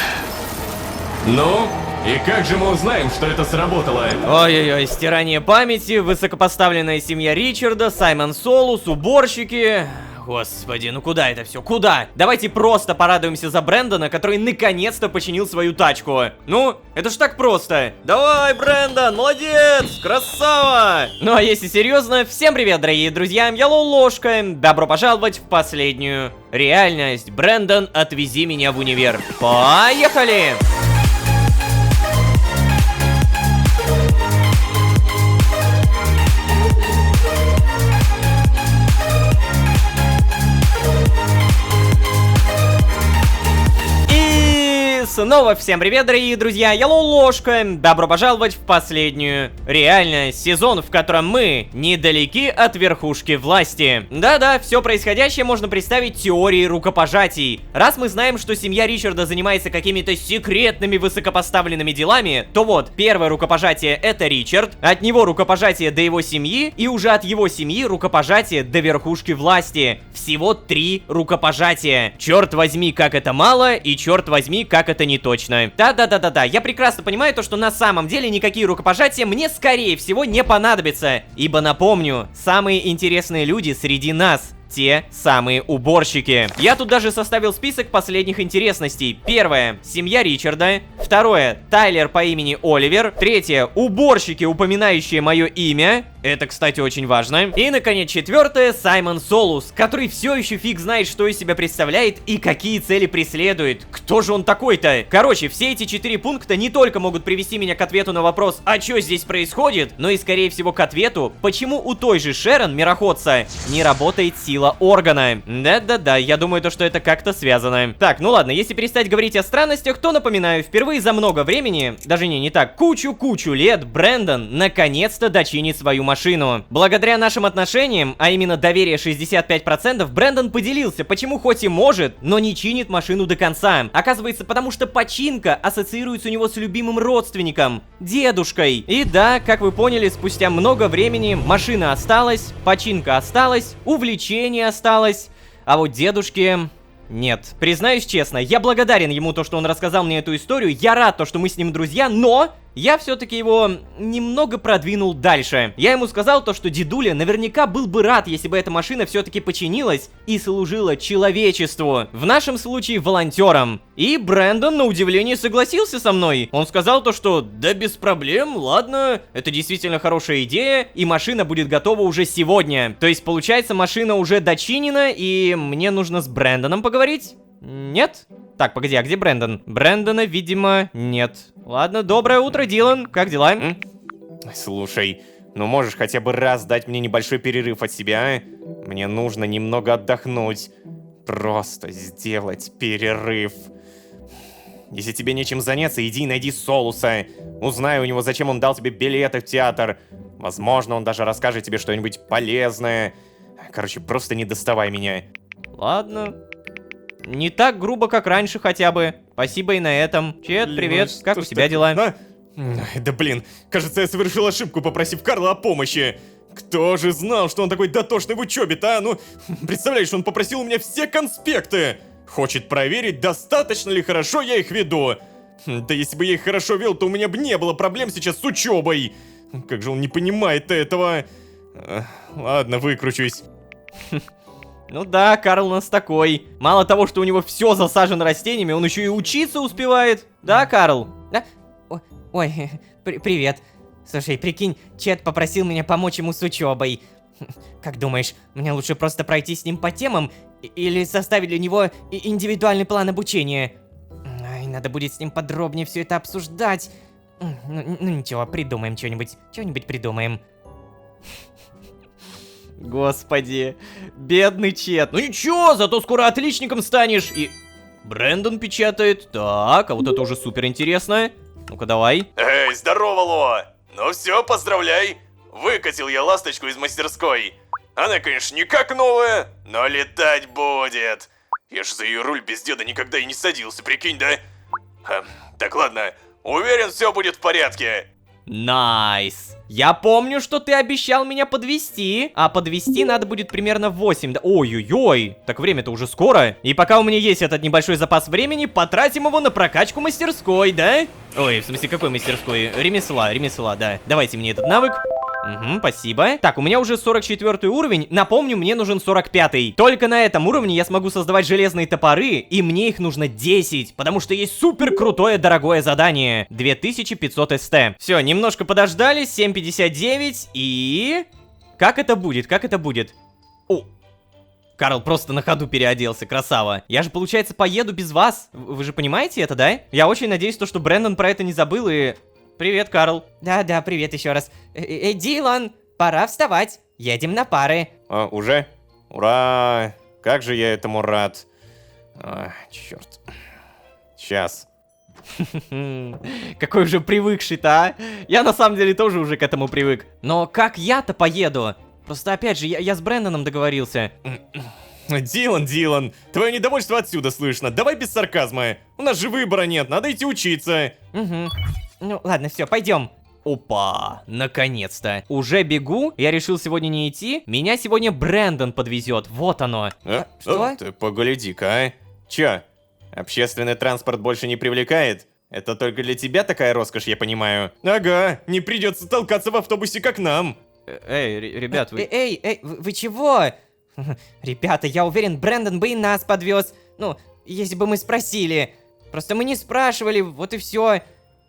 Ну, и как же мы узнаем, что это сработало? Ой-ой-ой, стирание памяти, высокопоставленная семья Ричарда, Саймон Солус, уборщики. Господи, ну куда это все? Куда? Давайте просто порадуемся за Брэндона, который наконец-то починил свою тачку. Ну, это ж так просто. Давай, Брэндон, молодец, красава! Ну а если серьезно, всем привет, дорогие друзья, я Лолошка. Добро пожаловать в последнюю реальность. Брэндон, отвези меня в универ. Поехали! Снова всем привет, дорогие друзья, я Лолошка. Добро пожаловать в последнюю реальность. Сезон, в котором мы недалеки от верхушки власти. Да-да, все происходящее можно представить теорией рукопожатий. Раз мы знаем, что семья Ричарда занимается какими-то секретными высокопоставленными делами, то вот, первое рукопожатие это Ричард, от него рукопожатие до его семьи, и уже от его семьи рукопожатие до верхушки власти. Всего 3 рукопожатия. Черт возьми, как это мало, и черт возьми, как это не точно. Да-да-да-да-да, я прекрасно понимаю то, что на самом деле никакие рукопожатия мне, скорее всего, не понадобятся. Ибо, напомню, самые интересные люди среди нас — те самые уборщики. Я тут даже составил список последних интересностей. Первое — семья Ричарда. Второе — Тайлер по имени Оливер. Третье — уборщики, упоминающие мое имя. Это, кстати, очень важно. И, наконец, четвертое — Саймон Солус, который все еще фиг знает, что из себя представляет и какие цели преследует. Кто же он такой-то? Короче, все эти 4 пункта не только могут привести меня к ответу на вопрос, а что здесь происходит, но и, скорее всего, к ответу, почему у той же Шерон, мироходца, не работает сила органа. Да-да-да, я думаю, то, что это как-то связано. Так, ну ладно, если перестать говорить о странностях, то напоминаю, впервые за много времени, даже не так, кучу лет, Брэндон наконец-то дочинит свою машину. Благодаря нашим отношениям, а именно доверие 65%, Брэндон поделился, почему хоть и может, но не чинит машину до конца. Оказывается, потому что починка ассоциируется у него с любимым родственником, дедушкой. И да, как вы поняли, спустя много времени машина осталась, починка осталась, увлечение осталось, а вот дедушке... Нет. Признаюсь честно, я благодарен ему то, что он рассказал мне эту историю, я рад то, что мы с ним друзья, но... я все-таки его немного продвинул дальше. Я ему сказал то, что дедуля наверняка был бы рад, если бы эта машина все-таки починилась и служила человечеству. В нашем случае волонтерам. И Брэндон, на удивление, согласился со мной. Он сказал то, что да без проблем, ладно, это действительно хорошая идея, и машина будет готова уже сегодня. То есть, получается, машина уже дочинена, и мне нужно с Брэндоном поговорить? Нет? Так, погоди, а где Брэндон? Брэндона, видимо, нет. Ладно, доброе утро, Дилан. Как дела? Слушай, ну можешь хотя бы раз дать мне небольшой перерыв от себя, а? Мне нужно немного отдохнуть. Просто сделать перерыв. Если тебе нечем заняться, иди и найди Солуса. Узнай у него, зачем он дал тебе билеты в театр. Возможно, он даже расскажет тебе что-нибудь полезное. Короче, просто не доставай меня. Ладно. Не так грубо, как раньше хотя бы. Спасибо и на этом. Чет, привет. Как у тебя дела? Да блин, кажется, я совершил ошибку, попросив Карла о помощи. Кто же знал, что он такой дотошный в учебе-то, а? Ну, представляешь, он попросил у меня все конспекты. Хочет проверить, достаточно ли хорошо я их веду. Да если бы я их хорошо вел, то у меня бы не было проблем сейчас с учебой. Как же он не понимает этого. Ладно, выкручусь. Ну да, Карл у нас такой. Мало того, что у него все засажено растениями, он еще и учиться успевает. Да, Карл? Да? Ой, привет. Слушай, прикинь, Чет попросил меня помочь ему с учебой. Как думаешь, мне лучше просто пройти с ним по темам или составить для него индивидуальный план обучения? Ай, надо будет с ним подробнее все это обсуждать. Ну ничего, придумаем что-нибудь. Что-нибудь придумаем. Господи, бедный Чет. Ну ничего, зато скоро отличником станешь. И Брэндон печатает. Так, а вот это уже супер интересно. Ну-ка, давай. Эй, здорово, Ло! Ну все, поздравляй! Выкатил я ласточку из мастерской. Она, конечно, не как новая, но летать будет. Я ж за ее руль без деда никогда и не садился, прикинь, да? Так, ладно, уверен, все будет в порядке. Найс. Я помню, что ты обещал меня подвести, а подвести надо будет примерно в 8. Да, ой-ой-ой, так время-то уже скоро. И пока у меня есть этот небольшой запас времени, потратим его на прокачку мастерской, да? Ой, в смысле, какой мастерской? Ремесла, да. Давайте мне этот навык. Угу, спасибо. Так, у меня уже 44 уровень. Напомню, мне нужен 45-й. Только на этом уровне я смогу создавать железные топоры, и мне их нужно 10, потому что есть супер крутое дорогое задание. 2500 СТ. Все, немножко подождали, 7:59, и... Как это будет? О, Карл просто на ходу переоделся, красава. Я же, получается, поеду без вас. Вы же понимаете это, да? Я очень надеюсь, что Брэндон про это не забыл и... Привет, Карл. Да, привет еще раз. Дилан, пора вставать. Едем на пары. Уже? Ура! Как же я этому рад. Черт. Сейчас. Какой уже привыкший-то, а? Я на самом деле тоже уже к этому привык. Но как я-то поеду? Просто опять же, я с Брэндоном договорился. Дилан, твое недовольство отсюда слышно. Давай без сарказма. У нас же выбора нет, надо идти учиться. Угу. Ну ладно, все, пойдем. Опа, наконец-то. Уже бегу, я решил сегодня не идти. Меня сегодня Брэндон подвезет, вот оно. Что? Ты погляди-ка, а? Чё? Общественный транспорт больше не привлекает? Это только для тебя такая роскошь, я понимаю. Ага, не придется толкаться в автобусе, как нам. Эй, ребят, вы... Эй, вы чего? Ребята, я уверен, Брэндон бы и нас подвез. Ну, если бы мы спросили. Просто мы не спрашивали, вот и все.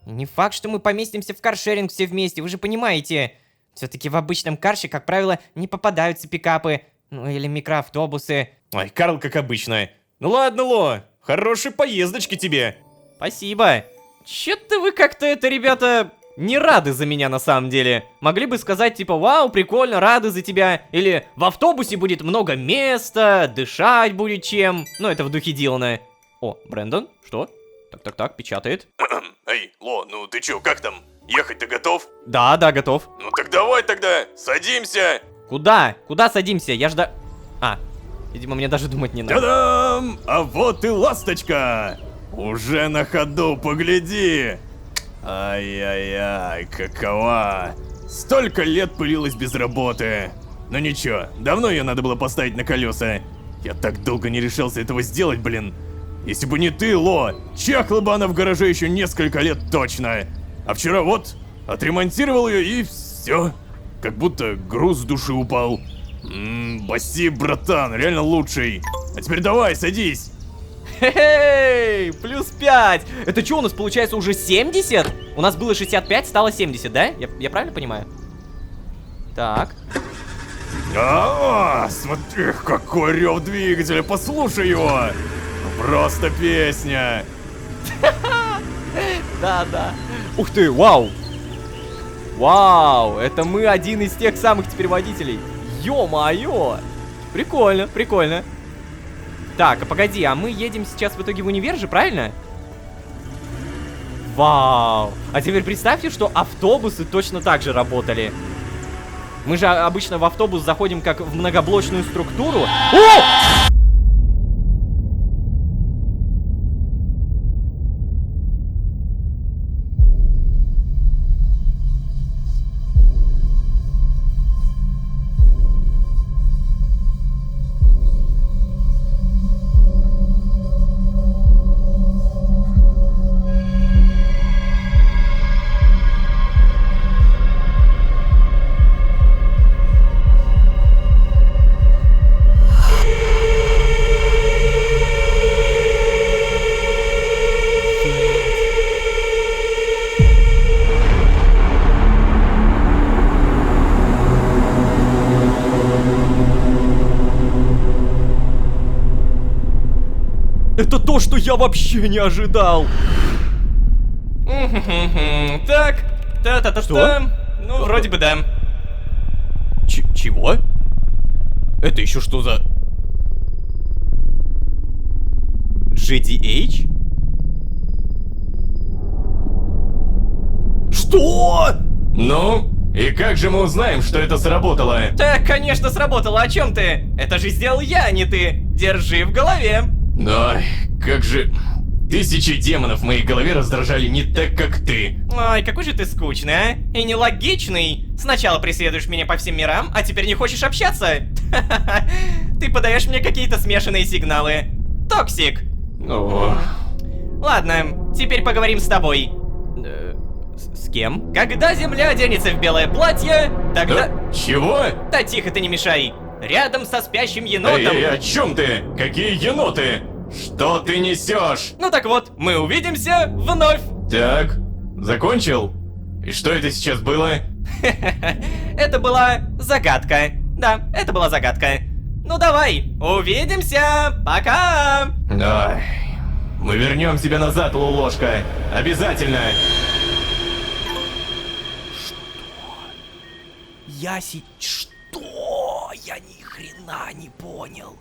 Не факт, что мы поместимся в каршеринг все вместе, вы же понимаете. Все-таки в обычном карше, как правило, не попадаются пикапы. Ну или микроавтобусы. Ой, Карл, как обычно. Ну ладно, Ло, хорошей поездочки тебе. Спасибо. Чё-то вы как-то это, ребята, не рады за меня на самом деле. Могли бы сказать типа, вау, прикольно, рады за тебя. Или в автобусе будет много места, дышать будет чем. Ну это в духе Дилана. О, Брэндон, что? Так, печатает. Эй, Ло, ну ты чё, как там? Ехать-то готов? Да, готов. Ну так давай тогда, садимся. Куда? Куда садимся? Я жда... Видимо, мне даже думать не надо. Та-дам! А вот и ласточка! Уже на ходу, погляди! Ай-яй-яй, какова! Столько лет пылилась без работы! Но ничего, давно ее надо было поставить на колеса. Я так долго не решался этого сделать, блин. Если бы не ты, Ло, чахла бы она в гараже еще несколько лет точно. А вчера вот, отремонтировал ее и все. Как будто груз с души упал. Баси, братан, реально лучший. А теперь давай, садись. Хе-хей, плюс 5. Это что, у нас получается уже 70? У нас было 65, стало 70, да? Я правильно понимаю? Так. Смотри, какой рев двигателя, послушай его. Просто песня. Да. Ух ты, вау! Вау, это мы один из тех самых теперь водителей. Ё-моё! Прикольно. Так, а погоди, а мы едем сейчас в итоге в универ же, правильно? Вау! А теперь представьте, что автобусы точно так же работали. Мы же обычно в автобус заходим как в многоблочную структуру. О! Это то, что я вообще не ожидал. Так, Что? Ну, вроде бы да. Чего? Это еще что за... GDH? Что? Ну, и как же мы узнаем, что это сработало? Так, конечно, сработало. О чем ты? Это же сделал я, а не ты. Держи в голове. Ой, как же... Тысячи демонов в моей голове раздражали не так, как ты. Ой, какой же ты скучный, а? И нелогичный. Сначала преследуешь меня по всем мирам, а теперь не хочешь общаться. Ты подаешь мне какие-то смешанные сигналы. Токсик. О, Ладно, теперь поговорим с тобой. С кем? Когда Земля оденется в белое платье, тогда... чего? Да тихо ты, не мешай. Рядом со спящим енотом... Эй, о чем ты? Какие еноты? Что ты несешь? Ну так вот, мы увидимся вновь. Так, закончил? И что это сейчас было? Это была загадка. Да, это была загадка. Ну давай, увидимся. Пока. Ай, мы вернем тебя назад, Лулошка. Обязательно. Что? Я ни хрена не понял.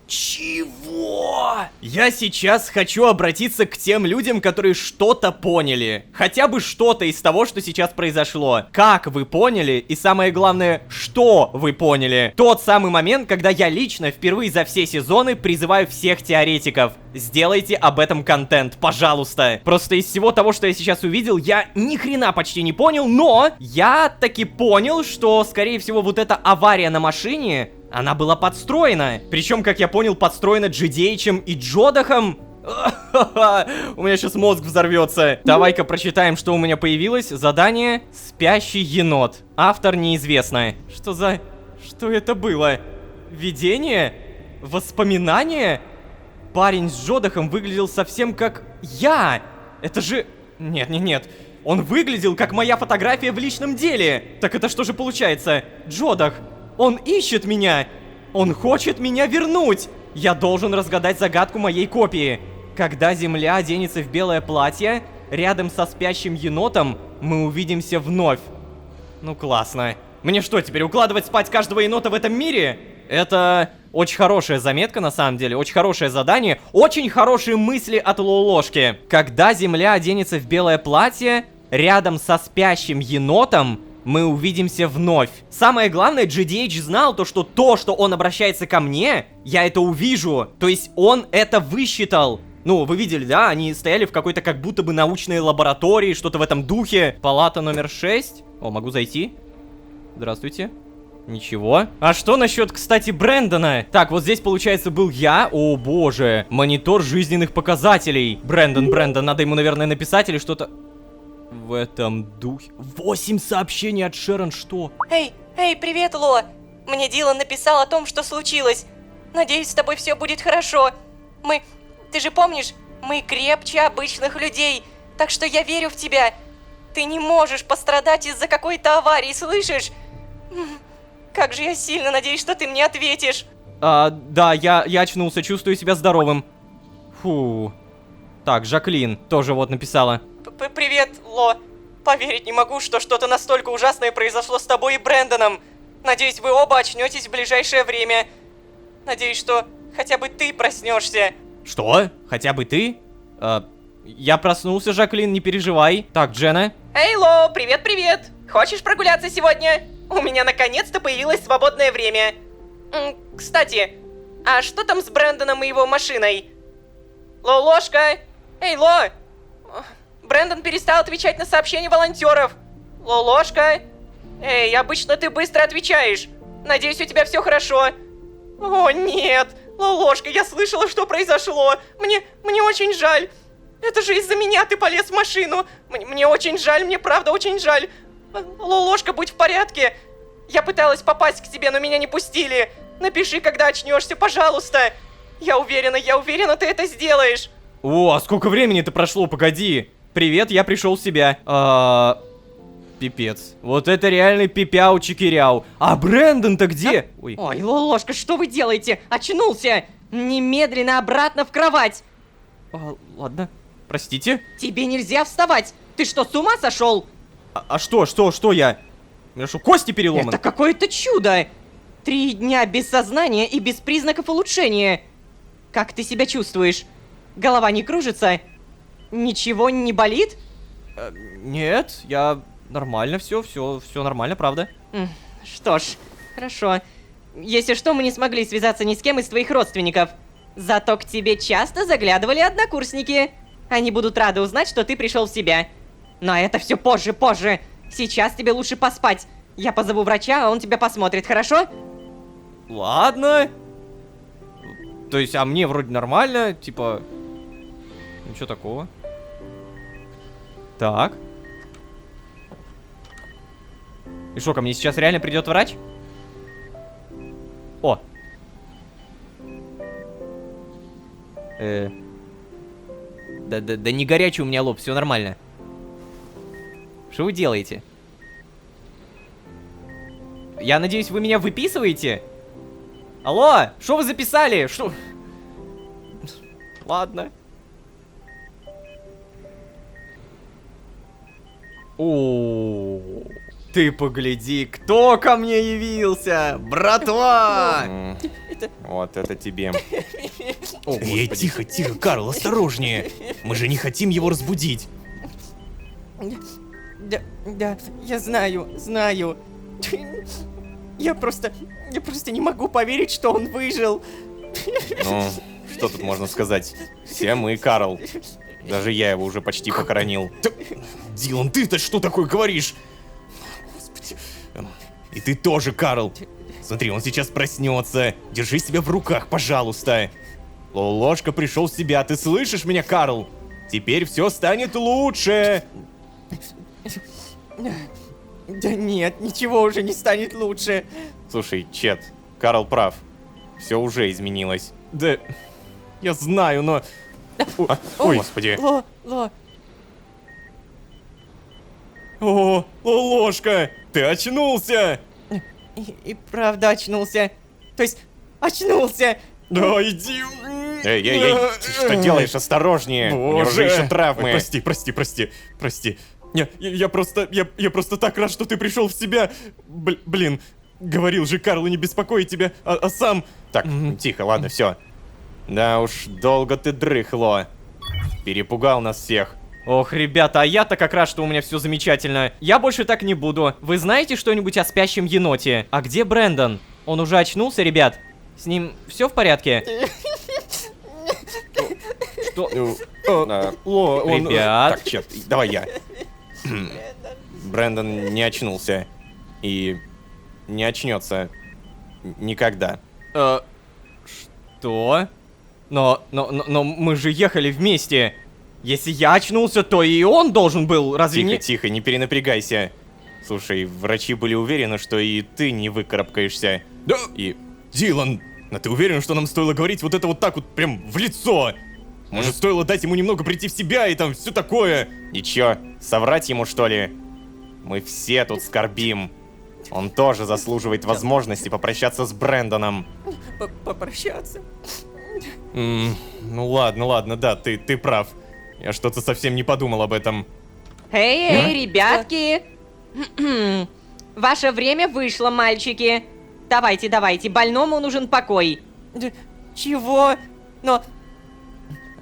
Чего? Я сейчас хочу обратиться к тем людям, которые что-то поняли. Хотя бы что-то из того, что сейчас произошло. Как вы поняли? И самое главное, что вы поняли? Тот самый момент, когда я лично впервые за все сезоны призываю всех теоретиков. Сделайте об этом контент, пожалуйста. Просто из всего того, что я сейчас увидел, я ни хрена почти не понял, но я таки понял, что, скорее всего, вот эта авария на машине... Она была подстроена. Причем, как я понял, подстроена GDH и Джодахом. У меня сейчас мозг взорвется. Давай-ка прочитаем, что у меня появилось. Задание «Спящий енот». Автор неизвестно. Что за... Что это было? Видение? Воспоминание? Парень с Джодахом выглядел совсем как я. Это же... Нет. Он выглядел как моя фотография в личном деле. Так это что же получается? Джодах... Он ищет меня! Он хочет меня вернуть! Я должен разгадать загадку моей копии. Когда Земля оденется в белое платье, рядом со спящим енотом мы увидимся вновь. Ну классно. Мне что, теперь укладывать спать каждого енота в этом мире? Это очень хорошая заметка, на самом деле, очень хорошее задание, очень хорошие мысли от Лолошки. Когда Земля оденется в белое платье, рядом со спящим енотом мы увидимся вновь. Самое главное, GDH знал то, что он обращается ко мне, я это увижу. То есть он это высчитал. Ну, вы видели, да? Они стояли в какой-то как будто бы научной лаборатории, что-то в этом духе. Палата номер 6. О, могу зайти? Здравствуйте. Ничего. А что насчет, кстати, Брэндона? Так, вот здесь, получается, был я. О, боже. Монитор жизненных показателей. Брэндон, надо ему, наверное, написать или что-то... В этом духе... 8 сообщений от Шерон, что? Эй, привет, Ло. Мне Дилан написал о том, что случилось. Надеюсь, с тобой все будет хорошо. Ты же помнишь, мы крепче обычных людей. Так что я верю в тебя. Ты не можешь пострадать из-за какой-то аварии, слышишь? Как же я сильно надеюсь, что ты мне ответишь. Да, я очнулся, чувствую себя здоровым. Фу. Так, Жаклин тоже вот написала. Привет, Ло. Поверить не могу, что что-то настолько ужасное произошло с тобой и Брэндоном. Надеюсь, вы оба очнетесь в ближайшее время. Надеюсь, что хотя бы ты проснешься. Что? Хотя бы ты? Я проснулся, Жаклин, не переживай. Так, Джена. Эй, Ло, привет-привет. Хочешь прогуляться сегодня? У меня наконец-то появилось свободное время. Кстати, а что там с Брэндоном и его машиной? Ло-ложка? Эй, Ло! Брэндон перестал отвечать на сообщения волонтеров. Ло-ложка? Эй, обычно ты быстро отвечаешь. Надеюсь, у тебя все хорошо. О, нет. Ло-ложка, я слышала, что произошло. Мне очень жаль. Это же из-за меня ты полез в машину. Мне очень жаль, мне правда очень жаль. Ло-ложка, будь в порядке. Я пыталась попасть к тебе, но меня не пустили. Напиши, когда очнешься, пожалуйста. Я уверена, ты это сделаешь. О, а сколько времени-то прошло, погоди. Привет, я пришел в себя. Пипец. Вот это реальный пипяу-чикиряу. А Брэндон-то где? Ой. Ой, Ло-ложка, что вы делаете? Очнулся! Немедленно обратно в кровать. Ладно, простите. Тебе нельзя вставать. Ты что, с ума сошел? А что я? У меня что, кости переломаны? Это какое-то чудо! 3 дня без сознания и без признаков улучшения. Как ты себя чувствуешь? Голова не кружится? Ничего не болит? Нет, я нормально, все нормально, правда. Что ж, хорошо. Если что, мы не смогли связаться ни с кем из твоих родственников. Зато к тебе часто заглядывали однокурсники. Они будут рады узнать, что ты пришел в себя. Но это все позже. Сейчас тебе лучше поспать. Я позову врача, а он тебя посмотрит, хорошо? Ладно. То есть, а мне вроде нормально, типа... Ничего такого. Так. И что, ко мне сейчас реально придет врач? О. Да не горячий у меня лоб, все нормально. Что вы делаете? Я надеюсь, вы меня выписываете? Алло, что вы записали? Что? Ладно. О, ты погляди, кто ко мне явился, братва! Вот это тебе. Эй, тихо, Карл, осторожнее. Мы же не хотим его разбудить. Да, я знаю. Я просто не могу поверить, что он выжил. Ну, что тут можно сказать? Все мы Карл. Даже я его уже почти похоронил. Дилан, ты-то что такое говоришь? Господи. И ты тоже, Карл. Смотри, он сейчас проснется. Держи себя в руках, пожалуйста. Ложка пришел в себя. Ты слышишь меня, Карл? Теперь все станет лучше. Да нет, ничего уже не станет лучше. Слушай, Чет, Карл прав. Все уже изменилось. Да, я знаю, но... Ой, господи. Ло. О, ложка, ты очнулся. И правда очнулся. То есть, очнулся. Да, иди. Эй, ты что делаешь? Осторожнее. У него же еще травмы. Прости. Я просто так рад, что ты пришел в себя. Блин, говорил же Карлу не беспокоить тебя, а сам... Так, тихо, ладно, все. Да уж, долго ты дрыхло. Перепугал нас всех. Ох, ребята, а я-то как раз, что у меня все замечательно. Я больше так не буду. Вы знаете что-нибудь о спящем еноте? А где Брэндон? Он уже очнулся, ребят? С ним все в порядке? Что? Ребят. Так, Чет, давай я. Брэндон не очнулся. И не очнется. Никогда. Что? Но мы же ехали вместе. Если я очнулся, то и он должен был, разве не... Тихо, не перенапрягайся. Слушай, врачи были уверены, что и ты не выкарабкаешься. Да, И... Дилан, но ты уверен, что нам стоило говорить вот это вот так вот прям в лицо? Может, стоило дать ему немного прийти в себя и там все такое? Ничего, соврать ему, что ли? Мы все тут скорбим. Он тоже заслуживает возможности попрощаться с Брэндоном. Попрощаться. Ну ладно, да, ты прав. Я что-то совсем не подумал об этом. Эй, ребятки! Ваше время вышло, мальчики. Давайте, больному нужен покой. Чего? Но...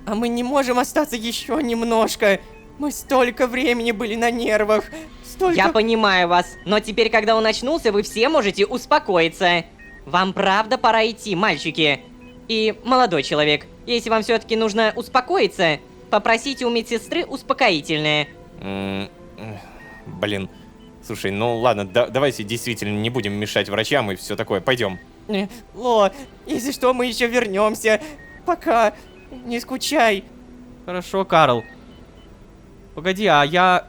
А мы не можем остаться еще немножко. Мы столько времени были на нервах. Столько... Я понимаю вас, но теперь, когда он очнулся, вы все можете успокоиться. Вам правда пора идти, мальчики. И, молодой человек, если вам все-таки нужно успокоиться, попросите у медсестры успокоительное. Блин. Слушай, ну ладно, давайте действительно не будем мешать врачам и все такое. Пойдем. Ло, если что, мы еще вернемся. Пока. Не скучай. Хорошо, Карл. Погоди, а я...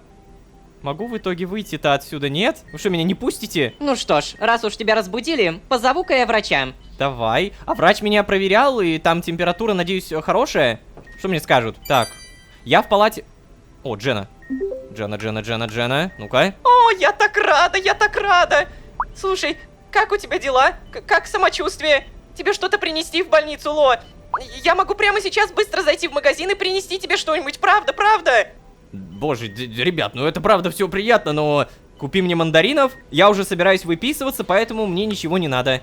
Могу в итоге выйти-то отсюда, нет? Вы что, меня не пустите? Ну что ж, раз уж тебя разбудили, позову-ка я врача. Давай. А врач меня проверял, и там температура, надеюсь, хорошая? Что мне скажут? Так, я в палате... О, Джена. Джена. Ну-ка. О, я так рада! Слушай, как у тебя дела? Как самочувствие? Тебе что-то принести в больницу, Ло? Я могу прямо сейчас быстро зайти в магазин и принести тебе что-нибудь, правда? Боже, ребят, ну это правда все приятно, но... Купи мне мандаринов, я уже собираюсь выписываться, поэтому мне ничего не надо.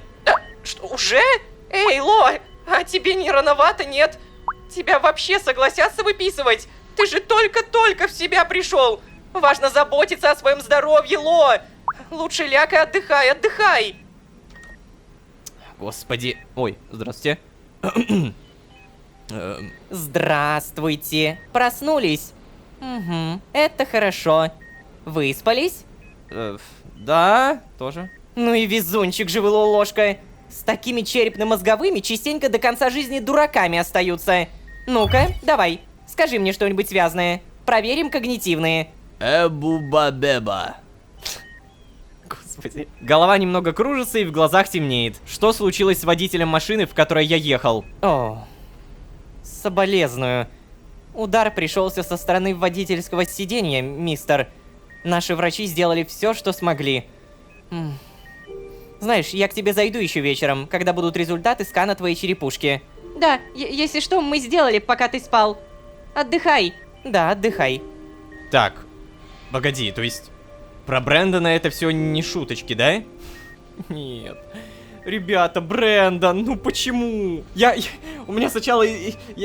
Что, уже? Эй, Ло, а тебе не рановато, нет? Тебя вообще согласятся выписывать? Ты же только-только в себя пришел. Важно заботиться о своем здоровье, Ло. Лучше ляг и отдыхай. Господи. Ой, здравствуйте. Здравствуйте. Проснулись? Угу, это хорошо. Выспались? Да, тоже. Ну и везунчик же вы, ложка. С такими черепно-мозговыми частенько до конца жизни дураками остаются. Ну-ка, давай, скажи мне что-нибудь связанное. Проверим когнитивные. Эбуба-беба. Господи. Голова немного кружится и в глазах темнеет. Что случилось с водителем машины, в которой я ехал? О, соболезную. Удар пришелся со стороны водительского сиденья, мистер. Наши врачи сделали все, что смогли. Знаешь, я к тебе зайду еще вечером, когда будут результаты скана твоей черепушки. Да, если что, мы сделали, пока ты спал. Отдыхай. Да, отдыхай. Так, погоди, то есть... Про Брэндона это все не шуточки, да? Нет. Ребята, Брэндон, ну почему? У меня сначала,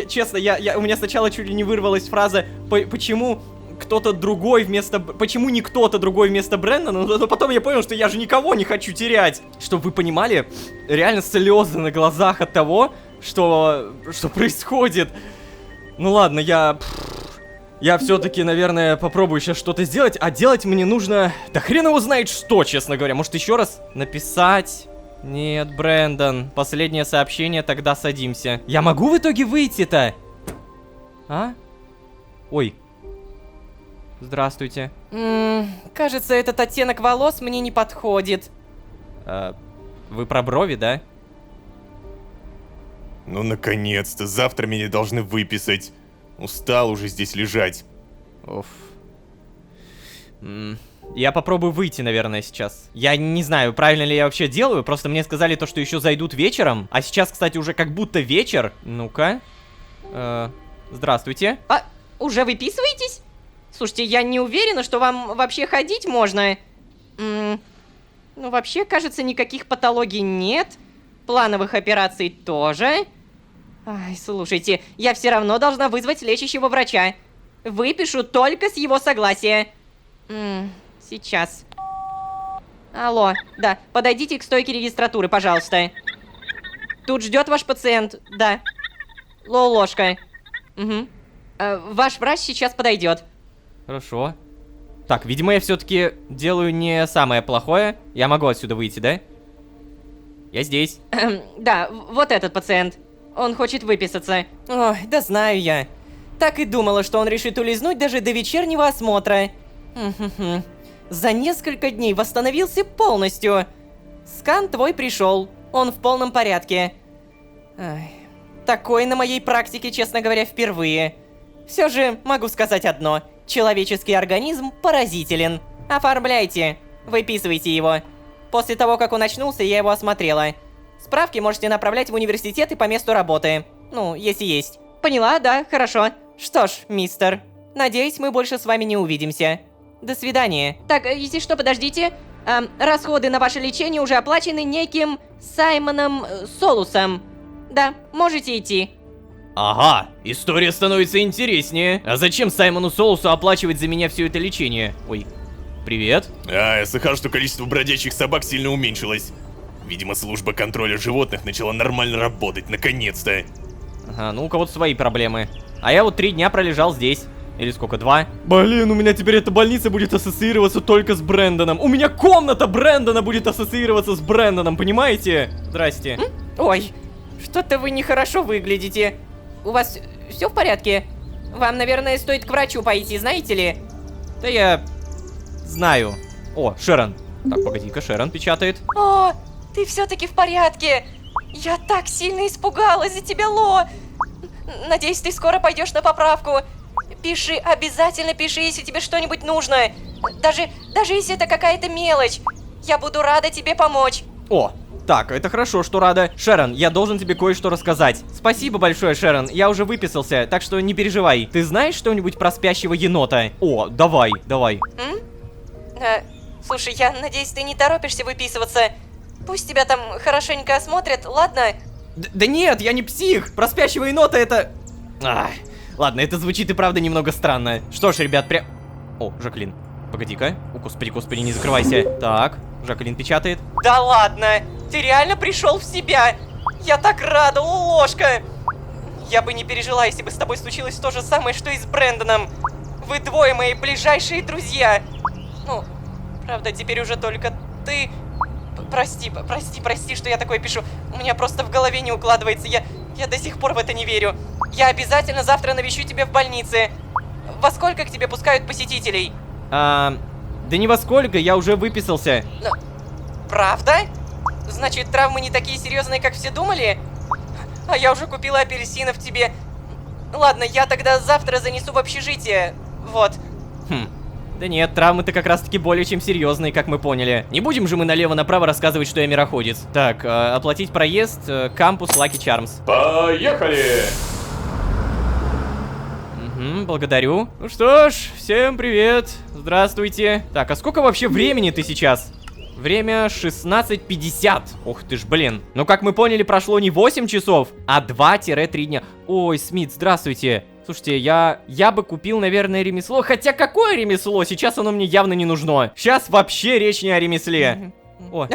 честно, у меня сначала чуть ли не вырвалась фраза «Почему кто-то другой вместо... Почему не кто-то другой вместо Брэндона?» Но потом я понял, что я же никого не хочу терять. Чтобы вы понимали, реально слезы на глазах от того, что происходит. Ну ладно, я все-таки, наверное, попробую сейчас что-то сделать, а делать мне нужно... Да хрен его знает что, честно говоря. Может, еще раз написать? Нет, Брэндон. Последнее сообщение, тогда садимся. Я могу в итоге выйти-то? А? Ой. Здравствуйте. Кажется, этот оттенок волос мне не подходит. Вы про брови, да? Ну, наконец-то, завтра меня должны выписать. Устал уже здесь лежать. Оф. Я попробую выйти, наверное, сейчас. Я не знаю, правильно ли я вообще делаю, просто мне сказали то, что еще зайдут вечером. А сейчас, кстати, уже как будто вечер. Ну-ка. Здравствуйте. А, уже выписываетесь? Слушайте, я не уверена, что вам вообще ходить можно. Ну, вообще, кажется, никаких патологий нет. Плановых операций тоже. Ай, слушайте, я все равно должна вызвать лечащего врача. Выпишу только с его согласия. Сейчас. Алло, да, подойдите к стойке регистратуры, пожалуйста. Тут ждет ваш пациент, да. Ложка. Угу. Ваш врач сейчас подойдет. Хорошо. Так, видимо, я все-таки делаю не самое плохое. Я могу отсюда выйти, да? Я здесь. Да, вот этот пациент. Он хочет выписаться. Ой, да знаю я. Так и думала, что он решит улизнуть даже до вечернего осмотра. За несколько дней восстановился полностью. Скан твой пришел. Он в полном порядке. Ай, такое на моей практике, честно говоря, впервые. Все же могу сказать одно. Человеческий организм поразителен. Оформляйте. Выписывайте его. После того, как он очнулся, я его осмотрела. Справки можете направлять в университет и по месту работы. Ну, если есть. Поняла, да, хорошо. Что ж, мистер, надеюсь, мы больше с вами не увидимся. До свидания. Так, если что, подождите. Расходы на ваше лечение уже оплачены неким Саймоном Солусом. Да, можете идти. Ага, история становится интереснее. А зачем Саймону Солусу оплачивать за меня все это лечение? Ой, привет. Я слыхал, что количество бродячих собак сильно уменьшилось. Видимо, служба контроля животных начала нормально работать, наконец-то. Ага, ну у кого-то свои проблемы. А я вот 3 дня пролежал здесь. Или сколько, 2? Блин, у меня теперь эта больница будет ассоциироваться только с Брэндоном. У меня комната Брэндона будет ассоциироваться с Брэндоном, понимаете? Здрасте. Ой, что-то вы нехорошо выглядите. У вас все в порядке? Вам, наверное, стоит к врачу пойти, знаете ли? Да я знаю. О, Шерон. Так, погоди-ка, Шерон печатает. О, ты все-таки в порядке. Я так сильно испугалась за тебя, Ло. Надеюсь, ты скоро пойдешь на поправку. Пиши, обязательно пиши, если тебе что-нибудь нужно. Даже если это какая-то мелочь. Я буду рада тебе помочь. О, так, это хорошо, что рада. Шерон, я должен тебе кое-что рассказать. Спасибо большое, Шерон, я уже выписался, так что не переживай. Ты знаешь что-нибудь про спящего енота? О, давай. Слушай, я надеюсь, ты не торопишься выписываться. Пусть тебя там хорошенько осмотрят, ладно? Да нет, я не псих. Про спящего енота это... Ах, ладно, это звучит и правда немного странно. Что ж, ребят, О, Жаклин, погоди-ка. О, господи, не закрывайся. Так, Жаклин печатает. Да ладно, ты реально пришел в себя. Я так рада, ложка. Я бы не пережила, если бы с тобой случилось то же самое, что и с Брэндоном. Вы двое мои ближайшие друзья. Ну, правда, теперь уже только ты. Прости, что я такое пишу. У меня просто в голове не укладывается. Я до сих пор в это не верю. Я обязательно завтра навещу тебя в больнице. Во сколько к тебе пускают посетителей? Да не во сколько, я уже выписался. Правда? Значит, травмы не такие серьезные, как все думали? А я уже купила апельсинов тебе. Ладно, я тогда завтра занесу в общежитие. Вот. Да нет, травмы-то как раз-таки более чем серьезные, как мы поняли. Не будем же мы налево-направо рассказывать, что я мироходец. Так, оплатить проезд, кампус Lucky Charms. Поехали! Благодарю. Ну что ж, всем привет. Здравствуйте. Так, а сколько вообще времени ты сейчас? Время 16:50. Ух ты ж, блин. Ну, как мы поняли, прошло не 8 часов, а 2-3 дня. Ой, Смит, здравствуйте. Слушайте, я бы купил, наверное, ремесло. Хотя какое ремесло? Сейчас оно мне явно не нужно. Сейчас вообще речь не о ремесле. О,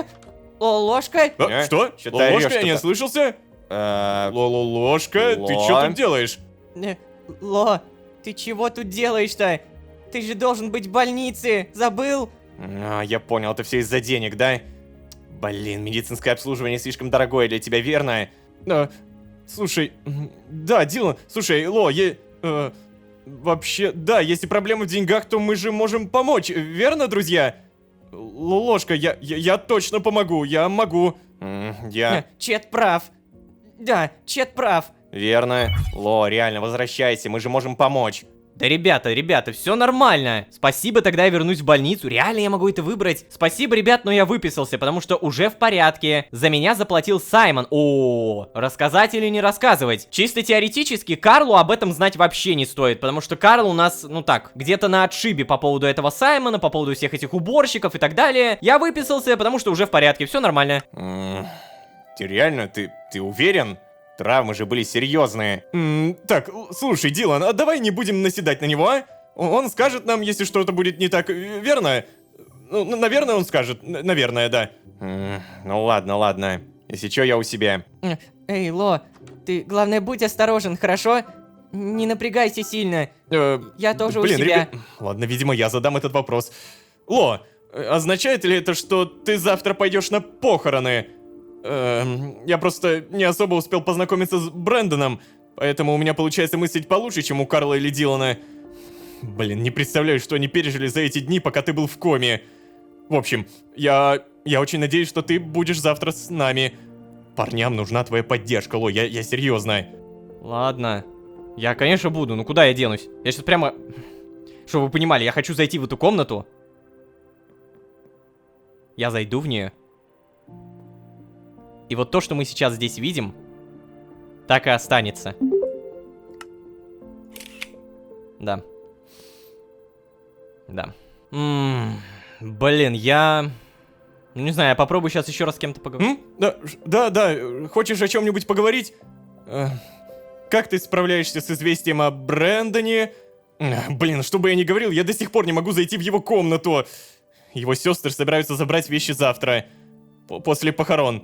Ложка? Что? Чё ты орёшь Ложка, я не что-то? ослышался? Ложка, ты Ло? что тут делаешь? Ло, ты чего тут делаешь-то? Ты же должен быть в больнице, забыл? Я понял, это все из-за денег, да? Блин, медицинское обслуживание слишком дорогое для тебя, верно? Слушай, да, Дилан, слушай, Ло, вообще, да, если проблемы в деньгах, то мы же можем помочь, верно, друзья? Ложка, я точно помогу, я могу. Чет прав. Да, Чет прав. Верно. Ло, реально, возвращайся, мы же можем помочь. да ребята, все нормально. Спасибо, тогда я вернусь в больницу. Реально я могу это выбрать. Спасибо, ребят, но я выписался, потому что уже в порядке. За меня заплатил Саймон. О, рассказать или не рассказывать? Чисто теоретически, Карлу об этом знать вообще не стоит, потому что Карл у нас, ну так, где-то на отшибе по поводу этого Саймона, по поводу всех этих уборщиков и так далее. Я выписался, потому что уже в порядке, все нормально. Ты реально, ты уверен? Травмы же были серьезные. Так, слушай, Дилан, а давай не будем наседать на него, а? Он скажет нам, если что-то будет не так, верно? Ну, наверное, он скажет, наверное, да. Ну ладно. Если что, я у себя. Эй, Ло, ты, главное, будь осторожен, хорошо? Не напрягайся сильно. Я тоже у себя. Ладно, видимо, я задам этот вопрос. Ло, означает ли это, что ты завтра пойдешь на похороны? Я просто не особо успел познакомиться с Брэндоном, поэтому у меня получается мыслить получше, чем у Карла или Дилана. Блин, не представляю, что они пережили за эти дни, пока ты был в коме. В общем, я очень надеюсь, что ты будешь завтра с нами. Парням нужна твоя поддержка, Ло, я серьезно. Ладно. Я, конечно, буду, но куда я денусь? Я сейчас прямо... Чтобы вы понимали, я хочу зайти в эту комнату. Я зайду в нее. И вот то, что мы сейчас здесь видим, так и останется. Да. Да. Блин, я... Ну, не знаю, я попробую сейчас еще раз с кем-то поговорить. Да, хочешь о чем-нибудь поговорить? Как ты справляешься с известием о Брэндоне? Блин, что бы я ни говорил, я до сих пор не могу зайти в его комнату. Его сестры собираются забрать вещи завтра. После похорон.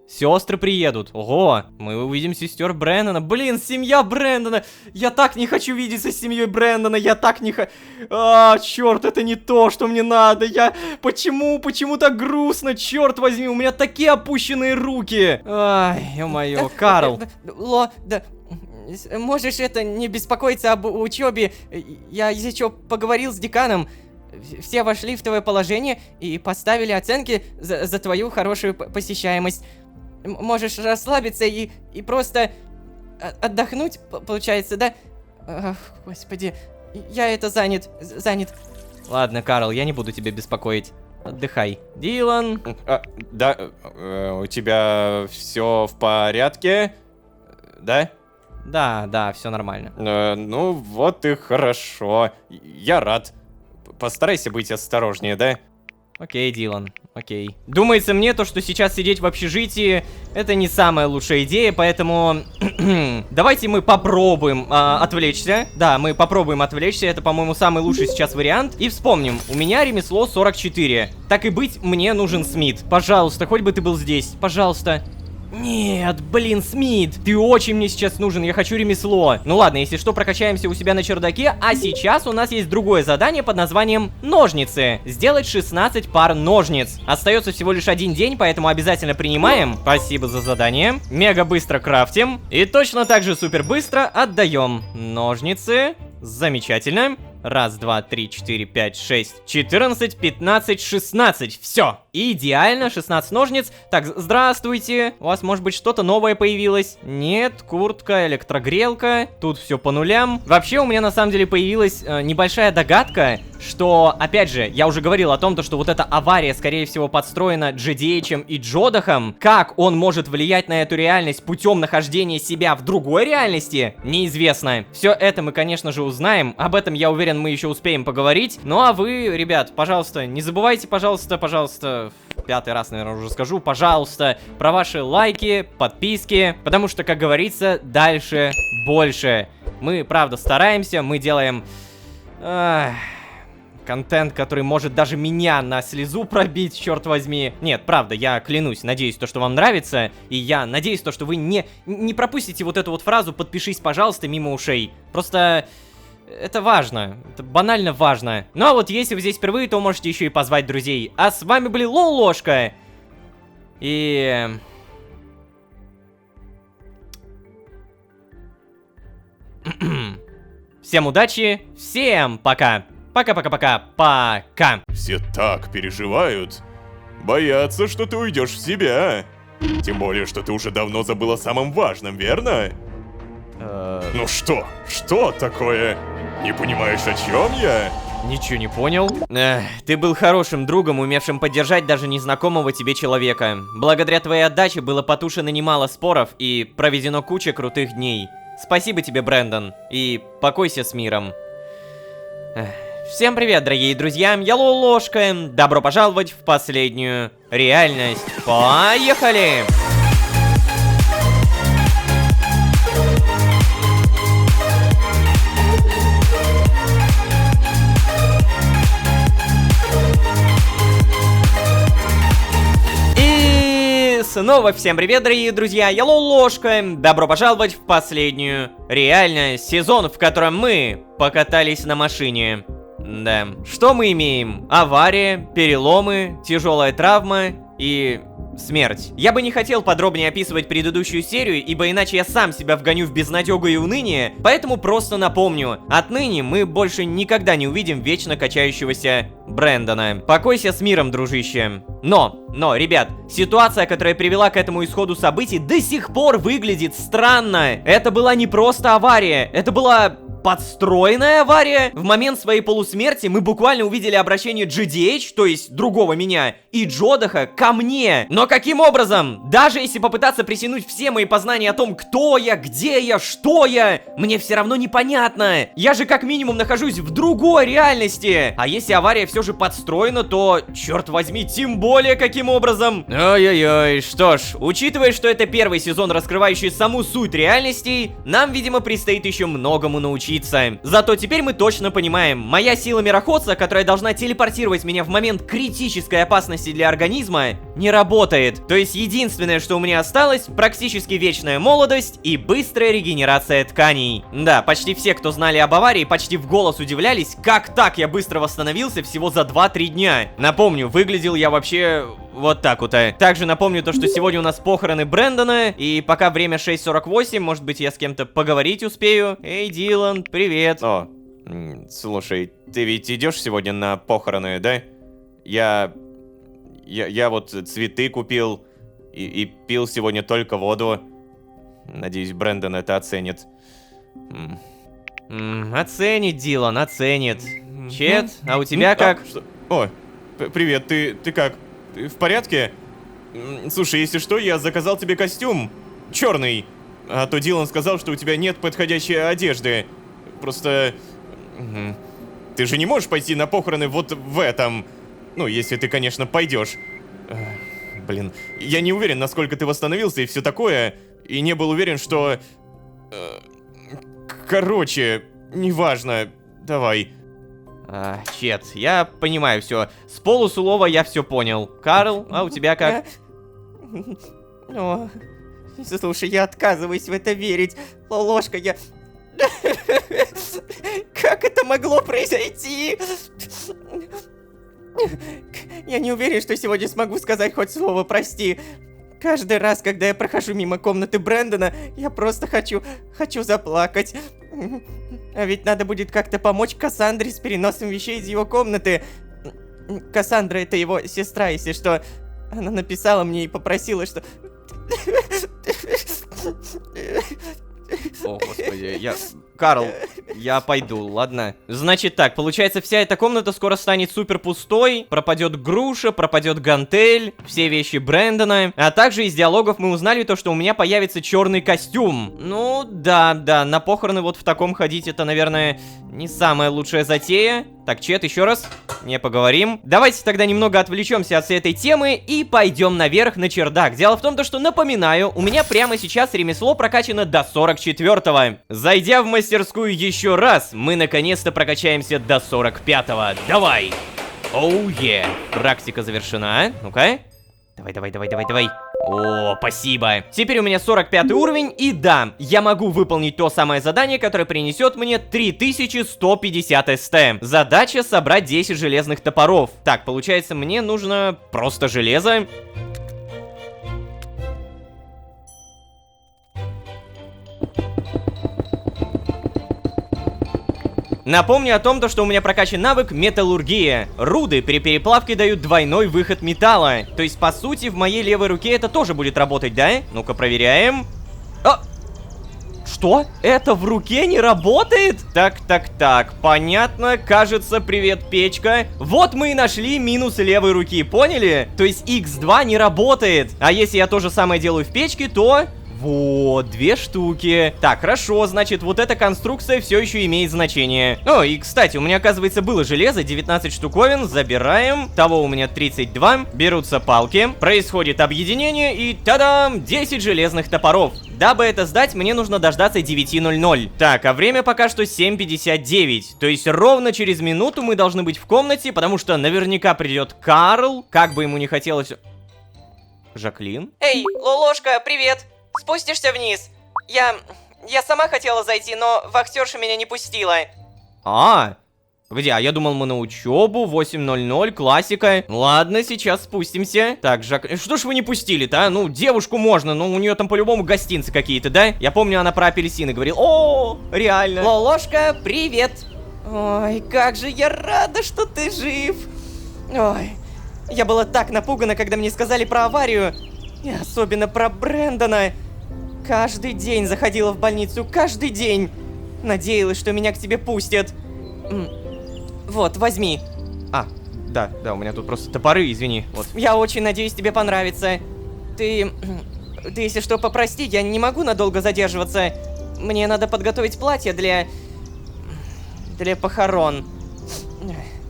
Сестры приедут. Ого, мы увидим сестер Брэндона. Блин, семья Брэндона. Я так не хочу видеться с семьей Брэндона. Я так не хочу... черт, это не то, что мне надо. Почему так грустно? Черт возьми, у меня такие опущенные руки. Ай, ё-моё, Карл. Ло, да... Можешь не беспокоиться об учебе. Я еще поговорил с деканом. Все вошли в твое положение и поставили оценки за твою хорошую посещаемость. Можешь расслабиться и просто отдохнуть, получается, да? Ах, господи, я занят. Ладно, Карл, я не буду тебя беспокоить. Отдыхай. Дилан. Да, у тебя все в порядке? Да? Да, все нормально. Ну вот и хорошо. Я рад. Постарайся быть осторожнее, да? Окей, Дилан, окей. Думается мне, то, что сейчас сидеть в общежитии, это не самая лучшая идея, поэтому давайте мы попробуем отвлечься. Да, мы попробуем отвлечься, это, по-моему, самый лучший сейчас вариант. И вспомним, у меня ремесло 44. Так и быть, мне нужен Смит. Пожалуйста, хоть бы ты был здесь, пожалуйста. Нет, блин, Смит, ты очень мне сейчас нужен, я хочу ремесло. Ну ладно, если что, прокачаемся у себя на чердаке. А сейчас у нас есть другое задание под названием ножницы. Сделать 16 пар ножниц. Остается всего лишь один день, поэтому обязательно принимаем. Спасибо за задание. Мега быстро крафтим. И точно так же супер быстро отдаем. Ножницы. Замечательно. Раз, два, три, четыре, пять, шесть, 14, 15, 16. Все. Идеально, 16 ножниц. Так, здравствуйте. У вас, может быть, что-то новое появилось? Нет, куртка, электрогрелка. Тут все по нулям. Вообще, у меня на самом деле появилась небольшая догадка, что, опять же, я уже говорил о том, что вот эта авария, скорее всего, подстроена GDH и Джодахом. Как он может влиять на эту реальность путем нахождения себя в другой реальности, неизвестно. Все это мы, конечно же, узнаем. Об этом, я уверен, мы еще успеем поговорить. Ну а вы, ребят, пожалуйста, не забывайте, пожалуйста, в пятый раз, наверное, уже скажу, пожалуйста, про ваши лайки, подписки, потому что, как говорится, дальше больше. Мы, правда, стараемся, мы делаем контент, который может даже меня на слезу пробить, черт возьми. Нет, правда, я клянусь, надеюсь, что вам нравится, и я надеюсь, что вы не пропустите вот эту вот фразу «подпишись, пожалуйста» мимо ушей. Просто... это важно, это банально важно. Ну а вот если вы здесь впервые, то можете еще и позвать друзей. А с вами были Лоушка. И... всем удачи, всем пока. Пока. Все так переживают. Боятся, что ты уйдешь в себя. Тем более, что ты уже давно забыл о самом важном, верно? Ну что? Что такое? Не понимаешь, о чем я? Ничего не понял. Ты был хорошим другом, умевшим поддержать даже незнакомого тебе человека. Благодаря твоей отдаче было потушено немало споров и проведено куча крутых дней. Спасибо тебе, Брэндон, и покойся с миром. Всем привет, дорогие друзья, я Лоушка. Добро пожаловать в последнюю реальность. Поехали! Снова всем привет, дорогие друзья, я Лоушка. Добро пожаловать в последнюю реальность, сезон, в котором мы покатались на машине. Да, что мы имеем? Авария, переломы, тяжелая травма и смерть. Я бы не хотел подробнее описывать предыдущую серию, ибо иначе я сам себя вгоню в безнадегу и уныние, поэтому просто напомню, отныне мы больше никогда не увидим вечно качающегося Брэндона. Покойся с миром, дружище. Но, ребят, ситуация, которая привела к этому исходу событий, до сих пор выглядит странно. Это была не просто авария, это была подстроенная авария? В момент своей полусмерти мы буквально увидели обращение GDH, то есть другого меня, и Джодаха ко мне. Но каким образом? Даже если попытаться присянуть все мои познания о том, кто я, где я, что я, мне все равно непонятно. Я же как минимум нахожусь в другой реальности. А если авария все же подстроена, то, черт возьми, тем более каким образом? Ой-ой-ой, что ж, учитывая, что это первый сезон, раскрывающий саму суть реальностей, нам, видимо, предстоит еще многому научиться. Зато теперь мы точно понимаем, моя сила мироходца, которая должна телепортировать меня в момент критической опасности для организма, не работает. То есть единственное, что у меня осталось, практически вечная молодость и быстрая регенерация тканей. Да, почти все, кто знали об аварии, почти в голос удивлялись, как так я быстро восстановился всего за 2-3 дня. Напомню, выглядел я вообще... вот так вот. Также напомню то, что сегодня у нас похороны Брэндона, и пока время 6:48, может быть, я с кем-то поговорить успею. Эй, Дилан, привет. О, слушай, ты ведь идешь сегодня на похороны, да? Я вот цветы купил и пил сегодня только воду. Надеюсь, Брэндон это оценит. Оценит, Дилан, оценит. Чет, а у тебя как? Что? О, привет, ты как? Ты в порядке? Слушай, если что, я заказал тебе костюм. Черный. А то Дилан сказал, что у тебя нет подходящей одежды. Просто... Ты же не можешь пойти на похороны вот в этом. Ну, если ты, конечно, пойдешь. Блин, я не уверен, насколько ты восстановился и все такое. И не был уверен, что... Короче, неважно. Давай. Чет, я понимаю все. С полуслова я все понял. Карл, а у тебя как? О, слушай, я отказываюсь в это верить. Лолошка, я... Как это могло произойти? Я не уверен, что сегодня смогу сказать хоть слово «прости». Каждый раз, когда я прохожу мимо комнаты Брэндона, я просто хочу заплакать. А ведь надо будет как-то помочь Кассандре с переносом вещей из его комнаты. Кассандра — это его сестра, если что. Она написала мне и попросила, что... О, господи, Карл, я пойду, ладно? Значит так, получается, вся эта комната скоро станет супер пустой, пропадет груша, пропадет гантель, все вещи Брэндона, а также из диалогов мы узнали то, что у меня появится черный костюм. Ну, да, на похороны вот в таком ходить, это, наверное, не самая лучшая затея. Так, Чет, еще раз, не поговорим. Давайте тогда немного отвлечемся от всей этой темы и пойдем наверх на чердак. Дело в том, что, напоминаю, у меня прямо сейчас ремесло прокачано до 44-го. Зайдя в мастерскую еще раз, мы наконец-то прокачаемся до 45-го. Давай! Оу, е! Практика завершена. Ну-ка. Давай. О, спасибо. Теперь у меня 45 уровень, и да, я могу выполнить то самое задание, которое принесет мне 3150 СТ. Задача собрать 10 железных топоров. Так, получается, мне нужно просто железо. Напомню о том, что у меня прокачан навык металлургия. Руды при переплавке дают двойной выход металла. То есть, по сути, в моей левой руке это тоже будет работать, да? Ну-ка, проверяем. Что? Это в руке не работает? Так, понятно. Кажется, привет, печка. Вот мы и нашли минус левой руки, поняли? То есть, X2 не работает. А если я то же самое делаю в печке, то... Вот, 2 штуки. Так, хорошо, значит, вот эта конструкция все еще имеет значение. О, и, кстати, у меня, оказывается, было железо, 19 штуковин, забираем. Того у меня 32, берутся палки, происходит объединение и, та-дам, 10 железных топоров. Дабы это сдать, мне нужно дождаться 9:00. Так, а время пока что 7:59. То есть ровно через минуту мы должны быть в комнате, потому что наверняка придет Карл, как бы ему не хотелось... Жаклин? Эй, Лолошка, привет! Спустишься вниз. Я сама хотела зайти, но вахтерша меня не пустила. Погоди, а я думал, мы на учебу, 8:00, классика. Ладно, сейчас спустимся. Так, Жак... Что ж вы не пустили-то, а? Ну, девушку можно, но у нее там по-любому гостинцы какие-то, да? Я помню, она про апельсины говорила. О, реально. Лолошка, привет. Ой, как же я рада, что ты жив. Ой, я была так напугана, когда мне сказали про аварию. И особенно про Брэндона. Каждый день заходила в больницу, каждый день. Надеялась, что меня к тебе пустят. Вот, возьми. А, да, у меня тут просто топоры, извини. Вот. Я очень надеюсь, тебе понравится. Ты, если что, попрости, я не могу надолго задерживаться. Мне надо подготовить платье для похорон.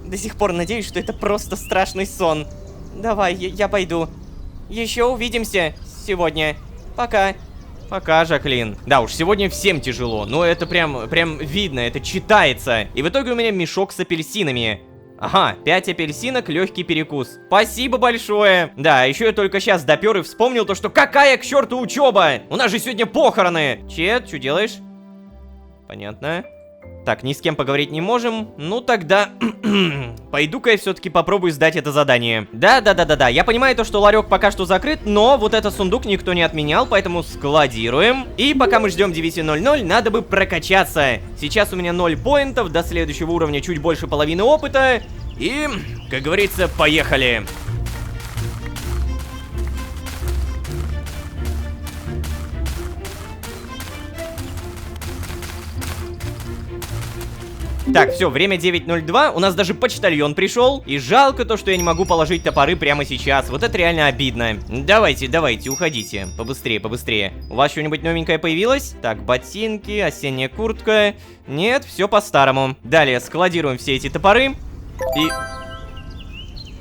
До сих пор надеюсь, что это просто страшный сон. Давай, я пойду. Еще увидимся сегодня. Пока. Пока, Жаклин. Да уж, сегодня всем тяжело, но это прям видно, это читается. И в итоге у меня мешок с апельсинами. Ага, 5 апельсинок, легкий перекус. Спасибо большое. Да, еще я только сейчас допер и вспомнил то, что какая к черту учеба? У нас же сегодня похороны. Чет, что делаешь? Понятно. Так, ни с кем поговорить не можем. Ну тогда пойду-ка я все-таки попробую сдать это задание. Да, я понимаю то, что ларек пока что закрыт, но вот этот сундук никто не отменял, поэтому складируем. И пока мы ждем 9:00, надо бы прокачаться. Сейчас у меня 0 поинтов, до следующего уровня чуть больше половины опыта. И, как говорится, поехали. Так, все, время 9:02, у нас даже почтальон пришел, и жалко то, что я не могу положить топоры прямо сейчас, вот это реально обидно. Давайте, уходите, побыстрее. У вас что-нибудь новенькое появилось? Так, ботинки, осенняя куртка, нет, все по-старому. Далее, складируем все эти топоры, и...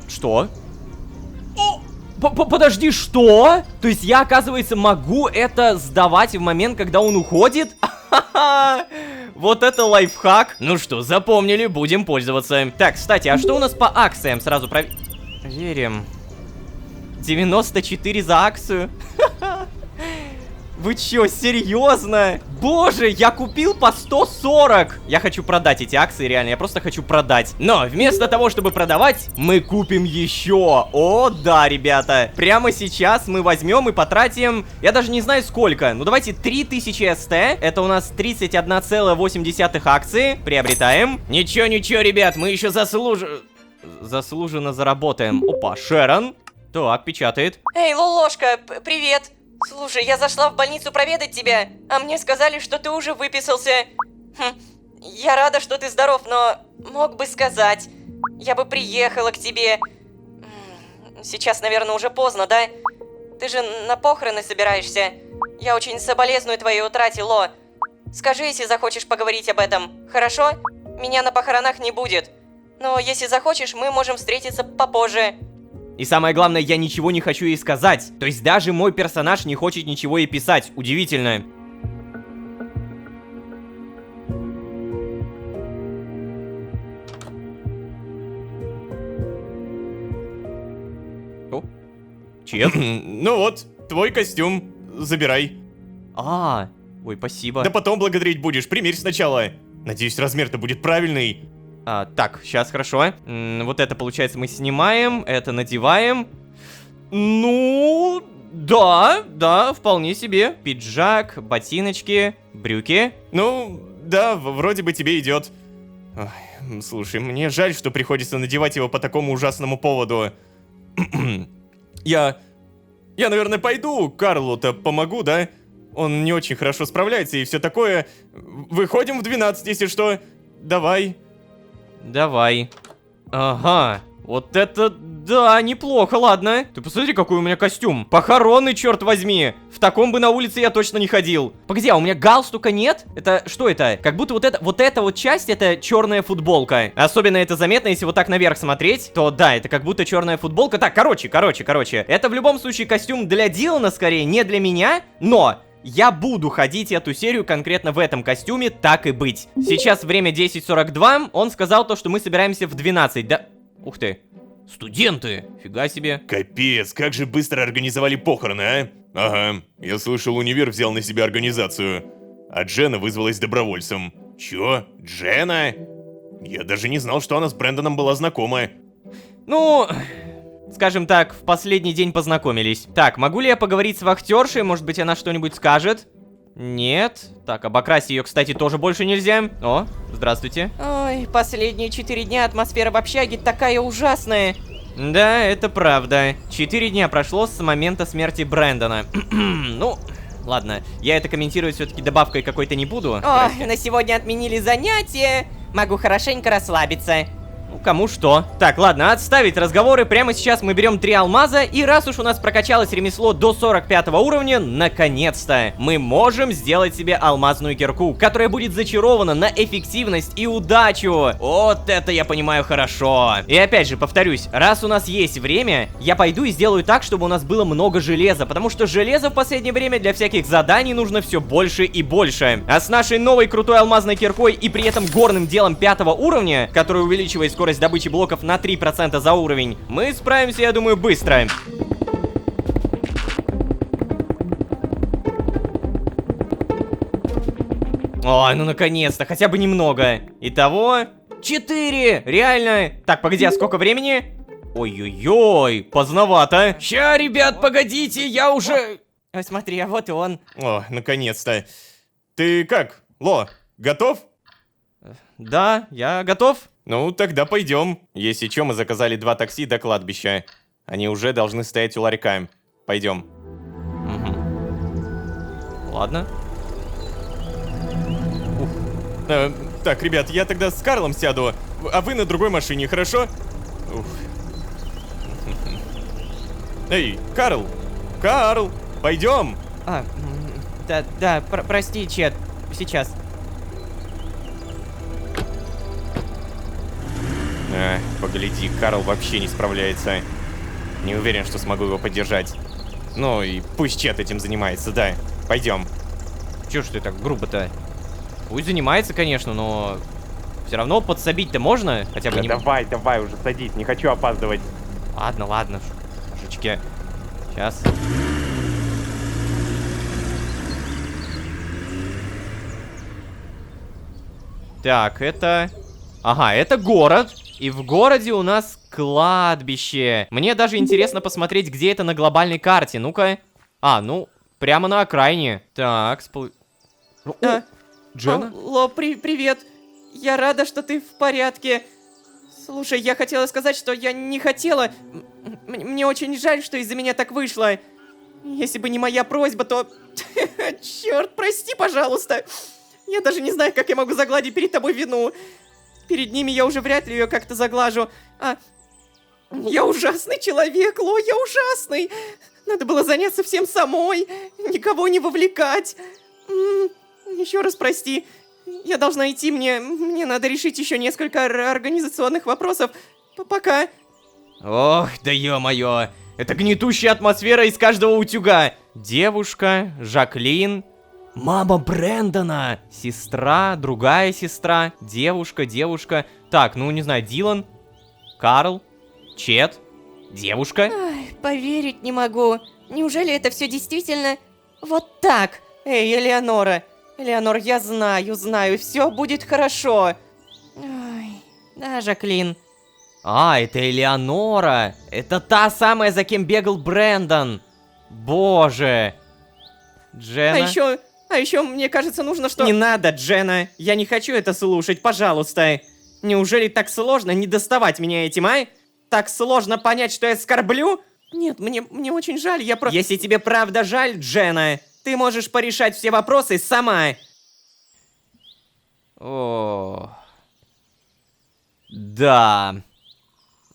Что? Подожди, что? То есть я, оказывается, могу это сдавать в момент, когда он уходит? Вот это лайфхак. Ну что, запомнили, будем пользоваться. Так, кстати, а что у нас по акциям? Сразу проверим. 94 за акцию. Вы чё, серьезно? Боже, я купил по 140. Я хочу продать эти акции, реально, я просто хочу продать. Но вместо того, чтобы продавать, мы купим еще. О, да, ребята. Прямо сейчас мы возьмем и потратим, я даже не знаю сколько. Ну, давайте 3000 СТ. Это у нас 31,8 акции. Приобретаем. Ничего, ребят, мы еще заслуженно заработаем. Опа, Шерон. Так, печатает. Эй, Лолошка, привет. Слушай, я зашла в больницу проведать тебя, а мне сказали, что ты уже выписался. Я рада, что ты здоров, но мог бы сказать. Я бы приехала к тебе. Сейчас, наверное, уже поздно, да? Ты же на похороны собираешься. Я очень соболезную твоей утрате, Ло. Скажи, если захочешь поговорить об этом, хорошо? Меня на похоронах не будет. Но если захочешь, мы можем встретиться попозже. И самое главное, я ничего не хочу ей сказать. То есть даже мой персонаж не хочет ничего ей писать. Удивительно. О, Чет? Ну вот, твой костюм. Забирай. Ой, спасибо. Да потом благодарить будешь, примерь сначала. Надеюсь, размер-то будет правильный. Так, сейчас, хорошо. Вот это, получается, мы снимаем, это надеваем. Ну, да, вполне себе. Пиджак, ботиночки, брюки. Ну, да, вроде бы тебе идет. Ой, слушай, мне жаль, что приходится надевать его по такому ужасному поводу. Я, наверное, пойду Карлу-то помогу, да? Он не очень хорошо справляется и все такое. Выходим в 12, если что. Давай. Ага, вот это, да, неплохо, ладно. Ты посмотри, какой у меня костюм. Похоронный, черт возьми. В таком бы на улице я точно не ходил. Погоди, а у меня галстука нет? Это, что это? Как будто вот эта часть, это черная футболка. Особенно это заметно, если вот так наверх смотреть, то да, это как будто черная футболка. Так, короче. Это в любом случае костюм для Дилана, скорее, не для меня, но... Я буду ходить эту серию конкретно в этом костюме, так и быть. Сейчас время 10:42, он сказал то, что мы собираемся в 12, да? Ух ты. Студенты, фига себе. Капец, как же быстро организовали похороны, а? Ага, я слышал, универ взял на себя организацию. А Дженна вызвалась добровольцем. Чё? Дженна? Я даже не знал, что она с Брэндоном была знакома. Ну... Скажем так, в последний день познакомились. Так, могу ли я поговорить с вахтершей? Может быть, она что-нибудь скажет? Нет. Так, обокрасть ее, кстати, тоже больше нельзя. О, здравствуйте. Ой, последние 4 дня атмосфера в общаге такая ужасная. Да, это правда. 4 дня прошло с момента смерти Брэндона. Ну, ладно. Я это комментировать все-таки добавкой какой-то не буду. О, на сегодня отменили занятия. Могу хорошенько расслабиться. Ну, кому что. Так, ладно, отставить разговоры. Прямо сейчас мы берем 3 алмаза. И раз уж у нас прокачалось ремесло до 45 уровня, наконец-то мы можем сделать себе алмазную кирку, которая будет зачарована на эффективность и удачу. Вот это я понимаю хорошо. И опять же, повторюсь, раз у нас есть время, я пойду и сделаю так, чтобы у нас было много железа. Потому что железа в последнее время для всяких заданий нужно все больше и больше. А с нашей новой крутой алмазной киркой и при этом горным делом 5 уровня, который увеличивает скорость добычи блоков на 3% за уровень, мы справимся, я думаю, быстро. Ой, ну наконец-то, хотя бы немного. Итого 4, реально. Так, погоди, а сколько времени? Ой-ой-ой, поздновато. Ща, ребят, погодите, я уже... Ой, смотри, а вот и он. О, наконец-то. Ты как, Ло, готов? Да, я готов. Ну, тогда пойдем. Если что, мы заказали 2 такси до кладбища. Они уже должны стоять у ларька. Пойдем. Ладно. Так, ребят, я тогда с Карлом сяду, а вы на другой машине, хорошо? Уф. Эй, Карл! Карл! Пойдем! Да, прости, Чет. Сейчас. Погляди, Карл вообще не справляется. Не уверен, что смогу его поддержать. Ну и пусть Чет этим занимается, да. Пойдем. Чё ж ты так грубо-то? Пусть занимается, конечно, но... Все равно подсобить-то можно? Хотя бы не... Давай уже садись, не хочу опаздывать. Ладно, мужички. Сейчас. Так, это... Ага, это город. И в городе у нас кладбище. Мне даже интересно посмотреть, где это на глобальной карте. Ну-ка. Ну, прямо на окраине. Так, Джена? Ло, привет. Я рада, что ты в порядке. Слушай, я хотела сказать, что я не хотела. Мне очень жаль, что из-за меня так вышло. Если бы не моя просьба, то... Черт, прости, пожалуйста. Я даже не знаю, как я могу загладить перед тобой вину. Перед ними я уже вряд ли ее как-то заглажу. Я ужасный человек, Ло, я ужасный. Надо было заняться всем самой, никого не вовлекать. Еще раз прости. Я должна идти, мне надо решить еще несколько организационных вопросов. Пока. Ох, да ё-моё. Это гнетущая атмосфера из каждого утюга. Девушка, Жаклин, мама Брэндона, сестра, другая сестра, девушка. Так, ну не знаю, Дилан, Карл, Чет, девушка. Ай, поверить не могу. Неужели это все действительно вот так? Эй, Элеонора, я знаю, все будет хорошо. Ой, да, Жаклин. Это Элеонора. Это та самая, за кем бегал Брэндон. Боже. Джена. А еще, мне кажется, нужно что... Не надо, Джена. Я не хочу это слушать, пожалуйста. Неужели так сложно не доставать меня этим, а? Так сложно понять, что я скорблю? Нет, мне очень жаль, Если тебе правда жаль, Джена, ты можешь порешать все вопросы сама. О. Да.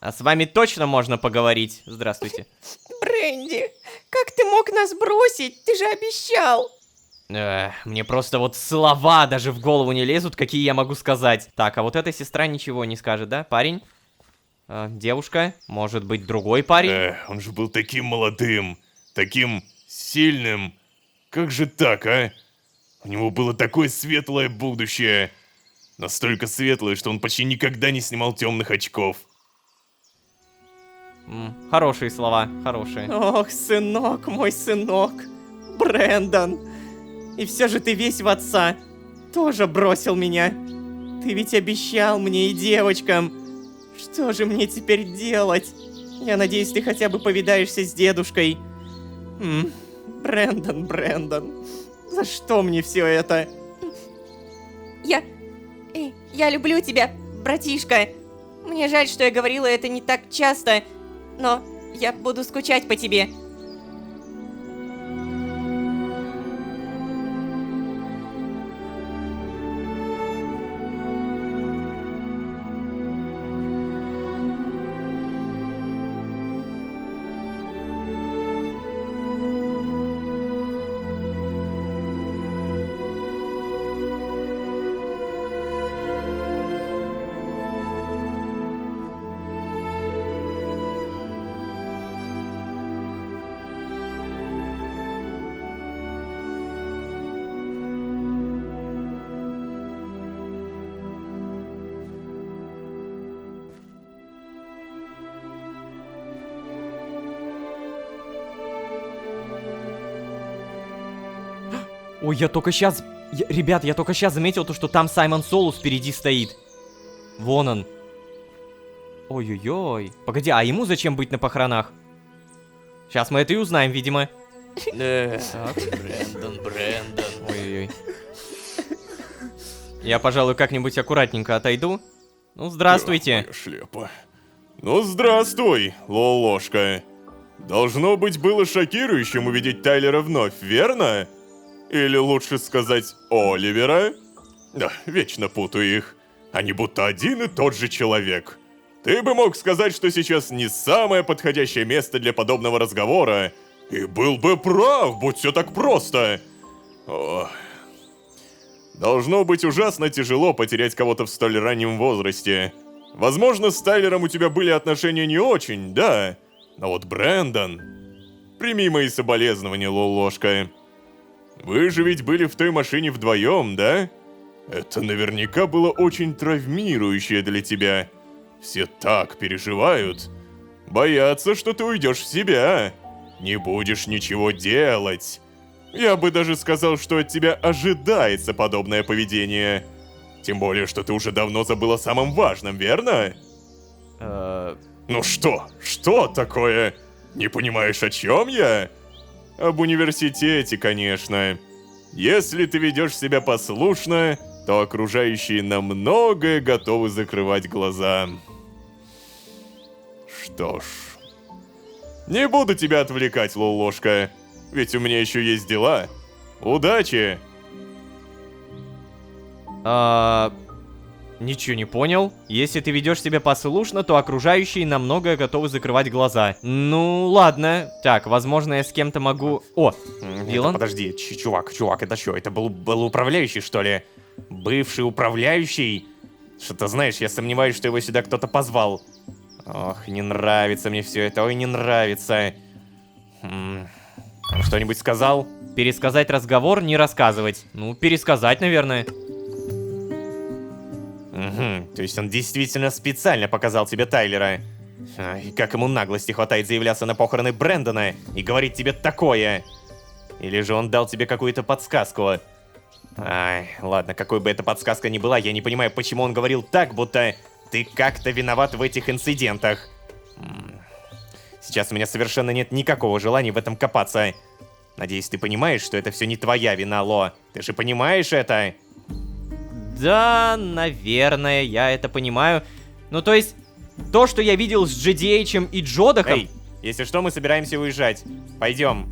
А с вами точно можно поговорить? Здравствуйте. Бренди, как ты мог нас бросить? Ты же обещал. Мне просто вот слова даже в голову не лезут, какие я могу сказать. Так, а вот эта сестра ничего не скажет, да? Парень? Девушка? Может быть, другой парень? Он же был таким молодым, таким сильным. Как же так, а? У него было такое светлое будущее. Настолько светлое, что он почти никогда не снимал темных очков. Хорошие слова, хорошие. Ох, сынок, мой сынок. Брэндон. И все же ты весь в отца. Тоже бросил меня. Ты ведь обещал мне и девочкам. Что же мне теперь делать? Я надеюсь, ты хотя бы повидаешься с дедушкой. Брэндон. За что мне все это? Я люблю тебя, братишка. Мне жаль, что я говорила это не так часто, но я буду скучать по тебе. Ой, я только сейчас... Ребят, я только сейчас заметил то, что там Саймон Солус впереди стоит. Вон он. Ой-ой-ой. Погоди, а ему зачем быть на похоронах? Сейчас мы это и узнаем, видимо. Брэндон. Ой-ой-ой. Я, пожалуй, как-нибудь аккуратненько отойду. Ну, здравствуйте. Моя шляпа. Ну, здравствуй, Лолошка. Должно быть, было шокирующим увидеть Тайлера вновь, верно? Или лучше сказать, Оливера? Да, вечно путаю их. Они будто один и тот же человек. Ты бы мог сказать, что сейчас не самое подходящее место для подобного разговора. И был бы прав, будь все так просто. Ох. Должно быть ужасно тяжело потерять кого-то в столь раннем возрасте. Возможно, с Тайлером у тебя были отношения не очень, да. Но вот Брэндон... Прими мои соболезнования, Лолошка. Вы же ведь были в той машине вдвоем, да? Это наверняка было очень травмирующее для тебя. Все так переживают. Боятся, что ты уйдешь в себя. Не будешь ничего делать. Я бы даже сказал, что от тебя ожидается подобное поведение. Тем более, что ты уже давно забыл о самом важном, верно? Ну что? Что такое? Не понимаешь, о чем я? Об университете, конечно. Если ты ведешь себя послушно, то окружающие на многое готовы закрывать глаза. Что ж... Не буду тебя отвлекать, Лолошка. Ведь у меня еще есть дела. Удачи! Ничего не понял. Если ты ведешь себя послушно, то окружающие на многое готовы закрывать глаза. Ну, ладно. Так, возможно, я с кем-то могу... О, Дилан? Подожди, чувак, это что? Это был управляющий, что ли? Бывший управляющий? Что-то знаешь, я сомневаюсь, что его сюда кто-то позвал. Ох, не нравится мне все это, ой, не нравится. Он что-нибудь сказал? Пересказать разговор, не рассказывать. Ну, пересказать, наверное. Угу, то есть он действительно специально показал тебе Тайлера. И как ему наглости хватает заявляться на похороны Брэндона и говорить тебе такое? Или же он дал тебе какую-то подсказку? Ай, ладно, какой бы эта подсказка ни была, я не понимаю, почему он говорил так, будто ты как-то виноват в этих инцидентах. Сейчас у меня совершенно нет никакого желания в этом копаться. Надеюсь, ты понимаешь, что это все не твоя вина, Ло. Ты же понимаешь это? Да, наверное, я это понимаю. Ну, то есть, то, что я видел с GDH и Джодахом... Эй, если что, мы собираемся уезжать. Пойдем.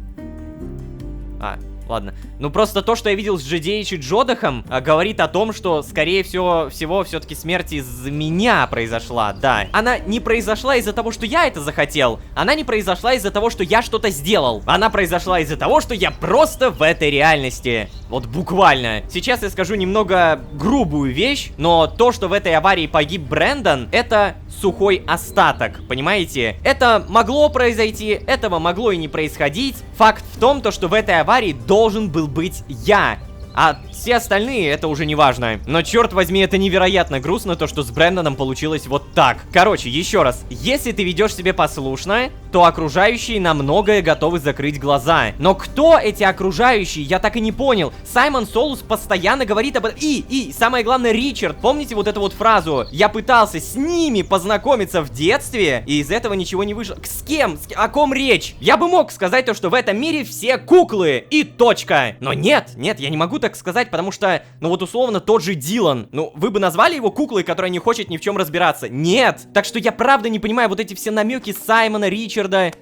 А, ладно. Ну, просто то, что я видел с GDH и Джодахом, говорит о том, что, скорее всего, все-таки смерть из-за меня произошла, да. Она не произошла из-за того, что я это захотел. Она не произошла из-за того, что я что-то сделал. Она произошла из-за того, что я просто в этой реальности. Вот буквально. Сейчас я скажу немного грубую вещь, но то, что в этой аварии погиб Брэндон, это сухой остаток, понимаете? Это могло произойти, этого могло и не происходить. Факт в том, то, что в этой аварии должен был быть я. А все остальные, это уже не важно. Но, черт возьми, это невероятно грустно, то, что с Брэндоном получилось вот так. Короче, еще раз. Если ты ведешь себя послушно, то окружающие на многое готовы закрыть глаза. Но кто эти окружающие, я так и не понял. Саймон Солус постоянно говорит об этом. И, самое главное, Ричард. Помните вот эту вот фразу? Я пытался с ними познакомиться в детстве, и из этого ничего не вышло. С кем? О ком речь? Я бы мог сказать то, что в этом мире все куклы. И точка. Но нет, я не могу так сказать, потому что, ну вот условно, тот же Дилан. Ну, вы бы назвали его куклой, которая не хочет ни в чем разбираться? Нет. Так что я правда не понимаю вот эти все намеки Саймона, Ричарда.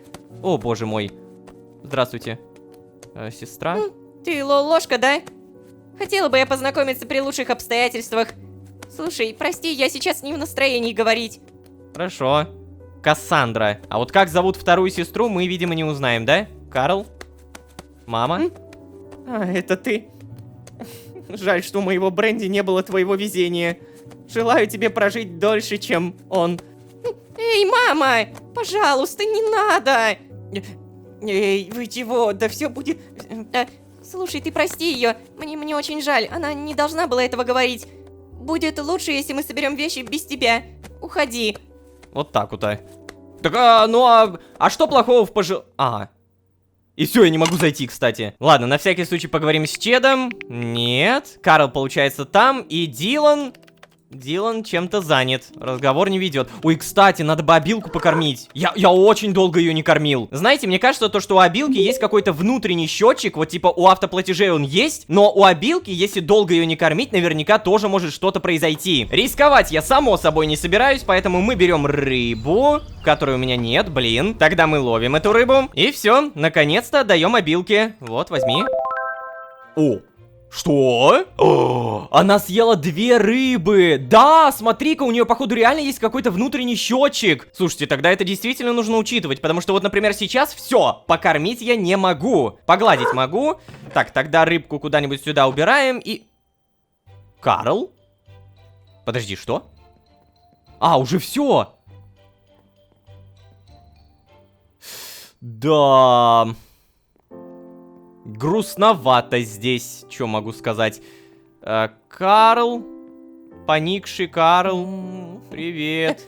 О, боже мой. Здравствуйте. Сестра? Ты Лолошка, да? Хотела бы я познакомиться при лучших обстоятельствах. Слушай, прости, я сейчас не в настроении говорить. Хорошо. Кассандра. А вот как зовут вторую сестру, мы, видимо, не узнаем, да? Карл? Мама? А, это ты. Жаль, что у моего Бренди не было твоего везения. Желаю тебе прожить дольше, чем он. Эй, мама! Пожалуйста, не надо! Эй, вы чего? Да все будет... Слушай, ты прости ее. Мне очень жаль. Она не должна была этого говорить. Будет лучше, если мы соберем вещи без тебя. Уходи. Вот так вот, Так, а что плохого в И все, я не могу зайти, кстати. Ладно, на всякий случай поговорим с Чедом. Нет. Карл, получается, там. И Дилан... Дилан чем-то занят. Разговор не ведет. Ой, кстати, надо бы обилку покормить. Я очень долго ее не кормил. Знаете, мне кажется, то, что у обилки есть какой-то внутренний счетчик. Вот типа у автоплатежей он есть. Но у обилки, если долго ее не кормить, наверняка тоже может что-то произойти. Рисковать я, само собой, не собираюсь. Поэтому мы берем рыбу, которой у меня нет, блин. Тогда мы ловим эту рыбу. И все, наконец-то отдаем обилке. Вот, возьми. О! Что? О, она съела 2 рыбы. Да, смотри-ка, у нее, походу, реально есть какой-то внутренний счетчик. Слушайте, тогда это действительно нужно учитывать, потому что вот, например, сейчас все, покормить я не могу. Погладить могу. Так, тогда рыбку куда-нибудь сюда убираем и... Карл? Подожди, что? А, уже все. Да... Грустновато здесь, что могу сказать. Карл, поникший Карл, привет.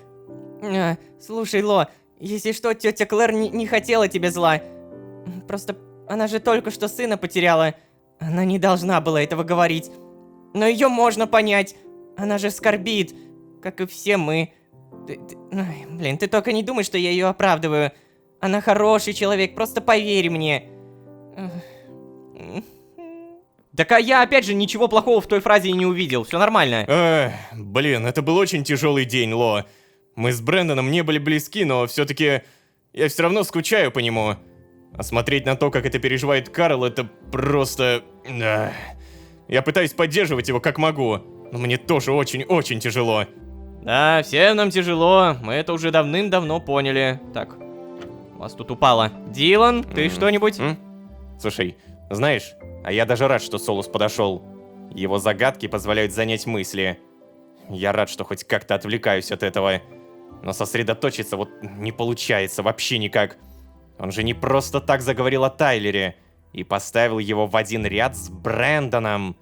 Слушай, Ло, если что, тетя Клэр не хотела тебе зла. Просто она же только что сына потеряла. Она не должна была этого говорить. Но ее можно понять. Она же скорбит, как и все мы. Блин, ты только не думай, что я ее оправдываю. Она хороший человек, просто поверь мне. Так а я, опять же, ничего плохого в той фразе и не увидел, все нормально. Блин, это был очень тяжелый день, Ло. Мы с Брэндоном не были близки, но все-таки я все равно скучаю по нему. А смотреть на то, как это переживает Карл, это просто... Я пытаюсь поддерживать его как могу, но мне тоже очень-очень тяжело. Да, всем нам тяжело, мы это уже давным-давно поняли. Так, у вас тут упало. Дилан, ты что-нибудь? Слушай, знаешь, а я даже рад, что Солус подошел. Его загадки позволяют занять мысли. Я рад, что хоть как-то отвлекаюсь от этого. Но сосредоточиться вот не получается вообще никак. Он же не просто так заговорил о Тайлере и поставил его в один ряд с Брэндоном.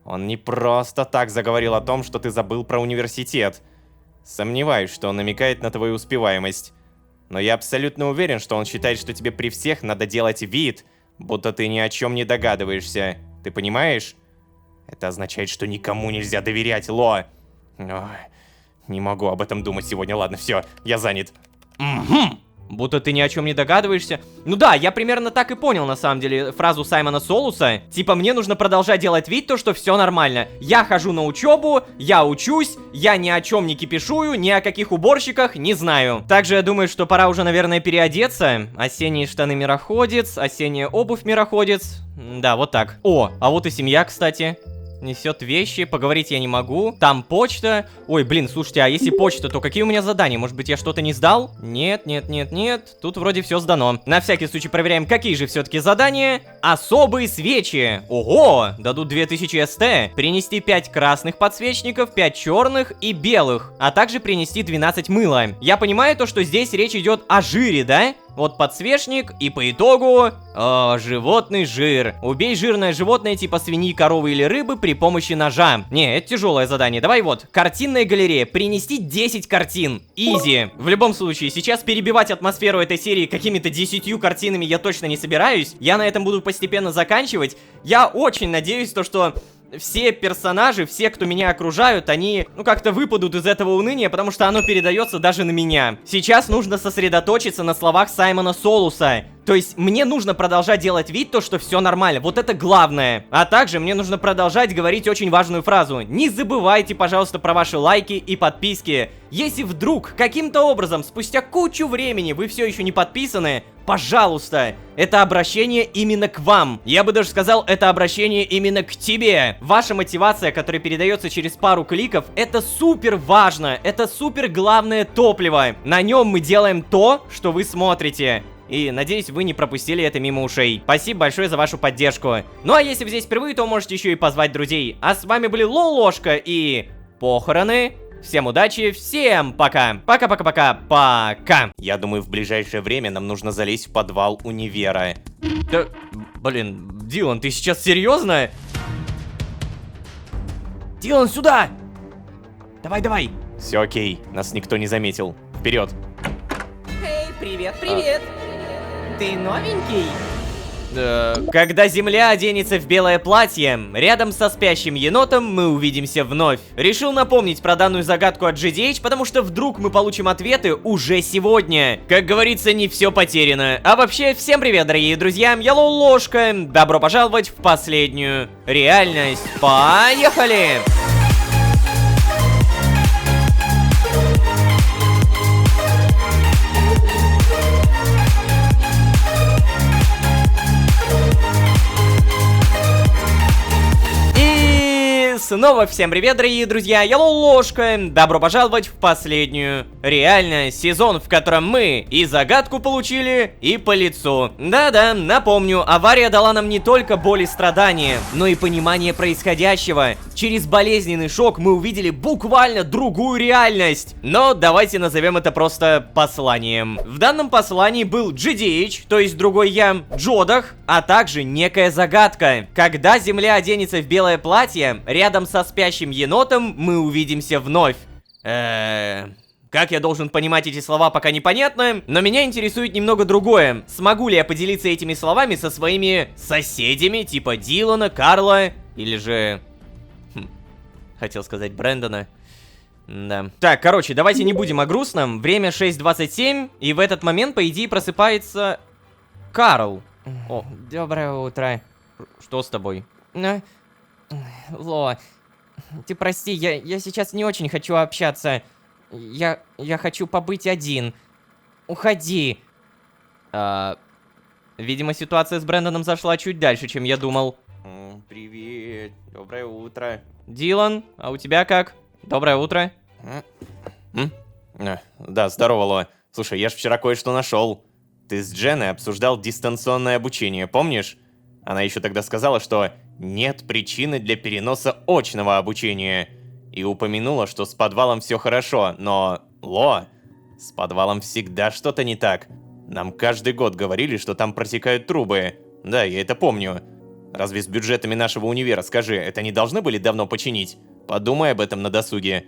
Он не просто так заговорил о том, что ты забыл про университет. Сомневаюсь, что он намекает на твою успеваемость. Но я абсолютно уверен, что он считает, что тебе при всех надо делать вид, будто ты ни о чем не догадываешься. Ты понимаешь? Это означает, что никому нельзя доверять, Ло. Ой, не могу об этом думать сегодня. Ладно, все, я занят. Будто ты ни о чем не догадываешься. Ну да, я примерно так и понял, на самом деле, фразу Саймона Солуса. Типа, мне нужно продолжать делать вид, то, что все нормально. Я хожу на учебу, я учусь, я ни о чем не кипишую, ни о каких уборщиках не знаю. Также я думаю, что пора уже, наверное, переодеться. Осенние штаны мироходец, осенняя обувь мироходец. Да, вот так. О, а вот и семья, кстати. Несет вещи, поговорить я не могу. Там почта. Ой, блин, слушайте, а если почта, то какие у меня задания? Может быть, я что-то не сдал? Нет. Тут вроде все сдано. На всякий случай проверяем, какие же все-таки задания. Особые свечи. Ого, дадут 2000 СТ. Принести 5 красных подсвечников, 5 черных и белых. А также принести 12 мыла. Я понимаю то, что здесь речь идет о жире, да? Вот подсвечник, и по итогу... животный жир. Убей жирное животное типа свиньи, коровы или рыбы при помощи ножа. Не, это тяжелое задание. Давай вот. Картинная галерея. Принести 10 картин. Изи. В любом случае, сейчас перебивать атмосферу этой серии какими-то 10 картинами я точно не собираюсь. Я на этом буду постепенно заканчивать. Я очень надеюсь, что... Все персонажи, все, кто меня окружают, они, как-то выпадут из этого уныния, потому что оно передается даже на меня. Сейчас нужно сосредоточиться на словах Саймона Солуса. То есть мне нужно продолжать делать вид, то, что все нормально. Вот это главное. А также мне нужно продолжать говорить очень важную фразу. Не забывайте, пожалуйста, про ваши лайки и подписки. Если вдруг, каким-то образом, спустя кучу времени вы все еще не подписаны, пожалуйста, это обращение именно к вам. Я бы даже сказал, это обращение именно к тебе. Ваша мотивация, которая передается через пару кликов, это супер важно. Это супер главное топливо. На нем мы делаем то, что вы смотрите. И надеюсь, вы не пропустили это мимо ушей. Спасибо большое за вашу поддержку. Ну а если вы здесь впервые, то можете еще и позвать друзей. А с вами были Лолошка и Похороны. Всем удачи, всем пока. Пока. Я думаю, в ближайшее время нам нужно залезть в подвал универа. Да, блин, Дилан, ты сейчас серьезно? Дилан, сюда! Давай. Все окей, нас никто не заметил. Вперед. Эй, привет. Ты новенький? Когда Земля оденется в белое платье, рядом со спящим енотом мы увидимся вновь. Решил напомнить про данную загадку от GDH, потому что вдруг мы получим ответы уже сегодня. Как говорится, не все потеряно. А вообще, всем привет, дорогие друзья, я Ложка. Добро пожаловать в последнюю реальность. Поехали! Снова всем привет, дорогие друзья, я Ложка. Добро пожаловать в последнюю реальность, сезон, в котором мы и загадку получили, и по лицу. Да-да, напомню, авария дала нам не только боль и страдания, но и понимание происходящего. Через болезненный шок мы увидели буквально другую реальность. Но давайте назовем это просто посланием. В данном послании был GDH, то есть другой я, Джодах, а также некая загадка. Когда Земля оденется в белое платье, рядом со спящим енотом мы увидимся вновь. Как я должен понимать эти слова, пока непонятно, но меня интересует немного другое. Смогу ли я поделиться этими словами со своими соседями, типа Дилана, Карла, или же... хотел сказать Брэндона. Да. Так, короче, давайте не будем о грустном. Время 6:27, и в этот момент, по идее, просыпается Карл. О, доброе утро. Что с тобой? Ло, ты прости, я сейчас не очень хочу общаться. Я хочу побыть один. Уходи. Видимо, ситуация с Брэндоном зашла чуть дальше, чем я думал. Привет, доброе утро. Дилан, а у тебя как? Доброе утро. Да, здорово, Ло. Слушай, я ж вчера кое-что нашел. Ты с Дженной обсуждал дистанционное обучение, помнишь? Она еще тогда сказала, что нет причины для переноса очного обучения. И упомянула, что с подвалом все хорошо, но... Ло, с подвалом всегда что-то не так. Нам каждый год говорили, что там протекают трубы. Да, я это помню. Разве с бюджетами нашего универа, скажи, это не должны были давно починить? Подумай об этом на досуге.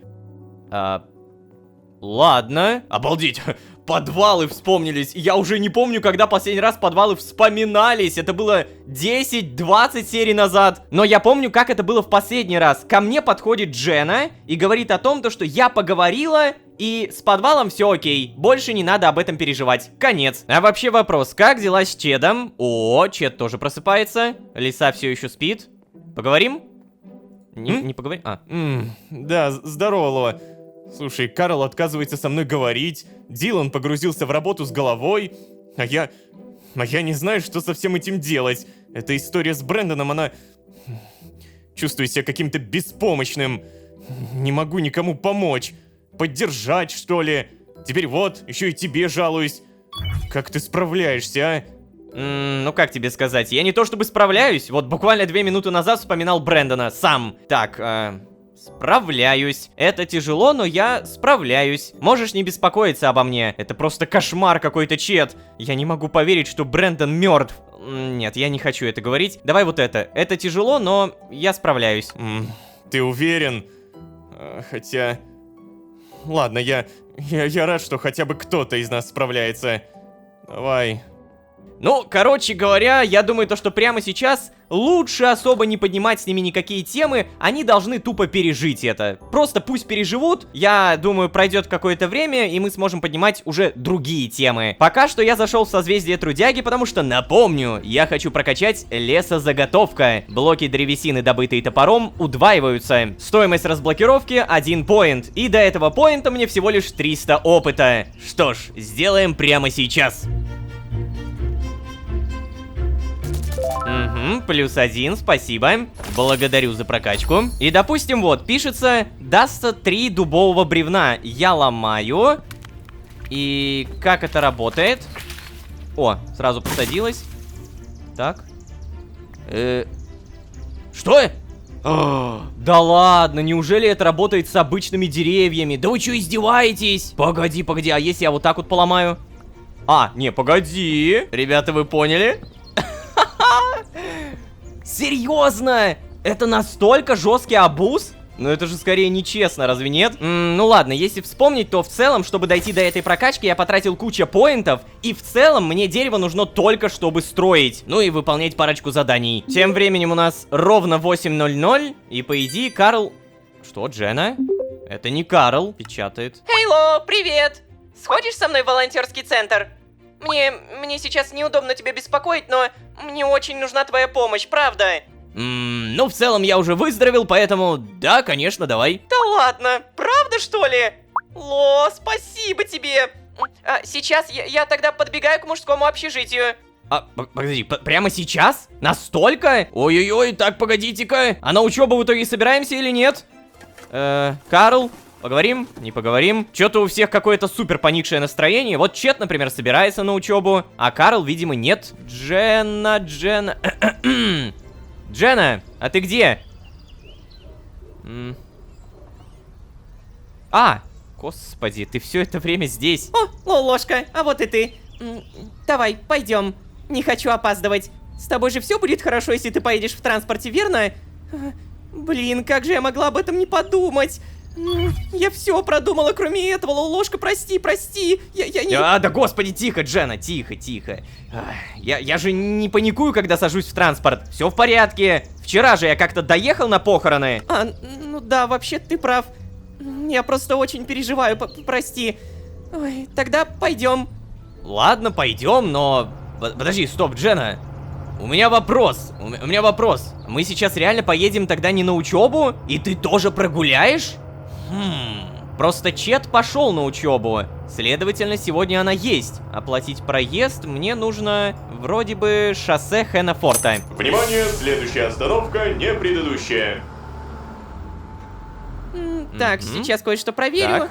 Ладно. Обалдеть. Подвалы вспомнились. Я уже не помню, когда последний раз подвалы вспоминались. Это было 10-20 серий назад. Но я помню, как это было в последний раз. Ко мне подходит Джена и говорит о том, что я поговорила, и с подвалом все окей. Больше не надо об этом переживать. Конец. А вообще вопрос, как дела с Чедом? О, Чед тоже просыпается. Лиса все еще спит. Поговорим? Не поговорим? Да, здорово, Ло. Слушай, Карл отказывается со мной говорить, Дилан погрузился в работу с головой, а я не знаю, что со всем этим делать. Эта история с Брэндоном, она... Чувствую себя каким-то беспомощным. Не могу никому помочь. Поддержать, что ли. Теперь вот, еще и тебе жалуюсь. Как ты справляешься, а? Ну как тебе сказать, я не то чтобы справляюсь, вот буквально 2 минуты назад вспоминал Брэндона сам. Так, справляюсь. Это тяжело, но я справляюсь. Можешь не беспокоиться обо мне. Это просто кошмар какой-то, Чед. Я не могу поверить, что Брэндон мертв. Нет, я не хочу это говорить. Давай вот это. Это тяжело, но я справляюсь. Ты уверен? Хотя... Ладно, я рад, что хотя бы кто-то из нас справляется. Давай. Ну, короче говоря, я думаю, что прямо сейчас лучше особо не поднимать с ними никакие темы, они должны тупо пережить это. Просто пусть переживут, я думаю, пройдет какое-то время, и мы сможем поднимать уже другие темы. Пока что я зашел в созвездие Трудяги, потому что, напомню, я хочу прокачать лесозаготовка. Блоки древесины, добытые топором, удваиваются. Стоимость разблокировки 1 поинт, и до этого поинта мне всего лишь 300 опыта. Что ж, сделаем прямо сейчас. Плюс 1, спасибо. Благодарю за прокачку. И допустим, вот, пишется, дастся 3 дубового бревна. Я ломаю. И как это работает? О, сразу посадилось. Так. Что? Да ладно, неужели это работает с обычными деревьями? Да вы что, издеваетесь? Погоди, а если я вот так вот поломаю? Не, погоди. Ребята, вы поняли? Серьезно? Это настолько жесткий абуз? Ну это же скорее нечестно, разве нет? Ну ладно, если вспомнить, то в целом, чтобы дойти до этой прокачки, я потратил кучу поинтов, и в целом мне дерево нужно только чтобы строить, ну и выполнять парочку заданий. Тем временем у нас ровно 8:00, и по идее Карл... Что, Джена? Это не Карл, печатает. Хейло, привет! Сходишь со мной в волонтерский центр? Мне сейчас неудобно тебя беспокоить, но мне очень нужна твоя помощь, правда? Ну в целом я уже выздоровел, поэтому да, конечно, давай. Да ладно, правда что ли? Ло, спасибо тебе. Сейчас я тогда подбегаю к мужскому общежитию. Погоди, прямо сейчас? Настолько? Ой-ой-ой, так, погодите-ка. А на учебу в итоге собираемся или нет? Карл, поговорим? Не поговорим? Что-то у всех какое-то супер поникшее настроение. Вот Чет, например, собирается на учебу, а Карл, видимо, нет. Джена... Джена, а ты где? Господи, ты все это время здесь. О, Лолошка, а вот и ты. Давай, пойдем. Не хочу опаздывать. С тобой же все будет хорошо, если ты поедешь в транспорте, верно? Блин, как же я могла об этом не подумать? Я все продумала, кроме этого. Лолошка, прости. Я не... Да господи, тихо, Джена, тихо. Я же не паникую, когда сажусь в транспорт. Все в порядке. Вчера же я как-то доехал на похороны. Ну да, вообще ты прав. Я просто очень переживаю, прости. Ой, тогда пойдем. Ладно, пойдем, но... Подожди, стоп, Джена. У меня вопрос. У меня вопрос. Мы сейчас реально поедем тогда не на учебу? И ты тоже прогуляешь? Просто Чет пошел на учебу. Следовательно, сегодня она есть. Оплатить проезд мне нужно вроде бы шоссе Хеннефорта. Внимание, следующая остановка не предыдущая. Так, сейчас кое-что проверю.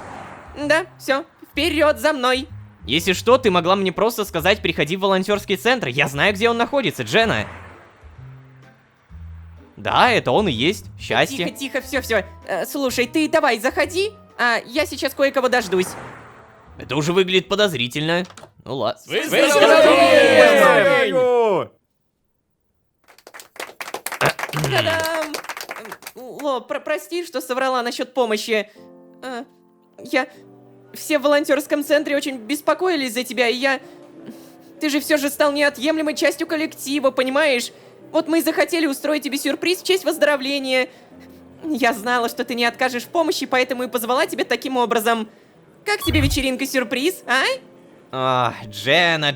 Да, все, вперед за мной. Если что, ты могла мне просто сказать, приходи в волонтерский центр. Я знаю, где он находится, Джена. Да, это он и есть. Счастье. Тихо, все. Слушай, ты давай заходи, а я сейчас кое-кого дождусь. Это уже выглядит подозрительно. Ну ладно. Та-дам! Ло, прости, что соврала насчет помощи. Все в волонтерском центре очень беспокоились за тебя, и Ты же все же стал неотъемлемой частью коллектива, понимаешь? Вот мы и захотели устроить тебе сюрприз в честь выздоровления. Я знала, что ты не откажешь в помощи, поэтому и позвала тебя таким образом. Как тебе вечеринка-сюрприз, а? Джена,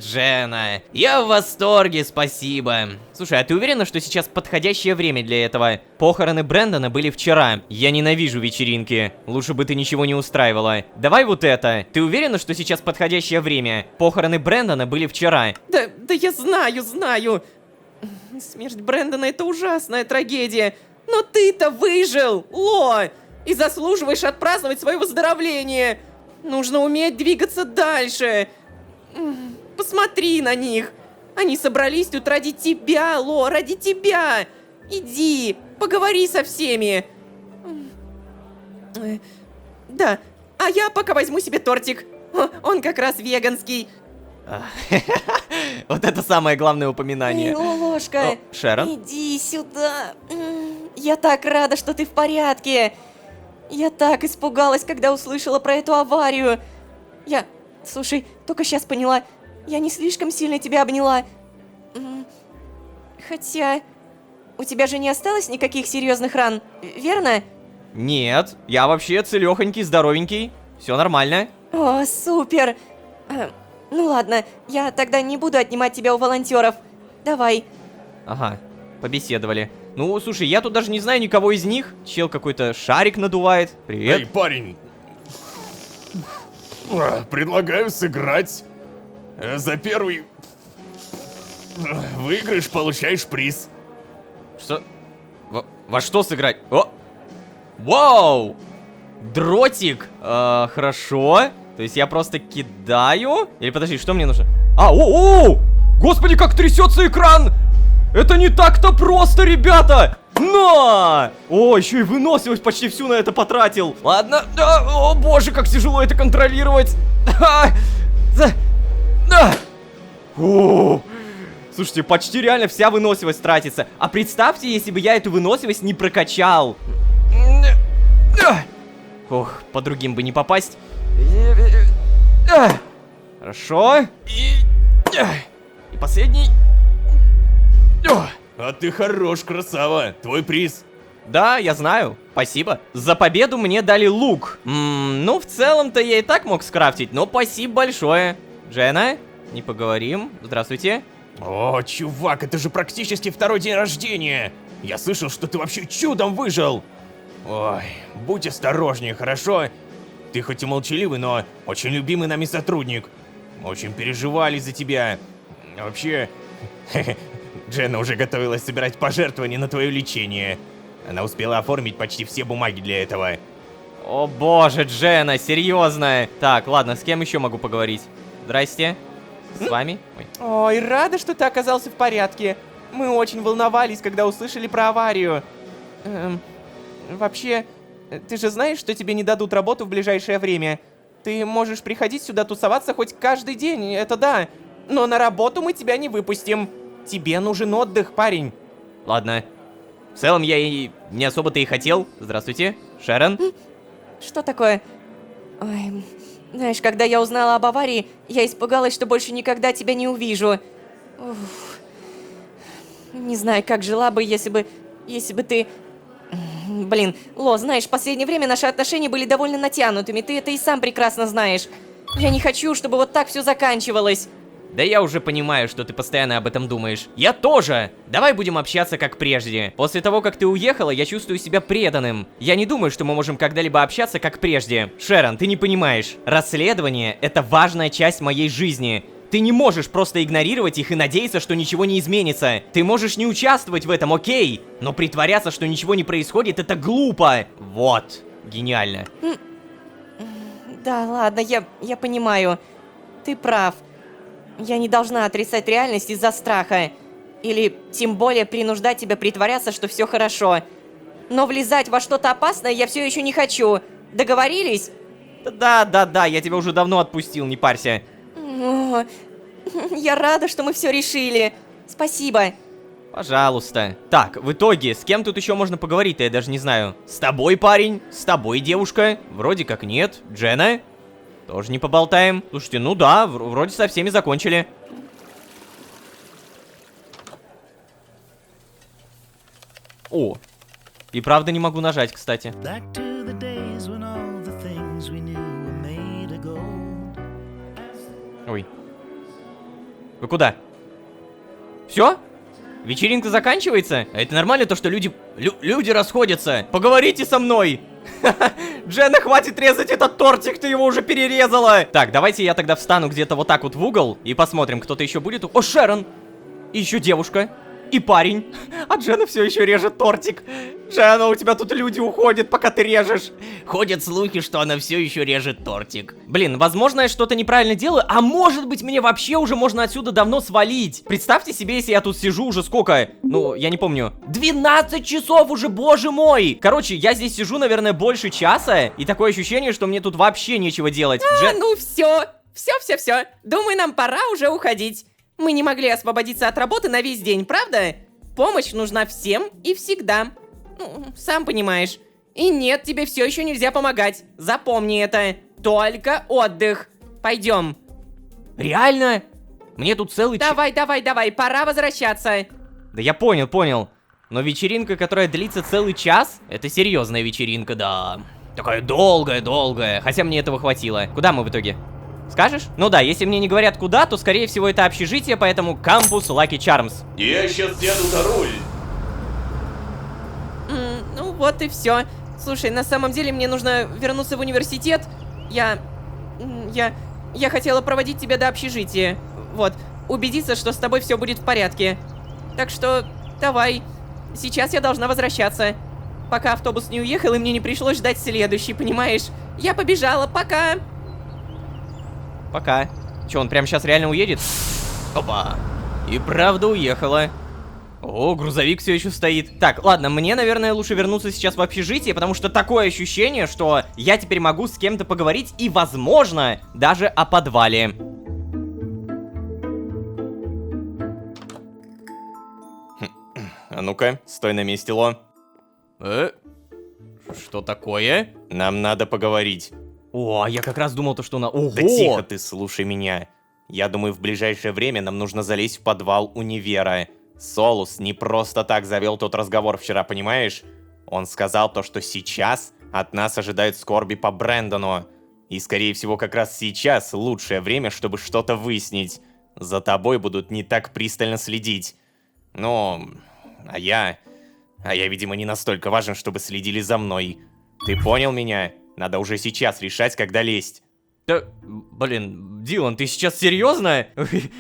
я в восторге, спасибо. Слушай, а ты уверена, что сейчас подходящее время для этого? Похороны Брэндона были вчера. Я ненавижу вечеринки. Лучше бы ты ничего не устраивала. Давай вот это. Ты уверена, что сейчас подходящее время? Похороны Брэндона были вчера. Да я знаю. Смерть Брэндона — это ужасная трагедия. Но ты-то выжил, Ло! И заслуживаешь отпраздновать свое выздоровление. Нужно уметь двигаться дальше. Посмотри на них. Они собрались тут ради тебя, Ло, ради тебя. Иди, поговори со всеми. Да, а я пока возьму себе тортик. Он как раз веганский. Вот это самое главное упоминание. Лолошка, Шерон? иди сюда. Я так рада, что ты в порядке. Я так испугалась, когда услышала про эту аварию. Слушай, только сейчас поняла, я не слишком сильно тебя обняла. Хотя, у тебя же не осталось никаких серьезных ран, верно? Нет, я вообще целехонький, здоровенький. Все нормально. О, супер. Ну ладно, я тогда не буду отнимать тебя у волонтеров. Давай. Ага, побеседовали. Ну, слушай, я тут даже не знаю никого из них. Чел какой-то шарик надувает. Привет. Эй, парень. Предлагаю сыграть. За первый выигрыш получаешь приз. Что? Во что сыграть? О! Вау! Дротик! Хорошо. То есть я просто кидаю? Или подожди, что мне нужно? Господи, как трясется экран! Это не так-то просто, ребята! На! О, еще и выносливость почти всю на это потратил. Ладно. О боже, как тяжело это контролировать. Слушайте, почти реально вся выносливость тратится. А представьте, если бы я эту выносливость не прокачал. Ох, по другим бы не попасть. Хорошо. И последний. А ты хорош, красава. Твой приз. Да, я знаю. Спасибо. За победу мне дали лук. Ну, в целом-то я и так мог скрафтить, но спасибо большое. Джена, не поговорим. Здравствуйте. О, чувак, это же практически второй день рождения. Я слышал, что ты вообще чудом выжил. Ой, будь осторожнее, хорошо? Ты хоть и молчаливый, но очень любимый нами сотрудник. Мы очень переживали за тебя. Вообще, Дженна уже готовилась собирать пожертвования на твое лечение. Она успела оформить почти все бумаги для этого. О боже, Джена, серьезно. Так, ладно, с кем еще могу поговорить? Здрасте. С вами? Ой. Ой, рада, что ты оказался в порядке. Мы очень волновались, когда услышали про аварию. Вообще, ты же знаешь, что тебе не дадут работу в ближайшее время? Ты можешь приходить сюда тусоваться хоть каждый день, это да. Но на работу мы тебя не выпустим. Тебе нужен отдых, парень. Ладно. В целом я и не особо-то и хотел. Здравствуйте, Шерон. Что такое? Ой, знаешь, когда я узнала об аварии, я испугалась, что больше никогда тебя не увижу. Уф. Не знаю, как жила бы, если бы ты... Блин, Ло, знаешь, в последнее время наши отношения были довольно натянутыми, ты это и сам прекрасно знаешь. Я не хочу, чтобы вот так все заканчивалось. Да я уже понимаю, что ты постоянно об этом думаешь. Я тоже! Давай будем общаться как прежде. После того, как ты уехала, я чувствую себя преданным. Я не думаю, что мы можем когда-либо общаться как прежде. Шерон, ты не понимаешь. Расследование — это важная часть моей жизни. Ты не можешь просто игнорировать их и надеяться, что ничего не изменится. Ты можешь не участвовать в этом, окей? Но притворяться, что ничего не происходит, это глупо. Вот. Гениально. Да, ладно, я понимаю. Ты прав. Я не должна отрицать реальность из-за страха. Или, тем более, принуждать тебя притворяться, что все хорошо. Но влезать во что-то опасное я все еще не хочу. Договорились? Да, я тебя уже давно отпустил, не парься. О, я рада, что мы все решили. Спасибо. Пожалуйста. Так, в итоге, с кем тут еще можно поговорить-то, я даже не знаю. С тобой, парень? С тобой, девушка? Вроде как нет. Джена? Тоже не поболтаем. Слушайте, ну да, вроде со всеми закончили. О, и правда не могу нажать, кстати. Ой. Вы куда? Все? Вечеринка заканчивается? А это нормально, то, что люди расходятся? Поговорите со мной! Дженна, хватит резать этот тортик, ты его уже перерезала! Так, давайте я тогда встану где-то вот так вот в угол и посмотрим, кто-то еще будет. О, Шерон! И еще девушка. И парень. А Дженна все еще режет тортик. Дженна, у тебя тут люди уходят, пока ты режешь. Ходят слухи, что она все еще режет тортик. Блин, возможно, я что-то неправильно делаю, а может быть, мне вообще уже можно отсюда давно свалить. Представьте себе, если я тут сижу уже сколько? Ну, я не помню. 12 часов уже, боже мой! Короче, я здесь сижу, наверное, больше часа, и такое ощущение, что мне тут вообще нечего делать. Ну все. Все. Думаю, нам пора уже уходить. Мы не могли освободиться от работы на весь день, правда? Помощь нужна всем и всегда. Ну, сам понимаешь. И нет, тебе все еще нельзя помогать. Запомни это. Только отдых. Пойдем. Реально? Мне тут целый Давай, пора возвращаться. Да я понял. Но вечеринка, которая длится целый час, это серьезная вечеринка, да. Такая долгая. Хотя мне этого хватило. Куда мы в итоге? Скажешь? Ну да, если мне не говорят куда, то скорее всего это общежитие, поэтому кампус Lucky Charms. Я сейчас сяду за руль. Ну вот и все. Слушай, на самом деле мне нужно вернуться в университет. Я хотела проводить тебя до общежития. Вот, убедиться, что с тобой все будет в порядке. Так что, давай. Сейчас я должна возвращаться. Пока автобус не уехал, и мне не пришлось ждать следующий, понимаешь? Я побежала, пока. Пока. Че, он прямо сейчас реально уедет? Опа. И правда уехала. О, грузовик все еще стоит. Так, ладно, мне, наверное, лучше вернуться сейчас в общежитие, потому что такое ощущение, что я теперь могу с кем-то поговорить и, возможно, даже о подвале. А ну-ка, стой на месте, Ло. Что такое? Нам надо поговорить. О, я как раз думал, то, что на... Ого! Да тихо ты, слушай меня. Я думаю, в ближайшее время нам нужно залезть в подвал универа. Солус не просто так завел тот разговор вчера, понимаешь? Он сказал то, что сейчас от нас ожидают скорби по Брэндону. И, скорее всего, как раз сейчас лучшее время, чтобы что-то выяснить. За тобой будут не так пристально следить. Ну, а я, видимо, не настолько важен, чтобы следили за мной. Ты понял меня? Надо уже сейчас решать, когда лезть. Да, блин, Дилан, ты сейчас серьезно?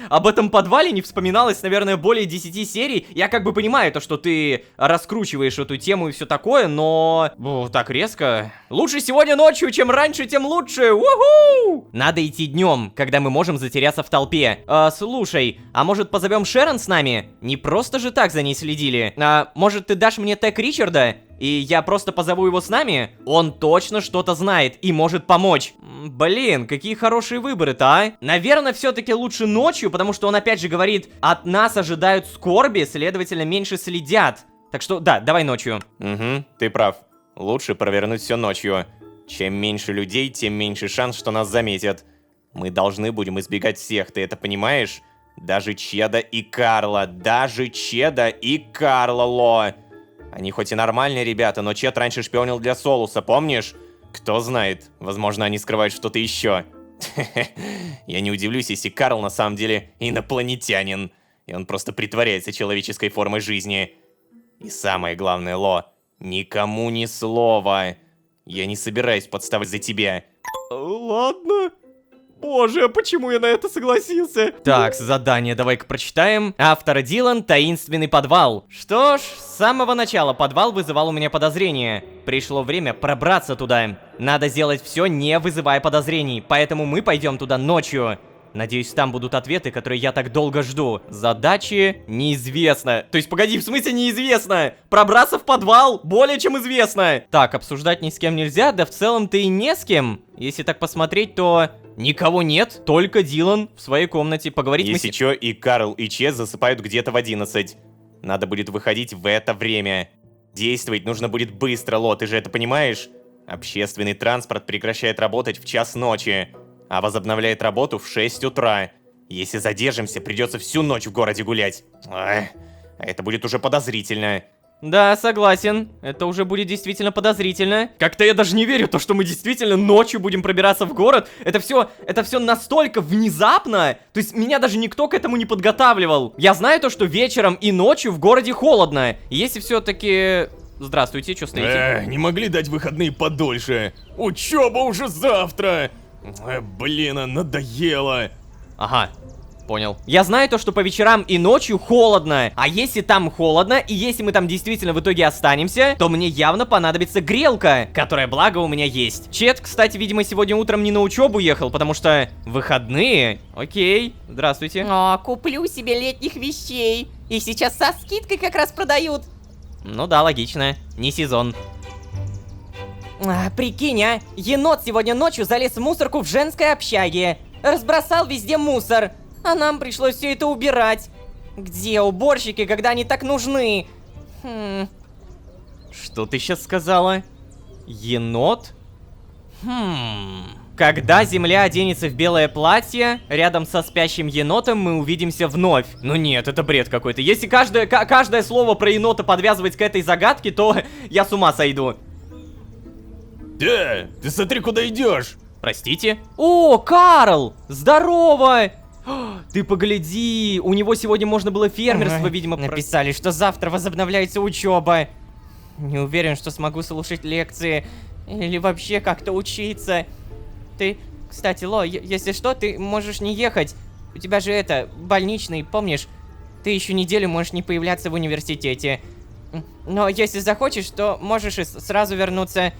Об этом подвале не вспоминалось, наверное, более 10 серий. Я как бы понимаю то, что ты раскручиваешь эту тему и все такое, но... так резко. Лучше сегодня ночью, чем раньше, тем лучше. Уху! Надо идти днем, когда мы можем затеряться в толпе. Слушай, а может позовем Шерон с нами? Не просто же так за ней следили. Может ты дашь мне тег Ричарда? И я просто позову его с нами? Он точно что-то знает и может помочь. Блин, какие хорошие выборы-то, а? Наверное, все-таки лучше ночью, потому что он опять же говорит, от нас ожидают скорби, следовательно, меньше следят. Так что, да, давай ночью. Угу, ты прав. Лучше провернуть все ночью. Чем меньше людей, тем меньше шанс, что нас заметят. Мы должны будем избегать всех, ты это понимаешь? Даже Чеда и Карла, Ло. Они хоть и нормальные ребята, но Чед раньше шпионил для Солуса, помнишь? Кто знает, возможно, они скрывают что-то еще. Я не удивлюсь, если Карл на самом деле инопланетянин, и он просто притворяется человеческой формой жизни. И самое главное, Ло, никому ни слова. Я не собираюсь подставать за тебя. Ладно. Боже, почему я на это согласился? Так, задание давай-ка прочитаем. Автор Дилан, таинственный подвал. Что ж, с самого начала подвал вызывал у меня подозрения. Пришло время пробраться туда. Надо сделать все, не вызывая подозрений, поэтому мы пойдем туда ночью. Надеюсь, там будут ответы, которые я так долго жду. Задачи неизвестно. То есть, погоди, в смысле неизвестно? Пробраться в подвал более чем известно. Так, обсуждать ни с кем нельзя, да в целом-то и не с кем. Если так посмотреть, то... Никого нет, только Дилан в своей комнате. Поговорить Если мы... чё, и Карл, и Чед засыпают где-то в 11. Надо будет выходить в это время. Действовать нужно будет быстро, Ло, ты же это понимаешь? Общественный транспорт прекращает работать в 1:00 ночи, а возобновляет работу в 6 утра. Если задержимся, придется всю ночь в городе гулять. А это будет уже подозрительно. Да, согласен. Это уже будет действительно подозрительно. Как-то я даже не верю, то, что мы действительно ночью будем пробираться в город. Это все настолько внезапно. То есть меня даже никто к этому не подготавливал. Я знаю то, что вечером и ночью в городе холодно. Если все-таки... Здравствуйте, что стоите? Не могли дать выходные подольше. Учеба уже завтра. Блин, надоело. Ага. Понял. Я знаю то, что по вечерам и ночью холодно. А если там холодно, и если мы там действительно в итоге останемся, то мне явно понадобится грелка, которая, благо, у меня есть. Чет, кстати, видимо, сегодня утром не на учебу ехал, потому что выходные. Окей, здравствуйте. Куплю себе летних вещей. И сейчас со скидкой как раз продают. Ну да, логично. Не сезон. Прикинь, енот сегодня ночью залез в мусорку в женской общаге. Разбросал везде мусор. А нам пришлось все это убирать. Где уборщики, когда они так нужны? Что ты сейчас сказала? Енот? Когда земля оденется в белое платье, рядом со спящим енотом мы увидимся вновь. Ну нет, это бред какой-то. Если каждое слово про енота подвязывать к этой загадке, то я с ума сойду. Да, ты смотри, куда идешь. Простите? О, Карл! Здорово! Ты погляди, у него сегодня можно было фермерство, видимо, Написали, что завтра возобновляется учеба. Не уверен, что смогу слушать лекции или вообще как-то учиться. Ты, кстати, Ло, если что, ты можешь не ехать. У тебя же больничный, помнишь? Ты еще неделю можешь не появляться в университете. Но если захочешь, то можешь и сразу вернуться.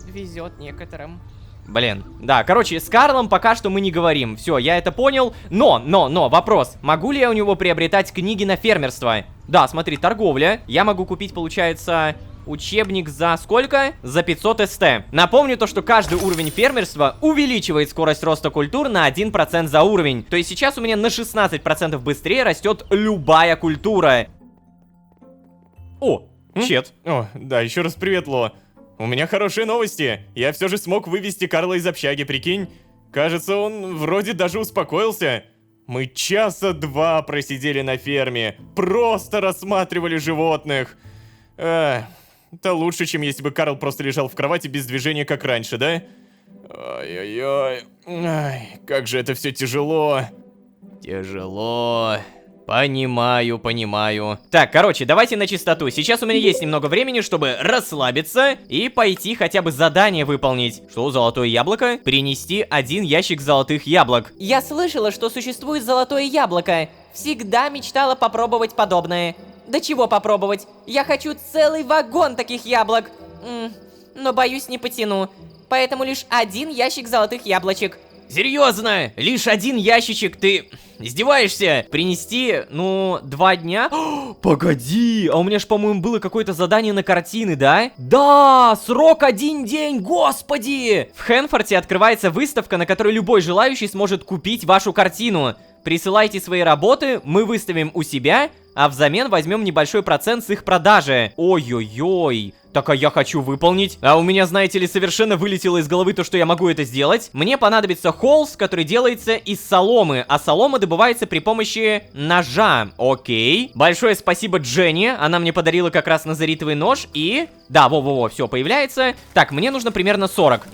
Везет некоторым. Блин, да, короче, с Карлом пока что мы не говорим. Все, я это понял. Но, вопрос. Могу ли я у него приобретать книги на фермерство? Да, смотри, торговля. Я могу купить, получается, учебник за сколько? За 500 СТ. Напомню то, что каждый уровень фермерства увеличивает скорость роста культур на 1% за уровень. То есть сейчас у меня на 16% быстрее растет любая культура. О, Чет. О, да, еще раз привет, Ло. У меня хорошие новости. Я все же смог вывести Карла из общаги, прикинь. Кажется, он вроде даже успокоился. Мы часа 2 просидели на ферме. Просто рассматривали животных. Это лучше, чем если бы Карл просто лежал в кровати без движения, как раньше, да? Ай-яй-яй. Ай, как же это все тяжело. Тяжело. Понимаю. Так, короче, давайте на чистоту. Сейчас у меня есть немного времени, чтобы расслабиться и пойти хотя бы задание выполнить. Что, золотое яблоко? Принести 1 ящик золотых яблок. Я слышала, что существует золотое яблоко. Всегда мечтала попробовать подобное. Да чего попробовать? Я хочу целый вагон таких яблок. Но боюсь, не потяну. Поэтому лишь 1 ящик золотых яблочек. Серьезно? Лишь 1 ящичек? Ты издеваешься? Принести, 2 дня? Погоди, а у меня ж, по-моему, было какое-то задание на картины, да? Да, срок 1 день, господи! В Хэнфорте открывается выставка, на которой любой желающий сможет купить вашу картину. Присылайте свои работы, мы выставим у себя, а взамен возьмем небольшой процент с их продажи. Ой-ой-ой. Так, а я хочу выполнить. А у меня, знаете ли, совершенно вылетело из головы то, что я могу это сделать. Мне понадобится холст, который делается из соломы, а солома добывается при помощи ножа. Окей. Большое спасибо Дженни, она мне подарила как раз назаритовый нож и... Да, во-во-во, все появляется. Так, мне нужно примерно 40.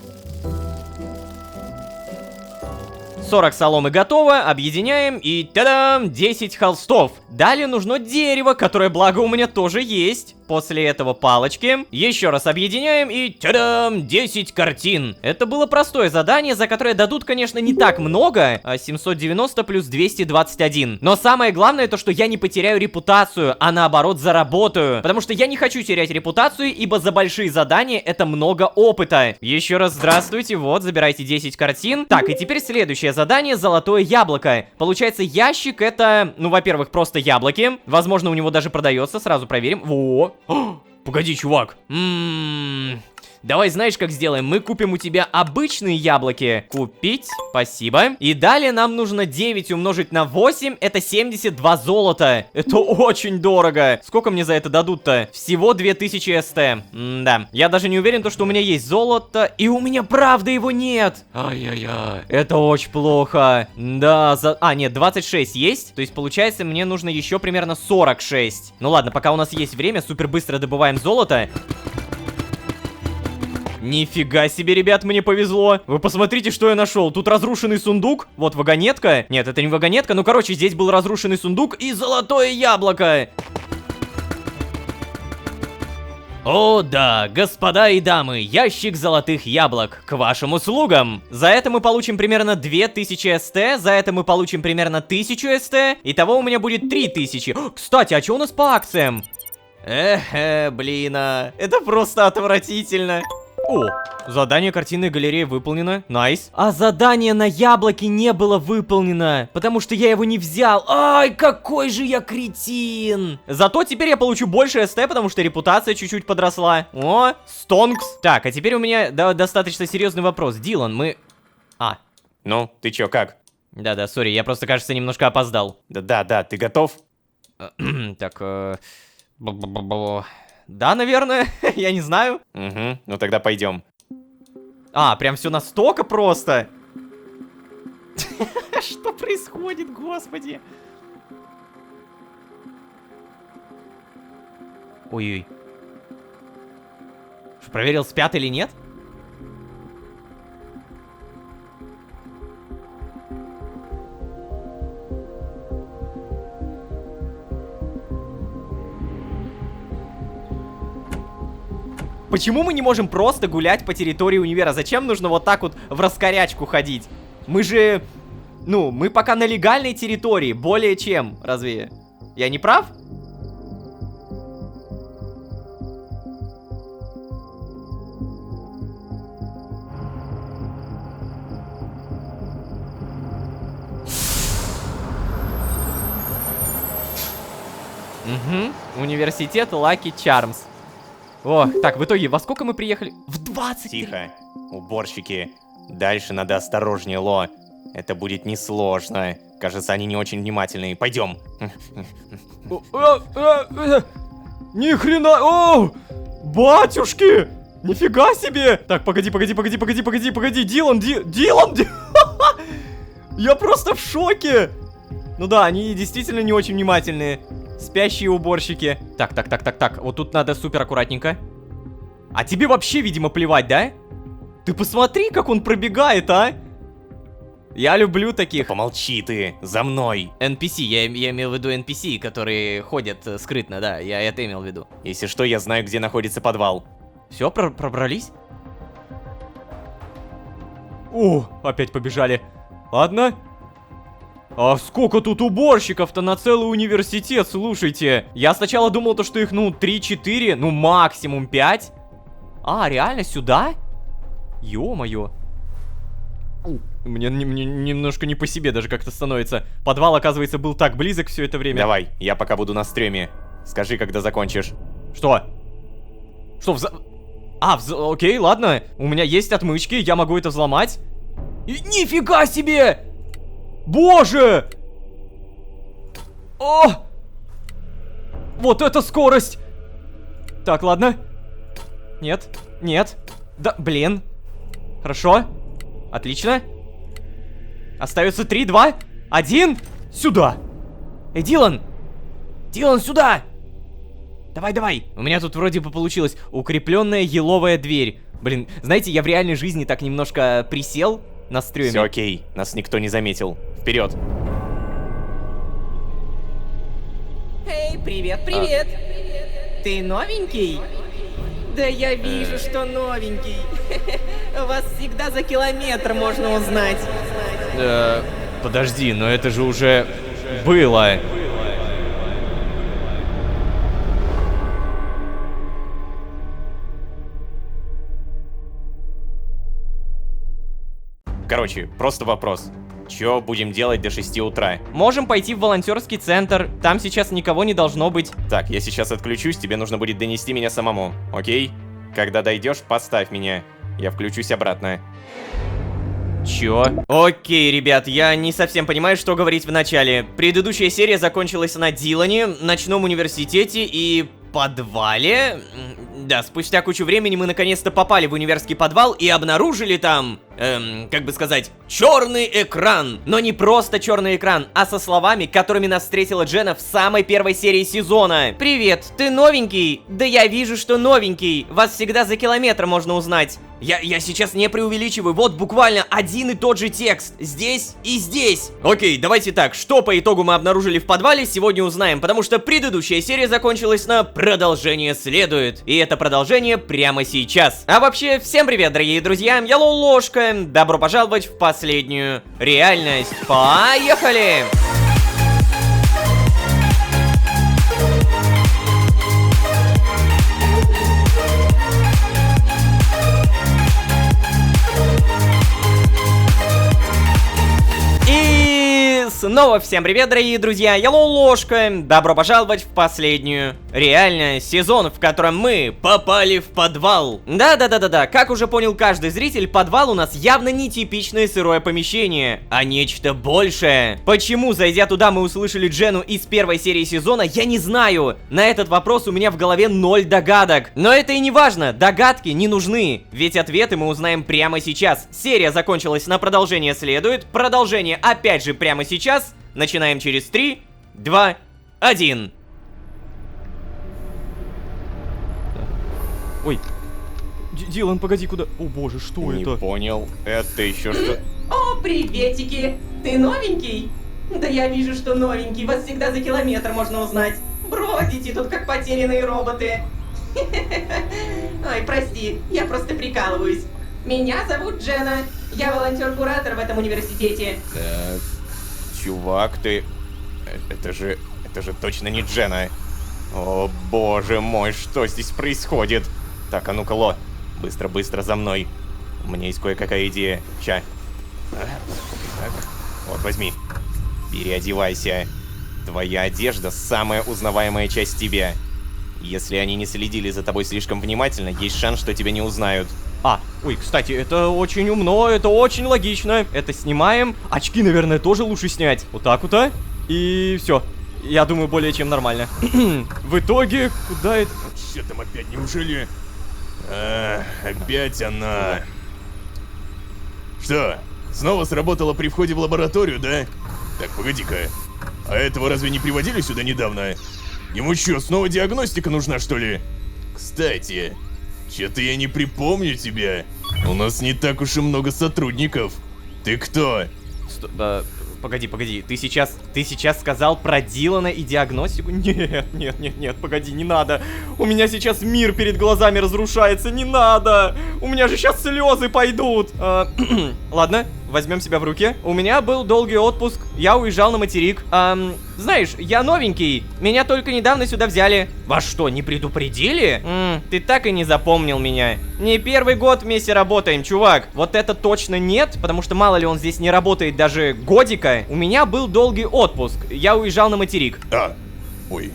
40 соломы готово, объединяем и та-дам, 10 холстов. Далее нужно дерево, которое, благо, у меня тоже есть. После этого палочки. Еще раз объединяем и та-дам, 10 картин. Это было простое задание, за которое дадут, конечно, не так много. 790 плюс 221. Но самое главное то, что я не потеряю репутацию, а наоборот заработаю. Потому что я не хочу терять репутацию, ибо за большие задания это много опыта. Еще раз здравствуйте, вот, забирайте 10 картин. Так, и теперь следующее задание — золотое яблоко. Получается, ящик — это, во-первых, просто яблоки. Возможно, у него даже продается, сразу проверим. Во! Погоди, чувак. Давай, знаешь, как сделаем? Мы купим у тебя обычные яблоки. Купить, спасибо. И далее нам нужно 9 умножить на 8, это 72 золота. Это очень дорого. Сколько мне за это дадут-то? Всего 2000 СТ. Да. Я даже не уверен, что у меня есть золото. И у меня правда его нет. Ай-яй-яй. Это очень плохо. Да, нет, 26 есть. То есть, получается, мне нужно еще примерно 46. Ну ладно, пока у нас есть время, супер быстро добываем золото. Нифига себе, ребят, мне повезло. Вы посмотрите, что я нашел. Тут разрушенный сундук. Вот вагонетка. Нет, это не вагонетка. Ну, короче, здесь был разрушенный сундук и золотое яблоко. О, да, господа и дамы, ящик золотых яблок к вашим услугам. За это мы получим примерно 2000 СТ, за это мы получим примерно 1000 СТ. Итого у меня будет 3000. Кстати, а что у нас по акциям? Блин, это просто отвратительно. О, задание картинной галереи выполнено. Найс. А задание на яблоке не было выполнено, потому что я его не взял. Ай, какой же я кретин. Зато теперь я получу больше СТ, потому что репутация чуть-чуть подросла. О, стонкс. Так, а теперь у меня достаточно серьезный вопрос. Дилан, мы... Ну, ты чё, как? Да-да, сори, я просто, кажется, немножко опоздал. Да, ты готов? Так, да, наверное, я не знаю. Угу, ну тогда пойдем. Прям все настолько просто. Что происходит, господи? Ой-ой. Что, проверил, спят или нет? Почему мы не можем просто гулять по территории универа? Зачем нужно вот так вот в раскорячку ходить? Мы же... мы пока на легальной территории, более чем. Разве я не прав? Угу, университет Lucky Charms. О, так, в итоге, во сколько мы приехали? В 20! Тихо, уборщики. Дальше надо осторожнее, Ло. Это будет несложно. Кажется, они не очень внимательные. Пойдем. Ни хрена! О! Батюшки! Нифига себе! Так, погоди. Дилан! Я просто в шоке! Ну да, они действительно не очень внимательные. Спящие уборщики. Так. Вот тут надо супер аккуратненько. А тебе вообще, видимо, плевать, да? Ты посмотри, как он пробегает, а! Я люблю таких. Помолчи ты, за мной. NPC, я имел в виду NPC, которые ходят скрытно, да, я это имел в виду. Если что, я знаю, где находится подвал. Все, пробрались? О, опять побежали. Ладно. А сколько тут уборщиков-то на целый университет, слушайте. Я сначала думал, что их, 3-4, максимум 5. А, реально, сюда? Ё-моё. Мне немножко не по себе даже как-то становится. Подвал, оказывается, был так близок все это время. Давай, я пока буду на стреме. Скажи, когда закончишь. Что? Что, окей, ладно. У меня есть отмычки, я могу это взломать. Нифига себе! Боже! О! Вот это скорость! Так, ладно. Нет. Да, блин. Хорошо. Отлично. Остается 3, 2, 1. Сюда. Дилан! Дилан, сюда! Давай. У меня тут вроде бы получилось. Укрепленная еловая дверь. Блин, знаете, я в реальной жизни так немножко присел на стреме. Все окей, нас никто не заметил. Вперед. Эй, привет. Ты новенький? Да я вижу, что новенький. Вас всегда за километр можно узнать. Подожди, но это же уже было. Короче, просто вопрос. Чё будем делать до 6 утра? Можем пойти в волонтерский центр. Там сейчас никого не должно быть. Так, я сейчас отключусь, тебе нужно будет донести меня самому, окей? Когда дойдешь, поставь меня. Я включусь обратно. Чё? Окей, ребят, я не совсем понимаю, что говорить в начале. Предыдущая серия закончилась на Дилане, ночном университете и подвале. Да, спустя кучу времени мы наконец-то попали в универский подвал и обнаружили там, как бы сказать, черный экран. Но не просто черный экран, а со словами, которыми нас встретила Дженна в самой первой серии сезона. Привет, ты новенький? Да я вижу, что новенький. Вас всегда за километр можно узнать. Я сейчас не преувеличиваю, вот буквально один и тот же текст. Здесь и здесь. Окей, давайте так, что по итогу мы обнаружили в подвале, сегодня узнаем, потому что предыдущая серия закончилась на «Продолжение следует». И это продолжение прямо сейчас. А вообще, всем привет, дорогие друзья, я Лолошка. Добро пожаловать в последнюю реальность. Поехали! Снова всем привет, дорогие друзья, я Лолошка. Добро пожаловать в последнюю реальность, сезон, в котором мы попали в подвал. Да, как уже понял каждый зритель, подвал у нас явно не типичное сырое помещение, а нечто большее. Почему, зайдя туда, мы услышали Дженну из первой серии сезона, я не знаю. На этот вопрос у меня в голове 0 догадок. Но это и не важно, догадки не нужны, ведь ответы мы узнаем прямо сейчас. Серия закончилась на «Продолжение следует», продолжение опять же прямо сейчас. Начинаем через 3, 2, 1. Ой. Дилан, погоди, куда? О боже, что Не это? понял. Это еще что? О, приветики! Ты новенький? Да я вижу, что новенький. Вас всегда за километр можно узнать. Бродите тут, как потерянные роботы. Ой, прости, я просто прикалываюсь. Меня зовут Дженна. Я волонтер-куратор в этом университете. Так, чувак, ты... Это же точно не Дженна. О боже мой, что здесь происходит? Так, а ну-ка, Ло, быстро за мной. У меня есть кое-какая идея. Ща. Так, вот, возьми. Переодевайся. Твоя одежда — самая узнаваемая часть тебя. Если они не следили за тобой слишком внимательно, есть шанс, что тебя не узнают. Ой, кстати, это очень умно, это очень логично. Это снимаем. Очки, наверное, тоже лучше снять. Вот так вот, И все. я думаю, более чем нормально. В итоге, куда это... Че там опять, неужели... опять она... Что, снова сработала при входе в лабораторию, да? Так, погоди-ка. А этого разве не приводили сюда недавно? Ему что, снова диагностика нужна, что ли? Кстати, что-то я не припомню тебя. У нас не так уж и много сотрудников. Ты кто? Погоди, ты сейчас сказал про Дилана и диагностику? Нет, погоди, не надо. У меня сейчас мир перед глазами разрушается, не надо. У меня же сейчас слезы пойдут. Ладно, возьмем себя в руки. У меня был долгий отпуск, я уезжал на материк. Знаешь, я новенький, меня только недавно сюда взяли. Вас что, не предупредили? Ты так и не запомнил меня. Не первый год вместе работаем, чувак. Вот это точно нет, потому что мало ли он здесь не работает даже годика. У меня был долгий отпуск, я уезжал на материк. Ой,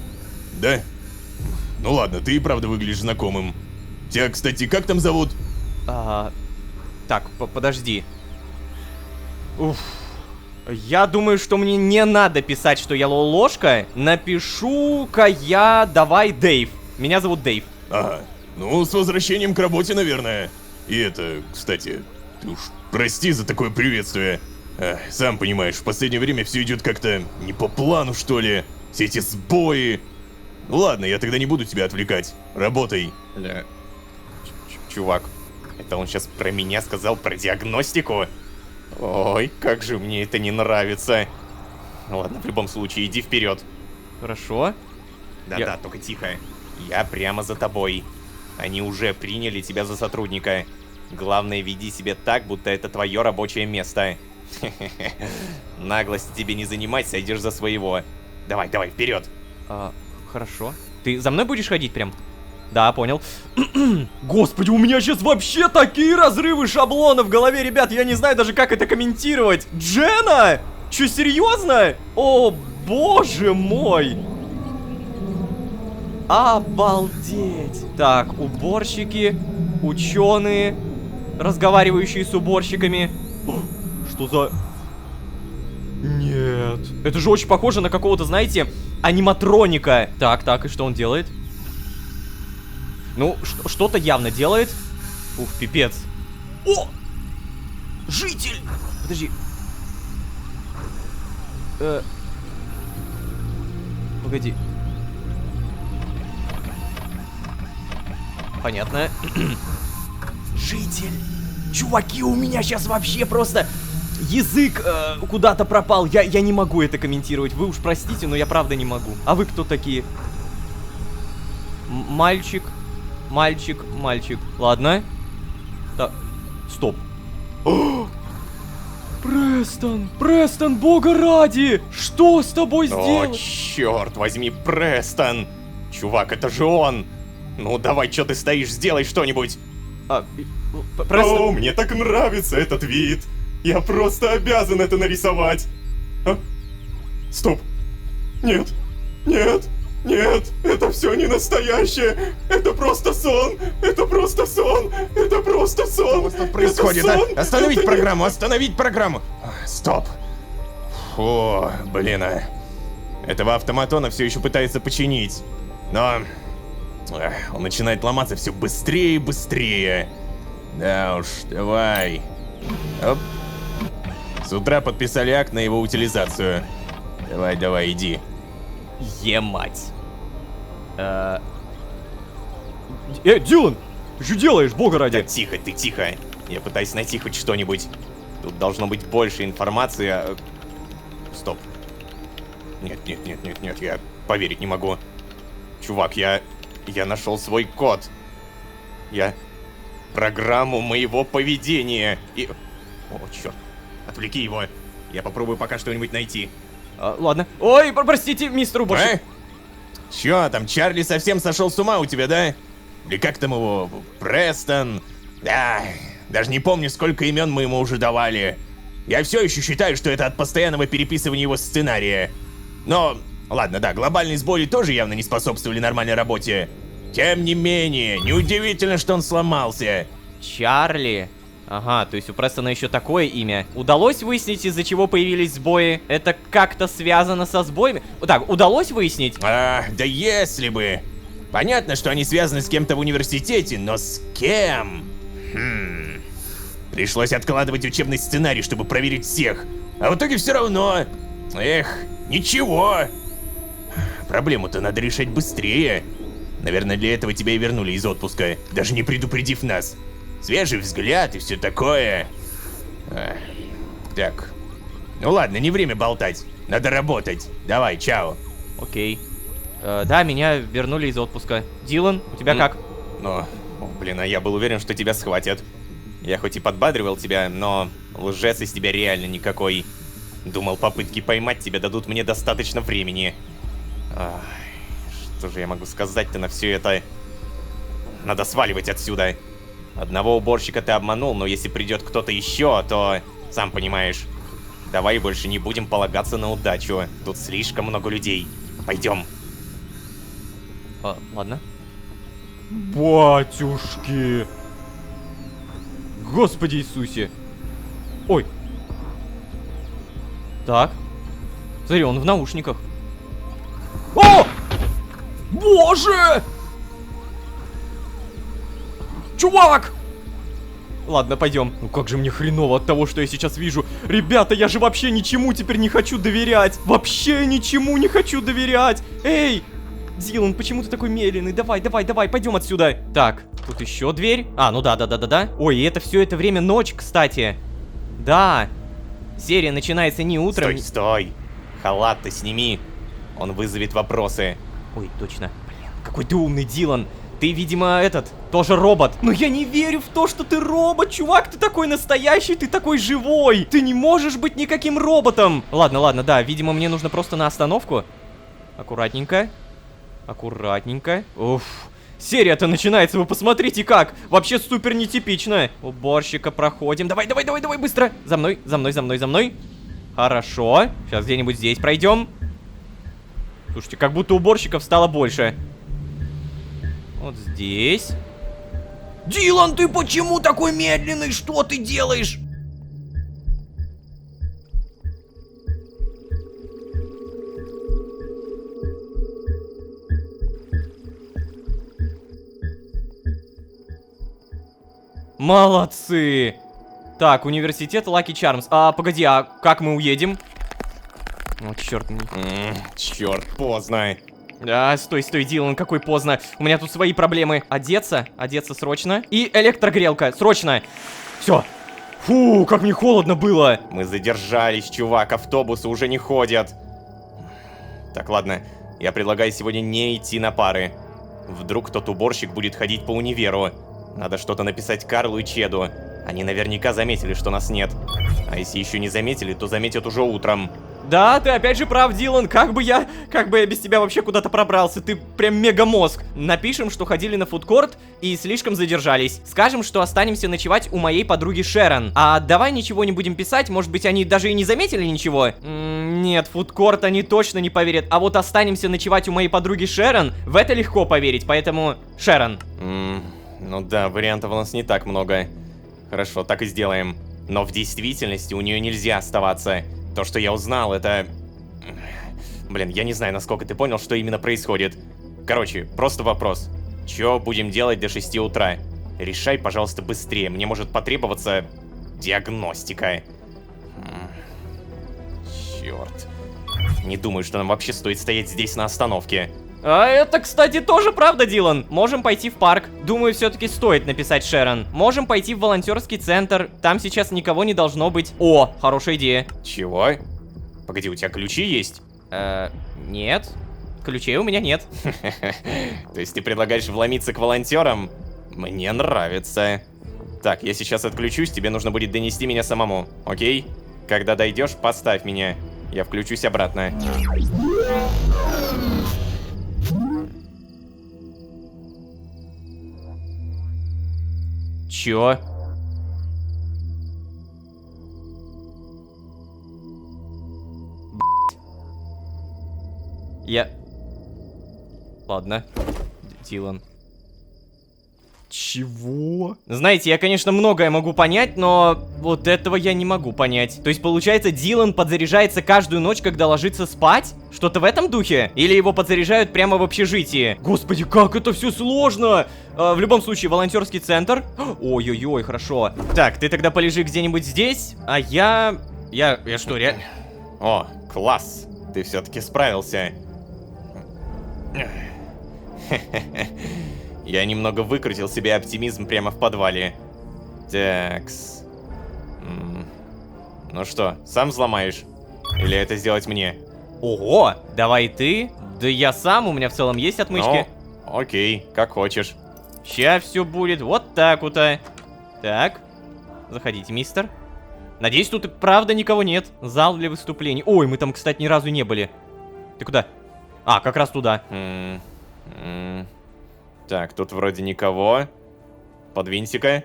да? Ну ладно, ты и правда выглядишь знакомым. Тебя, кстати, как там зовут? Так, подожди. Уф. Я думаю, что мне не надо писать, что я ложка. Напишу-ка я, давай, Дэйв. Меня зовут Дэйв. Ага, ну с возвращением к работе, наверное. И это, кстати, ты уж прости за такое приветствие. Сам понимаешь, в последнее время все идет как-то не по плану, что ли. Все эти сбои. Ну ладно, я тогда не буду тебя отвлекать. Работай. Чувак, это он сейчас про меня сказал, про диагностику? Ой, как же мне это не нравится. Ладно, в любом случае, иди вперед. Хорошо. Да-да, только тихо. Я прямо за тобой. Они уже приняли тебя за сотрудника. Главное, веди себя так, будто это твое рабочее место. Наглость тебе не занимать, сойдешь за своего. Давай, вперед. Хорошо. Ты за мной будешь ходить прям? Да, понял. Господи, у меня сейчас вообще такие разрывы шаблона в голове, ребят. Я не знаю даже, как это комментировать. Джена? Че, серьезно? О, боже мой. Обалдеть. Так, уборщики, ученые, разговаривающие с уборщиками. Что за... Нет. Это же очень похоже на какого-то, знаете, аниматроника. Так, и что он делает? Ну, что-то явно делает. Ух, пипец. О! Житель! Подожди. Погоди. Понятно. Житель! Чуваки, у меня сейчас вообще просто язык куда-то пропал. Я не могу это комментировать. Вы уж простите, но я правда не могу. А вы кто такие? Мальчик. Ладно. Так, стоп. Престон, бога ради! Что с тобой сделал? О, черт возьми, Престон! Чувак, это же он! Ну давай, что ты стоишь, сделай что-нибудь! Престон... О, мне так нравится этот вид! Я просто обязан это нарисовать! Стоп! Нет! Это все не настоящее! Это просто сон! Что тут происходит, а? Остановить программу! Стоп! Фу, блин, этого автоматона все еще пытается починить. Но... он начинает ломаться все быстрее и быстрее. Да уж, давай. Оп. С утра подписали акт на его утилизацию. Давай, иди. Е-мать. Дилан! Ты что делаешь, бога ради? Да тихо, ты тихо. Я пытаюсь найти хоть что-нибудь. Тут должно быть больше информации. Стоп. Нет, я поверить не могу. Чувак, я нашел свой код. Программу моего поведения. И... О, черт. Отвлеки его. Я попробую пока что-нибудь найти. Ладно. Ой, простите, мистер уборщик. Чё там, Чарли совсем сошел с ума у тебя, да? Или как там его? Престон? Да, даже не помню, сколько имен мы ему уже давали. Я все еще считаю, что это от постоянного переписывания его сценария. Но, ладно, да, глобальные сбои тоже явно не способствовали нормальной работе. Тем не менее, неудивительно, что он сломался. Чарли. Ага, то есть у Престона еще такое имя. Удалось выяснить, из-за чего появились сбои? Это как-то связано со сбоями? Так, удалось выяснить? Да если бы. Понятно, что они связаны с кем-то в университете, но с кем? Пришлось откладывать учебный сценарий, чтобы проверить всех. А в итоге все равно. Эх, ничего. Проблему-то надо решать быстрее. Наверное, для этого тебя и вернули из отпуска, даже не предупредив нас. Свежий взгляд и все такое. Так. Ну ладно, не время болтать. Надо работать. Давай, чао. Окей. Да, меня вернули из отпуска. Дилан, у тебя как? Но, блин, а я был уверен, что тебя схватят. Я хоть и подбадривал тебя, но лжец из тебя реально никакой. Думал, попытки поймать тебя дадут мне достаточно времени. Ай, что же я могу сказать-то на все это? Надо сваливать отсюда. Одного уборщика ты обманул, но если придет кто-то еще, то... Сам понимаешь. Давай больше не будем полагаться на удачу. Тут слишком много людей. Пойдем. Ладно. Батюшки. Господи Иисусе. Ой. Так. Смотри, он в наушниках. О! Боже! Чувак! Ладно, пойдем. Ну как же мне хреново от того, что я сейчас вижу. Ребята, я же вообще ничему теперь не хочу доверять. Вообще ничему не хочу доверять. Эй! Дилан, почему ты такой медленный? Давай, пойдем отсюда. Так, тут еще дверь. А, ну да. Ой, и это все это время ночь, кстати. Да. Серия начинается не утром. Стой. Халат-то сними. Он вызовет вопросы. Ой, точно. Блин, какой ты умный, Дилан. Ты, видимо, тоже робот. Но я не верю в то, что ты робот, чувак. Ты такой настоящий, ты такой живой. Ты не можешь быть никаким роботом. Ладно, да, видимо, мне нужно просто на остановку. Аккуратненько. Уф. Серия-то начинается, вы посмотрите как. Вообще супер нетипично. Уборщика проходим. Давай, быстро. За мной. Хорошо. Сейчас где-нибудь здесь пройдем. Слушайте, как будто уборщиков стало больше. Вот здесь. Дилан, ты почему такой медленный? Что ты делаешь? Молодцы. Так, университет Лаки Чармс. А, погоди, а как мы уедем? О, черт. Черт, поздно. А, стой, Дилан, какой поздно. У меня тут свои проблемы. Одеться срочно. И электрогрелка, срочно. Все. Фу, как мне холодно было. Мы задержались, чувак, автобусы уже не ходят. Так, ладно, я предлагаю сегодня не идти на пары. Вдруг тот уборщик будет ходить по универу. Надо что-то написать Карлу и Чеду. Они наверняка заметили, что нас нет. А если еще не заметили, то заметят уже утром. Да, ты опять же прав, Дилан. Как бы я без тебя вообще куда-то пробрался? Ты прям мегамозг. Напишем, что ходили на фудкорт и слишком задержались. Скажем, что останемся ночевать у моей подруги Шерон. А давай ничего не будем писать, может быть, они даже и не заметили ничего? Нет, фудкорт они точно не поверят. А вот останемся ночевать у моей подруги Шерон, в это легко поверить, поэтому Шерон. Ну да, вариантов у нас не так много. Хорошо, так и сделаем. Но в действительности у нее нельзя оставаться. То, что я узнал, это... Блин, я не знаю, насколько ты понял, что именно происходит. Короче, просто вопрос. Чё будем делать до 6 утра? Решай, пожалуйста, быстрее. Мне может потребоваться диагностика. Черт. Не думаю, что нам вообще стоит стоять здесь на остановке. А это, кстати, тоже правда, Дилан. Можем пойти в парк. Думаю, все-таки стоит написать Шерон. Можем пойти в волонтерский центр. Там сейчас никого не должно быть. О, хорошая идея. Чего? Погоди, у тебя ключи есть? Нет. Ключей у меня нет. То есть ты предлагаешь вломиться к волонтерам? Мне нравится. Так, я сейчас отключусь, тебе нужно будет донести меня самому, окей? Когда дойдешь, поставь меня. Я включусь обратно. Чё? Я... Ладно. Дилан. Чего? Знаете, я, конечно, многое могу понять, но вот этого я не могу понять. То есть, получается, Дилан подзаряжается каждую ночь, когда ложится спать? Что-то в этом духе? Или его подзаряжают прямо в общежитии? Господи, как это все сложно! В любом случае, волонтерский центр. Ой-ой-ой, хорошо. Так, ты тогда полежи где-нибудь здесь, а я что, реально... О, класс. Ты все-таки справился. Я немного выкрутил себе оптимизм прямо в подвале. Такс. Ну что, сам взломаешь? Или это сделать мне? Ого, давай ты. Да я сам, у меня в целом есть отмычки. Ну, окей, как хочешь. Ща все будет вот так вот. Так, заходите, мистер. Надеюсь, тут и правда никого нет. Зал для выступлений. Ой, мы там, кстати, ни разу не были. Ты куда? А, как раз туда. Так, тут вроде никого. Подвинься-ка.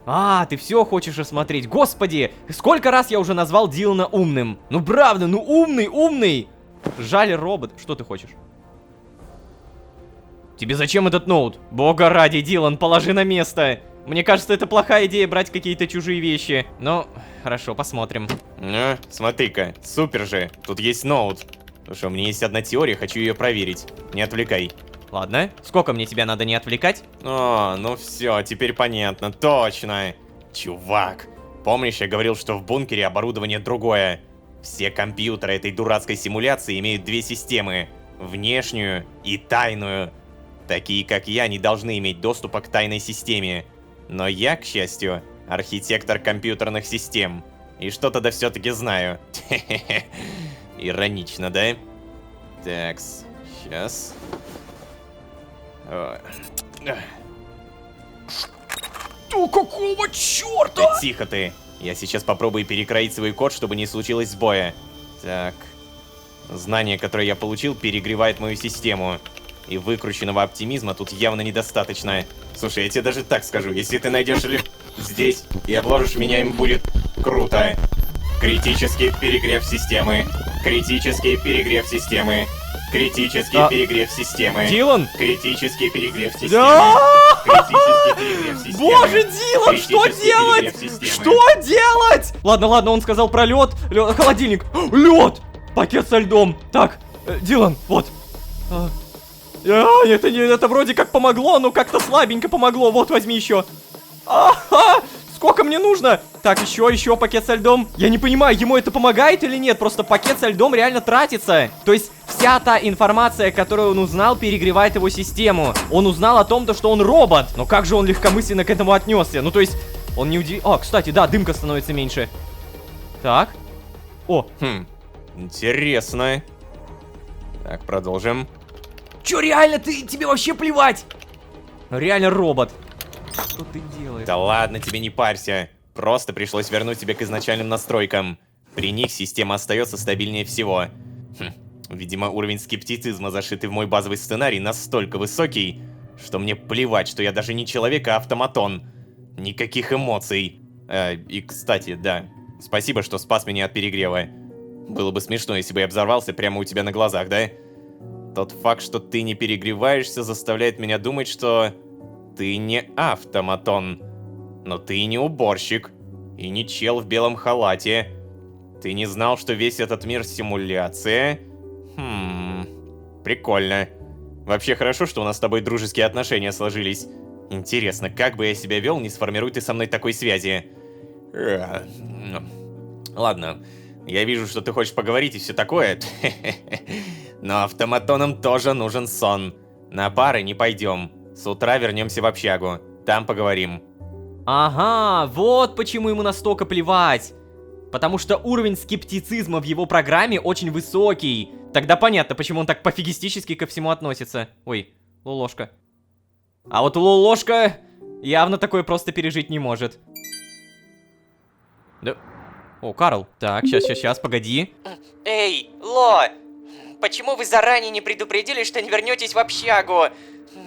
А, ты все хочешь осмотреть. Господи, сколько раз я уже назвал Дилана умным. Ну, правда, ну умный. Жаль, робот. Что ты хочешь? Тебе зачем этот ноут? Бога ради, Дилан, положи на место. Мне кажется, это плохая идея брать какие-то чужие вещи. Ну, хорошо, посмотрим. Ну, смотри-ка, супер же. Тут есть ноут. Слушай, у меня есть одна теория, хочу ее проверить. Не отвлекай. Ладно, сколько мне тебя надо не отвлекать? О, ну все, теперь понятно, точно. Чувак, помнишь, я говорил, что в бункере оборудование другое? Все компьютеры этой дурацкой симуляции имеют две системы. Внешнюю и тайную. Такие, как я, не должны иметь доступа к тайной системе. Но я, к счастью, архитектор компьютерных систем. И что-то да все-таки знаю. Иронично, да? Такс, сейчас... Какого черта? Да тихо ты. Я сейчас попробую перекроить свой код, чтобы не случилось сбоя. Так. Знание, которое я получил, перегревает мою систему. И выкрученного оптимизма тут явно недостаточно. Слушай, я тебе даже так скажу. Если ты найдешь здесь и обложишь меня, им будет круто. Критический перегрев системы. Критический перегрев системы. Критический перегрев системы. Дилан? Критический перегрев системы. Да! Критический перегрев системы. Боже, Дилан, что делать? Что делать? Ладно, он сказал про лед. Холодильник. Лед! Пакет со льдом. Так, Дилан, вот. Это вроде как помогло, но как-то слабенько помогло. Вот, возьми еще. Сколько мне нужно? Так, еще пакет со льдом. Я не понимаю, ему это помогает или нет? Просто пакет со льдом реально тратится. То есть вся та информация, которую он узнал, перегревает его систему. Он узнал о том, что он робот. Но как же он легкомысленно к этому отнесся? Ну, то есть, он не удивил... кстати, да, дымка становится меньше. Так. Интересно. Так, продолжим. Чё, реально, тебе вообще плевать? Реально робот. Что ты делаешь? Да ладно, тебе не парься. Просто пришлось вернуть тебя к изначальным настройкам. При них система остается стабильнее всего. Видимо, уровень скептицизма, зашитый в мой базовый сценарий, настолько высокий, что мне плевать, что я даже не человек, а автоматон. Никаких эмоций. И, кстати, да, спасибо, что спас меня от перегрева. Было бы смешно, если бы я взорвался прямо у тебя на глазах, да? Тот факт, что ты не перегреваешься, заставляет меня думать, что... Ты не автоматон. Но ты и не уборщик. И не чел в белом халате. Ты не знал, что весь этот мир симуляция? Прикольно. Вообще хорошо, что у нас с тобой дружеские отношения сложились. Интересно, как бы я себя вел, не сформируй ты со мной такой связи. Ладно, я вижу, что ты хочешь поговорить и все такое. Но автоматонам тоже нужен сон. На пары не пойдем. С утра вернемся в общагу. Там поговорим. Ага, вот почему ему настолько плевать. Потому что уровень скептицизма в его программе очень высокий. Тогда понятно, почему он так пофигистически ко всему относится. Ой, Лолошка. А вот Лолошка явно такое просто пережить не может. Да. О, Карл. Так, сейчас, погоди. Эй, Ло! Почему вы заранее не предупредили, что не вернетесь в общагу?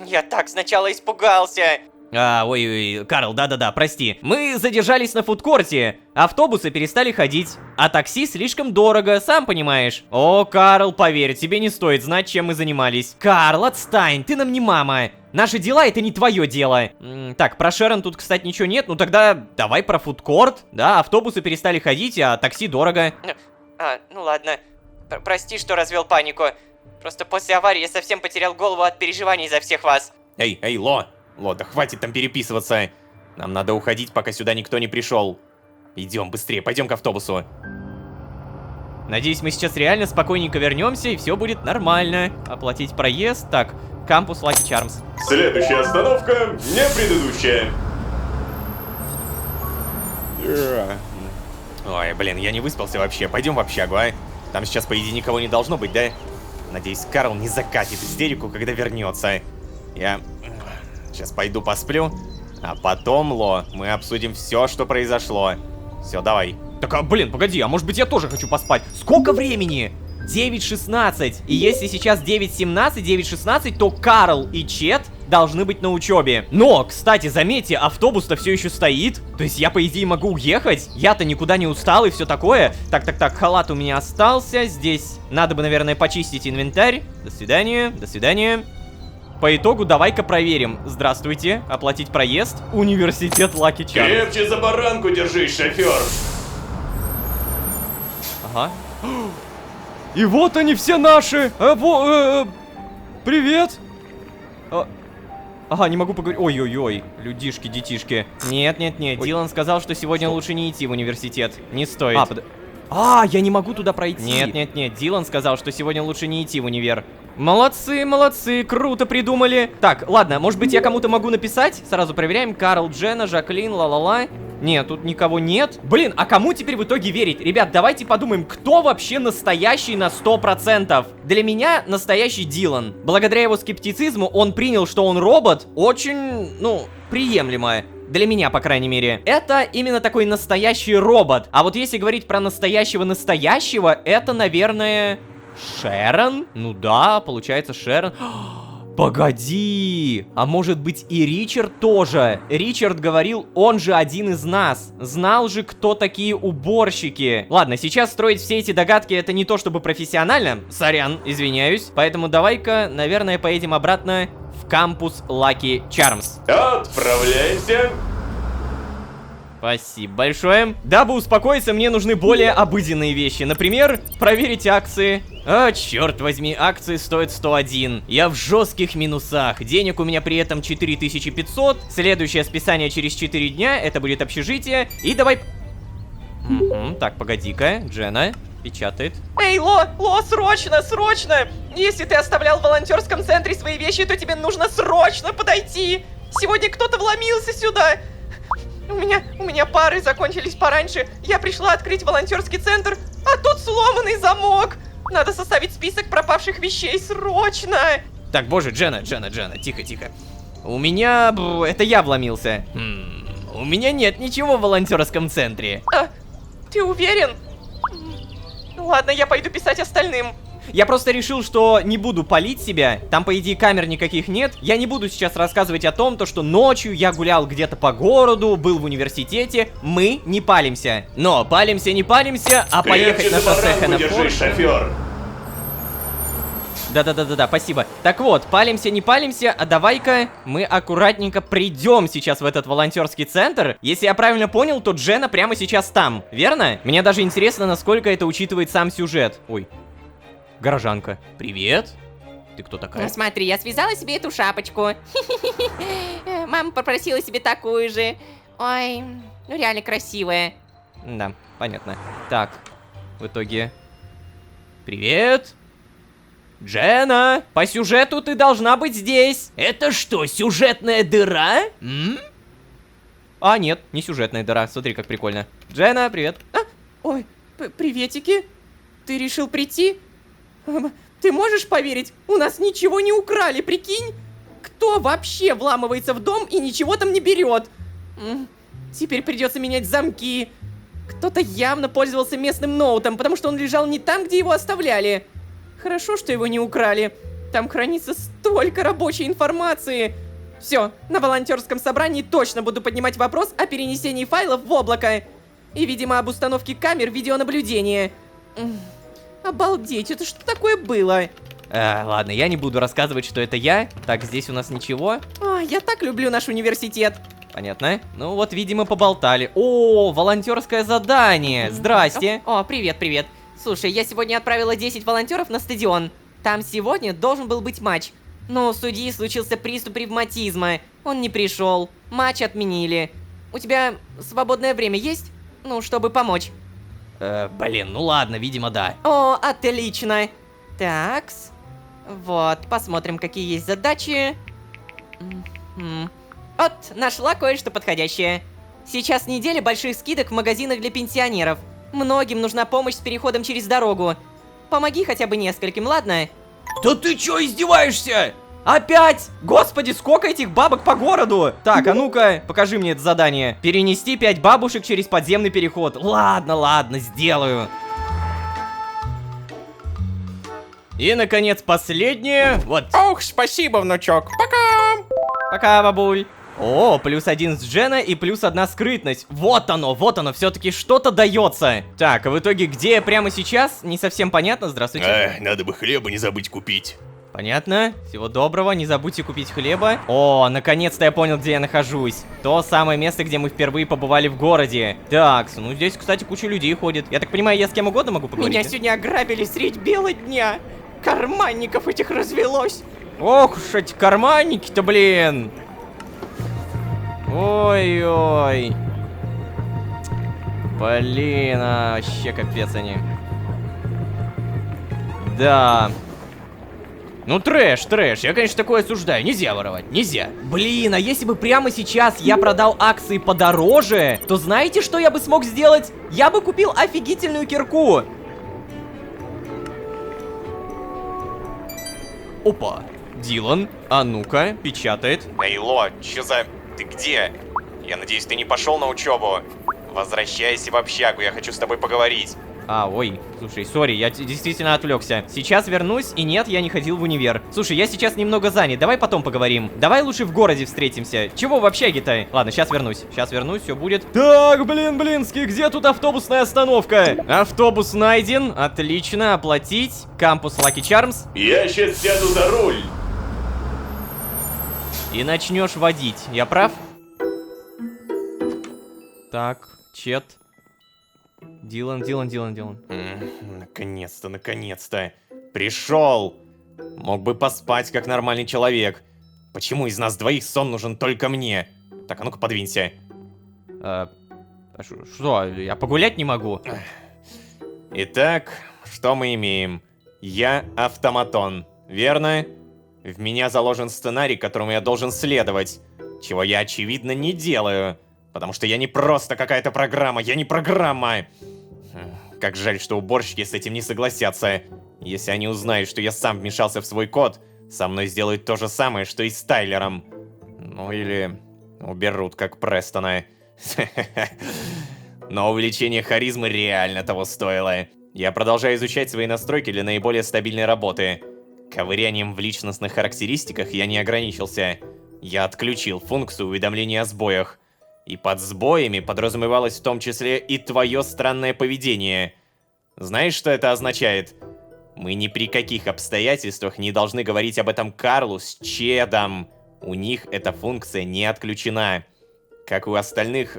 Я так сначала испугался. Ой, Карл, да-да-да, прости. Мы задержались на фудкорте, автобусы перестали ходить, а такси слишком дорого, сам понимаешь. О, Карл, поверь, тебе не стоит знать, чем мы занимались. Карл, отстань, ты нам не мама. Наши дела — это не твое дело. Так, про Шерон тут, кстати, ничего нет. Ну тогда давай про фудкорт. Да, автобусы перестали ходить, а такси дорого. Ну ладно. Прости, что развел панику. Просто после аварии я совсем потерял голову от переживаний за всех вас. Эй, Ло, да хватит там переписываться. Нам надо уходить, пока сюда никто не пришел. Идем быстрее, пойдем к автобусу. Надеюсь, мы сейчас реально спокойненько вернемся, и все будет нормально. Оплатить проезд. Так, кампус Lucky Charms. Следующая остановка не предыдущая. Ой, блин, я не выспался вообще. Пойдем в общагу, а? Там сейчас, по идее, никого не должно быть, да? Надеюсь, Карл не закатит истерику, когда вернется. Я сейчас пойду посплю, а потом, Ло, мы обсудим все, что произошло. Все, давай. Так, блин, погоди, а может быть я тоже хочу поспать? Сколько времени? 9:16. И если сейчас 9:17, 9:16, то Карл и Чет должны быть на учебе. Но, кстати, заметьте, автобус-то все еще стоит. То есть я, по идее, могу уехать. Я-то никуда не устал и все такое. Так, халат у меня остался. Здесь надо бы, наверное, почистить инвентарь. До свидания, до свидания. По итогу давай-ка проверим. Здравствуйте, оплатить проезд. Университет Lucky Charms. Крепче за баранку держись, шофер. Ага. И вот они все наши. Привет. Ага, не могу поговорить. Ой-ой-ой, людишки, детишки. Нет, Дилан сказал, что сегодня лучше не идти в университет. Не стоит. Я не могу туда пройти. Нет, Дилан сказал, что сегодня лучше не идти в универ. Молодцы, круто придумали. Так, ладно, может быть я кому-то могу написать? Сразу проверяем. Карл, Джена, Жаклин, ла-ла-ла. Нет, тут никого нет. Блин, а кому теперь в итоге верить? Ребят, давайте подумаем, кто вообще настоящий на 100%. Для меня настоящий Дилан. Благодаря его скептицизму он принял, что он робот, очень, приемлемо. Для меня, по крайней мере. Это именно такой настоящий робот. А вот если говорить про настоящего, это, наверное, Шерон? Ну да, получается Шерон. Погоди! А может быть и Ричард тоже? Ричард говорил, он же один из нас. Знал же, кто такие уборщики. Ладно, сейчас строить все эти догадки это не то чтобы профессионально. Сорян, извиняюсь. Поэтому давай-ка, наверное, поедем обратно в кампус Lucky Charms. Отправляемся. Спасибо большое. Дабы успокоиться, мне нужны более обыденные вещи. Например, проверить акции. Черт возьми, акции стоят 101. Я в жестких минусах. Денег у меня при этом 4500. Следующее списание через 4 дня. Это будет общежитие. И давай... Так, погоди-ка. Джена печатает. Эй, Ло, срочно! Если ты оставлял в волонтерском центре свои вещи, то тебе нужно срочно подойти. Сегодня кто-то вломился сюда. У меня пары закончились пораньше. Я пришла открыть волонтерский центр, а тут сломанный замок. Надо составить список пропавших вещей срочно. Так, боже, Джена, тихо. У меня... Это я вломился. У меня нет ничего в волонтерском центре. Ты уверен? Ладно, я пойду писать остальным. Я просто решил, что не буду палить себя. Там, по идее, камер никаких нет. Я не буду сейчас рассказывать о том, что ночью я гулял где-то по городу, был в университете. Мы не палимся. Но палимся, не палимся, а поехать на шоссе Хэннефорд... шофер. Да, спасибо. Так вот, палимся, не палимся, а давай-ка мы аккуратненько придем сейчас в этот волонтерский центр. Если я правильно понял, то Джена прямо сейчас там, верно? Мне даже интересно, насколько это учитывает сам сюжет. Ой. Горожанка. Привет. Ты кто такая? Ну смотри, я связала себе эту шапочку. Мама попросила себе такую же. Ой, реально красивая. Да, понятно. Так, в итоге... Привет. Джена, по сюжету ты должна быть здесь. Это что, сюжетная дыра? Нет, не сюжетная дыра. Смотри, как прикольно. Джена, привет. Ой, приветики. Ты решил прийти? Ты можешь поверить? У нас ничего не украли, прикинь? Кто вообще вламывается в дом и ничего там не берет? Теперь придется менять замки. Кто-то явно пользовался местным ноутом, потому что он лежал не там, где его оставляли. Хорошо, что его не украли. Там хранится столько рабочей информации. Все, на волонтерском собрании точно буду поднимать вопрос о перенесении файлов в облако. И, видимо, об установке камер видеонаблюдения. Обалдеть, это что такое было? Ладно, я не буду рассказывать, что это я. Так, здесь у нас ничего. Я так люблю наш университет. Понятно. Ну вот, видимо, поболтали. О, волонтерское задание. Здрасте. О, привет, привет. Слушай, я сегодня отправила 10 волонтеров на стадион. Там сегодня должен был быть матч. Но у судьи случился приступ ревматизма. Он не пришел. Матч отменили. У тебя свободное время есть? Ну, чтобы помочь. Блин, ну ладно, видимо, да. О, отлично. Такс. Вот, посмотрим, какие есть задачи. Вот, нашла кое-что подходящее. Сейчас неделя больших скидок в магазинах для пенсионеров. Многим нужна помощь с переходом через дорогу. Помоги хотя бы нескольким, ладно? Да ты чё, издеваешься? Опять? Господи, сколько этих бабок по городу? Так, а ну-ка, покажи мне это задание. Перенести 5 бабушек через подземный переход. Ладно, ладно, сделаю. И, наконец, последнее. Вот. Ох, спасибо, внучок. Пока, бабуль. О, +1 с Джена и +1 скрытность. Вот оно, все-таки что-то дается. Так, а в итоге где я прямо сейчас? Не совсем понятно. Здравствуйте. Надо бы хлеба не забыть купить. Понятно. Всего доброго. Не забудьте купить хлеба. О, наконец-то я понял, где я нахожусь. То самое место, где мы впервые побывали в городе. Так, ну здесь, кстати, куча людей ходит. Я так понимаю, я с кем угодно могу поговорить? Меня да? сегодня ограбили средь бела дня. Карманников этих развелось. Ох уж эти карманники-то, блин. Ой-ой. Блин, вообще капец они. Да. Ну трэш. Я, конечно, такое осуждаю. Нельзя воровать, нельзя. Блин, а если бы прямо сейчас я продал акции подороже, то знаете, что я бы смог сделать? Я бы купил офигительную кирку. Опа. Дилан, а ну-ка, печатает. Эй, Ло, чё за... Ты где? Я надеюсь, ты не пошел на учебу. Возвращайся в общагу, я хочу с тобой поговорить. Ой, слушай, сори, я действительно отвлекся. Сейчас вернусь, и нет, я не ходил в универ. Слушай, я сейчас немного занят, давай потом поговорим. Давай лучше в городе встретимся. Чего в общаге-то? Ладно, сейчас вернусь, все будет. Так, блинский, где тут автобусная остановка? Автобус найден, отлично, оплатить. Кампус Lucky Charms. Я сейчас сяду за руль. И начнешь водить, я прав? Так, чет. Дилан. Наконец-то. Пришел. Мог бы поспать, как нормальный человек. Почему из нас двоих сон нужен только мне? Так, а ну-ка подвинься. Что, я погулять не могу? Итак, что мы имеем? Я автоматон, верно? В меня заложен сценарий, которому я должен следовать. Чего я, очевидно, не делаю. Потому что я не просто какая-то программа, я не программа. Как жаль, что уборщики с этим не согласятся. Если они узнают, что я сам вмешался в свой код, со мной сделают то же самое, что и с Тайлером. Ну или уберут, как Престона. Но увеличение харизмы реально того стоило. Я продолжаю изучать свои настройки для наиболее стабильной работы. Ковырянием в личностных характеристиках я не ограничился. Я отключил функцию уведомления о сбоях. И под сбоями подразумевалось в том числе и твое странное поведение. Знаешь, что это означает? Мы ни при каких обстоятельствах не должны говорить об этом Карлу с Чедом. У них эта функция не отключена. Как у остальных...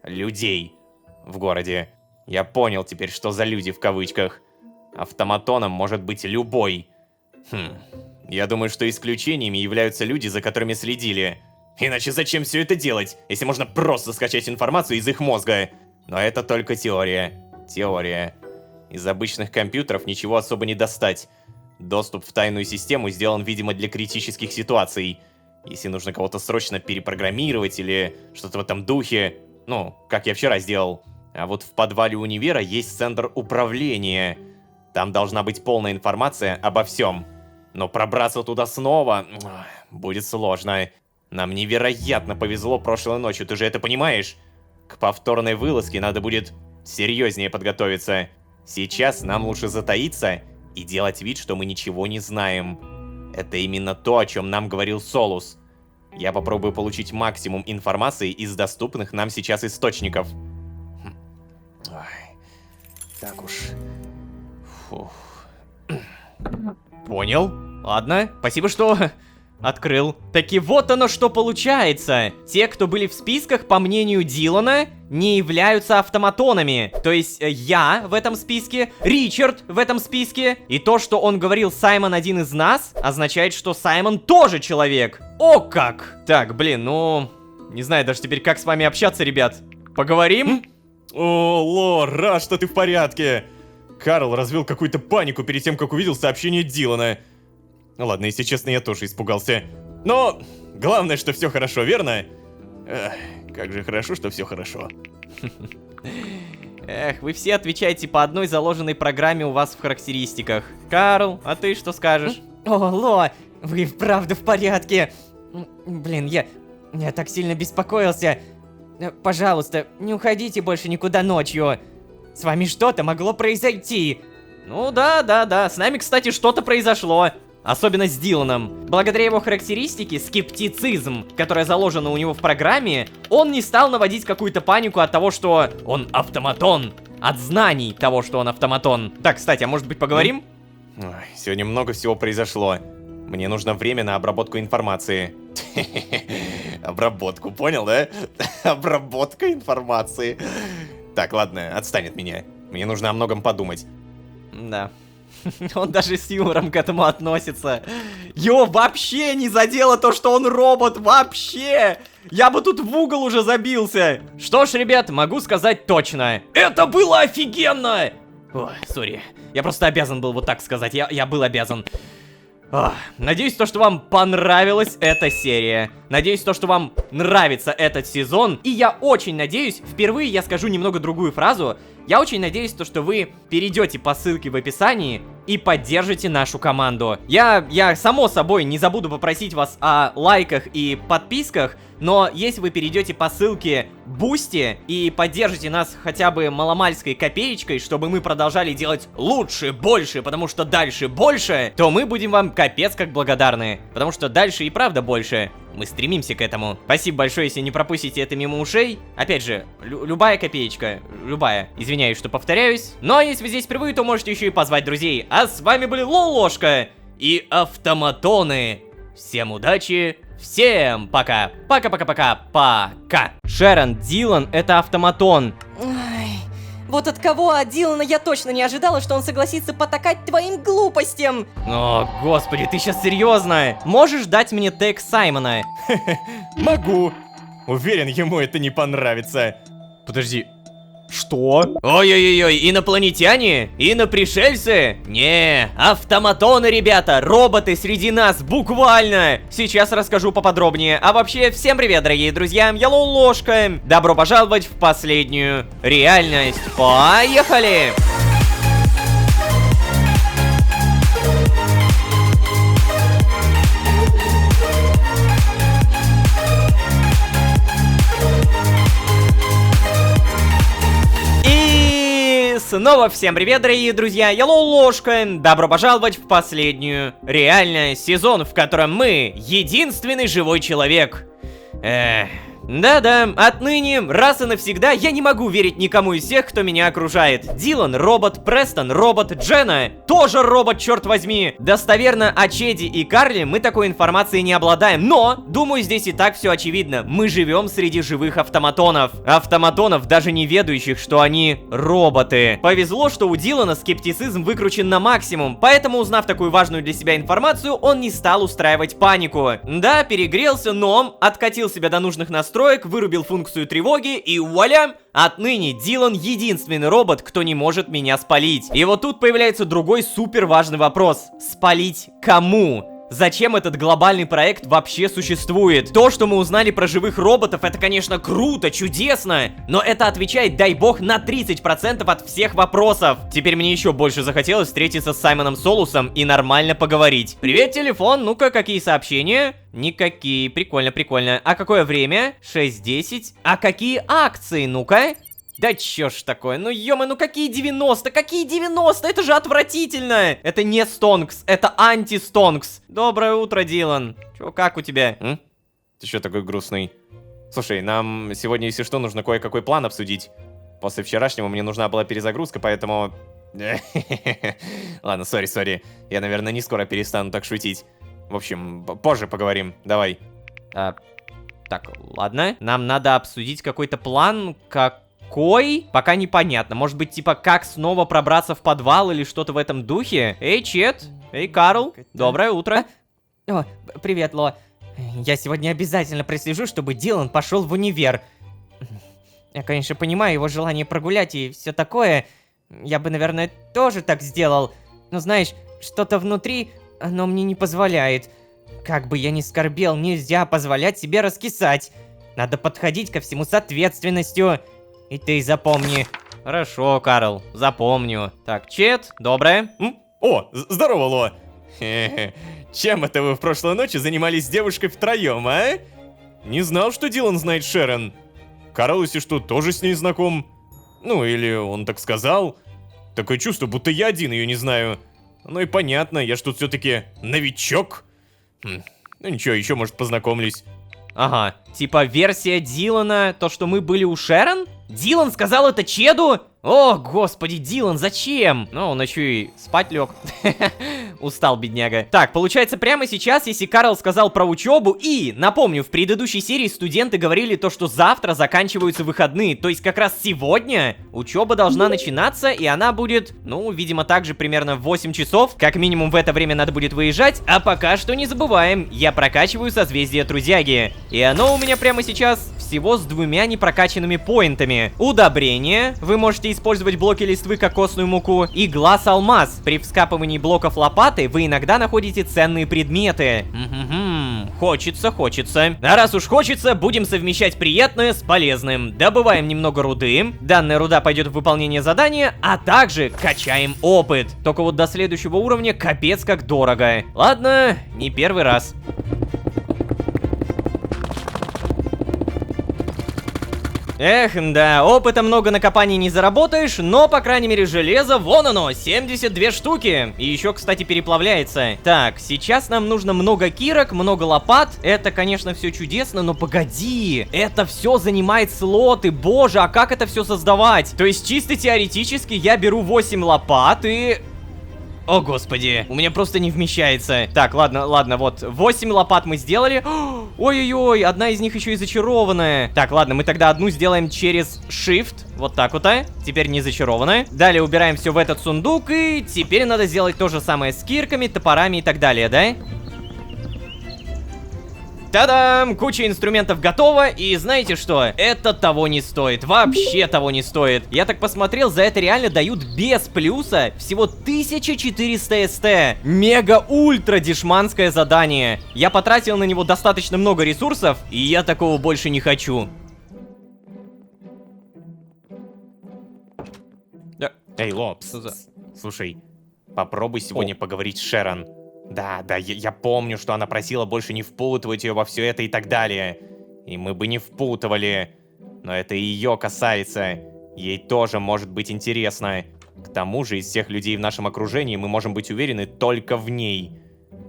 людей в городе. Я понял теперь, что за люди в кавычках. Автоматоном может быть любой. Я думаю, что исключениями являются люди, за которыми следили. Иначе зачем все это делать, если можно просто скачать информацию из их мозга? Но это только теория. Теория. Из обычных компьютеров ничего особо не достать. Доступ в тайную систему сделан, видимо, для критических ситуаций. Если нужно кого-то срочно перепрограммировать или что-то в этом духе. Ну, как я вчера сделал. А вот в подвале универа есть центр управления. Там должна быть полная информация обо всем. Но пробраться туда снова будет сложно. Нам невероятно повезло прошлой ночью, ты же это понимаешь? К повторной вылазке надо будет серьезнее подготовиться. Сейчас нам лучше затаиться и делать вид, что мы ничего не знаем. Это именно то, о чем нам говорил Солус. Я попробую получить максимум информации из доступных нам сейчас источников. Так уж. Фух. Понял. Ладно, спасибо, что открыл. Таки вот оно что получается. Те, кто были в списках, по мнению Дилана, не являются автоматонами. То есть я в этом списке, Ричард в этом списке. И то, что он говорил «Саймон один из нас», означает, что Саймон тоже человек. О как! Так, блин, ну... Не знаю даже теперь, как с вами общаться, ребят. Поговорим? О, Ло, рад, что ты в порядке. Карл развел какую-то панику перед тем, как увидел сообщение Дилана. Ладно, если честно, я тоже испугался. Но главное, что все хорошо, верно? Эх, как же хорошо, что все хорошо. Эх, вы все отвечаете по одной заложенной программе у вас в характеристиках. Карл, а ты что скажешь? О, Ло, вы правда в порядке? Блин, я так сильно беспокоился. Пожалуйста, не уходите больше никуда ночью. С вами что-то могло произойти. Ну да, с нами, кстати, что-то произошло. Особенно с Диланом. Благодаря его характеристике, скептицизм, которая заложена у него в программе, он не стал наводить какую-то панику от того, что он автоматон. От знаний того, что он автоматон. Так, кстати, а может быть поговорим? Ой, сегодня много всего произошло. Мне нужно время на обработку информации. Обработку, понял, да? Обработка информации. Так, ладно, отстань от меня. Мне нужно о многом подумать. Да. Он даже с юмором к этому относится. Его вообще не задело то, что он робот. Вообще. Я бы тут в угол уже забился. Что ж, ребят, могу сказать точно. Это было офигенно! Ой, сори. Я просто обязан был вот так сказать. Я был обязан. Надеюсь, то, что вам понравилась эта серия. Надеюсь, то, что вам нравится этот сезон. И я очень надеюсь, впервые я скажу немного другую фразу. Я очень надеюсь, то, что вы перейдете по ссылке в описании и поддержите нашу команду. Я само собой не забуду попросить вас о лайках и подписках, но если вы перейдете по ссылке Бусти и поддержите нас хотя бы маломальской копеечкой, чтобы мы продолжали делать лучше, больше, потому что дальше больше, то мы будем вам капец как благодарны. Потому что дальше и правда больше. Мы стремимся к этому. Спасибо большое, если не пропустите это мимо ушей. Опять же, любая копеечка, любая. Извиняюсь, что повторяюсь. Но если вы здесь впервые, то можете еще и позвать друзей. А с вами были Лолошка и Автоматоны. Всем удачи, всем пока. Пока. Шерон, Дилан — это автоматон. Ай, вот от кого от Дилана я точно не ожидала, что он согласится потакать твоим глупостям. О, господи, ты сейчас серьезно? Можешь дать мне тег Саймона? Могу. Уверен, ему это не понравится. Подожди. Что? Ой-ой-ой, инопланетяне? Инопришельцы? Не, автоматоны, ребята, роботы среди нас, буквально. Сейчас расскажу поподробнее. А вообще, всем привет, дорогие друзья, я Лолошка. Добро пожаловать в последнюю реальность. Поехали! Снова всем привет, дорогие друзья, я Лолошка. Добро пожаловать в последнюю реальность, сезон, в котором мы единственный живой человек. Да-да, отныне, раз и навсегда, я не могу верить никому из всех, кто меня окружает. Дилан — робот, Престон — робот, Дженна — тоже робот, черт возьми. Достоверно о Чеди и Карли мы такой информации не обладаем, но, думаю, здесь и так все очевидно. Мы живем среди живых автоматонов. Автоматонов, даже не ведающих, что они роботы. Повезло, что у Дилана скептицизм выкручен на максимум, поэтому, узнав такую важную для себя информацию, он не стал устраивать панику. Да, перегрелся, но откатил себя до нужных настроек, вырубил функцию тревоги и вуаля! Отныне Дилан единственный робот, кто не может меня спалить. И вот тут появляется другой супер важный вопрос. Спалить кому? Зачем этот глобальный проект вообще существует? То, что мы узнали про живых роботов, это, конечно, круто, чудесно, но это отвечает, дай бог, на 30% от всех вопросов. Теперь мне еще больше захотелось встретиться с Саймоном Солусом и нормально поговорить. Привет, телефон, ну-ка, какие сообщения? Никакие, прикольно. А какое время? 6:10. А какие акции, ну-ка? Да чё ж такое, ну ё-моё, ну какие 90? Какие 90? Это же отвратительно! Это не Стонкс, это анти-Стонкс. Доброе утро, Дилан. Чё, как у тебя? Ты чё такой грустный? Слушай, нам сегодня, если что, нужно кое-какой план обсудить. После вчерашнего мне нужна была перезагрузка, поэтому Ладно, сори. Я, наверное, не скоро перестану так шутить. В общем, позже поговорим. Давай. Так, ладно. Нам надо обсудить какой-то план. Какой? Пока непонятно. Может быть, типа, как снова пробраться в подвал или что-то в этом духе? Эй, Чет. Эй, Карл. Доброе утро. О, привет, Ло. Я сегодня обязательно прослежу, чтобы Дилан пошел в универ. Я, конечно, понимаю его желание прогулять и все такое. Я бы, наверное, тоже так сделал. Но знаешь, что-то внутри, оно мне не позволяет. Как бы я ни скорбел, нельзя позволять себе раскисать. Надо подходить ко всему с ответственностью. И ты запомни. Хорошо, Карл, запомню. Так, Чет, доброе. О, здорово, Ло. Чем это вы в прошлой ночи занимались с девушкой втроем, а? Не знал, что Дилан знает Шерон. Карл, если что, тоже с ней знаком. Ну, или он так сказал. Такое чувство, будто я один ее не знаю. Ну и понятно, я ж тут все-таки новичок. Ну ничего, еще, может, познакомлюсь. Ага, типа версия Дилана, то, что мы были у Шерон? Дилан сказал это Чеду? О, господи, Дилан, зачем? Ну, он еще и спать лег. Устал, бедняга. Так, получается, прямо сейчас, если Карл сказал про учебу, и, напомню, в предыдущей серии студенты говорили то, что завтра заканчиваются выходные, то есть как раз сегодня учеба должна начинаться, и она будет, ну, видимо, также примерно в 8 часов, как минимум в это время надо будет выезжать, а пока что не забываем, я прокачиваю созвездие Трудяги, и оно у меня прямо сейчас всего с 2 непрокачанными поинтами. Удобрение, вы можете использовать блоки листвы, кокосную муку, и глаз алмаз. При вскапывании блоков лопаты вы иногда находите ценные предметы. Хочется. А раз уж хочется, будем совмещать приятное с полезным. Добываем немного руды. Данная руда пойдет в выполнение задания, а также качаем опыт. Только вот до следующего уровня капец как дорого. Ладно, не первый раз. Эх, да, опыта много на копании не заработаешь, но, по крайней мере, железо, вон оно, 72 штуки. И еще, кстати, переплавляется. Так, сейчас нам нужно много кирок, много лопат. Это, конечно, все чудесно, но погоди. Это все занимает слоты, боже, а как это все создавать? То есть, чисто теоретически, я беру 8 лопат и... О, господи, у меня просто не вмещается. Так, ладно, вот, 8 лопат мы сделали. Ой-ой-ой, одна из них еще и зачарованная. Так, ладно, мы тогда одну сделаем через Shift. Вот так вот, теперь не зачарованная. Далее убираем все в этот сундук, и теперь надо сделать то же самое с кирками, топорами и так далее, да? Та-дам! Куча инструментов готова, и знаете что? Это того не стоит, вообще того не стоит. Я так посмотрел, за это реально дают без плюса всего 1400 СТ. Мега-ультра дешманское задание. Я потратил на него достаточно много ресурсов, и я такого больше не хочу. Эй, Лопс, слушай, попробуй сегодня поговорить с Шерон. Да, я помню, что она просила больше не впутывать ее во все это и так далее. И мы бы не впутывали. Но это и ее касается. Ей тоже может быть интересно. К тому же, из всех людей в нашем окружении мы можем быть уверены только в ней.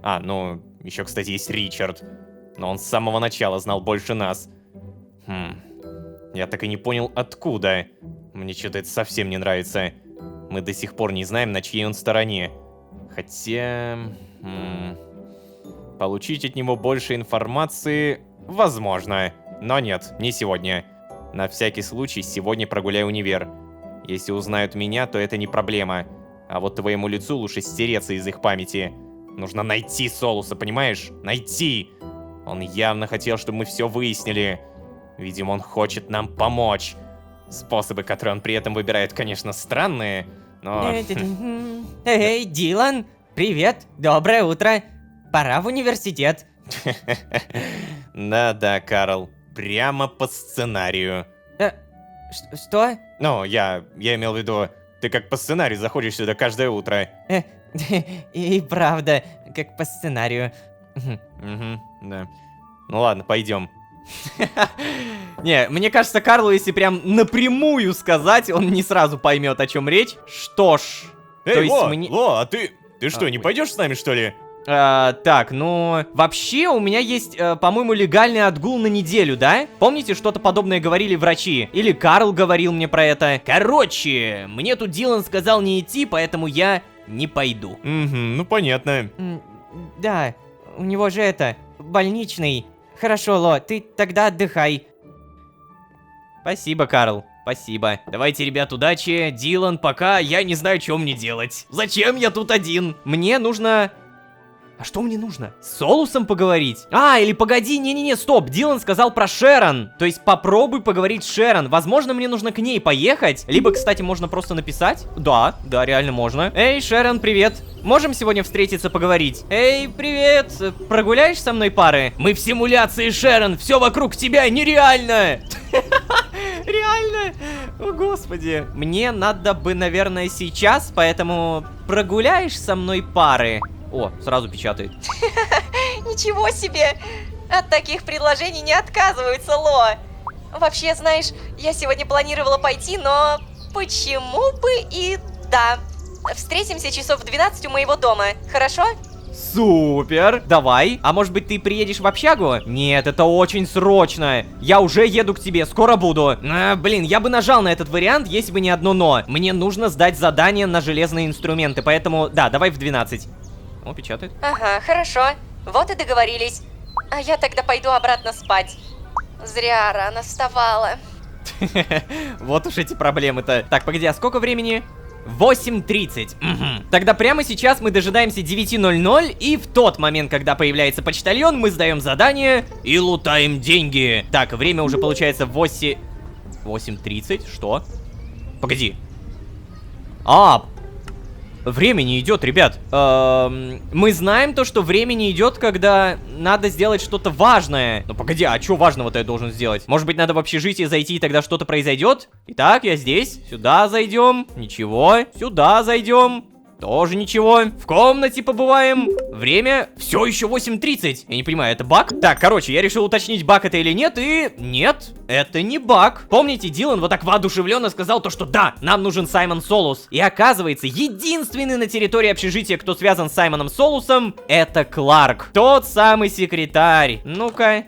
Ну, еще, кстати, есть Ричард. Но он с самого начала знал больше нас. Я так и не понял, откуда. Мне что-то это совсем не нравится. Мы до сих пор не знаем, на чьей он стороне. Хотя... Получить от него больше информации возможно. Но нет, не сегодня. На всякий случай сегодня прогуляй универ. Если узнают меня, то это не проблема. А вот твоему лицу лучше стереться из их памяти. Нужно найти Солуса, понимаешь? Найти! Он явно хотел, чтобы мы все выяснили. Видимо, он хочет нам помочь. Способы, которые он при этом выбирает, конечно, странные, но... Эй, Дилан! Привет, доброе утро. Пора в университет. Да, Карл, прямо по сценарию. Что? Ну, я имел в виду, ты как по сценарию заходишь сюда каждое утро. И правда, как по сценарию. Да. Ну ладно, пойдем. Не, мне кажется, Карлу, если прям напрямую сказать, он не сразу поймет, о чем речь. Что ж... Эй, Ло, а ты что, не пойдешь с нами, что ли? Так, ну... Вообще, у меня есть, по-моему, легальный отгул на неделю, да? Помните, что-то подобное говорили врачи? Или Карл говорил мне про это? Короче, мне тут Дилан сказал не идти, поэтому я не пойду. Угу, ну понятно. Да, у него же это, больничный. Хорошо, Ло, ты тогда отдыхай. Спасибо, Карл. Спасибо. Давайте, ребят, удачи. Дилан, пока я не знаю, что мне делать. Зачем я тут один? Мне нужно... А что мне нужно? С Солусом поговорить? А, или погоди, не-не-не, стоп, Дилан сказал про Шерон. То есть попробуй поговорить с Шерон. Возможно, мне нужно к ней поехать. Либо, кстати, можно просто написать. Да, реально можно. Эй, Шерон, привет. Можем сегодня встретиться, поговорить? Эй, привет. Прогуляешь со мной пары? Мы в симуляции, Шерон. Все вокруг тебя нереально. Реально? О, господи. Мне надо бы, наверное, сейчас, поэтому прогуляешь со мной пары? О, сразу печатает. Ничего себе! От таких предложений не отказываются, Ло. Вообще, знаешь, я сегодня планировала пойти, но почему бы и да. Встретимся часов в 12 у моего дома, хорошо? Супер! Давай. А может быть, ты приедешь в общагу? Нет, это очень срочно. Я уже еду к тебе, скоро буду. Блин, я бы нажал на этот вариант, если бы не одно но. Мне нужно сдать задание на железные инструменты, поэтому, да, давай в 12. О, печатает. Ага, хорошо. Вот и договорились. А я тогда пойду обратно спать. Зря рано вставала. Вот уж эти проблемы-то. Так, погоди, а сколько времени? 8:30. Угу. Тогда прямо сейчас мы дожидаемся 9:00, и в тот момент, когда появляется почтальон, мы сдаем задание и лутаем деньги. Так, время уже получается 8:30. Что? Погоди. Время не идет, ребят. Мы знаем то, что время не идет, когда надо сделать что-то важное. Ну погоди, а что важного-то я должен сделать? Может быть, надо в общежитие зайти, и тогда что-то произойдет? Итак, я здесь. Сюда зайдем. Ничего. Сюда зайдем. Тоже ничего. В комнате побываем. Время все еще 8:30. Я не понимаю, это баг? Так, короче, я решил уточнить, баг это или нет, и... Нет, это не баг. Помните, Дилан вот так воодушевленно сказал то, что да, нам нужен Саймон Солус. И оказывается, единственный на территории общежития, кто связан с Саймоном Солусом, это Кларк. Тот самый секретарь. Ну-ка.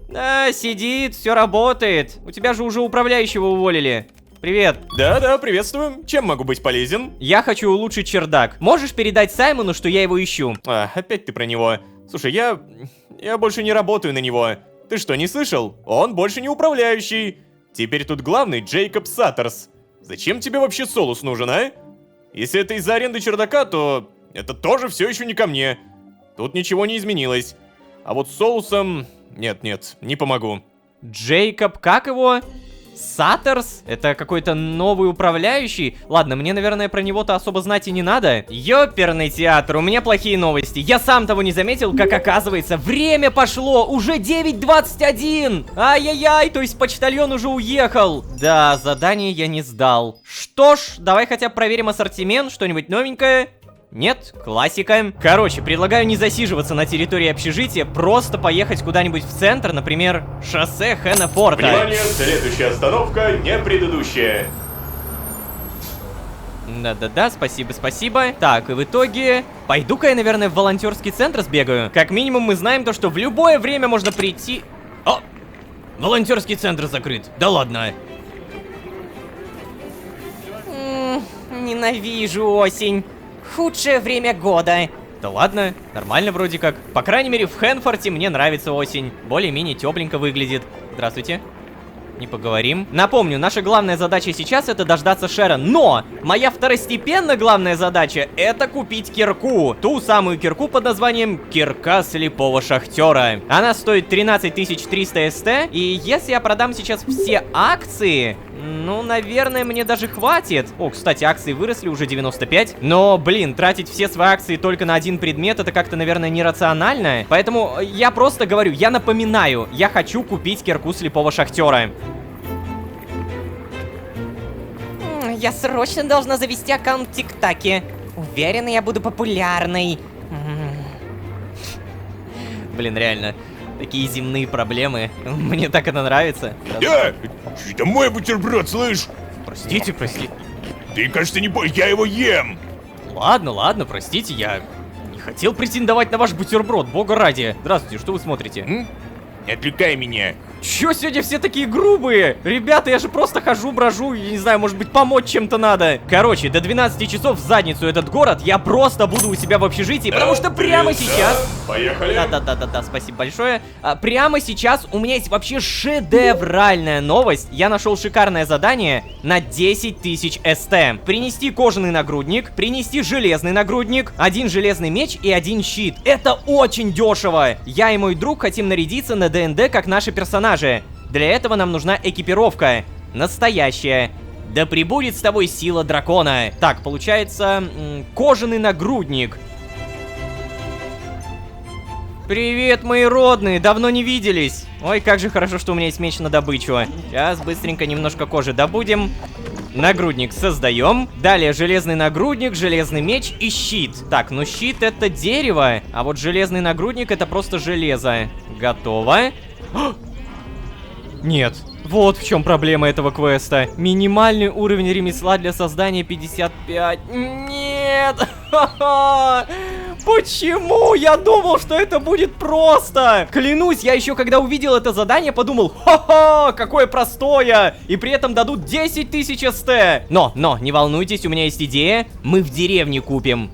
Да, сидит, все работает. У тебя же уже управляющего уволили. Привет. Да-да, приветствую. Чем могу быть полезен? Я хочу улучшить чердак. Можешь передать Саймону, что я его ищу? Опять ты про него. Слушай, я больше не работаю на него. Ты что, не слышал? Он больше не управляющий. Теперь тут главный Джейкоб Саттерс. Зачем тебе вообще Солус нужен, а? Если это из-за аренды чердака, то это тоже все еще не ко мне. Тут ничего не изменилось. А вот с Солусом... Нет, не помогу. Джейкоб, как его? Саттерс? Это какой-то новый управляющий? Ладно, мне, наверное, про него-то особо знать и не надо. Ёперный театр, у меня плохие новости. Я сам того не заметил, как оказывается, время пошло! Уже 9:21! Ай-яй-яй, то есть почтальон уже уехал. Да, задание я не сдал. Что ж, давай хотя бы проверим ассортимент, что-нибудь новенькое. Нет, классика. Короче, предлагаю не засиживаться на территории общежития, просто поехать куда-нибудь в центр, например, шоссе Хэннефорта. Внимание, следующая остановка не предыдущая. Да-да-да, спасибо. Так, и в итоге... Пойду-ка я, наверное, в волонтерский центр сбегаю. Как минимум мы знаем то, что в любое время можно прийти... О! Волонтерский центр закрыт. Да ладно. Ненавижу осень. Худшее время года. Да ладно, нормально вроде как. По крайней мере, в Хэнфорте мне нравится осень. Более-менее тепленько выглядит. Здравствуйте. Не поговорим. Напомню, наша главная задача сейчас это дождаться Шерон. Но моя второстепенно главная задача это купить кирку. Ту самую кирку под названием Кирка слепого шахтера. Она стоит 13300 СТ. И если я продам сейчас все акции, ну, наверное, мне даже хватит. О, кстати, акции выросли уже 95. Но, блин, тратить все свои акции только на один предмет, это как-то, наверное, нерационально. Поэтому я просто говорю, я напоминаю, я хочу купить кирку слепого шахтера. Я срочно должна завести аккаунт в ТикТоке. Уверена, я буду популярной. Блин, реально. Такие земные проблемы. Мне так это нравится. Это мой бутерброд, слышь? Простите. Ты, кажется, не понял, я его ем. Ладно, простите, я не хотел претендовать на ваш бутерброд, бога ради. Здравствуйте, что вы смотрите? Не отвлекай меня. Чё сегодня все такие грубые? Ребята, я же просто хожу, брожу, я не знаю, может быть, помочь чем-то надо. Короче, до 12 часов в задницу этот город я просто буду у себя в общежитии, потому что прямо сейчас... Поехали. Да, спасибо большое. Прямо сейчас у меня есть вообще шедевральная новость. Я нашел шикарное задание на 10 тысяч СТ. Принести кожаный нагрудник, принести железный нагрудник, 1 железный меч и 1 щит. Это очень дешево. Я и мой друг хотим нарядиться на ДНД как наши персонажи. Для этого нам нужна экипировка. Настоящая. Да пребудет с тобой сила дракона. Так, получается, кожаный нагрудник. Привет, мои родные, давно не виделись. Ой, как же хорошо, что у меня есть меч на добычу. Сейчас быстренько немножко кожи добудем. Нагрудник создаем. Далее железный нагрудник, железный меч и щит. Так, ну щит это дерево, а вот железный нагрудник это просто железо. Готово. Нет. Вот в чем проблема этого квеста. Минимальный уровень ремесла для создания 55. Нет! Почему? Я думал, что это будет просто. Клянусь, я еще когда увидел это задание, подумал, ха-ха, какое простое. И при этом дадут 10 тысяч СТ. Но, не волнуйтесь, у меня есть идея. Мы в деревне купим.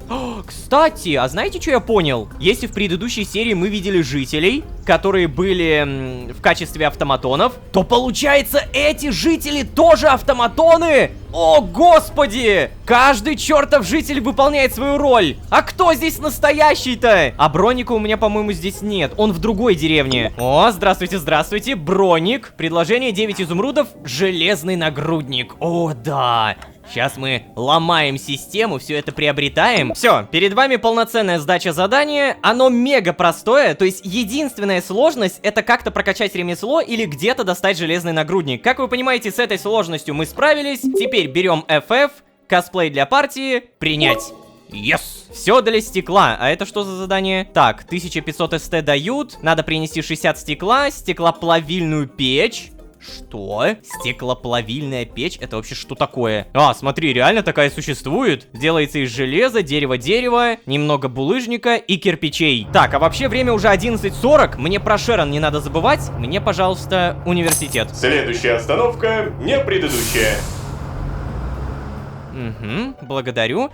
Кстати, а знаете, что я понял? Если в предыдущей серии мы видели жителей, которые были в качестве автоматонов, то получается, эти жители тоже автоматоны? О, господи! Каждый чертов житель выполняет свою роль. А кто здесь настоящий-то? А Броника у меня, по-моему, здесь нет. Он в другой деревне. О, здравствуйте, здравствуйте. Броник. Предложение 9 изумрудов. Железный нагрудник. О, да. Сейчас мы ломаем систему, все это приобретаем. Все, перед вами полноценная сдача задания. Оно мега простое, то есть единственная сложность это как-то прокачать ремесло или где-то достать железный нагрудник. Как вы понимаете, с этой сложностью мы справились. Теперь берем FF, косплей для партии, принять. Yes! Все для стекла. А это что за задание? Так, 1500 СТ дают. Надо принести 60 стекла, стеклоплавильную печь. Что? Стеклоплавильная печь? Это вообще что такое? А, смотри, реально такая существует. Делается из железа, дерева, немного булыжника и кирпичей. Так, а вообще время уже 11:40. Мне про Шерон не надо забывать. Мне, пожалуйста, университет. Следующая остановка не предыдущая. Угу, благодарю.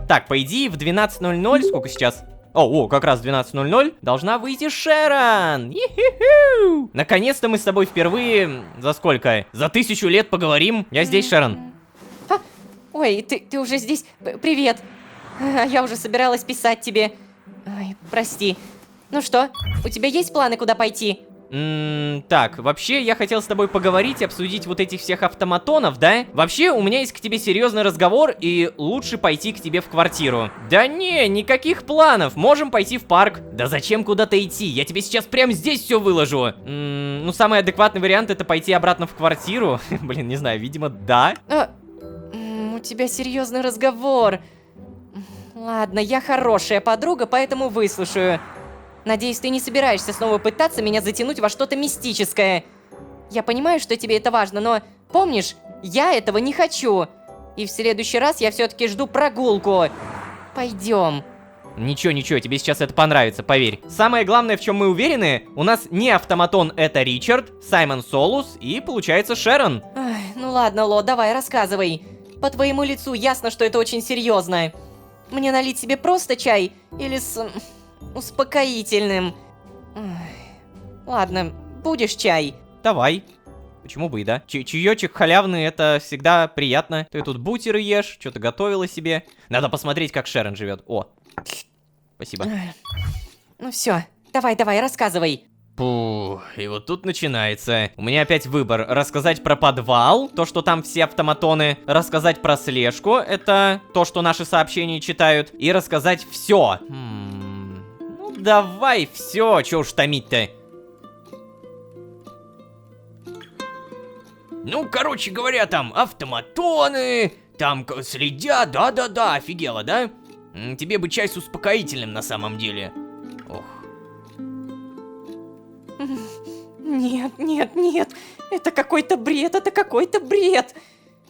Так, по идее, в 12:00, сколько сейчас? О, как раз 12:00 должна выйти Шерон! Ихиху! Наконец-то мы с тобой впервые... За сколько? За 1000 лет поговорим. Я здесь, Шерон. Ой, ты уже здесь? Привет. Я уже собиралась писать тебе. Ой, прости. Ну что, у тебя есть планы, куда пойти? Так, вообще, я хотел с тобой поговорить, обсудить вот этих всех автоматонов, да? Вообще, у меня есть к тебе серьезный разговор, и лучше пойти к тебе в квартиру. Да не, никаких планов, можем пойти в парк. Да зачем куда-то идти? Я тебе сейчас прямо здесь все выложу. Ну, самый адекватный вариант это пойти обратно в квартиру. Блин, не знаю, видимо, да. У тебя серьезный разговор. Ладно, я хорошая подруга, поэтому выслушаю. Надеюсь, ты не собираешься снова пытаться меня затянуть во что-то мистическое. Я понимаю, что тебе это важно, но помнишь, я этого не хочу. И в следующий раз я все-таки жду прогулку. Пойдем. Ничего, тебе сейчас это понравится, поверь. Самое главное, в чем мы уверены, у нас не автоматон, это Ричард, Саймон Солус и, получается, Шерон. Ай, ну ладно, Ло, давай, рассказывай. По твоему лицу ясно, что это очень серьезно. Мне налить себе просто чай или с... успокоительным. Ой. Ладно, будешь чай? Давай. Почему бы и да? Чаечек халявный, это всегда приятно. Ты тут бутеры ешь, что-то готовила себе. Надо посмотреть, как Шерон живет. О, спасибо. Ну все, давай, рассказывай. Пух, и вот тут начинается. У меня опять выбор. Рассказать про подвал, то, что там все автоматоны. Рассказать про слежку, это то, что наши сообщения читают. И рассказать все. Ну, давай все, чё уж томить-то. Ну, короче говоря, там автоматоны, там следят, да-да-да, офигела, да? Тебе бы чай с успокоительным на самом деле. Ох. Нет, это какой-то бред.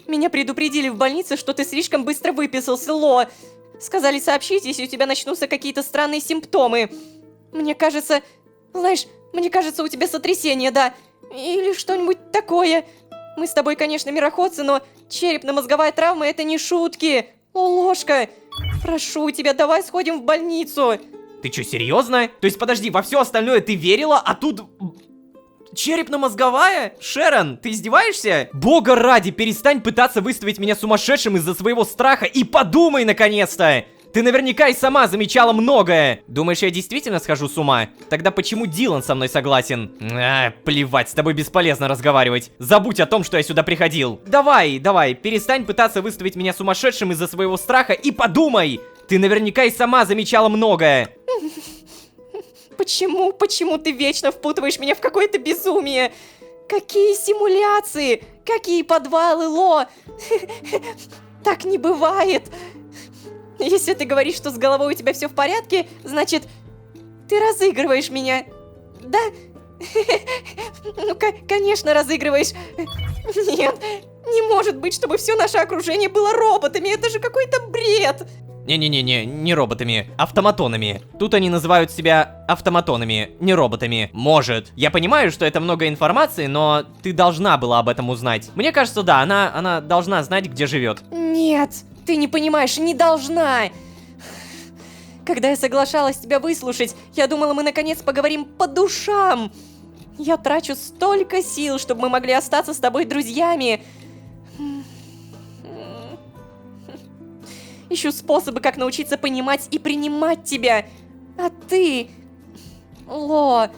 Меня предупредили в больнице, что ты слишком быстро выписался, Ло. Сказали сообщить, если у тебя начнутся какие-то странные симптомы. Мне кажется... Знаешь, мне кажется, у тебя сотрясение, да. Или что-нибудь такое. Мы с тобой, конечно, мироходцы, но черепно-мозговая травма — это не шутки. О, ложка, прошу тебя, давай сходим в больницу. Ты чё, серьезно? То есть, подожди, во все остальное ты верила, а тут... Черепно-мозговая? Шерон, ты издеваешься? Бога ради, перестань пытаться выставить меня сумасшедшим из-за своего страха и подумай, наконец-то! Ты наверняка и сама замечала многое. Думаешь, я действительно схожу с ума? Тогда почему Дилан со мной согласен? Плевать, с тобой бесполезно разговаривать. Забудь о том, что я сюда приходил. Давай, перестань пытаться выставить меня сумасшедшим из-за своего страха и подумай! Ты наверняка и сама замечала многое. Почему ты вечно впутываешь меня в какое-то безумие? Какие симуляции? Какие подвалы, Ло? Так не бывает. Если ты говоришь, что с головой у тебя все в порядке, значит, ты разыгрываешь меня. Да? Ну, конечно, разыгрываешь. Нет, не может быть, чтобы все наше окружение было роботами. Это же какой-то бред. Не-не-не, не роботами, автоматонами. Тут они называют себя автоматонами, не роботами. Может. Я понимаю, что это много информации, но ты должна была об этом узнать. Мне кажется, да, она должна знать, где живет. Нет, ты не понимаешь, не должна. Когда я соглашалась тебя выслушать, я думала, мы наконец поговорим по душам. Я трачу столько сил, чтобы мы могли остаться с тобой друзьями. Ищу способы, как научиться понимать и принимать тебя. А ты... Ло,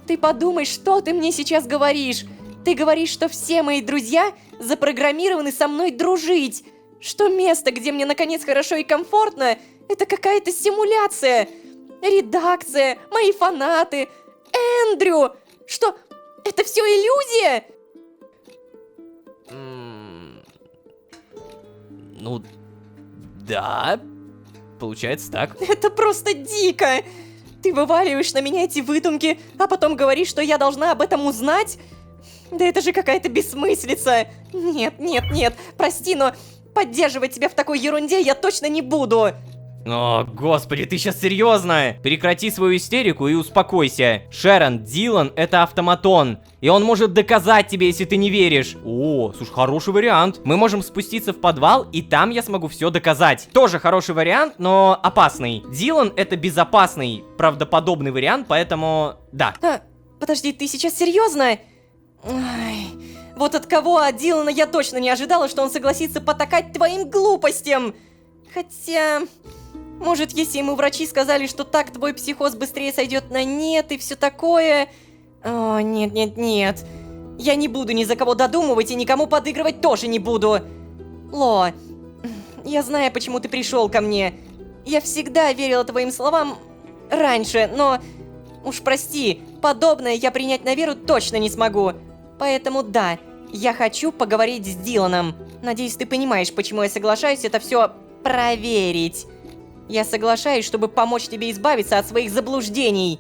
ты подумай, что ты мне сейчас говоришь. Ты говоришь, что все мои друзья запрограммированы со мной дружить. Что место, где мне наконец хорошо и комфортно, это какая-то симуляция. Редакция, мои фанаты, Эндрю. Что, это все иллюзия? Ну... Да, получается так. Это просто дико! Ты вываливаешь на меня эти выдумки, а потом говоришь, что я должна об этом узнать? Да это же какая-то бессмыслица! Нет, прости, но поддерживать тебя в такой ерунде я точно не буду! О, господи, ты сейчас серьезно? Прекрати свою истерику и успокойся. Шерон, Дилан — это автоматон. И он может доказать тебе, если ты не веришь. О, слушай, хороший вариант. Мы можем спуститься в подвал, и там я смогу все доказать. Тоже хороший вариант, но опасный. Дилан — это безопасный, правдоподобный вариант, поэтому да. Подожди, ты сейчас серьезно? Ай, вот от кого от Дилана я точно не ожидала, что он согласится потакать твоим глупостям. Хотя... Может, если ему врачи сказали, что так твой психоз быстрее сойдет на нет и все такое... О, нет. Я не буду ни за кого додумывать и никому подыгрывать тоже не буду. Ло, я знаю, почему ты пришел ко мне. Я всегда верила твоим словам раньше, но... Уж прости, подобное я принять на веру точно не смогу. Поэтому да, я хочу поговорить с Диланом. Надеюсь, ты понимаешь, почему я соглашаюсь это все проверить. Я соглашаюсь, чтобы помочь тебе избавиться от своих заблуждений.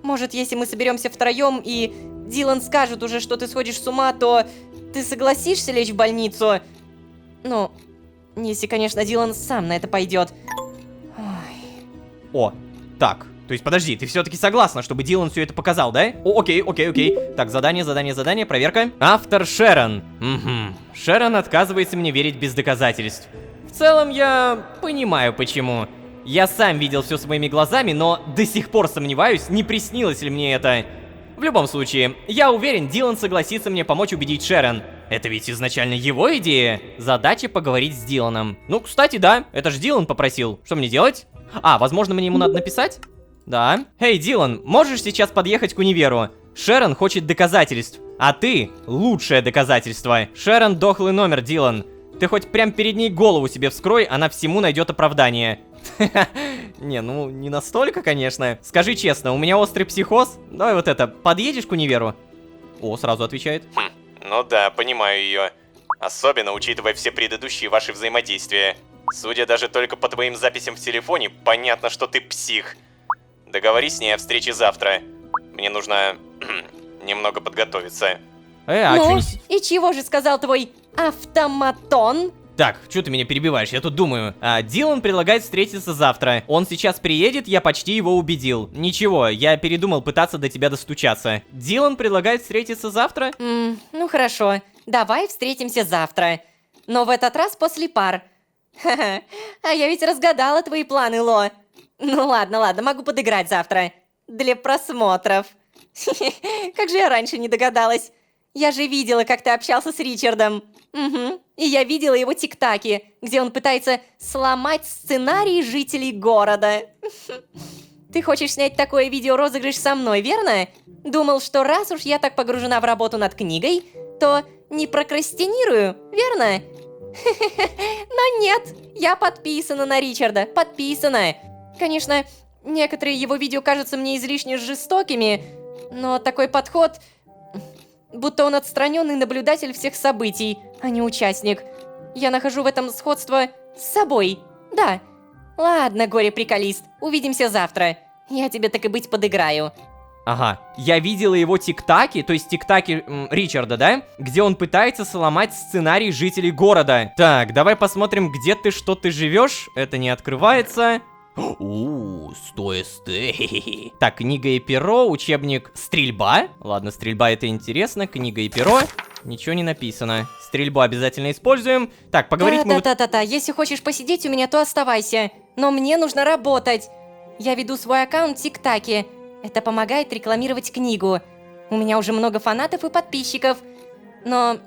Может, если мы соберемся втроем и Дилан скажет уже, что ты сходишь с ума, то ты согласишься лечь в больницу? Ну, если, конечно, Дилан сам на это пойдет. О, так. То есть, подожди, ты все-таки согласна, чтобы Дилан все это показал, да? О, окей. Так, задание, проверка. Автор Шерон. Угу. Шерон отказывается мне верить без доказательств. В целом, я понимаю, почему. Я сам видел все своими глазами, но до сих пор сомневаюсь, не приснилось ли мне это. В любом случае, я уверен, Дилан согласится мне помочь убедить Шерон. Это ведь изначально его идея. Задача поговорить с Диланом. Ну, кстати, да, это ж Дилан попросил. Что мне делать? Возможно, мне ему надо написать? Да. Эй, Дилан, можешь сейчас подъехать к универу? Шерон хочет доказательств, а ты — лучшее доказательство. Шерон — дохлый номер, Дилан. Ты хоть прям перед ней голову себе вскрой, она всему найдет оправдание. Не, ну не настолько, конечно. Скажи честно, у меня острый психоз. Давай вот это, подъедешь к универу? О, сразу отвечает. Ну да, понимаю ее. Особенно учитывая все предыдущие ваши взаимодействия. Судя даже только по твоим записям в телефоне, понятно, что ты псих. Договорись с ней о встрече завтра. Мне нужно немного подготовиться. Ну, и чего же сказал твой автоматон? Так, что ты меня перебиваешь? Я тут думаю. Дилан предлагает встретиться завтра. Он сейчас приедет, я почти его убедил. Ничего, я передумал пытаться до тебя достучаться. Дилан предлагает встретиться завтра? Ну хорошо, давай встретимся завтра. Но в этот раз после пар. Ха-ха, а я ведь разгадала твои планы, Ло. Ну ладно, могу подыграть завтра. Для просмотров. Как же я раньше не догадалась. Я же видела, как ты общался с Ричардом. Угу. И я видела его тик-таки, где он пытается сломать сценарий жителей города. Ты хочешь снять такое видео-розыгрыш со мной, верно? Думал, что раз уж я так погружена в работу над книгой, то не прокрастинирую, верно? Но нет, я подписана на Ричарда, подписана. Конечно, некоторые его видео кажутся мне излишне жестокими, но такой подход... Будто он отстраненный наблюдатель всех событий, а не участник. Я нахожу в этом сходство с собой. Да. Ладно, горе-приколист, увидимся завтра. Я тебе так и быть подыграю. Ага, я видела его тик-таки, то есть тик-таки Ричарда, да? Где он пытается сломать сценарий жителей города. Так, давай посмотрим, где ты, что ты живешь. Это не открывается. Стой. Так, книга и перо, учебник стрельба. Ладно, стрельба это интересно, книга и перо. Ничего не написано. Стрельбу обязательно используем. Так, поговорить мы... Да, если хочешь посидеть у меня, то оставайся. Но мне нужно работать. Я веду свой аккаунт тик-таки. Это помогает рекламировать книгу. У меня уже много фанатов и подписчиков. Но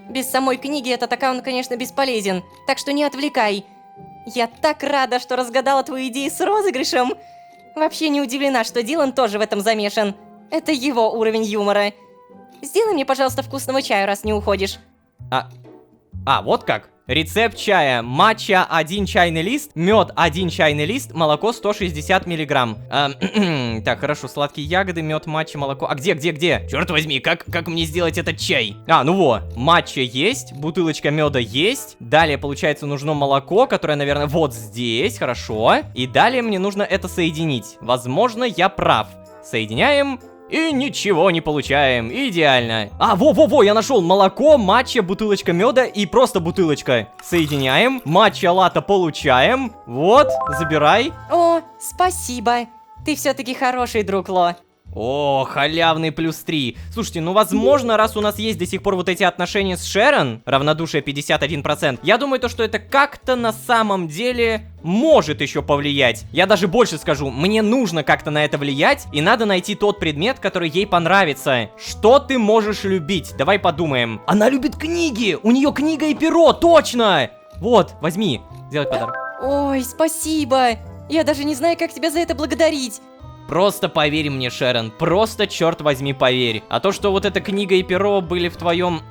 без самой книги этот аккаунт, конечно, бесполезен. Так что не отвлекай. Я так рада, что разгадала твою идею с розыгрышем. Вообще не удивлена, что Дилан тоже в этом замешан. Это его уровень юмора. Сделай мне, пожалуйста, вкусного чая, раз не уходишь. Вот как? Рецепт чая. Матча 1 чайный лист, мед 1 чайный лист, молоко 160 миллиграмм. Так, хорошо, сладкие ягоды, мед, матча, молоко. А где? Черт возьми, как мне сделать этот чай? Ну во, матча есть, бутылочка меда есть. Далее, получается, нужно молоко, которое, наверное, вот здесь, хорошо. И далее мне нужно это соединить. Возможно, я прав. Соединяем. И ничего не получаем. Идеально. Во, я нашел молоко, матча, бутылочка меда и просто бутылочка. Соединяем. Матча латте получаем. Вот, забирай. О, спасибо. Ты все-таки хороший друг, Ло. О, халявный +3. Слушайте, ну возможно, раз у нас есть до сих пор вот эти отношения с Шерон, равнодушие 51%, я думаю, то, что это как-то на самом деле может еще повлиять. Я даже больше скажу, мне нужно как-то на это влиять, и надо найти тот предмет, который ей понравится. Что ты можешь любить? Давай подумаем. Она любит книги! У нее книга и перо, точно! Вот, возьми, сделай подарок. Ой, спасибо. Я даже не знаю, как тебя за это благодарить. Просто поверь мне, Шерон, просто, черт возьми, поверь. А то, что вот эта книга и перо были в твоем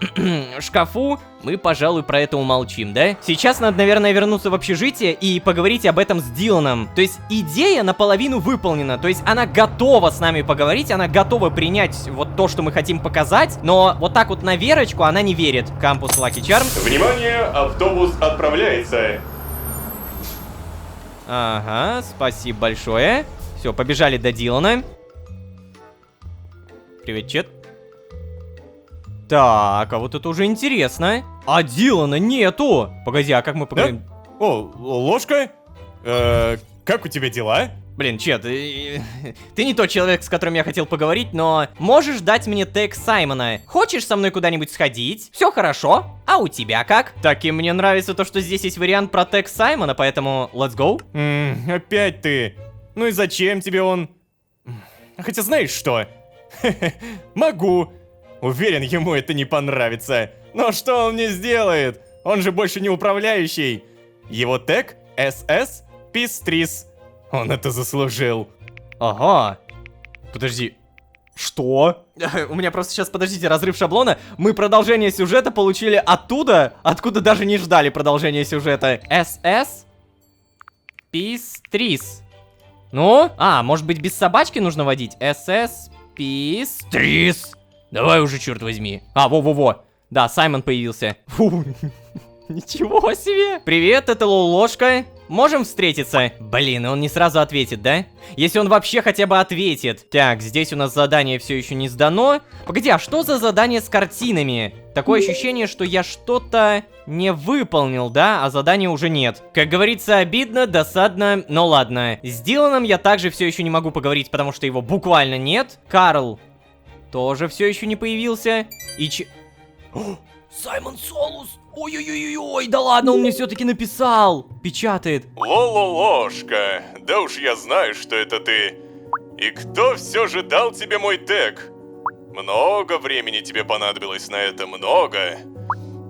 шкафу, мы, пожалуй, про это умолчим, да? Сейчас надо, наверное, вернуться в общежитие и поговорить об этом с Диланом. То есть идея наполовину выполнена, то есть она готова с нами поговорить, она готова принять вот то, что мы хотим показать, но вот так вот на верочку она не верит. Кампус Lucky Charm. Внимание, автобус отправляется. Ага, спасибо большое. Все, побежали до Дилана. Привет, чет. Так, а вот это уже интересно. А Дилана нету. Погоди, а как мы поговорим? О, ложка? Как у тебя дела? Блин, чет, ты не тот человек, с которым я хотел поговорить, но можешь дать мне тег Саймона? Хочешь со мной куда-нибудь сходить? Все хорошо. А у тебя как? Так и мне нравится то, что здесь есть вариант про тег Саймона, поэтому let's go. Опять ты. Ну и зачем тебе он? Хотя знаешь что? Могу. Уверен, ему это не понравится. Но что он мне сделает? Он же больше не управляющий. Его тег SS Пистрис. Он это заслужил. Ага. Подожди. Что? У меня просто сейчас, подождите, разрыв шаблона. Мы продолжение сюжета получили оттуда, откуда даже не ждали продолжения сюжета. SS Пистрис. Ну? Может быть, без собачки нужно водить? SS Пистрис. Давай уже, черт возьми. Во-во-во. Да, Саймон появился. Фу. Ничего себе. Привет, это Ложка. можем встретиться? Блин, он не сразу ответит, да? Если он вообще хотя бы ответит. Так, здесь у нас задание все еще не сдано. Погоди, а что за задание с картинами? Такое ощущение, что я что-то не выполнил, да? А задания уже нет. Как говорится, обидно, досадно, но ладно. С Диланом я также все еще не могу поговорить, потому что его буквально нет. Карл тоже все еще не появился. И Саймон Солус! Ой-ой-ой-ой, да ладно, он мне все-таки написал. Печатает. Лололошка, да уж я знаю, что это ты. И кто все же дал тебе мой тег? Много времени тебе понадобилось на это, много.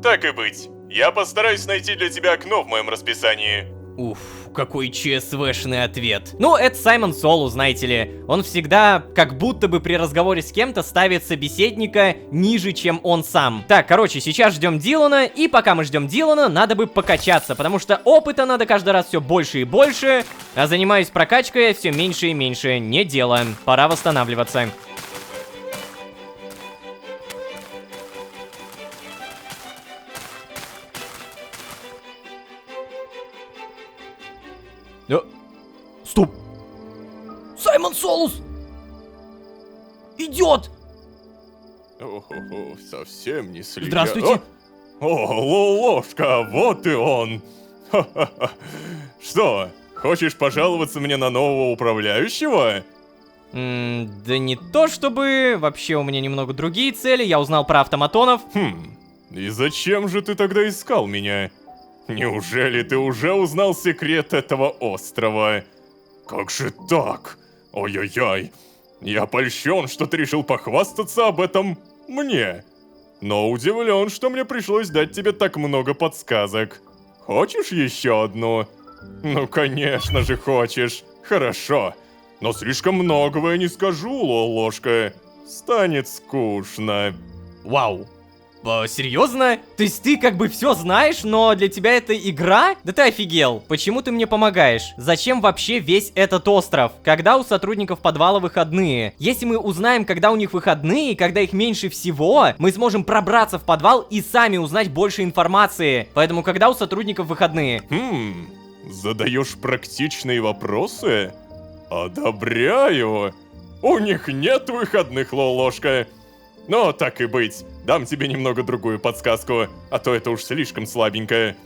Так и быть, я постараюсь найти для тебя окно в моем расписании. Уф, какой ЧСВшный ответ. Ну, это Саймон Солу, знаете ли. Он всегда, как будто бы при разговоре с кем-то, ставит собеседника ниже, чем он сам. Так, короче, сейчас ждем Дилана, и пока мы ждем Дилана, надо бы покачаться, потому что опыта надо каждый раз все больше и больше, а занимаюсь прокачкой все меньше и меньше. Не дело. Пора восстанавливаться. Стоп! Саймон Солус! Идет! О-хо-хо, совсем не слегка. Здравствуйте. О, Лололошка, вот и он. Ха-ха-ха. Что, хочешь пожаловаться мне на нового управляющего? Да не то чтобы... Вообще у меня немного другие цели. Я узнал про автоматонов. И зачем же ты тогда искал меня? Неужели ты уже узнал секрет этого острова? Как же так? Ой-ой-ой. Я польщен, что ты решил похвастаться об этом мне. Но удивлен, что мне пришлось дать тебе так много подсказок. Хочешь еще одну? Ну, конечно же хочешь. Хорошо. Но слишком многого я не скажу, Лолошка. Станет скучно. Вау. Серьезно? То есть ты как бы все знаешь, но для тебя это игра? Да ты офигел. Почему ты мне помогаешь? Зачем вообще весь этот остров? Когда у сотрудников подвала выходные? Если мы узнаем, когда у них выходные, когда их меньше всего, мы сможем пробраться в подвал и сами узнать больше информации. Поэтому когда у сотрудников выходные? Задаешь практичные вопросы? Одобряю. У них нет выходных, Лолошка. Но так и быть, дам тебе немного другую подсказку, а то это уж слишком слабенькое.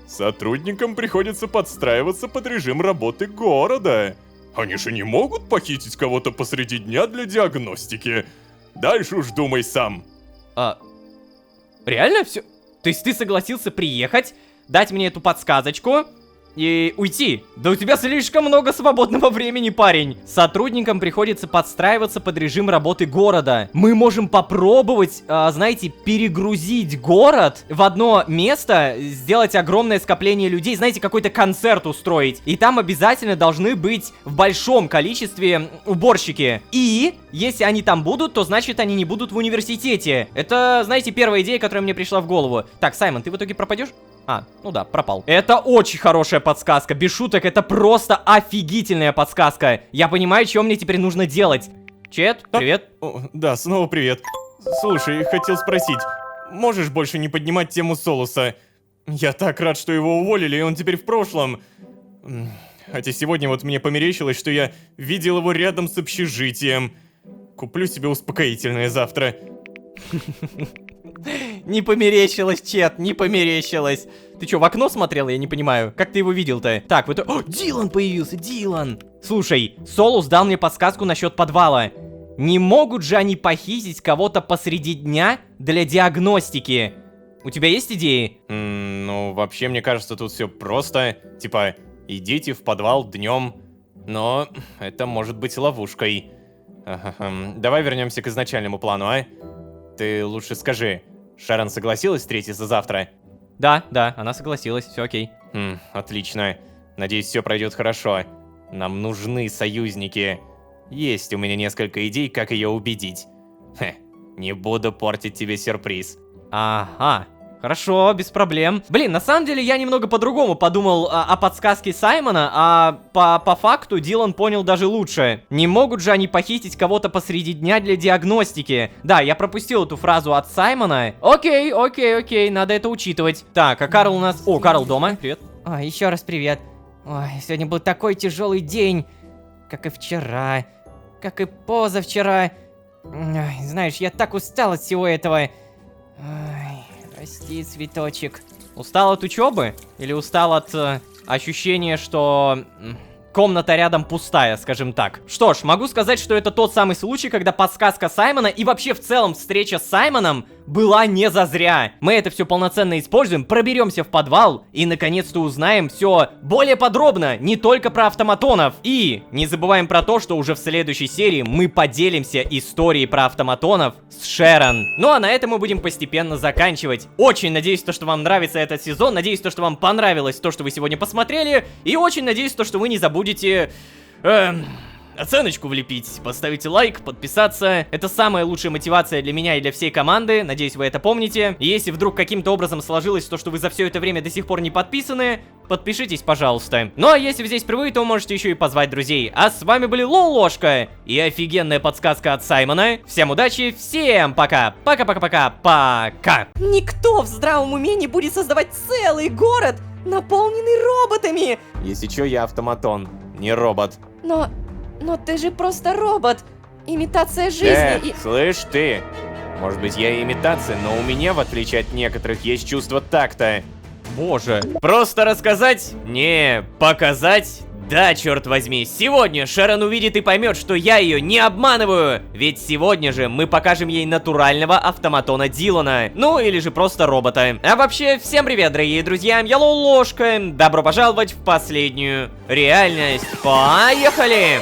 Сотрудникам приходится подстраиваться под режим работы города. Они же не могут похитить кого-то посреди дня для диагностики. Дальше уж думай сам. Реально все? То есть ты согласился приехать, дать мне эту подсказочку и уйти? Да у тебя слишком много свободного времени, парень. Сотрудникам приходится подстраиваться под режим работы города. Мы можем попробовать, знаете, перегрузить город в одно место, сделать огромное скопление людей, знаете, какой-то концерт устроить. И там обязательно должны быть в большом количестве уборщики. И если они там будут, то значит они не будут в университете. Это, знаете, первая идея, которая мне пришла в голову. Так, Саймон, ты в итоге пропадешь? Ну да, пропал. Это очень хорошая подсказка. Без шуток, это просто офигительная подсказка. Я понимаю, что мне теперь нужно делать. Чет, привет. Да, снова привет. Слушай, хотел спросить, можешь больше не поднимать тему Солуса? Я так рад, что его уволили, и он теперь в прошлом. Хотя сегодня вот мне померещилось, что я видел его рядом с общежитием. Куплю себе успокоительное завтра. Не померещилось, Чет, не померещилось. Ты что, в окно смотрел? Я не понимаю. Как ты его видел-то? Так, вот... О, Дилан появился, Дилан! Слушай, Солус дал мне подсказку насчет подвала. Не могут же они похитить кого-то посреди дня для диагностики? У тебя есть идеи? Ну, вообще, мне кажется, тут все просто. Типа, идите в подвал днем. Но это может быть ловушкой. Давай вернемся к изначальному плану, а? Ты лучше скажи, Шерон согласилась встретиться завтра? Да, она согласилась, все окей. Отлично. Надеюсь, все пройдет хорошо. Нам нужны союзники. Есть у меня несколько идей, как ее убедить. Не буду портить тебе сюрприз. Ага, хорошо, без проблем. Блин, на самом деле я немного по-другому подумал о подсказке Саймона, а по факту Дилан понял даже лучше. Не могут же они похитить кого-то посреди дня для диагностики. Да, я пропустил эту фразу от Саймона. Окей, надо это учитывать. Так, а Карл у нас... О, Карл дома, привет. Еще раз привет. Ой, сегодня был такой тяжелый день, как и вчера, как и позавчера. Ой, знаешь, я так устал от всего этого. Ой, прости, цветочек. Устал от учебы? Или устал от ощущения, что комната рядом пустая, скажем так? Что ж, могу сказать, что это тот самый случай, когда подсказка Саймона и вообще в целом встреча с Саймоном была не зазря. Мы это все полноценно используем, проберемся в подвал и наконец-то узнаем все более подробно, не только про автоматонов. И не забываем про то, что уже в следующей серии мы поделимся историей про автоматонов с Шерон. Ну а на этом мы будем постепенно заканчивать. Очень надеюсь, что вам нравится этот сезон, надеюсь, что вам понравилось то, что вы сегодня посмотрели, и очень надеюсь, что вы не забудете... оценочку влепить, поставите лайк, подписаться. Это самая лучшая мотивация для меня и для всей команды. Надеюсь, вы это помните. И если вдруг каким-то образом сложилось то, что вы за все это время до сих пор не подписаны, подпишитесь, пожалуйста. Ну а если вы здесь впервые, то можете еще и позвать друзей. А с вами были Ложка и офигенная подсказка от Саймона. Всем удачи, всем пока. Пока-пока-пока-пока. Никто в здравом уме не будет создавать целый город, наполненный роботами. Если чё, я автоматон, не робот. Но ты же просто робот. Имитация жизни и... слышь ты, может быть я и имитация, но у меня, в отличие от некоторых, есть чувство такта. Боже. Просто рассказать? Не, показать? Да, черт возьми, сегодня Шерон увидит и поймет, что я ее не обманываю. Ведь сегодня же мы покажем ей натурального автоматона Дилана. Ну, или же просто робота. А вообще, всем привет, дорогие друзья, я Ложка. Добро пожаловать в последнюю реальность. Поехали!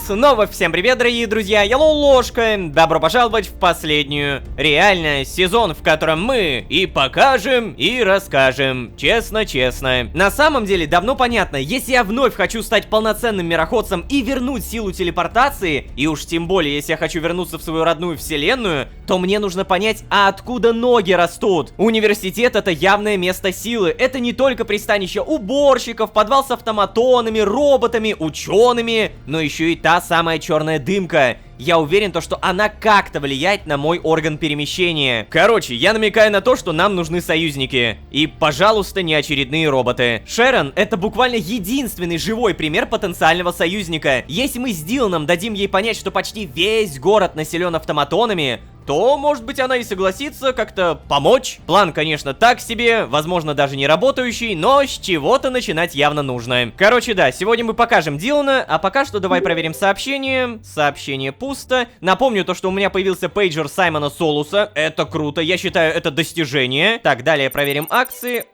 Снова всем привет, дорогие друзья, я Ложка. Добро пожаловать в последнюю реальность, сезон, в котором мы и покажем, и расскажем. Честно-честно. На самом деле, давно понятно, если я вновь хочу стать полноценным мироходцем и вернуть силу телепортации, и уж тем более, если я хочу вернуться в свою родную вселенную, то мне нужно понять, а откуда ноги растут. Университет — это явное место силы. Это не только пристанище уборщиков, подвал с автоматонами, роботами, учеными, но еще и та самая черная дымка. Я уверен, что она как-то влияет на мой орган перемещения. Короче, я намекаю на то, что нам нужны союзники. И, пожалуйста, не очередные роботы. Шерон — это буквально единственный живой пример потенциального союзника. Если мы с Диланом дадим ей понять, что почти весь город населен автоматонами, то, может быть, она и согласится как-то помочь. План, конечно, так себе, возможно, даже не работающий, но с чего-то начинать явно нужно. Короче, да, сегодня мы покажем Дилана, а пока что давай проверим сообщение. Сообщение пусто. Напомню то, что у меня появился пейджер Саймона Солуса. Это круто, я считаю, это достижение. Так, далее проверим акции.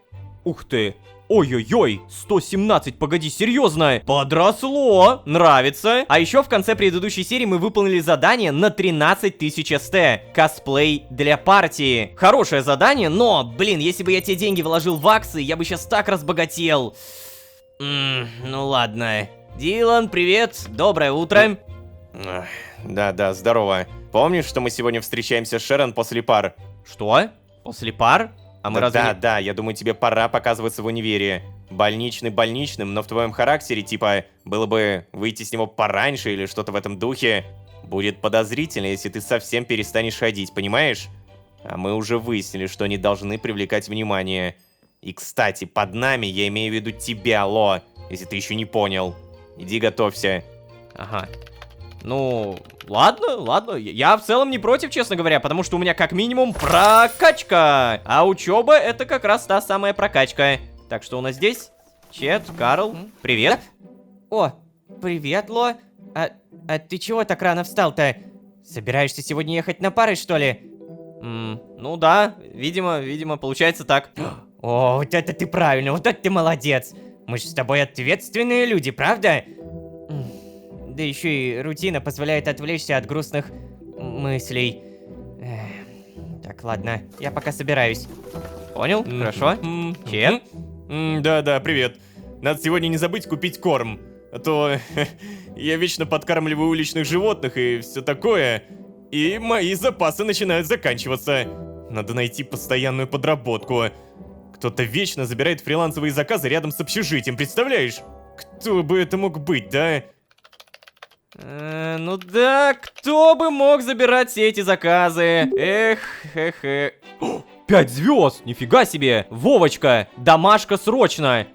Ух ты. Ой-ой-ой, 117, погоди, серьезно? Подросло, нравится. А еще в конце предыдущей серии мы выполнили задание на 13 тысяч СТ. Косплей для партии. Хорошее задание, но, блин, если бы я те деньги вложил в акции, я бы сейчас так разбогател. Ну ладно. Дилан, привет, доброе утро. Да-да, здорово. Помнишь, что мы сегодня встречаемся с Шерон после пар? Что? После пар? А мы разве... Да, я думаю, тебе пора показываться в универе. Больничный больничным, но в твоем характере, типа, было бы выйти с него пораньше или что-то в этом духе. Будет подозрительно, если ты совсем перестанешь ходить, понимаешь? А мы уже выяснили, что они должны привлекать внимание. И, кстати, под нами я имею в виду тебя, Ло, если ты еще не понял. Иди готовься. Ага. Ну, ладно, я в целом не против, честно говоря, потому что у меня как минимум прокачка, а учеба — это как раз та самая прокачка. Так, что у нас здесь? Чет, Карл, привет. О, привет, Ло. А ты чего так рано встал-то? Собираешься сегодня ехать на пары, что ли? Ну да, видимо, получается так. О, вот это ты правильно, вот это ты молодец. Мы же с тобой ответственные люди, правда? Да еще и рутина позволяет отвлечься от грустных мыслей. Так, ладно, я пока собираюсь. Понял? Хорошо. Чет? Да, привет. Надо сегодня не забыть купить корм. А то я вечно подкармливаю уличных животных и все такое. И мои запасы начинают заканчиваться. Надо найти постоянную подработку. Кто-то вечно забирает фрилансовые заказы рядом с общежитием, представляешь? Кто бы это мог быть, да? Ну да, кто бы мог забирать все эти заказы? Эх. 5 звезд! Нифига себе! Вовочка, домашка срочно!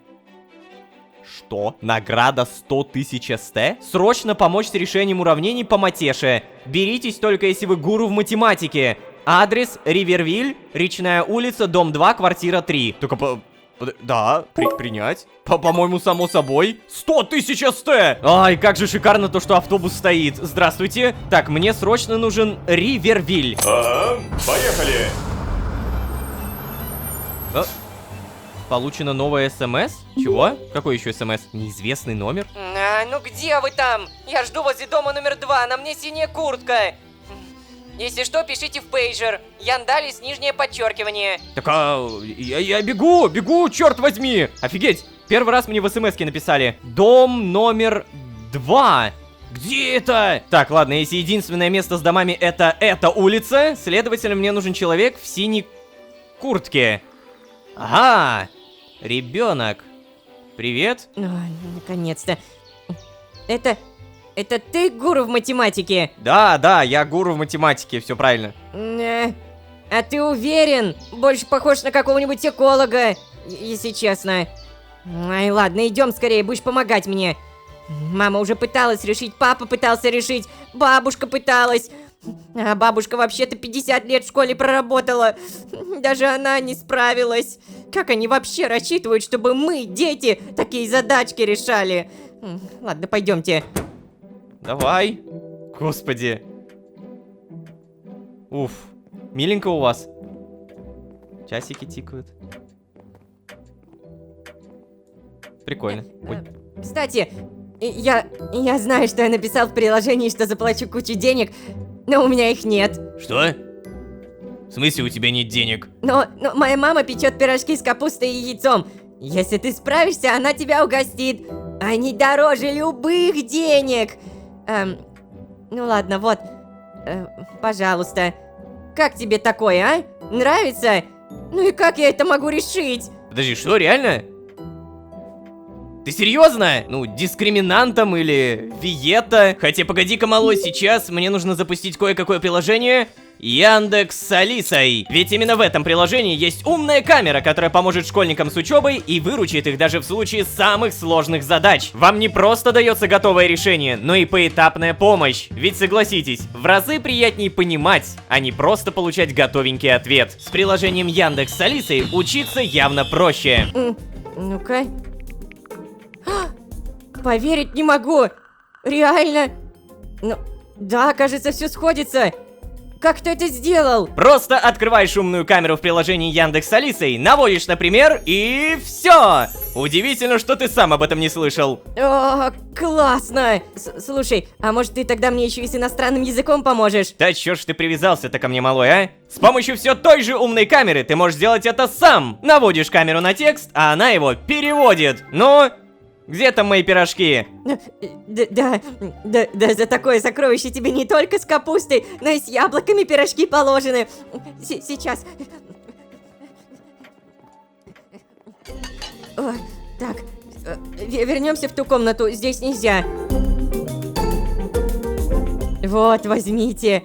Что? Награда 100 тысяч СТ? Срочно помочь с решением уравнений по матеше. Беритесь только если вы гуру в математике. Адрес Ривервиль, Речная улица, дом 2, квартира 3. Только да, принять. По-моему, само собой. 100 тысяч СТ! Ай, как же шикарно то, что автобус стоит. Здравствуйте. Так, мне срочно нужен Ривервиль. Ага, поехали. Получено новое СМС? Чего? Какой еще СМС? Неизвестный номер? Ну где вы там? Я жду возле дома номер 2, на мне синяя куртка. Если что, пишите в пейджер. Яндалис, нижнее подчеркивание. Так, я бегу, черт возьми! Офигеть! Первый раз мне в СМС-ке написали. Дом номер 2. Где это? Так, ладно, если единственное место с домами это эта улица, следовательно, мне нужен человек в синей куртке. Ага, ребенок. Привет. Наконец-то. Это ты гуру в математике? Да, я гуру в математике, все правильно. А ты уверен? Больше похож на какого-нибудь эколога, если честно. Ай, ладно, идем скорее, будешь помогать мне. Мама уже пыталась решить, папа пытался решить, бабушка пыталась. А бабушка вообще-то 50 лет в школе проработала. Даже она не справилась. Как они вообще рассчитывают, чтобы мы, дети, такие задачки решали? Ладно, пойдемте. Давай. Господи. Уф. Миленько у вас. Часики тикают. Прикольно. Ой. Кстати, я знаю, что я написал в приложении, что заплачу кучу денег, но у меня их нет. Что? В смысле у тебя нет денег? Но моя мама печет пирожки с капустой и яйцом. Если ты справишься, она тебя угостит. Они дороже любых денег. Ну ладно, вот. Пожалуйста. Как тебе такое, а? Нравится? Ну и как я это могу решить? Подожди, что, реально? Ты серьезно? Ну, дискриминантом или Виета? Хотя, погоди-ка, малой, сейчас мне нужно запустить кое-какое приложение. Яндекс с Алисой. Ведь именно в этом приложении есть умная камера, которая поможет школьникам с учебой и выручит их даже в случае самых сложных задач. Вам не просто дается готовое решение, но и поэтапная помощь. Ведь согласитесь, в разы приятнее понимать, а не просто получать готовенький ответ. С приложением Яндекс с Алисой учиться явно проще. Ну-ка. Поверить не могу. Реально. Ну, да, кажется, все сходится. Как ты это сделал? Просто открываешь умную камеру в приложении Яндекс с Алисой, наводишь, например, и все. Удивительно, что ты сам об этом не слышал. О, классно. Слушай, а может ты тогда мне еще и с иностранным языком поможешь? Да чё ж ты привязался-то ко мне, малой, а? С помощью все той же умной камеры ты можешь сделать это сам. Наводишь камеру на текст, а она его переводит. Ну, где там мои пирожки? Да, за такое сокровище тебе не только с капустой, но и с яблоками пирожки положены. Сейчас. Так, вернемся в ту комнату, здесь нельзя. Вот, возьмите.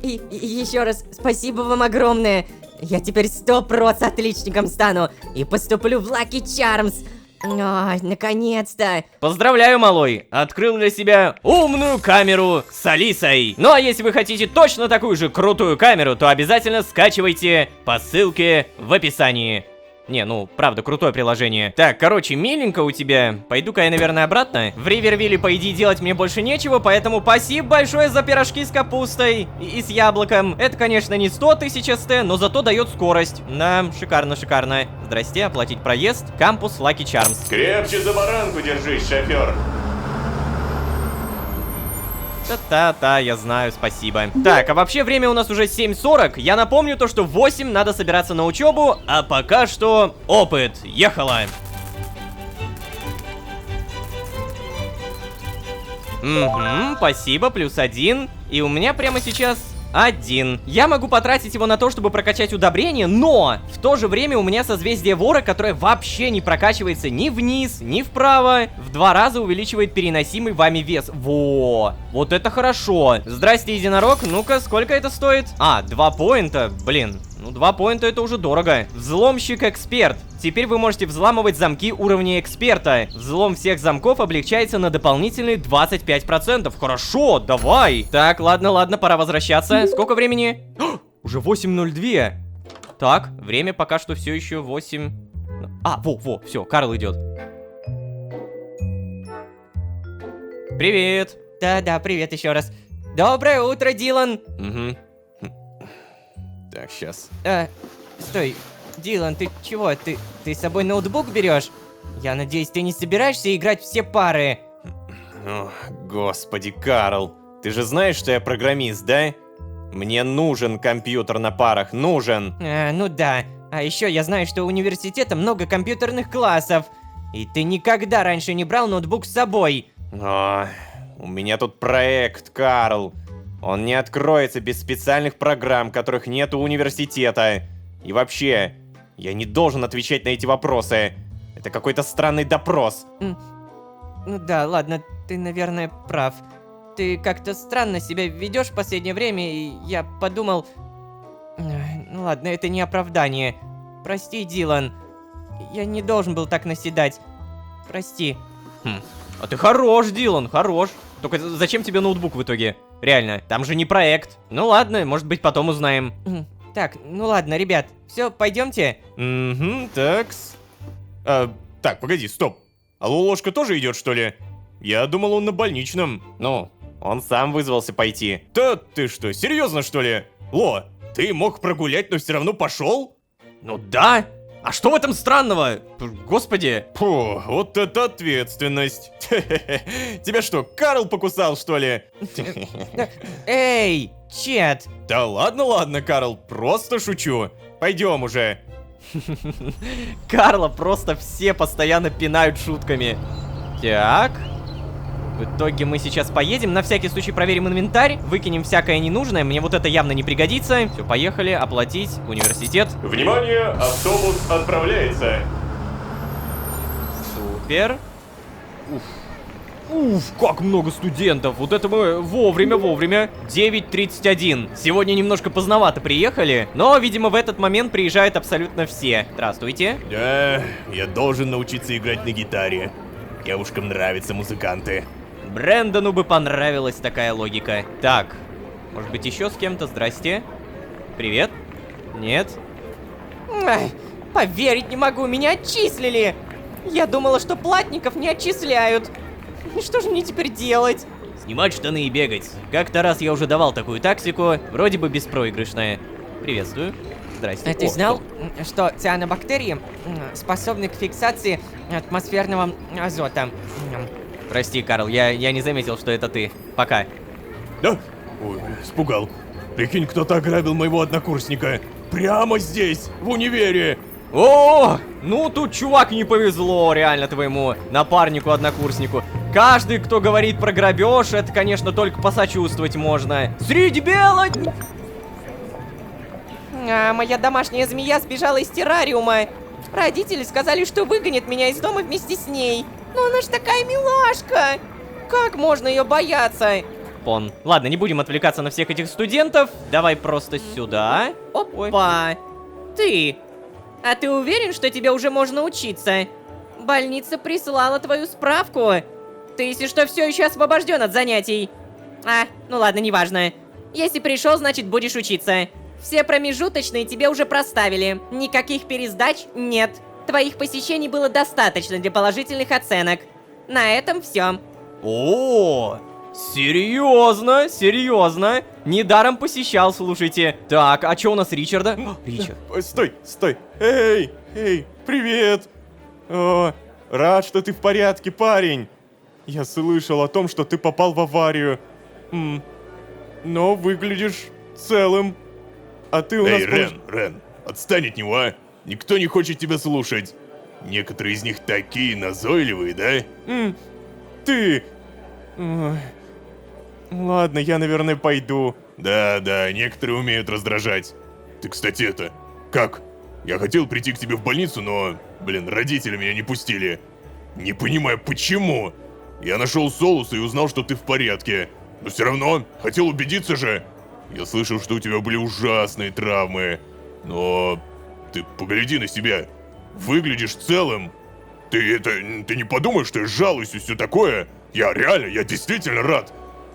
И еще раз спасибо вам огромное. Я теперь 100% отличником стану и поступлю в Lucky Charms. Ой, наконец-то! Поздравляю, малой! Открыл для себя умную камеру с Алисой. Ну а если вы хотите точно такую же крутую камеру, то обязательно скачивайте по ссылке в описании. Не, ну, правда, крутое приложение. Так, короче, миленько у тебя. Пойду-ка я, наверное, обратно. В Ривервилле, по идее, делать мне больше нечего, поэтому спасибо большое за пирожки с капустой и с яблоком. Это, конечно, не 100 тысяч СТ, но зато дает скорость. Да, шикарно, шикарно. Здрасте, оплатить проезд. Кампус Lucky Charms. Крепче за баранку держись, шофер. Та-та-та, я знаю, спасибо. Так, а вообще время у нас уже 7:40. Я напомню то, что в 8 надо собираться на учебу, а пока что опыт. Ехала. Угу, спасибо, +1. И у меня прямо сейчас 1. Я могу потратить его на то, чтобы прокачать удобрение, но в то же время у меня созвездие вора, которое вообще не прокачивается ни вниз, ни вправо. В 2 раза увеличивает переносимый вами вес. Во! Вот это хорошо. Здрасте, единорог. Ну-ка, сколько это стоит? 2 поинта. Блин, ну 2 поинта это уже дорого. Взломщик-эксперт. Теперь вы можете взламывать замки уровня эксперта. Взлом всех замков облегчается на дополнительные 25%. Хорошо, давай. Так, ладно, пора возвращаться. Сколько времени? Уже 8:02. Так, время пока что все еще 8. Во, все, Карл идет. Привет. Да, привет еще раз. Доброе утро, Дилан. Угу. Так, сейчас. Стой, Дилан, ты чего? Ты с собой ноутбук берешь? Я надеюсь, ты не собираешься играть все пары? О, господи, Карл. Ты же знаешь, что я программист, да? Мне нужен компьютер на парах, нужен. Ну да. А еще я знаю, что у университета много компьютерных классов. И ты никогда раньше не брал ноутбук с собой. У меня тут проект, Карл. Он не откроется без специальных программ, которых нет у университета. И вообще, я не должен отвечать на эти вопросы. Это какой-то странный допрос. Ну да, ладно, ты, наверное, прав. Ты как-то странно себя ведешь в последнее время, и я подумал... Ну ладно, это не оправдание. Прости, Дилан. Я не должен был так наседать. Прости. А ты хорош, Дилан, хорош. Только зачем тебе ноутбук в итоге? Реально, там же не проект. Ну ладно, может быть, потом узнаем. Так, ну ладно, ребят, все, пойдемте. Угу, такс. Так, погоди, стоп. А Лолошка тоже идет, что ли? Я думал, он на больничном. Ну, он сам вызвался пойти. Да ты что, серьезно, что ли? Ло, ты мог прогулять, но все равно пошел? Ну да. А что в этом странного? Господи. Фу, вот это ответственность. Тебя что, Карл покусал, что ли? Эй, Чет. Да ладно, Карл, просто шучу. Пойдем уже. Карла просто все постоянно пинают шутками. Так. В итоге мы сейчас поедем, на всякий случай проверим инвентарь, выкинем всякое ненужное, мне вот это явно не пригодится. Все, поехали, оплатить, университет. Внимание, автобус отправляется. Супер. Уф, как много студентов. Вот это мы вовремя. 9:31. Сегодня немножко поздновато приехали, но, видимо, в этот момент приезжают абсолютно все. Здравствуйте. Да, я должен научиться играть на гитаре. Девушкам нравятся музыканты. Брэндону бы понравилась такая логика. Так, может быть, еще с кем-то? Здрасте. Привет. Нет. Ай, поверить не могу, меня отчислили. Я думала, что платников не отчисляют. Что же мне теперь делать? Снимать штаны и бегать. Как-то раз я уже давал такую тактику, вроде бы беспроигрышная. Приветствую. Здрасте. Ты знал, что цианобактерии способны к фиксации атмосферного азота? Прости, Карл, я не заметил, что это ты. Пока. Да? Ой, испугал. Прикинь, кто-то ограбил моего однокурсника. Прямо здесь, в универе. О, ну тут чувак не повезло реально твоему напарнику-однокурснику. Каждый, кто говорит про грабеж, это, конечно, только посочувствовать можно. Средь бела дня... Моя домашняя змея сбежала из террариума. Родители сказали, что выгонят меня из дома вместе с ней. Но она ж такая милашка. Как можно ее бояться? Пон. Ладно, не будем отвлекаться на всех этих студентов. Давай просто сюда. Опа. Ты. А ты уверен, что тебе уже можно учиться? Больница прислала твою справку. Ты, если что, все еще освобожден от занятий. Ну ладно, неважно. Если пришел, значит будешь учиться. Все промежуточные тебе уже проставили. Никаких пересдач нет. Твоих посещений было достаточно для положительных оценок. На этом все. О, серьезно. Недаром посещал, слушайте. Так, а что у нас Ричарда? Ричард. Стой. Эй, привет. О, рад, что ты в порядке, парень. Я слышал о том, что ты попал в аварию. Но выглядишь целым. А ты у нас... Эй, Рен, отстань от него, а? Никто не хочет тебя слушать. Некоторые из них такие назойливые, да? Ты... Ой. Ладно, я, наверное, пойду. Да, некоторые умеют раздражать. Ты, кстати, это... Как? Я хотел прийти к тебе в больницу, но... Блин, родители меня не пустили. Не понимаю, почему. Я нашел Солуса и узнал, что ты в порядке. Но все равно, хотел убедиться же. Я слышал, что у тебя были ужасные травмы. Но... Ты погляди на себя. Выглядишь целым. Ты не подумай, что я жалуюсь и все такое. Я действительно рад.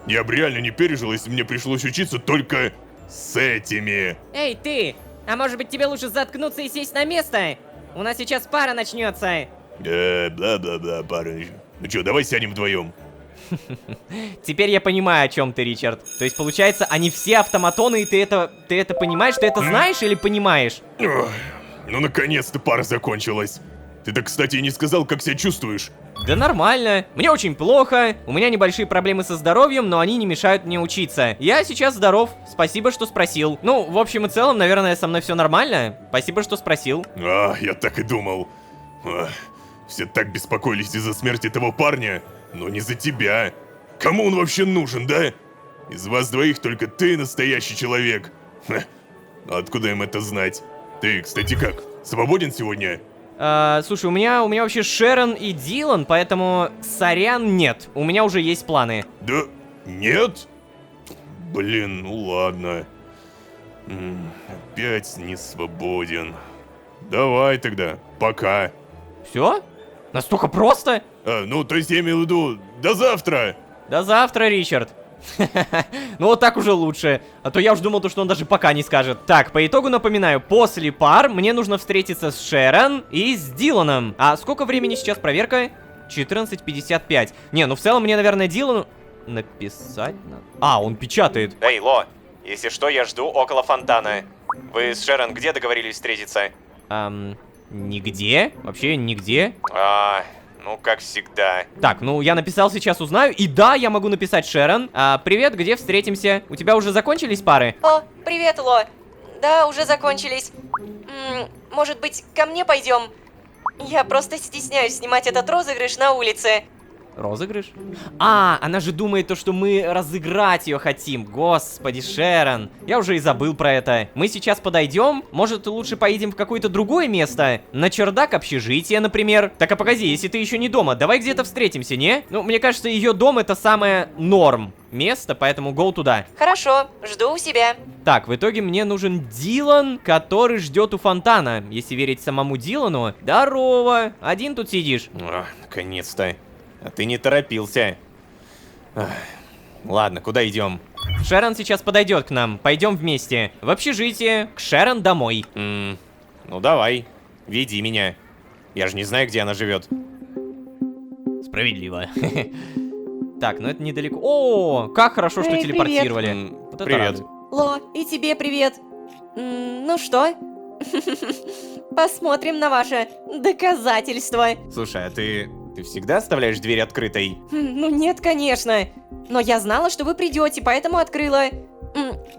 Я бы реально не пережил, если мне пришлось учиться только с этими. Эй, ты! А может быть тебе лучше заткнуться и сесть на место? У нас сейчас пара начнется. Бла-бла-бла, пара. Ну чё, давай сядем вдвоем. Теперь я понимаю, о чем ты, Ричард. То есть, получается, они все автоматоны, и ты это понимаешь? Ты это знаешь или понимаешь? Ох, ну, наконец-то пара закончилась. Ты-то, кстати, и не сказал, как себя чувствуешь. Да нормально. Мне очень плохо. У меня небольшие проблемы со здоровьем, но они не мешают мне учиться. Я сейчас здоров. Спасибо, что спросил. Ну, в общем и целом, наверное, со мной все нормально. Спасибо, что спросил. Я так и думал. Все так беспокоились из-за смерти того парня, но не за тебя. Кому он вообще нужен, да? Из вас двоих только ты настоящий человек. Откуда им это знать? Ты, кстати, как? Свободен сегодня? Слушай, у меня вообще Шерон и Дилан, поэтому сорян, нет. У меня уже есть планы. Да? Нет? Блин, ну ладно. Опять не свободен. Давай тогда, пока. Все? Настолько просто? Ну, то есть я имею в виду, до завтра. До завтра, Ричард. Ну вот так уже лучше. А то я уж думал, что он даже пока не скажет. Так, по итогу напоминаю, после пар мне нужно встретиться с Шерон и с Диланом. А сколько времени сейчас проверка? 14:55. Не, ну в целом мне, наверное, Дилану написать надо. А, он печатает. Эй, Ло, если что, я жду около фонтана. Вы с Шерон где договорились встретиться? Нигде? Вообще нигде? Ну, как всегда. Так, ну я написал, сейчас узнаю. И да, я могу написать Шерон. Привет, где встретимся? У тебя уже закончились пары? О, привет, Ло. Да, уже закончились. Может быть, ко мне пойдем? Я просто стесняюсь снимать этот розыгрыш на улице. Розыгрыш? Она же думает то, что мы разыграть ее хотим. Господи, Шерон. Я уже и забыл про это. Мы сейчас подойдем. Может, лучше поедем в какое-то другое место? На чердак общежития, например. Так, а погоди, если ты еще не дома, давай где-то встретимся, не? Ну, мне кажется, ее дом это самое норм место, поэтому go туда. Хорошо, жду у себя. Так, в итоге мне нужен Дилан, который ждет у фонтана. Если верить самому Дилану. Здорово. Один тут сидишь. Наконец-то. А ты не торопился. Ладно, куда идем? Шерон сейчас подойдет к нам. Пойдем вместе. В общежитие, к Шерон домой. Ну давай, веди меня. Я же не знаю, где она живет. Справедливо. Так, ну это недалеко. О, как хорошо, что Эй, телепортировали. Вот это Привет. радует. Ло, и тебе привет. Ну что? Посмотрим на ваше доказательство. Слушай, а ты всегда оставляешь дверь открытой? Ну нет, конечно. Но я знала, что вы придете, поэтому открыла.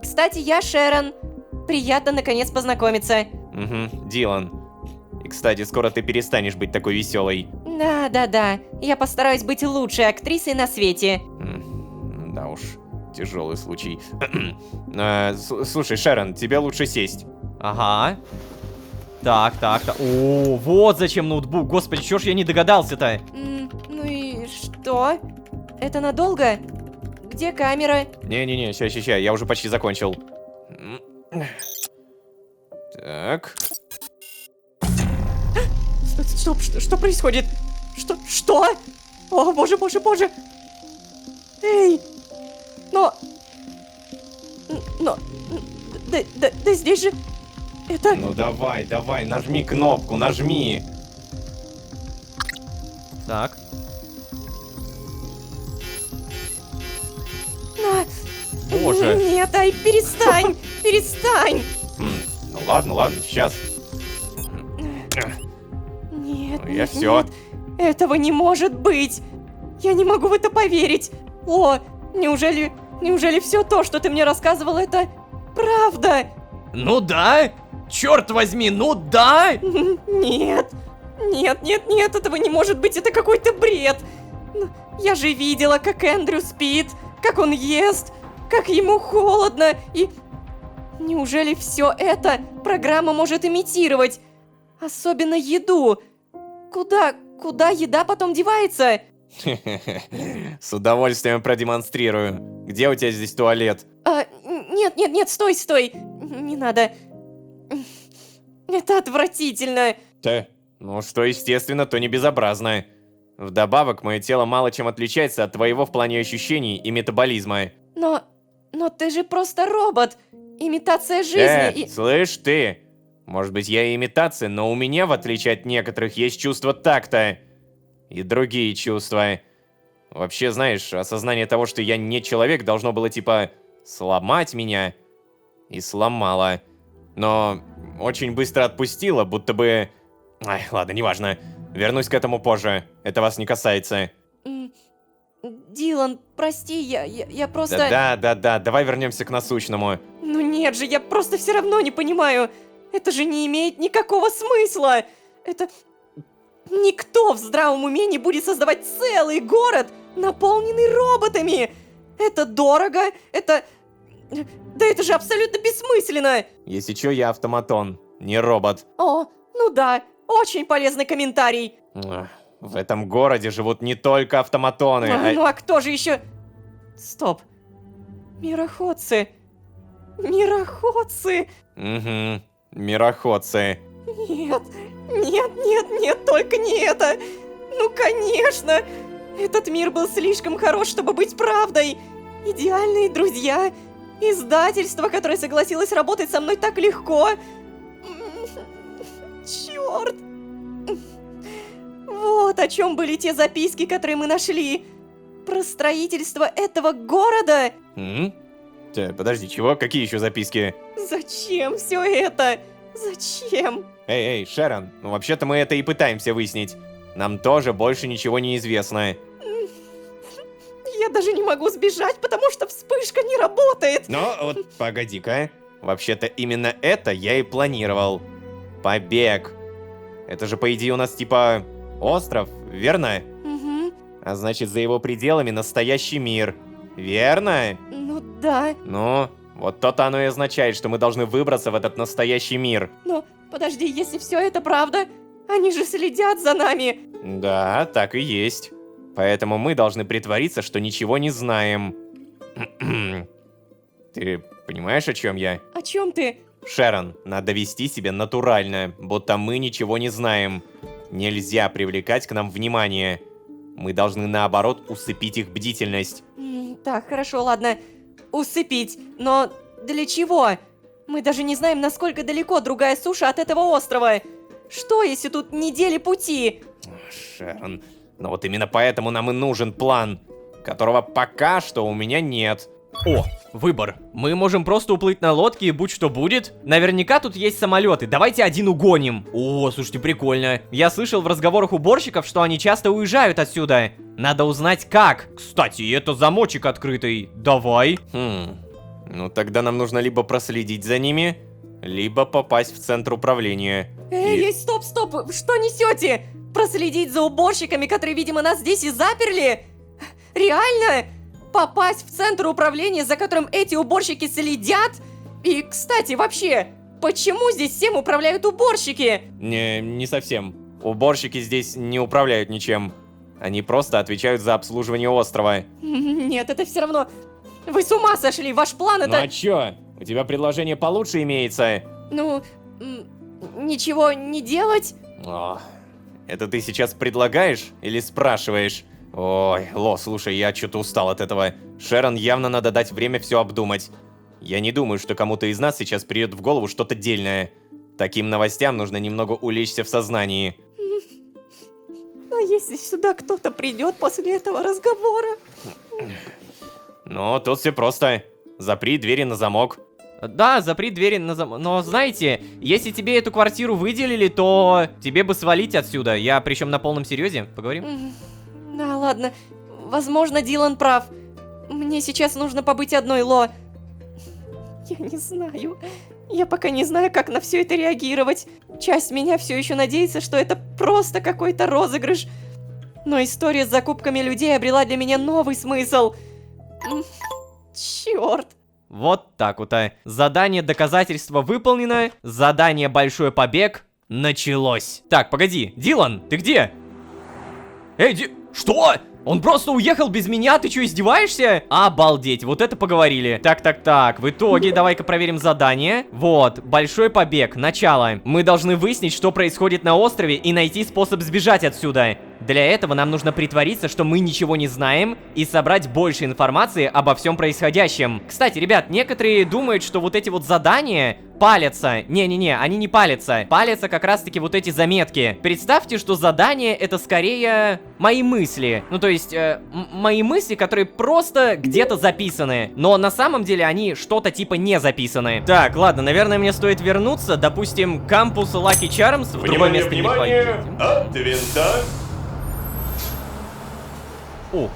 Кстати, я Шерон. Приятно наконец познакомиться. Угу, Дилан. И, кстати, скоро ты перестанешь быть такой веселой. Да. Я постараюсь быть лучшей актрисой на свете. Да уж, тяжелый случай. Слушай, Шерон, тебе лучше сесть. Ага. Так. О, вот зачем ноутбук. Господи, чё ж я не догадался-то? Ну и что? Это надолго? Где камера? Не-не-не, ща, я уже почти закончил. Так. Стоп, что происходит? Что? О, боже. Эй! Но... Да здесь же... Это... Ну давай, нажми кнопку, нажми. Так. Боже. Нет, ай, перестань! Ну ладно, сейчас. Нет, Ну, я всё. Этого не может быть! Я не могу в это поверить! О, неужели все то, что ты мне рассказывал, это правда? Ну да! Черт возьми, ну да! Нет, этого не может быть, это какой-то бред! Я же видела, как Эндрю спит. как он ест, как ему холодно, и... Неужели все это программа может имитировать? Особенно еду. Куда еда потом девается? С удовольствием продемонстрирую. Где у тебя здесь туалет? Нет, стой. Не надо. Это отвратительно. Ну, что естественно, то не безобразно. Вдобавок, мое тело мало чем отличается от твоего в плане ощущений и метаболизма. Но ты же просто робот. Имитация жизни и... Слышь ты, может быть я и имитация, но у меня, в отличие от некоторых, есть чувство такта. И другие чувства. Вообще, знаешь, осознание того, что я не человек, должно было типа сломать меня. И сломало. Но очень быстро отпустило, будто бы... Ай, ладно, неважно. Вернусь к этому позже. Это вас не касается. Дилан, прости, я просто... Да, давай вернемся к насущному. Ну нет же, я просто все равно не понимаю. Это же не имеет никакого смысла. Это... Никто в здравом уме не будет создавать целый город, наполненный роботами. Это дорого, это... Да это же абсолютно бессмысленно. Если чё, я автоматон, не робот. О, ну да, очень полезный комментарий. В этом городе живут не только автоматоны. Ну а кто же еще... Стоп. Мироходцы. Мироходцы. Угу, мироходцы. Нет, только не это. Ну конечно. Этот мир был слишком хорош, чтобы быть правдой. Идеальные друзья. Издательство, которое согласилось работать со мной так легко. Черт. Вот о чем были те записки, которые мы нашли. Про строительство этого города. Подожди, чего? Какие еще записки? Зачем все это? Зачем? Эй, Шерон, ну вообще-то мы это и пытаемся выяснить. Нам тоже больше ничего не известно. Я даже не могу сбежать, потому что вспышка не работает. Но вот погоди-ка. Вообще-то именно это я и планировал. Побег. Это же по идее у нас типа остров, верно? Угу. А значит за его пределами настоящий мир. Верно? Ну да. Ну, вот то-то оно и означает, что мы должны выбраться в этот настоящий мир. Но подожди, если все это правда, они же следят за нами. Да, так и есть. Поэтому мы должны притвориться, что ничего не знаем. Ты понимаешь, о чем я? О чем ты? Шерон, надо вести себя натурально, будто мы ничего не знаем. Нельзя привлекать к нам внимание. Мы должны, наоборот, усыпить их бдительность. Так, хорошо, ладно. Усыпить. Но для чего? Мы даже не знаем, насколько далеко другая суша от этого острова. Что, если тут недели пути? Шерон, но вот именно поэтому нам и нужен план, которого пока что у меня нет. О, выбор. Мы можем просто уплыть на лодке и будь что будет. Наверняка тут есть самолеты. Давайте один угоним. О, слушайте, прикольно. Я слышал в разговорах уборщиков, что они часто уезжают отсюда. Надо узнать как. Кстати, это замочек открытый. Давай. Ну тогда нам нужно либо проследить за ними, либо попасть в центр управления. Эй, стоп, что несете? Проследить за уборщиками, которые, видимо, нас здесь и заперли? Реально? Попасть в центр управления, за которым эти уборщики следят? И, кстати, вообще, почему здесь всем управляют уборщики? Не совсем. Уборщики здесь не управляют ничем. Они просто отвечают за обслуживание острова. Нет, это все равно... Вы с ума сошли, ваш план это... Ну а чё? У тебя предложение получше имеется? Ну, ничего не делать? О, это ты сейчас предлагаешь или спрашиваешь? Ой, Ло, слушай, я что-то устал от этого. Шерон явно надо дать время все обдумать. Я не думаю, что кому-то из нас сейчас придет в голову что-то дельное. Таким новостям нужно немного улечься в сознании. А если сюда кто-то придет после этого разговора? Ну, тут все просто. Запри двери на замок. Да, запри двери на замок. Но знаете, если тебе эту квартиру выделили, то тебе бы свалить отсюда. Я причем на полном серьезе. Поговорим? Да, ладно. Возможно, Дилан прав. Мне сейчас нужно побыть одной, Ло. Я не знаю. Я пока не знаю, как на все это реагировать. Часть меня все еще надеется, что это просто какой-то розыгрыш. Но история с закупками людей обрела для меня новый смысл. Черт. Вот так вот, Задание доказательства выполнено. Задание большой побег началось. Так, погоди, Дилан, ты где? Эй, что? Он просто уехал без меня? Ты что, издеваешься? Обалдеть, вот это поговорили. Так, в итоге давай-ка проверим задание. Вот, большой побег, начало. Мы должны выяснить, что происходит на острове и найти способ сбежать отсюда. Для этого нам нужно притвориться, что мы ничего не знаем и собрать больше информации обо всем происходящем. Кстати, ребят, некоторые думают, что вот эти вот задания палятся. Не-не-не, они не палятся. Палятся как раз-таки вот эти заметки. Представьте, что задание это скорее мои мысли. Ну, то есть, мои мысли, которые просто где-то записаны. Но на самом деле они что-то типа не записаны. Так, ладно, наверное, мне стоит вернуться. Допустим, кампус Lucky Charms в другое место не ходить. От винта. О,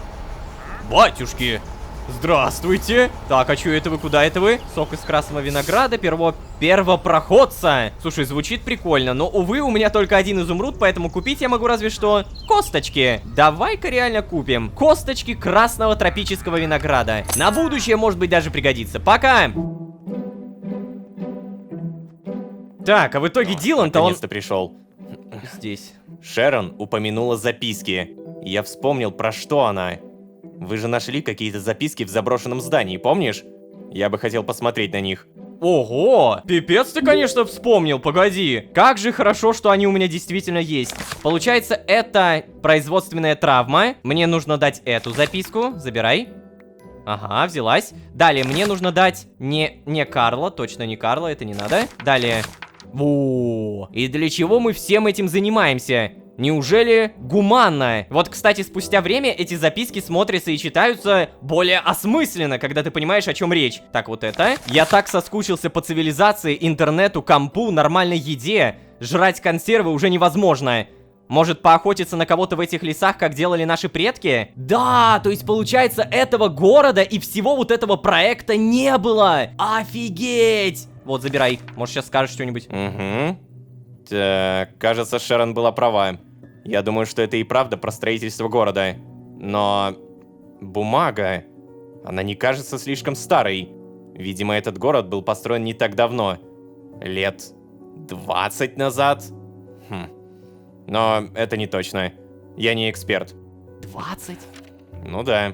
батюшки, здравствуйте. Так, а чё это вы, куда это вы? Сок из красного винограда, первопроходца. Слушай, звучит прикольно, но, увы, у меня только один изумруд, поэтому купить я могу разве что косточки. Давай-ка реально купим косточки красного тропического винограда. На будущее, может быть, даже пригодится. Пока! Так, а в итоге Дилан-то он... Наконец-то пришел. Здесь. Шерон упомянула записки. И я вспомнил, про что она. Вы же нашли какие-то записки в заброшенном здании, помнишь? Я бы хотел посмотреть на них. Ого! Пипец ты, конечно, вспомнил, погоди. Как же хорошо, что они у меня действительно есть. Получается, это производственная травма. Мне нужно дать эту записку. Забирай. Ага, взялась. Далее, мне нужно дать не Карла, точно не Карла, это не надо. Далее. Во! И для чего мы всем этим занимаемся? Неужели гуманно? Вот, кстати, спустя время эти записки смотрятся и читаются более осмысленно, когда ты понимаешь, о чем речь. Так, вот это. Я так соскучился по цивилизации, интернету, компу, нормальной еде. Жрать консервы уже невозможно. Может, поохотиться на кого-то в этих лесах, как делали наши предки? Да, то есть, получается, этого города и всего вот этого проекта не было. Офигеть! Вот, забирай. Может, сейчас скажешь что-нибудь. Угу. Так, кажется, Шерон была права. Я думаю, что это и правда про строительство города. Но бумага, она не кажется слишком старой. Видимо, этот город был построен не так давно. Лет 20 назад? Но это не точно. Я не эксперт. 20? Ну да.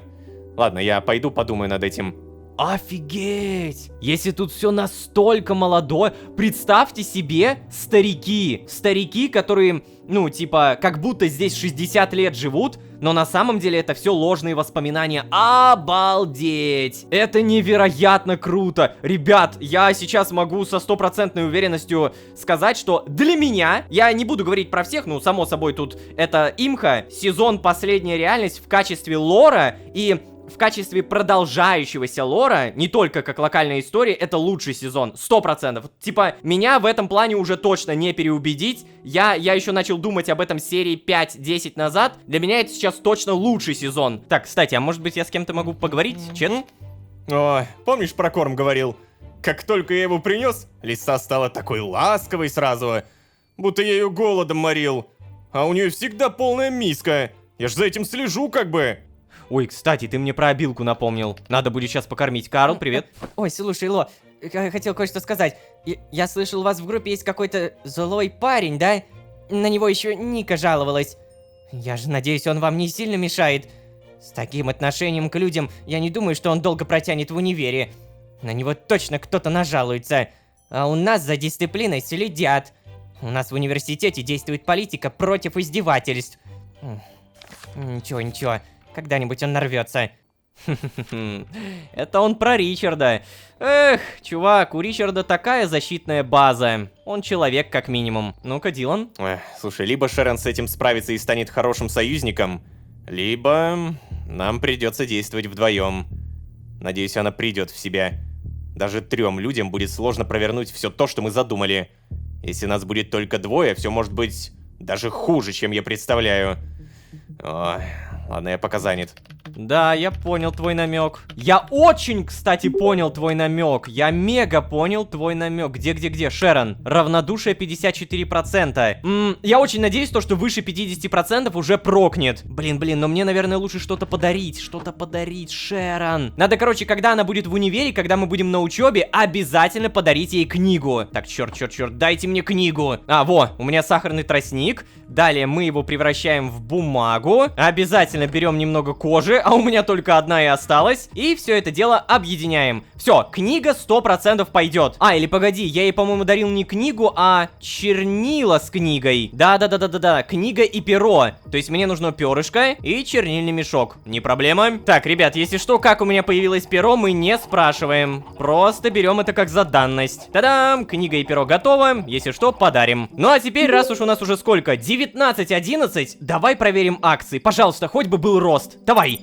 Ладно, я пойду подумаю над этим. Офигеть! Если тут все настолько молодое, представьте себе старики. Старики, которые, ну, типа, как будто здесь 60 лет живут, но на самом деле это все ложные воспоминания. Обалдеть! Это невероятно круто! Ребят, я сейчас могу со стопроцентной уверенностью сказать, что для меня, я не буду говорить про всех, ну, само собой, тут это имха, сезон «Последняя реальность» в качестве лора и... в качестве продолжающегося лора, не только как локальная история, это лучший сезон, 100%. Типа, меня в этом плане уже точно не переубедить. Я еще начал думать об этом серии 5-10 назад. Для меня это сейчас точно лучший сезон. Так, кстати, а может быть я с кем-то могу поговорить, чет? Ой, помнишь, про корм говорил? Как только я его принес, лиса стала такой ласковой сразу, будто я ее голодом морил. А у нее всегда полная миска. Я ж за этим слежу как бы. Ой, кстати, ты мне про обилку напомнил. Надо будет сейчас покормить. Карл, привет. Ой, слушай, Ло, хотел кое-что сказать. Я слышал, у вас в группе есть какой-то злой парень, да? На него еще Ника жаловалась. Я же надеюсь, он вам не сильно мешает. С таким отношением к людям, я не думаю, что он долго протянет в универе. На него точно кто-то нажалуется. А у нас за дисциплиной следят. У нас в университете действует политика против издевательств. Ничего. Когда-нибудь он нарвется. Это он про Ричарда. Эх, чувак, у Ричарда такая защитная база. Он человек, как минимум. Ну-ка, Дилан. Слушай, либо Шерон с этим справится и станет хорошим союзником, либо нам придется действовать вдвоем. Надеюсь, она придет в себя. Даже 3 людям будет сложно провернуть все то, что мы задумали. Если нас будет только 2, все может быть даже хуже, чем я представляю. Ой, ладно, я пока занят. Да, я понял твой намек. Я очень, кстати, понял твой намек. Я мега понял твой намек. Где? Шерон. Равнодушие 54%. Я очень надеюсь, что выше 50% уже прокнет. Блин, но мне, наверное, лучше что-то подарить. Шерон. Надо, короче, когда она будет в универе, когда мы будем на учебе, обязательно подарить ей книгу. Так, черт, дайте мне книгу. У меня сахарный тростник. Далее мы его превращаем в бумагу. Обязательно берем немного кожи, а у меня только одна и осталась. И все это дело объединяем. Все, книга 100% пойдет. Или погоди, я ей, по-моему, дарил не книгу, а чернила с книгой. Да, книга и перо. То есть мне нужно перышко и чернильный мешок. Не проблема. Так, ребят, если что, как у меня появилось перо, мы не спрашиваем. Просто берем это как за данность. Та-дам! Книга и перо готово. Если что, подарим. Ну а теперь, раз уж у нас уже сколько? 19:11. Давай проверим акции. Пожалуйста, хоть бы был рост. Давай.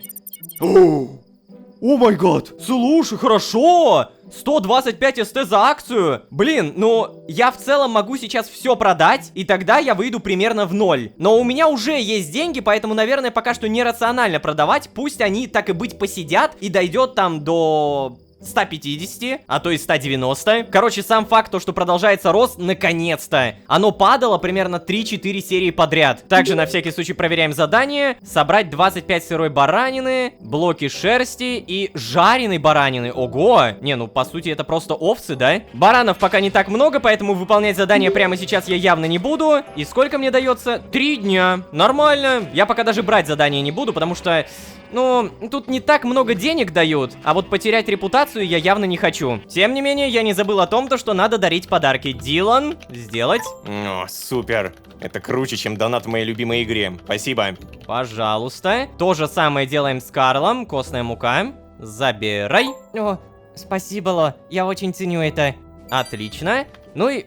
О май гад. Слушай, хорошо. 125 СТ за акцию. Блин, ну, я в целом могу сейчас все продать, и тогда я выйду примерно в ноль. Но у меня уже есть деньги, поэтому, наверное, пока что нерационально продавать. Пусть они, так и быть, посидят, и дойдет там до 150, а то и 190. Короче, сам факт, то, что продолжается рост, наконец-то. Оно падало примерно 3-4 серии подряд. Также на всякий случай проверяем задание. Собрать 25 сырой баранины, блоки шерсти и жареной баранины. Ого! Не, ну по сути это просто овцы, да? Баранов пока не так много, поэтому выполнять задание прямо сейчас я явно не буду. И сколько мне дается? 3 дня. Нормально. Я пока даже брать задание не буду, потому что... ну, тут не так много денег дают, а вот потерять репутацию я явно не хочу. Тем не менее, я не забыл о том, что надо дарить подарки. Дилан, сделать. О, супер. Это круче, чем донат в моей любимой игре. Спасибо. Пожалуйста. То же самое делаем с Карлом. Костная мука. Забирай. О, спасибо, Ло. Я очень ценю это. Отлично. Ну и...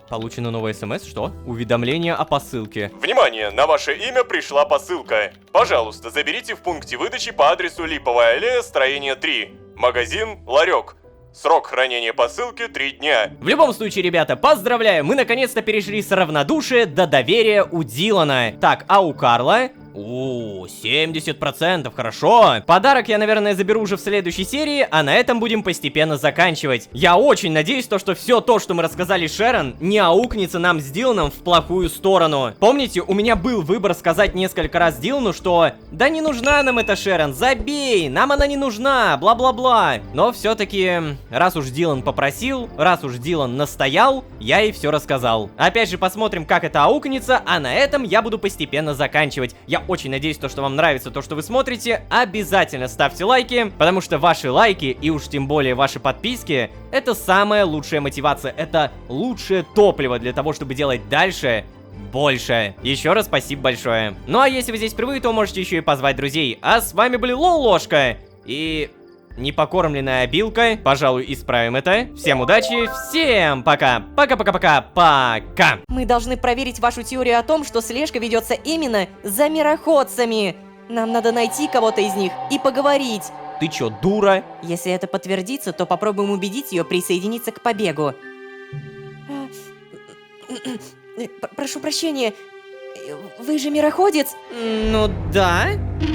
получено новое СМС, что? Уведомление о посылке. Внимание, на ваше имя пришла посылка. Пожалуйста, заберите в пункте выдачи по адресу Липовая аллея, строение 3. Магазин «Ларек». Срок хранения посылки 3 дня. В любом случае, ребята, поздравляю, мы наконец-то перешли с равнодушия до доверия у Дилана. Так, а у Карла? О, 70%, хорошо. Подарок я, наверное, заберу уже в следующей серии, а на этом будем постепенно заканчивать. Я очень надеюсь, что все то, что мы рассказали Шерон, не аукнется нам с Диланом в плохую сторону. Помните, у меня был выбор сказать несколько раз Дилану, что да не нужна нам эта Шерон, забей, нам она не нужна, бла-бла-бла. Но все-таки, раз уж Дилан попросил, раз уж Дилан настоял, я ей все рассказал. Опять же, посмотрим, как это аукнется, а на этом я буду постепенно заканчивать. Я очень надеюсь, что вам нравится то, что вы смотрите. Обязательно ставьте лайки, потому что ваши лайки и уж тем более ваши подписки — это самая лучшая мотивация, это лучшее топливо для того, чтобы делать дальше больше. Еще раз спасибо большое. Ну а если вы здесь впервые, то можете еще и позвать друзей. А с вами были Лолошка и... непокормленная обилка. Пожалуй, исправим это. Всем удачи, всем пока. Пока. Мы должны проверить вашу теорию о том, что слежка ведется именно за мироходцами. Нам надо найти кого-то из них и поговорить. Ты чё, дура? Если это подтвердится, то попробуем убедить ее присоединиться к побегу. Прошу прощения, вы же мироходец? Ну да.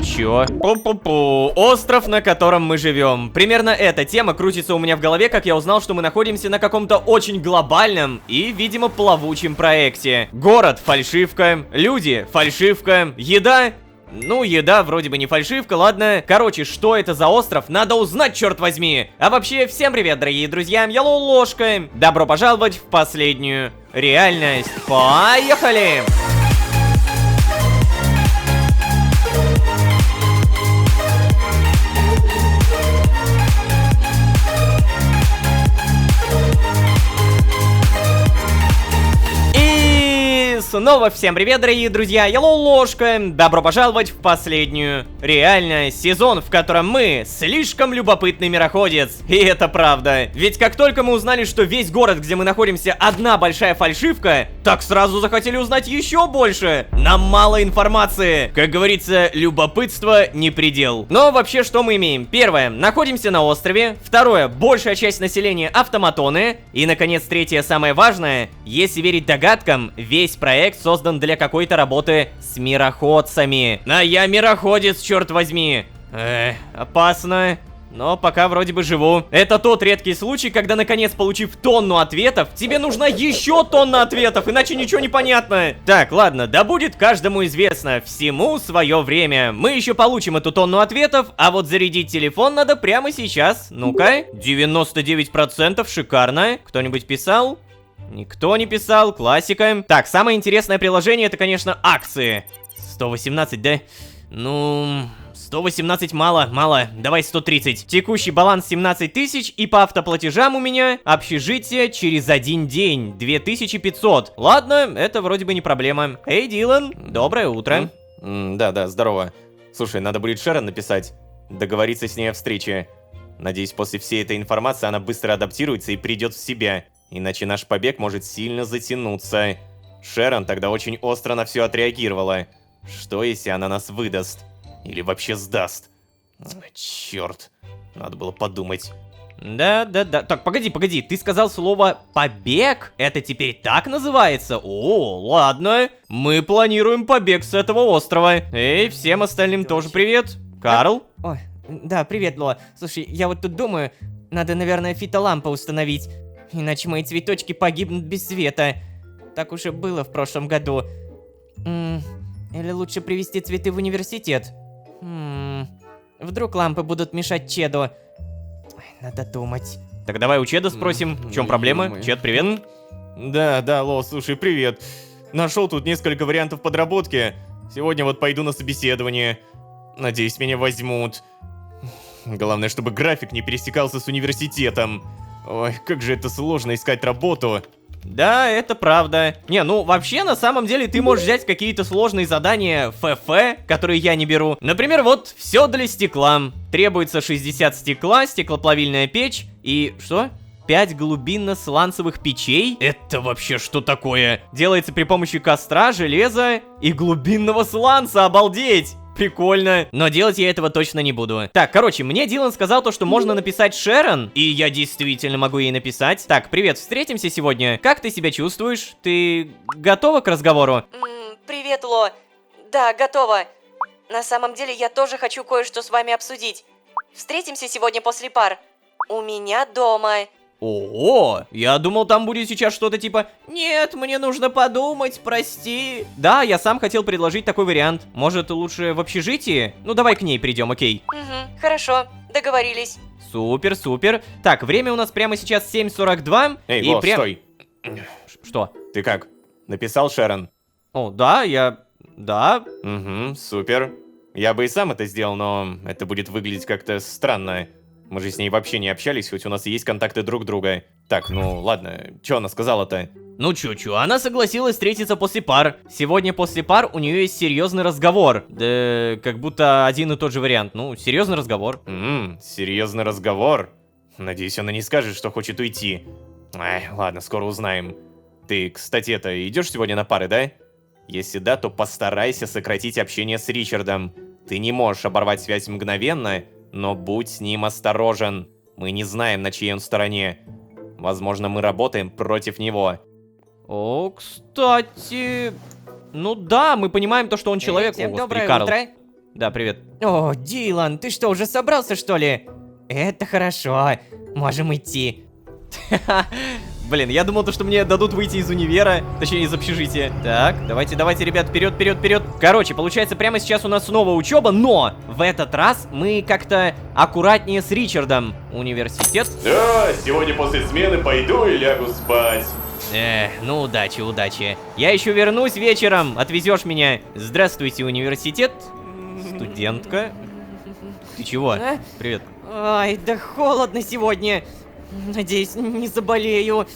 Чё? Пу-пу-пу. Остров, на котором мы живем. Примерно эта тема крутится у меня в голове, как я узнал, что мы находимся на каком-то очень глобальном и, видимо, плавучем проекте. Город — фальшивка, люди — фальшивка, еда... ну, еда вроде бы не фальшивка, ладно. Короче, что это за остров, надо узнать, черт возьми. А вообще, всем привет, дорогие друзья, я Лолошка. Добро пожаловать в последнюю реальность. Поехали! Снова всем привет, дорогие друзья, я Лолошка. Добро пожаловать в последнюю реальность, сезон, в котором мы слишком любопытный мироходец. И это правда. Ведь как только мы узнали, что весь город, где мы находимся, одна большая фальшивка, так сразу захотели узнать еще больше. Нам мало информации. Как говорится, любопытство не предел. Но вообще, что мы имеем? Первое, находимся на острове. Второе, большая часть населения автоматоны. И, наконец, третье, самое важное, если верить догадкам, весь проект проект создан для какой-то работы с мироходцами. А я мироходец, черт возьми. Опасно. Но пока вроде бы живу. Это тот редкий случай, когда, наконец, получив тонну ответов, тебе нужна еще тонна ответов, иначе ничего не понятно. Так, ладно, да будет каждому известно, всему свое время. Мы еще получим эту тонну ответов, а вот зарядить телефон надо прямо сейчас. Ну-ка, 99%, шикарно. Кто-нибудь писал? Никто не писал, классика. Так, самое интересное приложение это, конечно, акции. 118, да? Ну... 118 мало, давай 130. Текущий баланс 17 тысяч, и по автоплатежам у меня общежитие через один день 2500. Ладно, это вроде бы не проблема. Эй, Дилан, доброе утро. Да, здорово. Слушай, надо будет Шерон написать, договориться с ней о встрече. Надеюсь, после всей этой информации она быстро адаптируется и придет в себя. Иначе наш побег может сильно затянуться. Шерон тогда очень остро на все отреагировала. Что, если она нас выдаст? Или вообще сдаст? Черт, надо было подумать. Да. Так, погоди, ты сказал слово «побег»? Это теперь так называется? О, ладно. Мы планируем побег с этого острова. Эй, всем остальным тоже привет. Карл? Ой, да, привет, Ло. Слушай, я вот тут думаю, надо, наверное, фитолампы установить. Иначе мои цветочки погибнут без света. Так уже было в прошлом году. Или лучше привезти цветы в университет? Вдруг лампы будут мешать Чеду? Ой, надо думать. Так давай у Чеда спросим, в чем проблема? Чед, привет. Да, Ло, слушай, привет. Нашел тут несколько вариантов подработки. Сегодня вот пойду на собеседование. Надеюсь, меня возьмут. Главное, чтобы график не пересекался с университетом. Ой, как же это сложно искать работу. Да, это правда. Не, ну вообще, на самом деле, ты можешь взять какие-то сложные задания ФФ, которые я не беру. Например, вот, все для стекла. Требуется 60 стекла, стеклоплавильная печь и... что? 5 глубинно-сланцевых печей? Это вообще что такое? Делается при помощи костра, железа и глубинного сланца, обалдеть! Прикольно. Но делать я этого точно не буду. Так, короче, мне Дилан сказал то, что можно написать Шерон. И я действительно могу ей написать. Так, привет, встретимся сегодня. Как ты себя чувствуешь? Ты готова к разговору? Привет, Ло. Да, готова. На самом деле, я тоже хочу кое-что с вами обсудить. Встретимся сегодня после пар. У меня дома. О, я думал, там будет сейчас что-то типа «Нет, мне нужно подумать, прости». Да, я сам хотел предложить такой вариант. Может, лучше в общежитии? Ну, давай к ней придем, окей? Хорошо, договорились. Супер. Так, время у нас прямо сейчас 7:42. Эй, Ло, стой. Что? Ты как? Написал Шерон? О, да, Да. Угу, супер. Я бы и сам это сделал, но это будет выглядеть как-то странно. Мы же с ней вообще не общались, хоть у нас и есть контакты друг друга. Так, ну ладно, что она сказала-то? Ну чё, она согласилась встретиться после пар. Сегодня после пар у нее есть серьезный разговор. Да, как будто один и тот же вариант. Ну, серьезный разговор. Серьезный разговор? Надеюсь, она не скажет, что хочет уйти. Ай, ладно, скоро узнаем. Ты, кстати, идешь сегодня на пары, да? Если да, то постарайся сократить общение с Ричардом. Ты не можешь оборвать связь мгновенно, но будь с ним осторожен. Мы не знаем, на чьей он стороне. Возможно, мы работаем против него. О, кстати... Ну да, мы понимаем то, что он человек. Всем О, господи, доброе Карл. утро. Да, привет. О, Дилан, ты что, уже собрался, что ли? Это хорошо. Можем идти. Блин, я думал, что мне дадут выйти из универа, точнее из общежития. Так, давайте, ребят, вперед. Короче, получается, прямо сейчас у нас снова учеба, но в этот раз мы как-то аккуратнее с Ричардом. Университет. Да, сегодня после смены пойду и лягу спать. Ну удачи. Я еще вернусь вечером, отвезешь меня. Здравствуйте, университет. Студентка. Ты чего? Привет. Ай, да холодно сегодня. Надеюсь, не заболею.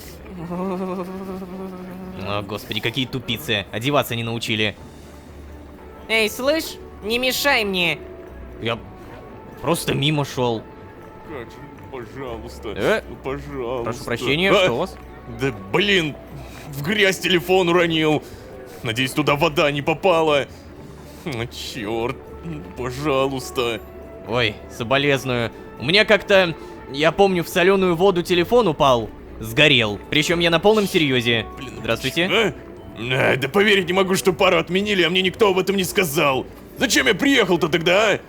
О, господи, какие тупицы. Одеваться не научили. Эй, слышь, не мешай мне. Я просто мимо шел. Как же, пожалуйста, ну, пожалуйста. Прошу прощения, что у вас? Да блин, в грязь телефон уронил. Надеюсь, туда вода не попала. Ну, черт, пожалуйста. Ой, соболезную. У меня как-то, я помню, в соленую воду телефон упал. Сгорел. Причем я на полном серьезе. Блин, Здравствуйте. Да поверить не могу, что пару отменили, а мне никто об этом не сказал. Зачем я приехал-то тогда, а?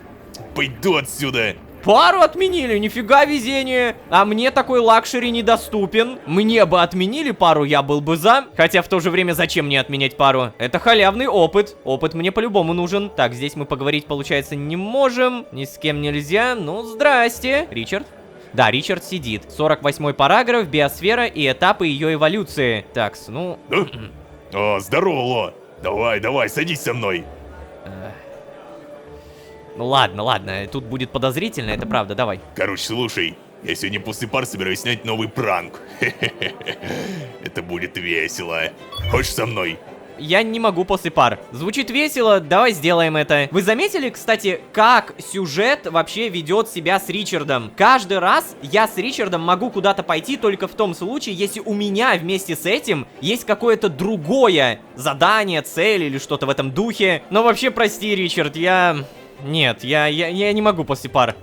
Пойду отсюда. Пару отменили, нифига везение. А мне такой лакшери недоступен. Мне бы отменили пару, я был бы за. Хотя в то же время зачем мне отменять пару? Это халявный опыт. Опыт мне по-любому нужен. Так, здесь мы поговорить, получается, не можем. Ни с кем нельзя. Ну, здрасте. Ричард? Да, Ричард сидит. 48-й параграф, биосфера и этапы ее эволюции. Такс, ну... О, здорово, Ло. Давай, садись со мной. Ну ладно, тут будет подозрительно, это правда, давай. Короче, слушай, я сегодня после пар собираюсь снять новый пранк. Это будет весело. Хочешь со мной? Я не могу после пар. Звучит весело, давай сделаем это. Вы заметили, кстати, как сюжет вообще ведет себя с Ричардом? Каждый раз я с Ричардом могу куда-то пойти только в том случае, если у меня вместе с этим есть какое-то другое задание, цель или что-то в этом духе. Но вообще, прости, Ричард, Нет, я не могу после пар.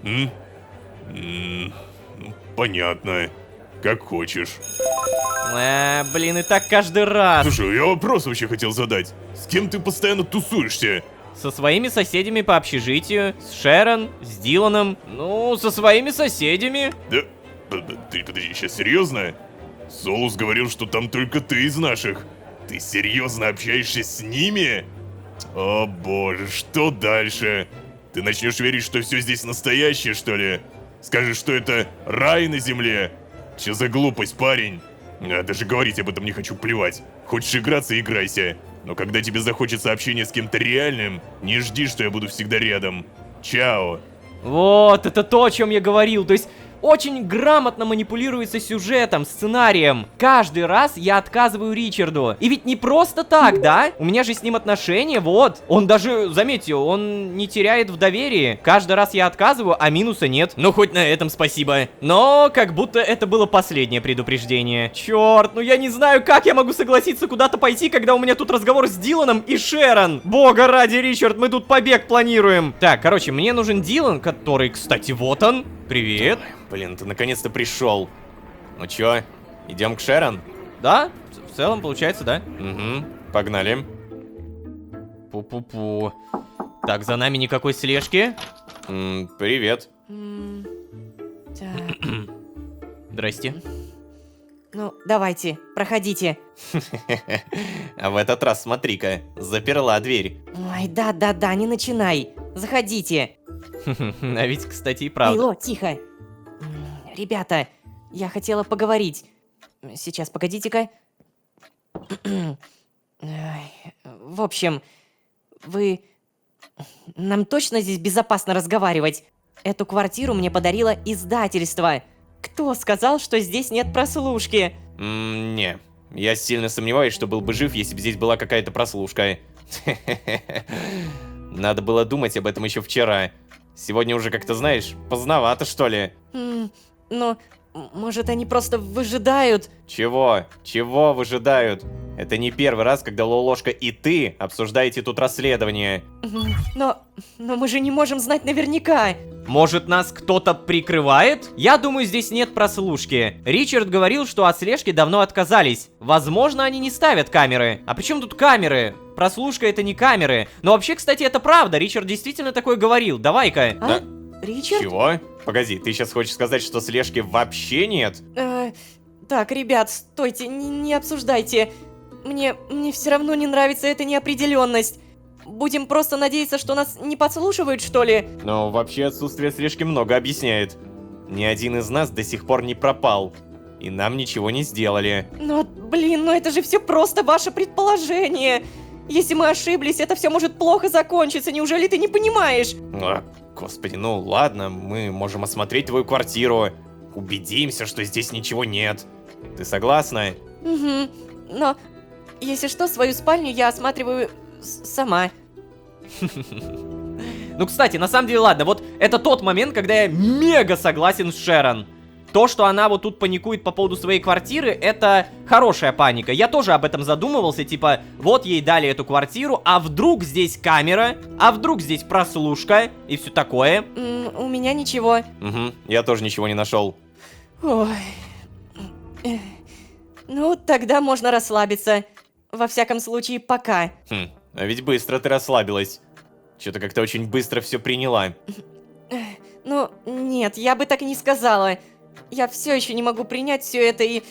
Понятно. Как хочешь. Блин, и так каждый раз. Слушай, я вопрос вообще хотел задать. С кем ты постоянно тусуешься? Со своими соседями по общежитию, с Шерон, с Диланом, ну, со своими соседями. Да? Ты подожди, сейчас серьезно? Солус говорил, что там только ты из наших. Ты серьезно общаешься с ними? О боже, что дальше? Ты начнешь верить, что все здесь настоящее, что ли? Скажешь, что это рай на земле? Че за глупость, парень? Даже говорить об этом не хочу, плевать. Хочешь играться — играйся. Но когда тебе захочется общения с кем-то реальным, не жди, что я буду всегда рядом. Чао. Вот, это то, о чем я говорил. То есть, очень грамотно манипулируется сюжетом, сценарием. Каждый раз я отказываю Ричарду. И ведь не просто так, да? У меня же с ним отношения, вот. Он даже, заметьте, он не теряет в доверии. Каждый раз я отказываю, а минуса нет. Ну, хоть на этом спасибо. Но, как будто это было последнее предупреждение. Черт, ну я не знаю, как я могу согласиться куда-то пойти, когда у меня тут разговор с Диланом и Шерон. Бога ради, Ричард, мы тут побег планируем. Так, короче, мне нужен Дилан, который, кстати, вот он. Привет. Блин, ты наконец-то пришел. Ну чё, идем к Шерон? Да, в целом получается, да? Угу, погнали. Пу-пу-пу. Так, за нами никакой слежки. Привет. Так, Здрасте. ну, давайте, проходите. А в этот раз, смотри-ка, заперла дверь. Ой, да, не начинай. Заходите. А ведь, кстати, и Эй, правда. Ло, тихо. Ребята, я хотела поговорить. Сейчас, погодите-ка. В общем, нам точно здесь безопасно разговаривать? Эту квартиру мне подарило издательство. Кто сказал, что здесь нет прослушки? Не. Я сильно сомневаюсь, что был бы жив, если бы здесь была какая-то прослушка. Надо было думать об этом еще вчера. Сегодня уже как-то, знаешь, поздновато, что ли? Но, может, они просто выжидают? Чего? Чего выжидают? Это не первый раз, когда Лолошка и ты обсуждаете тут расследование. Но мы же не можем знать наверняка. Может, нас кто-то прикрывает? Я думаю, здесь нет прослушки. Ричард говорил, что от слежки давно отказались. Возможно, они не ставят камеры. А при чем тут камеры? Прослушка — это не камеры. Но вообще, кстати, это правда. Ричард действительно такое говорил. Давай-ка. А? Ричард? Чего? Погоди, ты сейчас хочешь сказать, что слежки вообще нет? Так, ребят, стойте, не обсуждайте. Мне все равно не нравится эта неопределенность. Будем просто надеяться, что нас не подслушивают, что ли? Но вообще отсутствие слежки много объясняет. Ни один из нас до сих пор не пропал. И нам ничего не сделали. Но, блин, ну это же все просто ваше предположение. Если мы ошиблись, это все может плохо закончиться. Неужели ты не понимаешь? Господи, ну ладно, мы можем осмотреть твою квартиру. Убедимся, что здесь ничего нет. Ты согласна? Угу. Но, если что, свою спальню я осматриваю сама. Ну, кстати, на самом деле, ладно, вот это тот момент, когда я мега согласен с Шерон. То, что она вот тут паникует по поводу своей квартиры, это хорошая паника. Я тоже об этом задумывался, типа, вот ей дали эту квартиру, а вдруг здесь камера, а вдруг здесь прослушка и все такое. У меня ничего. Угу, я тоже ничего не нашел. Ой. Ну, тогда можно расслабиться. Во всяком случае, пока. А ведь быстро ты расслабилась. Что-то как-то очень быстро все приняла. Ну, нет, я бы так и не сказала. Я все еще не могу принять все это и...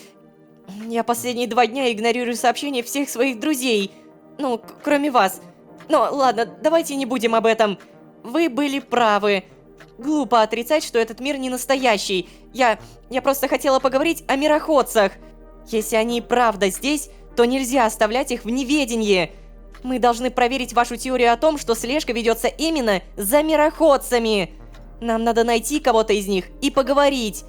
Я последние 2 дня игнорирую сообщения всех своих друзей. Ну, кроме вас. Но ладно, давайте не будем об этом. Вы были правы. Глупо отрицать, что этот мир не настоящий. Я просто хотела поговорить о мироходцах. Если они и правда здесь, то нельзя оставлять их в неведении. Мы должны проверить вашу теорию о том, что слежка ведется именно за мироходцами. Нам надо найти кого-то из них и поговорить.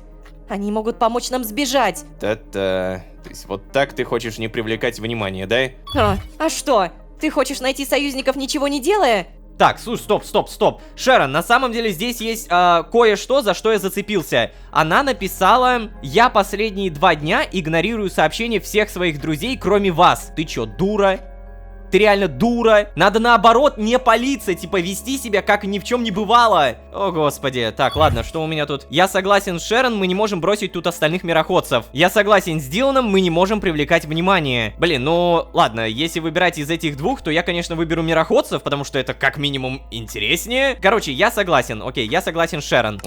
Они могут помочь нам сбежать. Та-та. То есть вот так ты хочешь не привлекать внимание, да? А что? Ты хочешь найти союзников, ничего не делая? Так, слушай, стоп. Шерон, на самом деле здесь есть кое-что, за что я зацепился. Она написала: я последние 2 дня игнорирую сообщения всех своих друзей, кроме вас. Ты чё, дура? Ты реально дура? Надо наоборот не палиться, типа вести себя как ни в чем не бывало. О господи. Так, ладно, что у меня тут? Я согласен с Шерон, мы не можем бросить тут остальных мироходцев. Я согласен с Диланом, мы не можем привлекать внимание. Блин, ну ладно, если выбирать из этих 2, то я, конечно, выберу мироходцев, потому что это как минимум интереснее. Короче, я согласен, окей, я согласен с Шерон.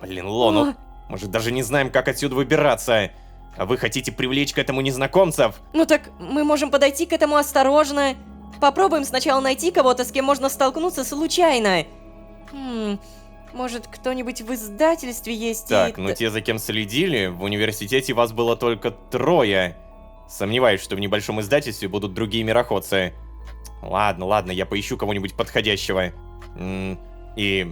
Блин, Лону, мы же даже не знаем, как отсюда выбираться. А вы хотите привлечь к этому незнакомцев? Ну так мы можем подойти к этому осторожно. Попробуем сначала найти кого-то, с кем можно столкнуться случайно. Может, кто-нибудь в издательстве есть? Так, ну те, за кем следили, в университете вас было только 3. Сомневаюсь, что в небольшом издательстве будут другие мироходцы. Ладно, я поищу кого-нибудь подходящего. И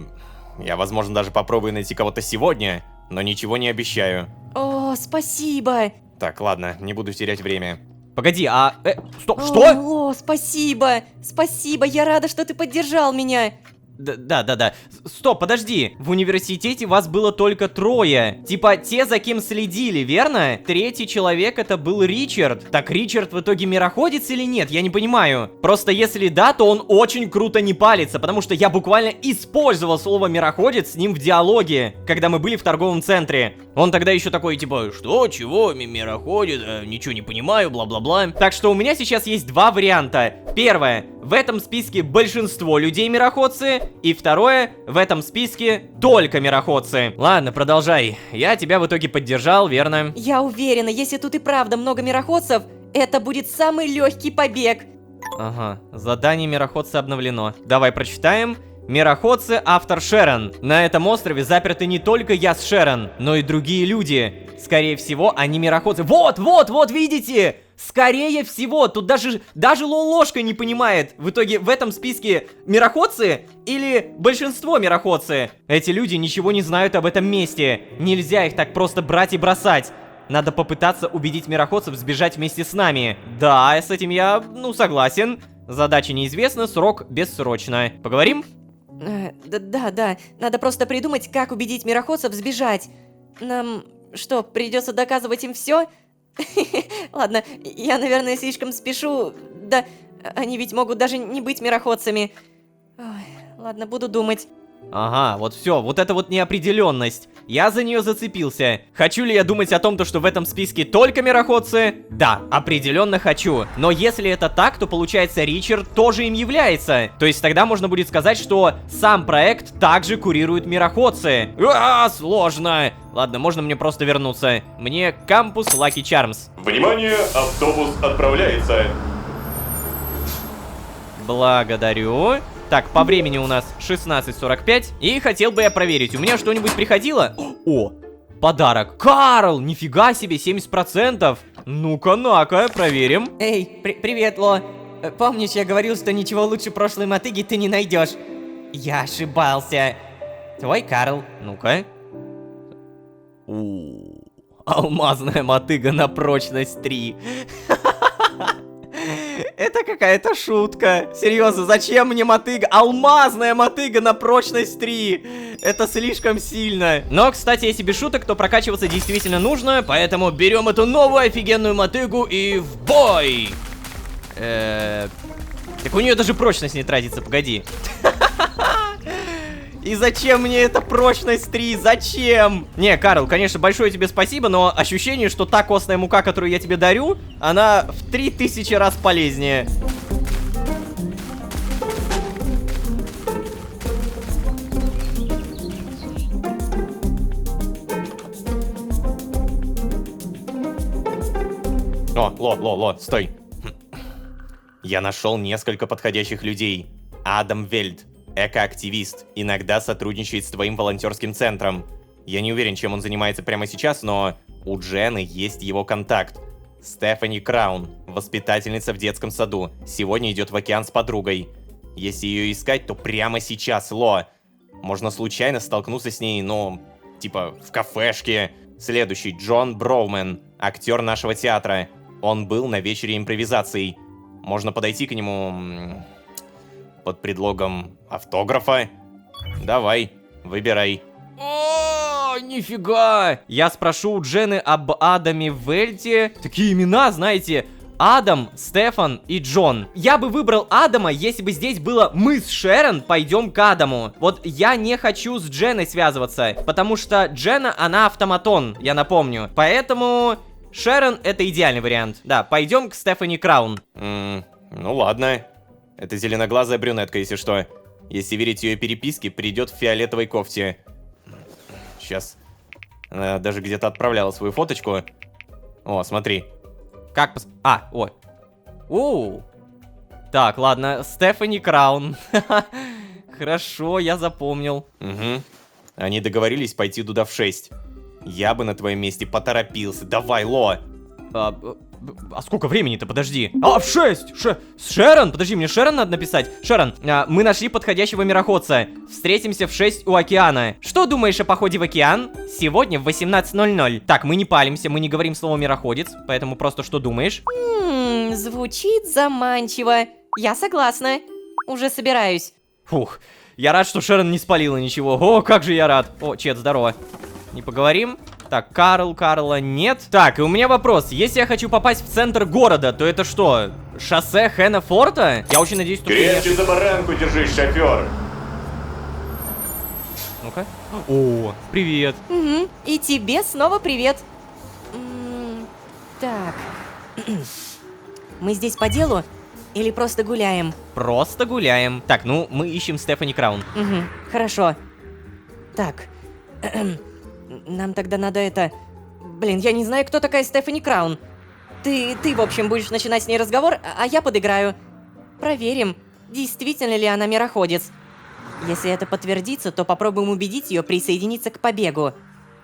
я, возможно, даже попробую найти кого-то сегодня, но ничего не обещаю. О, спасибо. Так, ладно, не буду терять время. Погоди, стоп, что? О, спасибо. Спасибо, я рада, что ты поддержал меня. Да. Стоп, подожди. В университете вас было только 3. Типа, те, за кем следили, верно? 3-й человек это был Ричард. Так Ричард в итоге мироходец или нет? Я не понимаю. Просто если да, то он очень круто не палится, потому что я буквально использовал слово мироходец с ним в диалоге, когда мы были в торговом центре. Он тогда еще такой, типа, что, чего, мироходец, ничего не понимаю, бла-бла-бла. Так что у меня сейчас есть 2 варианта. Первое, в этом списке большинство людей мироходцы. И второе, в этом списке только мироходцы. Ладно, продолжай. Я тебя в итоге поддержал, верно? Я уверена, если тут и правда много мироходцев, это будет самый легкий побег. Ага, задание мироходца обновлено. Давай прочитаем. Мироходцы, автор Шерон. На этом острове заперты не только я с Шерон, но и другие люди. Скорее всего, они мироходцы. Вот, видите? Скорее всего, тут даже Лолошка не понимает. В итоге в этом списке мироходцы или большинство мироходцы. Эти люди ничего не знают об этом месте. Нельзя их так просто брать и бросать. Надо попытаться убедить мироходцев сбежать вместе с нами. Да, с этим я, согласен. Задача неизвестна, срок бессрочно. Поговорим? Да. Надо просто придумать, как убедить мироходцев сбежать. Нам что, придется доказывать им все? Ладно, я, наверное, слишком спешу. Да, они ведь могут даже не быть мироходцами. Ой, ладно, буду думать. Ага, вот все, вот эта вот неопределенность. Я за нее зацепился. Хочу ли я думать о том, что в этом списке только мироходцы? Да, определенно хочу. Но если это так, то получается Ричард тоже им является. То есть тогда можно будет сказать, что сам проект также курирует мироходцы. Сложно. Ладно, можно мне просто вернуться. Мне кампус Lucky Charms. Внимание, автобус отправляется. Благодарю. Так, по времени у нас 16:45. И хотел бы я проверить, у меня что-нибудь приходило? О, подарок. Карл, нифига себе, 70%. Ну-ка, на-ка, проверим. Эй, привет, Ло. Помнишь, я говорил, что ничего лучше прошлой мотыги ты не найдешь? Я ошибался. Твой Карл. Ну-ка. Алмазная мотыга на прочность 3. Это какая-то шутка. Серьезно, зачем мне мотыга? Алмазная мотыга на прочность 3. Это слишком сильно. Но, кстати, если без шуток, то прокачиваться действительно нужно. Поэтому берем эту новую офигенную мотыгу и в бой. Так у нее даже прочность не тратится, погоди. И зачем мне эта прочность 3? Зачем? Не, Карл, конечно, большое тебе спасибо, но ощущение, что та костная мука, которую я тебе дарю, она в 3000 раз полезнее. О, Ло, стой. Я нашел несколько подходящих людей. Адам Вельд, экоактивист, иногда сотрудничает с твоим волонтерским центром. Я не уверен, чем он занимается прямо сейчас, но у Джены есть его контакт. Стефани Краун, воспитательница в детском саду, сегодня идет в океан с подругой. Если ее искать, то прямо сейчас, Ло. Можно случайно столкнуться с ней, ну, типа, в кафешке. Следующий, Джон Броумен, актер нашего театра. Он был на вечере импровизаций. Можно подойти к нему под предлогом автографа. Давай, выбирай. О, нифига! Я спрошу у Джены об Адаме Вельде. Такие имена, знаете, Адам, Стефан и Джон. Я бы выбрал Адама, если бы здесь было «мы с Шерон пойдем к Адаму». Вот я не хочу с Дженой связываться, потому что Джена, она автоматон, я напомню. Поэтому Шерон — это идеальный вариант. Да, пойдем к Стефани Краун. Ну ладно. Это зеленоглазая брюнетка, если что. Если верить ее переписке, придет в фиолетовой кофте. Сейчас. Она даже где-то отправляла свою фоточку. О, смотри. Как ой. Оу. Так, ладно, Стефани Краун. Хорошо, я запомнил. Угу. Они договорились пойти туда в 6. Я бы на твоем месте поторопился. Давай, Ло. А сколько времени-то, подожди? А, в 6! Шерон! Подожди, мне Шерон надо написать. Шерон, мы нашли подходящего мироходца. Встретимся в 6 у океана. Что думаешь о походе в океан? Сегодня в 18:00. Так, мы не палимся, мы не говорим слово мироходец, поэтому просто что думаешь? Звучит заманчиво. Я согласна. Уже собираюсь. Фух, я рад, что Шерон не спалила ничего. О, как же я рад. О, Чет, здорово. Не поговорим? Так, Карла нет. Так, и у меня вопрос. Если я хочу попасть в центр города, то это что? Шоссе Хэнна-Форта? Я очень надеюсь, что... Крепче за баранку держись, шофер. Ну-ка. О, привет. Угу. И тебе снова привет. Так. Мы здесь по делу или просто гуляем? Просто гуляем. Так, ну, мы ищем Стефани Краун. Угу. Хорошо. Так. Нам тогда надо это... Блин, я не знаю, кто такая Стефани Краун. Ты, в общем, будешь начинать с ней разговор, а я подыграю. Проверим, действительно ли она мироходец. Если это подтвердится, то попробуем убедить ее присоединиться к побегу.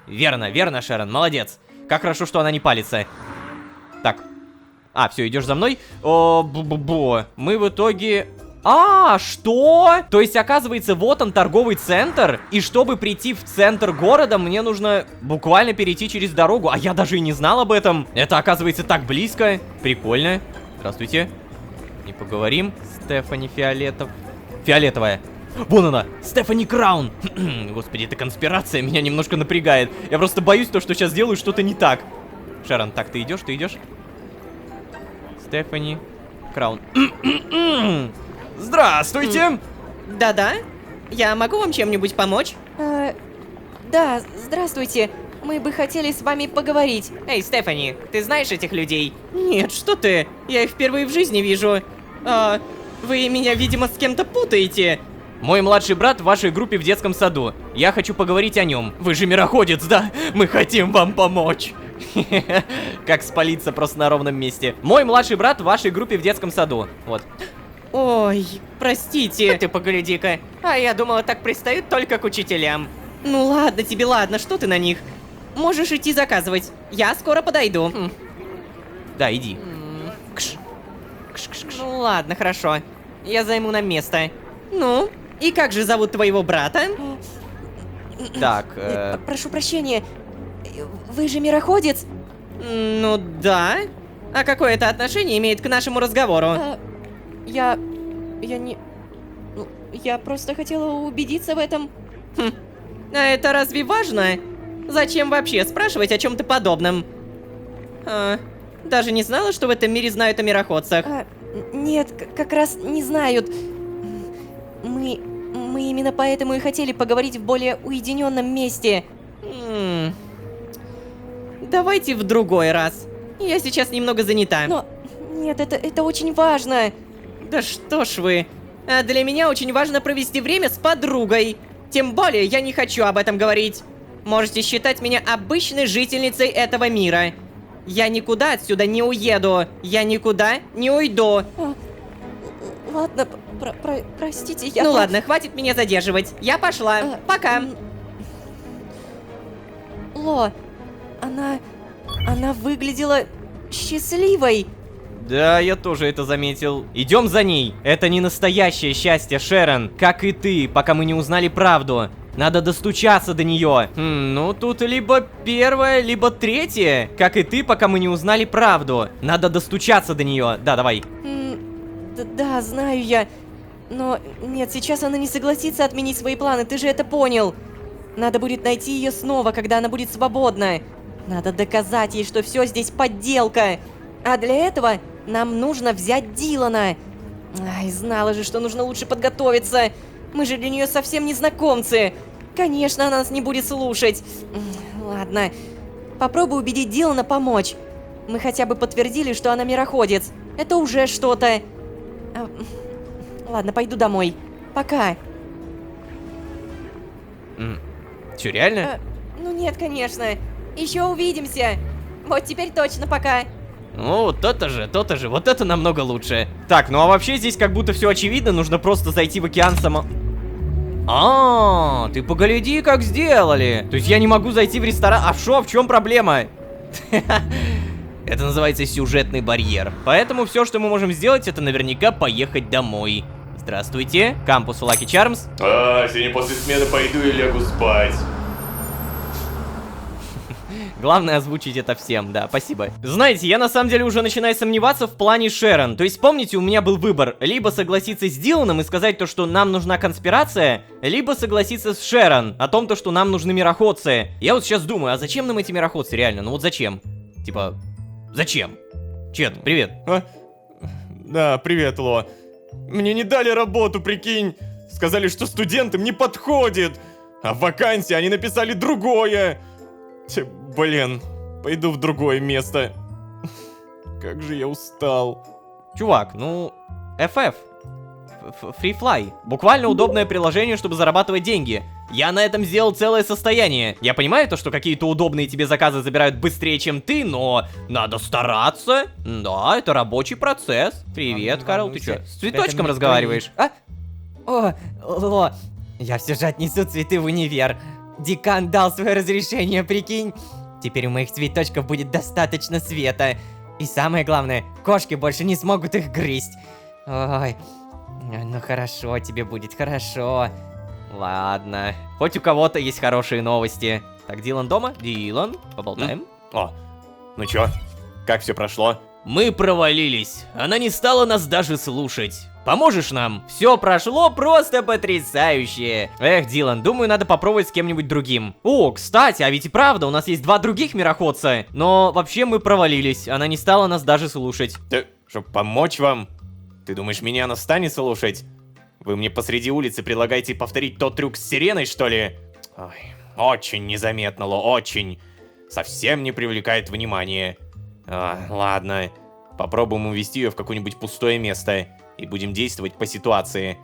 Верно, Шерон, молодец. Как хорошо, что она не палится. Так. А, все, идешь за мной? О, бу-бу-бу. Мы в итоге... А, что? То есть, оказывается, вот он, торговый центр, и чтобы прийти в центр города, мне нужно буквально перейти через дорогу, а я даже и не знал об этом. Это, оказывается, так близко. Прикольно. Здравствуйте. Не поговорим. Стефани Фиолетовая. Вон она, Стефани Краун. Господи, эта конспирация меня немножко напрягает. Я просто боюсь, что сейчас сделаю что-то не так. Шерон, так, ты идешь? Стефани Краун. Здравствуйте! Да-да? Я могу вам чем-нибудь помочь? Да, здравствуйте. Мы бы хотели с вами поговорить. Эй, Стефани, ты знаешь этих людей? Нет, что ты? Я их впервые в жизни вижу. Вы меня, видимо, с кем-то путаете. Мой младший брат в вашей группе в детском саду. Я хочу поговорить о нем. Вы же мироходец, да? Мы хотим вам помочь. Как спалиться просто на ровном месте. Мой младший брат в вашей группе в детском саду. Вот. Ой, простите. Ты погляди-ка. А я думала, так пристают только к учителям. Ну ладно тебе, ладно, что ты на них? Можешь идти заказывать. Я скоро подойду. Да, иди. Ну ладно, хорошо. Я займу нам место. Ну, и как же зовут твоего брата? Так, Прошу прощения. Вы же мироходец? Ну да. А какое это отношение имеет к нашему разговору? Я не... Ну, я просто хотела убедиться в этом. А это разве важно? Зачем вообще спрашивать о чем-то подобном? Даже не знала, что в этом мире знают о мироходцах. Нет, как раз не знают. Мы Мы именно поэтому и хотели поговорить в более уединенном месте. Давайте в другой раз. Я сейчас немного занята. Но... Нет, это очень важно. Да что ж вы. А для меня очень важно провести время с подругой. Тем более я не хочу об этом говорить. Можете считать меня обычной жительницей этого мира. Я никуда отсюда не уеду. Я никуда не уйду. Ладно, простите, я... Ну ладно, хватит меня задерживать. Я пошла. Пока. Ло, она выглядела счастливой. Да, я тоже это заметил. Идем за ней. Это не настоящее счастье, Шерон. Как и ты, пока мы не узнали правду. Надо достучаться до нее. Ну, тут либо первое, либо третье. Как и ты, пока мы не узнали правду. Надо достучаться до нее. Да, давай. Да, знаю я. Но нет, сейчас она не согласится отменить свои планы, ты же это понял. Надо будет найти ее снова, когда она будет свободна. Надо доказать ей, что все здесь подделка. А для этого нам нужно взять Дилана. Ай, знала же, что нужно лучше подготовиться. Мы же для нее совсем незнакомцы. Конечно, она нас не будет слушать. Ладно, попробуй убедить Дилана помочь. Мы хотя бы подтвердили, что она мироходец. Это уже что-то. Ладно, пойду домой. Пока. Че, реально? Ну нет, конечно. Еще увидимся. Вот теперь точно пока. Ну, то-то же, вот это намного лучше. Так, ну а вообще здесь как будто все очевидно, нужно просто зайти в океан само... Ты погляди, как сделали. То есть я не могу зайти в ресторан. А шо, в чем проблема? Это называется сюжетный барьер. Поэтому все, что мы можем сделать, это наверняка поехать домой. Здравствуйте, кампус Lucky Charms. Сегодня после смены пойду и лягу спать. Главное озвучить это всем, да, спасибо. Знаете, я на самом деле уже начинаю сомневаться в плане Шерон. То есть, помните, у меня был выбор: либо согласиться с Диланом и сказать то, что нам нужна конспирация, либо согласиться с Шерон о том, то, что нам нужны мироходцы. Я вот сейчас думаю, а зачем нам эти мироходцы реально? Ну вот зачем? Типа, зачем? Чет, привет. Да, привет, Ло. Мне не дали работу, прикинь. Сказали, что студентам не подходит. А в вакансии они написали другое. Блин, пойду в другое место. Как же я устал. Чувак, ну, FF. Free Fly. Буквально удобное приложение, чтобы зарабатывать деньги. Я на этом сделал целое состояние. Я понимаю то, что какие-то удобные тебе заказы забирают быстрее, чем ты, но надо стараться. Да, это рабочий процесс. Привет, Карл, ты что, с цветочком разговариваешь? О, Ло, я все же отнесу цветы в универ. Декан дал свое разрешение, прикинь. Теперь у моих цветочков будет достаточно света. И самое главное, кошки больше не смогут их грызть. Ой, ну хорошо, тебе будет хорошо. Ладно, хоть у кого-то есть хорошие новости. Так, Дилан дома? Дилан, поболтаем. Ну чё, как все прошло? Мы провалились. Она не стала нас даже слушать. Поможешь нам? Все прошло просто потрясающе. Эх, Дилан, думаю, надо попробовать с кем-нибудь другим. О, кстати, а ведь и правда, у нас есть 2 других мироходца. Но вообще мы провалились, она не стала нас даже слушать. Да, чтоб помочь вам? Ты думаешь, меня она станет слушать? Вы мне посреди улицы предлагаете повторить тот трюк с сиреной, что ли? Ой, очень незаметно, Ло, очень. Совсем не привлекает внимания. Ладно, попробуем увести ее в какое-нибудь пустое место. И будем действовать по ситуации.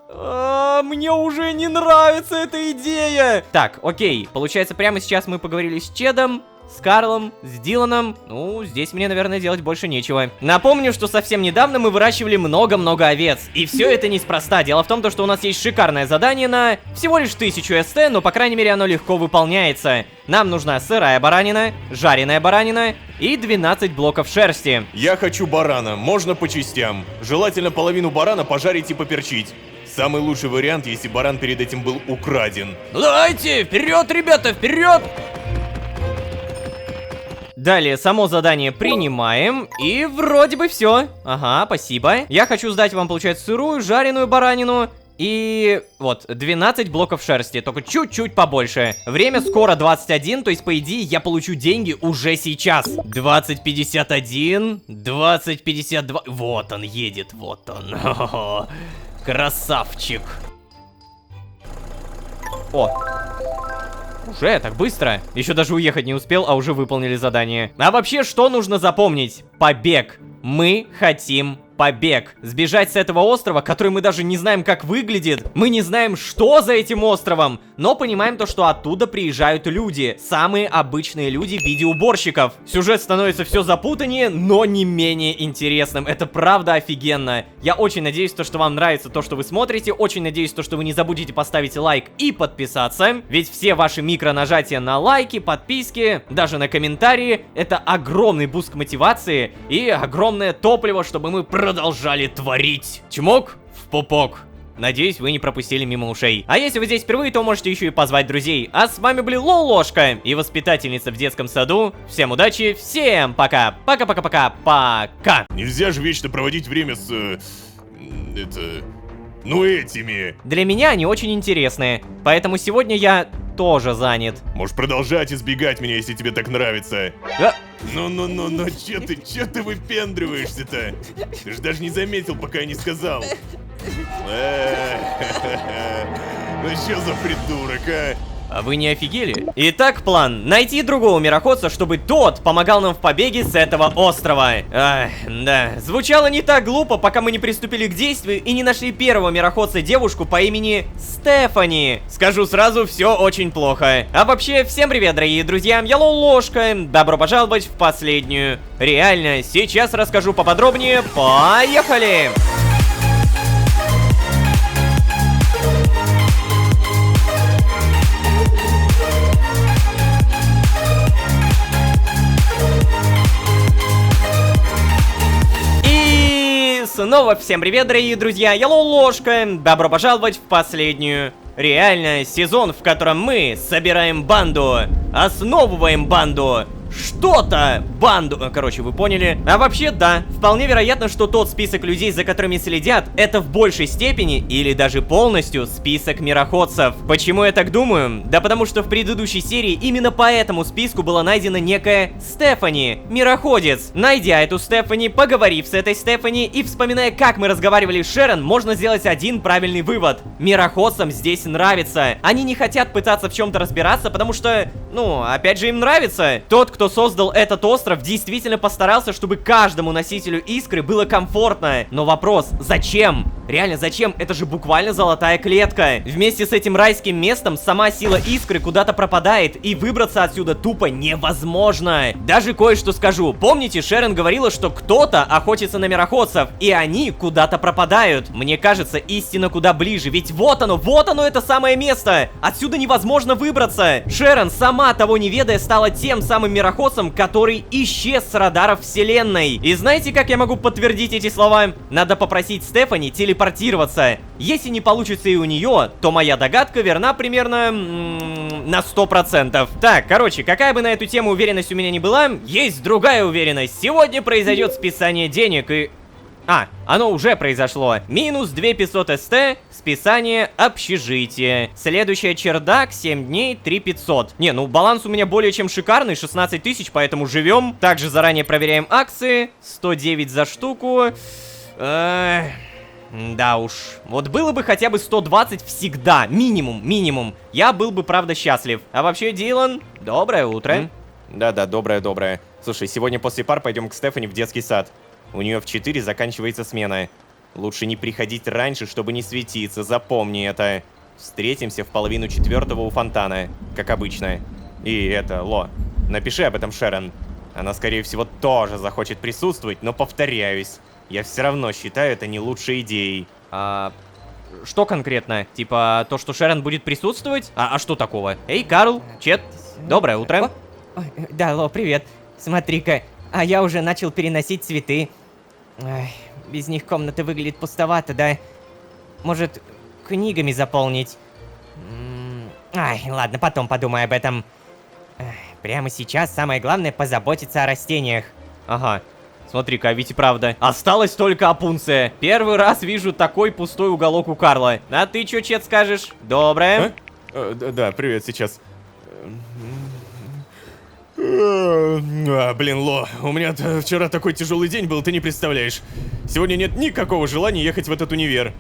Мне уже не нравится эта идея. Так, окей, получается, прямо сейчас мы поговорили с Чедом, с Карлом, с Диланом. Ну, здесь мне, наверное, делать больше нечего. Напомню, что совсем недавно мы выращивали много-много овец. И все это неспроста. Дело в том, что у нас есть шикарное задание на всего лишь 1000 СТ, но, по крайней мере, оно легко выполняется. Нам нужна сырая баранина, жареная баранина и 12 блоков шерсти. Я хочу барана, можно по частям. Желательно половину барана пожарить и поперчить. Самый лучший вариант, если баран перед этим был украден. Ну давайте, вперед, ребята, вперед! Далее, само задание принимаем, и вроде бы все. Ага, спасибо. Я хочу сдать вам, получается, сырую, жареную баранину и вот, 12 блоков шерсти, только чуть-чуть побольше. Время скоро 21, то есть, по идее, я получу деньги уже сейчас. 20:51, 20:52, вот он едет, вот он. Красавчик. О. Уже так быстро. Еще даже уехать не успел, а уже выполнили задание. А вообще, что нужно запомнить? Побег. Мы хотим побег. Сбежать с этого острова, который мы даже не знаем, как выглядит. Мы не знаем, что за этим островом. Но понимаем то, что оттуда приезжают люди. Самые обычные люди в виде уборщиков. Сюжет становится все запутаннее, но не менее интересным. Это правда офигенно. Я очень надеюсь, то, что вам нравится то, что вы смотрите. Очень надеюсь, то, что вы не забудете поставить лайк и подписаться. Ведь все ваши микронажатия на лайки, подписки, даже на комментарии, это огромный буст мотивации и огромное топливо, чтобы мы продолжали творить. Чмок в пупок. Надеюсь, вы не пропустили мимо ушей. А если вы здесь впервые, то можете еще и позвать друзей. А с вами были Лолошка и воспитательница в детском саду. Всем удачи, всем пока. Пока-пока-пока. Пока. Нельзя же вечно проводить время с... Ну этими. Для меня они очень интересные. Поэтому сегодня я тоже занят. Можешь продолжать избегать меня, если тебе так нравится. А? Ну, чё ты выпендриваешься-то? Ты же даже не заметил, пока я не сказал. Ну чё за придурок, а? А вы не офигели? Итак, план. Найти другого мироходца, чтобы тот помогал нам в побеге с этого острова. Ах, да. Звучало не так глупо, пока мы не приступили к действию и не нашли первого мироходца-девушку по имени Стефани. Скажу сразу, все очень плохо. А вообще, всем привет, дорогие друзья. Я Лолошка. Добро пожаловать в последнюю. Реально, сейчас расскажу поподробнее. Поехали! Снова всем привет, дорогие друзья, я Лолошка. Добро пожаловать в последнюю. Реально, сезон, в котором мы собираем банду, основываем банду, что-то банду. Короче, вы поняли. А вообще, да, вполне вероятно, что тот список людей, за которыми следят, это в большей степени или даже полностью список мироходцев. Почему я так думаю? Да потому что в предыдущей серии именно по этому списку была найдена некая Стефани, мироходец. Найдя эту Стефани, поговорив с этой Стефани и вспоминая, как мы разговаривали с Шерон, можно сделать один правильный вывод. Мироходцам здесь нравится. Они не хотят пытаться в чем-то разбираться, потому что, ну, опять же, им нравится. Тот, кто создал этот остров, действительно постарался, чтобы каждому носителю искры было комфортно. Но вопрос, зачем? Реально, зачем? Это же буквально золотая клетка. Вместе с этим райским местом сама сила искры куда-то пропадает, и выбраться отсюда тупо невозможно. Даже кое-что скажу. Помните, Шерон говорила, что кто-то охотится на мироходцев, и они куда-то пропадают. Мне кажется, истина куда ближе, ведь вот оно это самое место. Отсюда невозможно выбраться. Шерон, сама того не ведая, стала тем самым мироходцем, который исчез с радаров вселенной. И знаете, как я могу подтвердить эти слова? Надо попросить Стефани телепортироваться. Если не получится и у нее, то моя догадка верна примерно на 100%. Так, короче, какая бы на эту тему уверенность у меня не была, есть другая уверенность. Сегодня произойдет списание денег и... оно уже произошло. Минус 2500 СТ, списание общежития. Следующая чердак, 7 дней, 3500. Не, ну баланс у меня более чем шикарный, 16 тысяч, поэтому живем. Также заранее проверяем акции, 109 за штуку. Да уж, вот было бы хотя бы 120 всегда, минимум. Я был бы, правда, счастлив. А вообще, Дилан, доброе утро. Да-да, доброе. Слушай, сегодня после пар пойдем к Стефани в детский сад. У нее в 4 заканчивается смена. Лучше не приходить раньше, чтобы не светиться, запомни это. Встретимся в 3:30 у фонтана, как обычно. И это, Ло, напиши об этом Шерон. Она, скорее всего, тоже захочет присутствовать, но повторяюсь, я все равно считаю это не лучшей идеей. Что конкретно? Типа, то, что Шерон будет присутствовать? А что такого? Эй, Карл, Чет, доброе утро. Да, Ло, привет. Смотри-ка, а я уже начал переносить цветы. Ай, без них комната выглядит пустовато, да? Может, книгами заполнить? Ай, ладно, потом подумай об этом. Прямо сейчас самое главное позаботиться о растениях. Ага. Смотри-ка, ведь и правда. Осталась только опунция. Первый раз вижу такой пустой уголок у Карла. А ты чё, Чет, скажешь? Доброе. Да, привет, сейчас. Блин, Ло, у меня вчера такой тяжелый день был, ты не представляешь. Сегодня нет никакого желания ехать в этот универ.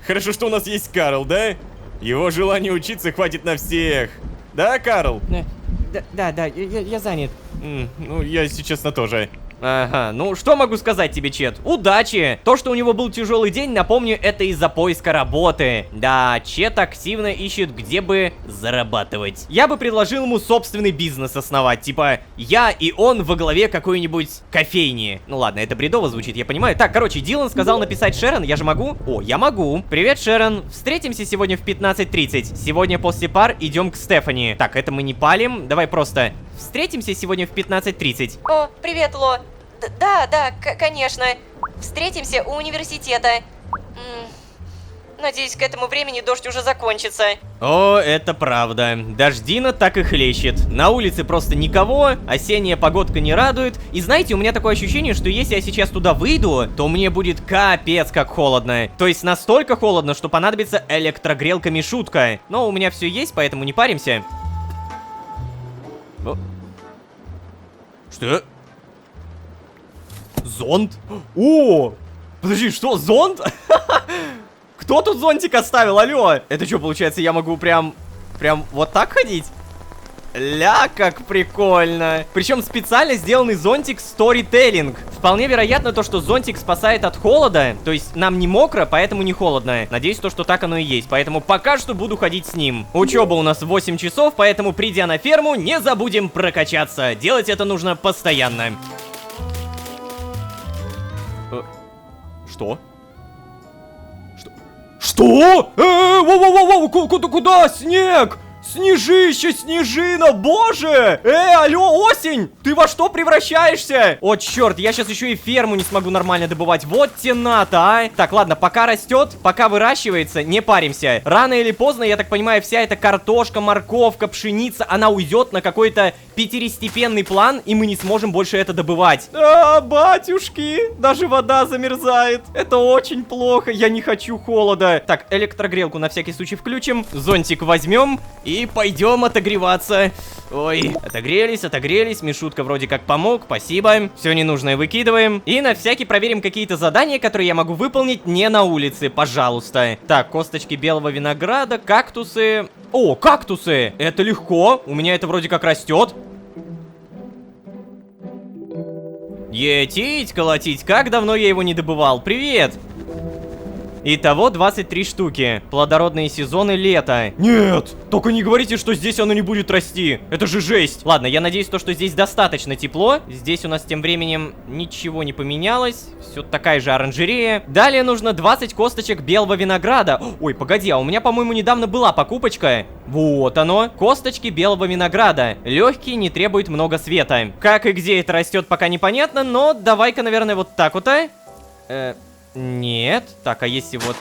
Хорошо, что у нас есть Карл, да? Его желание учиться хватит на всех. Да, Карл? Да, я занят. Ну, я, если честно, тоже. Ага, ну что могу сказать тебе, Чет? Удачи! То, что у него был тяжелый день, напомню, это из-за поиска работы. Да, Чет активно ищет, где бы зарабатывать. Я бы предложил ему собственный бизнес основать. Типа, я и он во главе какой-нибудь кофейни. Ну ладно, это бредово звучит, я понимаю. Так, короче, Дилан сказал написать Шерон, я же могу? О, я могу. Привет, Шерон. Встретимся сегодня в 15:30. Сегодня после пар идем к Стефани. Так, это мы не палим. Давай просто встретимся сегодня в 15:30. О, привет, Ло. Да, конечно. Встретимся у университета. Надеюсь, к этому времени дождь уже закончится. О, это правда. Дождина так и хлещет. На улице просто никого, осенняя погодка не радует. И знаете, у меня такое ощущение, что если я сейчас туда выйду, то мне будет капец как холодно. То есть настолько холодно, что понадобится электрогрелка-мишутка. Но у меня все есть, поэтому не паримся. О. Что? Зонт? О! Подожди, что, зонт? Кто тут зонтик оставил, алло? Это что, получается, я могу прям вот так ходить? Ля, как прикольно. Причем специально сделанный зонтик Storytelling. Вполне вероятно то, что зонтик спасает от холода. То есть нам не мокро, поэтому не холодно. Надеюсь, то, что так оно и есть. Поэтому пока что буду ходить с ним. Учеба у нас 8 часов, поэтому, придя на ферму, не забудем прокачаться. Делать это нужно постоянно. Что? Что? Воу-воу-воу, куда? Снег! Снежище, снежина, боже! Алло, осень! Ты во что превращаешься? О, черт, я сейчас еще и ферму не смогу нормально добывать. Вот тена-то, а! Так, ладно, пока растет, пока выращивается, не паримся. Рано или поздно, я так понимаю, вся эта картошка, морковка, пшеница, она уйдет на какой-то пятистепенный план, и мы не сможем больше это добывать. Батюшки, даже вода замерзает. Это очень плохо, я не хочу холода. Так, электрогрелку на всякий случай включим, зонтик возьмем и пойдем отогреваться. Ой, отогрелись, Мишутка вроде как помог, спасибо. Все ненужное выкидываем. И на всякий проверим какие-то задания, которые я могу выполнить не на улице, пожалуйста. Так, косточки белого винограда, кактусы. О, кактусы! Это легко, у меня это вроде как растет. Етить, колотить, как давно я его не добывал. Привет! Итого 23 штуки. Плодородные сезоны лета. Нет! Только не говорите, что здесь оно не будет расти. Это же жесть. Ладно, я надеюсь, что здесь достаточно тепло. Здесь у нас тем временем ничего не поменялось. Все такая же оранжерея. Далее нужно 20 косточек белого винограда. Ой, погоди, а у меня, по-моему, недавно была покупочка. Вот оно. Косточки белого винограда. Легкие, не требуют много света. Как и где это растет, пока непонятно, но давай-ка, наверное, вот так вот, Нет. Так, а если вот...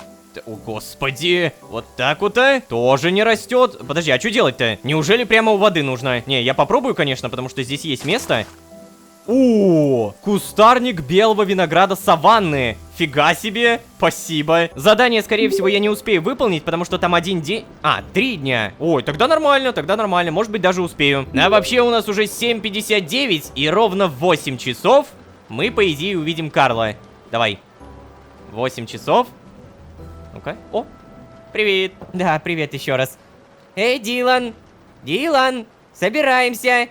О, господи. Вот так вот-то тоже не растет. Подожди, а что делать-то? Неужели прямо у воды нужно? Не, я попробую, конечно, потому что здесь есть место. О, кустарник белого винограда саванны. Фига себе, спасибо. Задание, скорее всего, я не успею выполнить, потому что там 1 день... 3 дня. Ой, тогда нормально, может быть, даже успею. А вообще у нас уже 7:59, и ровно в 8 часов мы, по идее, увидим Карла. Давай. 8 часов. Ну-ка. О, привет. Да, привет еще раз. Эй, Дилан. Дилан, собираемся.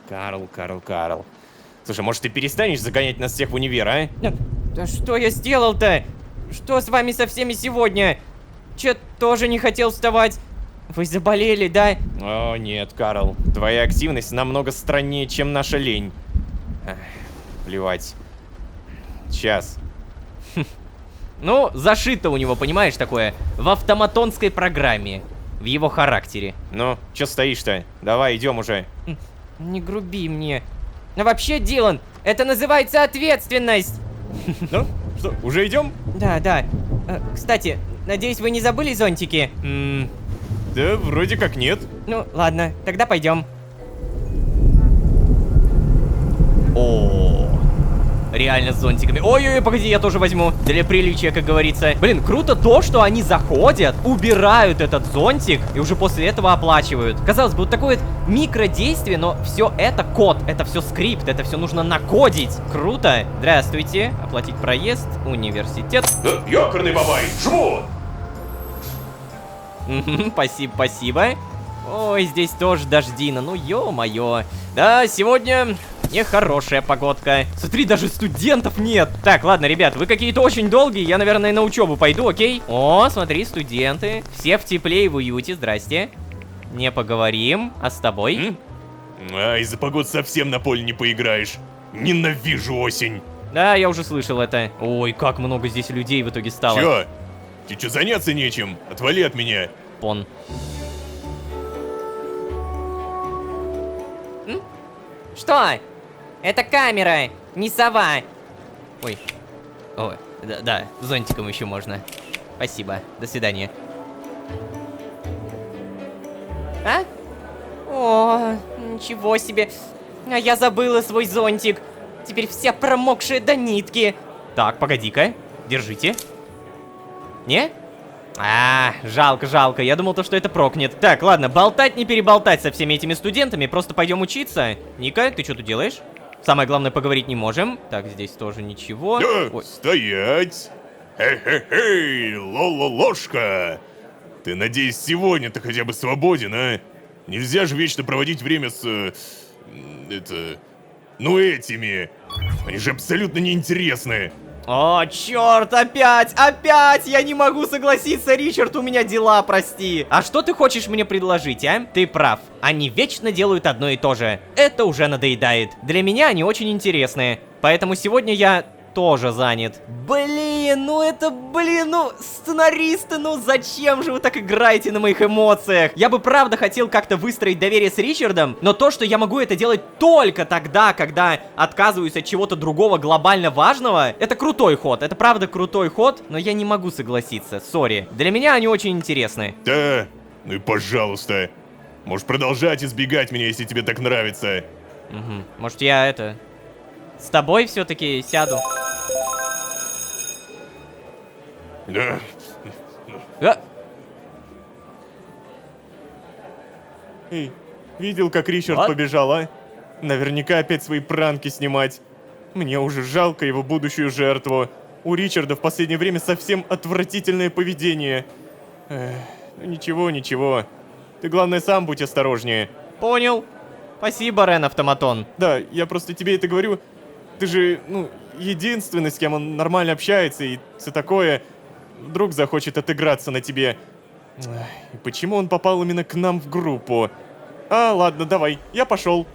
Карл. Слушай, может ты перестанешь загонять нас всех в универ, а? Да что я сделал-то? Что с вами со всеми сегодня? Чё, тоже не хотел вставать? Вы заболели, да? О, нет, Карл. Твоя активность намного страннее, чем наша лень. Плевать. Сейчас. Ну, зашито у него, понимаешь, такое, в автоматонской программе, в его характере. Ну, чё стоишь-то? Давай, идем уже. Не груби мне. А вообще, Дилан, это называется ответственность. Ну, что, уже идем? Да. Кстати, надеюсь, вы не забыли зонтики? Да, вроде как нет. Ну, ладно, тогда пойдем. О, реально с зонтиками. Ой-ой-ой, погоди, я тоже возьму. Для приличия, как говорится. Блин, круто то, что они заходят, убирают этот зонтик и уже после этого оплачивают. Казалось бы, вот такое вот микродействие, но все это код, это все скрипт, это все нужно накодить. Круто. Здравствуйте. Оплатить проезд, университет. Ёкарный бабай, жму! Мгм, спасибо, спасибо. Ой, здесь тоже дождина, ну ё-моё. Да, сегодня нехорошая погодка. Смотри, даже студентов нет. Так, ладно, ребят, вы какие-то очень долгие, я, наверное, на учебу пойду, окей? О, смотри, студенты. Все в тепле и в уюте, здрасте. Не поговорим, а с тобой? А, из-за погод совсем на поле не поиграешь. Ненавижу осень. Да, я уже слышал это. Ой, как много здесь людей в итоге стало. Чё? Тебе чё, заняться нечем? Отвали от меня. Пон. Что? Это камера, не сова. Ой. Ой, да, зонтиком еще можно. Спасибо, до свидания. А? О, ничего себе. А я забыла свой зонтик. Теперь вся промокшая до нитки. Так, погоди-ка. Держите. Не? Жалко, жалко. Я думал, что это прокнет. Так, ладно, болтать не переболтать со всеми этими студентами. Просто пойдем учиться. Ника, ты что тут делаешь? Самое главное, поговорить не можем. Так, здесь тоже ничего. Ой. Стоять! Хе-хе-хей, Лоло-ложка! Ты, надеюсь, сегодня-то хотя бы свободен, а? Нельзя же вечно проводить время с... этими. Они же абсолютно неинтересны. О, черт, опять! Я не могу согласиться, Ричард, у меня дела, прости. А что ты хочешь мне предложить, а? Ты прав, они вечно делают одно и то же. Это уже надоедает. Для меня они очень интересные, поэтому сегодня я тоже занят. Блин, сценаристы, зачем же вы так играете на моих эмоциях? Я бы правда хотел как-то выстроить доверие с Ричардом, но то, что я могу это делать только тогда, когда отказываюсь от чего-то другого глобально важного, это крутой ход, это правда крутой ход, но я не могу согласиться, сори. Для меня они очень интересны. Да, ну и пожалуйста. Можешь продолжать избегать меня, если тебе так нравится. Угу. Может, я с тобой все-таки сяду? Да. Эй, видел, как Ричард побежал, а? Наверняка опять свои пранки снимать. Мне уже жалко его будущую жертву. У Ричарда в последнее время совсем отвратительное поведение. Ничего, ничего. Ты, главное, сам будь осторожнее. Понял. Спасибо, Рен Автоматон. Да, я просто тебе это говорю. Ты же, единственный, с кем он нормально общается и все такое. Вдруг захочет отыграться на тебе. И почему он попал именно к нам в группу? Ладно, давай, я пошел.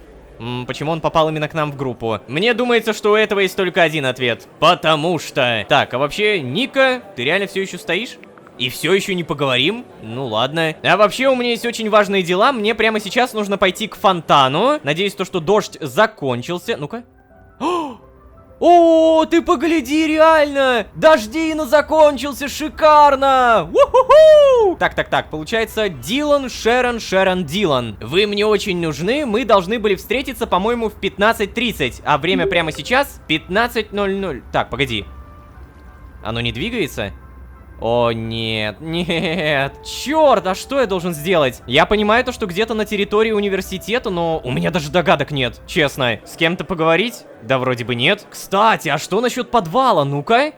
Почему он попал именно к нам в группу? Мне думается, что у этого есть только один ответ. Потому что... Так, а вообще, Ника, ты реально все еще стоишь? И все еще не поговорим? Ну ладно. А вообще, у меня есть очень важные дела. Мне прямо сейчас нужно пойти к фонтану. Надеюсь, что дождь закончился. Ну-ка. О, ты погляди, реально! Дождина закончился, шикарно! У-ху-ху! Так, получается, Дилан, Шерон, Дилан. Вы мне очень нужны, мы должны были встретиться, по-моему, в 15:30, а время прямо сейчас 15:00. Так, погоди. Оно не двигается? О, нет, черт, а что я должен сделать? Я понимаю то, что где-то на территории университета, но у меня даже догадок нет, честно. С кем-то поговорить? Да вроде бы нет. Кстати, а что насчет подвала, ну-ка?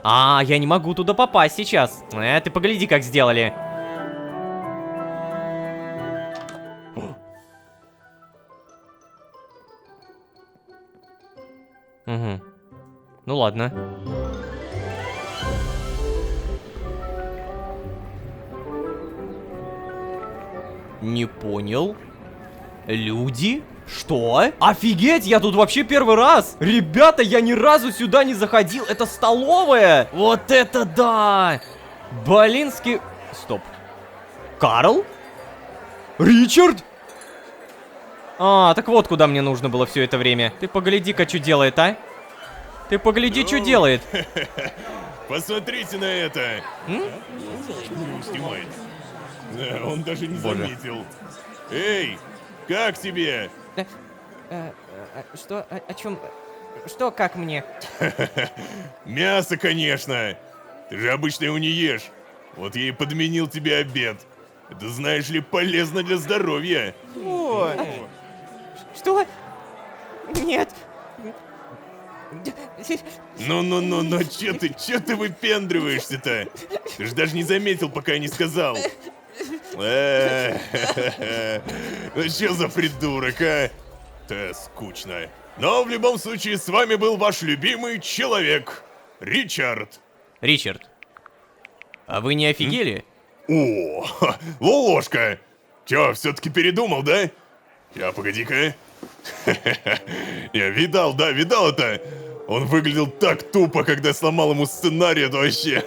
Я не могу туда попасть сейчас. Ты погляди, как сделали. Угу. Ну ладно. Не понял. Люди? Что? Офигеть, я тут вообще первый раз. Ребята, я ни разу сюда не заходил. Это столовая. Вот это да. Блинский... Стоп. Карл? Ричард? Так вот куда мне нужно было все это время. Ты погляди-ка, что делает, а? Ты погляди, что делает. Посмотрите на это. Снимает. Да, он даже не заметил. Эй, как тебе? Что? О чем? Что, как мне? Мясо, конечно. Ты же обычно его не ешь. Вот я и подменил тебе обед. Это, знаешь ли, полезно для здоровья. Что? Нет. Ну, че ты выпендриваешься-то? Ты же даже не заметил, пока я не сказал. Ну что за придурок, а? Да, скучно. Но в любом случае, с вами был ваш любимый человек, Ричард. Ричард, а вы не офигели? О, Лолошка! Чё, все-таки передумал, да? Я, погоди-ка. Я видал это. Он выглядел так тупо, когда сломал ему сценарий, это вообще.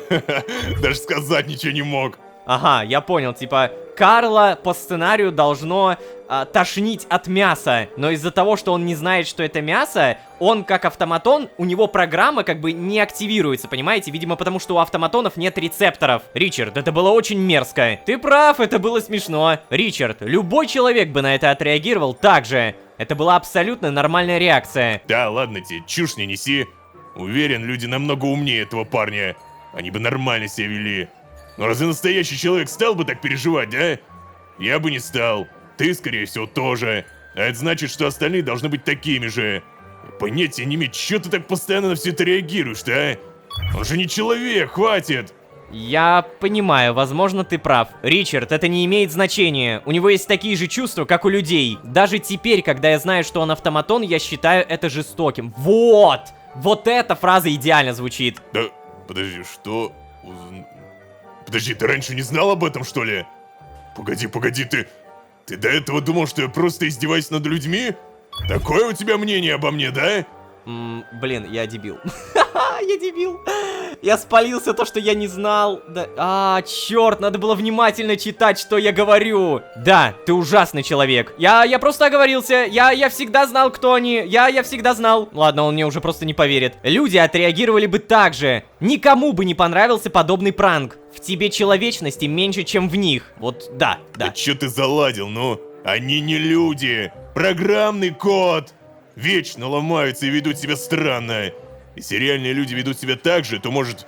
Даже сказать ничего не мог. Ага, я понял, типа, Карла по сценарию должно тошнить от мяса, но из-за того, что он не знает, что это мясо, он как автоматон, у него программа как бы не активируется, понимаете? Видимо, потому что у автоматонов нет рецепторов. Ричард, это было очень мерзко. Ты прав, это было смешно. Ричард, любой человек бы на это отреагировал так же. Это была абсолютно нормальная реакция. Да, ладно тебе, чушь не неси. Уверен, люди намного умнее этого парня. Они бы нормально себя вели. Но разве настоящий человек стал бы так переживать, да? Я бы не стал. Ты, скорее всего, тоже. А это значит, что остальные должны быть такими же. Понятия не имею, чё ты так постоянно на все это реагируешь-то, а? Он же не человек, хватит! Я понимаю, возможно, ты прав. Ричард, это не имеет значения. У него есть такие же чувства, как у людей. Даже теперь, когда я знаю, что он автоматон, я считаю это жестоким. Вот! Вот эта фраза идеально звучит. Да, подожди, что? Подожди, ты раньше не знал об этом, что ли? Погоди, ты до этого думал, что я просто издеваюсь над людьми? Такое у тебя мнение обо мне, да? Блин, я дебил. Я дебил. Я спалился то, что я не знал. Да. Черт, надо было внимательно читать, что я говорю. Да, ты ужасный человек. Я просто оговорился. Я всегда знал, кто они. Я всегда знал. Ладно, он мне уже просто не поверит. Люди отреагировали бы так же. Никому бы не понравился подобный пранк. В тебе человечности меньше, чем в них. Вот, да. Да чё ты заладил, ну? Они не люди. Программный код. Вечно ломаются и ведут себя странно. Если реальные люди ведут себя так же, то может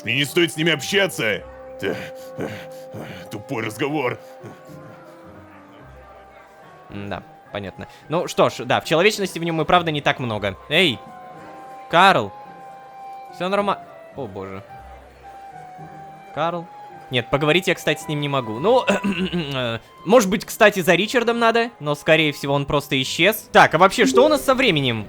мне не стоит с ними общаться? Тупой разговор. Да, понятно. Ну что ж, да, в человечности в нем и правда не так много. Эй, Карл. Все нормально. О боже. Карл. Нет, поговорить я, кстати, с ним не могу. Ну, может быть, кстати, за Ричардом надо, но, скорее всего, он просто исчез. Так, а вообще, что у нас со временем?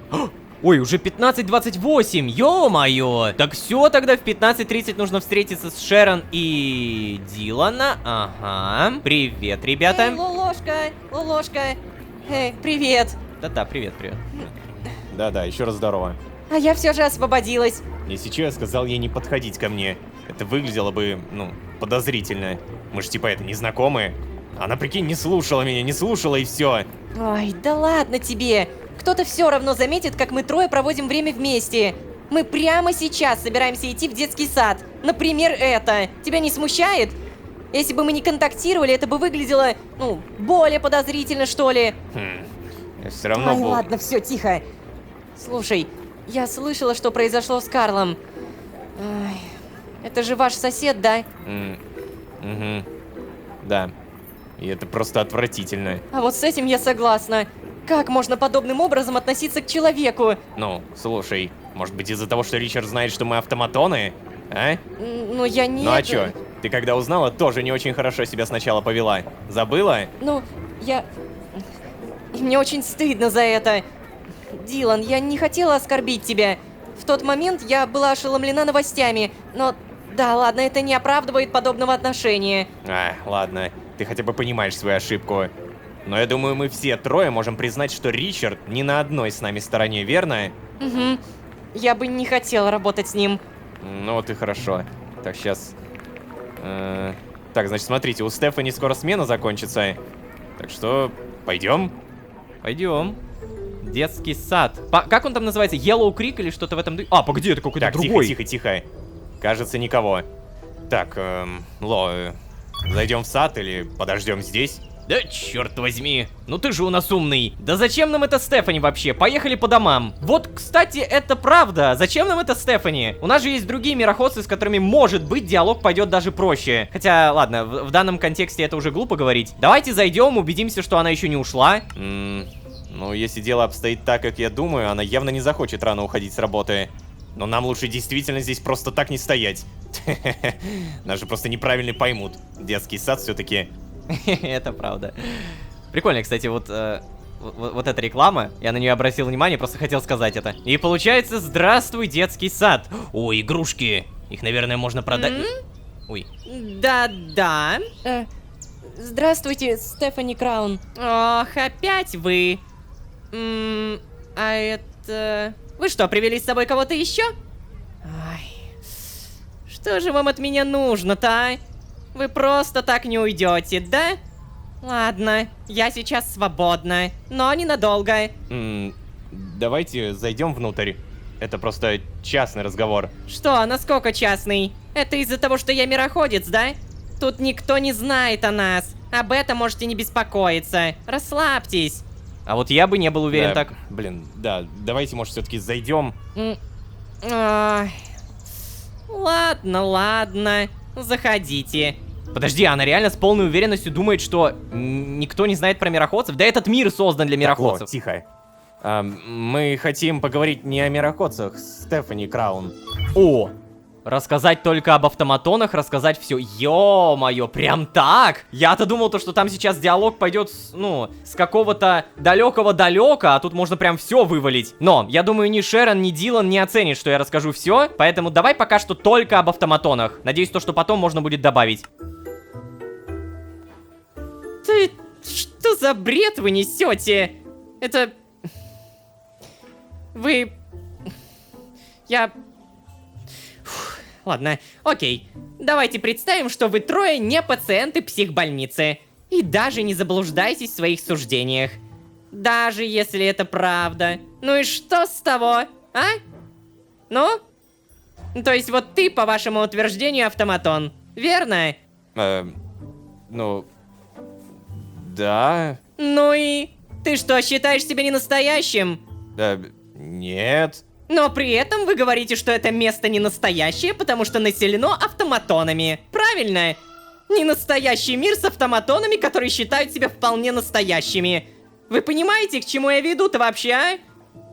Ой, уже 15:28, ё-моё! Так все, тогда в 15:30 нужно встретиться с Шерон и Дилана. Ага. Привет, ребята. Эй, Лолошка. Эй, привет. Да-да, привет. Да-да, еще раз здорово. А я все же освободилась. Если чё, я сказал ей не подходить ко мне. Это выглядело бы, подозрительно. Мы ж типа это незнакомые. Она, прикинь, не слушала меня, и все. Ой, да ладно тебе. Кто-то все равно заметит, как мы трое проводим время вместе. Мы прямо сейчас собираемся идти в детский сад. Например, это. Тебя не смущает? Если бы мы не контактировали, это бы выглядело, более подозрительно, что ли. Я все равно Ой, был... ладно, все, тихо. Слушай, я слышала, что произошло с Карлом. Ой, это же ваш сосед, да? Угу. Да. И это просто отвратительно. А вот с этим я согласна. Как можно подобным образом относиться к человеку? Ну, слушай, может быть из-за того, что Ричард знает, что мы автоматоны? А? Ну, я не... Ну а чё? Ты когда узнала, тоже не очень хорошо себя сначала повела. Забыла? Ну, мне очень стыдно за это. Дилан, я не хотела оскорбить тебя. В тот момент я была ошеломлена новостями, но... Да, ладно, это не оправдывает подобного отношения. Ладно. Ты хотя бы понимаешь свою ошибку. Но я думаю, мы все трое можем признать, что Ричард не на одной с нами стороне, верно? Угу. Я бы не хотела работать с ним. Ну вот и хорошо. Так, сейчас... Так, значит, смотрите, у Стефани скоро смена закончится. Так что, пойдем? Пойдем. Детский сад. Как он там называется? Yellow Creek или что-то в этом... погоди, это какой-то так, другой. Тихо. Кажется, никого. Так, Ло, зайдем в сад или подождем здесь? Да черт возьми, ну ты же у нас умный. Да зачем нам это Стефани вообще? Поехали по домам. Вот, кстати, это правда. Зачем нам это Стефани? У нас же есть другие мироходцы, с которыми, может быть, диалог пойдет даже проще. Хотя, ладно, в данном контексте это уже глупо говорить. Давайте зайдем, убедимся, что она еще не ушла. Ну, если дело обстоит так, как я думаю, она явно не захочет рано уходить с работы. Но нам лучше действительно здесь просто так не стоять. Нас же просто неправильно поймут. Детский сад все-таки. Это правда. Прикольно, кстати, вот эта реклама, я на нее обратил внимание, просто хотел сказать это. И получается, здравствуй, детский сад. О, игрушки. Их, наверное, можно продать. Ой. Да-да. Здравствуйте, Стефани Краун. Ох, опять вы. А это... Вы что, привели с собой кого-то еще? Ай, что же вам от меня нужно-то, а? Вы просто так не уйдете, да? Ладно, я сейчас свободна, но ненадолго. Давайте зайдем внутрь. Это просто частный разговор. Что, насколько частный? Это из-за того, что я мироходец, да? Тут никто не знает о нас. Об этом можете не беспокоиться. Расслабьтесь. А вот я бы не был уверен Да, так. Блин, да, давайте, может, все-таки зайдем. Ай. Ладно, заходите. Подожди, она реально с полной уверенностью думает, что никто не знает про мироходцев? Да этот мир создан для мироходцев. Тихо. Мы хотим поговорить не о мироходцах, Стефани Краун. О! Рассказать только об автоматонах, рассказать все. Ё-моё, прям так? Я-то думал, что там сейчас диалог пойдет, с какого-то далекого-далека, а тут можно прям все вывалить. Но, я думаю, ни Шерон, ни Дилан не оценят, что я расскажу все, поэтому давай пока что только об автоматонах. Надеюсь, что потом можно будет добавить. Ты... Что за бред вы несете? Это... Вы... Я... Ладно, окей. Давайте представим, что вы трое не пациенты психбольницы. И даже не заблуждайтесь в своих суждениях. Даже если это правда. Ну и что с того, а? Ну? То есть вот ты, по вашему утверждению, автоматон, верно? Да. Ну и... Ты что, считаешь себя не настоящим? Нет. Но при этом вы говорите, что это место не настоящее, потому что населено автоматонами. Правильно? Не настоящий мир с автоматонами, которые считают себя вполне настоящими. Вы понимаете, к чему я веду-то вообще, а?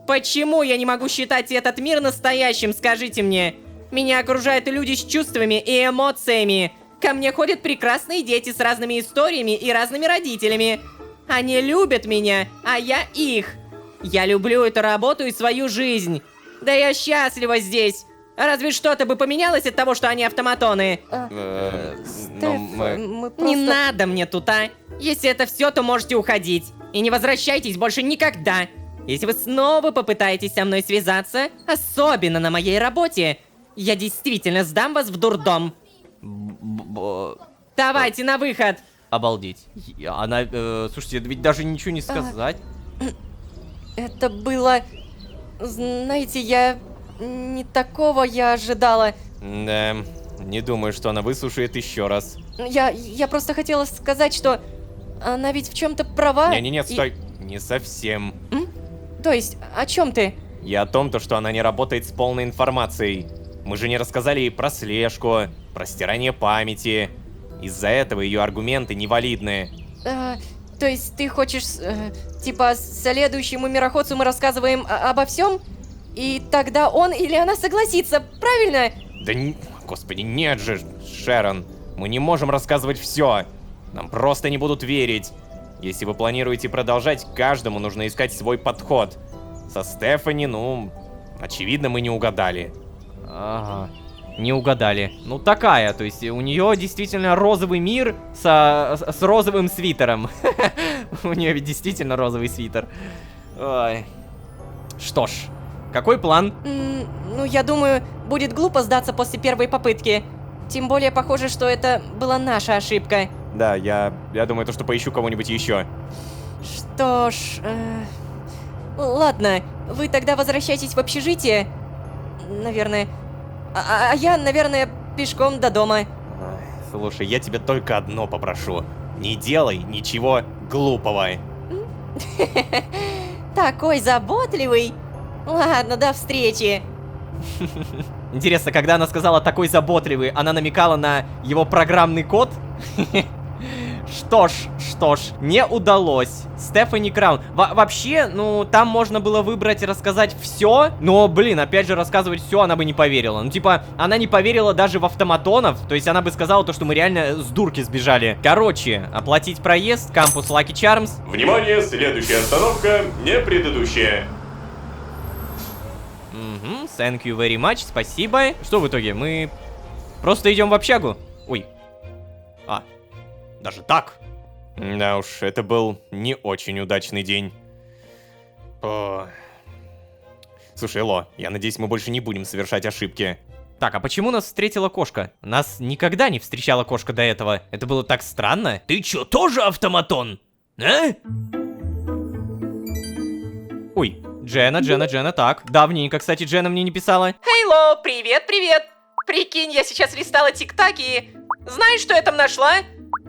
Почему я не могу считать этот мир настоящим, скажите мне? Меня окружают люди с чувствами и эмоциями. Ко мне ходят прекрасные дети с разными историями и разными родителями. Они любят меня, а я их. Я люблю эту работу и свою жизнь. Да я счастлива здесь. Разве что-то бы поменялось от того, что они автоматоны? Не надо мне тут, а? Если это все, то можете уходить. И не возвращайтесь больше никогда. Если вы снова попытаетесь со мной связаться, особенно на моей работе, я действительно сдам вас в дурдом. Давайте на выход. Обалдеть. Она, слушайте, ведь даже ничего не сказать. Это было... Знаете, я... Не такого я ожидала. Да, не думаю, что она выслушает еще раз. Я просто хотела сказать, что... Она ведь в чем-то права. Не-не-не, стой. Не совсем. То есть, о чем ты? Я о том, что она не работает с полной информацией. Мы же не рассказали ей про слежку, про стирание памяти. Из-за этого ее аргументы невалидны. То есть ты хочешь, типа, следующему мироходцу мы рассказываем обо всем? И тогда он или она согласится, правильно? Да господи, нет же, Шерон. Мы не можем рассказывать все. Нам просто не будут верить. Если вы планируете продолжать, каждому нужно искать свой подход. Со Стефани, очевидно, мы не угадали. Ага. Не угадали. Ну, такая, то есть у нее действительно розовый мир с розовым свитером. У нее ведь действительно розовый свитер. Ой. Что ж, какой план? Ну, я думаю, будет глупо сдаться после первой попытки. Тем более, похоже, что это была наша ошибка. Да, я думаю, что поищу кого-нибудь еще. Что ж... Ладно, вы тогда возвращайтесь в общежитие. Наверное... А я, наверное, пешком до дома. Слушай, я тебя только одно попрошу. Не делай ничего глупого. Такой заботливый. Ладно, до встречи. Интересно, когда она сказала «такой заботливый», она намекала на его программный код? Что ж, что ж, не удалось. Стефани Краун. Вообще, ну, там можно было выбрать и рассказать все, но, блин, опять же, рассказывать все она бы не поверила. Ну, типа, она не поверила даже в автоматонов, то есть она бы сказала то, что мы реально с дурки сбежали. Короче, оплатить проезд, кампус Lucky Charms. Внимание, следующая остановка, не предыдущая. Угу, thank you very much, спасибо. Что в итоге, мы просто идем в общагу? Ой. Даже так? Да уж, это был не очень удачный день. Слушай, Ло, я надеюсь, мы больше не будем совершать ошибки. Так, а почему нас встретила кошка? Нас никогда не встречала кошка до этого. Это было так странно. Ты чё, тоже автоматон? А? Ой, Джена, так. Давненько, кстати, Джена мне не писала. Хейло, привет, привет. Прикинь, я сейчас листала тик-так и... Знаешь, что я там нашла?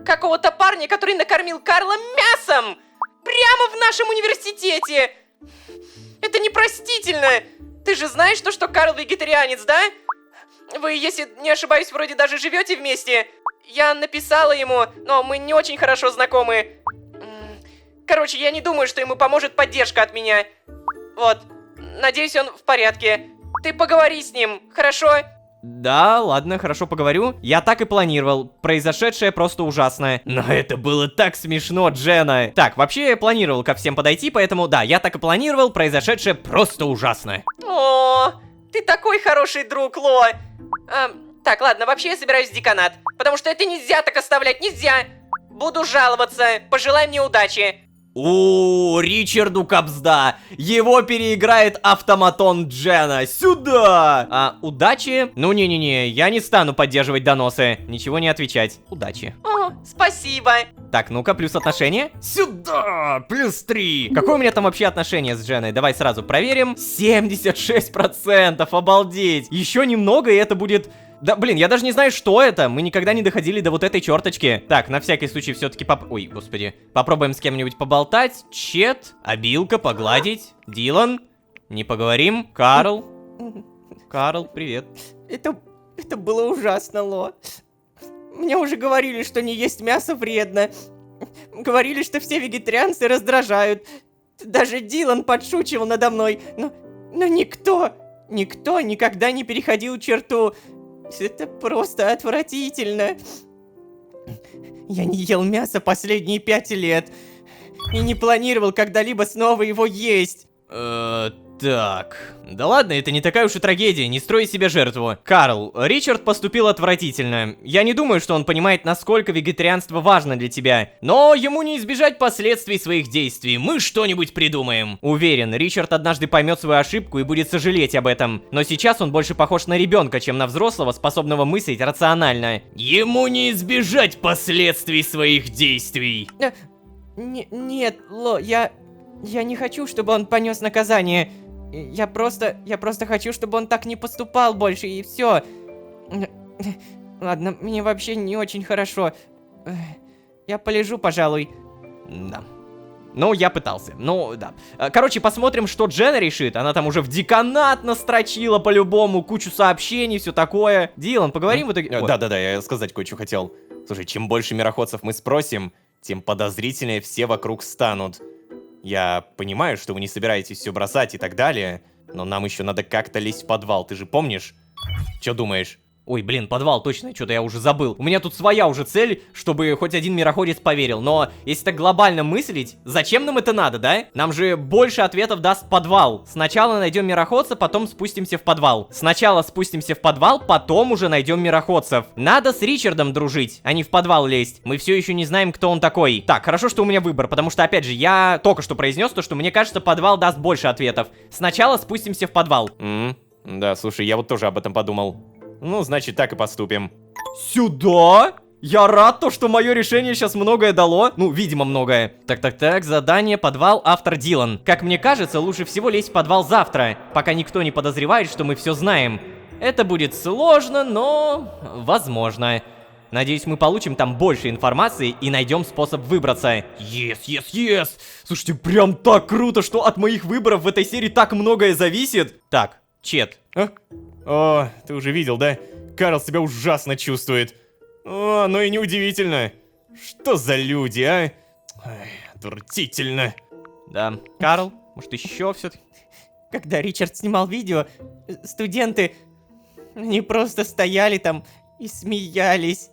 Какого-то парня, который накормил Карла мясом! Прямо в нашем университете! Это непростительно! Ты же знаешь, что Карл вегетарианец, да? Вы, если не ошибаюсь, вроде даже живете вместе. Я написала ему, но мы не очень хорошо знакомы. Короче, я не думаю, что ему поможет поддержка от меня. Вот. Надеюсь, он в порядке. Ты поговори с ним, хорошо? Да, ладно, хорошо поговорю. Я так и планировал. Произошедшее просто ужасное. Но это было так смешно, Джена. Так, вообще я планировал ко всем подойти, поэтому да, я так и планировал. Произошедшее просто ужасное. О, ты такой хороший друг, Ло. Так, ладно, вообще я собираюсь в деканат. Потому что это нельзя так оставлять, нельзя. Буду жаловаться. Пожелай мне удачи. Ричарду капзда. Его переиграет автоматон Джена. Сюда! Удачи? Ну, не-не-не, я не стану поддерживать доносы. Ничего не отвечать. Удачи. О, спасибо. Так, ну-ка, плюс отношения. Сюда! Плюс 3. Какое у меня там вообще отношение с Дженой? Давай сразу проверим. 76%, обалдеть. Еще немного, и это будет... Да, блин, я даже не знаю, что это. Мы никогда не доходили до вот этой черточки. Так, на всякий случай все-таки Ой, господи. Попробуем с кем-нибудь поболтать. Чет, обилка, погладить. Дилан. Не поговорим. Карл. Карл, привет. Это было ужасно, Ло. Мне уже говорили, что не есть мясо вредно. Говорили, что все вегетарианцы раздражают. Даже Дилан подшучивал надо мной. Но никто никогда не переходил черту. Это просто отвратительно. Я не ел мясо последние 5 лет. И не планировал когда-либо снова его есть. Так. Да ладно, это не такая уж и трагедия, не строй из себя жертву. Карл, Ричард поступил отвратительно. Я не думаю, что он понимает, насколько вегетарианство важно для тебя. Но ему не избежать последствий своих действий. Мы что-нибудь придумаем. Уверен, Ричард однажды поймет свою ошибку и будет сожалеть об этом. Но сейчас он больше похож на ребенка, чем на взрослого, способного мыслить рационально. Ему не избежать последствий своих действий. Нет, Ло, я не хочу, чтобы он понес наказание. Я просто хочу, чтобы он так не поступал больше, и все. Ладно, мне вообще не очень хорошо. Я полежу, пожалуй. Да. Ну, я пытался. Ну, да. Короче, посмотрим, что Джена решит. Она там уже в деканат настрочила по-любому, кучу сообщений, все такое. Дилан, поговорим в итоге? Да-да-да, я сказать кое-что хотел. Слушай, чем больше мироходцев мы спросим, тем подозрительнее все вокруг станут. Я понимаю, что вы не собираетесь все бросать и так далее, но нам еще надо как-то лезть в подвал, ты же помнишь? Че думаешь? Ой, блин, подвал, точно, что-то я уже забыл. У меня тут своя уже цель, чтобы хоть один мироходец поверил. Но если так глобально мыслить, зачем нам это надо, да? Нам же больше ответов даст подвал. Сначала найдем мироходца, потом спустимся в подвал. Сначала спустимся в подвал, потом уже найдем мироходцев. Надо с Ричардом дружить, а не в подвал лезть. Мы все еще не знаем, кто он такой. Так, хорошо, что у меня выбор, потому что, опять же, я только что произнес то, что мне кажется, подвал даст больше ответов. Сначала спустимся в подвал. Да, слушай, я вот тоже об этом подумал. Ну, значит, так и поступим. Сюда? Я рад, то, что мое решение сейчас многое дало. Ну, видимо, многое. Так, задание, подвал, автор Дилан. Как мне кажется, лучше всего лезть в подвал завтра, пока никто не подозревает, что мы все знаем. Это будет сложно, но возможно. Надеюсь, мы получим там больше информации и найдем способ выбраться. Yes. Слушайте, прям так круто, что от моих выборов в этой серии так многое зависит. Так, Чет. О, ты уже видел, да? Карл себя ужасно чувствует. О, ну и неудивительно. Что за люди, а? Отвратительно. Да. Карл, может еще все-таки? Когда Ричард снимал видео, студенты, они просто стояли там и смеялись.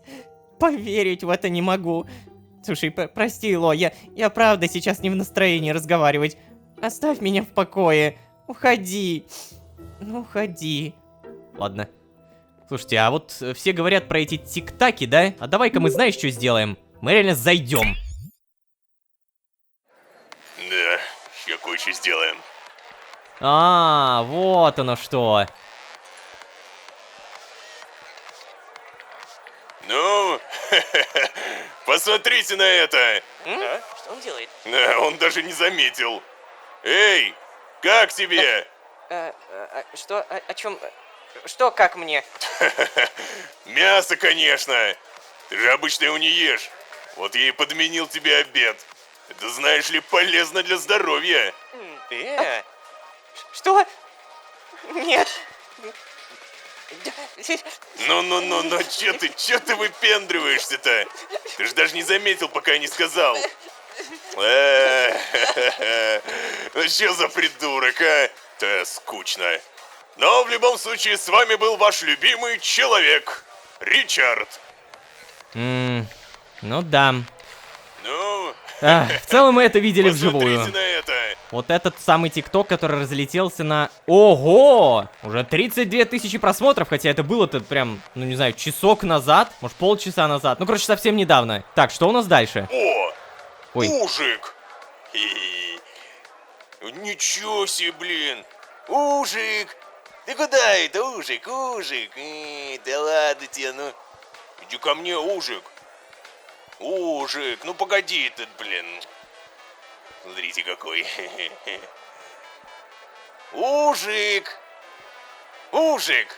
Поверить в это не могу. Слушай, прости, Ло, я правда сейчас не в настроении разговаривать. Оставь меня в покое. Уходи. Ну, уходи. Ладно. Слушайте, а вот все говорят про эти тик-таки, да? А давай-ка мы знаешь, что сделаем? Мы реально зайдем. Да, еще кое-что сделаем. А, вот оно что. Ну, посмотрите на это. Что он делает? Он даже не заметил. Эй, как тебе? Что? О чем? Что, как мне? Мясо, конечно. Ты же обычно его не ешь. Вот я и подменил тебе обед. Это, знаешь ли, полезно для здоровья. Что? Нет. Ну, чё ты выпендриваешься-то? Ты же даже не заметил, пока я не сказал. Ну чё за придурок, а? Да скучно. Но в любом случае с вами был ваш любимый человек, Ричард. Ну да. Ну, В целом мы это видели вживую. посмотрите на это. Вот этот самый ТикТок, который разлетелся на... Ого! Уже 32 тысячи просмотров, хотя это было-то прям, ну не знаю, часок назад, может полчаса назад. Ну, короче, совсем недавно. Так, что у нас дальше? О, Ой. Ужик. Ничего себе, блин. Ужик. Ты куда это, Ужик, Ужик? Да ладно тебе, ну. Иди ко мне, Ужик. Ужик, ну погоди ты, блин. Смотрите какой. Ужик. Ужик.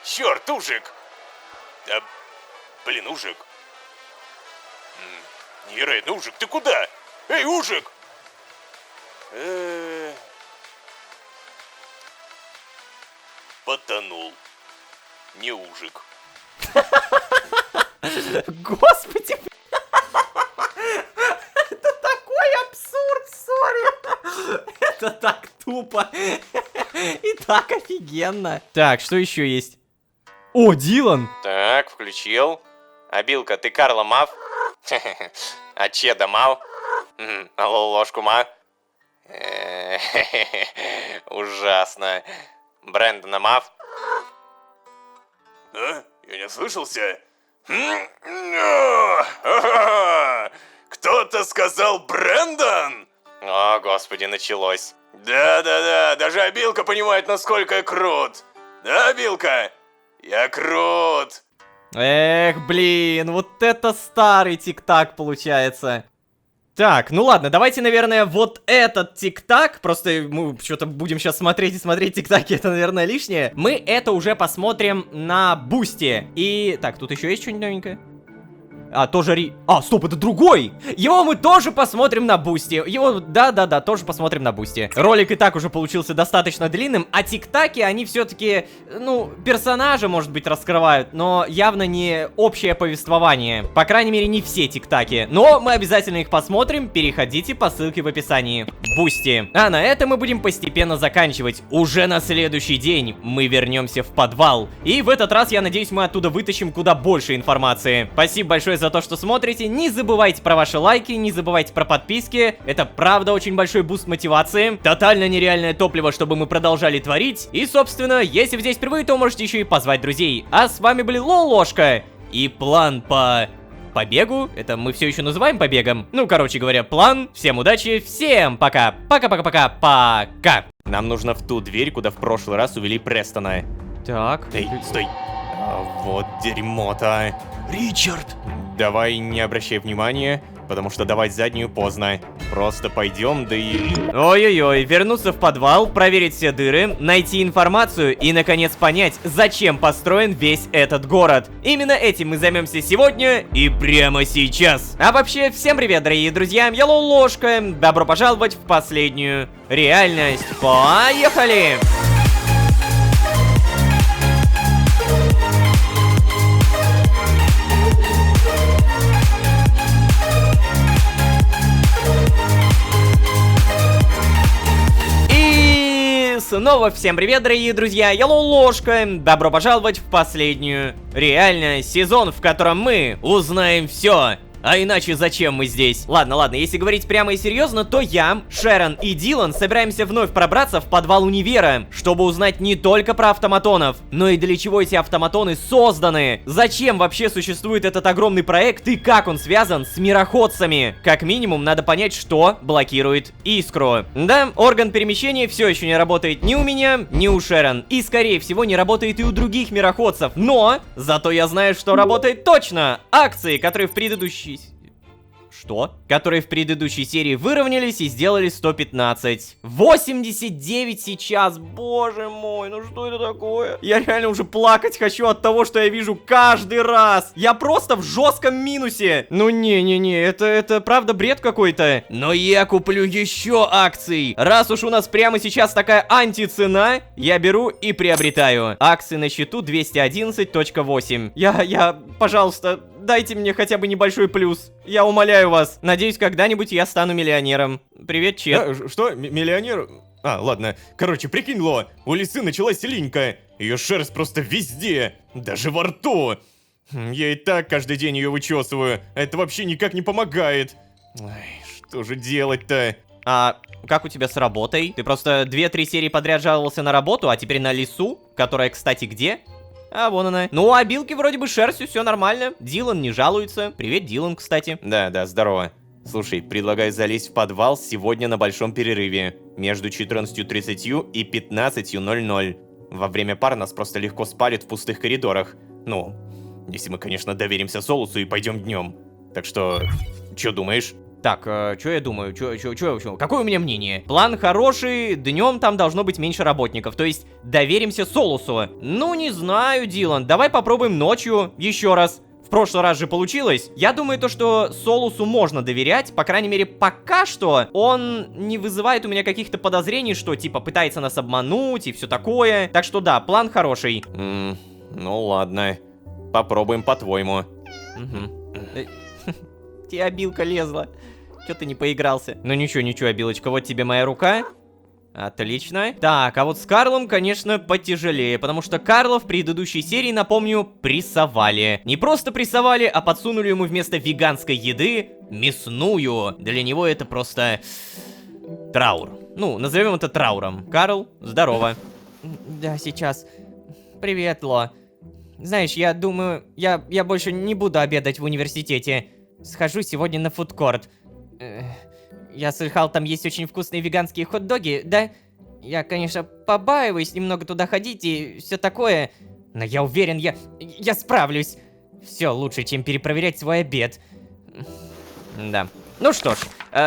Черт, Ужик. Да, блин, Ужик. Невероятно, Ужик, ты куда? Эй, Ужик! Потонул. Не Ужик. Господи, это такой абсурд, сори. Это так тупо. И так офигенно. Так, что еще есть? О, Дилан. Так, включил. А Билка, ты Карла мав? А Чеда мав? Алло, ложку мав? Ужасно. Брэндона мав? А? Я не слышался? Кто-то сказал Брэндон? О, господи, началось. Да-да-да, даже Абилка понимает, насколько я крут. Да, Абилка? Я крут. Эх, блин, вот это старый тик-так получается. Так, ну ладно, давайте, наверное, вот этот тик-так, просто мы что-то будем сейчас смотреть и смотреть тик-таки, это, наверное, лишнее. Мы это уже посмотрим на Бусти. И, так, тут еще есть что-нибудь новенькое? А, тоже стоп, это другой! Его мы тоже посмотрим на Бусти. Его, да-да-да, тоже посмотрим на Бусти. Ролик и так уже получился достаточно длинным, а тик-таки, они все-таки, ну, персонажа, может быть, раскрывают, но явно не общее повествование. По крайней мере, не все тик-таки. Но мы обязательно их посмотрим, переходите по ссылке в описании. Бусти. А на этом мы будем постепенно заканчивать. Уже на следующий день мы вернемся в подвал. И в этот раз, я надеюсь, мы оттуда вытащим куда больше информации. Спасибо большое за то, что смотрите. Не забывайте про ваши лайки, не забывайте про подписки. Это правда очень большой буст мотивации. Тотально нереальное топливо, чтобы мы продолжали творить. И, собственно, если вы здесь впервые, то можете еще и позвать друзей. А с вами были Лолошка и план по побегу. Это мы все еще называем побегом. Ну, короче говоря, план. Всем удачи, всем пока. Пока-пока-пока-пока. Нам нужно в ту дверь, куда в прошлый раз увели Престона. Так. Эй, стой. Вот дерьмо-то. Ричард! Давай не обращай внимания, потому что давать заднюю поздно. Просто пойдем, да и... Ой-ой-ой, вернуться в подвал, проверить все дыры, найти информацию и, наконец, понять, зачем построен весь этот город. Именно этим мы займемся сегодня и прямо сейчас. А вообще, всем привет, дорогие друзья, я Лолошка. Добро пожаловать в последнюю реальность. Поехали! снова всем привет, дорогие друзья, я Ложка. Добро пожаловать в последнюю, реально, сезон, в котором мы узнаем все. А иначе зачем мы здесь? Ладно, если говорить прямо и серьезно, то я, Шерон и Дилан собираемся вновь пробраться в подвал универа, чтобы узнать не только про автоматонов, но и для чего эти автоматоны созданы. Зачем вообще существует этот огромный проект и как он связан с мироходцами? Как минимум, надо понять, что блокирует искру. Да, орган перемещения все еще не работает ни у меня, ни у Шерон. И, скорее всего, не работает и у других мироходцев. Но, зато я знаю, что работает точно. Акции, которые в предыдущей... Что? Которые в предыдущей серии выровнялись и сделали 115. 89 сейчас, боже мой, ну что это такое? Я реально уже плакать хочу от того, что я вижу каждый раз. Я просто в жестком минусе. Ну не, это правда бред какой-то. Но я куплю еще акций. Раз уж у нас прямо сейчас такая антицена, я беру и приобретаю. Акции на счету 211.8. Пожалуйста, дайте мне хотя бы небольшой плюс. Я умоляю вас. Надеюсь, когда-нибудь я стану миллионером. Привет, Чет. Что? Миллионер? Ладно. Короче, прикинь, Ло, у лисы началась линька. Ее шерсть просто везде, даже во рту. Я и так каждый день ее вычесываю. Это вообще никак не помогает. Ай, что же делать-то? А как у тебя с работой? Ты просто 2-3 серии подряд жаловался на работу, а теперь на лису, которая, кстати, где? А, вон она. Ну, а Билки вроде бы шерстью, все нормально. Дилан не жалуется. Привет, Дилан, кстати. Да, здорово. Слушай, предлагаю залезть в подвал сегодня на большом перерыве. Между 14:30 и 15:00. Во время пар нас просто легко спалят в пустых коридорах. Ну, если мы, конечно, доверимся Солусу и пойдем днем. Так что, что думаешь? Так, что я думаю? Какое у меня мнение? План хороший, днем там должно быть меньше работников, то есть доверимся Солусу. Ну, не знаю, Дилан, давай попробуем ночью еще раз. В прошлый раз же получилось. Я думаю, то, что Солусу можно доверять, по крайней мере, пока что он не вызывает у меня каких-то подозрений, что, типа, пытается нас обмануть и все такое. Так что да, план хороший. Ну ладно, попробуем по-твоему. Тебя Билка лезла. Чё ты не поигрался? Ну ничего, Билочка, вот тебе моя рука. Отлично. Так, а вот с Карлом, конечно, потяжелее, потому что Карла в предыдущей серии, напомню, прессовали. Не просто прессовали, а подсунули ему вместо веганской еды мясную. Для него это просто траур. Ну, назовем это трауром. Карл, здорово. Да, сейчас. Привет, Ло. Знаешь, я думаю, я больше не буду обедать в университете. Схожу сегодня на фудкорт. Я слыхал, там есть очень вкусные веганские хот-доги, да? Я, конечно, побаиваюсь немного туда ходить и все такое, но я уверен, я справлюсь. Все лучше, чем перепроверять свой обед. Да. Ну что ж,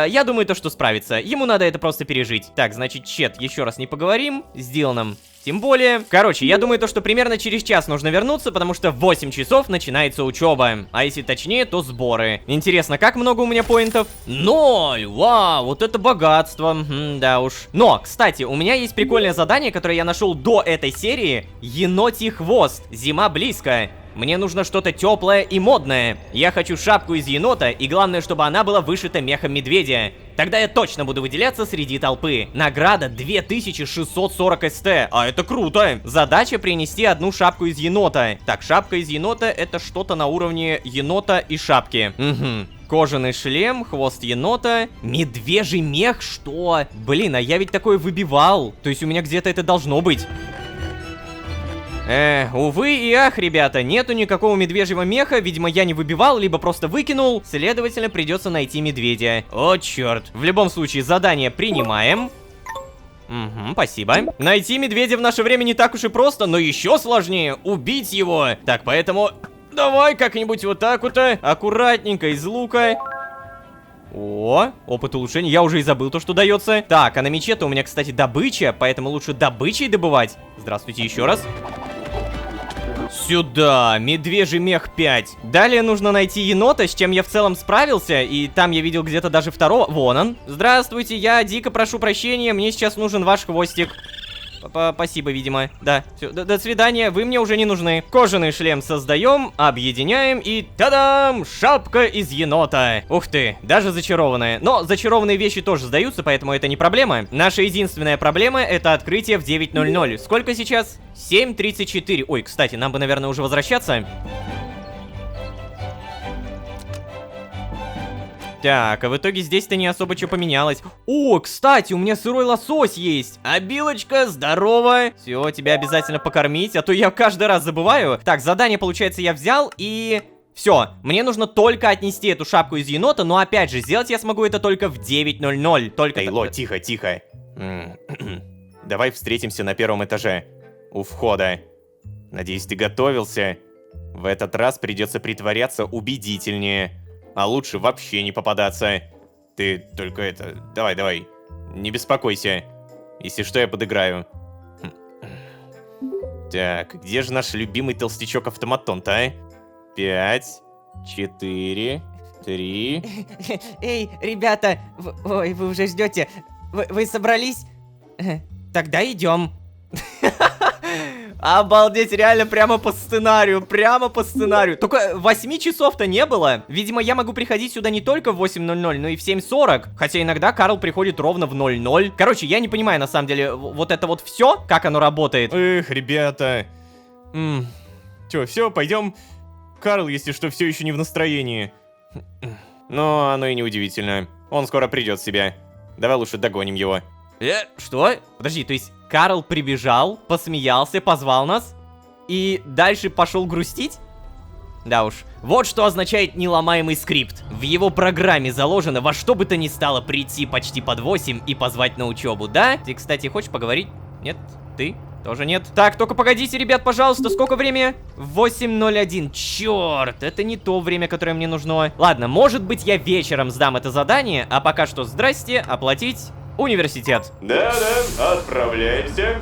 я думаю, то, что справится. Ему надо это просто пережить. Так, значит, Чет, еще раз не поговорим. С Диланом тем более. Короче, я думаю, то, что примерно через час нужно вернуться, потому что в 8 часов начинается учеба. А если точнее, то сборы. Интересно, как много у меня поинтов? 0! Вау, вот это богатство. Да уж. Но, кстати, у меня есть прикольное задание, которое я нашел до этой серии. Енотий хвост. Зима близко. Мне нужно что-то теплое и модное. Я хочу шапку из енота, и главное, чтобы она была вышита мехом медведя. Тогда я точно буду выделяться среди толпы. Награда 2640 СТ, а это круто. Задача принести одну шапку из енота. Так, шапка из енота это что-то на уровне енота и шапки. Угу. Кожаный шлем, хвост енота, медвежий мех, что? Блин, а я ведь такое выбивал. То есть у меня где-то это должно быть. Увы и ах, ребята, нету никакого медвежьего меха, видимо, я не выбивал, либо просто выкинул, следовательно, придется найти медведя. О, черт. В любом случае, задание принимаем. Угу, спасибо. Найти медведя в наше время не так уж и просто, но еще сложнее убить его. Так, поэтому давай как-нибудь вот так вот, аккуратненько из лука. О, опыт улучшения. Я уже и забыл то, что дается. Так, а на мече-то у меня, кстати, добыча, поэтому лучше добычей добывать. Здравствуйте еще раз. Сюда, медвежий мех 5. Далее нужно найти енота, с чем я в целом справился. И там я видел где-то даже второго. Вон он. Здравствуйте, я дико прошу прощения, мне сейчас нужен ваш хвостик. Спасибо, видимо. Да, все, до свидания, вы мне уже не нужны. Кожаный шлем создаем, объединяем и та-дам! Шапка из енота. Ух ты, даже зачарованная. Но зачарованные вещи тоже сдаются, поэтому это не проблема. Наша единственная проблема — это открытие в 9:00. Сколько сейчас? 7:34. Ой, кстати, нам бы, наверное, уже возвращаться. Так, а в итоге здесь-то не особо что поменялось. О, кстати, у меня сырой лосось есть. А Билочка, здорово. Все, тебя обязательно покормить, а то я каждый раз забываю. Так, задание, получается, я взял и... Все, мне нужно только отнести эту шапку из енота, но опять же, сделать я смогу это только в 9:00. Только... Эй, Ло, тихо, тихо. Давай встретимся на первом этаже, у входа. Надеюсь, ты готовился. В этот раз придется притворяться убедительнее. А лучше вообще не попадаться. Ты только это... Давай. Не беспокойся. Если что, я подыграю. Так, где же наш любимый толстячок-автоматон-то, а? 5, 4, 3... Эй, ребята, ой, вы уже ждете. Вы собрались? Тогда идем. Обалдеть, реально прямо по сценарию, Только 8 часов-то не было. Видимо, я могу приходить сюда не только в 8:00, но и в 7:40. Хотя иногда Карл приходит ровно в 00. Короче, я не понимаю, на самом деле, вот это вот все, как оно работает. Эх, ребята. Чё, все, пойдем. Карл, если что, все еще не в настроении. Но оно и не удивительно. Он скоро придет в себя. Давай лучше догоним его. Что? Подожди, то есть Карл прибежал, посмеялся, позвал нас и дальше пошел грустить? Да уж, вот что означает неломаемый скрипт. В его программе заложено во что бы то ни стало прийти почти под 8 и позвать на учебу, да? Ты, кстати, хочешь поговорить? Нет? Ты? Тоже нет. Так, только погодите, ребят, пожалуйста, сколько времени? 8:01. Черт, это не то время, которое мне нужно. Ладно, может быть, я вечером сдам это задание, а пока что здрасте, оплатить университет. Да-да, отправляемся.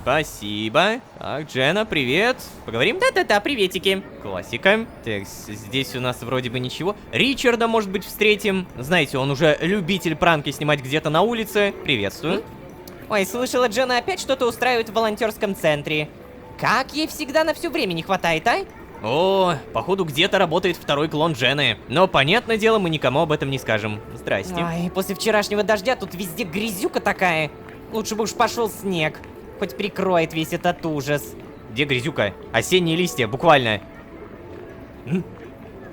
Спасибо. Так, Джена, привет. Поговорим? Да-да-да, приветики. Классика. Так, здесь у нас вроде бы ничего. Ричарда, может быть, встретим. Знаете, он уже любитель пранки снимать где-то на улице. Приветствую. Ой, слышала, Джена опять что-то устраивает в волонтерском центре. Как ей всегда на все время не хватает, а? О, походу где-то работает второй клон Джены. Но, понятное дело, мы никому об этом не скажем. Здрасте. Ой, после вчерашнего дождя тут везде грязюка такая. Лучше бы уж пошел снег. Хоть прикроет весь этот ужас. Где грязюка? Осенние листья, буквально.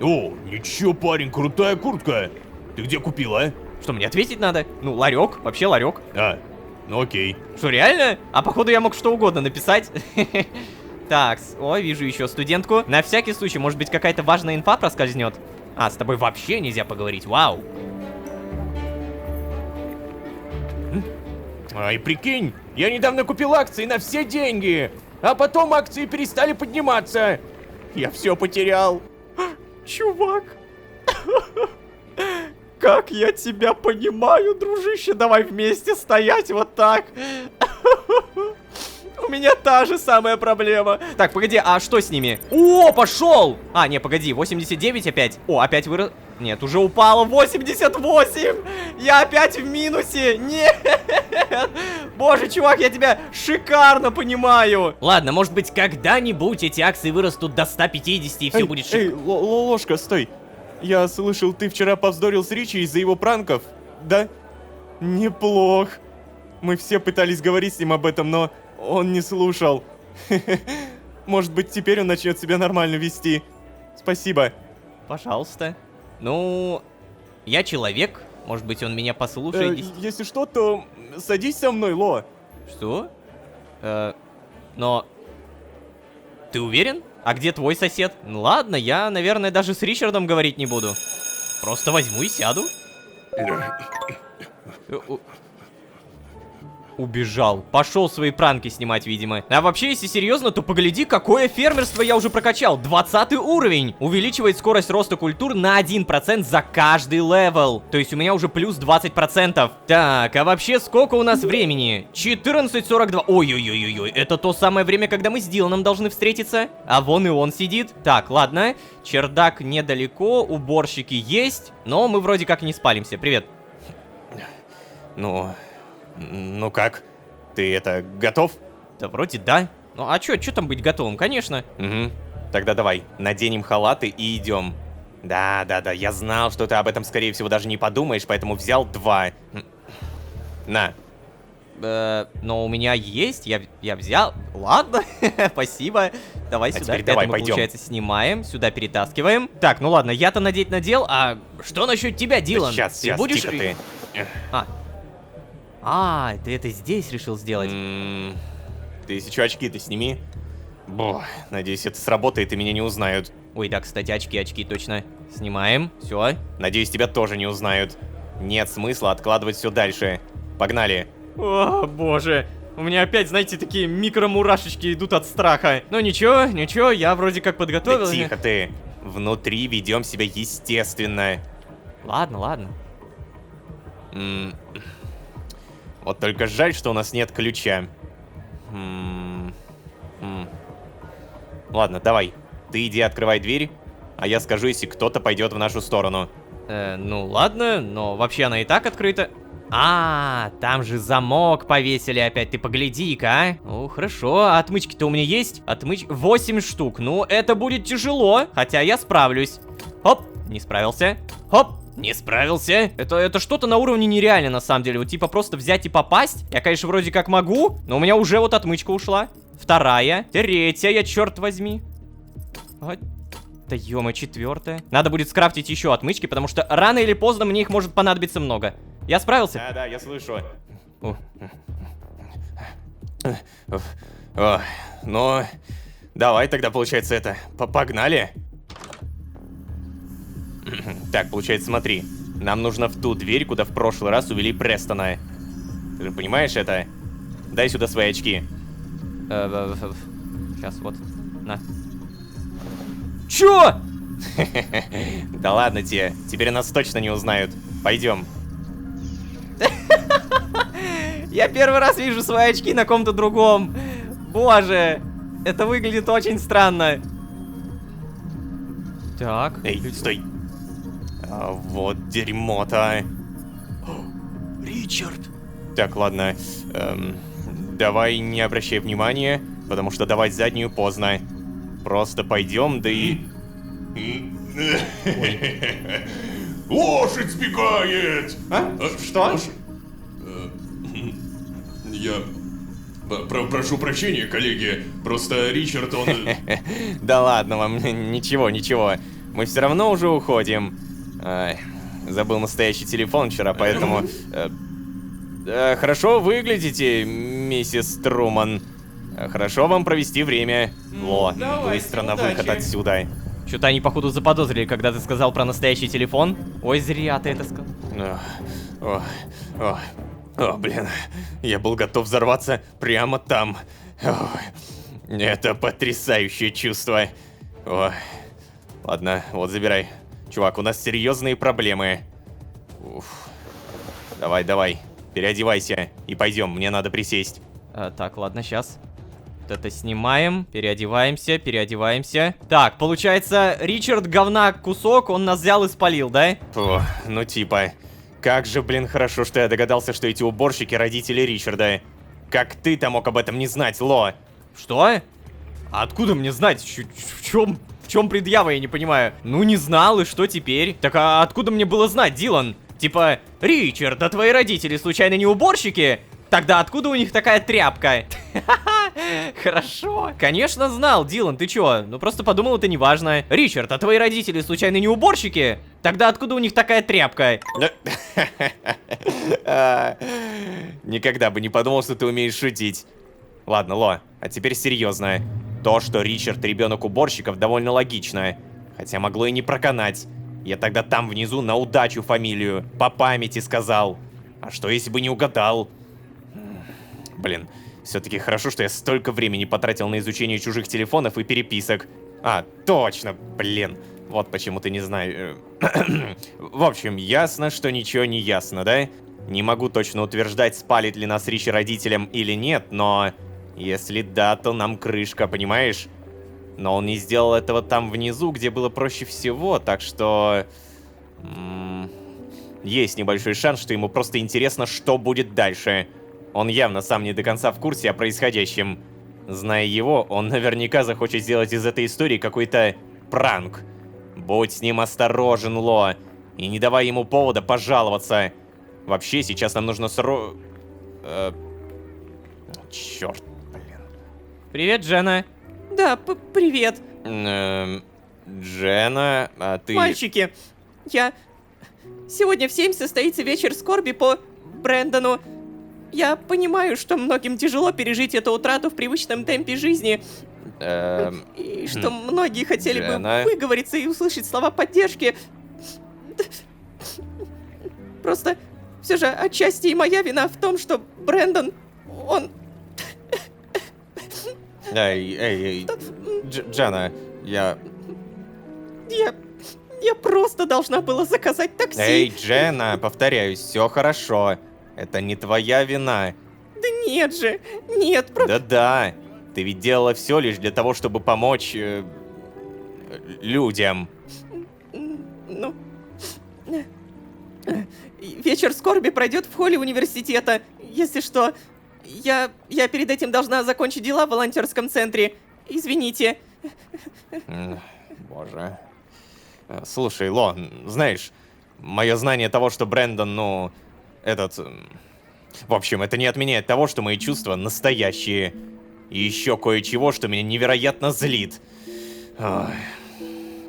О, ничего, парень, крутая куртка. Ты где купил, а? Что, мне ответить надо? Ну, ларек, вообще ларек. А, ну окей. Что, реально? А походу я мог что угодно написать. Так, ой, вижу еще студентку. На всякий случай, может быть, какая-то важная инфа проскользнет. А, с тобой вообще нельзя поговорить, вау. Ай, прикинь, я недавно купил акции на все деньги, а потом акции перестали подниматься. Я все потерял. Чувак. Как я тебя понимаю, дружище, давай вместе стоять вот так. У меня та же самая проблема. Так, погоди, а что с ними? О, пошел! А, не, погоди, 89 опять. О, опять вырос. Нет, уже упало 88. Я опять в минусе. Нет. Боже, чувак, я тебя шикарно понимаю. Ладно, может быть, когда-нибудь эти акции вырастут до 150 и все будет шикарно. Эй, ложка, стой. Я слышал, ты вчера повздорил с Ричи из-за его пранков, да? Неплох. Мы все пытались говорить с ним об этом, но он не слушал. Может быть, теперь он начнет себя нормально вести. Спасибо. Пожалуйста. Ну, я человек. Может быть, он меня послушает. Если что, то садись со мной, Ло. Что? Но... Ты уверен? А где твой сосед? Ну ладно, я, наверное, даже с Ричардом говорить не буду. Просто возьму и сяду. Убежал. Пошел свои пранки снимать, видимо. А вообще, если серьезно, то погляди, какое фермерство я уже прокачал. 20 уровень. Увеличивает скорость роста культур на 1% за каждый левел. То есть у меня уже плюс 20%. Так, а вообще, сколько у нас времени? 14:42. Ой-ой-ой-ой. Это то самое время, когда мы с Диланом должны встретиться. А вон и он сидит. Так, ладно. Чердак недалеко. Уборщики есть. Но мы вроде как не спалимся. Привет. Ну... Ну как? Ты это, готов? Да вроде да. Ну а чё там быть готовым, конечно. Угу. Тогда давай, наденем халаты и идем. Да, я знал, что ты об этом, скорее всего, даже не подумаешь, поэтому взял 2. На. Но у меня есть, я взял. Ладно, спасибо. Давай сюда. теперь давай, Это мы, пойдем. получается, снимаем, сюда перетаскиваем. Так, ну ладно, я-то надеть надел, а Что насчет тебя, Дилан? Сейчас, Ты будешь... тихо ты. ты это здесь решил сделать? Ты еще очки-то сними. Надеюсь, это сработает и меня не узнают. Ой, да, кстати, очки, точно. Снимаем, все. Надеюсь, тебя тоже не узнают. Нет смысла откладывать все дальше. Погнали. О, боже. У меня опять, знаете, такие микромурашечки идут от страха. Но ничего, я вроде как Да подготовился. тихо ты. Внутри ведем себя естественно. Ладно. Вот только жаль, что у нас нет ключа. Ладно, давай. Ты иди открывай дверь, а я скажу, если кто-то пойдет в нашу сторону. Ну ладно, но вообще она и так открыта. Там же замок повесили опять, ты погляди-ка, а. Ну, хорошо, а отмычки-то у меня есть? 8 штук, ну, это будет тяжело, хотя я справлюсь. Хоп, не справился. Хоп, не справился. Это что-то на уровне нереально, на самом деле. Вот типа просто взять и попасть. Я, конечно, вроде как могу, но у меня уже вот отмычка ушла. 2, 3, черт возьми. Вот. Да ё-моё, 4. Надо будет скрафтить еще отмычки, потому что рано или поздно мне их может понадобиться много. Я справился? Да, я слышу. О. Ну, давай тогда, получается, это, погнали. Так, получается, смотри. Нам нужно в ту дверь, куда в прошлый раз увели Престона. Ты же понимаешь это? Дай сюда свои очки. Сейчас, вот, на. Чё? Да ладно тебе, теперь нас точно не узнают. Пойдем. Я первый раз вижу свои очки на ком-то другом. Боже, это выглядит очень странно. Так. Эй, стой. Вот дерьмо-то. Ричард! Так, ладно. Давай не обращай внимания, потому что давать заднюю поздно. Просто пойдем, да и... Лошадь сбегает! Что? Я... Прошу прощения, коллеги. Просто Ричард, он... Да ладно вам, ничего. Мы все равно уже уходим. Забыл настоящий телефон вчера, поэтому... Хорошо выглядите, миссис Труман. Хорошо вам провести время. Быстро на выход отсюда. Что-то они, походу, заподозрили, когда ты сказал про настоящий телефон. Ой, зря ты это сказал. Блин, я был готов взорваться прямо там. Это потрясающее чувство. Ладно, вот забирай. Чувак, у нас серьезные проблемы. Давай, переодевайся и пойдем, мне надо присесть. Так, ладно, сейчас. Вот это снимаем, переодеваемся. Так, получается, Ричард говна кусок, он нас взял и спалил, да? Ну типа. Как же, блин, хорошо, что я догадался, что эти уборщики родители Ричарда. Как ты-то мог об этом не знать, Ло? Что? А откуда мне знать? В чем предъява, я не понимаю. Ну, не знал, и что теперь? Так а откуда мне было знать, Дилан? Типа, Ричард, а твои родители случайно не уборщики? Тогда откуда у них такая тряпка? Хорошо. Конечно знал, Дилан, ты чё? Ну просто подумал, это не важно. Ричард, а твои родители случайно не уборщики? Тогда откуда у них такая тряпка? Никогда бы не подумал, что ты умеешь шутить. Ладно, Ло, а теперь серьезно. То, что Ричард ребенок уборщиков, довольно логично. Хотя могло и не проканать. Я тогда там внизу на удачу фамилию по памяти сказал. А что если бы не угадал? Блин, все-таки хорошо, что я столько времени потратил на изучение чужих телефонов и переписок. Точно, блин. Вот почему ты не знаешь. В общем, ясно, что ничего не ясно, да? Не могу точно утверждать, спалит ли нас Ричи родителям или нет, но... Если да, то нам крышка, понимаешь? Но он не сделал этого там внизу, где было проще всего, так что... Есть небольшой шанс, что ему просто интересно, что будет дальше. Он явно сам не до конца в курсе о происходящем. Зная его, он наверняка захочет сделать из этой истории какой-то пранк. Будь с ним осторожен, Ло, и не давай ему повода пожаловаться. Вообще, сейчас нам нужно Черт, блин. Привет, Джена. Да, привет. Джена, а ты... Мальчики, сегодня в 7 состоится вечер скорби по Брэндону. Я понимаю, что многим тяжело пережить эту утрату в привычном темпе жизни. И что многие хотели Джена. бы выговориться и услышать слова поддержки. Просто все же отчасти и моя вина в том, что Брэндон, он... Эй, Джена, я просто должна была заказать такси. Эй, Джена, повторяюсь, все хорошо. Это не твоя вина. Да нет же, нет, Да-да, ты ведь делала все лишь для того, чтобы помочь людям. Ну... Вечер скорби пройдет в холле университета. Если что, я перед этим должна закончить дела в волонтерском центре. Извините. Боже. Слушай, Ло, знаешь, мое знание того, что Брэндон, в общем, это не отменяет того, что мои чувства настоящие. И еще кое-чего, что меня невероятно злит. Ой.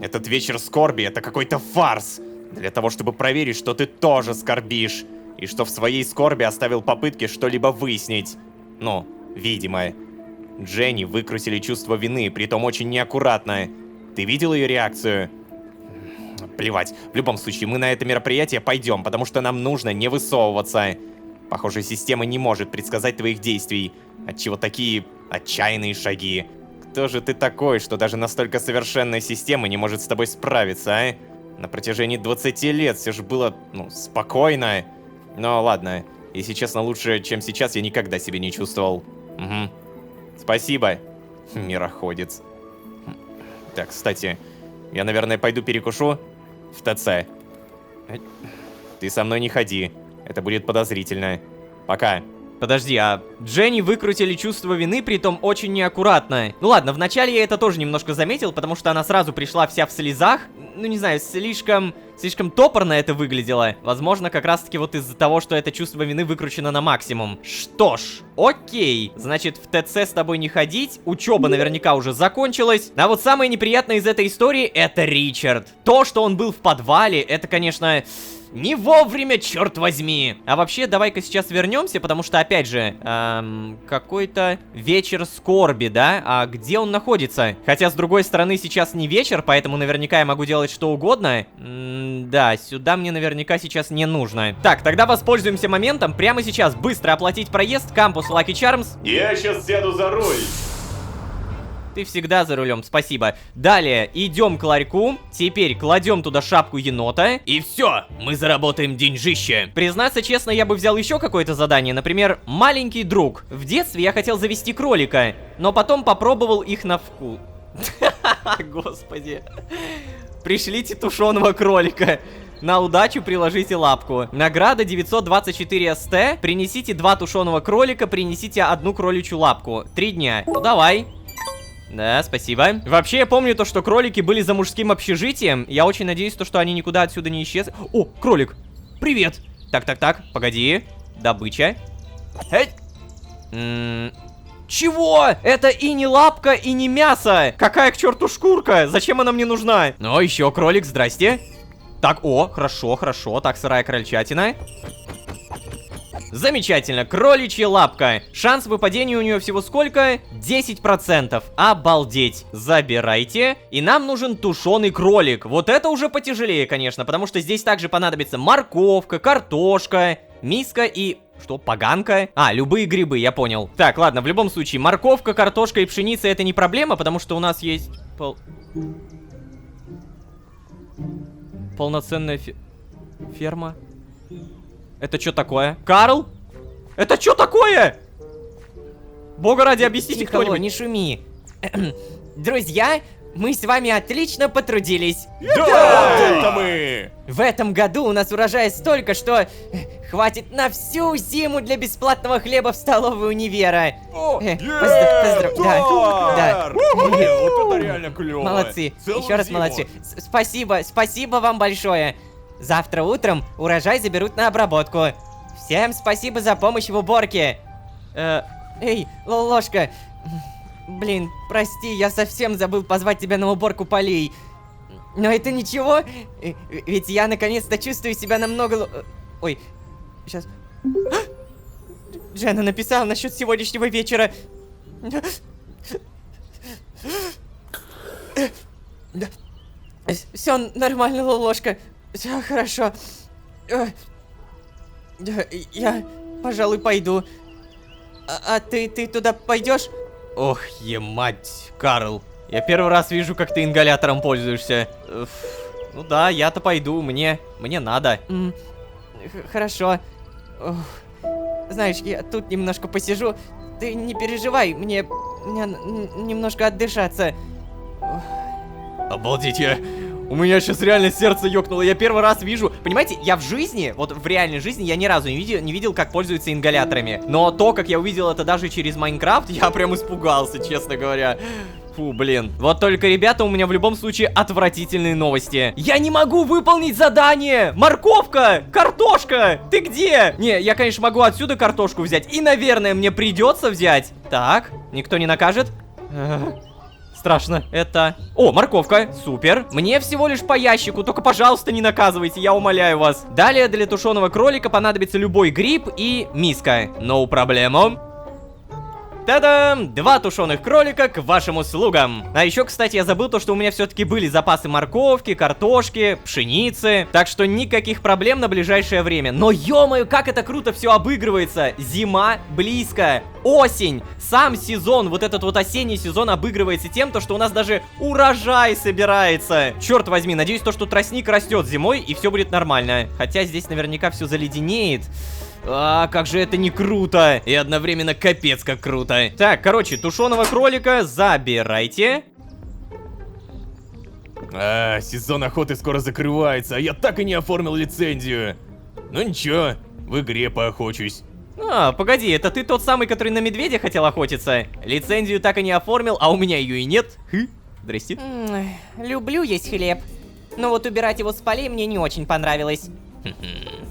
Этот вечер скорби — это какой-то фарс. Для того, чтобы проверить, что ты тоже скорбишь. И что в своей скорби оставил попытки что-либо выяснить. Видимо. Дженни выкрутили чувство вины, притом очень неаккуратно. Ты видел ее реакцию? Плевать. В любом случае, мы на это мероприятие пойдем, потому что нам нужно не высовываться. Похоже, система не может предсказать твоих действий. Отчего такие отчаянные шаги? Кто же ты такой, что даже настолько совершенная система не может с тобой справиться, а? На протяжении 20 лет все же было, спокойно. Но ладно, если честно, лучше, чем сейчас, я никогда себя не чувствовал. Угу. Спасибо, мироходец. Так, кстати, я, наверное, пойду перекушу в ТЦ. Ты со мной не ходи, это будет подозрительно. Пока. Подожди, а Дженни выкрутили чувство вины, притом очень неаккуратно. Ну ладно, вначале я это тоже немножко заметил, потому что она сразу пришла вся в слезах. Ну не знаю, слишком топорно это выглядело. Возможно, как раз таки вот из-за того, что это чувство вины выкручено на максимум. Что ж, окей. Значит, в ТЦ с тобой не ходить. Учеба наверняка уже закончилась. А вот самое неприятное из этой истории — это Ричард. То, что он был в подвале, это, конечно... Не вовремя, черт возьми! А вообще, давай-ка сейчас вернемся, потому что, опять же, какой-то вечер скорби, да? А где он находится? Хотя, с другой стороны, сейчас не вечер, поэтому наверняка я могу делать что угодно. Да, сюда мне наверняка сейчас не нужно. Так, тогда воспользуемся моментом. Прямо сейчас быстро оплатить проезд, кампус Lucky Charms. Я сейчас сяду за руль. Ты всегда за рулем, спасибо. Далее, идем к ларьку. Теперь кладем туда шапку енота. И все, мы заработаем деньжище. Признаться честно, я бы взял еще какое-то задание. Например, маленький друг. В детстве я хотел завести кролика, но потом попробовал их на вкус. Господи. Пришлите тушеного кролика. На удачу приложите лапку. Награда 924 СТ. Принесите 2 тушеного кролика, принесите 1 кроличью лапку. 3 дня. Ну давай. Да, спасибо. Вообще, я помню то, что кролики были за мужским общежитием. Я очень надеюсь, что они никуда отсюда не исчезли. О, кролик. Привет. Так, погоди. Добыча. Чего? Это и не лапка, и не мясо. Какая к черту шкурка? Зачем она мне нужна? Ну, еще кролик, здрасте. Так, хорошо. Так, сырая крольчатина. Замечательно, кроличья лапка. Шанс выпадения у нее всего сколько? 10%. Обалдеть. Забирайте. И нам нужен тушеный кролик. Вот это уже потяжелее, конечно, потому что здесь также понадобится морковка, картошка, миска и... Что, поганка? А, любые грибы, я понял. Так, ладно, в любом случае, морковка, картошка и пшеница — это не проблема, потому что у нас есть... Полноценная ферма. Это что такое? Карл? Это что такое? Бога ради, объясните кто-нибудь. Не шуми. Друзья, Мы с вами отлично потрудились. Да, это мы! В этом году у нас урожая столько, что хватит на всю зиму для бесплатного хлеба в столовой универа. Да. Вот это реально клево. Молодцы. Целую Еще раз зиму. молодцы. Спасибо вам большое. Завтра утром урожай заберут на обработку. Всем спасибо за помощь в уборке. Эй, Ложка. Блин, прости, я совсем забыл позвать тебя на уборку полей. Но это ничего, ведь я наконец-то чувствую себя намного... Ой, сейчас... Дженна написала насчет сегодняшнего вечера. Все нормально, Ложка. Все хорошо. Я, пожалуй, пойду. А ты туда пойдешь? Ох, емать, Карл. Я первый раз вижу, как ты ингалятором пользуешься. Ну да, я-то пойду, мне надо. Хорошо. Ох. Знаешь, я тут немножко посижу. Ты не переживай, мне немножко отдышаться. Обалдеть, у меня сейчас реально сердце ёкнуло. Я первый раз вижу. Понимаете, я в жизни, вот в реальной жизни, я ни разу не видел, как пользуются ингаляторами. Но то, как я увидел это даже через Майнкрафт, я прям испугался, честно говоря. Фу, блин. Вот только, ребята, у меня в любом случае отвратительные новости. Я не могу выполнить задание! Морковка! Картошка! Ты где? Не, я, конечно, могу отсюда картошку взять. И, наверное, мне придется взять. Так, никто не накажет? Страшно. Это... О, морковка. Супер. Мне всего лишь по ящику. Только, пожалуйста, не наказывайте, я умоляю вас. Далее для тушеного кролика понадобится любой гриб и миска. No проблему. Та-дам! 2 тушеных кролика к вашим услугам. А еще, кстати, я забыл то, что у меня все-таки были запасы морковки, картошки, пшеницы. Так что никаких проблем на ближайшее время. Но, ё-моё, как это круто все обыгрывается. Зима близко. Осень. Сам сезон, вот этот вот осенний сезон обыгрывается тем, то, что у нас даже урожай собирается. Черт возьми, надеюсь, то, что тростник растет зимой и все будет нормально. Хотя здесь наверняка все заледенеет. А, как же это не круто! И одновременно капец как круто. Так, короче, тушеного кролика забирайте. Сезон охоты скоро закрывается, а я так и не оформил лицензию. Ну ничего, в игре поохочусь. А, погоди, это ты тот самый, который на медведя хотел охотиться? Лицензию так и не оформил, а у меня ее и нет. Здрасте. Люблю есть хлеб. Но вот убирать его с полей мне не очень понравилось.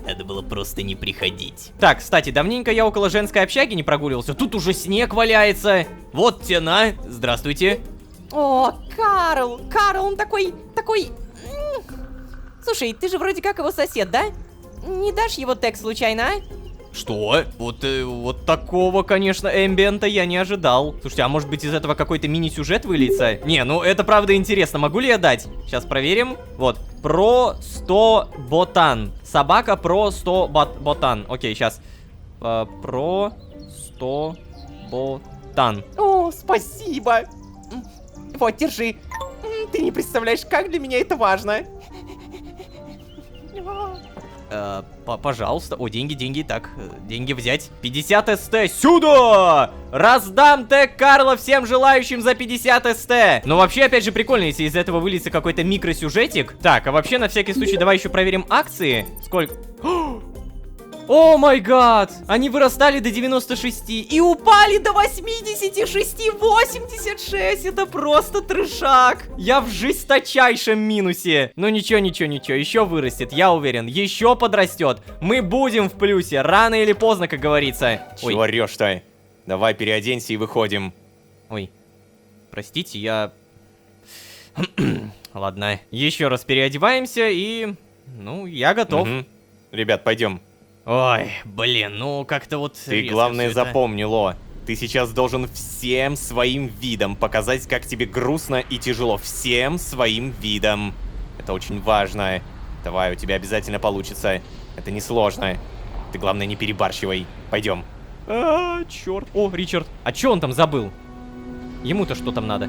Надо было просто не приходить. Так, кстати, давненько я около женской общаги не прогуливался. Тут уже снег валяется. Вот те на. Здравствуйте. О, Карл, он такой... Слушай, ты же вроде как его сосед, да? Не дашь его тег случайно, а? Что? Вот такого, конечно, эмбиента я не ожидал. Слушайте, а может быть из этого какой-то мини-сюжет выльется? Не, ну это правда интересно. Могу ли я дать? Сейчас проверим. Вот. Про 100 ботан. Собака про 100 ботан. Окей, сейчас. Про 100 ботан. О, спасибо. Вот, держи. Ты не представляешь, как для меня это важно. Пожалуйста. О, деньги. Так, деньги взять. 50 СТ сюда! Раздам тег Карла всем желающим за 50 СТ. Но вообще, опять же, прикольно, если из этого выльется какой-то микросюжетик. Так, а вообще, на всякий случай, давай еще проверим акции. Сколько? О май гад! Они вырастали до 96 и упали до 86, 86! Это просто трешак! Я в жесточайшем минусе! Но ничего, еще вырастет, я уверен, еще подрастет. Мы будем в плюсе, рано или поздно, как говорится. Чего орешь-то? Давай переоденься и выходим. Ой, простите, я... Ладно, еще раз переодеваемся и... Ну, я готов. Ребят, пойдем. Ой, блин, ну как-то вот... Ты главное запомни, Ло. Ты сейчас должен всем своим видом показать, как тебе грустно и тяжело. Всем своим видом. Это очень важно. Давай, у тебя обязательно получится. Это несложно. Ты, главное, не перебарщивай. Пойдем. Черт. О, Ричард. А че он там забыл? Ему-то что там надо?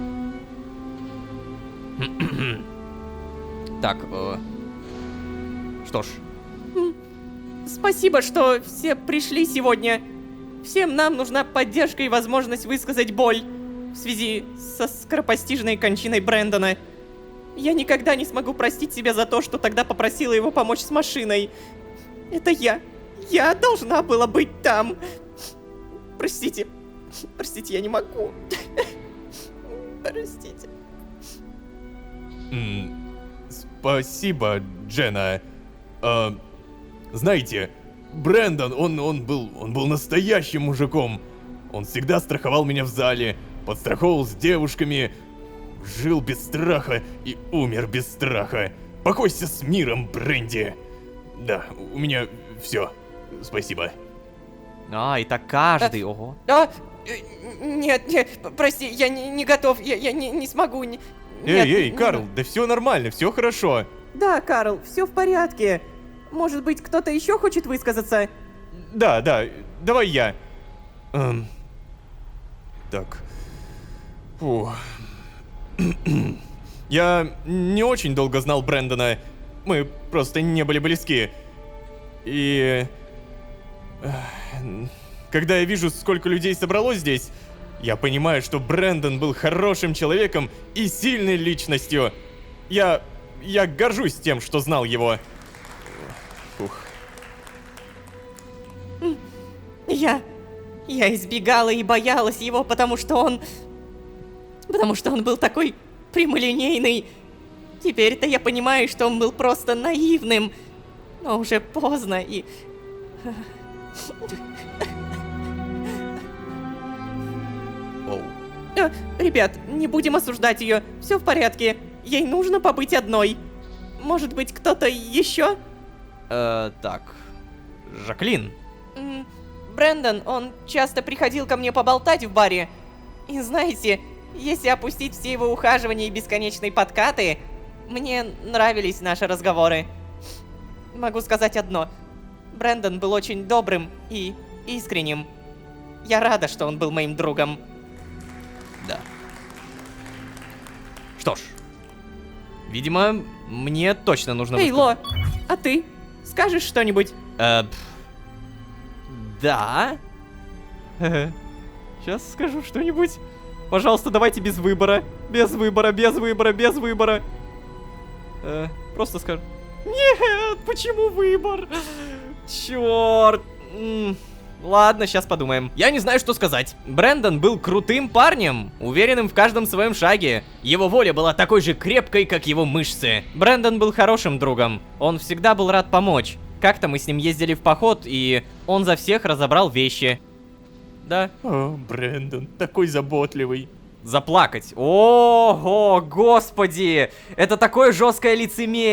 Так, что ж. Спасибо, что все пришли сегодня. Всем нам нужна поддержка и возможность высказать боль. в связи со скоропостижной кончиной Брэндона. Я никогда не смогу простить себя за то, что тогда попросила его помочь с машиной. Это я. Я должна была быть там. Простите. Простите, я не могу. Простите. Спасибо, Дженна. Знаете, Брэндон, он был настоящим мужиком. Он всегда страховал меня в зале, подстраховал с девушками, жил без страха и умер без страха. Покойся с миром, Брэнди. Да, у меня все. Спасибо. А, и так каждый, ого. Нет, прости, я не готов, я не смогу. Эй, Карл, да все нормально, все хорошо. Да, Карл, все в порядке. Может быть, кто-то еще хочет высказаться? Да, давай я. Так. Фу. Я не очень долго знал Брэндона. Мы просто не были близки. И... Когда я вижу, сколько людей собралось здесь, я понимаю, что Брэндон был хорошим человеком и сильной личностью. Я горжусь тем, что знал его. Фух. Я избегала и боялась его, потому что он был такой прямолинейный. Теперь-то я понимаю, что он был просто наивным. Но уже поздно и... Ребят, не будем осуждать ее. Все в порядке. Ей нужно побыть одной. Может быть, кто-то еще? Так. Жаклин. Брэндон, он часто приходил ко мне поболтать в баре. И знаете, если опустить все его ухаживания и бесконечные подкаты, мне нравились наши разговоры. Могу сказать одно. Брэндон был очень добрым и искренним. Я рада, что он был моим другом. Да. Что ж. Видимо, мне точно нужно... Эй, Ло, а ты? Скажешь что-нибудь? Да. Сейчас скажу что-нибудь. Пожалуйста, давайте без выбора. Без выбора, без выбора, без выбора. Просто скажу. Нет, почему выбор? Черт. Ладно, сейчас подумаем. Я не знаю, что сказать. Брэндон был крутым парнем, уверенным в каждом своем шаге. Его воля была такой же крепкой, как его мышцы. Брэндон был хорошим другом. Он всегда был рад помочь. Как-то мы с ним ездили в поход, и он за всех разобрал вещи. Да. О, Брэндон, такой заботливый. Заплакать. Ого, господи! Это такое жесткое лицемерие.